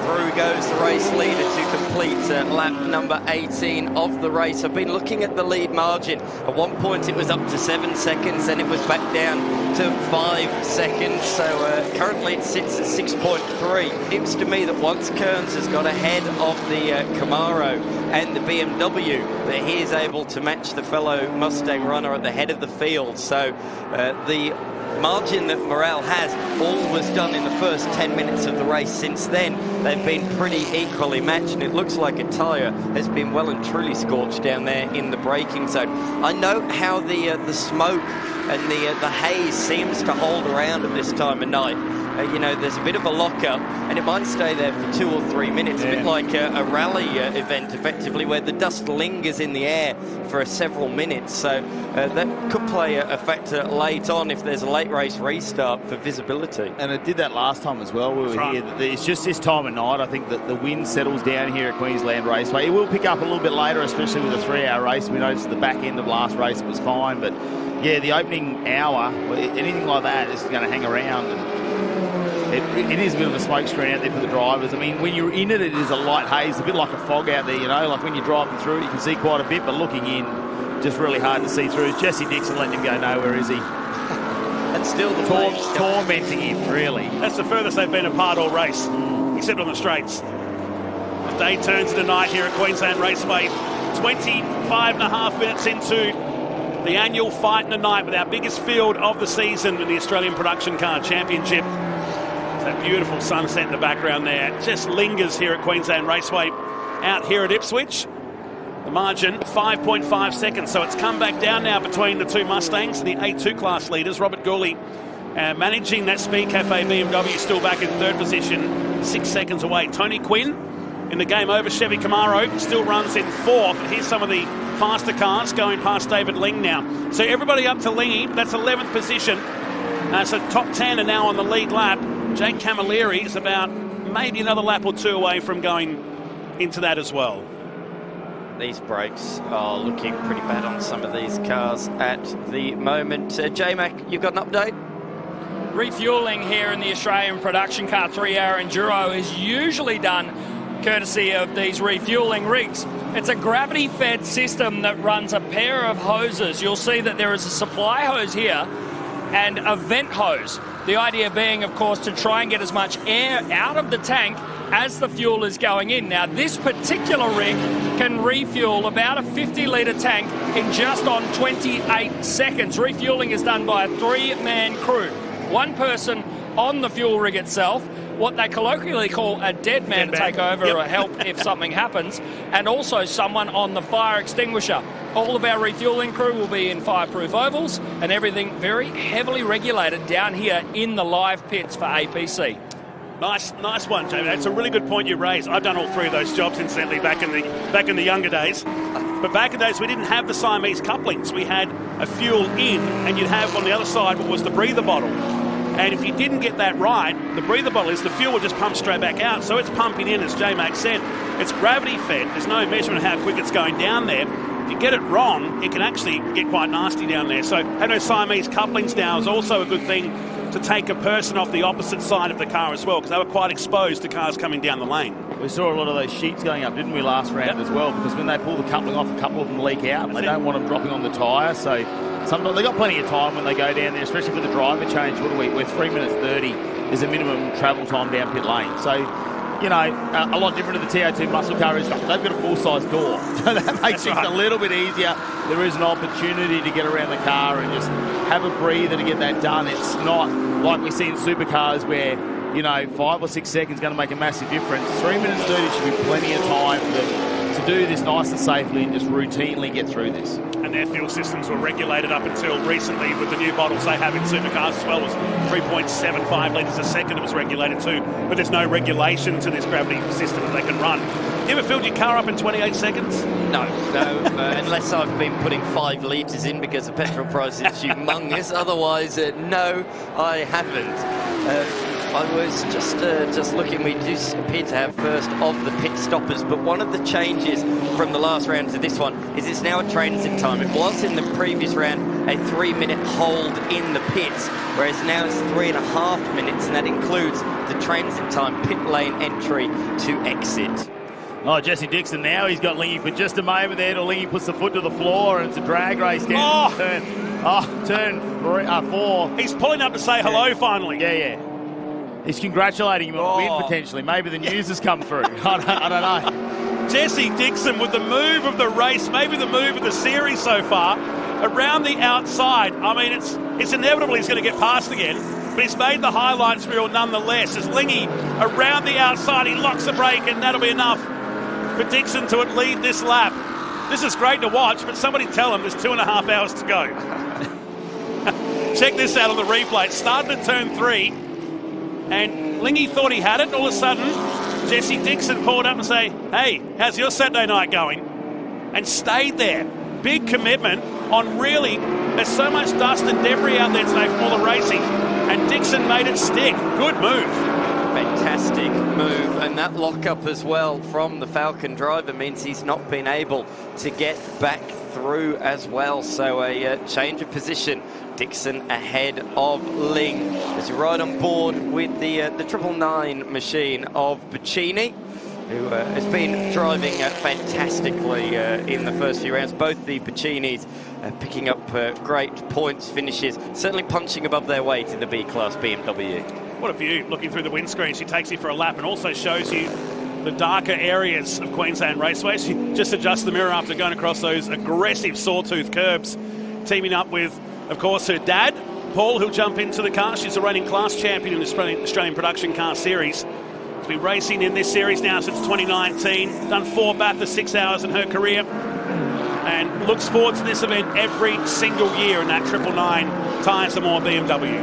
Through goes the race leader to complete lap number 18 of the race. I've been looking at the lead margin. At one point it was up to 7 seconds, then it was back down to 5 seconds. So currently it sits at 6.3. Seems to me that once Kearns has got ahead of the Camaro and the BMW, that he is able to match the fellow Mustang runner at the head of the field. So the margin that Morel has all was done in the first 10 minutes of the race. Since then they've been pretty equally matched, and it looks like a tyre has been well and truly scorched down there in the braking zone. I note how the smoke and the haze seems to hold around at this time of night. You know, there's a bit of a lockup and it might stay there for 2 or 3 minutes, a bit like a rally event effectively, where the dust lingers in the air for several minutes. So that could play a factor late on if there's a late race restart for visibility. And it did that last time as well. We were here. It's just this time of night, I think, that the wind settles down here at Queensland Raceway. It will pick up a little bit later, especially with a 3-hour race. We noticed at the back end of last race it was fine, but yeah, the opening hour, anything like that is going to hang around. And it is a bit of a smoke screen out there for the drivers. I mean, when you're in it, it is a light haze, a bit like a fog out there, you know, like when you're driving through it, you can see quite a bit, but looking in, just really hard to see through. Is Jesse Dixon letting him go nowhere, is he? And still the tormenting him, really. That's the furthest they've been apart all race, except on the straights. The day turns into night here at Queensland Raceway. 25.5 minutes into the annual fight in the night with our biggest field of the season in the Australian Production Car Championship. That beautiful sunset in the background there just lingers here at Queensland Raceway. Out here at Ipswich, the margin 5.5 seconds, so it's come back down now between the two Mustangs, the A2 class leaders. Robert Gourley managing that Speed Cafe BMW, still back in third position. 6 seconds away. Tony Quinn in the game over Chevy Camaro still runs in 4th. Here's some of the faster cars going past David Ling now. So everybody up to Lingy, that's 11th position. So top 10 are now on the lead lap. Jake Camilleri is about maybe another lap or 2 away from going into that as well. These brakes are looking pretty bad on some of these cars at the moment. J-Mac, you've got an update? Refueling here in the Australian production car 3-hour enduro is usually done courtesy of these refueling rigs. It's a gravity-fed system that runs a pair of hoses. You'll see that there is a supply hose here and a vent hose. The idea being, of course, to try and get as much air out of the tank as the fuel is going in. Now, this particular rig can refuel about a 50-litre tank in just on 28 seconds. Refueling is done by a 3-man crew. One person on the fuel rig itself, what they colloquially call a dead man to take over or help if something happens, and also someone on the fire extinguisher. All of our refueling crew will be in fireproof ovals and everything very heavily regulated down here in the live pits for APC. Nice one, Jamie. That's a really good point you raised. I've done all 3 of those jobs, incidentally, back in the younger days. But back in the days, we didn't have the Siamese couplings. We had a fuel in, and you'd have on the other side what was the breather bottle. And if you didn't get that right, the breather bottle is the fuel will just pump straight back out. So it's pumping in, as J-Mac said. It's gravity fed. There's no measurement of how quick it's going down there. If you get it wrong, it can actually get quite nasty down there. So having those Siamese couplings now is also a good thing to take a person off the opposite side of the car as well, because they were quite exposed to cars coming down the lane. We saw a lot of those sheets going up, didn't we, last round as well? Because when they pull the coupling off, a couple of them leak out, and they don't want them dropping on the tyre. So sometimes they've got plenty of time when they go down there, especially for the driver change. We're 3 minutes 30 is a minimum travel time down pit lane. So, you know, a lot different to the TO2 muscle car is they've got a full-size door. So that makes things a little bit easier. There is an opportunity to get around the car and just have a breather to get that done. It's not like we see in supercars where, you know, 5 or 6 seconds is going to make a massive difference. 3 minutes 30 should be plenty of time for them to do this nice and safely and just routinely get through this. And their fuel systems were regulated up until recently with the new bottles they have in supercars as well. It was 3.75 litres a second it was regulated to, but there's no regulation to this gravity system that they can run. You ever filled your car up in 28 seconds? No, unless I've been putting 5 litres in because the petrol price is humongous. Otherwise, no, I haven't. I was just looking. We do appear to have first of the pit stoppers, but one of the changes from the last round to this one is it's now a transit time. It was in the previous round a 3-minute hold in the pits, whereas now it's 3.5 minutes, and that includes the transit time, pit lane entry to exit. Oh, Jesse Dixon now, he's got Lingy for just a moment there till Lingy puts the foot to the floor and it's a drag race down turn 4. He's pulling up to say hello finally. Yeah. He's congratulating him on the win, potentially. Maybe the news has come through. I don't know. Jesse Dixon with the move of the race, maybe the move of the series so far, around the outside. I mean, it's inevitable he's going to get past again, but he's made the highlights reel nonetheless. As Lingy around the outside, he locks the brake, and that'll be enough for Dixon to lead this lap. This is great to watch, but somebody tell him there's 2.5 hours to go. Check this out on the replay. It started at turn 3. And Lingy thought he had it, and all of a sudden, Jesse Dixon pulled up and say, hey, how's your Saturday night going? And stayed there. Big commitment on really, there's so much dust and debris out there today from all the racing, and Dixon made it stick. Good move. Fantastic move, and that lock-up as well from the Falcon driver means he's not been able to get back through as well. So a change of position. Dixon ahead of Ling as you ride on board with the 999 machine of Bacchini, who has been driving fantastically in the first few rounds. Both the Bacchinis picking up great points finishes, certainly punching above their weight in the B-Class BMW. What a view, looking through the windscreen. She takes you for a lap and also shows you the darker areas of Queensland Raceway. She just adjusts the mirror after going across those aggressive sawtooth curbs, teaming up with, of course, her dad, Paul, who'll jump into the car. She's a reigning class champion in the Australian Production Car Series. She's been racing in this series now since 2019, done 4 Bathurst 6 hours in her career, and looks forward to this event every single year in that 999 Tyres and More BMW.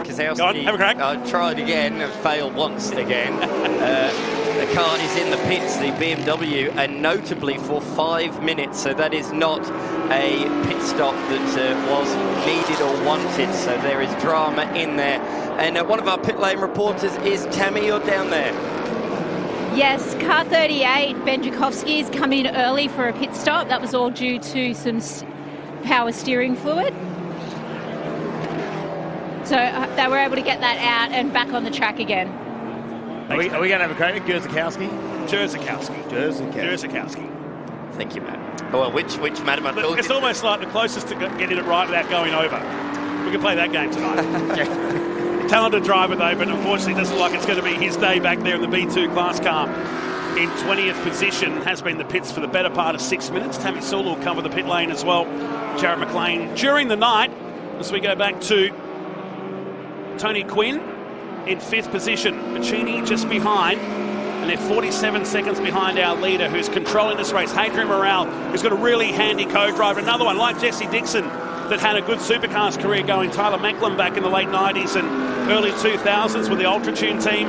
Kazowski have a crack. tried again and failed once again. The car is in the pits, the BMW, and notably for 5 minutes, so that is not a pit stop that was needed or wanted, so there is drama in there. And one of our pit lane reporters is Tammy. You're down there. Yes, car 38, Ben Jakovsky, has come in early for a pit stop. That was all due to some power steering fluid. So they were able to get that out and back on the track again. Are we going to have a crack at Grzikowski? Grzikowski. Thank you, Matt. Well, which Matt am I talking? It's almost like the closest to getting it right without going over. We can play that game tonight. Talented driver though, but unfortunately it doesn't look like it's going to be his day back there in the B2 class car. In 20th position, has been the pits for the better part of 6 minutes. Tammy Sewell will cover the pit lane as well. Jared McLean during the night, as we go back to Tony Quinn in 5th position. Pacini just behind, and they're 47 seconds behind our leader who's controlling this race. Hadrian Morale, who's got a really handy co-driver. Another one like Jesse Dixon that had a good supercars career going. Tyler Macklin back in the late 90s and early 2000s with the Ultra Tune team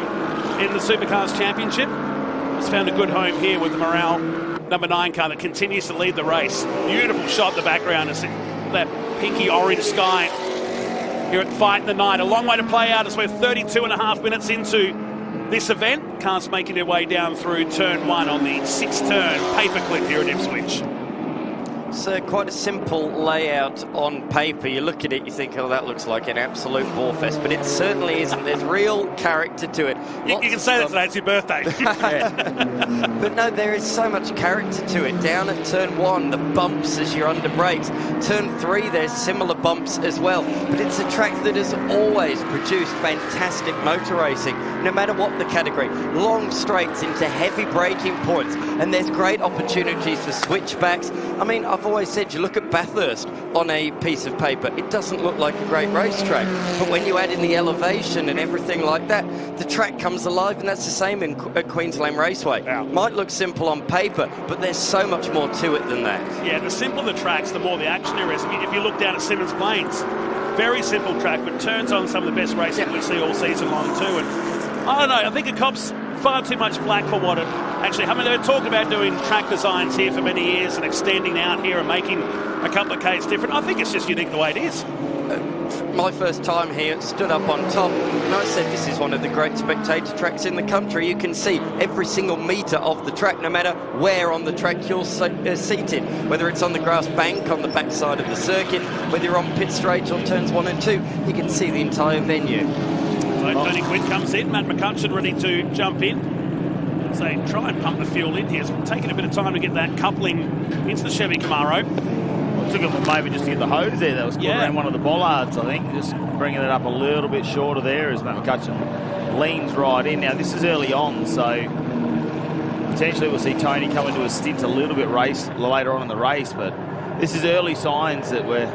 in the Supercars Championship. Has found a good home here with the Morale number 9 car that continues to lead the race. Beautiful shot in the background as that pinky orange sky here at Fight in the Night. A long way to play out as we're 32.5 minutes into this event. Cars making their way down through turn 1 on the 6th turn paperclip here at Ipswich. It's quite a simple layout on paper. You look at it, you think, oh, that looks like an absolute bore fest, but it certainly isn't. There's real character to it. You can say that today, it's your birthday. But no, there is so much character to it. Down at turn 1, the bumps as you're under brakes. Turn 3, there's similar bumps as well. But it's a track that has always produced fantastic motor racing, no matter what the category. Long straights into heavy braking points, and there's great opportunities for switchbacks. I mean, I've always said, you look at Bathurst on a piece of paper, it doesn't look like a great racetrack. But when you add in the elevation and everything like that, the track comes alive, and that's the same at Queensland Raceway. Yeah. Might look simple on paper, but there's so much more to it than that. Yeah, the simpler the tracks, the more the action there is. I mean, if you look down at Simmons Plains, very simple track, but turns on some of the best racing we see all season long too. And I don't know, I think it cops far too much flack for what it actually, I mean, they were talking about doing track designs here for many years and extending out here and making a couple of Ks different. I think it's just unique the way it is. My first time here, stood up on top, and I said this is one of the great spectator tracks in the country. You can see every single metre of the track, no matter where on the track you're seated, whether it's on the grass bank, on the backside of the circuit, whether you're on pit straight or turns 1 and 2, you can see the entire venue. So Tony Quinn comes in, Matt McCutcheon ready to jump in. So try and pump the fuel in here. It's taking a bit of time to get that coupling into the Chevy Camaro. Well, it took him maybe just to get the hose there. That was caught around one of the bollards, I think. Just bringing it up a little bit shorter there as Matt McCutcheon leans right in. Now, this is early on, so potentially we'll see Tony come into a stint a little bit later on in the race, but this is early signs that we're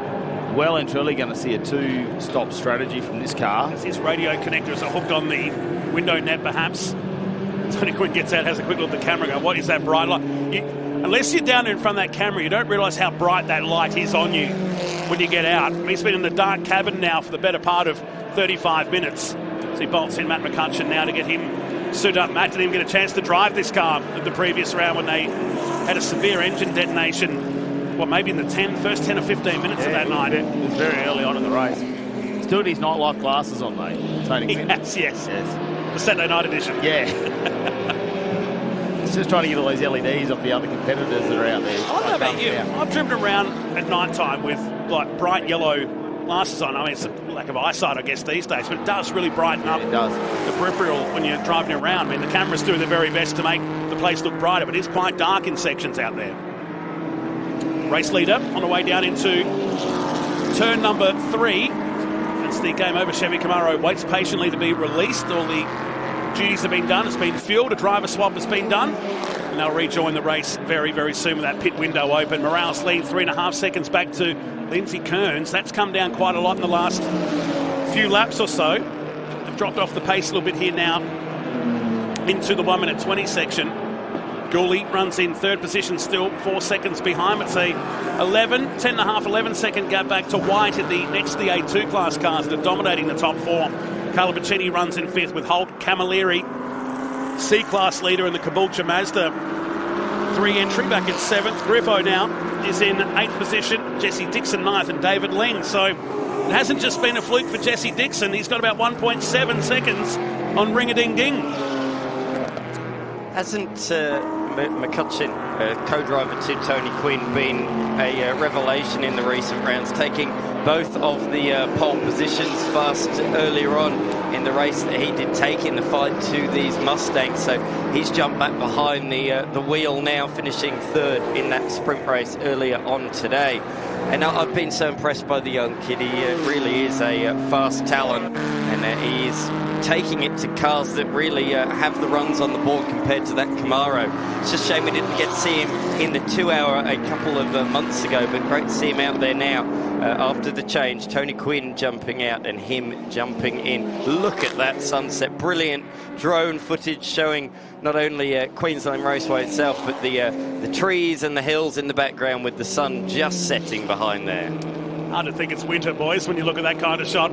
well and truly going to see a 2-stop strategy from this car. His radio connector is hooked on the window net, perhaps. Tony Quinn gets out, has a quick look at the camera, go, what is that bright light? Unless you're down there in front of that camera, you don't realise how bright that light is on you when you get out. He's been in the dark cabin now for the better part of 35 minutes. So he bolts in Matt McCutcheon now to get him suited up. Matt didn't even get a chance to drive this car at the previous round when they had a severe engine detonation, maybe in the first 10 or 15 minutes of that night. It was very early on in the race. Still had his nightlife glasses on, though, Tony Quinn. Yes. The Saturday night edition. Yeah. It's just trying to get all those LEDs off the other competitors that are out there. I don't know about you. I've driven around at night time with like bright yellow glasses on. I mean, it's a lack of eyesight, I guess, these days, but it does really brighten up the peripheral when you're driving around. I mean, the cameras do their very best to make the place look brighter, but it's quite dark in sections out there. Race leader on the way down into turn number 3. It's the game over Chevy Camaro. Waits patiently to be released. All the duties have been done. It's been fueled. A driver swap has been done. And they'll rejoin the race very, very soon with that pit window open. Morales lead 3.5 seconds back to Lindsay Kearns. That's come down quite a lot in the last few laps or so. They've dropped off the pace a little bit here now into the 1 minute 20 section. Gooley runs in third position still, 4 seconds behind. It's a 10.5, 11-second gap back to White in the next the A2 class cars that are dominating the top 4. Carlo Boccini runs in 5th with Holt. Camilleri, C-class leader in the Caboolture Mazda 3 entry, back in 7th. Griffo now is in 8th position. Jesse Dixon 9th and David Ling. So it hasn't just been a fluke for Jesse Dixon. He's got about 1.7 seconds on Ring-a-Ding-Ding. Hasn't McCutcheon, co-driver to Tony Quinn, been a revelation in the recent rounds, taking both of the pole positions fast earlier on in the race that he did take in the fight to these Mustangs. So he's jumped back behind the wheel now, finishing 3rd in that sprint race earlier on today. And I've been so impressed by the young kid. He really is a fast talent, and he is taking it to cars that really have the runs on the board compared to that Camaro. It's just a shame we didn't get to see him in the 2-hour a couple of months ago, but great to see him out there now after the change. Tony Quinn jumping out and him jumping in. Look at that sunset. Brilliant drone footage showing not only Queensland Raceway itself, but the trees and the hills in the background with the sun just setting behind there. Hard to think it's winter, boys, when you look at that kind of shot.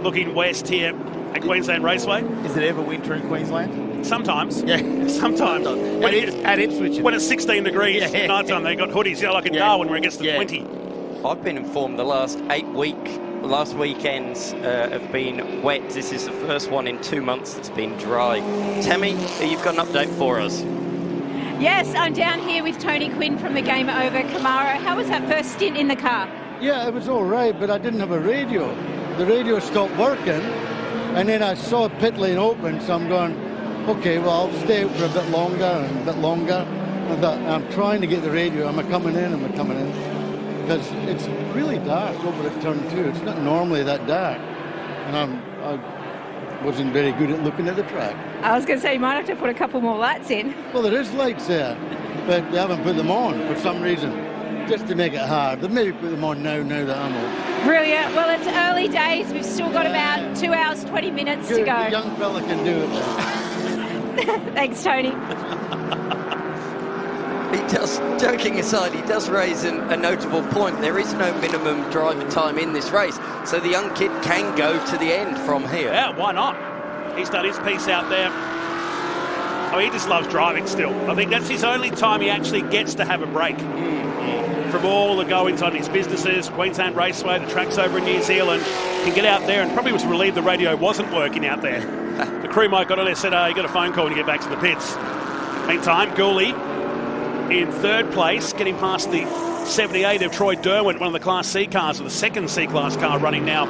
Looking west here at Queensland Raceway. Is it ever winter in Queensland? Sometimes. Yeah. Sometimes. At Ipswich. When it's 16 degrees at night time, they got hoodies, like in Darwin where it gets to 20. I've been informed the last last weekends have been wet. This is the first one in 2 months that's been dry. Tammy, you've got an update for us. Yes, I'm down here with Tony Quinn from the Game Over Camaro. How was that first stint in the car? Yeah, it was all right, but I didn't have a radio. The radio stopped working, and then I saw pit lane open, so I'm going, okay, well, I'll stay out for a bit longer and a bit longer. I thought, I'm trying to get the radio. Am I coming in? Am I coming in? Because it's really dark over at turn 2. It's not normally that dark. And I wasn't very good at looking at the track. I was going to say, you might have to put a couple more lights in. Well, there is lights there, but they haven't put them on for some reason, just to make it hard. They maybe put them on now that I'm on. Brilliant. Well, it's early days. We've still got about 2 hours, 20 minutes to go. The young fella can do it then. Thanks, Tony. He does, joking aside, he does raise a notable point. There is no minimum driver time in this race, so the young kid can go to the end from here. Yeah, why not? He's done his piece out there. Oh, he just loves driving still. I think that's his only time he actually gets to have a break. From all the goings on his businesses, Queensland Raceway, the tracks over in New Zealand, can get out there and probably was relieved the radio wasn't working out there. The crew might got on there and said, you got a phone call when you get back to the pits. Meantime, Gooley in 3rd place, getting past the 78 of Troy Derwent, one of the Class C cars, or the second C-Class car running now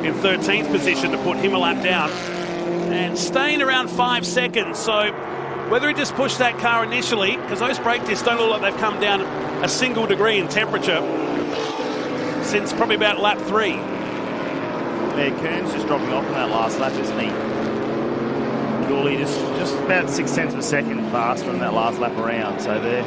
in 13th position to put him a lap down. And staying around 5 seconds, so whether he just pushed that car initially, because those brake discs don't look like they've come down a single degree in temperature since probably about lap 3. Yeah, Kearns just dropping off on that last lap, isn't he? Gooley just about 6/10 of a second faster on that last lap around. So they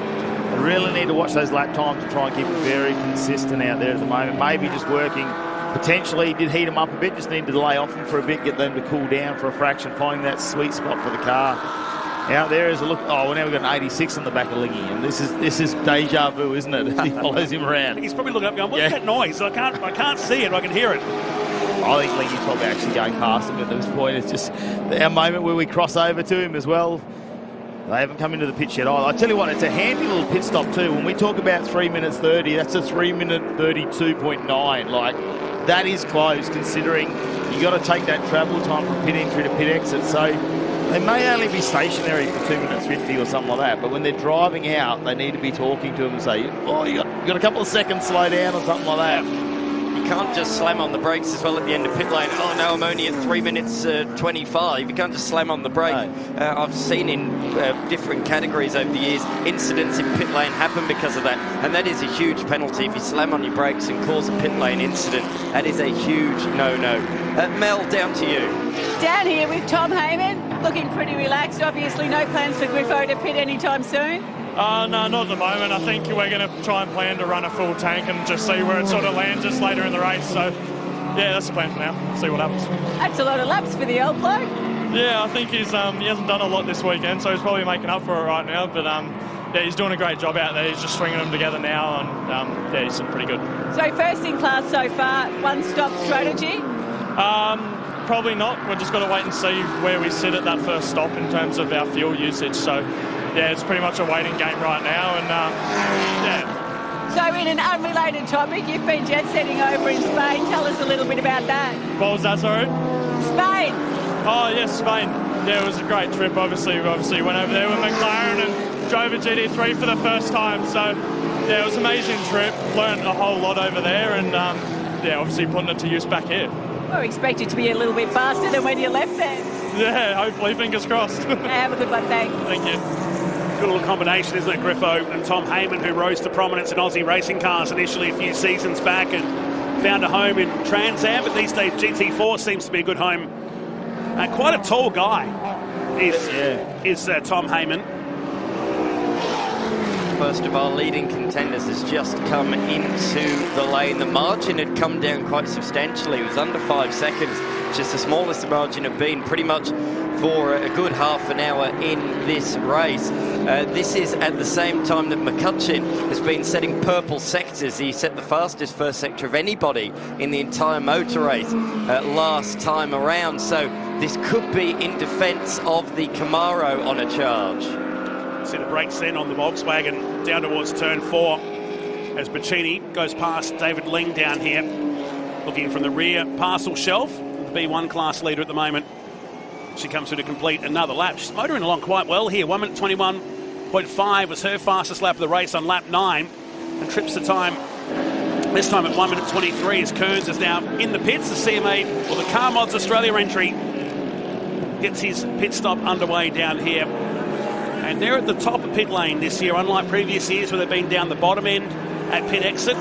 really need to watch those lap times and try and keep it very consistent out there at the moment. Maybe just working, potentially did heat them up a bit, just need to lay off them for a bit, get them to cool down for a fraction, finding that sweet spot for the car. Out there is a look. Oh, well, now we've got an 86 on the back of Liggy, and this is deja vu, isn't it? He follows him around. He's probably looking up going, what's that noise? I can't see it, I can hear it. I think Liggy's probably actually going past him at this point. It's just our moment where we cross over to him as well. They haven't come into the pitch yet either. I tell you what, it's a handy little pit stop too. When we talk about 3 minutes 30, that's a 3 minute 32.9. Like, that is close considering you got to take that travel time from pit entry to pit exit. So they may only be stationary for 2 minutes 50 or something like that, but when they're driving out, they need to be talking to them and say, oh, you got a couple of seconds, slow down or something like that. You can't just slam on the brakes as well at the end of pit lane. Oh no, I'm only at 3 minutes 25. You can't just slam on the brake. No. I've seen in different categories over the years, incidents in pit lane happen because of that, and that is a huge penalty. If you slam on your brakes and cause a pit lane incident, that is a huge no-no. Mel, down to you. Down here with Tom Heyman, looking pretty relaxed. Obviously no plans for Griffo to pit anytime soon. No, not at the moment. I think we're going to try and plan to run a full tank and just see where it sort of lands us later in the race. So, yeah, that's the plan for now. See what happens. That's a lot of laps for the old bloke. Yeah, I think he hasn't done a lot this weekend, so he's probably making up for it right now. But yeah, he's doing a great job out there. He's just stringing them together now, and yeah, he's pretty good. So first in class so far, one-stop strategy? Probably not. We're just got to wait and see where we sit at that first stop in terms of our fuel usage. So yeah, it's pretty much a waiting game right now, and yeah. So in an unrelated topic, you've been jet-setting over in Spain. Tell us a little bit about that. What was that, sorry? Spain. Oh, yes, Spain. Yeah, it was a great trip, obviously. We obviously went over there with McLaren and drove a GT3 for the first time. So, yeah, it was an amazing trip. Learned a whole lot over there and, yeah, obviously putting it to use back here. Well, we expect it to be a little bit faster than when you left there. Yeah, hopefully. Fingers crossed. Have a good one, thanks. Thank you. Good little combination, isn't it, Griffo and Tom Heyman, who rose to prominence in Aussie racing cars initially a few seasons back and found a home in Trans Am, but these days GT4 seems to be a good home. Quite a tall guy is Tom Heyman. First of our leading contenders has just come into the lane. The margin had come down quite substantially. It was under 5 seconds, which is the smallest the margin had been pretty much for a good half an hour in this race. This is at the same time that McCutcheon has been setting purple sectors. He set the fastest first sector of anybody in the entire motor race last time around. So this could be in defence of the Camaro on a charge. See the brakes then on the Volkswagen down towards turn 4 as Bacchini goes past David Ling down here, looking from the rear parcel shelf. The B1 class leader at the moment. She comes through to complete another lap. She's motoring along quite well here. 1 minute 21.5 was her fastest lap of the race on lap 9 and trips the time this time at 1 minute 23 as Kearns is now in the pits. The CMA, or the Car Mods Australia entry, gets his pit stop underway down here. And they're at the top of pit lane this year, unlike previous years where they've been down the bottom end at pit exit.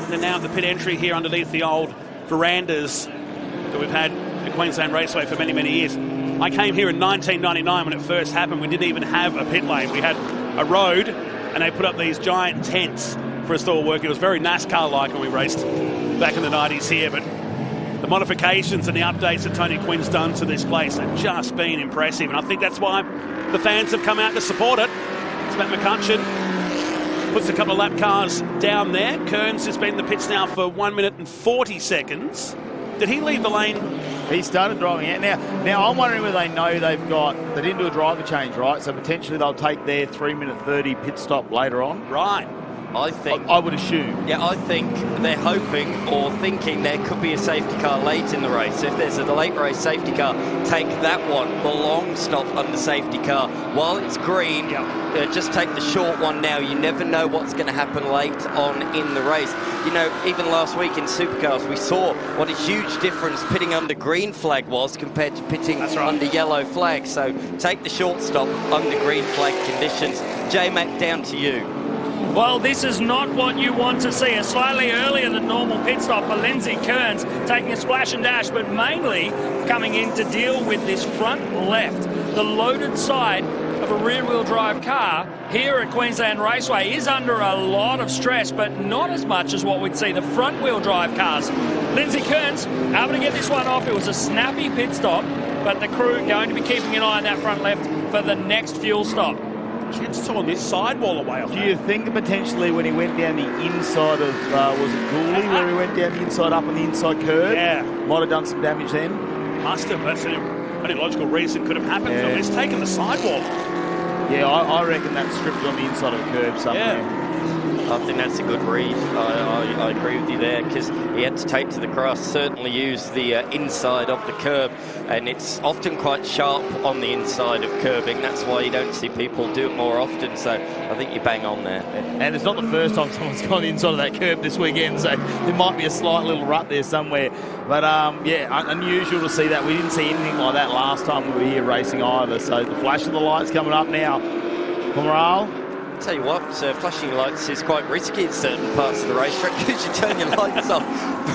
They're now at the pit entry here underneath the old verandas that we've had at Queensland Raceway for many, many years. I came here in 1999 when it first happened. We didn't even have a pit lane. We had a road and they put up these giant tents for us to all work. It was very NASCAR-like when we raced back in the 90s here, but the modifications and the updates that Tony Quinn's done to this place have just been impressive, and I think that's why the fans have come out to support it. It's Matt McCutcheon puts a couple of lap cars down there. Kearns has been in the pits now for 1 minute and 40 seconds. Did he leave the lane? He started driving out. Now I'm wondering whether they know they didn't do a driver change, right? So potentially they'll take their 3 minute 30 pit stop later on. Right. I think... I would assume. Yeah, I think they're hoping or thinking there could be a safety car late in the race. If there's a late race safety car, take that one, the long stop under safety car. While it's green, just take the short one now. You never know what's going to happen late on in the race. You know, even last week in Supercars, we saw what a huge difference pitting under green flag was compared to pitting under yellow flag. So take the short stop under green flag conditions. J-Mac, down to you. Well, this is not what you want to see. A slightly earlier than normal pit stop for Lindsay Kearns, taking a splash and dash, but mainly coming in to deal with this front left. The loaded side of a rear-wheel drive car here at Queensland Raceway is under a lot of stress, but not as much as what we'd see the front-wheel drive cars. Lindsay Kearns able to get this one off. It was a snappy pit stop, but the crew going to be keeping an eye on that front left for the next fuel stop. Chance to on this sidewall away. Do you think potentially when he went down the inside of, was it Gooley, where he went down the inside up on the inside curve? Yeah. Might have done some damage then? Must have. That's the only logical reason could have happened. Yeah. It's taken the sidewall. Yeah, I reckon that stripped on the inside of the curb somewhere. Yeah. I think that's a good read. I agree with you there, because he had to take to the grass, certainly use the inside of the curb, and it's often quite sharp on the inside of curbing. That's why you don't see people do it more often, so I think you bang on there. And it's not the first time someone's gone inside of that curb this weekend, so there might be a slight little rut there somewhere. But yeah, unusual to see that. We didn't see anything like that last time we were here racing either, so the flash of the lights coming up now for morale. Tell you what, flashing lights is quite risky in certain parts of the racetrack because you turn your lights off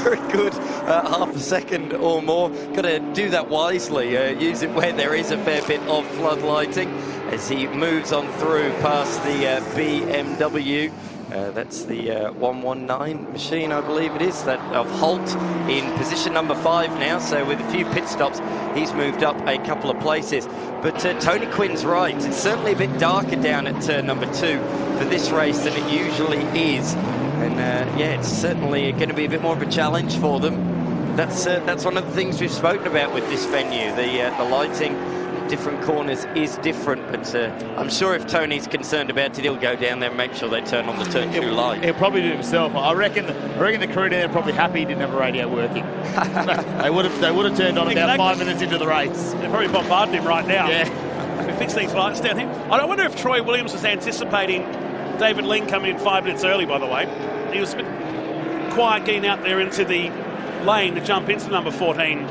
very good half a second or more. Got to do that wisely, use it where there is a fair bit of floodlighting as he moves on through past the BMW. That's the 119 machine, I believe it is, that of Holt in position number 5 now. So with a few pit stops, he's moved up a couple of places. But Tony Quinn's right. It's certainly a bit darker down at turn number 2 for this race than it usually is. And yeah, it's certainly going to be a bit more of a challenge for them. That's one of the things we've spoken about with this venue. The lighting, different corners is different, but I'm sure if Tony's concerned about it, he'll go down there and make sure they turn on the turn 2 light. He'll probably do it himself. I reckon the crew there are probably happy he didn't have a radio working. they would have turned on about 5 minutes into the race. They're probably bombarding him right now. Yeah. We fix these lights down here. I wonder if Troy Williams was anticipating David Ling coming in 5 minutes early, by the way. He was a bit quiet getting out there into the lane to jump into number 14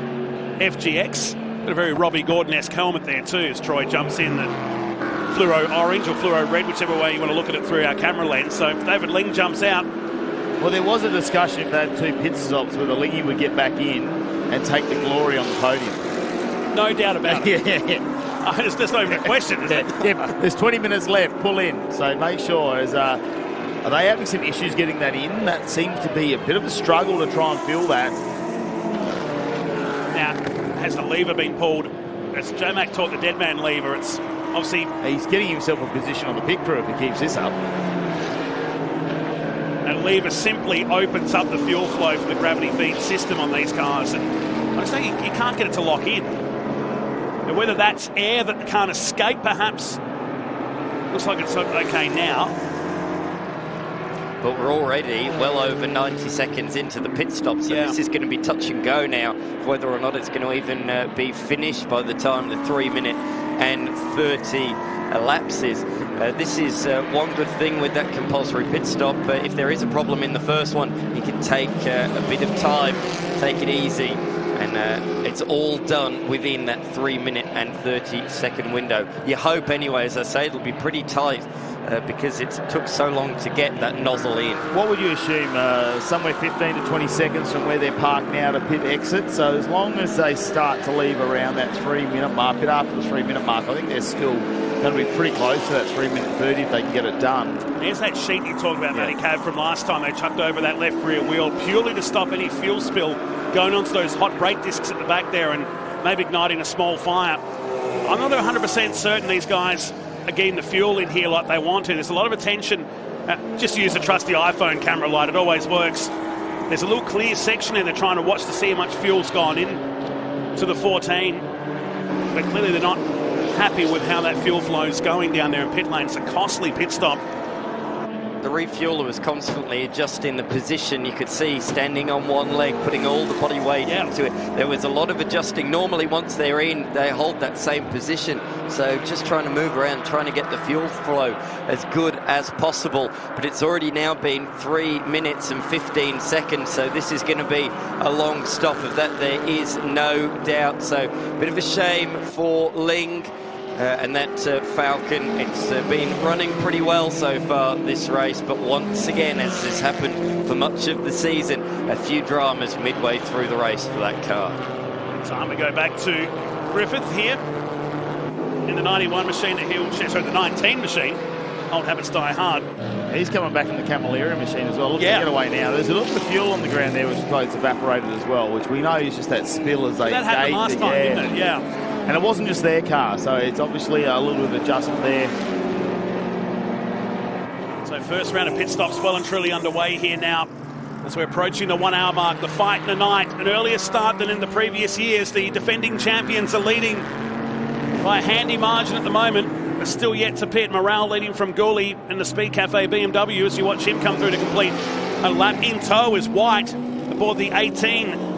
FGX. Got a very Robbie Gordon-esque helmet there too, as Troy jumps in the fluoro orange or fluoro red, whichever way you want to look at it through our camera lens. So David Ling jumps out. Well, there was a discussion if they had 2 pit stops whether Lingy would get back in and take the glory on the podium. No doubt about it. Yeah. There's not even a question, is it? Yeah, there's 20 minutes left, pull in. So make sure. Are they having some issues getting that in? That seems to be a bit of a struggle to try and fill that. Now, has the lever been pulled? As J-Mac taught the dead man lever, it's obviously... He's getting himself a position on the pit crew if he keeps this up. That lever simply opens up the fuel flow for the gravity feed system on these cars. And I just think you can't get it to lock in. And whether that's air that can't escape, perhaps. Looks like it's okay now. But we're already well over 90 seconds into the pit stop, so this is going to be touch and go now, whether or not it's going to even be finished by the time the 3 minute and 30 elapses. This is one good thing with that compulsory pit stop. If there is a problem in the first one, you can take a bit of time, take it easy, and it's all done within that 3 minute and 30 second window. You hope anyway, as I say, it'll be pretty tight. Because it took so long to get that nozzle in. What would you assume? Somewhere 15 to 20 seconds from where they're parked now to pit exit. So as long as they start to leave around that 3 minute mark, bit after the 3 minute mark, I think they're still going to be pretty close to that 3 minute 30 if they can get it done. There's that sheet you talked about, Matty Cav, from last time. They chucked over that left rear wheel purely to stop any fuel spill going onto those hot brake discs at the back there and maybe igniting a small fire. I'm not 100% certain these guys are getting the fuel in here like they want to. There's a lot of attention. Just use a trusty iPhone camera light. It always works. There's a little clear section there they're trying to watch to see how much fuel's gone in to the 14. But clearly they're not happy with how that fuel flow is going down there in pit lane. It's a costly pit stop. The refueler was constantly adjusting the position. You could see standing on one leg, putting all the body weight into it. There was a lot of adjusting. Normally, once they're in, they hold that same position. So just trying to move around, trying to get the fuel flow as good as possible. But it's already now been 3 minutes and 15 seconds. So this is going to be a long stop. Of that, there is no doubt. So a bit of a shame for Ling. And that Falcon, it's been running pretty well so far this race, but once again, as has happened for much of the season, a few dramas midway through the race for that car. Time to go back to Griffith here in the 91 machine that he'll share, sorry, the 19 machine. Old habits die hard. He's coming back in the Camilleri machine as well. Looking to get away now. There's a little bit of fuel on the ground there, which is like it's evaporated as well, which we know is just that spill as they that happened last time, didn't it? Yeah. And it wasn't just their car, so it's obviously a little bit of adjustment there. So first round of pit stops well and truly underway here now. As we're approaching the 1 hour mark, the fight in the night, an earlier start than in the previous years. The defending champions are leading by a handy margin at the moment. Are still yet to pit. Morale leading from Gooley in the Speed Cafe BMW as you watch him come through to complete a lap. In tow is White aboard the 18.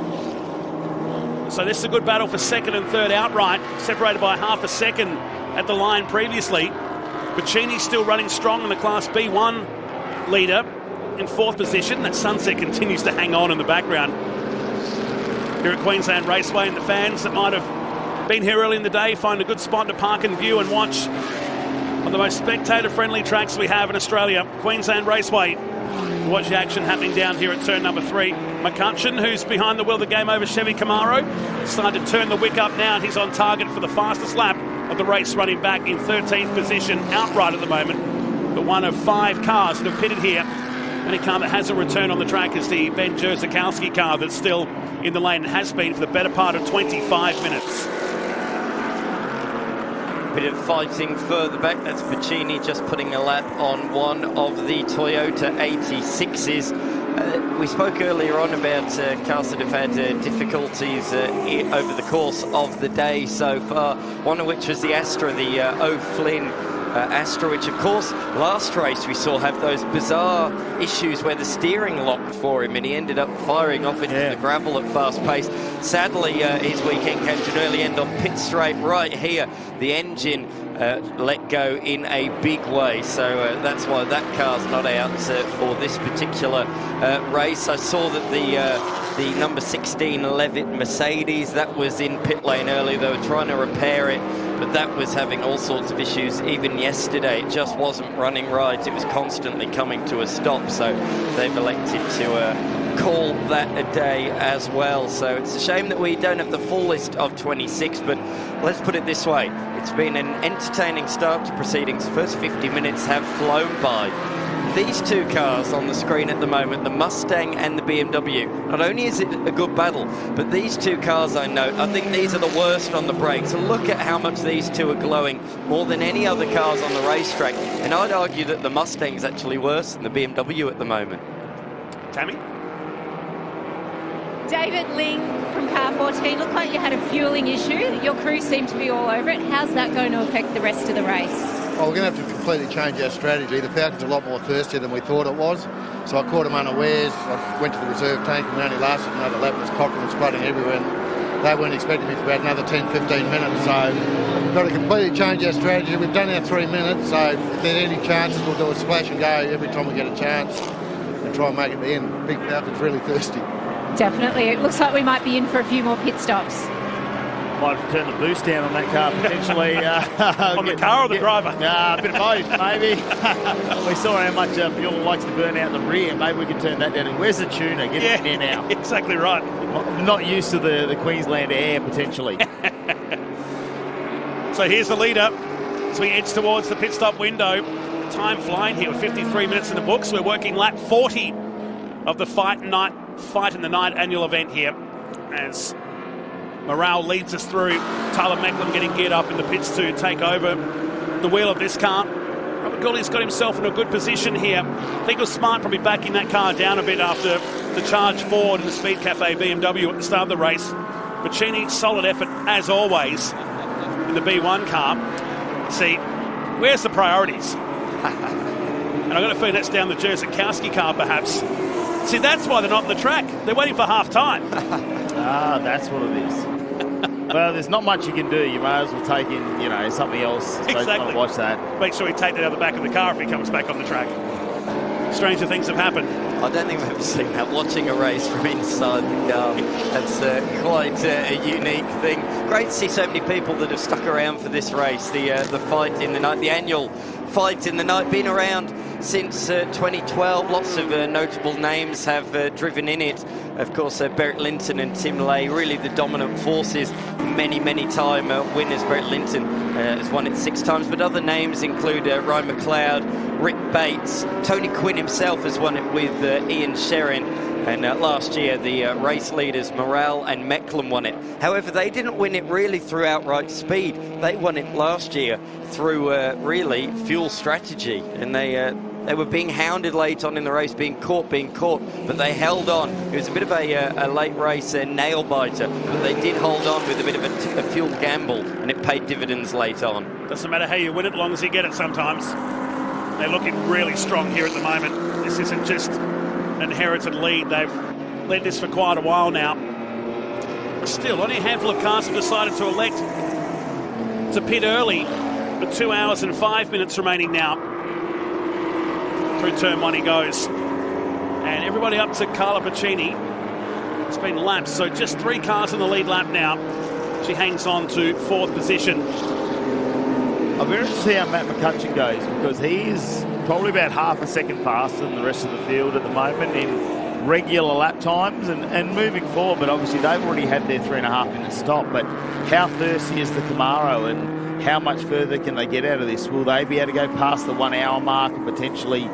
So this is a good battle for second and third outright, separated by half a second at the line previously. Bacchini's still running strong in the Class B1 leader in fourth position. That Sunset continues to hang on in the background here at Queensland Raceway, and the fans that might have been here early in the day find a good spot to park and view and watch on the most spectator-friendly tracks we have in Australia, Queensland Raceway. Watch the action happening down here at turn number 3. McCutcheon, who's behind the wheel of the game over Chevy Camaro, started to turn the wick up now, and he's on target for the fastest lap of the race, running back in 13th position outright at the moment. but one of 5 cars that have pitted here. The only car that hasn't returned on the track is the Ben Jerzakowski car that's still in the lane and has been for the better part of 25 minutes. Bit of fighting further back. That's Pacini just putting a lap on one of the Toyota 86s. We spoke earlier on about cars that have had difficulties over the course of the day so far, one of which was the Astra, the O'Flynn Astra, which of course last race we saw have those bizarre issues where the steering locked for him and he ended up firing off into the gravel at fast pace. Sadly, his weekend came to an early end on pit straight right here. The engine let go in a big way, so that's why that car's not out for this particular race. I saw that the number 16 Levitt Mercedes, that was in pit lane early. They were trying to repair it, but that was having all sorts of issues. Even yesterday, it just wasn't running right. It was constantly coming to a stop, so they've elected to call that a day as well. So it's a shame that we don't have the full list of 26, but let's put it this way. It's been an entertaining start to proceedings. The first 50 minutes have flown by. These 2 cars on the screen at the moment, the Mustang and the BMW, not only is it a good battle, but these 2 cars I note, I think these are the worst on the brakes. So look at how much these 2 are glowing, more than any other cars on the racetrack. And I'd argue that the Mustang's actually worse than the BMW at the moment. Tammy? David Ling from car 14, looked like you had a fueling issue. Your crew seemed to be all over it. How's that going to affect the rest of the race? Well, we're going to have to completely change our strategy. The Falcon's a lot more thirstier than we thought it was. So I caught them unawares. I went to the reserve tank and we only lasted another lap. It was cocking and spluttering everywhere. And they weren't expecting me for about another 10, 15 minutes. So we've got to completely change our strategy. We've done our 3 minutes. So if there's any chances, we'll do a splash and go every time we get a chance and try and make it the end. Big Falcon's really thirsty. Definitely. It looks like we might be in for a few more pit stops. Might have to turn the boost down on that car potentially. On the car or the driver? A bit of both, maybe. We saw how much fuel likes to burn out the rear. Maybe we could turn that down. Where's the tuner? Get it in there now. Exactly right. Not used to the Queensland air, potentially. So here's the leader as we edge towards the pit stop window. Time flying here with 53 minutes in the books. We're working lap 40 of the Fight in the Night annual event here as Morale leads us through. Tyler Macklem getting geared up in the pits to take over the wheel of this car. Robert Gooley's got himself in a good position here. I think it was smart probably backing that car down a bit after the charge forward in the Speed Cafe BMW at the start of the race. Pacini, solid effort as always in the B1 car. See, where's the priorities? And I've got to feed that's down the Jerzakowski car perhaps. See, that's why they're not on the track. They're waiting for half-time. That's what it is. Well, there's not much you can do. You may as well take in, something else. Exactly. Watch that. Make sure he takes it out of the back of the car if he comes back on the track. Stranger things have happened. I don't think we've ever seen that, watching a race from inside the car. That's quite a unique thing. Great to see so many people that have stuck around for this race. The Fight in the Night, the annual Fight in the Night, been around since 2012. Lots of notable names have driven in it. Of course, Barrett Linton and Tim Lay, really the dominant forces. Many time winners. Barrett Linton has won it 6 times, but other names include Ryan McLeod, Rick Bates, Tony Quinn himself has won it with Ian Sherrin, and last year the race leaders Morale and Macklem won it. However, they didn't win it really through outright speed. They won it last year through really fuel strategy, and they were being hounded late on in the race, being caught, but they held on. It was a bit of a late race nail-biter, but they did hold on with a bit of a fuel gamble, and it paid dividends late on. Doesn't matter how you win it, as long as you get it sometimes. They're looking really strong here at the moment. This isn't just an inherited lead. They've led this for quite a while now. Still, only a handful of cars have decided to elect to pit early, but 2 hours and 5 minutes remaining now. Through turn 1 he goes. And everybody up to Carla Pacini. It's been lapped, so just 3 cars in the lead lap now. She hangs on to 4th position. I'm very interested to see how Matt McCutcheon goes, because he's probably about half a second faster than the rest of the field at the moment in regular lap times and moving forward. But obviously they've already had their 3.5 minute stop. But how thirsty is the Camaro, and how much further can they get out of this? Will they be able to go past the 1 hour mark and potentially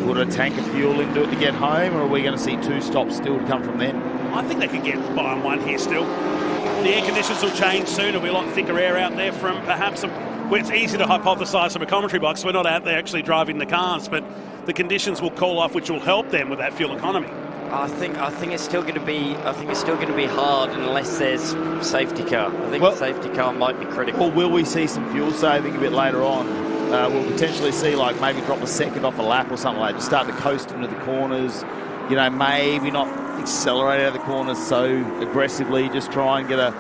put a tank of fuel into it to get home, or are we going to see 2 stops still to come from then? I think they could get by on 1 here still. The air conditions will change soon. There'll be a lot thicker air out there from perhaps well, it's easy to hypothesise from a commentary box. We're not out there actually driving the cars, but the conditions will call off, which will help them with that fuel economy. I think it's still going to be. I think it's still going to be hard unless there's safety car. I think the safety car might be critical. Or will we see some fuel saving a bit later on? We'll potentially see like maybe drop a second off a lap or something like that. Just start to coast into the corners. You know, maybe not accelerate out of the corners so aggressively. Just try and get a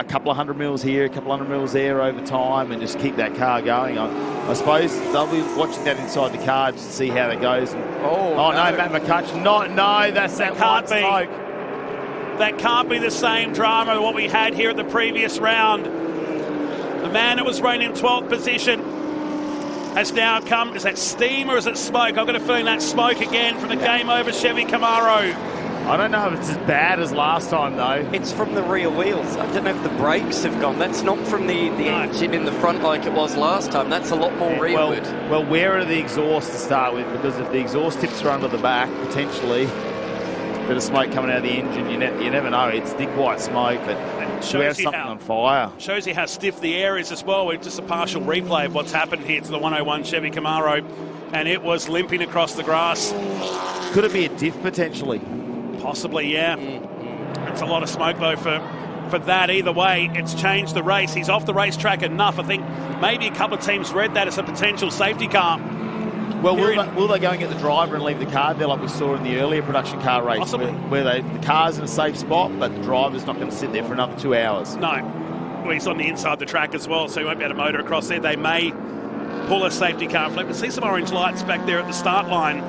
couple of 100 mils here, a couple of 100 mils there over time, and just keep that car going. I suppose they'll be watching that inside the car just to see how that goes. Oh no, Matt McCutcheon. No, that's that white smoke. That can't be the same drama as what we had here at the previous round. The man that was running in 12th position has now come. Is that steam or is it smoke? I've got a feeling that's smoke again from the game over Chevy Camaro. I don't know if it's as bad as last time, though. It's from the rear wheels. I don't know if the brakes have gone. That's not from the engine in the front like it was last time. That's a lot more rearward. Well, where are the exhausts to start with? Because if the exhaust tips are under the back, potentially, a bit of smoke coming out of the engine, you never know. It's thick white smoke, but we have something on fire. Shows you how stiff the air is as well. We're just a partial replay of what's happened here to the 101 Chevy Camaro, and it was limping across the grass. Could it be a diff, potentially? Possibly, yeah. It's a lot of smoke, though, for that. Either way, it's changed the race. He's off the racetrack enough. I think maybe a couple of teams read that as a potential safety car. Well, will they go and get the driver and leave the car there like we saw in the earlier production car race? Possibly. Where the car's in a safe spot, but the driver's not going to sit there for another 2 hours. No. Well, he's on the inside of the track as well, so he won't be able to motor across there. They may pull a safety car and flip. We see some orange lights back there at the start line.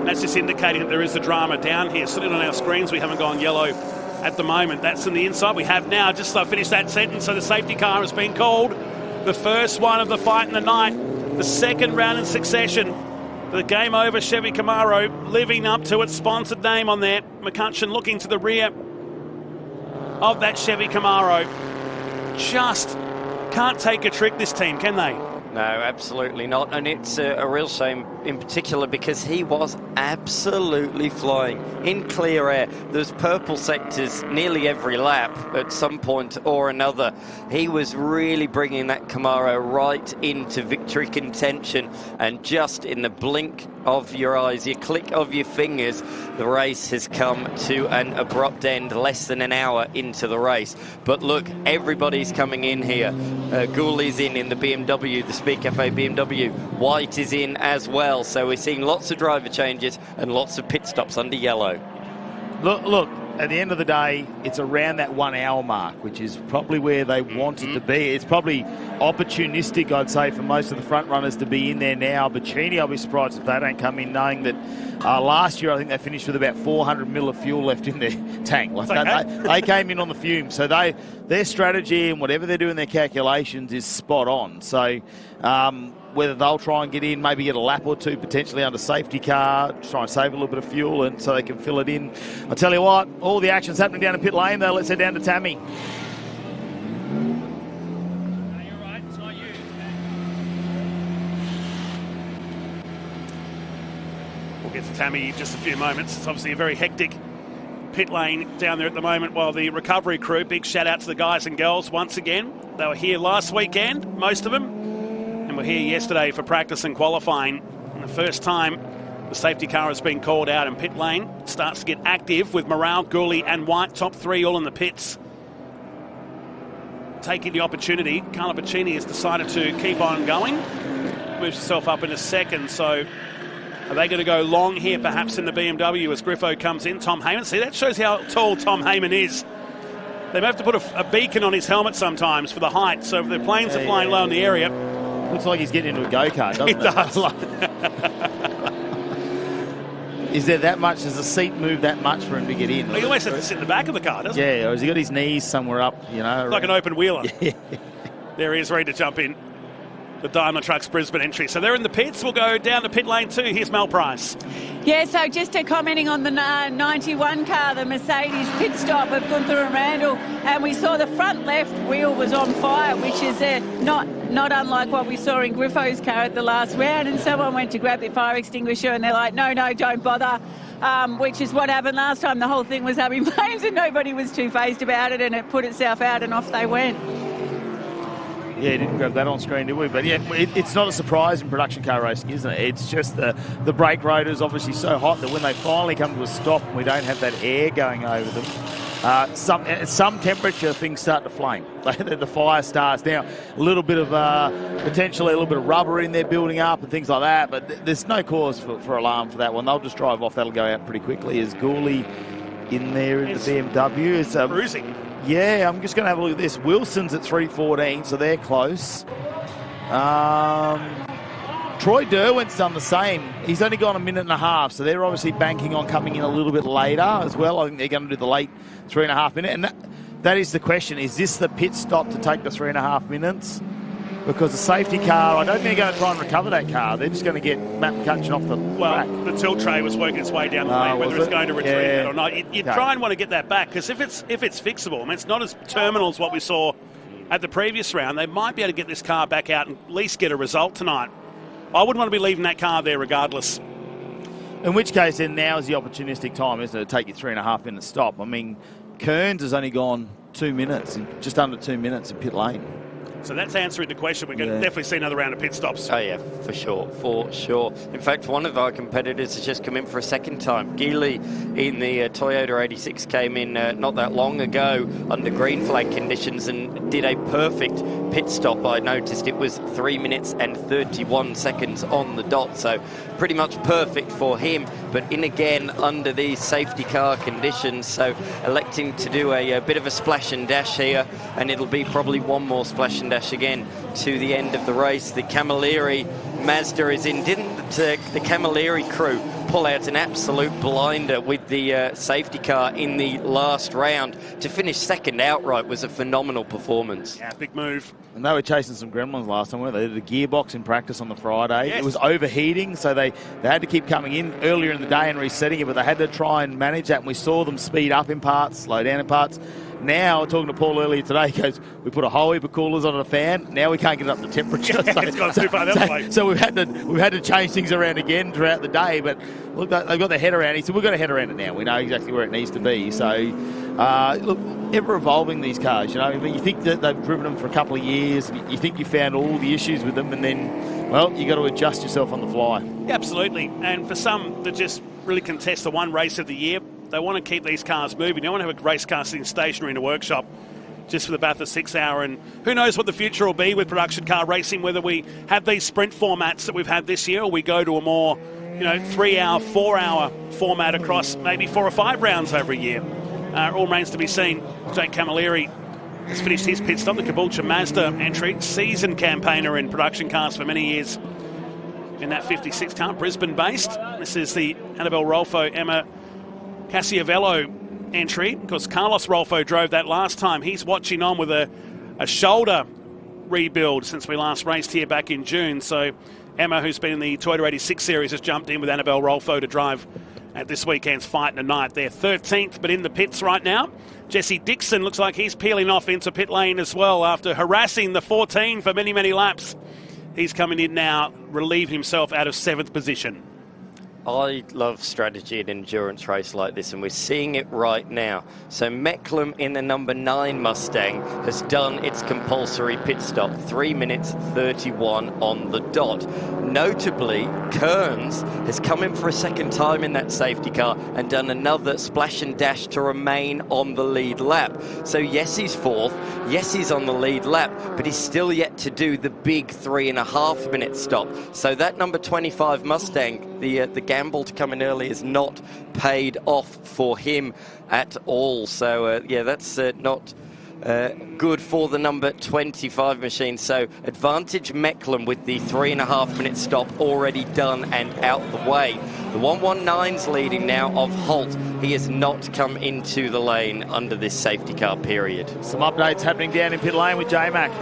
That's just indicating that there is a drama down here. Sitting on our screens, we haven't gone yellow at the moment. That's in the inside. We have now, just so I finished that sentence, so the safety car has been called. The first one of the fight in the night, the second round in succession. The game over Chevy Camaro living up to its sponsored name on there. McCutcheon looking to the rear of that Chevy Camaro. Just can't take a trick, this team, can they? No, absolutely not. And it's a real shame in particular because he was absolutely flying in clear air. There's purple sectors nearly every lap at some point or another. He was really bringing that Camaro right into victory contention, and just in the blink of your eyes, your click of your fingers, the race has come to an abrupt end less than an hour into the race. But look, everybody's coming in here. Gooley's in the BMW, the Speed Cafe BMW. White is in as well. So we're seeing lots of driver changes and lots of pit stops under yellow. Look, at the end of the day, it's around that 1 hour mark, which is probably where they wanted to be. It's probably opportunistic, I'd say, for most of the front runners to be in there now. But Cheney, I'll be surprised if they don't come in knowing that last year I think they finished with about 400 mil of fuel left in their tank. They came in on the fumes. So their strategy and whatever they're doing, their calculations is spot on. So whether they'll try and get in, maybe get a lap or two potentially under safety car, try and save a little bit of fuel and so they can fill it in. I'll tell you what, all the action's happening down in pit lane though. Let's head down to Tammy. We'll get to Tammy in just a few moments. It's obviously a very hectic pit lane down there at the moment while the recovery crew, big shout out to the guys and girls once again. They were here last weekend, most of them, and were here yesterday for practice and qualifying. And the first time the safety car has been called out in pit lane. Starts to get active with Morale, Gooley and White, top three all in the pits. Taking the opportunity, Carlo Pacini has decided to keep on going. Moves himself up in a second, so are they going to go long here perhaps in the BMW as Griffo comes in? Tom Heyman, see, that shows how tall Tom Heyman is. They may have to put a beacon on his helmet sometimes for the height, so if the planes are flying low in the area. Looks like he's getting into a go-kart, doesn't it? It does. Is there that much? Does the seat move that much for him to get in? Well, he always has to sit in the back of the car, doesn't he? Yeah, or has he got his knees somewhere up, you know? Like an open wheeler. There he is, ready to jump in. the Daimler Trucks Brisbane entry. So they're in the pits. We'll go down to pit lane 2. Here's Mel Price. Yeah, so just commenting on the 91 car, the Mercedes pit stop of Gunther and Randall, and we saw the front left wheel was on fire, which is not unlike what we saw in Griffo's car at the last round, and someone went to grab their fire extinguisher and they're like, no, don't bother, which is what happened last time. The whole thing was up in flames and nobody was too phased about it, and it put itself out and off they went. Yeah, didn't grab that on screen, did we? But yeah, it's not a surprise in production car racing, isn't it? It's just the brake rotor's obviously so hot that when they finally come to a stop and we don't have that air going over them, at some temperature things start to flame. The fire starts. Now, a little bit of potentially a little bit of rubber in there building up and things like that, but there's no cause for alarm for that one. They'll just drive off. That'll go out pretty quickly. Is Gooley in there in the BMW? It's cruising. Yeah, I'm just going to have a look at this. Wilson's at 3:14, so they're close. Troy Derwent's done the same. He's only gone a minute and a half, so they're obviously banking on coming in a little bit later as well. I think they're going to do the late 3.5 minute. And that is the question. Is this the pit stop to take the 3.5 minutes? Because the safety car, I don't think they're going to try and recover that car. They're just going to get Matt McCutcheon off the track. The tilt tray was working its way down the lane, whether it's going to retrieve it or not. You try and want to get that back, because if it's fixable, I mean, it's not as terminal as what we saw at the previous round. They might be able to get this car back out and at least get a result tonight. I wouldn't want to be leaving that car there regardless. In which case, then now is the opportunistic time, isn't it, to take your 3.5 minute stop. I mean, Kearns has only gone 2 minutes, just under 2 minutes in pit lane. So that's answering the question. We're going to definitely see another round of pit stops. Oh, yeah, for sure. In fact, one of our competitors has just come in for a second time. Geely in the Toyota 86 came in not that long ago under green flag conditions and did a perfect pit stop. I noticed it was 3 minutes and 31 seconds on the dot, so pretty much perfect for him. But in again under these safety car conditions, so electing to do a bit of a splash and dash here, and it'll be probably one more splash and dash again to the end of the race. The Camilleri Mazda is in. Didn't the Camilleri crew pull out an absolute blinder with the safety car in the last round to finish second outright? Was a phenomenal performance. Yeah, big move. And they were chasing some gremlins last time, weren't they? They did a gearbox in practice on the Friday. Yes. It was overheating, so they had to keep coming in earlier in the day and resetting it, but they had to try and manage that, and we saw them speed up in parts, slow down in parts. Now, talking to Paul earlier today, he goes, we put a whole heap of coolers on a fan. Now we can't get up to temperature. Yeah, it's gone too far that way. So we've had to change things around again throughout the day. But look, they've got their head around it. So we've got to head around it now. We know exactly where it needs to be. So look, ever evolving these cars. You know, I mean, you think that they've driven them for a couple of years. You think you found all the issues with them, and then, well, you got to adjust yourself on the fly. Yeah, absolutely. And for some that just really contest the one race of the year, they want to keep these cars moving. They don't want to have a race car sitting stationary in a workshop just for the Bathurst 6 hour. And who knows what the future will be with production car racing, whether we have these sprint formats that we've had this year, or we go to a more, 3 hour, 4 hour format across maybe 4 or 5 rounds over a year. All remains to be seen. Jake Camilleri has finished his pit stop, the Caboolture Mazda entry, seasoned campaigner in production cars for many years in that 56 car, Brisbane based. This is the Annabelle Rolfo, Emma Cassiavello entry, because Carlos Rolfo drove that last time. He's watching on with a shoulder rebuild since we last raced here back in June. So Emma, who's been in the Toyota 86 series, has jumped in with Annabelle Rolfo to drive at this weekend's Fight Tonight. They're 13th, but in the pits right now. Jesse Dixon looks like he's peeling off into pit lane as well after harassing the 14 for many, many laps. He's coming in now, relieved himself out of 7th position. I love strategy in an endurance race like this, and we're seeing it right now. So Mecklem in the number 9 Mustang has done its compulsory pit stop, 3 minutes 31 on the dot. Notably, Kearns has come in for a second time in that safety car and done another splash and dash to remain on the lead lap. So yes, he's 4th, yes, he's on the lead lap, but he's still yet to do the big 3.5 minute stop. So that number 25 Mustang, the gamble to come in early is not paid off for him at all. So yeah, that's not good for the number 25 machine. So advantage Mecklem with the 3.5 minute stop already done and out the way. The 119's leading now of Holt. He has not come into the lane under this safety car period. Some updates happening down in pit lane with J-Mac.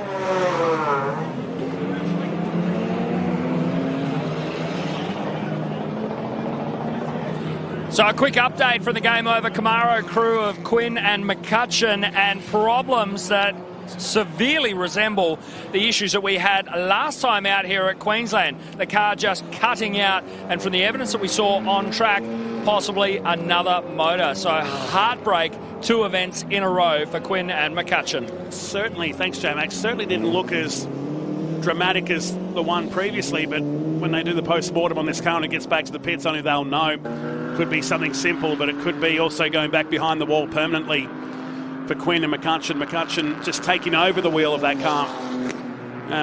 So a quick update from the Game Over Camaro crew of Quinn and McCutcheon, and problems that severely resemble the issues that we had last time out here at Queensland. The car just cutting out, and from the evidence that we saw on track, possibly another motor. So heartbreak, 2 events in a row for Quinn and McCutcheon. Certainly, thanks J-Max, certainly didn't look as dramatic as the one previously, but when they do the post-mortem on this car and it gets back to the pits, only they'll know. Could be something simple, but it could be also going back behind the wall permanently for Quinn and McCutcheon. McCutcheon just taking over the wheel of that car.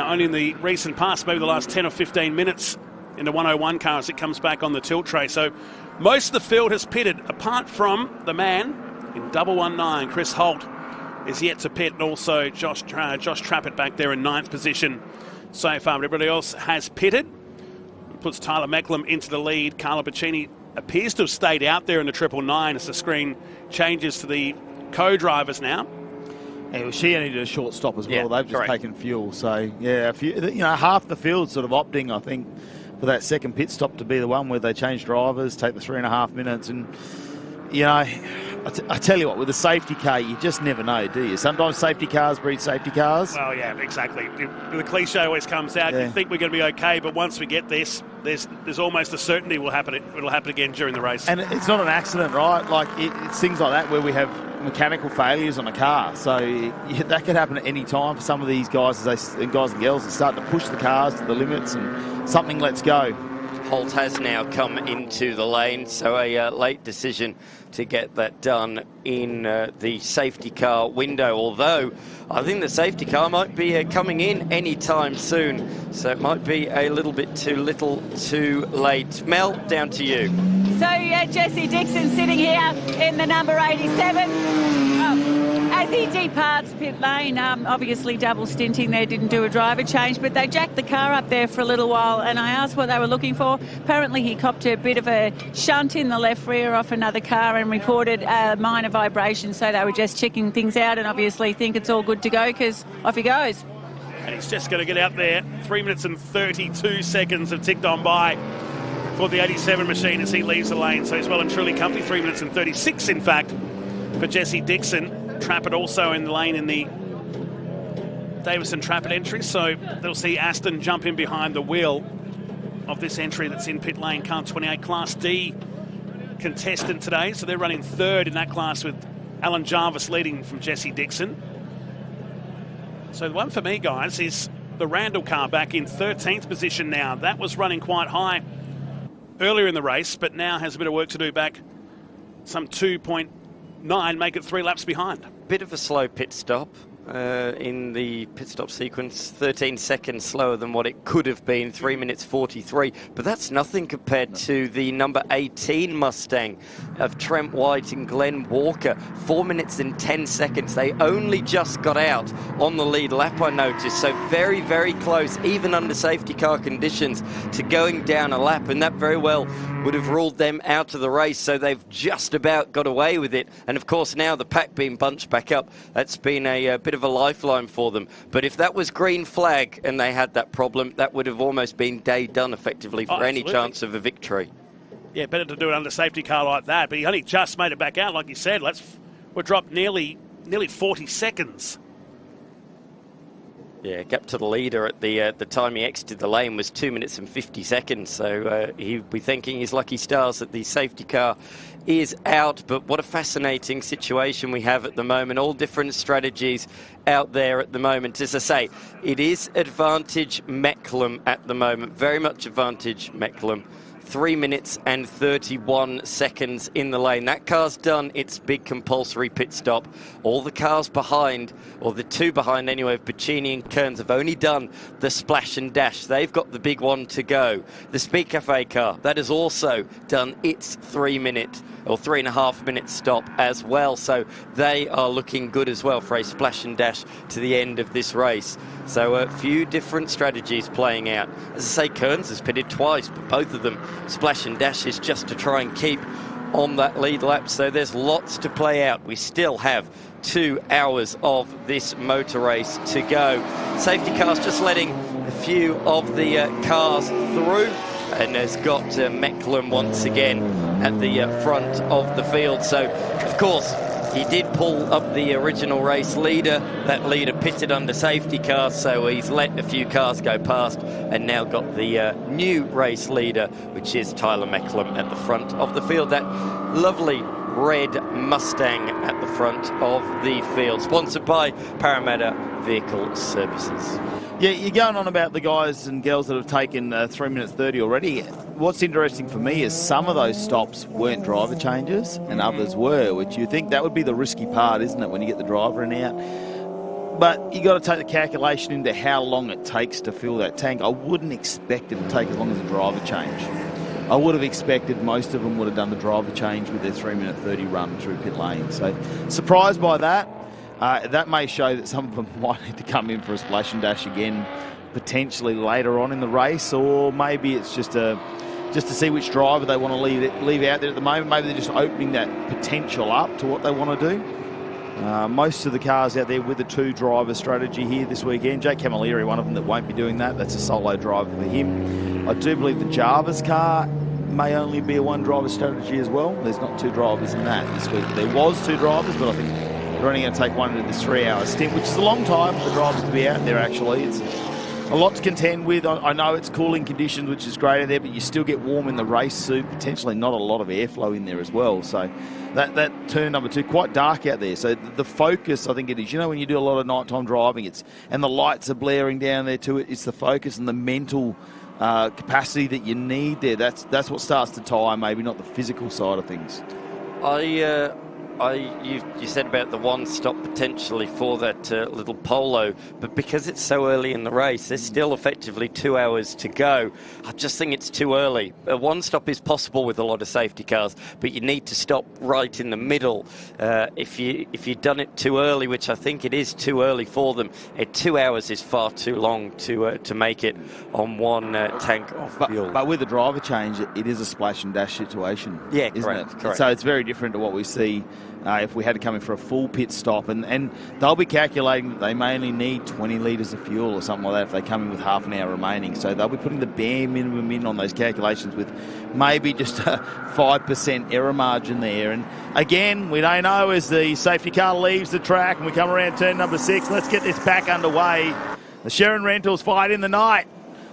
Only in the recent past, maybe the last 10 or 15 minutes in the 101 car as it comes back on the tilt tray. So most of the field has pitted, apart from the man in 119, Chris Holt, is yet to pit, and also Josh Trappett back there in 9th position so far. But everybody else has pitted. It puts Tyler Mecklem into the lead. Carla Baccini appears to have stayed out there in the 999 as the screen changes to the co-drivers now. Yeah, well, she only did a short stop as well. Yeah, They've just taken fuel. So, yeah, half the field sort of opting, I think, for that second pit stop to be the one where they change drivers, take the 3.5 minutes. And, I tell you what, with a safety car, you just never know, do you? Sometimes safety cars breed safety cars. Well, yeah, exactly. The cliche always comes out. You think we're going to be okay, but once we get this, there's almost a certainty it'll happen again during the race. And it's not an accident, right? Like, it's things like that where we have mechanical failures on a car. So that could happen at any time for some of these guys, guys and girls that start to push the cars to the limits and something lets go. Holt has now come into the lane, so a late decision to get that done in the safety car window, although I think the safety car might be coming in any time soon, so it might be a little bit too little too late. Mel, down to you. So Jesse Dixon sitting here in the number 87. As he departs pit lane, obviously double stinting there, didn't do a driver change, but they jacked the car up there for a little while, and I asked what they were looking for. Apparently he copped a bit of a shunt in the left rear off another car and reported a minor vibration, so they were just checking things out and obviously think it's all good to go because off he goes. And he's just going to get out there. 3 minutes and 32 seconds have ticked on by for the 87 machine as he leaves the lane, so he's well and truly company. 3 minutes and 36 in fact for Jesse Dixon. Trappett also in the lane in the Davison Trappett entry, so they'll see Aston jump in behind the wheel of this entry that's in pit lane car 28, Class D contestant today. So they're running 3rd in that class with Alan Jarvis leading from Jesse Dixon. So the one for me, guys, is the Randall car back in 13th position now. That was running quite high earlier in the race, but now has a bit of work to do back some 2.9, make it 3 laps behind. Bit of a slow pit stop in the pit stop sequence, 13 seconds slower than what it could have been, 3 minutes 43, but that's nothing compared to the number 18 Mustang of Trent White and Glenn Walker, 4 minutes and 10 seconds. They only just got out on the lead lap, I noticed, so very, very close, even under safety car conditions, to going down a lap, and that very well would have ruled them out of the race, so they've just about got away with it. And of course now the pack being bunched back up, that's been a bit of a lifeline for them. But if that was green flag and they had that problem, that would have almost been day done effectively for any chance of a victory. Yeah, better to do it under safety car like that, but he only just made it back out, like you said. We're dropped nearly 40 seconds. Yeah, gap to the leader at the time he exited the lane was 2 minutes and 50 seconds. So he'd be thanking his lucky stars that the safety car is out. But what a fascinating situation we have at the moment. All different strategies out there at the moment. As I say, it is advantage Mecklem at the moment. Very much advantage Mecklem. 3 minutes and 31 seconds in the lane. That car's done its big compulsory pit stop. All the cars behind, or the two behind anyway, of Baccini and Kearns have only done the splash and dash. They've got the big one to go. The Speed Cafe car, that has also done its 3 minute or 3.5 minute stop as well. So they are looking good as well for a splash and dash to the end of this race. So a few different strategies playing out. As I say, Kearns has pitted twice, but both of them splash and dashes just to try and keep on that lead lap. So there's lots to play out. We still have 2 hours of this motor race to go. Safety cars just letting a few of the cars through, and has got Mecklem once again at the front of the field. So, of course, he did pull up the original race leader. That leader pitted under safety cars, so he's let a few cars go past and now got the new race leader, which is Tyler Mecklem at the front of the field. That lovely red Mustang at the front of the field, sponsored by Parramatta Vehicle Services. Yeah, you're going on about the guys and girls that have taken 3 minutes 30 already. What's interesting for me is some of those stops weren't driver changes and others were, which you think that would be the risky part, isn't it, when you get the driver in out? But you got to take the calculation into how long it takes to fill that tank. I wouldn't expect it to take as long as a driver change. I would have expected most of them would have done the driver change with their 3 minute 30 run through pit lane. So surprised by that. That may show that some of them might need to come in for a splash and dash again, potentially later on in the race, or maybe it's just to see which driver they want to leave out there at the moment. Maybe they're just opening that potential up to what they want to do. Most of the cars out there with the two driver strategy here this weekend. Jake Camilleri, one of them that won't be doing that. That's a solo driver for him. I do believe the Jarvis car may only be a one driver strategy as well. There's not two drivers in that this week. There was two drivers, but I think they're only going to take one into this 3 hour stint, which is a long time for the drivers to be out there actually. It's a lot to contend with. I know it's cooling conditions, which is great in there, but you still get warm in the race suit, potentially not a lot of airflow in there as well. So that turn number 2, quite dark out there. So the focus, I think it is, you know, when you do a lot of nighttime driving, and the lights are blaring down there too, it's the focus and the mental capacity that you need there. That's what starts to tire, maybe not the physical side of things. You said about the one stop potentially for that little Polo, but because it's so early in the race, there's still effectively 2 hours to go. I just think it's too early. One stop is possible with a lot of safety cars, but you need to stop right in the middle. If you've done it too early, which I think it is too early for them, 2 hours is far too long to make it on one tank of fuel. But with the driver change, it is a splash and dash situation. Yeah, isn't correct, it? correct. So it's very different to what we see if we had to come in for a full pit stop, and they'll be calculating that they may only need 20 litres of fuel or something like that if they come in with half an hour remaining. So they'll be putting the bare minimum in on those calculations with maybe just a 5% error margin there. And again, we don't know as the safety car leaves the track and we come around turn number 6. Let's get this back underway. The Sherrin Rentals fight in the night.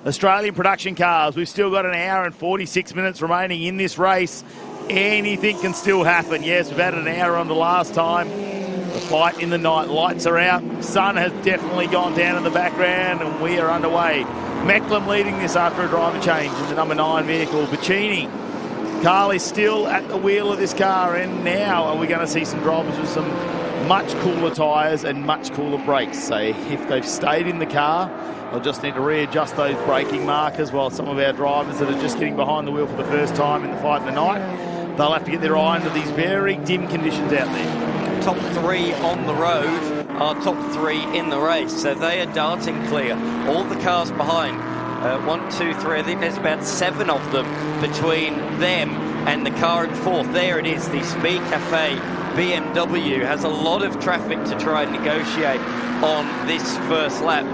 Australian production cars. We've still got an hour and 46 minutes remaining in this race. Anything can still happen. Yes, we've had an hour on the last time. The fight in the night. Lights are out. Sun has definitely gone down in the background and we are underway. Mecklem leading this after a driver change in the number 9 vehicle. Bacchini. Carl is still at the wheel of this car, and now are we going to see some drivers with some much cooler tyres and much cooler brakes. So if they've stayed in the car, they'll just need to readjust those braking markers, while some of our drivers that are just getting behind the wheel for the first time in the fight in the night, they'll have to get their eye under these very dim conditions out there. Top 3 on the road are top 3 in the race, so they are darting clear. All the cars behind, 1, 2, 3, I think there's about 7 of them between them and the car in 4th. There it is, the Speed Cafe BMW has a lot of traffic to try and negotiate on this first lap.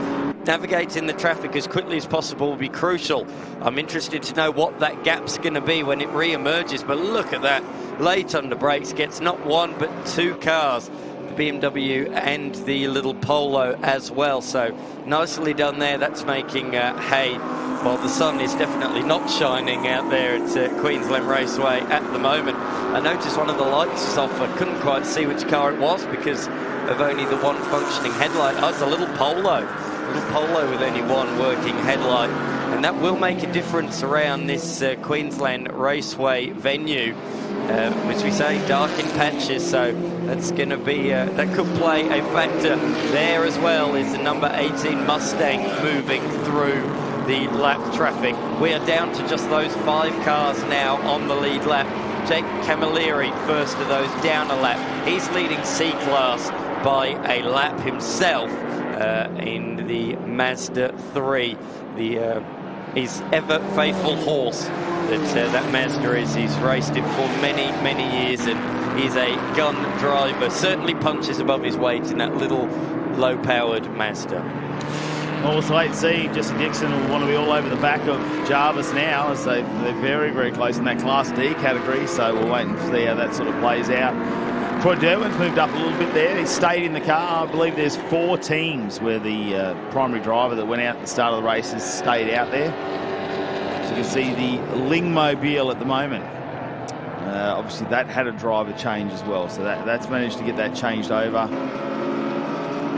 Navigating the traffic as quickly as possible will be crucial. I'm interested to know what that gap's going to be when it re-emerges, but look at that. Late under brakes, gets not 1 but 2 cars, the BMW and the little Polo as well. So nicely done there. That's making hay while the sun is definitely not shining out there at Queensland Raceway at the moment. I noticed one of the lights was off. I couldn't quite see which car it was because of only the one functioning headlight. Oh, it's a little Polo with only one working headlight, and that will make a difference around this Queensland Raceway venue. As we say, dark in patches, so that's going to be that could play a factor. There as well is the number 18 Mustang moving through the lap traffic. We are down to just those 5 cars now on the lead lap. Jake Camilleri first of those, down a lap. He's leading C-Class by a lap himself in the Mazda 3. His ever faithful horse that Mazda is. He's raced it for many, many years, and he's a gun driver. Certainly punches above his weight in that little low-powered Mazda. Well, we'll wait and see. Jesse Dixon will want to be all over the back of Jarvis now, as they're very, very close in that Class D category, so we'll wait and see how that sort of plays out. Troy Derwin's moved up a little bit there. He stayed in the car. I believe there's 4 teams where the primary driver that went out at the start of the race has stayed out there. So you can see the Lingmobile at the moment. Obviously, that had a driver change as well, so that's managed to get that changed over.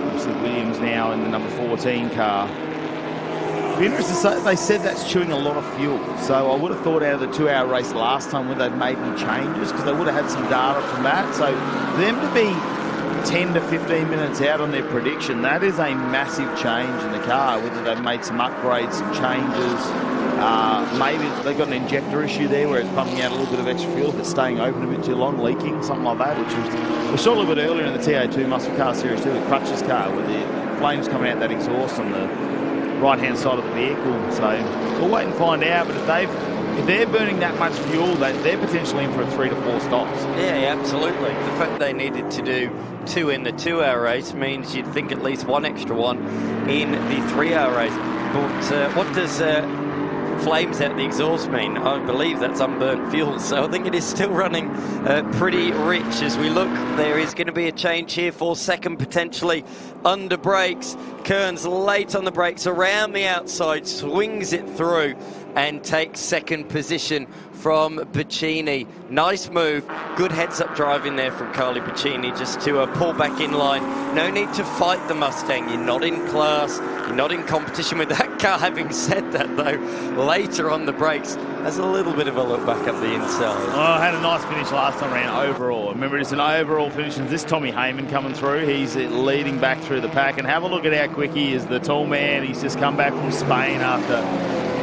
Obviously, Williams now in the number 14 car. It'd be interesting to say, they said that's chewing a lot of fuel, so I would have thought out of the 2-hour race last time when they'd made any changes, because they would have had some data from that. So for them to be 10 to 15 minutes out on their prediction, that is a massive change in the car, whether they've made some upgrades, some changes. Maybe they've got an injector issue there where it's pumping out a little bit of extra fuel if it's staying open a bit too long, leaking, something like that, which was, we saw a little bit earlier in the TA2 muscle car series too, with Crutch's car, where the flames coming out that exhaust on the right-hand side of the vehicle. So we'll wait and find out, but if they're burning that much fuel, they're potentially in for a 3 to 4 stops. Yeah, absolutely. The fact they needed to do 2 in the 2-hour race means you'd think at least 1 extra one in the 3-hour race. But what does flames out the exhaust mean? I believe that's unburnt fuel, so I think it is still running pretty rich. As we look, there is going to be a change here for second, potentially under brakes. Kearns late on the brakes, around the outside, swings it through and takes second position from Bacchini. Nice move, good heads-up driving there from Carly Bacchini, just to pull back in line. No need to fight the Mustang. You're not in class, you're not in competition with that car. Having said that, though, later on the brakes, has a little bit of a look back up the inside. Oh, had a nice finish last time around overall. Remember, it's an overall finish. This Tommy Heyman coming through. He's leading back through the pack. And have a look at how quick he is, the tall man. He's just come back from Spain after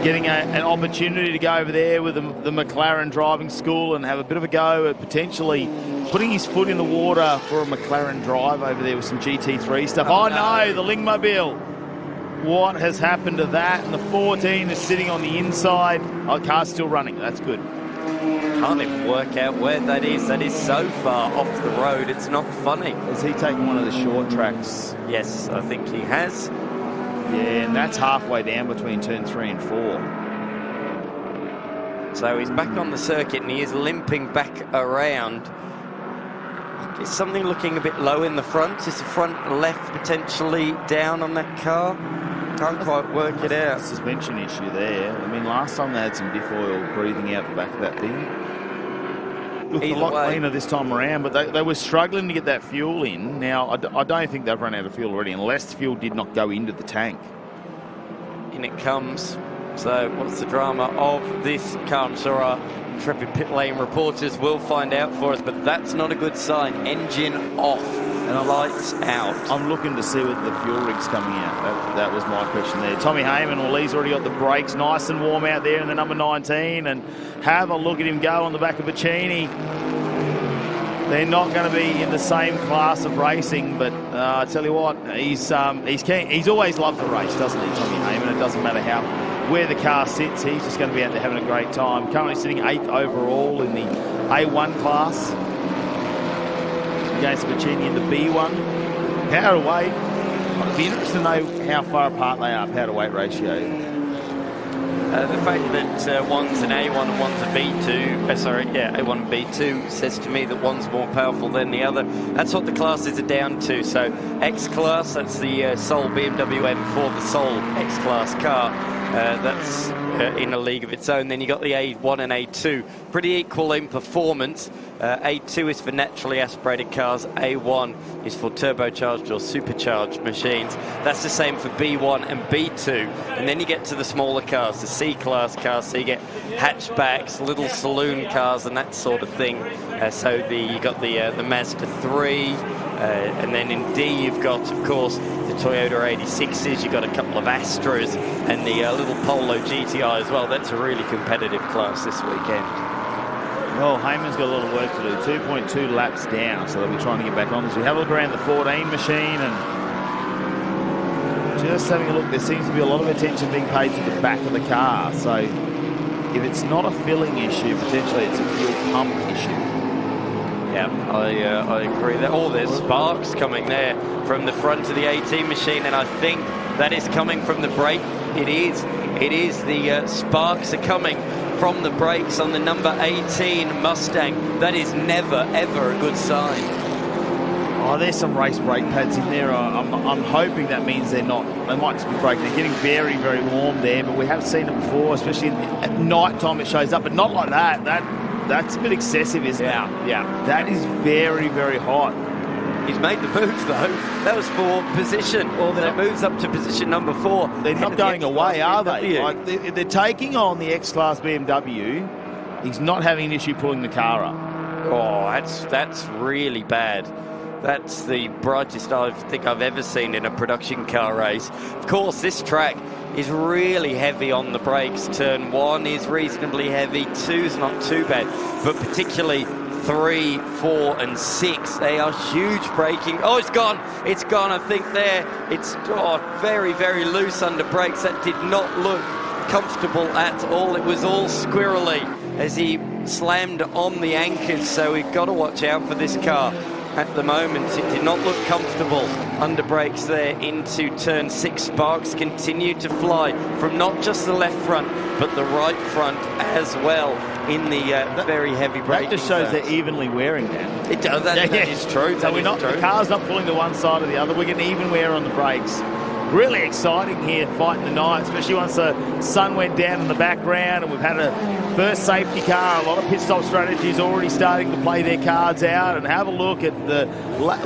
getting an opportunity to go over there with the McLaren driving school and have a bit of a go at potentially putting his foot in the water for a McLaren drive over there with some GT3 stuff. Oh no, the Lingmobile. What has happened to that? And the 14 is sitting on the inside. Oh, the car's still running. That's good. Can't even work out where that is. That is so far off the road, it's not funny. Has he taken one of the short tracks? Yes, I think he has. Yeah, and that's halfway down between turn 3 and 4. So he's back on the circuit and he is limping back around. Is something looking a bit low in the front? Is the front left potentially down on that car? Can't quite work it out. Suspension issue there. I mean, last time they had some diff oil breathing out the back of that thing. Looked a lot cleaner this time around, but they were struggling to get that fuel in. Now, I don't think they've run out of fuel already, unless the fuel did not go into the tank. In it comes. So what's the drama of this car? I'm sure our intrepid pit lane reporters will find out for us, but that's not a good sign. Engine off and lights out. I'm looking to see whether the fuel rig's coming out. That was my question there. Tommy Heyman, well, he's already got the brakes nice and warm out there in the number 19, and have a look at him go on the back of Bacchini. They're not going to be in the same class of racing, but I tell you what, he's keen. He's always loved the race, doesn't he, Tommy Heyman? It doesn't matter where the car sits, he's just going to be out there having a great time. Currently sitting 8th overall in the A1 class. Against Bacchini in the B1. Power to weight. It'd be interesting to know how far apart they are, power to weight ratio. The fact that one's an A1 and one's a B2, A1 and B2 says to me that one's more powerful than the other. That's what the classes are down to. So X-Class, that's the sole BMW M4, the sole X-Class car. That's in a league of its own. Then you got the A1 and A2, pretty equal in performance. A2 is for naturally aspirated cars, A1 is for turbocharged or supercharged machines. That's the same for B1 and B2. And then you get to the smaller cars, the C-Class cars, so you get hatchbacks, little saloon cars and that sort of thing. So you got the Mazda 3, and then in D you've got, of course, the Toyota 86s, you've got a couple of Astras and the little Polo GTI as well. That's a really competitive class this weekend. Well, Heyman's got a lot of work to do. 2.2 laps down, so they'll be trying to get back on. So we have a look around the 14 machine, and just having a look, there seems to be a lot of attention being paid to the back of the car. So if it's not a filling issue, potentially it's a fuel pump issue. Yeah, I agree. Oh, there's sparks coming there from the front of the 18 machine, and I think that is coming from the brake. It is. The sparks are coming from the brakes on the number 18 Mustang. That is never, ever a good sign. Oh, there's some race brake pads in there. I'm hoping that means they're not. They might just be braking. They're getting very, very warm there, but we have seen it before, especially at night time it shows up, but not like that. That's a bit excessive, isn't it? Yeah. That is very, very hot. He's made the move, though. That was for position. Well, then it moves up to position number 4. They're not going away, are they? BMW. Like, they're taking on the X-Class BMW. He's not having an issue pulling the car up. Oh, that's really bad. That's the brightest I think I've ever seen in a production car race. Of course, this track is really heavy on the brakes. Turn 1 is reasonably heavy. 2's not too bad, but particularly 3, 4, and 6. They are huge braking. Oh, it's gone. It's gone, I think, there. It's very, very loose under brakes. That did not look comfortable at all. It was all squirrely as he slammed on the anchors, so we've got to watch out for this car. At the moment, it did not look comfortable under brakes there into turn 6. Sparks continue to fly from not just the left front, but the right front as well in the very heavy braking. That just shows they're evenly wearing that. It does. That is true. So the car's not pulling to one side or the other. We're getting even wear on the brakes. Really exciting here, fighting the night, especially once the sun went down in the background and we've had a first safety car. A lot of pit stop strategies already starting to play their cards out. And have a look at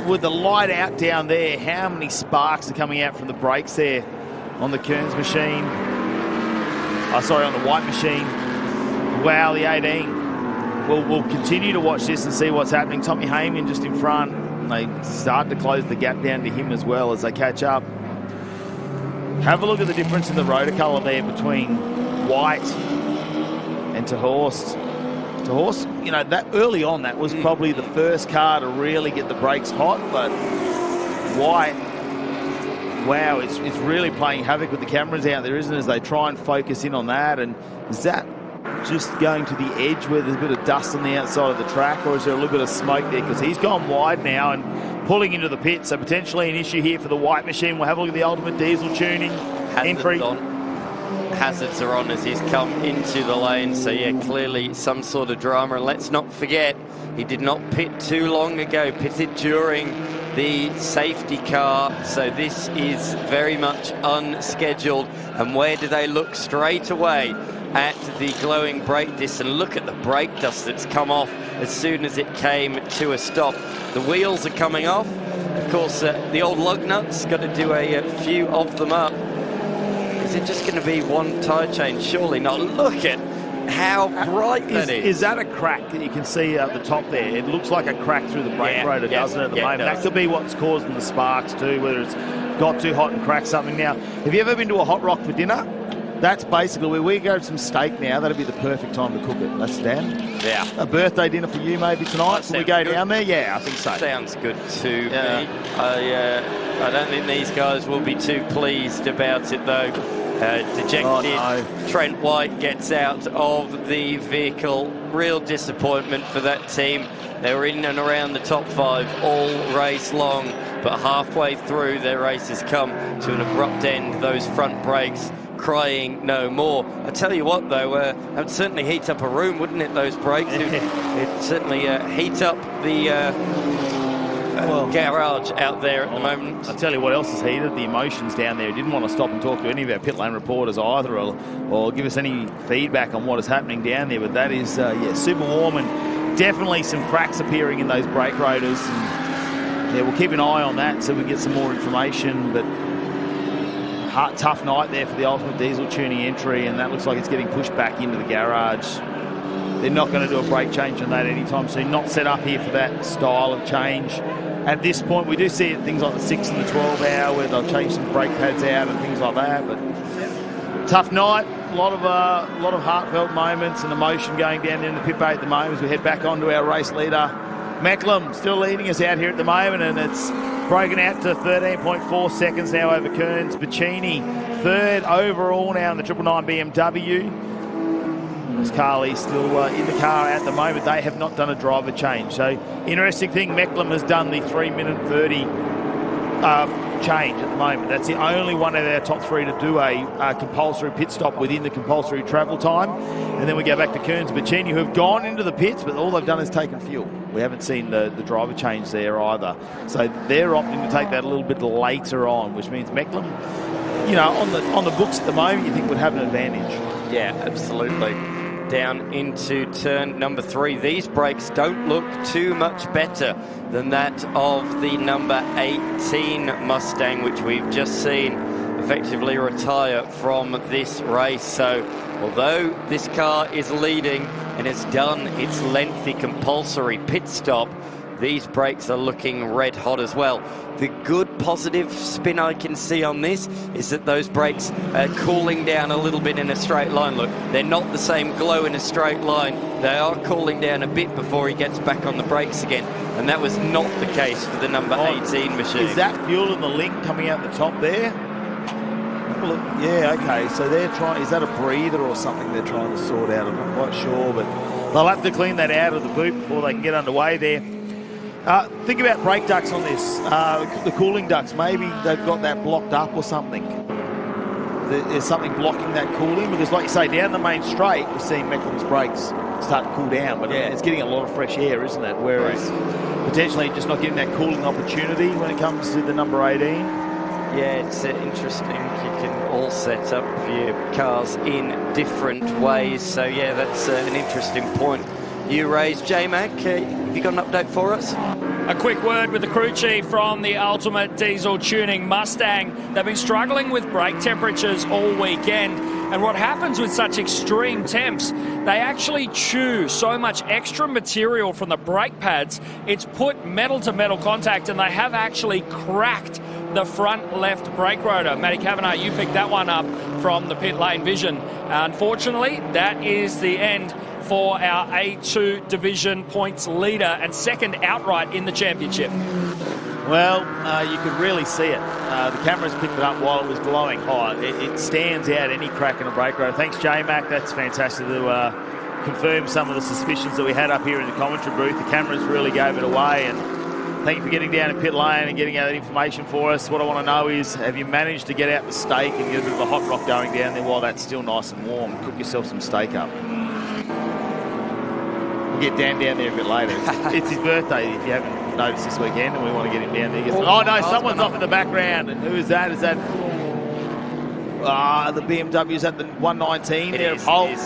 with the light out down there, how many sparks are coming out from the brakes there on the Kearns machine. On the white machine. Wow, the 18. We'll continue to watch this and see what's happening. Tommy Heyman just in front. They start to close the gap down to him as well as they catch up. Have a look at the difference in the rotor colour there between white and Tehorst. Tehorst, you know, that early on, that was probably the first car to really get the brakes hot, but white, wow, it's really playing havoc with the cameras out there, isn't it, as they try and focus in on that. And is that just going to the edge where there's a bit of dust on the outside of the track, or is there a little bit of smoke there? Because he's gone wide now and pulling into the pit, so potentially an issue here for the white machine. We'll have a look at the ultimate diesel tuning entry. Hazards are on as he's come into the lane, so yeah, clearly some sort of drama. And let's not forget, he did not pit too long ago, pitted during the safety car, so this is very much unscheduled. And where do they look? Straight away at the glowing brake disc, and look at the brake dust that's come off as soon as it came to a stop. The wheels are coming off. Of course, the old lug nuts, got to do a few of them up. Is it just going to be one tyre change? Surely not. Look at how bright that is. Is that a crack that you can see at the top there? It looks like a crack through the brake rotor, doesn't it, at the moment? That could be what's causing the sparks too, whether it's got too hot and cracked something. Now, have you ever been to a Hot Rock for dinner? That's basically where we go to some steak now. That'd be the perfect time to cook it. That's Dan. Yeah. A birthday dinner for you maybe tonight. Can we go down there? Yeah, I think so. Sounds good to me. I don't think these guys will be too pleased about it though. Dejected. Trent White gets out of the vehicle. Real disappointment for that team. They were in and around the top 5 all race long, but halfway through their race has come to an abrupt end. Those front brakes crying no more. I tell you what though, it would certainly heat up a room, wouldn't it, those brakes? It'd certainly heat up the garage out there at the moment. I tell you what else is heated, the emotions down there. Didn't want to stop and talk to any of our pit lane reporters either, or give us any feedback on what is happening down there, but that is super warm, and definitely some cracks appearing in those brake rotors. And yeah, we'll keep an eye on that so we get some more information, but tough night there for the ultimate diesel tuning entry, and that looks like it's getting pushed back into the garage. They're not going to do a brake change on that anytime soon. Not set up here for that style of change. At this point, we do see it, things like the 6 and the 12 hour where they'll change some brake pads out and things like that. But tough night, a lot of heartfelt moments and emotion going down there in the pit bay at the moment as we head back onto our race leader. Mecklem still leading us out here at the moment, and it's broken out to 13.4 seconds now over Kearns. Bacchini third overall now in the 999 BMW. As Carly's still in the car at the moment. They have not done a driver change. So interesting thing, Mecklem has done the 3 minute 30 change at the moment. That's the only one of our top 3 to do a compulsory pit stop within the compulsory travel time. And then we go back to Kearns and Bacchini, who have gone into the pits, but all they've done is taken fuel. We haven't seen the driver change there either. So they're opting to take that a little bit later on, which means Mecklem, you know, on the books at the moment, you think would have an advantage. Yeah, absolutely. Down into turn number 3. These brakes don't look too much better than that of the number 18 Mustang, which we've just seen effectively retire from this race. So although this car is leading and it's done its lengthy compulsory pit stop, these brakes are looking red hot as well. The good positive spin I can see on this is that those brakes are cooling down a little bit in a straight line. Look, they're not the same glow in a straight line. They are cooling down a bit before he gets back on the brakes again. And that was not the case for the number 18 machine. Is that fuel in the link coming out the top there? Look, yeah, okay. So they're trying, is that a breather or something they're trying to sort out? I'm not quite sure, but they'll have to clean that out of the boot before they can get underway there. Think about brake ducts on this, the cooling ducts. Maybe they've got that blocked up or something. There's something blocking that cooling, because like you say, down the main straight, we're seeing Mecklem's brakes start to cool down, but it's getting a lot of fresh air, isn't it? Whereas potentially just not getting that cooling opportunity when it comes to the number 18. Yeah, it's interesting. You can all set up your cars in different ways. So yeah, that's an interesting point you raised. J-Mac, have you got an update for us? A quick word with the crew chief from the Ultimate Diesel Tuning Mustang. They've been struggling with brake temperatures all weekend. And what happens with such extreme temps, they actually chew so much extra material from the brake pads, it's put metal-to-metal contact, and they have actually cracked the front left brake rotor. Matty Kavanagh, you picked that one up from the pit lane vision. Unfortunately, that is the end for our A2 division points leader and second outright in the championship. Well, you could really see it. The cameras picked it up while it was glowing hot. It stands out, any crack in a brake rotor. Thanks, J-Mac. That's fantastic to confirm some of the suspicions that we had up here in the commentary booth. The cameras really gave it away, and thank you for getting down to pit lane and getting out that information for us. What I want to know is, have you managed to get out the steak and get a bit of a hot rock going down there while that's still nice and warm? Cook yourself some steak up. We'll get Dan down there a bit later. It's his birthday, if you haven't noticed, this weekend, and we want to get him down there. Oh no, someone's off in the background. And who is that? Is that the BMW? Is that the 119 there of Holt?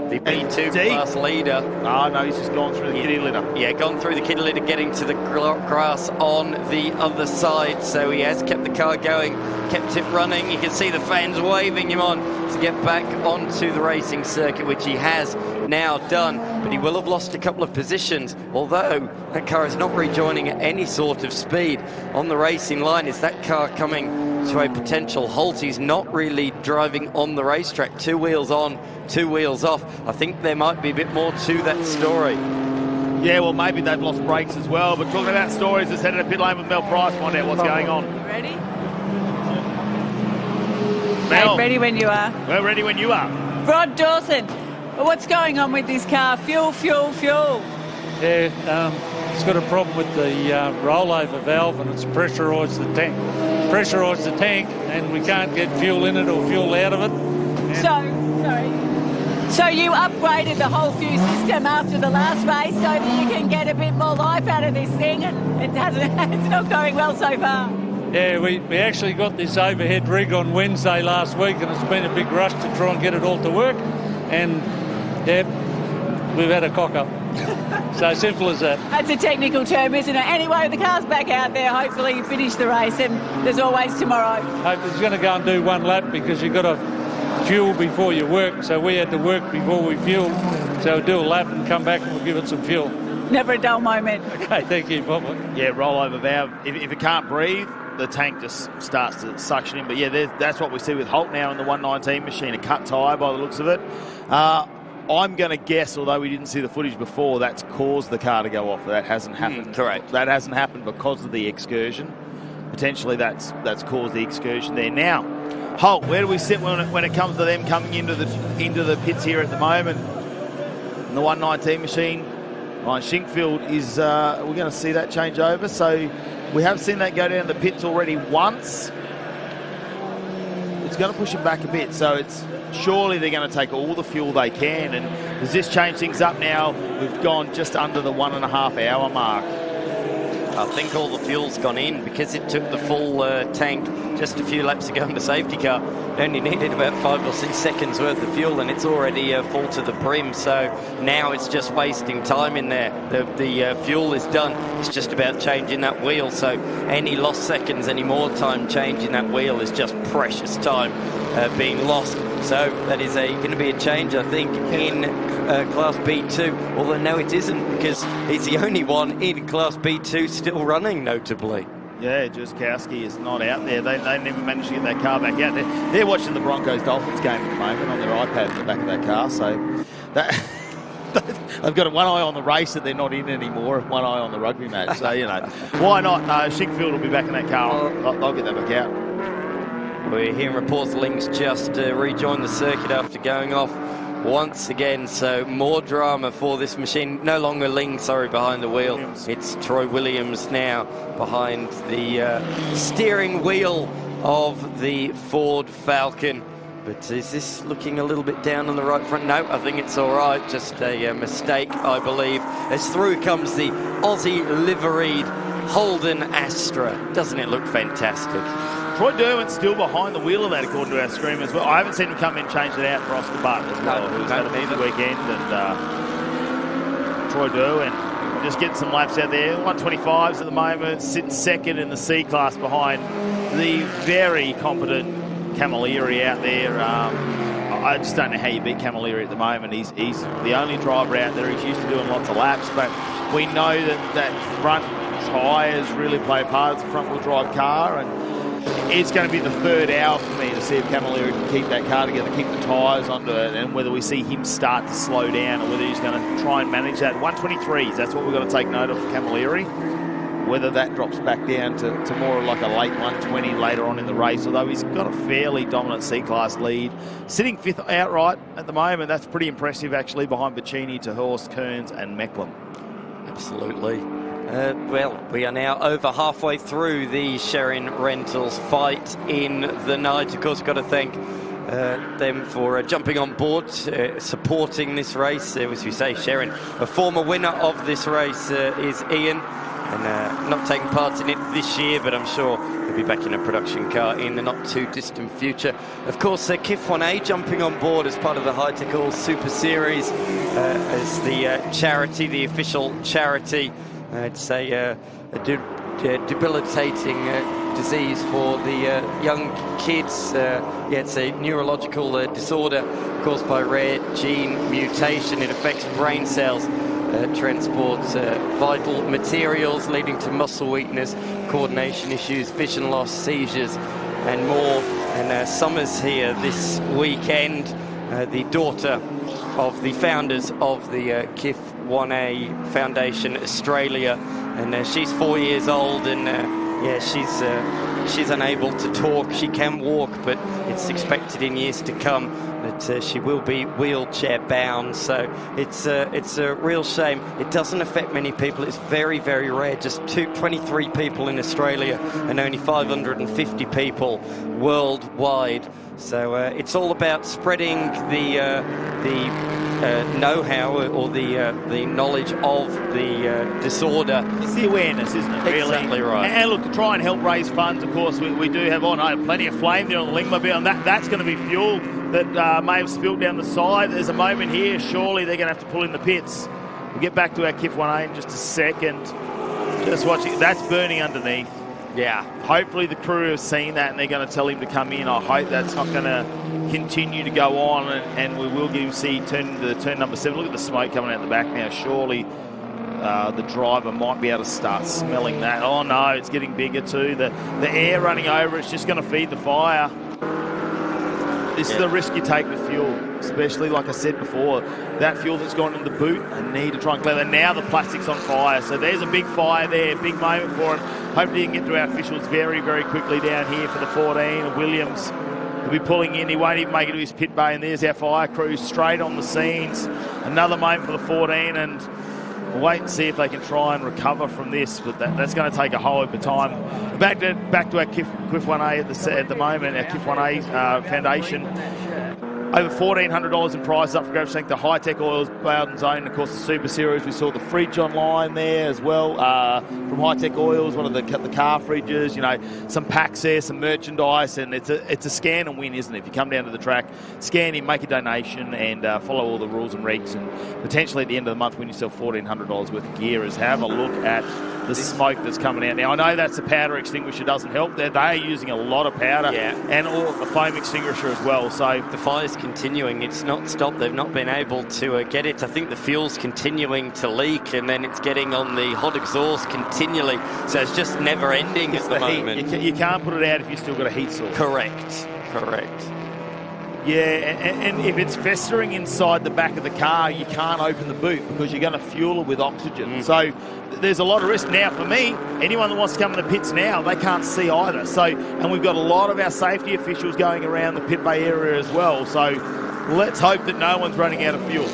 The B2 class leader. Oh no, he's just gone through the kitty litter. Yeah, gone through the kitty litter, getting to the grass on the other side. So he has kept the car going, kept it running. You can see the fans waving him on to get back onto the racing circuit, which he has now done. But he will have lost a couple of positions, although that car is not rejoining at any sort of speed on the racing line. Is that car coming to a potential halt? He's not really driving on the racetrack. 2 wheels on, 2 wheels off. I think there might be a bit more to that story. Yeah, well, maybe they've lost brakes as well. But talking about stories, let's head to the pit lane with Mel Price, find out what's going on. Ready? Mel, ready when you are. We're ready when you are. Rod Dawson, what's going on with this car? Fuel. Yeah, it's got a problem with the rollover valve, and it's pressurised the tank. Pressurised the tank, and we can't get fuel in it or fuel out of it. So you upgraded the whole fuel system after the last race so that you can get a bit more life out of this thing, and it's not going well so far. Yeah, we actually got this overhead rig on Wednesday last week, and it's been a big rush to try and get it all to work. And, yeah, we've had a cock-up. So simple as that. That's a technical term, isn't it? Anyway, the car's back out there. Hopefully you finish the race, and there's always tomorrow. Hope he's going to go and do one lap because you've got to fuel before you work. So we had to work before we fuel. So we'll do a lap and come back and we'll give it some fuel. Never a dull moment. Okay, thank you, Bob. Yeah, rollover valve. If it can't breathe, the tank just starts to suction in. But yeah, that's what we see with Holt now in the 119 machine. A cut tyre by the looks of it. I'm going to guess, although we didn't see the footage before, that's caused the car to go off. That hasn't happened. Correct. That hasn't happened because of the excursion. Potentially that's caused the excursion there. Now, Holt, where do we sit when it comes to them coming into the pits here at the moment? In the 119 machine, Ryan Shinkfield is, we're going to see that change over. So we have seen that go down the pits already once. It's going to push him back a bit. So it's surely they're going to take all the fuel they can. And does this change things up now? We've gone just under the 1.5 hour mark. I think all the fuel's gone in because it took the full tank just a few laps ago in the safety car. It only needed about 5 or 6 seconds worth of fuel and it's already full to the brim. So now it's just wasting time in there. The fuel is done. It's just about changing that wheel. So any lost seconds, any more time changing that wheel is just precious time being lost. So that is going to be a change, I think, in Class B2. Although no, it isn't, because he's the only one in Class B2 still running, notably. Yeah, Juskowski is not out there. They never managed to get that car back out there. They're watching the Broncos-Dolphins game at the moment on their iPad in the back of that car. So that they've got one eye on the race that they're not in anymore, one eye on the rugby match. So, you know, why not? Shinkfield will be back in that car. They'll get that back out. We're hearing reports Link's just rejoined the circuit after going off once again. So more drama for this machine. No longer Ling, behind the wheel. It's Troy Williams now behind the steering wheel of the Ford Falcon. But is this looking a little bit down on the right front? No, I think it's all right. Just a mistake, I believe. As through comes the Aussie liveried Holden Astra. Doesn't it look fantastic? Troy Derwent's still behind the wheel of that, according to our stream as well. I haven't seen him come in and change it out for Oscar Butt as well, who's had a big weekend. And Troy Derwent just getting some laps out there. 125s at the moment, sitting second in the C class behind the very competent Camilleri out there. I just don't know how you beat Camilleri at the moment. He's the only driver out there. He's used to doing lots of laps, but we know that front tyres really play a part. It's a front-wheel drive car, and it's going to be the third hour for me to see if Camilleri can keep that car together, keep the tyres onto it, and whether we see him start to slow down or whether he's going to try and manage that. 123s, that's what we've got to take note of for Camilleri. Whether that drops back down to more like a late 120 later on in the race, although he's got a fairly dominant C-Class lead. Sitting fifth outright at the moment, that's pretty impressive actually, behind Bacchini, Terhorst, Kearns and Mecklem. Absolutely. Well, we are now over halfway through the Sherrin Rentals fight in the night. Of course, got to thank them for jumping on board, supporting this race. As we say, Sherrin, a former winner of this race is Ian, and not taking part in it this year, but I'm sure he'll be back in a production car in the not too distant future. Of course, KIF 1A jumping on board as part of the Hi-Tec Qld Super Series as the charity, the official charity. It's a debilitating disease for the young kids. It's a neurological disorder caused by rare gene mutation. It affects brain cells, transports vital materials, leading to muscle weakness, coordination issues, vision loss, seizures, and more. And Summer's here this weekend, the daughter of the founders of the KIF 1A Foundation Australia, and she's 4 years old, and yeah, she's unable to talk. She can walk, but it's expected in years to come that she will be wheelchair bound. So it's a real shame. It doesn't affect many people. It's very, very rare. Just 23 people in Australia and only 550 people worldwide. So it's all about spreading the know-how or the knowledge of the disorder. It's the awareness, isn't it, really? Exactly right. And look, to try and help raise funds, of course, we do have plenty of flame there on the Lingmobile, and that's going to be fuel that may have spilled down the side. There's a moment here, surely they're going to have to pull in the pits. We'll get back to our KIF 1A in just a second. Just watching, that's burning underneath. Yeah. Hopefully the crew have seen that and they're going to tell him to come in. I hope that's not going to continue to go on, and we will get him see turn into turn number 7. Look at the smoke coming out the back now. Surely the driver might be able to start smelling that. Oh no, it's getting bigger too. The air running over, it's just going to feed the fire. This is the risk you take with fuel, especially like I said before, that fuel that's gone in the boot, I need to try and clear that. Now the plastic's on fire, so there's a big fire there, big moment for him. Hopefully he can get through our officials very, very quickly down here for the 14. Williams will be pulling in, he won't even make it to his pit bay, and there's our fire crew straight on the scenes. Another moment for the 14, and We'll wait and see if they can try and recover from this, but that's going to take a whole heap of time. Back to our KIF 1A at the moment, our KIF 1A Foundation. Over $1,400 in prizes up for grabs. Thank the Hi-Tec Oils, Bowden Zone, of course the Super Series. We saw the fridge online there as well from Hi-Tec Oils, one of the car fridges. You know, some packs there, some merchandise, and it's a scan and win, isn't it? If you come down to the track, scan in, make a donation, and follow all the rules and regs, and potentially at the end of the month win yourself $1,400 worth of gear. Have a look at the smoke that's coming out. Now, I know that's the powder extinguisher doesn't help. They are using a lot of powder and all the foam extinguisher as well. So the fire's continuing. It's not stopped. They've not been able to get it. I think the fuel's continuing to leak, and then it's getting on the hot exhaust continually. So it's just never ending at the moment. You can't put it out if you've still got a heat source. Correct. Yeah, and if it's festering inside the back of the car, you can't open the boot because you're going to fuel it with oxygen. So there's a lot of risk. Now, for me, anyone that wants to come in the pits now, they can't see either. So, and we've got a lot of our safety officials going around the pit bay area as well. So let's hope that no one's running out of fuel.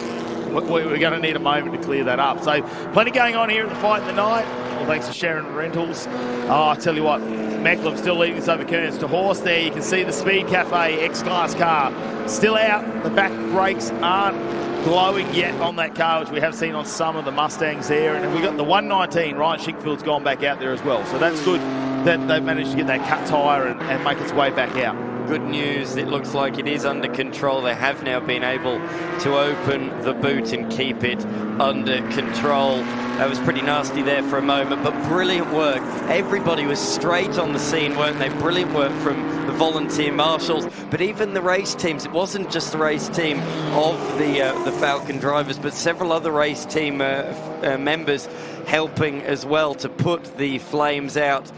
We're going to need a moment to clear that up. So plenty going on here at the Fight in the Night. Well, thanks to Sharon Rentals. Oh, I tell you what, Mecklam still leading this over Kearns to Horse there. You can see the Speed Cafe X-Class car still out. The back brakes aren't glowing yet on that car, which we have seen on some of the Mustangs there. And we've got the 119, Ryan Schickfield's gone back out there as well. So that's good that they've managed to get that cut tyre and make its way back out. Good news, it looks like it is under control. They have now been able to open the boot and keep it under control. That was pretty nasty there for a moment, but brilliant work. Everybody was straight on the scene, weren't they? Brilliant work from the volunteer marshals, but even the race teams. It wasn't just the race team of the Falcon drivers, but several other race team members helping as well to put the flames out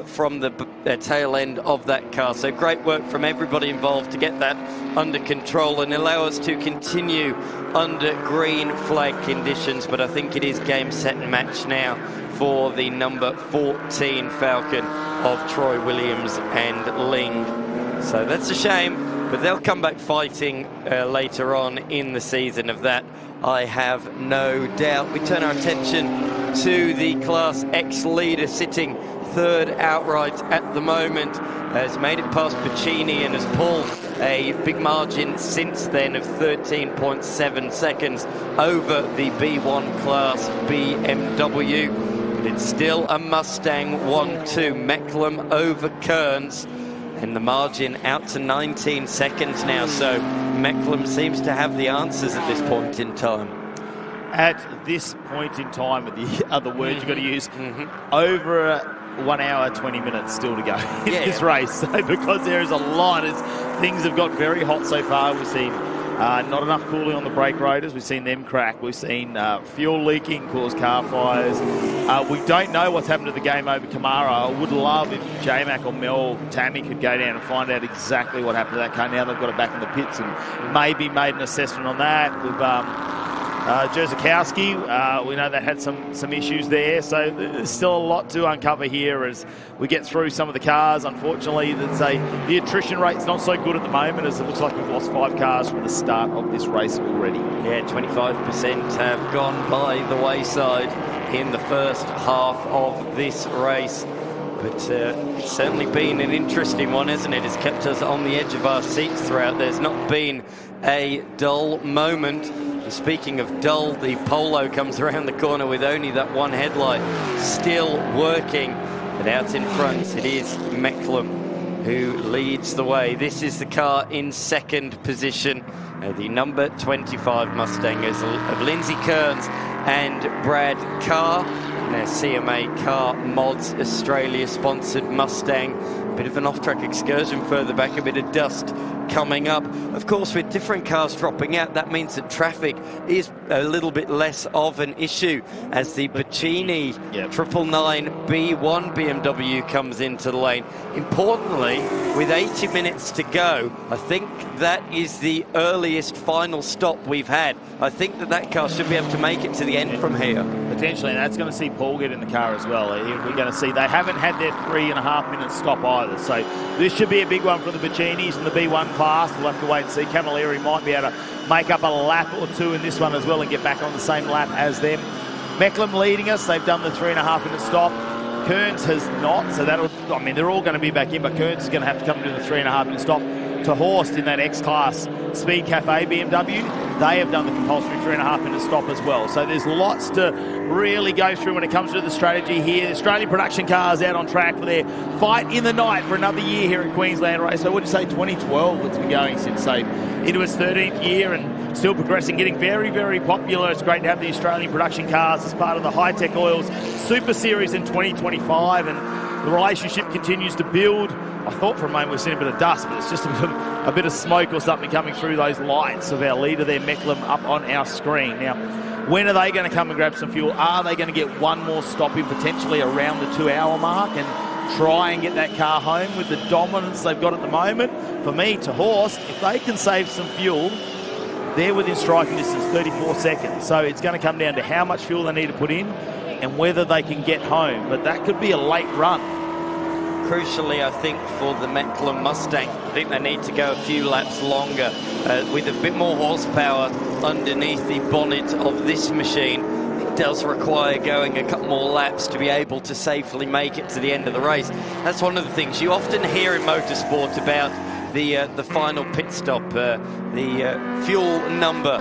from the tail end of that car. So great work from everybody involved to get that under control and allow us to continue under green flag conditions. But I think it is game, set and match now for the number 14 Falcon of Troy Williams and Ling. So that's a shame, but they'll come back fighting later on in the season. Of that I have no doubt. We turn our attention to the Class X leader, sitting third outright at the moment, has made it past Pacini and has pulled a big margin since then of 13.7 seconds over the B1 class BMW. But it's still a Mustang 1-2. Mecklam over Kearns, and the margin out to 19 seconds now. So Mecklam seems to have the answers at this point in time. At this point in time, with the other words you've got to use, over 1 hour, 20 minutes still to go in this race. So because there is a lot, things have got very hot so far. We've seen not enough cooling on the brake rotors. We've seen them crack. We've seen fuel leaking cause car fires. We don't know what's happened to the game over Camaro. I would love if J-Mac or Mel Tammy could go down and find out exactly what happened to that car. Now they've got it back in the pits and maybe made an assessment on that. With Jerzakowski, we know that had some issues there, so there's still a lot to uncover here as we get through some of the cars. Unfortunately, the attrition rate's not so good at the moment, as it looks like we've lost 5 cars from the start of this race already. Yeah, 25% have gone by the wayside in the first half of this race. But it's certainly been an interesting one, hasn't it? It's kept us on the edge of our seats throughout. There's not been a dull moment. And speaking of dull, the Polo comes around the corner with only that one headlight still working. But out in front, it is Mecklam who leads the way. This is the car in second position. The number 25 Mustangers of Lindsay Kearns and Brad Carr. Their CMA Car Mods Australia sponsored Mustang. Bit of an off-track excursion further back, a bit of dust coming up. Of course, with different cars dropping out, that means that traffic is a little bit less of an issue as the Pacini 999 B1 BMW comes into the lane. Importantly, with 80 minutes to go, I think that is the earliest final stop we've had. I think that car should be able to make it to the end from here. Potentially, and that's going to see Paul get in the car as well. We're going to see they haven't had their 3.5 minute stop either. So this should be a big one for the Pacinis and the B1 class. We'll have to wait and see. Camilleri might be able to make up a lap or two in this one as well and get back on the same lap as them. Mecklem leading us. They've done the 3.5 minute stop. Kearns has not, so they're all going to be back in, but Kearns is going to have to come and do the 3.5 minute stop. To Horst in that X-Class Speed Cafe BMW, they have done the compulsory 3.5 minute stop as well. So there's lots to really go through when it comes to the strategy here. The Australian production cars out on track for their fight in the night for another year here at Queensland Raceway. So what would you say, 2012 it's been going since they've into its 13th year and still progressing, getting very, very popular. It's great to have the Australian production cars as part of the Hi-Tec Oils Super Series in 2025, and the relationship continues to build. I thought for a moment we've seen a bit of dust, but it's just a bit of smoke or something coming through those lights of our leader there, Mecklem, up on our screen. Now, when are they going to come and grab some fuel? Are they going to get one more stop in potentially around the 2 hour mark and try and get that car home with the dominance they've got at the moment? For me, to Horst, if they can save some fuel, they're within striking distance, 34 seconds. So it's going to come down to how much fuel they need to put in and whether they can get home. But that could be a late run. Crucially, I think, for the Mecklem Mustang, I think they need to go a few laps longer with a bit more horsepower underneath the bonnet of this machine. It does require going a couple more laps to be able to safely make it to the end of the race. That's one of the things you often hear in motorsport about the final pit stop, the fuel number,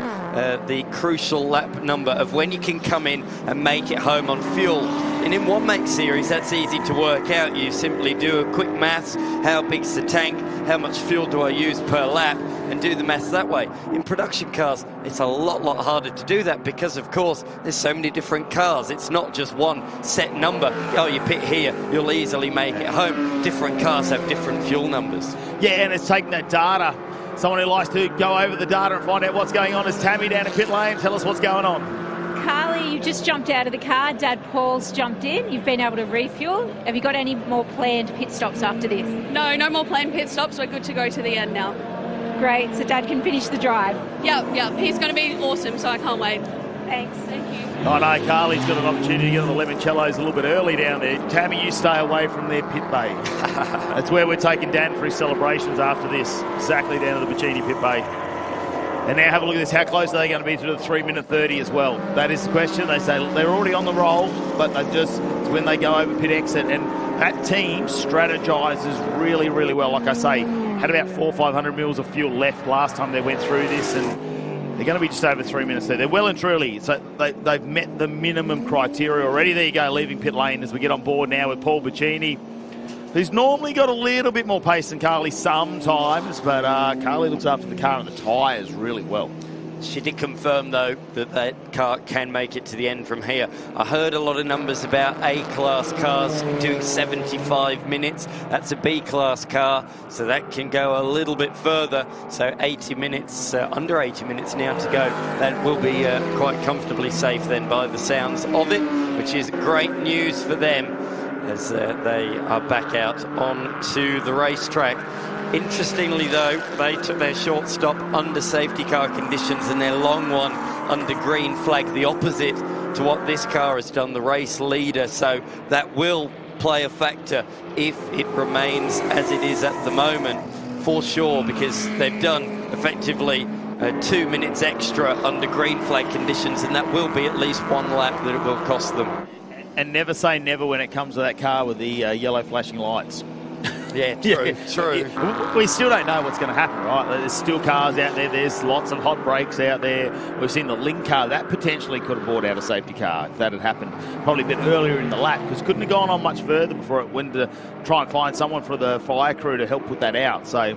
the crucial lap number of when you can come in and make it home on fuel. And in One Make Series, that's easy to work out. You simply do a quick maths, how big's the tank, how much fuel do I use per lap, and do the maths that way. In production cars, it's a lot harder to do that because, of course, there's so many different cars. It's not just one set number. Oh, you pit here, you'll easily make it home. Different cars have different fuel numbers. Yeah, and it's taking that data. Someone who likes to go over the data and find out what's going on is Tammy down in pit lane. Tell us what's going on. Carly, you just jumped out of the car. Dad Paul's jumped in. You've been able to refuel. Have you got any more planned pit stops after this? No more planned pit stops. We're good to go to the end now. Great, so Dad can finish the drive. Yep. He's going to be awesome, so I can't wait. Thanks. Thank you. I know Carly's got an opportunity to get on the limoncellos a little bit early down there. Tammy, you stay away from their pit bay. That's where we're taking Dan for his celebrations after this, exactly down to the Bacini pit bay. And now have a look at this. How close are they going to be to the 3:30 as well? That is the question. They say they're already on the roll, but it's when they go over pit exit. And that team strategizes really, really well. Like I say, had about 400 or 500 mils of fuel left last time they went through this, and they're going to be just over 3 minutes there. They're well and truly, so they've met the minimum criteria already. There you go, leaving pit lane as we get on board now with Paul Bacini, who's normally got a little bit more pace than Carly sometimes, but Carly looks after the car and the tyres really well. She did confirm, though, that that car can make it to the end from here. I heard a lot of numbers about A-class cars doing 75 minutes. That's a B-class car, so that can go a little bit further. So 80 minutes, under 80 minutes now to go. That will be quite comfortably safe then by the sounds of it, which is great news for them as they are back out onto the racetrack. Interestingly, though, they took their short stop under safety car conditions and their long one under green flag, the opposite to what this car has done, the race leader. So that will play a factor if it remains as it is at the moment, for sure, because they've done effectively 2 minutes extra under green flag conditions, and that will be at least one lap that it will cost them. And never say never when it comes to that car with the yellow flashing lights. Yeah, true. We still don't know what's going to happen, right? There's still cars out there. There's lots of hot brakes out there. We've seen the Link car. That potentially could have brought out a safety car if that had happened probably a bit earlier in the lap, because couldn't have gone on much further before it went to try and find someone for the fire crew to help put that out. So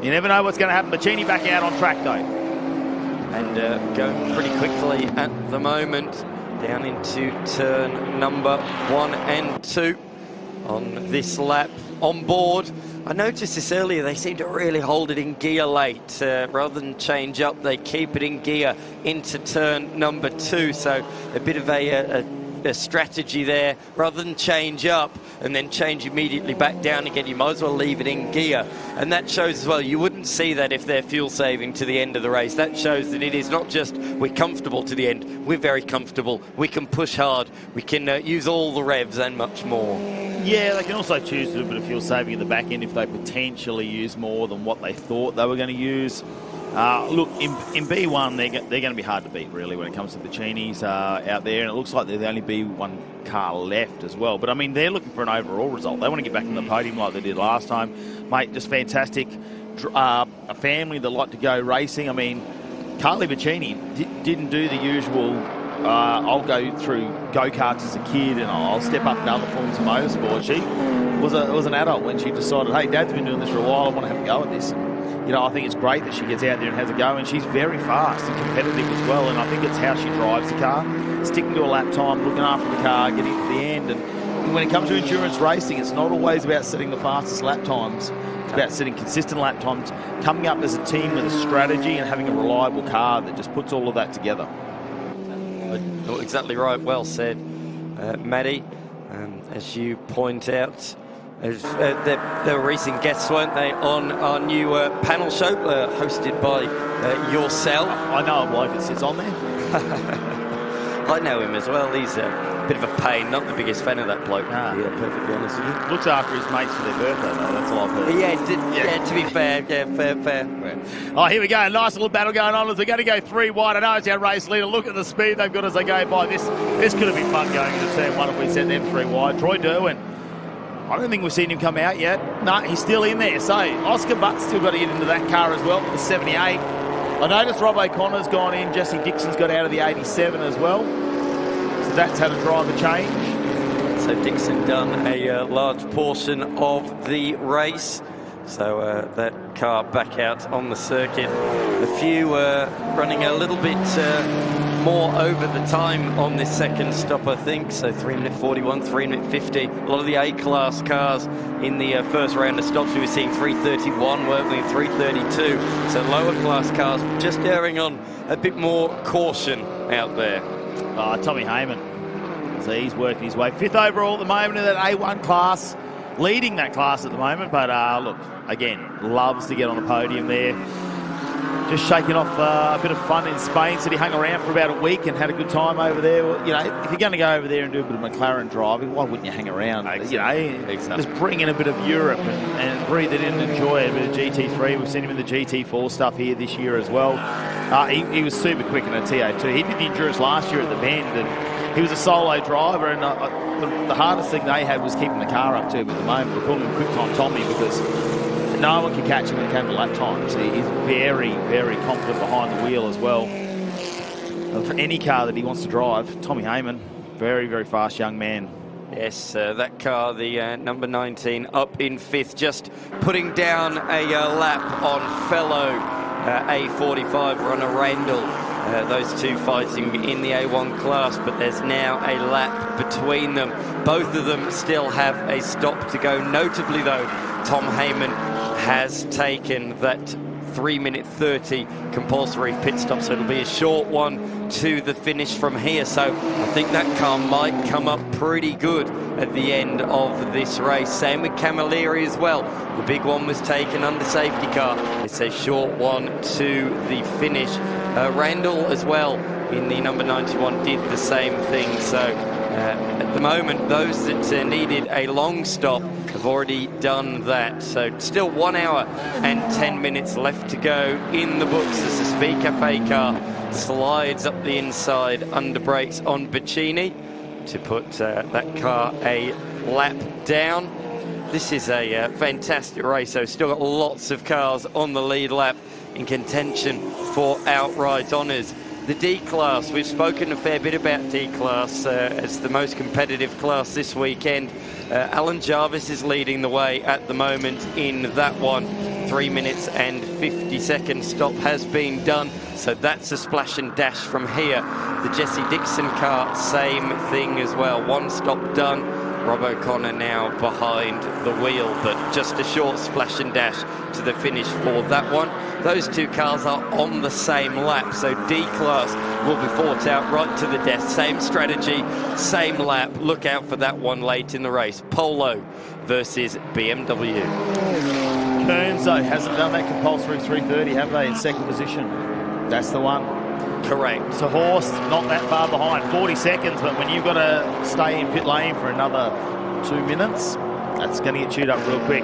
you never know what's going to happen. Bacini back out on track, though. And going pretty quickly at the moment, down into turn number 1 and 2 on this lap. On board, I noticed this earlier, they seem to really hold it in gear late. Rather than change up, they keep it in gear into turn number 2. So a bit of a strategy there. Rather than change up and then change immediately back down again, you might as well leave it in gear. And that shows as well, you wouldn't see that if they're fuel saving to the end of the race. That shows that it is not just we're comfortable to the end, we're very comfortable, we can push hard, we can use all the revs and much more. Yeah, they can also choose to do a bit of fuel saving at the back end if they potentially use more than what they thought they were going to use. Look, in B1, they're going to be hard to beat, really, when it comes to the Chinis out there. And it looks like they're the only B1 car left as well. But, I mean, they're looking for an overall result. They want to get back on the podium like they did last time. Mate, just fantastic. A family that like to go racing. I mean, Carly Bacchini didn't do the usual, I'll go through go-karts as a kid and I'll step up to other forms of motorsport. She was an adult when she decided, hey, Dad's been doing this for a while, I want to have a go at this. And, you know, I think it's great that she gets out there and has a go, and she's very fast and competitive as well, and I think it's how she drives the car, sticking to a lap time, looking after the car, getting to the end. And when it comes to endurance racing, it's not always about setting the fastest lap times. It's about setting consistent lap times, coming up as a team with a strategy and having a reliable car that just puts all of that together. Exactly right. Well said, Maddie. As you point out, they were recent guests, weren't they, on our new panel show hosted by yourself. I know a bloke that sits on there. I know him as well. He's a bit of a pain. Not the biggest fan of that bloke, to be perfectly honest with you. Looks after his mates for their birthday, though. That's all I've heard. Yeah, to be fair. Yeah, fair. Oh, here we go. Nice little battle going on as they're going to go 3 wide. I know it's our race leader. Look at the speed they've got as they go by. This could have been fun going into turn 1 if we set them 3 wide. Troy Derwin, I don't think we've seen him come out yet. No, he's still in there. So Oscar Butt's still got to get into that car as well, the 78. I noticed Rob O'Connor's gone in. Jesse Dixon's got out of the 87 as well. So that's had a driver change. So Dixon done a large portion of the race. So that car back out on the circuit. A few running a little bit more over the time on this second stop, I think. So 3 minute 41, 3 minute 50. A lot of the A-class cars in the first round of stops. We were seeing 331, weren't we? 332. So lower class cars just erring on a bit more caution out there. Tommy Heyman. So he's working his way 5th overall at the moment in that A1 class. Leading that class at the moment, but look, again, loves to get on a podium there. Just shaking off a bit of fun in Spain. Said he hung around for about a week and had a good time over there. Well, you know, if you're going to go over there and do a bit of McLaren driving, why wouldn't you hang around? Exactly. Just bring in a bit of Europe and breathe it in and enjoy it. A bit of GT3. We've seen him in the GT4 stuff here this year as well. He was super quick in a TO2. He did the endurance last year at the Bend, and he was a solo driver, and the hardest thing they had was keeping the car up to him at the moment. We're calling him Quick Time Tommy because no one could catch him when it came to lap times. He's very, very confident behind the wheel as well. For any car that he wants to drive, Tommy Heyman, very, very fast young man. Yes, that car, the number 19, up in 5th, just putting down a lap on fellow A45 runner Randall. Those two fighting in the A1 class, but there's now a lap between them. Both of them still have a stop to go. Notably, though, Tom Heyman has taken that 3 minute 30 compulsory pit stop, so it'll be a short one to the finish from here. So I think that car might come up pretty good at the end of this race. Same with Camilleri as well. The big one was taken under safety car. It's a short one to the finish. Randall as well in the number 91 did the same thing. So at the moment, those that needed a long stop have already done that. So still 1 hour and 10 minutes left to go in the books as the Speed Cafe car slides up the inside under brakes on Bacchini to put that car a lap down. This is a fantastic race. So still got lots of cars on the lead lap in contention for outright honours. The D-Class, we've spoken a fair bit about D-Class as the most competitive class this weekend. Alan Jarvis is leading the way at the moment in that one. 3 minutes and 50 seconds stop has been done, so that's a splash and dash from here. The Jesse Dixon car, same thing as well. 1 stop done. Rob O'Connor now behind the wheel, but just a short splash and dash to the finish for that one. Those two cars are on the same lap, so D-Class will be fought out right to the death. Same strategy, same lap. Look out for that one late in the race. Polo versus BMW. Kearns, though, hasn't done that compulsory 330, have they, in second position? That's the one. Correct. So Horst, not that far behind, 40 seconds, but when you've got to stay in pit lane for another 2 minutes, that's going to get chewed up real quick.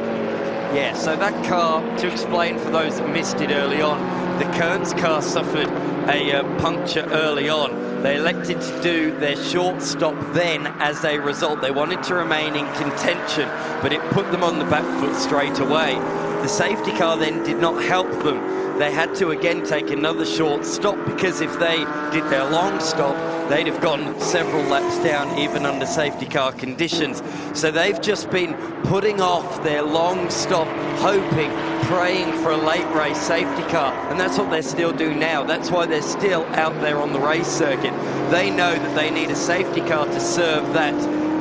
Yeah, so that car, to explain for those that missed it early on, The Kearns car suffered a puncture early on. They elected to do their short stop then as a result. They wanted to remain in contention, but it put them on the back foot straight away. The safety car then did not help them. They had to again take another short stop, because if they did their long stop, they'd have gone several laps down even under safety car conditions. So they've just been putting off their long stop, hoping, praying for a late race safety car, and that's what they're still doing now. That's why they're still out there on the race circuit. They know that they need a safety car to serve that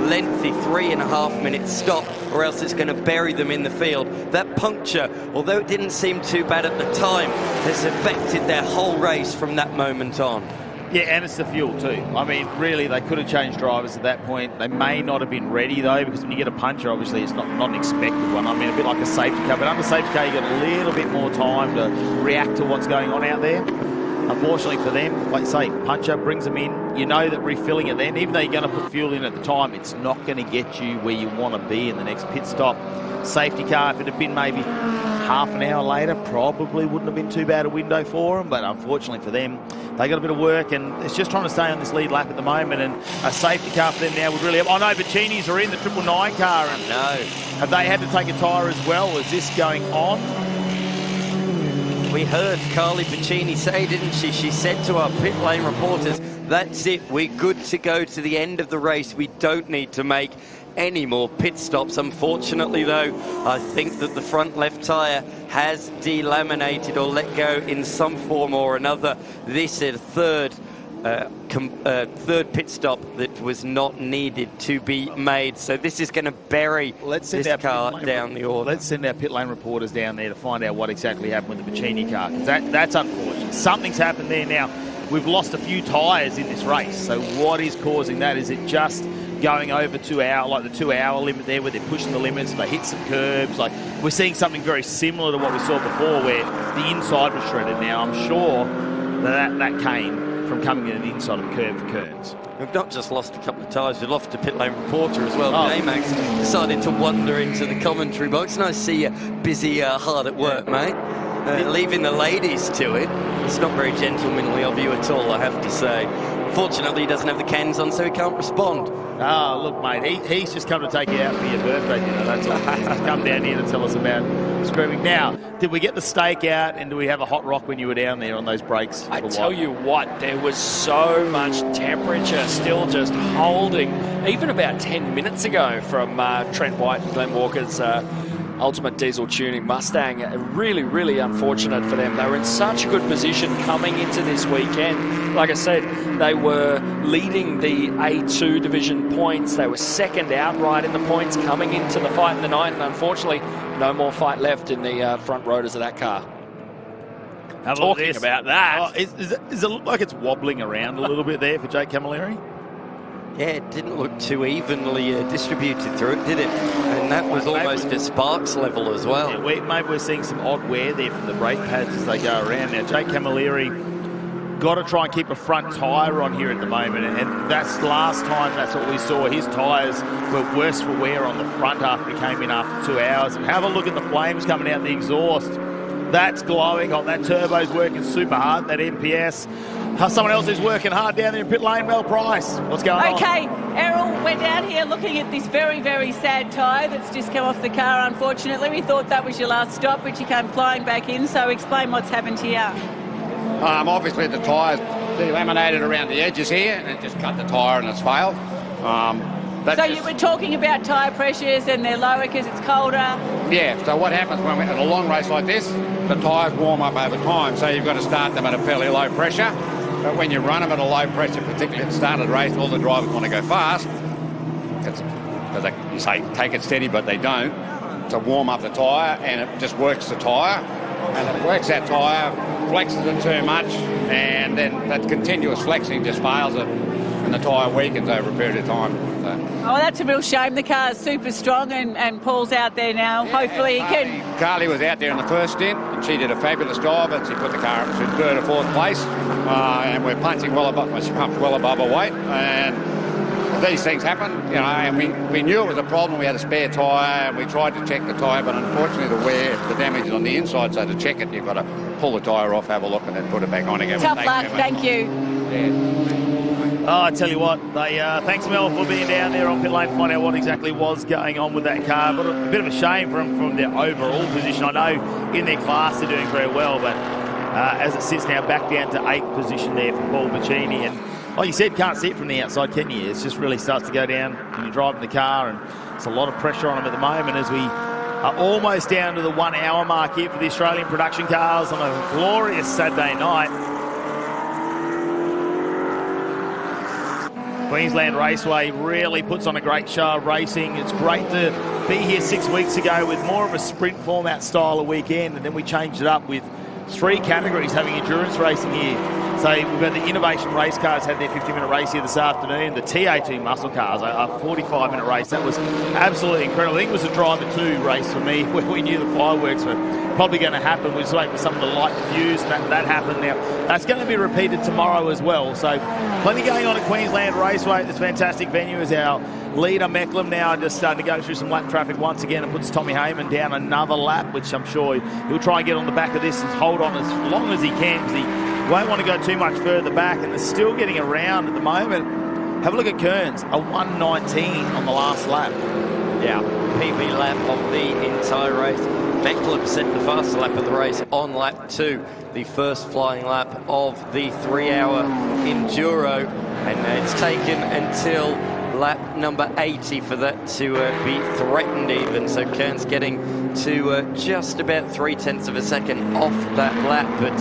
lengthy 3.5 minute stop, or else it's going to bury them in the field. That puncture, although it didn't seem too bad at the time, has affected their whole race from that moment on. Yeah, and it's the fuel too. I mean, really, they could have changed drivers at that point. They may not have been ready, though, because when you get a puncture, obviously, it's not an expected one. I mean, a bit like a safety car, but under safety car, you get a little bit more time to react to what's going on out there. Unfortunately for them, like you say, puncture brings them in. You know that refilling it then, even though you're going to put fuel in at the time, it's not going to get you where you want to be in the next pit stop. Safety car, if it had been maybe half an hour later, probably wouldn't have been too bad a window for them, but unfortunately for them, they got a bit of work, and it's just trying to stay on this lead lap at the moment, and a safety car for them now would really help. Oh no, Bacchini's are in the 999 car. And no. Have they had to take a tyre as well? Is this going on? We heard Carly Bacchini say, didn't she? She said to our pit lane reporters, that's it, we're good to go to the end of the race. We don't need to make any more pit stops. Unfortunately, though, I think that the front left tyre has delaminated or let go in some form or another. This is a third pit stop that was not needed to be made. So this is going to bury this car down the order. Let's send our pit lane reporters down there to find out what exactly happened with the Bacchini car, because that's unfortunate. Something's happened there now. We've lost a few tyres in this race. So what is causing that? Is it just going over 2 hour, like the 2 hour limit there, where they're pushing the limits, they hit some curbs? Like, we're seeing something very similar to what we saw before, where the inside was shredded. Now, I'm sure that came from coming in the inside of the curb for Kearns. We've not just lost a couple of tyres, we've lost a pit lane reporter as well. J-Max decided to wander into the commentary box. Nice to see you busy, hard at work, mate. Leaving the ladies to it. It's not very gentlemanly of you at all, I have to say. Fortunately, he doesn't have the cans on, so he can't respond. Oh, look, mate, he's just come to take you out for your birthday dinner, that's all. He's come down here to tell us about screaming. Now, did we get the steak out, and do we have a hot rock when you were down there on those breaks? I tell you what, there was so much temperature still just holding, even about 10 minutes ago from Trent White and Glenn Walker's Ultimate Diesel Tuning Mustang. Really, really unfortunate for them. They were in such a good position coming into this weekend. Like I said, they were leading the A2 division points. They were second outright in the points coming into the fight in the night, and unfortunately, no more fight left in the front rotors of that car. Talking about that. Does it look like it's wobbling around a little bit there for Jake Camilleri? Yeah, it didn't look too evenly distributed through it, did it? And that was almost at Sparks level as well. Yeah, maybe we're seeing some odd wear there from the brake pads as they go around. Now, Jake Camilleri got to try and keep a front tyre on here at the moment, and that's last time that's what we saw. His tyres were worse for wear on the front after he came in after 2 hours. And have a look at the flames coming out the exhaust. That's glowing hot. That turbo's working super hard, that MPS. Someone else is working hard down there in pit lane, Mel Price. What's going on? Okay, Errol, we're down here looking at this very, very sad tyre that's just come off the car, unfortunately. We thought that was your last stop, but you came flying back in, so explain what's happened here. Obviously the tyre's delaminated around the edges here, and it just cut the tyre and it's failed. So you were talking about tyre pressures and they're lower because it's colder? Yeah, so what happens when we're at a long race like this, the tyres warm up over time, so you've got to start them at a fairly low pressure. But when you run them at a low pressure, particularly at the start of the race, all the drivers want to go fast. Because you say take it steady, but they don't. To warm up the tyre, and it just works the tyre. And it works that tyre, flexes it too much, and then that continuous flexing just fails it, and the tyre weakens over a period of time. So. Oh, that's a real shame. The car's super strong, and Paul's out there now. Yeah, hopefully he can... Carly was out there in the first stint, and she did a fabulous job, and she put the car up to third or fourth place. And we're punching well above, she pumped well above her weight, and these things happen, you know, and we knew it was a problem. We had a spare tyre and we tried to check the tyre, but unfortunately the damage is on the inside, so to check it, you've got to pull the tyre off, have a look, and then put it back on again. Tough luck, thank you. Oh, I tell you what, thanks Mel for being down there on pit lane to find out what exactly was going on with that car. But a bit of a shame from their overall position. I know in their class they're doing very well, but as it sits now, back down to 8th position there for Paul Bacini. And like you said, can't see it from the outside, can you? It just really starts to go down when you're driving the car, and it's a lot of pressure on them at the moment as we are almost down to the 1 hour mark here for the Australian production cars on a glorious Saturday night. Queensland Raceway really puts on a great show of racing. It's great to be here 6 weeks ago with more of a sprint format style of weekend, and then we changed it up with 3 categories having endurance racing here. So we've got the Innovation Race Cars had their 50-minute race here this afternoon. The TA2 Muscle Cars, a 45-minute race. That was absolutely incredible. I think it was a driver 2 race for me where we knew the fireworks were probably going to happen. We just wait for some of the light views, and that happened. Now, that's going to be repeated tomorrow as well. So plenty going on at Queensland Raceway. This fantastic venue is our leader, Mecklem, now just starting to go through some lap traffic once again and puts Tommy Heyman down another lap, which I'm sure he'll try and get on the back of this and hold on as long as he can, because he won't want to go too much further back, and they're still getting around at the moment. Have a look at Kearns, a 1:19 on the last lap. Yeah, PB lap of the entire race. Mecklem set the fastest lap of the race on lap 2, the first flying lap of the 3-hour enduro, and it's taken until lap number 80 for that to be threatened even. So Kearns getting to just about 0.3 of a second off that lap, but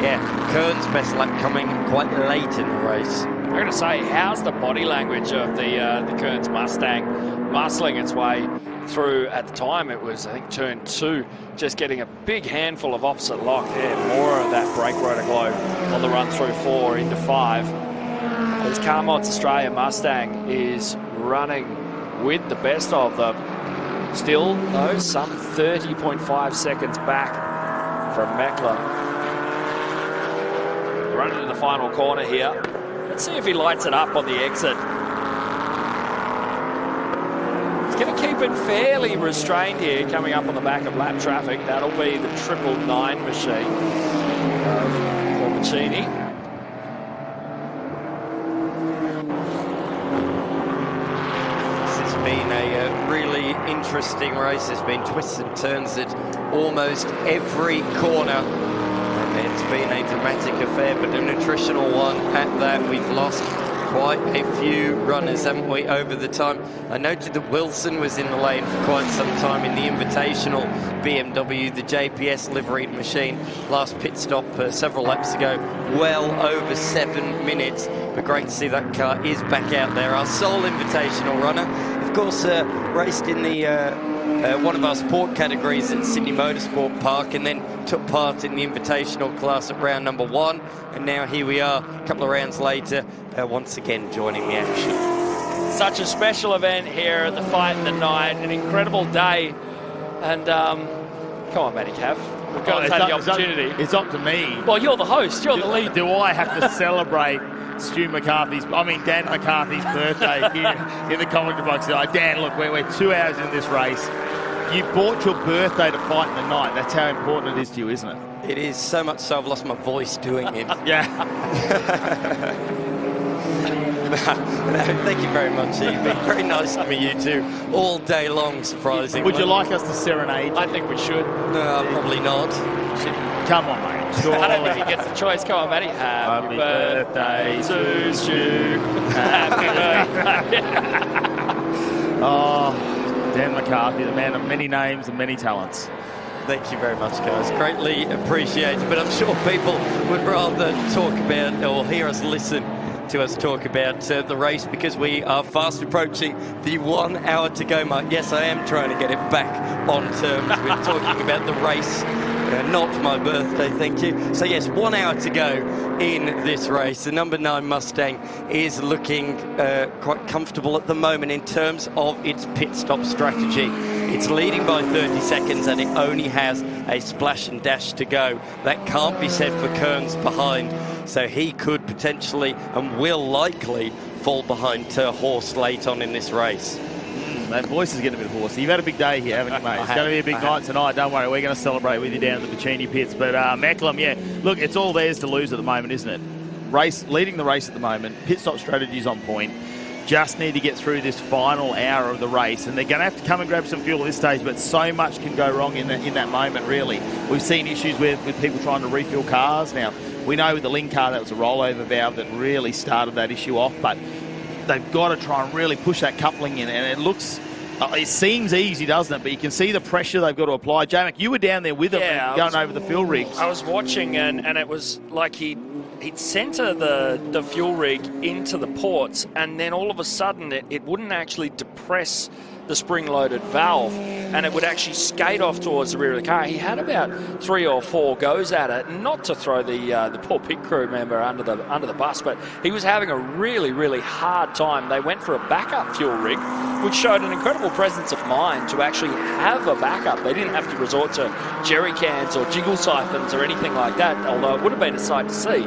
yeah, Kearns' best lap coming quite late in the race. I'm going to say, how's the body language of the Kearns Mustang muscling its way through? At the time it was, I think, turn 2, just getting a big handful of opposite lock there. More of that brake rotor glow on the run through 4 into 5. This Car Mods Australia Mustang is running with the best of them. Still, though, some 30.5 seconds back from Mecklem. Running to the final corner here. Let's see if he lights it up on the exit. He's going to keep it fairly restrained here, coming up on the back of lap traffic. That'll be the 999 machine for Bacini. Been a really interesting race. There's been twists and turns at almost every corner, and it's been a dramatic affair, but a nutritional one at that. We've lost quite a few runners, haven't we, over the time. I noted that Wilson was in the lane for quite some time in the Invitational BMW, the JPS liveried machine. Last pit stop several laps ago, well over 7 minutes, but great to see that car is back out there. Our sole Invitational runner, of course, raced in the one of our sport categories at Sydney Motorsport Park, and then took part in the Invitational class at round number 1, and now here we are a couple of rounds later, once again joining the action. Such a special event here at the Fight in the Night, an incredible day, and come on, Matty Cav, we've got to take the opportunity. It's up to me. Well, you're the host, you're the lead. Do I have to celebrate Dan McCarthy's birthday here in the commentary box? Dan, look, we're 2 hours into this race. You bought your birthday to Fight in the Night. That's how important it is to you, isn't it? It is, so much so I've lost my voice doing it. Yeah. No, thank you very much. You've been very nice to me, you two, all day long, surprisingly. Would you like us to serenade? I think we should. No, probably not. Come on, mate. Surely. I don't think he gets the choice. Come on, Matty. Happy birthday to Stu. Happy birthday. Oh, Dan McCarthy, the man of many names and many talents. Thank you very much, guys. Greatly appreciated. But I'm sure people would rather talk about or hear us listen to us talk about the race, because we are fast approaching the 1 hour to go mark. Yes, I am trying to get it back on terms. We're talking about the race, not my birthday, thank you. So yes, 1 hour to go in this race. The number 9 Mustang is looking quite comfortable at the moment in terms of its pit stop strategy. It's leading by 30 seconds and it only has a splash and dash to go. That can't be said for Kearns behind, so he could potentially and will likely fall behind to horse late on in this race. That voice is getting a bit hoarse. You've had a big day here, haven't you, mate? It's going to be a big night tonight. Don't worry, we're going to celebrate with you down at the Bacini pits. But Macklem, yeah, look, it's all theirs to lose at the moment, isn't it? Leading the race at the moment. Pit stop strategy's on point. Just need to get through this final hour of the race, and they're going to have to come and grab some fuel at this stage, but so much can go wrong in that moment, really. We've seen issues with people trying to refuel cars. Now, we know with the Ling car that was a rollover valve that really started that issue off, but they've got to try and really push that coupling in, and it seems easy, doesn't it? But you can see the pressure they've got to apply. J-Mac, you were down there with them going over the fuel rigs. I was watching, and it was like he'd center the fuel rig into the ports, and then all of a sudden it wouldn't actually depress the spring-loaded valve, and it would actually skate off towards the rear of the car. He had about 3 or 4 goes at it, not to throw the poor pit crew member under the bus, but he was having a really, really hard time. They went for a backup fuel rig, which showed an incredible presence of mind to actually have a backup. They didn't have to resort to jerry cans or jiggle siphons or anything like that, although it would have been a sight to see.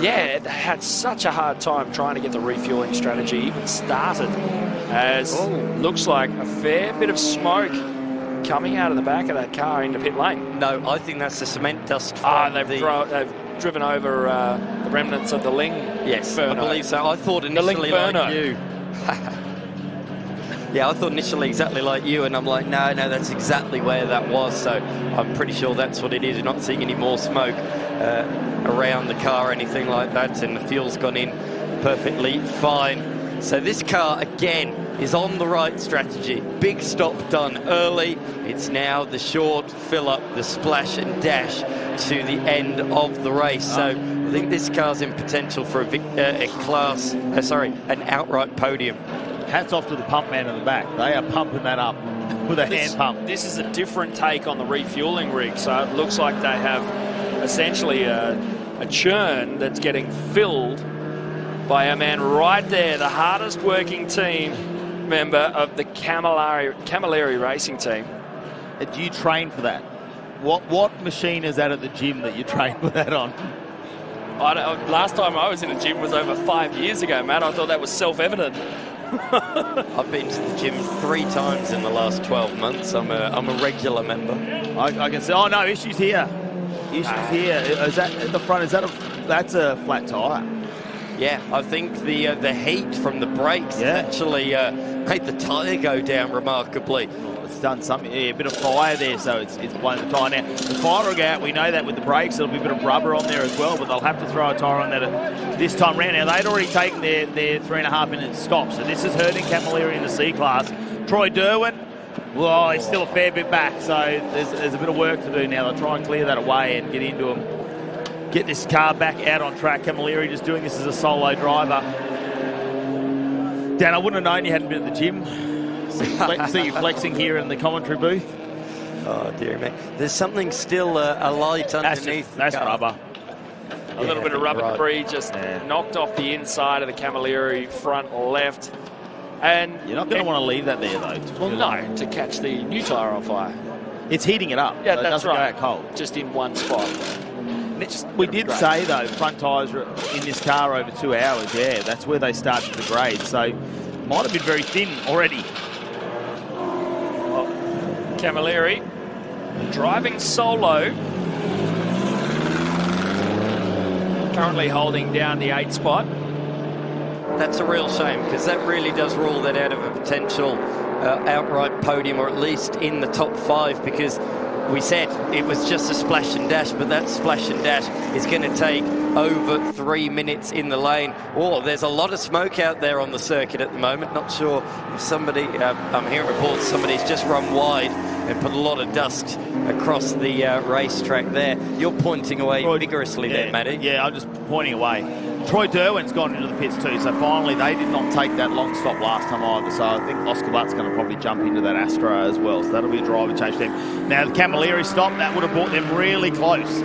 Yeah, they had such a hard time trying to get the refueling strategy even started, as looks like a fair bit of smoke coming out of the back of that car into pit lane. No, I think that's the cement dust from they've driven over the remnants of the Ling. Yes, Inferno. I believe so. I thought initially like you. Yeah, I thought initially exactly like you, and I'm like, no, that's exactly where that was. So I'm pretty sure that's what it is. You're not seeing any more smoke around the car or anything like that, and the fuel's gone in perfectly fine. So this car, again, is on the right strategy. Big stop done early. It's now the short fill-up, the splash and dash to the end of the race. So I think this car's in potential for an outright podium. Hats off to the pump man in the back. They are pumping that up with a hand pump. This is a different take on the refueling rig. So it looks like they have essentially a churn that's getting filled by a man right there, the hardest working team member of the Camilleri racing team. Do you train for that? What machine is that at the gym that you train with that on? Last time I was in a gym was over 5 years ago, Matt. I thought that was self-evident. I've been to the gym 3 times in the last 12 months. I'm a regular member. I can see. Oh no, issues here. Issues here. Is that at the front? That's a flat tyre? Yeah, I think the heat from the brakes actually made the tyre go down remarkably. It's done something. Yeah, a bit of fire there, so it's blown the tyre. Now the fire will go out. We know that with the brakes, there'll be a bit of rubber on there as well, but they'll have to throw a tyre on that this time round. Now they'd already taken their 3.5 minute stop, so this is hurting Camilleri in the C class. Troy Derwin, well, he's still a fair bit back, so there's a bit of work to do now. They'll try and clear that away and get into him. Get this car back out on track. Camilleri just doing this as a solo driver. Dan, I wouldn't have known you hadn't been at the gym. See you flexing here in the commentary booth. Oh, dear me. There's something still alight underneath. That's rubber. A little bit of rubber debris just knocked off the inside of the Camilleri front left. And you're not going to want to leave that there, though. Well, no, to catch the new tyre on fire. It's heating it up. Yeah, so that's it doesn't right. go out cold. Just in one spot. We did say, though, front tyres in this car over 2 hours. Yeah, that's where they start to degrade. So might have been very thin already. Camilleri driving solo. Currently holding down the 8th spot. That's a real shame, because that really does rule that out of a potential outright podium, or at least in the top 5, because we said it was just a splash and dash, but that splash and dash is going to take over 3 minutes in the lane. Oh, there's a lot of smoke out there on the circuit at the moment. Not sure if somebody, I'm hearing reports somebody's just run wide and put a lot of dust across the racetrack there. You're pointing away vigorously there, Matty. Yeah, I'm just pointing away. Troy Derwin's gone into the pits too, so finally they did not take that long stop last time either, so I think Oscar Butt's going to probably jump into that Astra as well, so that'll be a driver change for them. Now the Camilleri stop, that would have brought them really close.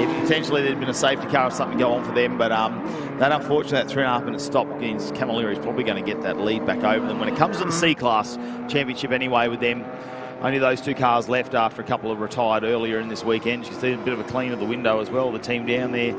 If potentially there'd been a safety car or something go on for them, but that unfortunately, that 3.5 minute stop means Camilleri is probably going to get that lead back over them. When it comes to the C-Class Championship anyway with them, only those 2 cars left after a couple of retired earlier in this weekend. You can see a bit of a clean of the window as well, the team down there.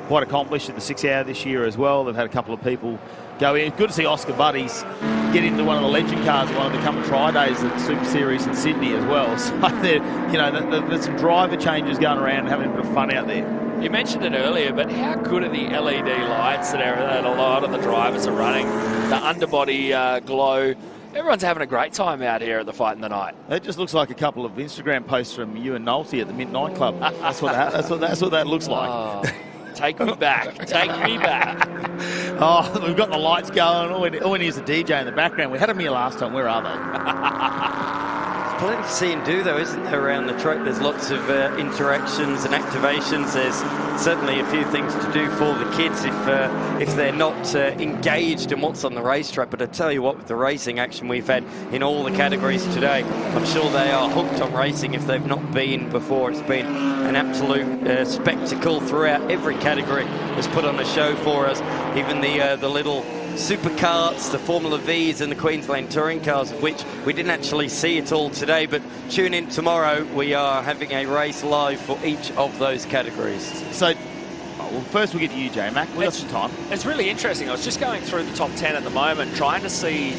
quite accomplished in the 6 hour this year as well. They've had a couple of people go in. Good to see Oscar Buddies get into one of the legend cars, one of the Come and Try days at Super Series in Sydney as well. So there's some driver changes going around and having a bit of fun out there. You mentioned it earlier, but how good are the LED lights that a lot of the drivers are running? The underbody glow. Everyone's having a great time out here at the Fight in the Night. It just looks like a couple of Instagram posts from you and Nolte at the Mint nightclub. That's what that looks like. Oh, take me back. Take me back. Oh, we've got the lights going. All we need is a DJ in the background. We had them here last time. Where are they? Plenty to see and do, though, isn't there, around the track? There's lots of interactions and activations. There's certainly a few things to do for the kids if they're not engaged in what's on the racetrack. But I tell you what, with the racing action we've had in all the categories today, I'm sure they are hooked on racing if they've not been before. It's been an absolute spectacle throughout. Every category has put on a show for us. Even the little Superkarts, the Formula V's and the Queensland Touring Cars, of which we didn't actually see it all today, but tune in tomorrow. We are having a race live for each of those categories. So, well, first we'll get to you, J-Mac. We've got some time. It's really interesting. I was just going through the top 10 at the moment, trying to see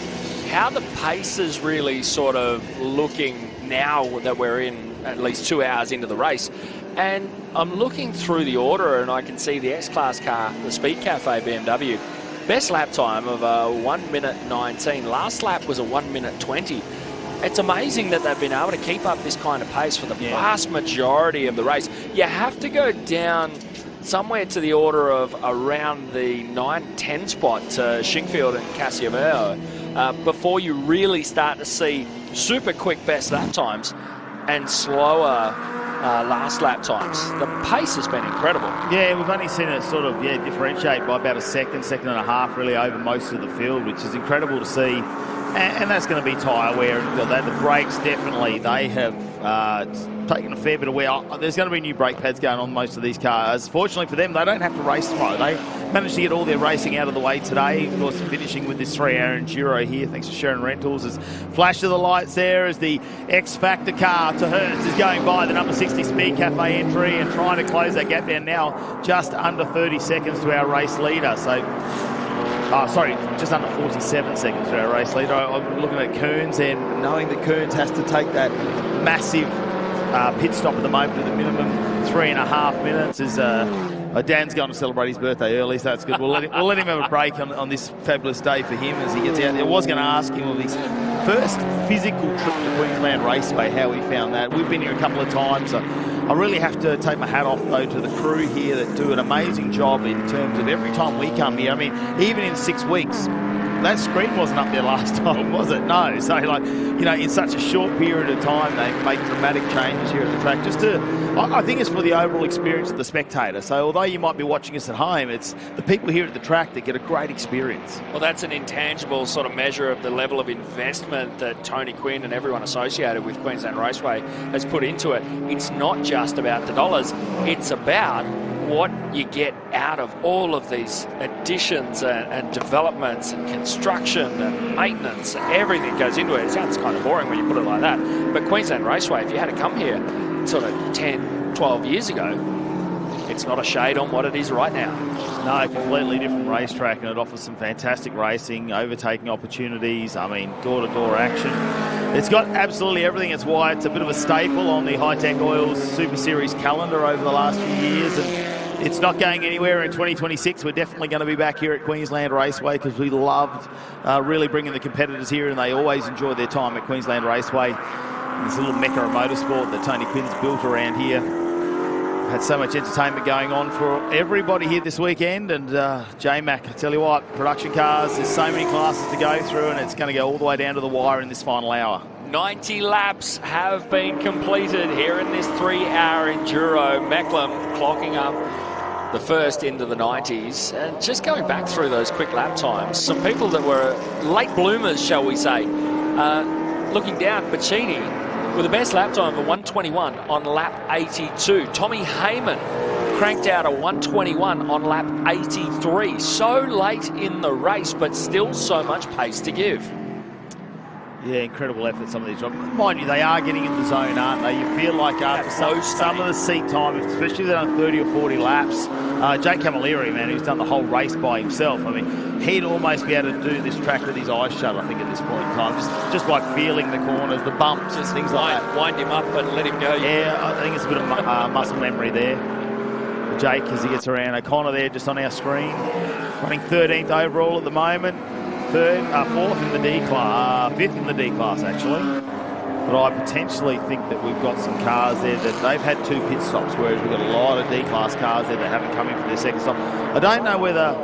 how the pace is really sort of looking now that we're in at least 2 hours into the race. And I'm looking through the order and I can see the X-Class car, the Speed Cafe BMW, best lap time of 1 minute 19. Last lap was a 1 minute 20. It's amazing that they've been able to keep up this kind of pace for the vast majority of the race. You have to go down somewhere to the order of around the 9-10 spot to Shinkfield and Cassiavero before you really start to see super quick best lap times and slower last lap times. The pace has been incredible. Yeah, we've only seen it sort of differentiate by about a second and a half really over most of the field, which is incredible to see. And that's going to be tyre wear. The brakes definitely, they have taken a fair bit of wear. There's going to be new brake pads going on most of these cars. Fortunately for them, they don't have to race tomorrow. They managed to get all their racing out of the way today. Of course, finishing with this 3 hour enduro here, thanks to Sharon Rentals. As flash of the lights there as the X Factor car to Hertz is going by the number 60 Speed Cafe entry and trying to close that gap down now, just under 30 seconds to our race leader. So, just under 47 seconds to our race leader. I'm looking at Kearns and knowing that Kearns has to take that massive pit stop at the moment at the minimum 3.5 minutes. Dan's going to celebrate his birthday early, so that's good. We'll let him have a break on this fabulous day for him as he gets out there. I was going to ask him of his first physical trip to Queensland Raceway, how he found that. We've been here a couple of times. I really have to take my hat off, though, to the crew here that do an amazing job in terms of every time we come here. I mean, even in 6 weeks, that screen wasn't up there last time, was it? No. So, in such a short period of time, they make dramatic changes here at the track. I think it's for the overall experience of the spectator. So, although you might be watching us at home, it's the people here at the track that get a great experience. Well, that's an intangible sort of measure of the level of investment that Tony Quinn and everyone associated with Queensland Raceway has put into it. It's not just about the dollars. It's about what you get out of all of these additions and developments and construction and maintenance and everything goes into it. It sounds kind of boring when you put it like that. But Queensland Raceway, if you had to come here sort of 10, 12 years ago, it's not a shade on what it is right now. No, completely different racetrack, and it offers some fantastic racing, overtaking opportunities, door-to-door action. It's got absolutely everything. It's why it's a bit of a staple on the Hi-Tec Oils Super Series calendar over the last few years. And it's not going anywhere in 2026. We're definitely going to be back here at Queensland Raceway because we loved really bringing the competitors here, and they always enjoy their time at Queensland Raceway. And this little mecca of motorsport that Tony Quinn's built around here. Had so much entertainment going on for everybody here this weekend, and J-Mac, I tell you what, production cars, there's so many classes to go through, and it's going to go all the way down to the wire in this final hour. 90 laps have been completed here in this 3 hour enduro. Mecklem clocking up the first into the 90s. And just going back through those quick lap times, some people that were late bloomers, shall we say, looking down, Bacchini with the best lap time of 1:21 on lap 82. Tommy Heyman cranked out a 1:21 on lap 83. So late in the race, but still so much pace to give. Yeah, incredible effort, some of these drivers. Mind you, they are getting in the zone, aren't they? You feel like after some of the seat time, especially if they've done 30 or 40 laps, Jake Camilleri, man, who's done the whole race by himself. I mean, he'd almost be able to do this track with his eyes shut, I think, at this point in time. Just by feeling the corners, the bumps, just things like that. Wind him up and let him go. Yeah, I think it's a bit of muscle memory there. Jake, as he gets around. O'Connor there just on our screen, running 13th overall at the moment. Fourth in the D class, fifth in the D class actually. But I potentially think that we've got some cars there that they've had 2 pit stops, whereas we've got a lot of D class cars there that haven't come in for their second stop. I don't know whether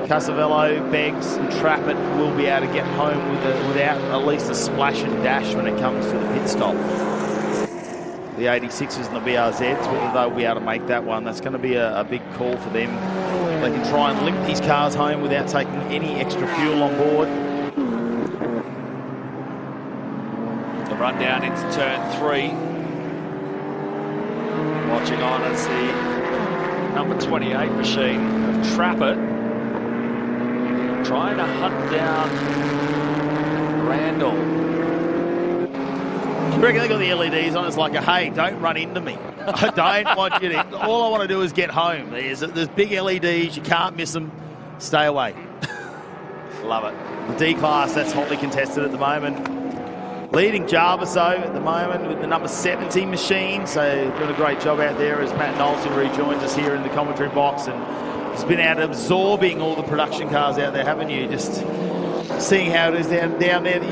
Casavello, Beggs and Trappett will be able to get home without at least a splash and dash when it comes to the pit stop. The 86s and the BRZs, whether they'll be able to make that one. That's going to be a big call for them. They can try and limp these cars home without taking any extra fuel on board. The run down into turn 3. Watching on as the number 28 machine of Trappett trying to hunt down Randall. I reckon they got the LEDs on. It's like, hey, don't run into me. I don't want you to. All I want to do is get home. There's big LEDs. You can't miss them. Stay away. Love it. The D class, that's hotly contested at the moment. Leading Jarvis, though, at the moment with the number 70 machine. So doing a great job out there as Matt Knowles rejoins us here in the commentary box. And he's been out absorbing all the production cars out there, haven't you? Just seeing how it is down there.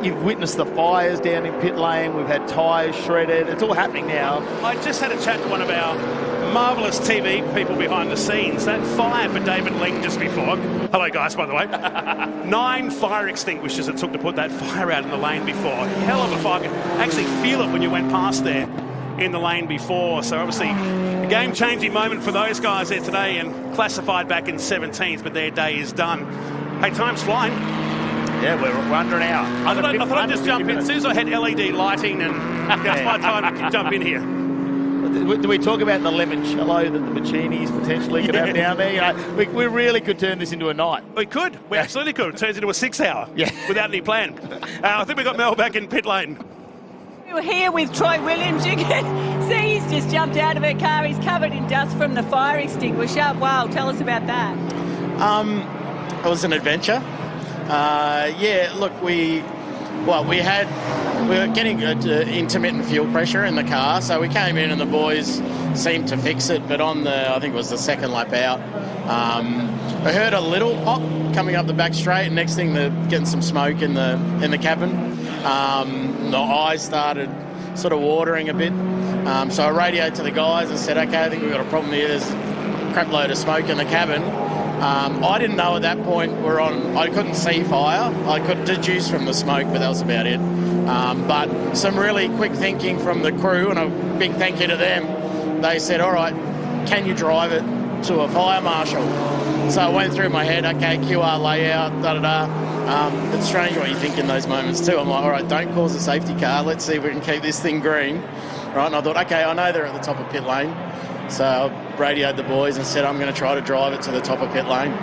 You've witnessed the fires down in pit lane. We've had tyres shredded. It's all happening now. I just had a chat to one of our marvellous TV people behind the scenes. That fire for David Ling just before. Hello, guys, by the way. 9 fire extinguishers it took to put that fire out in the lane before. Hell of a fire. You could actually feel it when you went past there in the lane before. So obviously a game-changing moment for those guys there today and classified back in 17th, but their day is done. Hey, time's flying. Yeah, we're under an hour. I thought I'd just jump in. As soon as I had LED lighting, and that's my time to jump in here. Do we talk about the limoncello that the Machinis potentially could have down there? You know, we really could turn this into a night. We could. We absolutely could. It turns into a 6-hour without any plan. I think we got Mel back in pit lane. We're here with Troy Williams. You can see he's just jumped out of her car. He's covered in dust from the fire extinguisher. Wow, tell us about that. It was an adventure. We were getting intermittent fuel pressure in the car, so we came in and the boys seemed to fix it. But on I think it was the second lap out, I heard a little pop coming up the back straight, and next thing they're getting some smoke in the cabin. The eyes started sort of watering a bit, so I radioed to the guys and said, okay, I think we've got a problem here. There's a crap load of smoke in the cabin. I didn't know at that point I couldn't see fire. I could deduce from the smoke, but that was about it. But some really quick thinking from the crew, and a big thank you to them. They said, all right, can you drive it to a fire marshal? So I went through my head, okay, QR layout, da-da-da. It's strange what you think in those moments too. I'm like, all right, don't cause a safety car. Let's see if we can keep this thing green. Right, and I thought, okay, I know they're at the top of pit lane. So I radioed the boys and said, I'm going to try to drive it to the top of pit lane.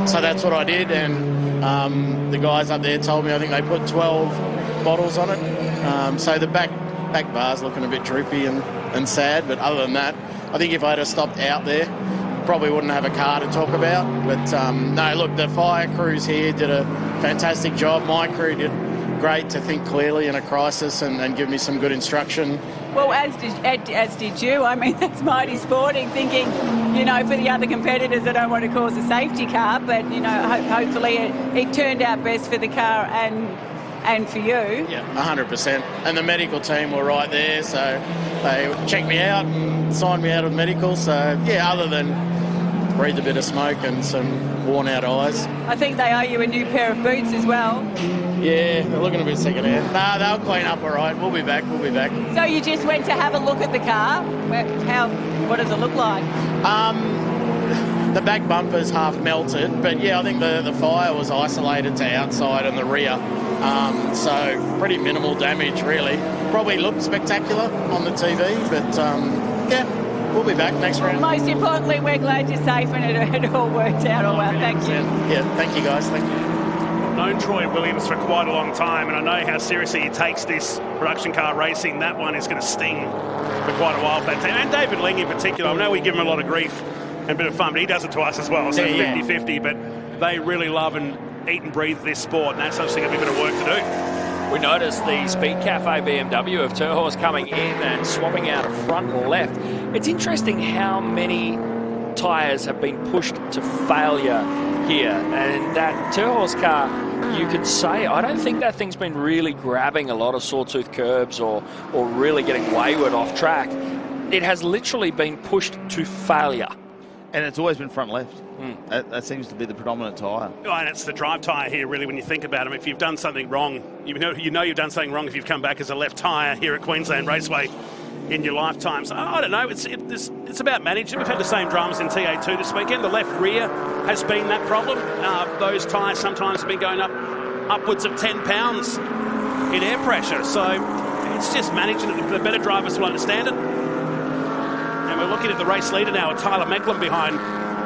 So that's what I did, and the guys up there told me I think they put 12 bottles on it. So the back bar's looking a bit droopy and sad, but other than that, I think if I had stopped out there, probably wouldn't have a car to talk about. But no, look, the fire crews here did a fantastic job. My crew did great to think clearly in a crisis and give me some good instruction. Well, as did you. I mean, that's mighty sporting, thinking, you know, for the other competitors, I don't want to cause a safety car, but, you know, hopefully it turned out best for the car and for you. Yeah, 100%. And the medical team were right there, so they checked me out and signed me out of medical. So, yeah, other than breathe a bit of smoke and some worn-out eyes. I think they owe you a new pair of boots as well. Yeah, they're looking a bit second-hand. Nah, they'll clean up all right. We'll be back. So you just went to have a look at the car. What does it look like? The back bumper's half melted, but yeah, I think the fire was isolated to outside and the rear. So pretty minimal damage, really. Probably looked spectacular on the TV, but yeah, we'll be back next round. Most importantly, we're glad you're safe and it all worked out all well. Thank you. Yeah, thank you guys. Thank you. I've known Troy Williams for quite a long time, and I know how seriously he takes this production car racing. That one is going to sting for quite a while for that team. And David Ling in particular. I know we give him a lot of grief and a bit of fun, but he does it to us as well. So 50-50, but they really love and eat and breathe this sport, and that's obviously going to be a bit of work to do. We noticed the Speed Cafe BMW of Terhorst coming in and swapping out a front left. It's interesting how many tyres have been pushed to failure here, and that Terhorst car, you could say, I don't think that thing's been really grabbing a lot of sawtooth curbs or really getting wayward off track. It has literally been pushed to failure. And it's always been front left. That seems to be the predominant tyre. Oh, and it's the drive tyre here, really, when you think about them. If you've done something wrong, you know you've done something wrong if you've come back as a left tyre here at Queensland Raceway in your lifetime. So, I don't know, it's about managing. We've had the same dramas in TA2 this weekend. The left rear has been that problem. Those tyres sometimes have been going up upwards of 10 pounds in air pressure. So it's just managing it. The better drivers will understand it. And we're looking at the race leader now, Tyler Mecklem behind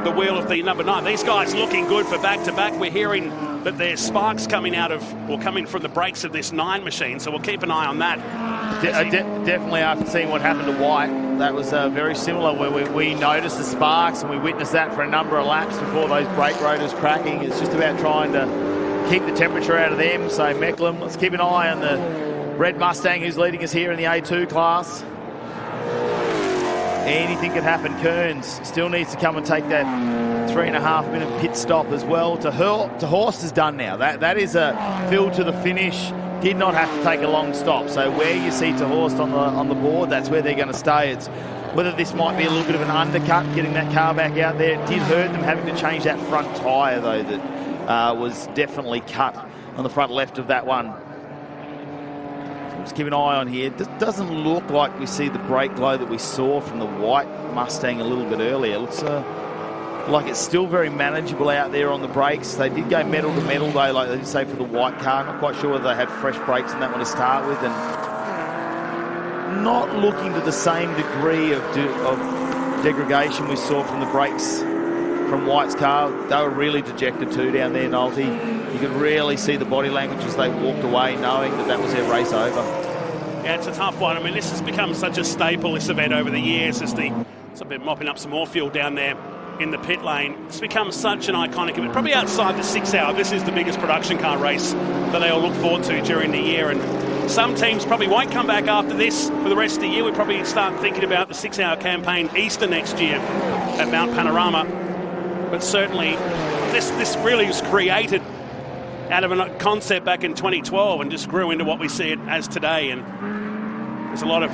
the wheel of the number 9. These guys looking good for back-to-back. We're hearing that there's sparks coming out of, or coming from the brakes of this 9 machine, so we'll keep an eye on that. Definitely after seeing what happened to White, that was very similar, where we noticed the sparks and we witnessed that for a number of laps before those brake rotors cracking. It's just about trying to keep the temperature out of them. So Mecklem, let's keep an eye on the red Mustang who's leading us here in the A2 class. Anything could happen. Kearns still needs to come and take that 3.5-minute pit stop as well. To Horst is done now. That is a fill to the finish. Did not have to take a long stop. So where you see to Horst on the board, that's where they're going to stay. It's whether this might be a little bit of an undercut, getting that car back out there. It did hurt them having to change that front tyre though. That was definitely cut on the front left of that one. Just keep an eye on here. It doesn't look like we see the brake glow that we saw from the white Mustang a little bit earlier. It looks like it's still very manageable out there on the brakes. They did go metal to metal though, like they did say for the white car. Not quite sure whether they had fresh brakes in that one to start with, and not looking to the same degree of degradation we saw from the brakes from White's car. They were really dejected too down there, Nolte. You could really see the body language as they walked away, knowing that was their race over. Yeah, it's a tough one. I mean, this has become such a staple, this event, over the years. It's been mopping up some more fuel down there in the pit lane. It's become such an iconic event. Probably outside the 6 hour, this is the biggest production car race that they all look forward to during the year. And some teams probably won't come back after this for the rest of the year. We probably start thinking about the 6 hour campaign Easter next year at Mount Panorama. But certainly, this really was created out of a concept back in 2012 and just grew into what we see it as today. And there's a lot of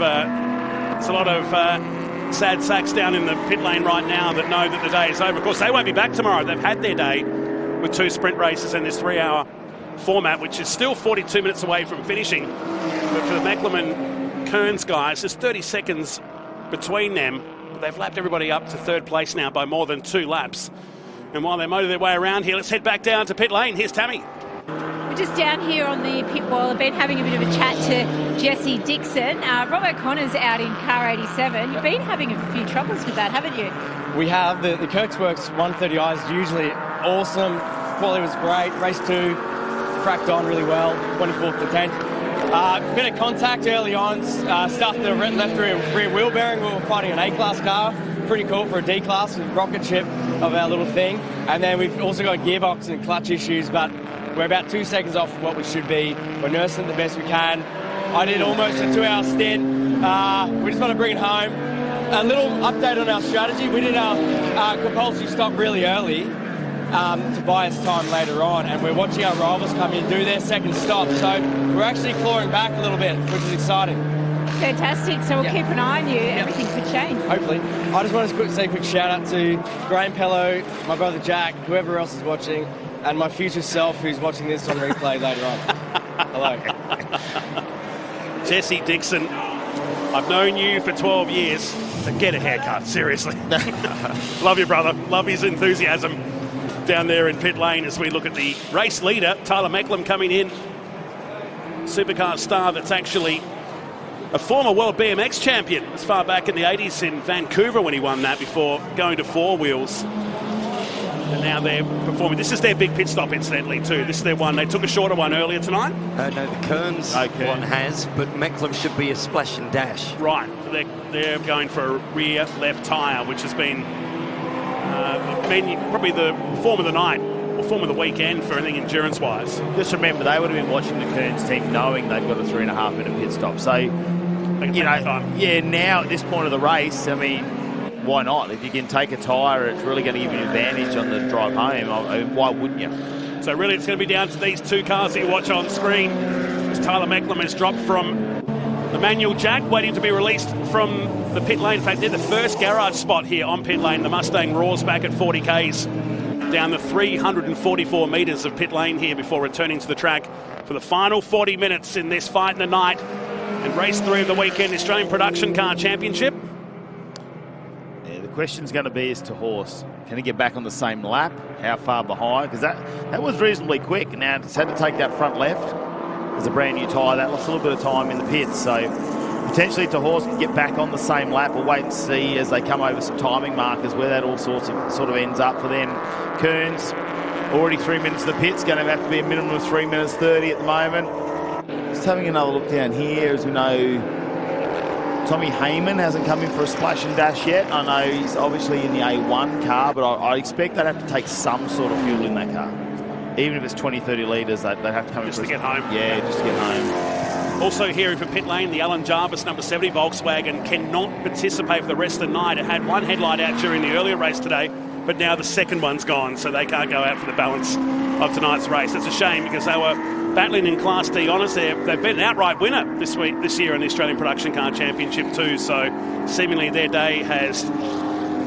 sad sacks down in the pit lane right now that know that the day is over. Of course, they won't be back tomorrow. They've had their day with 2 sprint races and this 3 hour format, which is still 42 minutes away from finishing. But for the Mecklem and Kearns guys, there's 30 seconds between them. They've lapped everybody up to 3rd place now by more than 2 laps. And while they motor their way around here, let's head back down to pit lane. Here's Tammy. We're just down here on the pit wall. I've been having a bit of a chat to Jesse Dixon. Rob O'Connor's out in car 87. You've been having a few troubles with that, haven't you? We have. The Kirksworks 130i is usually awesome. Quality was great. Race 2 cracked on really well. 24th to 10th. Bit of contact early on. Stuffed the left rear wheel bearing. We were fighting an A-class car. Pretty cool for a D-class with rocket ship of our little thing. And then we've also got gearbox and clutch issues, but we're about 2 seconds off what we should be. We're nursing it the best we can. I did almost a 2-hour stint. We just want to bring it home. A little update on our strategy. We did our compulsory stop really early to buy us time later on, and we're watching our rivals come in and do their second stop. So we're actually clawing back a little bit, which is exciting. Fantastic. So we'll keep an eye on you. Everything could change. Hopefully. I just want to say a quick shout out to Graham Pello, my brother Jack, whoever else is watching, and my future self who's watching this on replay later on. Hello. Jesse Dixon, I've known you for 12 years. So get a haircut, seriously. Love you, brother. Love his enthusiasm down there in pit lane as we look at the race leader, Tyler Mecklem, coming in. Supercar star that's actually a former world BMX champion as far back in the 80s in Vancouver when he won that before going to 4 wheels. And now they're performing. This is their big pit stop, incidentally, too. This is their one. They took a shorter one earlier tonight. No, the Kearns one has, but Mecklem should be a splash and dash. Right. They're going for a rear left tyre, which has been probably the form of the night or form of the weekend for anything endurance-wise. Just remember, they would have been watching the Kearns team knowing they've got a 3.5 minute pit stop. So, now at this point of the race, I mean, why not? If you can take a tyre, it's really going to give you an advantage on the drive home. I mean, why wouldn't you? So really it's going to be down to these two cars that you watch on screen. As Tyler Mecklem has dropped from the manual jack, waiting to be released from the pit lane. In fact, they're the first garage spot here on pit lane. The Mustang roars back at 40 k's down the 344 metres of pit lane here before returning to the track for the final 40 minutes in this fight in the night. And race 3 of the weekend, Australian Production Car Championship. The question's going to be as to Horse. Can he get back on the same lap? How far behind? Because that was reasonably quick. Now it's had to take that front left. There's a brand new tyre. That lost a little bit of time in the pits. So potentially to Horse can get back on the same lap. We'll wait and see as they come over some timing markers where that all sort of ends up for them. Kearns, already 3 minutes to the pits. Going to have to be a minimum of 3 minutes 30 at the moment. Just having another look down here, as we know, Tommy Heyman hasn't come in for a splash and dash yet. I know he's obviously in the A1 car, but I expect they'd have to take some sort of fuel in that car. Even if it's 20-30 litres, they'd have to come just in to get home. Yeah, just to get home. Also here for pit lane, the Alan Jarvis number 70 Volkswagen cannot participate for the rest of the night. It had one headlight out during the earlier race today, but now the second one's gone, so they can't go out for the balance of tonight's race. It's a shame because they were battling in Class D honours. They've been an outright winner this year in the Australian Production Car Championship too, so seemingly their day has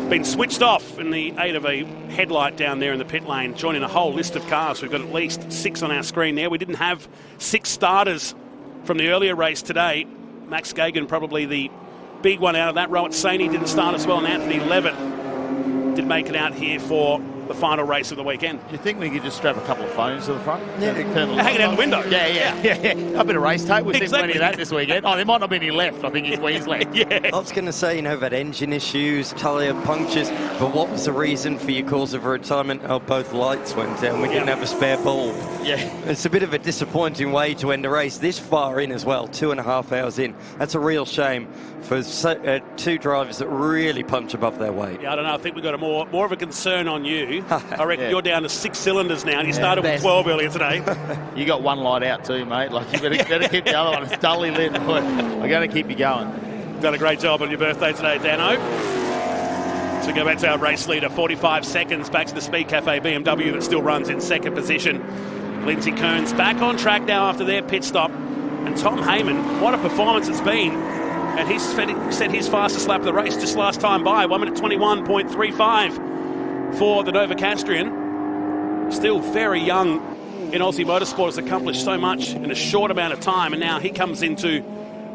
been switched off in the aid of a headlight down there in the pit lane, joining a whole list of cars. We've got at least 6 on our screen there. We didn't have 6 starters from the earlier race today. Max Gagan probably the big one out of that. Rowan Saney didn't start as well, and Anthony Levitt did make it out here for the final race of the weekend. Do you think we could just strap a couple of phones to the front? Yeah, hang it out the window. Yeah. A bit of race tape. We've seen plenty of that this weekend. Oh, there might not be any left, I think, in Queensland. Yeah. I was going to say, had engine issues, tyre punctures, but what was the reason for your cause of retirement? Oh, both lights went down. We didn't have a spare bulb. Yeah. It's a bit of a disappointing way to end a race this far in as well, 2.5 hours in. That's a real shame for two drivers that really punch above their weight. Yeah, I don't know. I think we've got more of a concern on you. I reckon you're down to 6 cylinders now. You started with 12 earlier today. You got one light out too, mate. Like you better keep the other one. It's dully lit. We're going to keep you going. Done a great job on your birthday today, Dano. So go back to our race leader, 45 seconds back to the Speed Cafe BMW that still runs in second position. Lindsay Kearns back on track now after their pit stop. And Tom Heyman, what a performance it's been. And he's set his fastest lap of the race just last time by, 1 minute 21.35 for the Novocastrian. Still very young in Aussie motorsport, has accomplished so much in a short amount of time, and now he comes into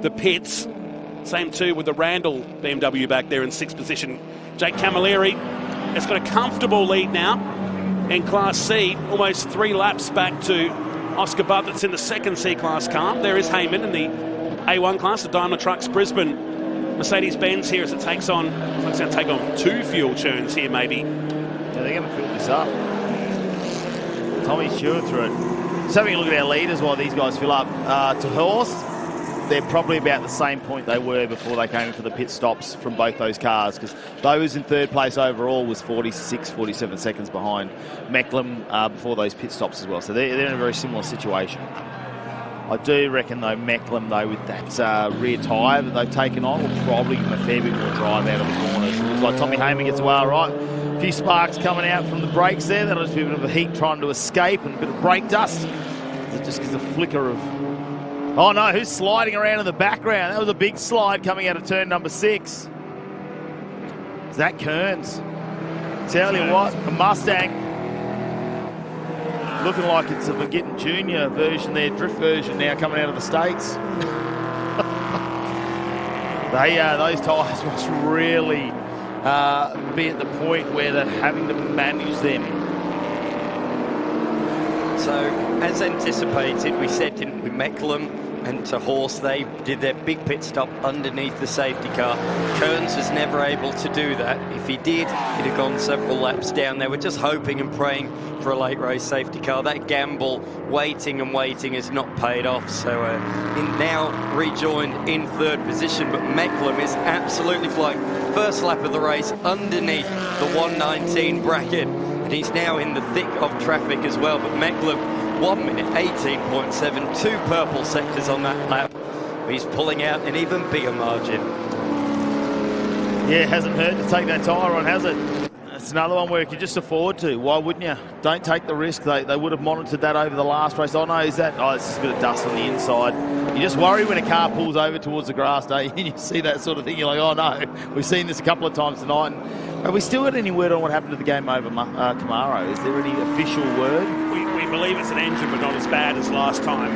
the pits. Same too with the Randall BMW back there in 6th position. Jake Camilleri has got a comfortable lead now in Class C, almost 3 laps back to Oscar Butt that's in the second C-Class car. There is Heyman in the A1 class, the Daimler Trucks Brisbane Mercedes-Benz here as it takes on, it's going to take on 2 fuel churns here maybe. Yeah, they're going to fill this up. Tommy's chewing through it. Just having a look at our leaders while these guys fill up. To Horse, they're probably about the same point they were before they came in for the pit stops from both those cars, because those in 3rd place overall was 46, 47 seconds behind Mecklem before those pit stops as well. So they're in a very similar situation. I do reckon, though, Mecklem, though, with that rear tyre that they've taken on, will probably give them a fair bit more drive out of the corners. It looks like Tommy Heyman gets away all right. A few sparks coming out from the brakes there. That'll just be a bit of a heat trying to escape, and a bit of brake dust. It just gives a flicker of... Oh, no, who's sliding around in the background? That was a big slide coming out of turn number 6. Is that Kearns? Tell you what, a Mustang... Looking like it's a Forgetting Junior version there, drift version now coming out of the States. Those tyres must really be at the point where they're having to manage them. So, as anticipated, we said, didn't we, Mecklem and to Horse, they did their big pit stop underneath the safety car. Kearns was never able to do that. If he did, he'd have gone several laps down. They were just hoping and praying for a late race safety car. That gamble, waiting and waiting, has not paid off. So now rejoined in third position, but Mecklem is absolutely flying. First lap of the race underneath the 119 bracket, and he's now in the thick of traffic as well. But Mecklem, 1 minute 18.7, 2 purple sectors on that lap. He's pulling out an even bigger margin. Yeah, it hasn't hurt to take that tyre on, has it? It's another one where you can just afford to. Why wouldn't you? Don't take the risk. They would have monitored that over the last race. Oh, no, is that? Oh, it's just a bit of dust on the inside. You just worry when a car pulls over towards the grass, don't you? And you see that sort of thing. You're like, oh, no. We've seen this a couple of times tonight. And have we still got any word on what happened to the game over tomorrow? Is there any official word? We believe it's an engine, but not as bad as last time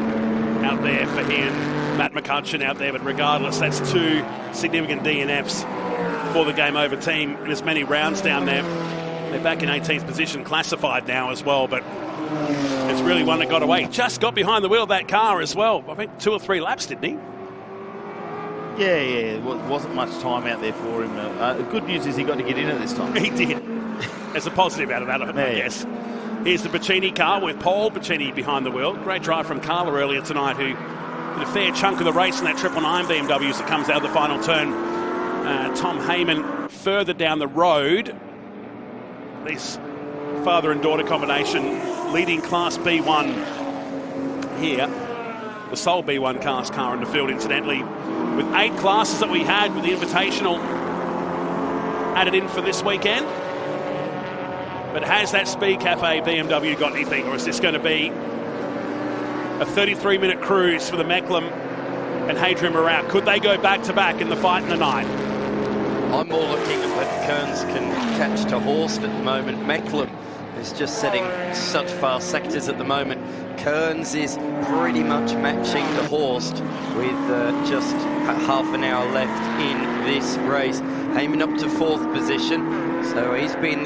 out there for he and Matt McCutcheon out there. But regardless, that's 2 significant DNFs for the game over team in as many rounds down there. They're back in 18th position, classified now as well, but it's really one that got away. Just got behind the wheel of that car as well. I think 2 or 3 laps, didn't he? Yeah, it wasn't much time out there for him. The good news is he got to get in at this time. He did. There's a positive out of that, I guess. Here's the Bacchini car with Paul Bacchini behind the wheel. Great drive from Carla earlier tonight, who did a fair chunk of the race in that 999 BMW as it comes out of the final turn. Tom Heyman further down the road. This father and daughter combination leading Class B1 here. The sole B1 class car in the field, incidentally. With 8 classes that we had with the Invitational added in for this weekend. But has that Speed Cafe BMW got anything, or is this going to be a 33-minute cruise for the Mecklem and Hadrian Morat? Could they go back-to-back in the fight in the night? I'm more looking at whether Kearns can catch to Horst at the moment. Mecklem is just setting such fast sectors at the moment. Kearns is pretty much matching to Horst with just half an hour left in this race. Heyman up to 4th position. So he's been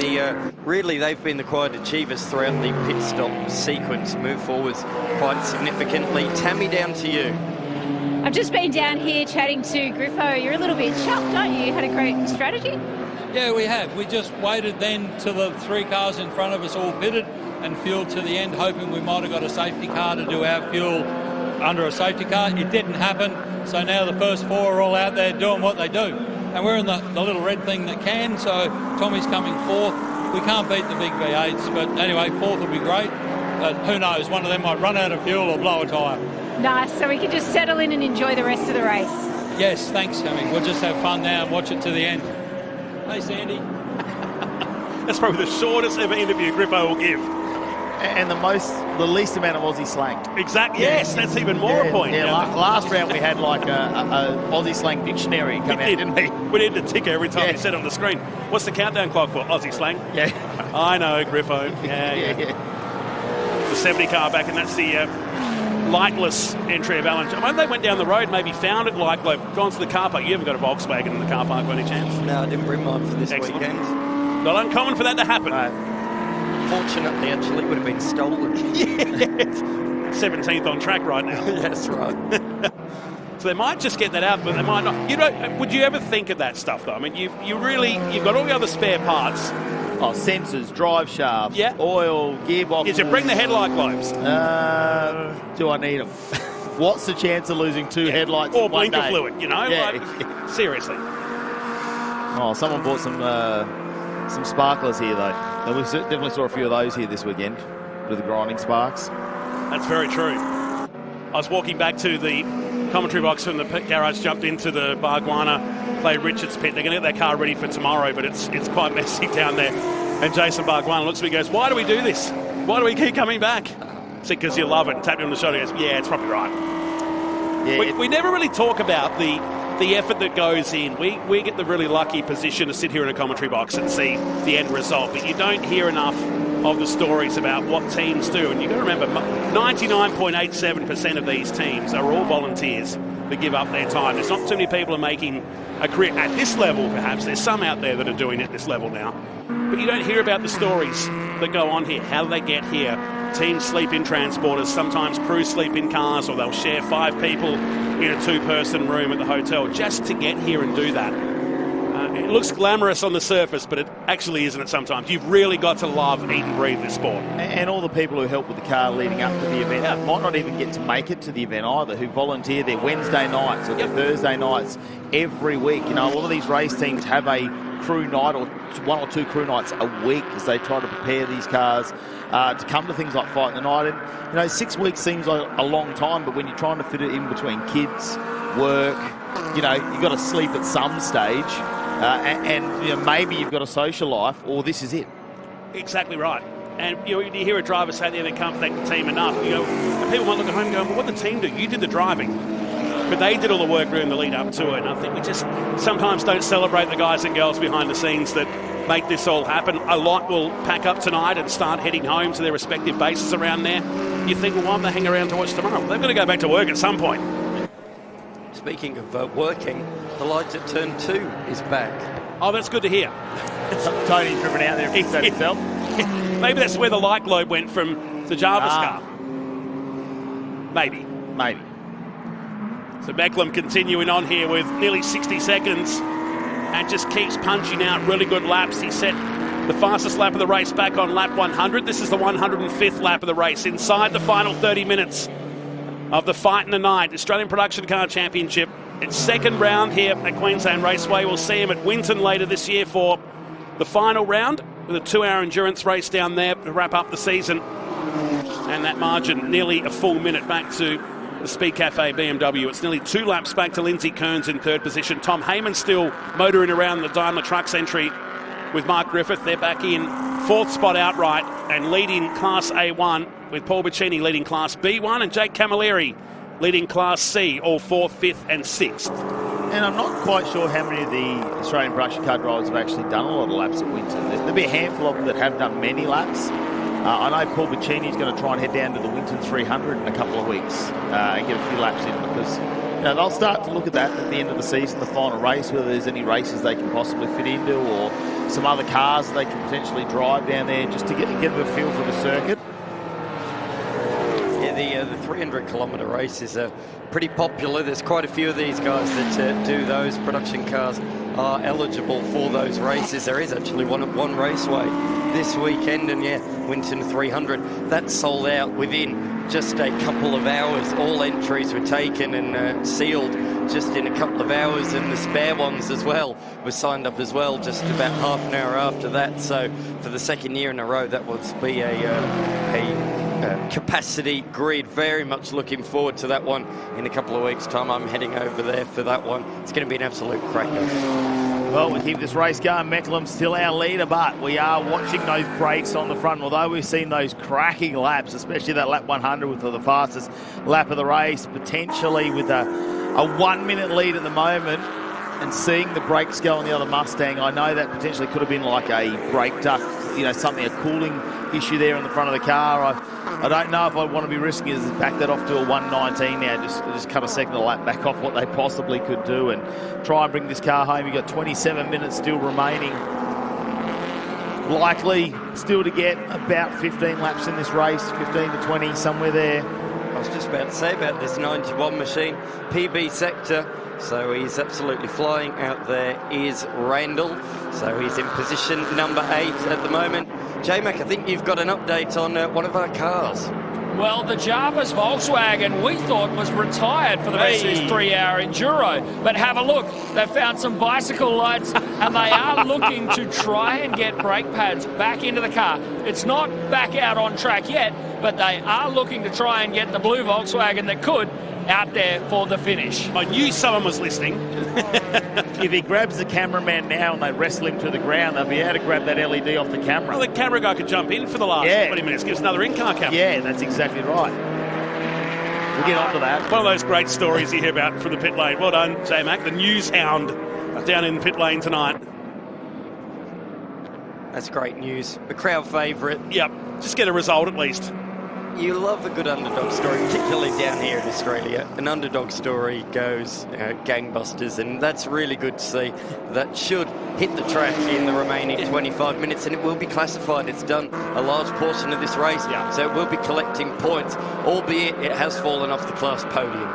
really they've been the quiet achievers throughout the pit stop sequence. Move forwards quite significantly. Tammy, down to you. I've just been down here chatting to Griffo. You're a little bit shocked, aren't you? You had a great strategy. Yeah, we have. We just waited then till the 3 cars in front of us all pitted and fueled to the end, hoping we might have got a safety car to do our fuel under a safety car. It didn't happen, so now the first 4 are all out there doing what they do. And we're in the little red thing that can, so Tommy's coming 4th. We can't beat the big V8s, but anyway, 4th will be great. But who knows, one of them might run out of fuel or blow a tyre. Nice, so we can just settle in and enjoy the rest of the race. Yes, thanks, Tammy. We'll just have fun now and watch it to the end. Hey, Sandy. That's probably the shortest ever interview Griffo will give. And the least amount of Aussie slang. Exactly. Yes, that's even more a point. Yeah, last round we had like a Aussie slang dictionary come out, didn't we? We needed a ticker every time we said on the screen. What's the countdown clock for? Aussie slang? Yeah. I know, Griffo. Yeah. The 70 car back, and that's the lightless entry of Alan. When they went down the road, maybe found it like gone to the car park. You haven't got a Volkswagen in the car park by any chance? No, I didn't bring mine for this weekend. Not uncommon for that to happen. Fortunately, actually, it would have been stolen. Yes. 17th on track right now. That's right. So they might just get that out, but they might not. You know, would you ever think of that stuff, though? I mean, you've got all the other spare parts. Oh, sensors, drive shafts, oil, gearboxes. Did you bring the headlight globes? Do I need them? What's the chance of losing 2 headlights or in one blinker day? fluid? You know, seriously. Oh, someone bought some sparklers here, though. We definitely saw a few of those here this weekend with the grinding sparks. That's very true. I was walking back to the commentary box from the pit garage, jumped into the Bargwana, played Richards pit. They're going to get their car ready for tomorrow, but it's quite messy down there. And Jason Bargwana looks at me and goes, "Why do we do this? Why do we keep coming back?" I said, "Because you love it." And tapped him on the shoulder and goes, "Yeah, it's probably right." Yeah, we never really talk about the effort that goes in. We get the really lucky position to sit here in a commentary box and see the end result, but you don't hear enough of the stories about what teams do. And you've got to remember, 99.87% of these teams are all volunteers that give up their time. There's not too many people are making a career at this level, perhaps. There's some out there that are doing it at this level now. But you don't hear about the stories that go on here. How do they get here? Teams sleep in transporters, sometimes crews sleep in cars, or they'll share 5 people in a 2-person room at the hotel just to get here and do that. It looks glamorous on the surface, but it actually isn't it sometimes. You've really got to love, eat and breathe this sport. And all the people who help with the car leading up to the event might not even get to make it to the event either, who volunteer their Wednesday nights or their Thursday nights every week. You know, a lot of these race teams have a crew night or 1 or 2 crew nights a week as they try to prepare these cars to come to things like Fight the Night. And, you know, 6 weeks seems like a long time, but when you're trying to fit it in between kids, work, you know, you've got to sleep at some stage. And you know, maybe you've got a social life, or this is it. Exactly right. And you know, you hear a driver say they can't thank the team enough. You know, and people might look at home and go, well, what did the team do? You did the driving. But they did all the work during the lead up to it. And I think we just sometimes don't celebrate the guys and girls behind the scenes that make this all happen. A lot will pack up tonight and start heading home to their respective bases around there. You think, well, why don't they hang around to watch tomorrow? Well, they've got to go back to work at some point. Speaking of working, the lights at turn 2 is back. Oh, that's good to hear. Tony's driven out there and himself. Maybe that's where the light globe went from the Jarvis car. Maybe. So Beckham continuing on here with nearly 60 seconds and just keeps punching out really good laps. He set the fastest lap of the race back on lap 100. This is the 105th lap of the race inside the final 30 minutes of the Fight in the Night Australian Production Car Championship. Its second round here at Queensland Raceway. We'll see him at Winton later this year for the final round with a 2-hour endurance race down there to wrap up the season. And that margin, nearly a full minute back to the Speed Cafe BMW. It's nearly 2 laps back to Lindsay Kearns in 3rd position. Tom Heyman still motoring around the Daimler Trucks entry with Mark Griffith. They're back in 4th spot outright and leading Class A1 with Paul Bacchini leading Class B1 and Jake Camilleri leading Class C, all 4th, 5th and 6th. And I'm not quite sure how many of the Australian production car drivers have actually done a lot of laps at Winton. There'll be a handful of them that have done many laps. I know Paul Bacchini's going to try and head down to the Winton 300 in a couple of weeks and get a few laps in, because you know, they'll start to look at that at the end of the season, the final race, whether there's any races they can possibly fit into or some other cars that they can potentially drive down there just to get a feel for the circuit. Yeah, the 300-kilometre races are pretty popular. There's quite a few of these guys that do those. Production cars are eligible for those races. There is actually one at One Raceway this weekend, and yeah, Winton 300. That's sold out within just a couple of hours. All entries were taken and sealed just in a couple of hours, and the spare ones as well were signed up as well just about half an hour after that. So for the second year in a row, that would be a capacity grid. Very much looking forward to that one in a couple of weeks' time. I'm heading over there for that one. It's going to be an absolute cracker. Well, we keep this race going. Mecklem's still our leader, but we are watching those brakes on the front. Although we've seen those cracking laps, especially that lap 100 with the fastest lap of the race, potentially with a 1-minute lead at the moment, and seeing the brakes go on the other Mustang, I know that potentially could have been like a brake duct, you know, something, a cooling issue there in the front of the car. I don't know if I want to be risking it to back that off to a 119 now, just cut a second of lap back off what they possibly could do and try and bring this car home. You've got 27 minutes still remaining. Likely still to get about 15 laps in this race, 15 to 20, somewhere there. I was just about to say about this 91 machine, PB sector. So he's absolutely flying. Out there is Randall. So he's in position number 8 at the moment. J-Mac, I think you've got an update on one of our cars. Well, the Jarvis Volkswagen we thought was retired for the rest of his 3-hour enduro. But have a look. They've found some bicycle lights and they are looking to try and get brake pads back into the car. It's not back out on track yet, but they are looking to try and get the blue Volkswagen that could out there for the finish. I knew someone was listening. If he grabs the cameraman now and they wrestle him to the ground, they'll be able to grab that LED off the camera. Well, the camera guy could jump in for the last 20 minutes, give us another in-car camera. Yeah, that's exactly right. We'll get on to that. One of those great stories you hear about from the pit lane. Well done, J-Mac, the news hound down in pit lane tonight. That's great news. The crowd favourite. Yep, just get a result at least. You love a good underdog story, particularly down here in Australia. An underdog story goes gangbusters, and that's really good to see. That should hit the track in the remaining 25 minutes, and it will be classified. It's done a large portion of this race, so it will be collecting points, albeit it has fallen off the class podium.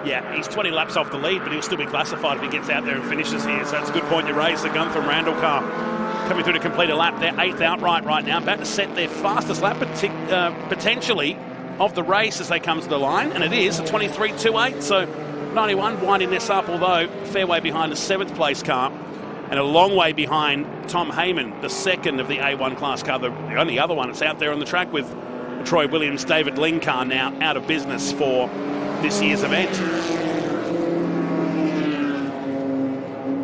Yeah, he's 20 laps off the lead, but he'll still be classified if he gets out there and finishes here. So that's a good point you raised. The gun from Randall car coming through to complete a lap. They're 8th outright right now, about to set their fastest lap potentially of the race as they come to the line, and it is a 23.28. So 91 winding this up, although a fair way behind the 7th place car and a long way behind Tom Heyman, the second of the A1 class car, the only other one that's out there on the track, with the Troy Williams David Ling car now out of business for this year's event.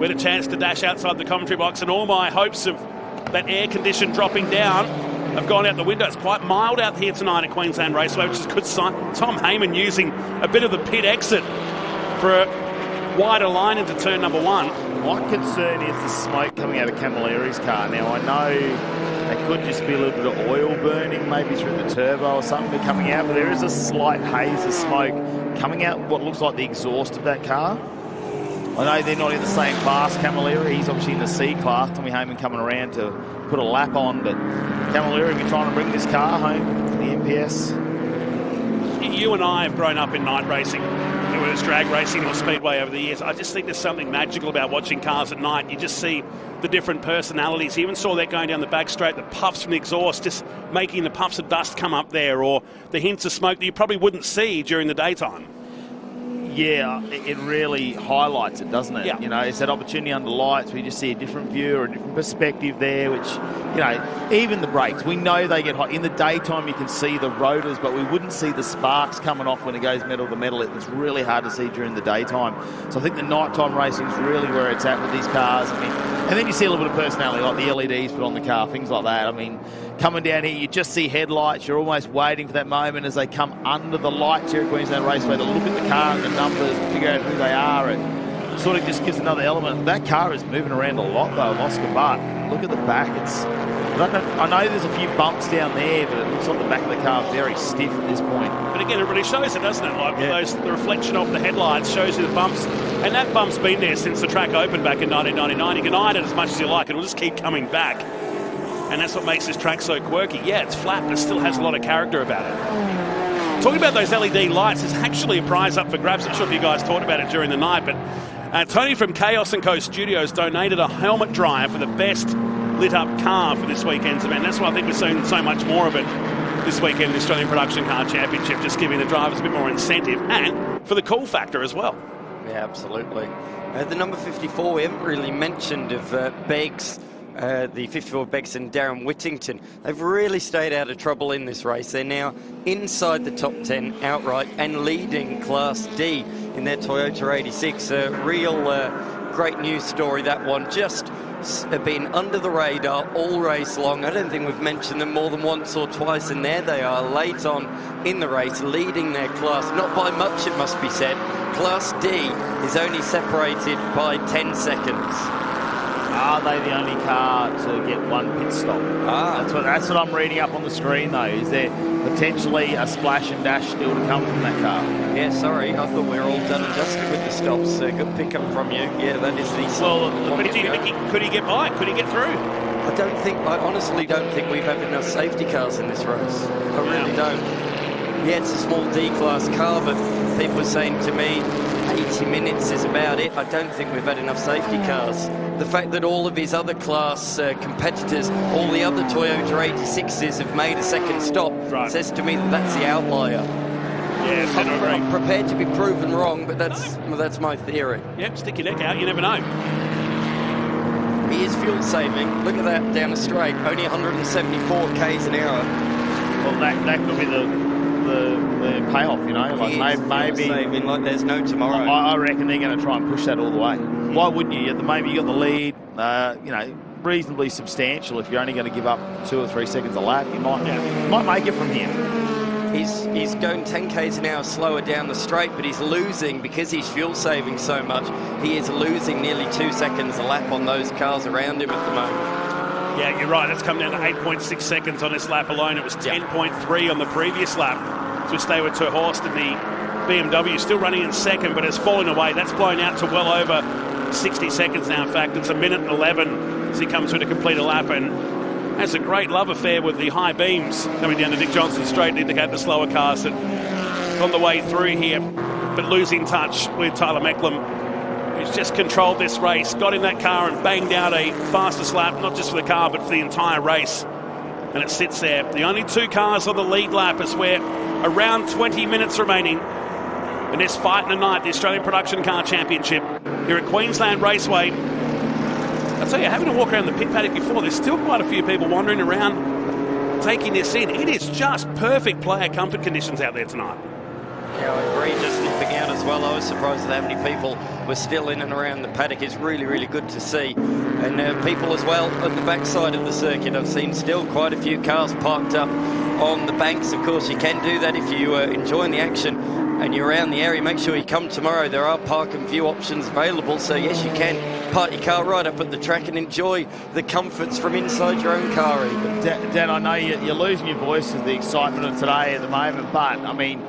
With a chance to dash outside the commentary box, and all my hopes of that air condition dropping down have gone out the window. It's quite mild out here tonight at Queensland Raceway, which is a good sign. Tom Heyman using a bit of the pit exit for a wider line into turn number 1. My concern is the smoke coming out of Camilleri's car. Now, I know there could just be a little bit of oil burning, maybe through the turbo or something coming out, but there is a slight haze of smoke coming out what looks like the exhaust of that car. I know they're not in the same class, Camilleri. He's obviously in the C class. Tommy Heyman coming around to put a lap on, but Camilleri been trying to bring this car home to the MPS. You and I have grown up in night racing, whether it's drag racing or speedway over the years. I just think there's something magical about watching cars at night. You just see the different personalities. You even saw that going down the back straight, the puffs from the exhaust, just making the puffs of dust come up there, or the hints of smoke that you probably wouldn't see during the daytime. Yeah, it really highlights it, doesn't it? Yeah. You know, it's that opportunity under lights where you just see a different view or a different perspective there, which, you know, even the brakes, we know they get hot. In the daytime, you can see the rotors, but we wouldn't see the sparks coming off when it goes metal to metal. It's really hard to see during the daytime. So I think the nighttime racing is really where it's at with these cars. I mean, and then you see a little bit of personality, like the LEDs put on the car, things like that. I mean, coming down here, you just see headlights. You're almost waiting for that moment as they come under the lights here at Queensland Raceway to look at the car and the numbers, figure out who they are, and sort of just gives another element. That car is moving around a lot, though, Oscar, but look at the back. I know there's a few bumps down there, but it looks like the back of the car is very stiff at this point. But again, it really shows it, doesn't it? Like the reflection of the headlights shows you the bumps, and that bump's been there since the track opened back in 1999. You can hide it as much as you like, and it'll just keep coming back. And that's what makes this track so quirky. Yeah, it's flat, but it still has a lot of character about it. Talking about those LED lights, there's actually a prize up for grabs. I'm not sure if you guys talked about it during the night, but Tony from Chaos & Co Studios donated a helmet dryer for the best lit-up car for this weekend's event. That's why I think we're seeing so much more of it this weekend in the Australian Production Car Championship, just giving the drivers a bit more incentive and for the cool factor as well. Yeah, absolutely. The number 54, we haven't really mentioned of Beggs. The 54 Beggs and Darren Whittington, they've really stayed out of trouble in this race. They're now inside the top 10 outright and leading Class D in their Toyota 86. A real great news story, that one. Just been under the radar all race long. I don't think we've mentioned them more than once or twice, and there they are late on in the race, leading their class. Not by much, it must be said. Class D is only separated by 10 seconds. Are they the only car to get one pit stop? That's what I'm reading up on the screen, though. Is there potentially a splash and dash still to come from that car? Yeah, sorry, I thought we were all done and dusted with the stops. Good pickup from you. Yeah, that is the... Well, but do you think could he get by? Could he get through? I honestly don't think we've had enough safety cars in this race. I really don't. Yeah, it's a small D-class car, but people are saying to me 80 minutes is about it. I don't think we've had enough safety cars. The fact that all of his other class competitors, all the other Toyota 86s have made a second stop, says to me that that's the outlier. Yeah, I'm prepared to be proven wrong, but that's my theory. Yep, stick your neck out, you never know. He is fuel saving. Look at that down the straight, only 174 k's an hour. Well, that could be the payoff, you know. Like maybe saving like there's no tomorrow. I reckon they're going to try and push that all the way. Why wouldn't you? Maybe you got the lead, you know, reasonably substantial. If you're only going to give up 2 or 3 seconds a lap, you might make it from here. He's going 10 k's an hour slower down the straight, but he's losing because he's fuel saving so much. He is losing nearly 2 seconds a lap on those cars around him at the moment. Yeah, you're right. That's come down to 8.6 seconds on this lap alone. It was 10.3 on the previous lap. So stay with Ter Horst, and the BMW still running in second, but it's falling away. That's blown out to well over 60 seconds now. In fact, it's 1:11 as he comes through to complete a lap, and has a great love affair with the high beams coming down to Nick Johnston straight to indicate the slower cars that on the way through here, but losing touch with Tyler Mecklem, who's just controlled this race, got in that car and banged out a fastest lap, not just for the car, but for the entire race. And it sits there. The only two cars on the lead lap as we're around 20 minutes remaining in this fight in the night, the Australian Production Car Championship here at Queensland Raceway. I'll tell you, having to walk around the pit paddock before, there's still quite a few people wandering around taking this in. It is just perfect player comfort conditions out there tonight. Yeah, I agree. Just nipping out as well. I was surprised at how many people were still in and around the paddock. It's really, really good to see. And people as well at the backside of the circuit. I've seen still quite a few cars parked up on the banks. Of course, you can do that if you enjoying the action and you're around the area. Make sure you come tomorrow. There are park and view options available. So, yes, you can park your car right up at the track and enjoy the comforts from inside your own car even. Dan, I know you're losing your voice with the excitement of today at the moment, but, I mean,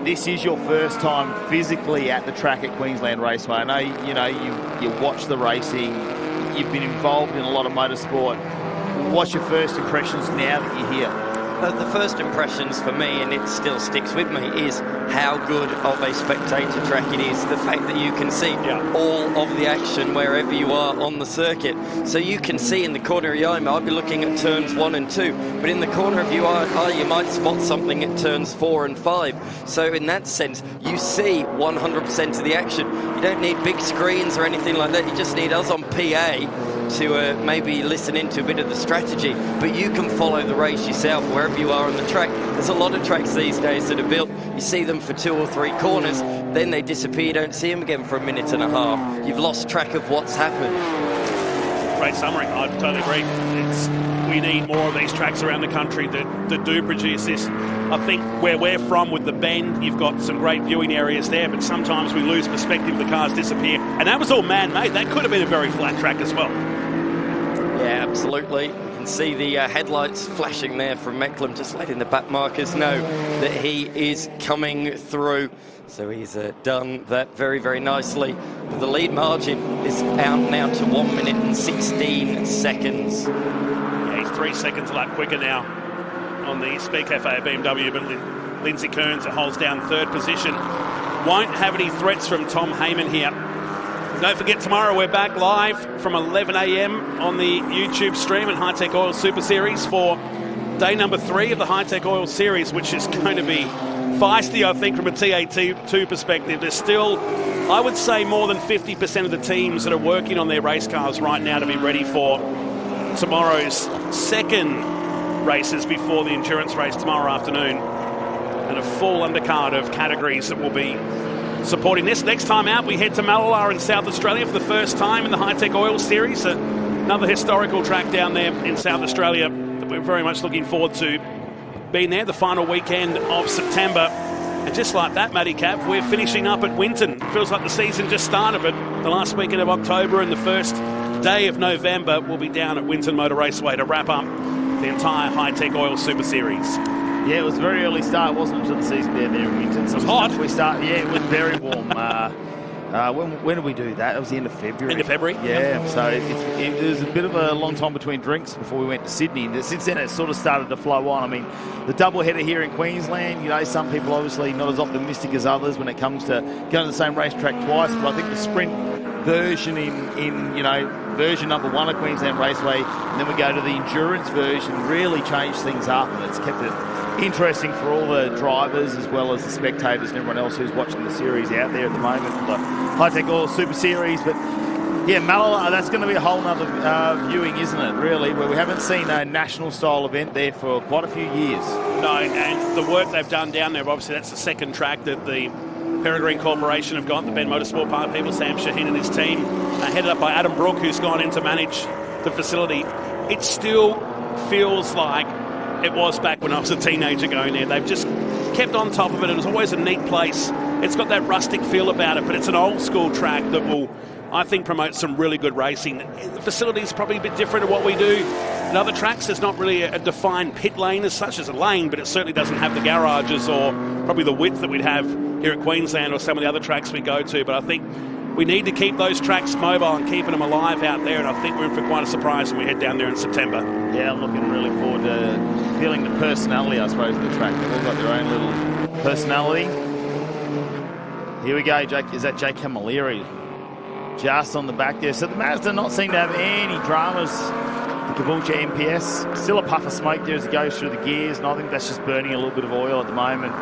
this is your first time physically at the track at Queensland Raceway. I know, you watch the racing, you've been involved in a lot of motorsport. What's your first impressions now that you're here? The first impressions for me, and it still sticks with me, is how good of a spectator track it is. The fact that you can see all of the action wherever you are on the circuit. So you can see in the corner of your eye, I'll be looking at turns 1 and 2, but in the corner of your eye, you might spot something at turns 4 and 5. So in that sense, you see 100% of the action. You don't need big screens or anything like that. You just need us on PA to maybe listen into a bit of the strategy, but you can follow the race yourself wherever you are on the track. There's a lot of tracks these days that are built, you see them for 2 or 3 corners, then they disappear, you don't see them again for a minute and a half. You've lost track of what's happened. Great summary, I totally agree. We need more of these tracks around the country that do produce this. I think where we're from with the bend, you've got some great viewing areas there, but sometimes we lose perspective, the cars disappear. And that was all man-made. That could have been a very flat track as well. Yeah, absolutely. You can see the headlights flashing there from Mecklem, just letting the back markers know that he is coming through. So he's done that very, very nicely. But the lead margin is out now to 1 minute and 16 seconds. Yeah, he's 3 seconds a lap quicker now on the Speed Cafe BMW, but Lindsay Kearns holds down 3rd position. Won't have any threats from Tom Heyman here. Don't forget, tomorrow we're back live from 11 a.m. on the YouTube stream and Hi-Tec Oil Super Series for day number 3 of the Hi-Tec Oil Series, which is going to be feisty, I think, from a TA2 perspective. There's still, I would say, more than 50% of the teams that are working on their race cars right now to be ready for tomorrow's second races before the endurance race tomorrow afternoon, and a full undercard of categories that will be supporting this. Next time out, we head to Malala in South Australia for the first time in the Hi-Tec Oil Series. Another historical track down there in South Australia that we're very much looking forward to being there the final weekend of September. And just like that, Matty Cap, we're finishing up at Winton. Feels like the season just started, but the last weekend of October and the first day of November, we'll be down at Winton Motor Raceway to wrap up the entire Hi-Tec Oil Super Series. Yeah, it was a very early start, wasn't it, to the season there in Winton? It was hot. It was very warm. When did we do that? It was the end of February. End of February? Yeah, so it was a bit of a long time between drinks before we went to Sydney. And since then, it sort of started to flow on. I mean, the doubleheader here in Queensland, some people obviously not as optimistic as others when it comes to going to the same racetrack twice, but I think the sprint version in version number 1 of Queensland Raceway, and then we go to the endurance version, really changed things up, and it's kept it interesting for all the drivers as well as the spectators and everyone else who's watching the series out there at the moment for the Hi-Tec Oil Super Series. But yeah, Malala, that's going to be a whole nother viewing, isn't it, really, where we haven't seen a national style event there for quite a few years. No, and the work they've done down there, obviously that's the second track that the Peregrine Corporation have got, the Ben Motorsport Park people, Sam Shaheen and his team, headed up by Adam Brook, who's gone in to manage the facility. It still feels like it was back when I was a teenager going there. They've just kept on top of it. It was always a neat place. It's got that rustic feel about it, but it's an old school track that will I think promotes some really good racing. The facility is probably a bit different to what we do at other tracks. There's not really a defined pit lane as such as a lane, but it certainly doesn't have the garages or probably the width that we'd have here at Queensland or some of the other tracks we go to. But I think we need to keep those tracks mobile and keeping them alive out there, and I think we're in for quite a surprise when we head down there in September. Yeah, I'm looking really forward to feeling the personality, I suppose, of the track. They've all got their own little personality. Here we go, Jake. Is that Jake Camilleri? Just on the back there. So the Mazda not seem to have any dramas. The Caboolture MPS, still a puff of smoke there as it goes through the gears, and I think that's just burning a little bit of oil at the moment.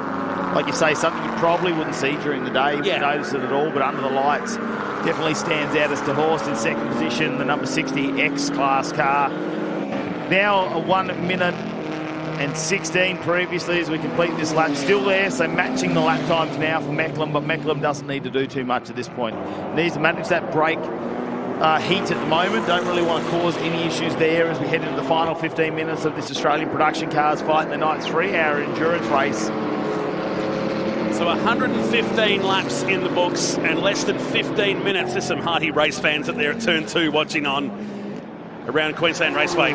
Like you say, something you probably wouldn't see during the day if you notice it at all, but under the lights definitely stands out as De Horst in second position, the number 60 X-Class car. Now a 1 minute and 16 previously as we complete this lap. Still there, so matching the lap times now for Mecklem, but Mecklem doesn't need to do too much at this point. Needs to manage that brake heat at the moment. Don't really want to cause any issues there as we head into the final 15 minutes of this Australian production cars fight in the night 3-hour endurance race. So 115 laps in the books and less than 15 minutes. There's some hardy race fans up there at Turn 2 watching on around Queensland Raceway.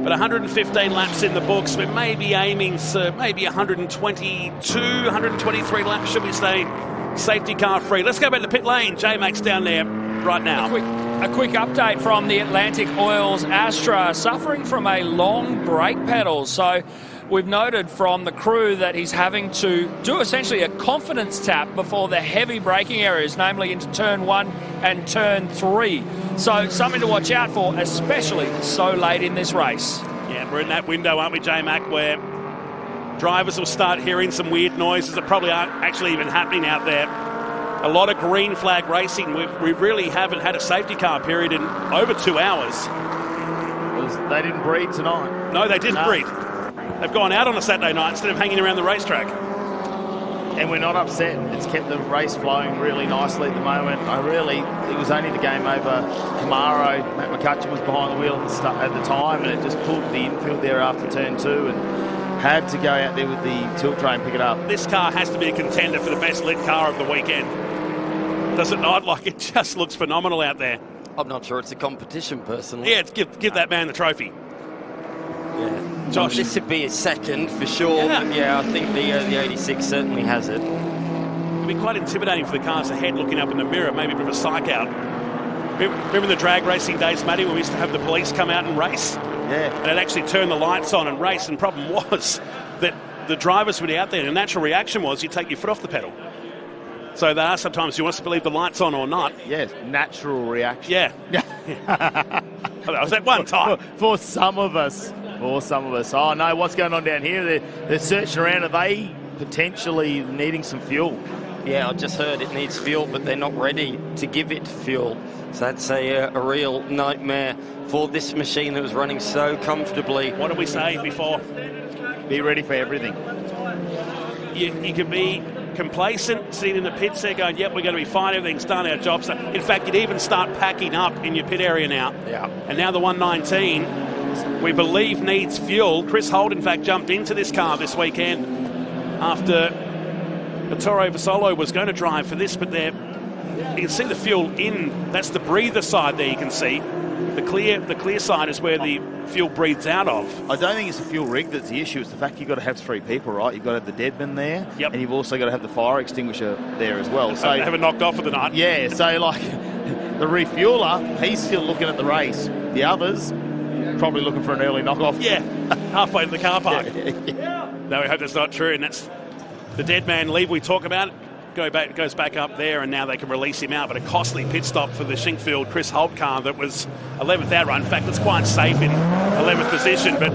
But 115 laps in the books. We may be aiming for maybe 122, 123 laps, should we say, safety car free. Let's go back to pit lane. J-Mac's down there right now. A quick update from the Atlantic Oils Astra, suffering from a long brake pedal. So we've noted from the crew that he's having to do essentially a confidence tap before the heavy braking areas, namely into turn 1 and turn 3. So something to watch out for, especially so late in this race. Yeah, we're in that window, aren't we, J-Mac, where drivers will start hearing some weird noises that probably aren't actually even happening out there. A lot of green flag racing. We really haven't had a safety car period in over 2 hours. They didn't breed tonight. No, they didn't breed. They've gone out on a Saturday night instead of hanging around the racetrack. And we're not upset. It's kept the race flowing really nicely at the moment. It was only the game over Camaro. Matt McCutcheon was behind the wheel at the time, and it just pulled the infield there after turn 2 and had to go out there with the tilt tray and pick it up. This car has to be a contender for the best lit car of the weekend. Does it not? Like, it just looks phenomenal out there. I'm not sure it's a competition, personally. Yeah, give that man the trophy. Yeah. Josh. This would be his second for sure. Yeah. But yeah, I think the 86 certainly has it. It'd be quite intimidating for the cars ahead looking up in the mirror, maybe a bit of a psych out. Remember the drag racing days, Matty, when we used to have the police come out and race? Yeah. And it'd actually turn the lights on and race, and the problem was that the drivers would be out there, and the natural reaction was you take your foot off the pedal. So there are sometimes you want us to believe the lights on or not. Yes, natural reaction. Yeah. That was that one time. For some of us. Oh, no, what's going on down here? They're searching around. Are they potentially needing some fuel? Yeah, I just heard it needs fuel, but they're not ready to give it fuel. So that's a real nightmare for this machine that was running so comfortably. What did we say before? Be ready for everything. You can be complacent, sitting in the pits there going, yep, we're going to be fine, everything's done, our job's done. In fact, you'd even start packing up in your pit area now. Yeah. And now the 119, we believe, needs fuel. Chris Holt, in fact, jumped into this car this weekend after Ettore Vasolo was going to drive for this, but there you can see the fuel in, that's the breather side there you can see. The clear side is where the fuel breathes out of. I don't think it's the fuel rig that's the issue. It's the fact you've got to have 3 people, right? You've got to have the deadman there, and you've also got to have the fire extinguisher there as well. So they have it knocked off for the night. Yeah, so like the refueler, he's still looking at the race. The others, probably looking for an early knockoff. Yeah, halfway to the car park. No, we hope that's not true, and that's the dead man leave we talk about. Goes back up there, and now they can release him out. But a costly pit stop for the Shinkfield Chris Holt car that was 11th out run. In fact, it's quite safe in 11th position, but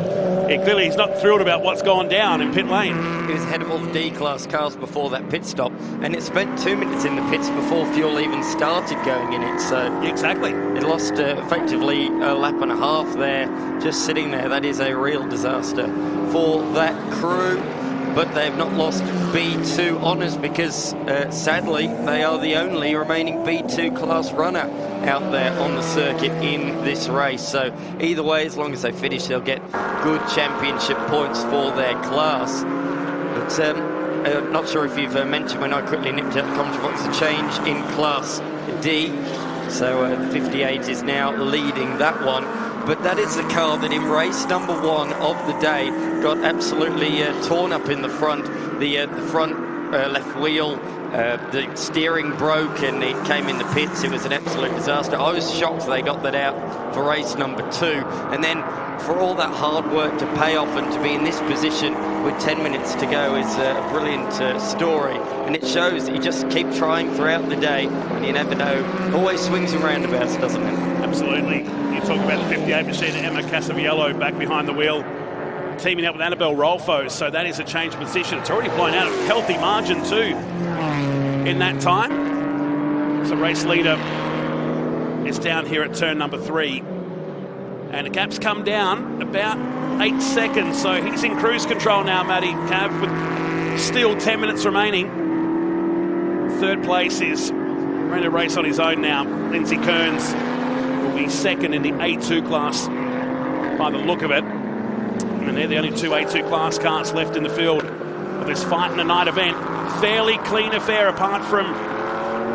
clearly he's not thrilled about what's gone down in pit lane. He was ahead of all the D-class cars before that pit stop, and it spent 2 minutes in the pits before fuel even started going in it. So exactly, it lost effectively a lap and a half there, just sitting there. That is a real disaster for that crew. But they've not lost B2 honours because, sadly, they are the only remaining B2 class runner out there on the circuit in this race. So either way, as long as they finish, they'll get good championship points for their class. But not sure if you've mentioned when I quickly nipped out the commentary, what's the change in Class D. So 58 is now leading that one. But that is the car that in race number 1 of the day got absolutely torn up in the front. The front left wheel, the steering broke and it came in the pits. It was an absolute disaster. I was shocked they got that out for race number 2. And then for all that hard work to pay off and to be in this position with 10 minutes to go is a brilliant story. And it shows that you just keep trying throughout the day and you never know. It always swings and roundabouts, doesn't it? Absolutely. You talk about the 58 machine, Emma Casaviello back behind the wheel, teaming up with Annabelle Rolfo, so that is a change of position. It's already blown out a healthy margin too in that time. So race leader is down here at turn number 3. And the gap's come down about 8 seconds, so he's in cruise control now, Matty Cav, with still 10 minutes remaining. Third place is running a race on his own now. Lindsay Kearns will be second in the A2 class by the look of it. And they're the only 2 A2 class cars left in the field of this Fight in the Night event. Fairly clean affair apart from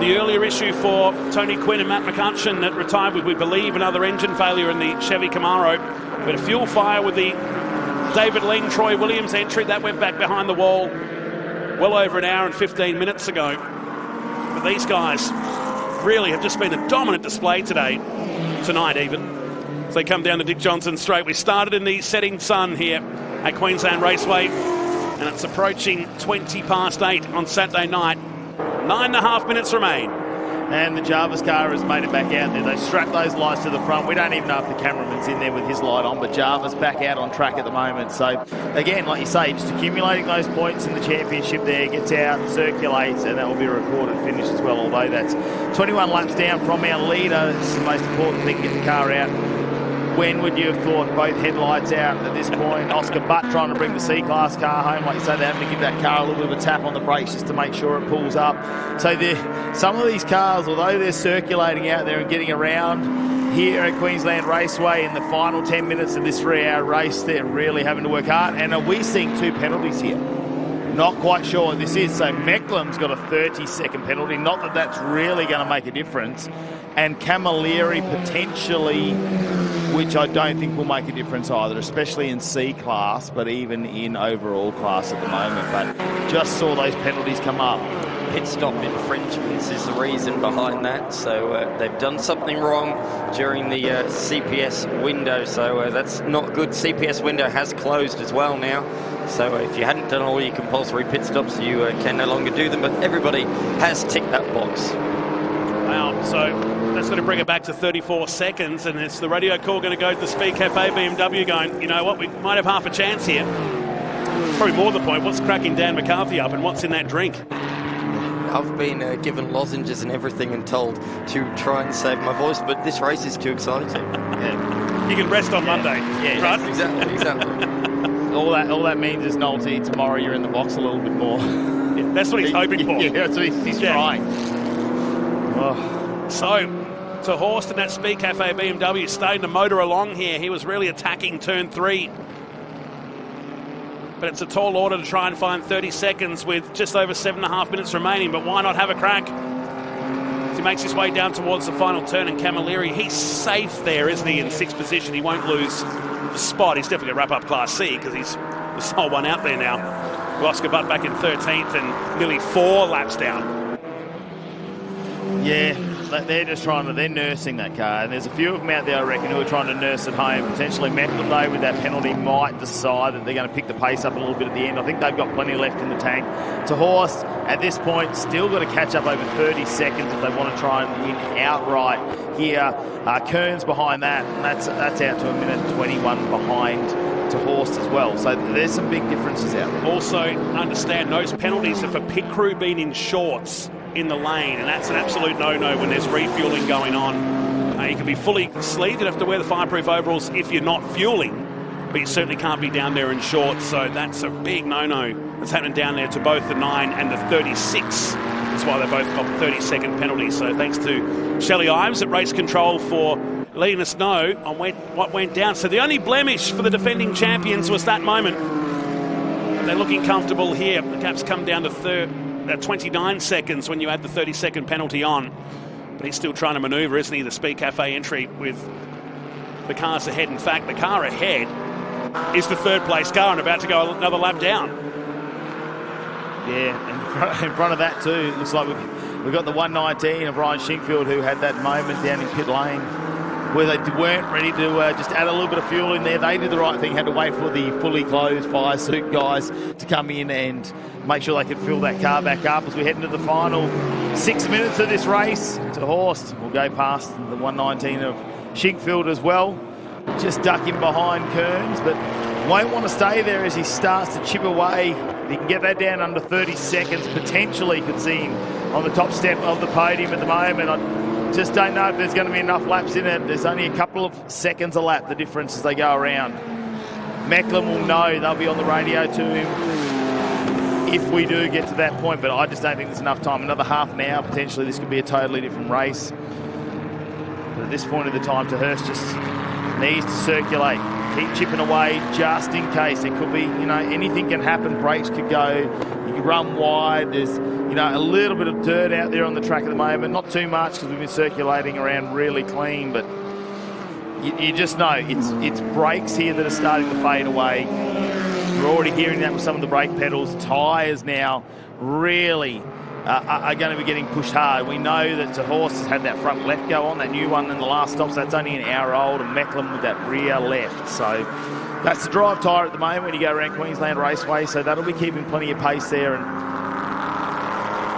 the earlier issue for Tony Quinn and Matt McCutcheon that retired with, we believe, another engine failure in the Chevy Camaro. But a fuel fire with the David Ling, Troy Williams entry. That went back behind the wall well over an hour and 15 minutes ago. But these guys really have just been a dominant display tonight even. So they come down to Dick Johnson Straight. We started in the setting sun here at Queensland Raceway, and it's approaching 20 past 8 on Saturday night. 9.5 minutes remain. And the Jarvis car has made it back out there. They strapped those lights to the front. We don't even know if the cameraman's in there with his light on, but Jarvis back out on track at the moment. So, again, like you say, just accumulating those points in the championship there, gets out, circulates, and that will be a recorded finish as well, although that's 21 laps down from our leader. It's the most important thing, get the car out. When would you have thought both headlights out at this point? Oscar Butt trying to bring the C-Class car home. Like you say, they're having to give that car a little bit of a tap on the brakes just to make sure it pulls up. So some of these cars, although they're circulating out there and getting around here at Queensland Raceway in the final 10 minutes of this 3-hour race, they're really having to work hard. And are we seeing 2 penalties here? Not quite sure what this is. So Mecklen's got a 30-second penalty. Not that that's really going to make a difference. And Camilleri potentially, which I don't think will make a difference either, especially in C-Class, but even in overall class at the moment. But just saw those penalties come up. Pit stop infringements is the reason behind that. So they've done something wrong during the CPS window. So that's not good. CPS window has closed as well now. So if you hadn't done all your compulsory pit stops, you can no longer do them. But everybody has ticked that box. Wow, so that's going to bring it back to 34 seconds, and it's the radio call going to go to the Speed Cafe BMW going, you know what, we might have half a chance here. Probably more to the point, what's cracking Dan McCarthy up and what's in that drink? I've been given lozenges and everything and told to try and save my voice, but this race is too exciting. Yeah. You can rest on Monday. Yeah, right? Exactly. All that means is, Nolte, tomorrow you're in the box a little bit more. Yeah, that's what he's hoping for. Yeah, that's what he's trying. Oh. So, to Horst and that Speed Cafe BMW starting to motor along here. He was really attacking turn 3. But it's a tall order to try and find 30 seconds with just over 7.5 minutes remaining. But why not have a crack? As he makes his way down towards the final turn, and Camilleri, he's safe there, isn't he, in 6th position? He won't lose the spot. He's definitely going to wrap up Class C because he's the sole one out there now. Oscar Butt back in 13th and nearly 4 laps down. Yeah, they're nursing that car, and there's a few of them out there, I reckon, who are trying to nurse it home. Potentially Mecklen, though, with that penalty, might decide that they're going to pick the pace up a little bit at the end. I think they've got plenty left in the tank. To Horst, at this point, still got to catch up over 30 seconds if they want to try and win outright here. Kearns behind that, and that's out to a minute 21 behind to Horst as well. So there's some big differences out there. Also, understand those penalties are for pit crew being in shorts in the lane, and that's an absolute no-no when there's refueling going on. You can be fully sleeved, you have to wear the fireproof overalls if you're not fueling, but you certainly can't be down there in shorts, so that's a big no-no that's happening down there to both the 9 and the 36. That's why they both got 30-second penalties. So thanks to Shelley Ives at Race Control for letting us know on what went down. So the only blemish for the defending champions was that moment. They're looking comfortable here. The gap's come down to 29 seconds when you add the 30-second penalty on. But he's still trying to manoeuvre, isn't he, the Speed Cafe entry with the cars ahead. In fact, the car ahead is the third place car and about to go another lap down. Yeah, and in front of that too, it looks like we've got the 119 of Ryan Shinkfield, who had that moment down in pit lane where they weren't ready to just add a little bit of fuel in there. They did the right thing, had to wait for the fully closed fire suit guys to come in and make sure they could fill that car back up as we head into the final 6 minutes of this race. To Horst, we'll go past the 119 of Shinkfield as well, just ducking behind Kearns, but won't want to stay there as he starts to chip away. He can get that down under 30 seconds, potentially could see him on the top step of the podium at the moment. I just don't know if there's going to be enough laps in it. There's only a couple of seconds a lap, the difference as they go around. Macklin will know, they'll be on the radio to him if we do get to that point, but I just don't think there's enough time. Another half an hour, potentially this could be a totally different race. But at this point of the time, Hurst just needs to circulate. Keep chipping away just in case. It could be, anything can happen. Brakes could go. You can run wide. There's, a little bit of dirt out there on the track at the moment. Not too much because we've been circulating around really clean, but you just know it's brakes here that are starting to fade away. We're already hearing that with some of the brake pedals. Tyres now really are going to be getting pushed hard. We know that Horst has had that front left go on, that new one in the last stop, so that's only an hour old, and Macklin with that rear left. So that's the drive tyre at the moment when you go around Queensland Raceway, so that'll be keeping plenty of pace there. And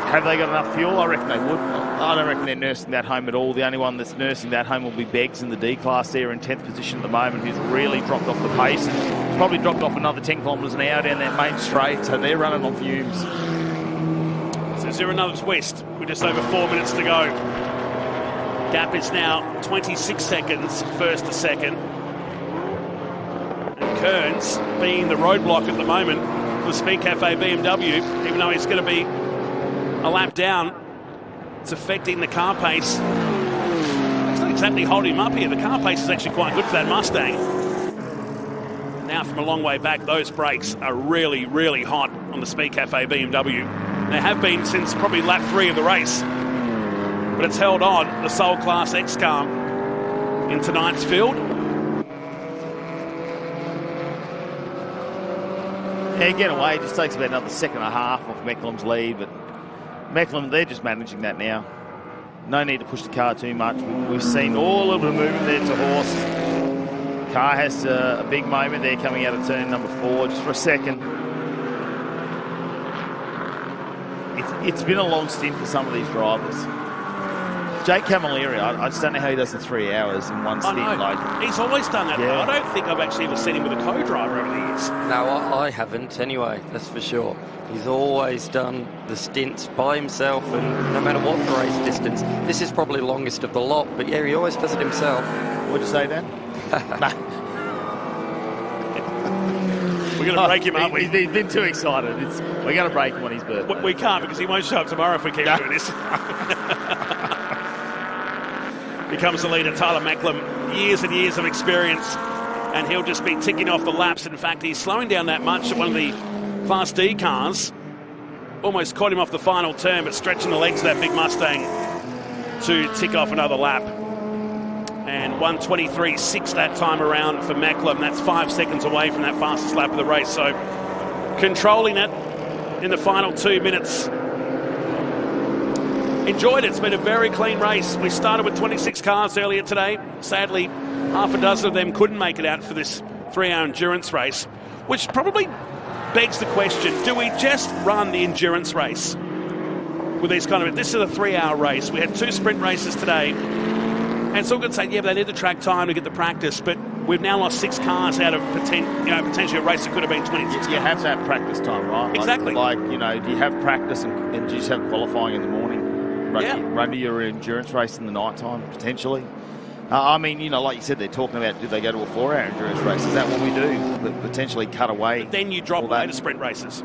have they got enough fuel? I reckon they would. I don't reckon they're nursing that home at all. The only one that's nursing that home will be Beggs in the D-Class there in 10th position at the moment, who's really dropped off the pace and probably dropped off another 10 kilometres an hour down that main straight, so they're running on fumes. So Zero Nullers West with just over 4 minutes to go. Gap is now 26 seconds, first to second. And Kearns being the roadblock at the moment for Speed Cafe BMW, even though he's going to be a lap down, it's affecting the car pace. It's not exactly holding him up here. The car pace is actually quite good for that Mustang. And now from a long way back, those brakes are really, really hot on the Speed Cafe BMW. They have been since probably lap 3 of the race. But it's held on, the Soul Class X car in tonight's field. Yeah, get away. It just takes about another second and a half off Mecklen's lead, but Macklin, they're just managing that now. No need to push the car too much. We've seen all of the movement there to Horst. Car has a big moment there coming out of turn number 4 just for a second. It's been a long stint for some of these drivers. Jake Camilleri, I just don't know how he does the 3 hours in one stint. He's always done that, though. I don't think I've actually ever seen him with a co-driver over the years. No, I haven't anyway, that's for sure. He's always done the stints by himself, and no matter what the race distance. This is probably the longest of the lot, but yeah, he always does it himself. What'd you say, Dan? We're going to break him up. He's been too excited. We're going to break him on his birthday. We can't, because he won't show up tomorrow if we keep doing this. Becomes the leader, Tyler Macklin. Years and years of experience, and he'll just be ticking off the laps. In fact, he's slowing down that much at one of the Class D cars. Almost caught him off the final turn, but stretching the legs of that big Mustang to tick off another lap. And 1:23.6 that time around for Macklin. That's 5 seconds away from that fastest lap of the race. So controlling it in the final 2 minutes. Enjoyed it. It's been a very clean race. We started with 26 cars earlier today. Sadly, half a dozen of them couldn't make it out for this 3-hour endurance race, which probably begs the question, do we just run the endurance race with these kind of... This is a 3-hour race. We had 2 sprint races today, and so we're going to say, yeah, but they need the track time to get the practice, but we've now lost 6 cars out of potentially a race that could have been 26 You have that practice time, right? Exactly. Do you have practice and do you just have qualifying in the morning? Run to your endurance race in the night time, potentially. Like you said, they're talking about, do they go to a 4-hour endurance race? Is that what we do? But potentially cut away. But then you drop away to sprint races.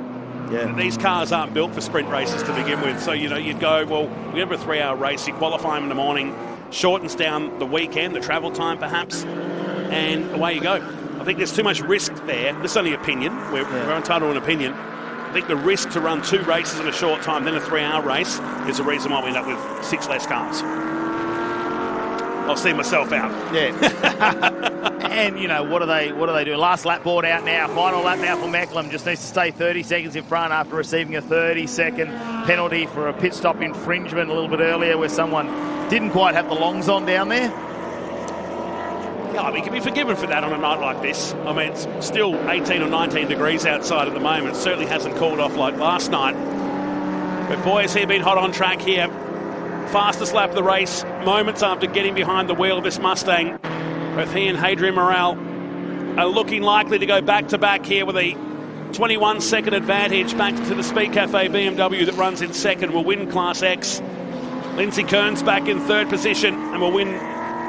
Yeah. These cars aren't built for sprint races to begin with. So, you'd go, well, we have a 3-hour race, you qualify them in the morning, shortens down the weekend, the travel time perhaps, and away you go. I think there's too much risk there. This is only opinion. We're entitled to an opinion. I think the risk to run 2 races in a short time, then a 3-hour race, is the reason why we end up with 6 less cars. I'll see myself out. Yeah. And, you know, what are they doing? Last lap board out now. Final lap now for Mecklem. Just needs to stay 30 seconds in front after receiving a 30-second penalty for a pit stop infringement a little bit earlier where someone didn't quite have the longs on down there. Yeah, I mean, can be forgiven for that on a night like this. I mean, it's still 18 or 19 degrees outside at the moment. It certainly hasn't cooled off like last night. But boys, he been hot on track here. Fastest lap of the race, moments after getting behind the wheel of this Mustang. Both he and Hadrian Morale are looking likely to go back-to-back here with a 21-second advantage back to the Speed Cafe BMW that runs in second, will win Class X. Lindsay Kearns back in third position and will win.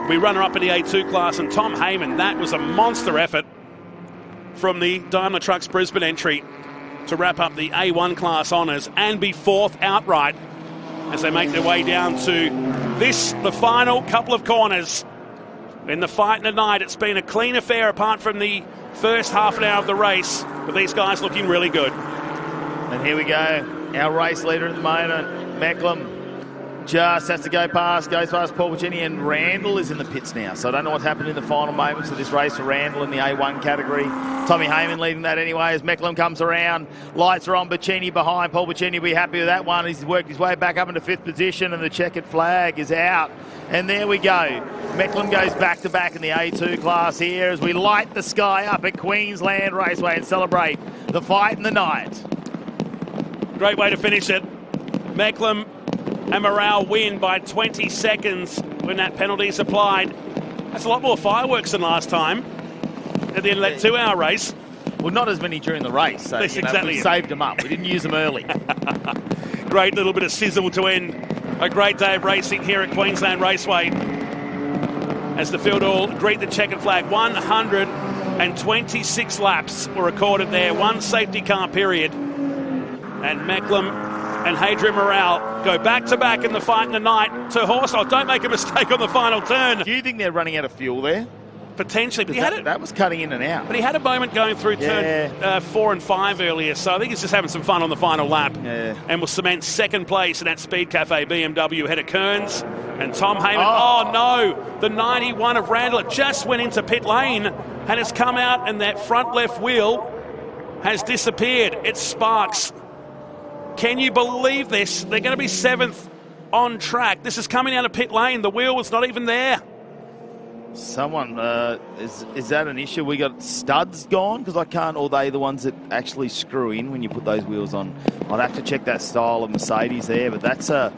We runner-up in the A2 class, and Tom Heyman, that was a monster effort from the Daimler Trucks Brisbane entry to wrap up the A1 class honours and be 4th outright as they make their way down to this, the final couple of corners. In the fight in the night, it's been a clean affair apart from the first half an hour of the race, with these guys looking really good. And here we go, our race leader at the moment, Mecklem. Just has to goes past Paul Puccini, and Randall is in the pits now. So I don't know what's happened in the final moments of this race for Randall in the A1 category. Tommy Heyman leading that anyway as Mecklem comes around. Lights are on, Puccini behind. Paul Puccini will be happy with that one. He's worked his way back up into 5th position, and the checkered flag is out. And there we go. Mecklem goes back-to-back in the A2 class here as we light the sky up at Queensland Raceway and celebrate the fight in the night. Great way to finish it. Mecklem and Morale win by 20 seconds when that penalty is applied. That's a lot more fireworks than last time at the end of that 2-hour race. Well, not as many during the race. So, exactly. We saved them up. We didn't use them early. Great little bit of sizzle to end a great day of racing here at Queensland Raceway. As the field all greet the checkered flag, 126 laps were recorded there, 1 safety car period. And Mecklem and Hadrian Morale go back-to-back in the fight in the night to horse. Oh, don't make a mistake on the final turn. Do you think they're running out of fuel there? Potentially. But that was cutting in and out. But he had a moment going through turn 4 and 5 earlier, so I think he's just having some fun on the final lap. Yeah. And will cement second place in that Speed Cafe BMW ahead of Kearns and Tom Heyman. Oh, no, the 91 of Randall just went into pit lane and has come out, and that front left wheel has disappeared. It sparks. Can you believe this? They're going to be 7th on track. This is coming out of pit lane. The wheel was not even there. Someone, is that an issue? We got studs gone? Because I can't, or they the ones that actually screw in when you put those wheels on? I'd have to check that style of Mercedes there, but that's a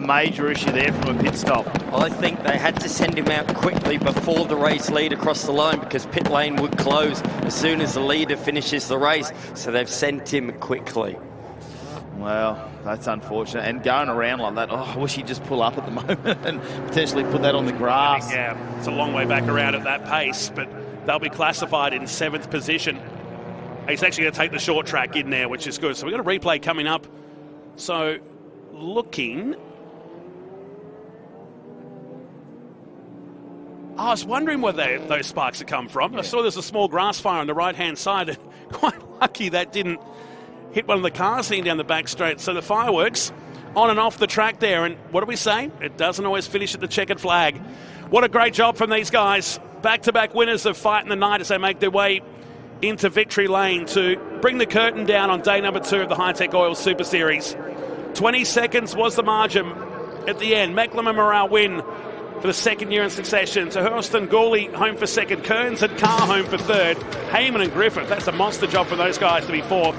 major issue there from a pit stop. I think they had to send him out quickly before the race lead across the line because pit lane would close as soon as the leader finishes the race. So they've sent him quickly. Well, that's unfortunate. And going around like that, I wish he'd just pull up at the moment and potentially put that on the grass. Yeah, it's a long way back around at that pace, but they'll be classified in 7th position. He's actually going to take the short track in there, which is good. So we've got a replay coming up. So looking... I was wondering where those sparks had come from. I saw there's a small grass fire on the right-hand side. Quite lucky that didn't hit one of the cars heading down the back straight. So the fireworks on and off the track there. And what do we say? It doesn't always finish at the checkered flag. What a great job from these guys. Back-to-back winners of Fight in the Night as they make their way into victory lane to bring the curtain down on day number 2 of the Hi-Tec Oil Super Series. 20 seconds was the margin at the end. Mecklem and Morale win for the 2nd year in succession. So Hurst and Gooley home for 2nd. Kearns and Carr home for 3rd. Heyman and Griffith, that's a monster job for those guys to be 4th.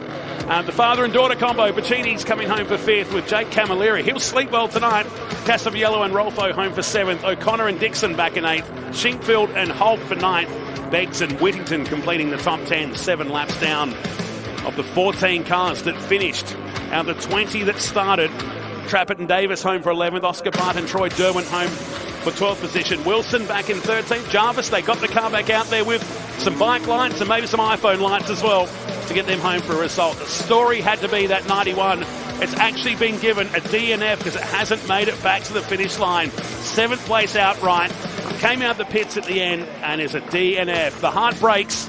The father and daughter combo, Puccini's coming home for 5th with Jake Camilleri. He'll sleep well tonight. Casaviello and Rolfo home for 7th. O'Connor and Dixon back in 8th. Shinkfield and Holt for 9th. Beggs and Whittington completing the top 10, 7 laps down of the 14 cars that finished. Out of the 20 that started, Trappett and Davis home for 11th. Oscar Bart and Troy Derwent home for 12th position. Wilson back in 13th. Jarvis, they got the car back out there with some bike lights and maybe some iPhone lights as well to get them home for a result. The story had to be that 91. It's actually been given a DNF because it hasn't made it back to the finish line. 7th place outright. Came out the pits at the end and is a DNF. The heart breaks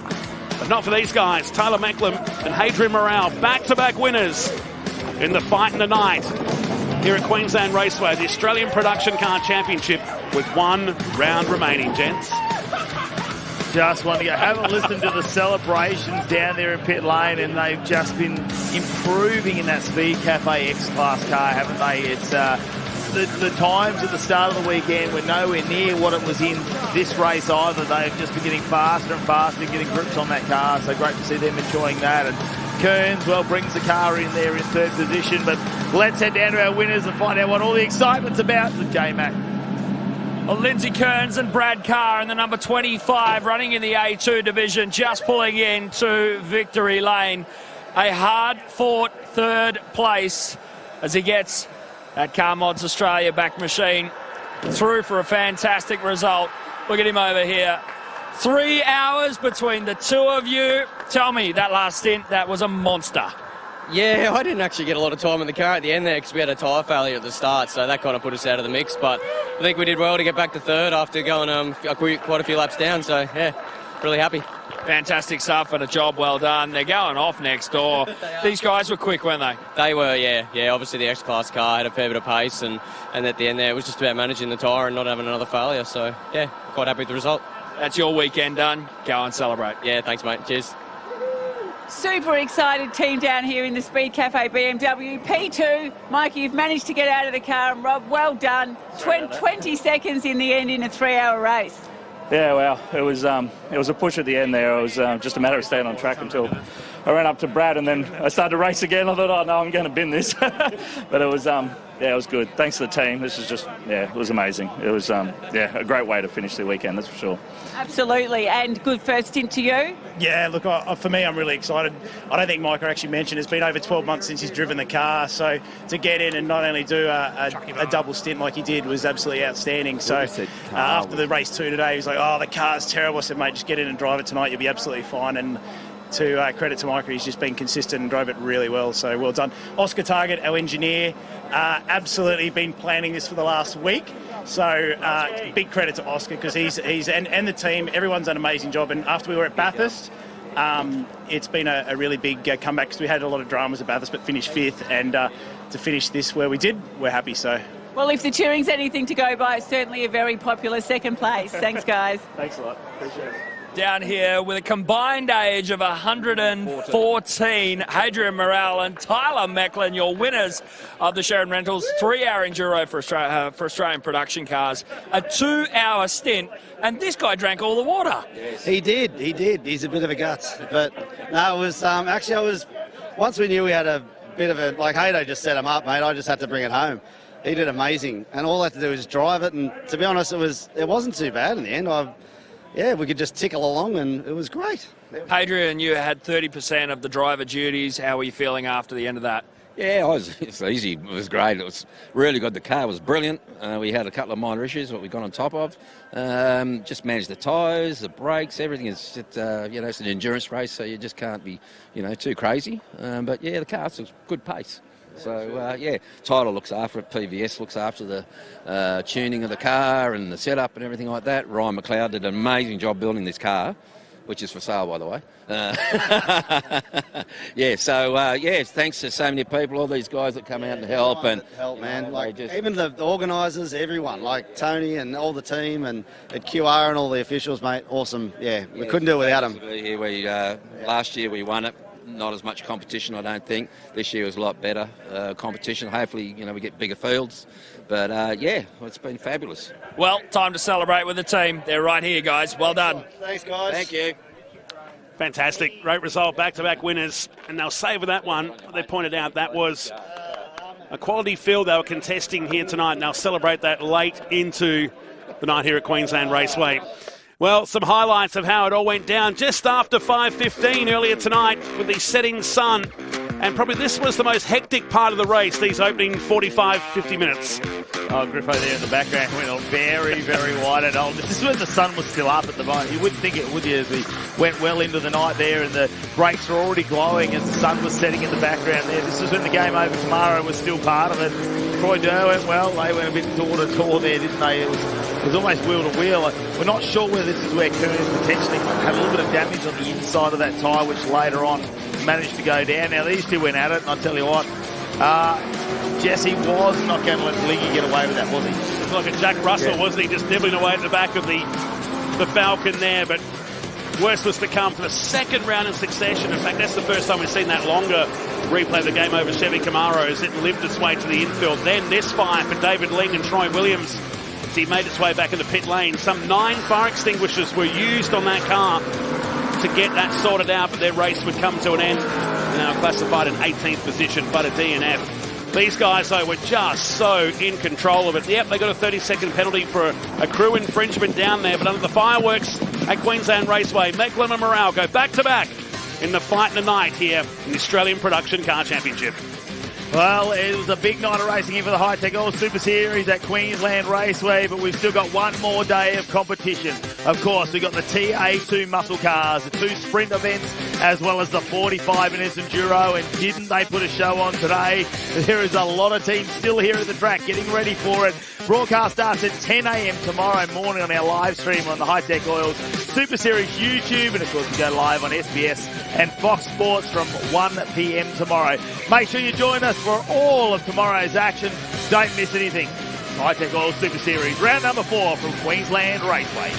But not for these guys. Tyler Macklem and Hadrian Morale, back-to-back winners in the fight in the night here at Queensland Raceway, the Australian Production Car Championship, with 1 round remaining, gents. Just want to go. Haven't listened to the celebrations down there in pit lane, and they've just been improving in that Speed Cafe X-Class car, haven't they? It's the times at the start of the weekend were nowhere near what it was in this race either. They've just been getting faster and faster, getting grips on that car, so great to see them enjoying that. And Kearns, well, brings the car in there in 3rd position, but let's head down to our winners and find out what all the excitement's about with J-Mac. Well, Lindsay Kearns and Brad Carr in the number 25 running in the A2 division, just pulling into victory lane. A hard-fought 3rd place as he gets that Car Mods Australia back machine through for a fantastic result. Look at him over here. 3 hours between the two of you. Tell me, that last stint, that was a monster. Yeah, I didn't actually get a lot of time in the car at the end there because we had a tyre failure at the start, so that kind of put us out of the mix. But I think we did well to get back to 3rd after going quite a few laps down, so yeah, really happy. Fantastic stuff and a job well done. They're going off next door. These guys were quick, weren't they? They were, yeah. Obviously the X-Class car had a fair bit of pace, and at the end there it was just about managing the tyre and not having another failure. So yeah, quite happy with the result. That's your weekend done. Go and celebrate. Yeah, thanks mate. Cheers. Super excited team down here in the Speed Cafe BMW. P2, Mikey, you've managed to get out of the car, and Rob, well done. 20 seconds in the end in a 3-hour race. Yeah, well, it was a push at the end there. It was just a matter of staying on track until I ran up to Brad, and then I started to race again. I thought, oh no, I'm going to bin this. But it was it was good. Thanks to the team. This is just, it was amazing. It was a great way to finish the weekend, that's for sure. Absolutely, and good first stint to you. Yeah, look, for me, I'm really excited. I don't think Micah actually mentioned it's been over 12 months since he's driven the car, so to get in and not only do a double stint like he did was absolutely outstanding. So after the race 2 today, he was like, oh, the car's terrible. I said, mate, just get in and drive it tonight. You'll be absolutely fine. And to credit to Micah, he's just been consistent and drove it really well, so well done. Oscar Target, our engineer, absolutely been planning this for the last week. So big credit to Oscar because he's and the team, everyone's done an amazing job. And after we were at Bathurst, it's been a really big comeback because we had a lot of dramas at Bathurst but finished 5th, and to finish this where we did, we're happy. So well, if the touring's anything to go by, it's certainly a very popular 2nd place. Thanks guys. Thanks a lot, appreciate it. Down here with a combined age of 114, Hadrian Morale and Tyler Macklin, your winners of the Sheridan Rentals 3-hour enduro for Australian production cars. A 2-hour stint, and this guy drank all the water. He did. He's a bit of a guts. But no, it was actually once we knew we had a bit of a, like Hato just set him up, mate, I just had to bring it home. He did amazing, and all I had to do was drive it, and to be honest, it wasn't too bad in the end. We could just tickle along, and it was great. Hadrian, you had 30% of the driver duties. How were you feeling after the end of that? Yeah, it's easy. It was great. It was really good. The car was brilliant. We had a couple of minor issues, what we got on top of. Just managed the tyres, the brakes, everything. It's just, it's an endurance race, so you just can't be, too crazy. But yeah, the car's a good pace. So, Tyler looks after it, PVS looks after the tuning of the car and the setup and everything like that. Ryan McLeod did an amazing job building this car, which is for sale, by the way. Thanks to so many people, all these guys that come out and help. Man. Even the organisers, everyone, like Tony and all the team and at QR and all the officials, mate, awesome. We couldn't do it without them. Last year we won it. Not as much competition, I don't think. This year was a lot better competition. Hopefully, we get bigger fields. But, it's been fabulous. Well, time to celebrate with the team. They're right here, guys. Well done. Thanks, guys. Thank you. Fantastic. Great result. Back-to-back winners. And they'll savour that one. They pointed out that was a quality field they were contesting here tonight. And they'll celebrate that late into the night here at Queensland Raceway. Well, some highlights of how it all went down just after 5:15 earlier tonight with the setting sun. And probably this was the most hectic part of the race, these opening 45, 50 minutes. Oh, Griffo there in the background went on very, very wide and old. This is when the sun was still up at the moment. You wouldn't think it, would you, as we went well into the night there and the brakes were already glowing as the sun was setting in the background there. This is when the game over tomorrow was still part of it. Croydon went well. They went a bit door-to-door there, didn't they? It was almost wheel-to-wheel. We're not sure whether this is where Kearns potentially had a little bit of damage on the inside of that tyre, which later on managed to go down. Now, these two went at it, and I'll tell you what, Jesse was not going to let Liggy get away with that, was he? It's like a Jack Russell, wasn't he? Just nibbling away at the back of the Falcon there, but worse was to come for the second round in succession. In fact, that's the first time we've seen that longer replay of the game over Chevy Camaro as it lived its way to the infield. Then this fire for David Ling and Troy Williams as he made its way back in the pit lane. Some 9 fire extinguishers were used on that car to get that sorted out, but their race would come to an end. Now classified in 18th position, but a DNF. These guys, though, were just so in control of it. Yep, they got a 30-second penalty for a crew infringement down there, but under the fireworks at Queensland Raceway, Mecklin and Morale go back-to-back in the fight tonight here in the Australian Production Car Championship. Well, it was a big night of racing here for the Hi-Tec Qld Super Series at Queensland Raceway, but we've still got one more day of competition. Of course, we've got the TA2 muscle cars, the 2 sprint events, as well as the 45 minutes enduro, and didn't they put a show on today? There is a lot of teams still here at the track getting ready for it. Broadcast starts at 10 a.m. tomorrow morning on our live stream on the Hi-Tec Qld Super Series YouTube, and of course we go live on SBS and Fox Sports from 1 p.m. tomorrow. Make sure you join us for all of tomorrow's action. Don't miss anything. Hi-Tec Qld Super Series, round number 4 from Queensland Raceway.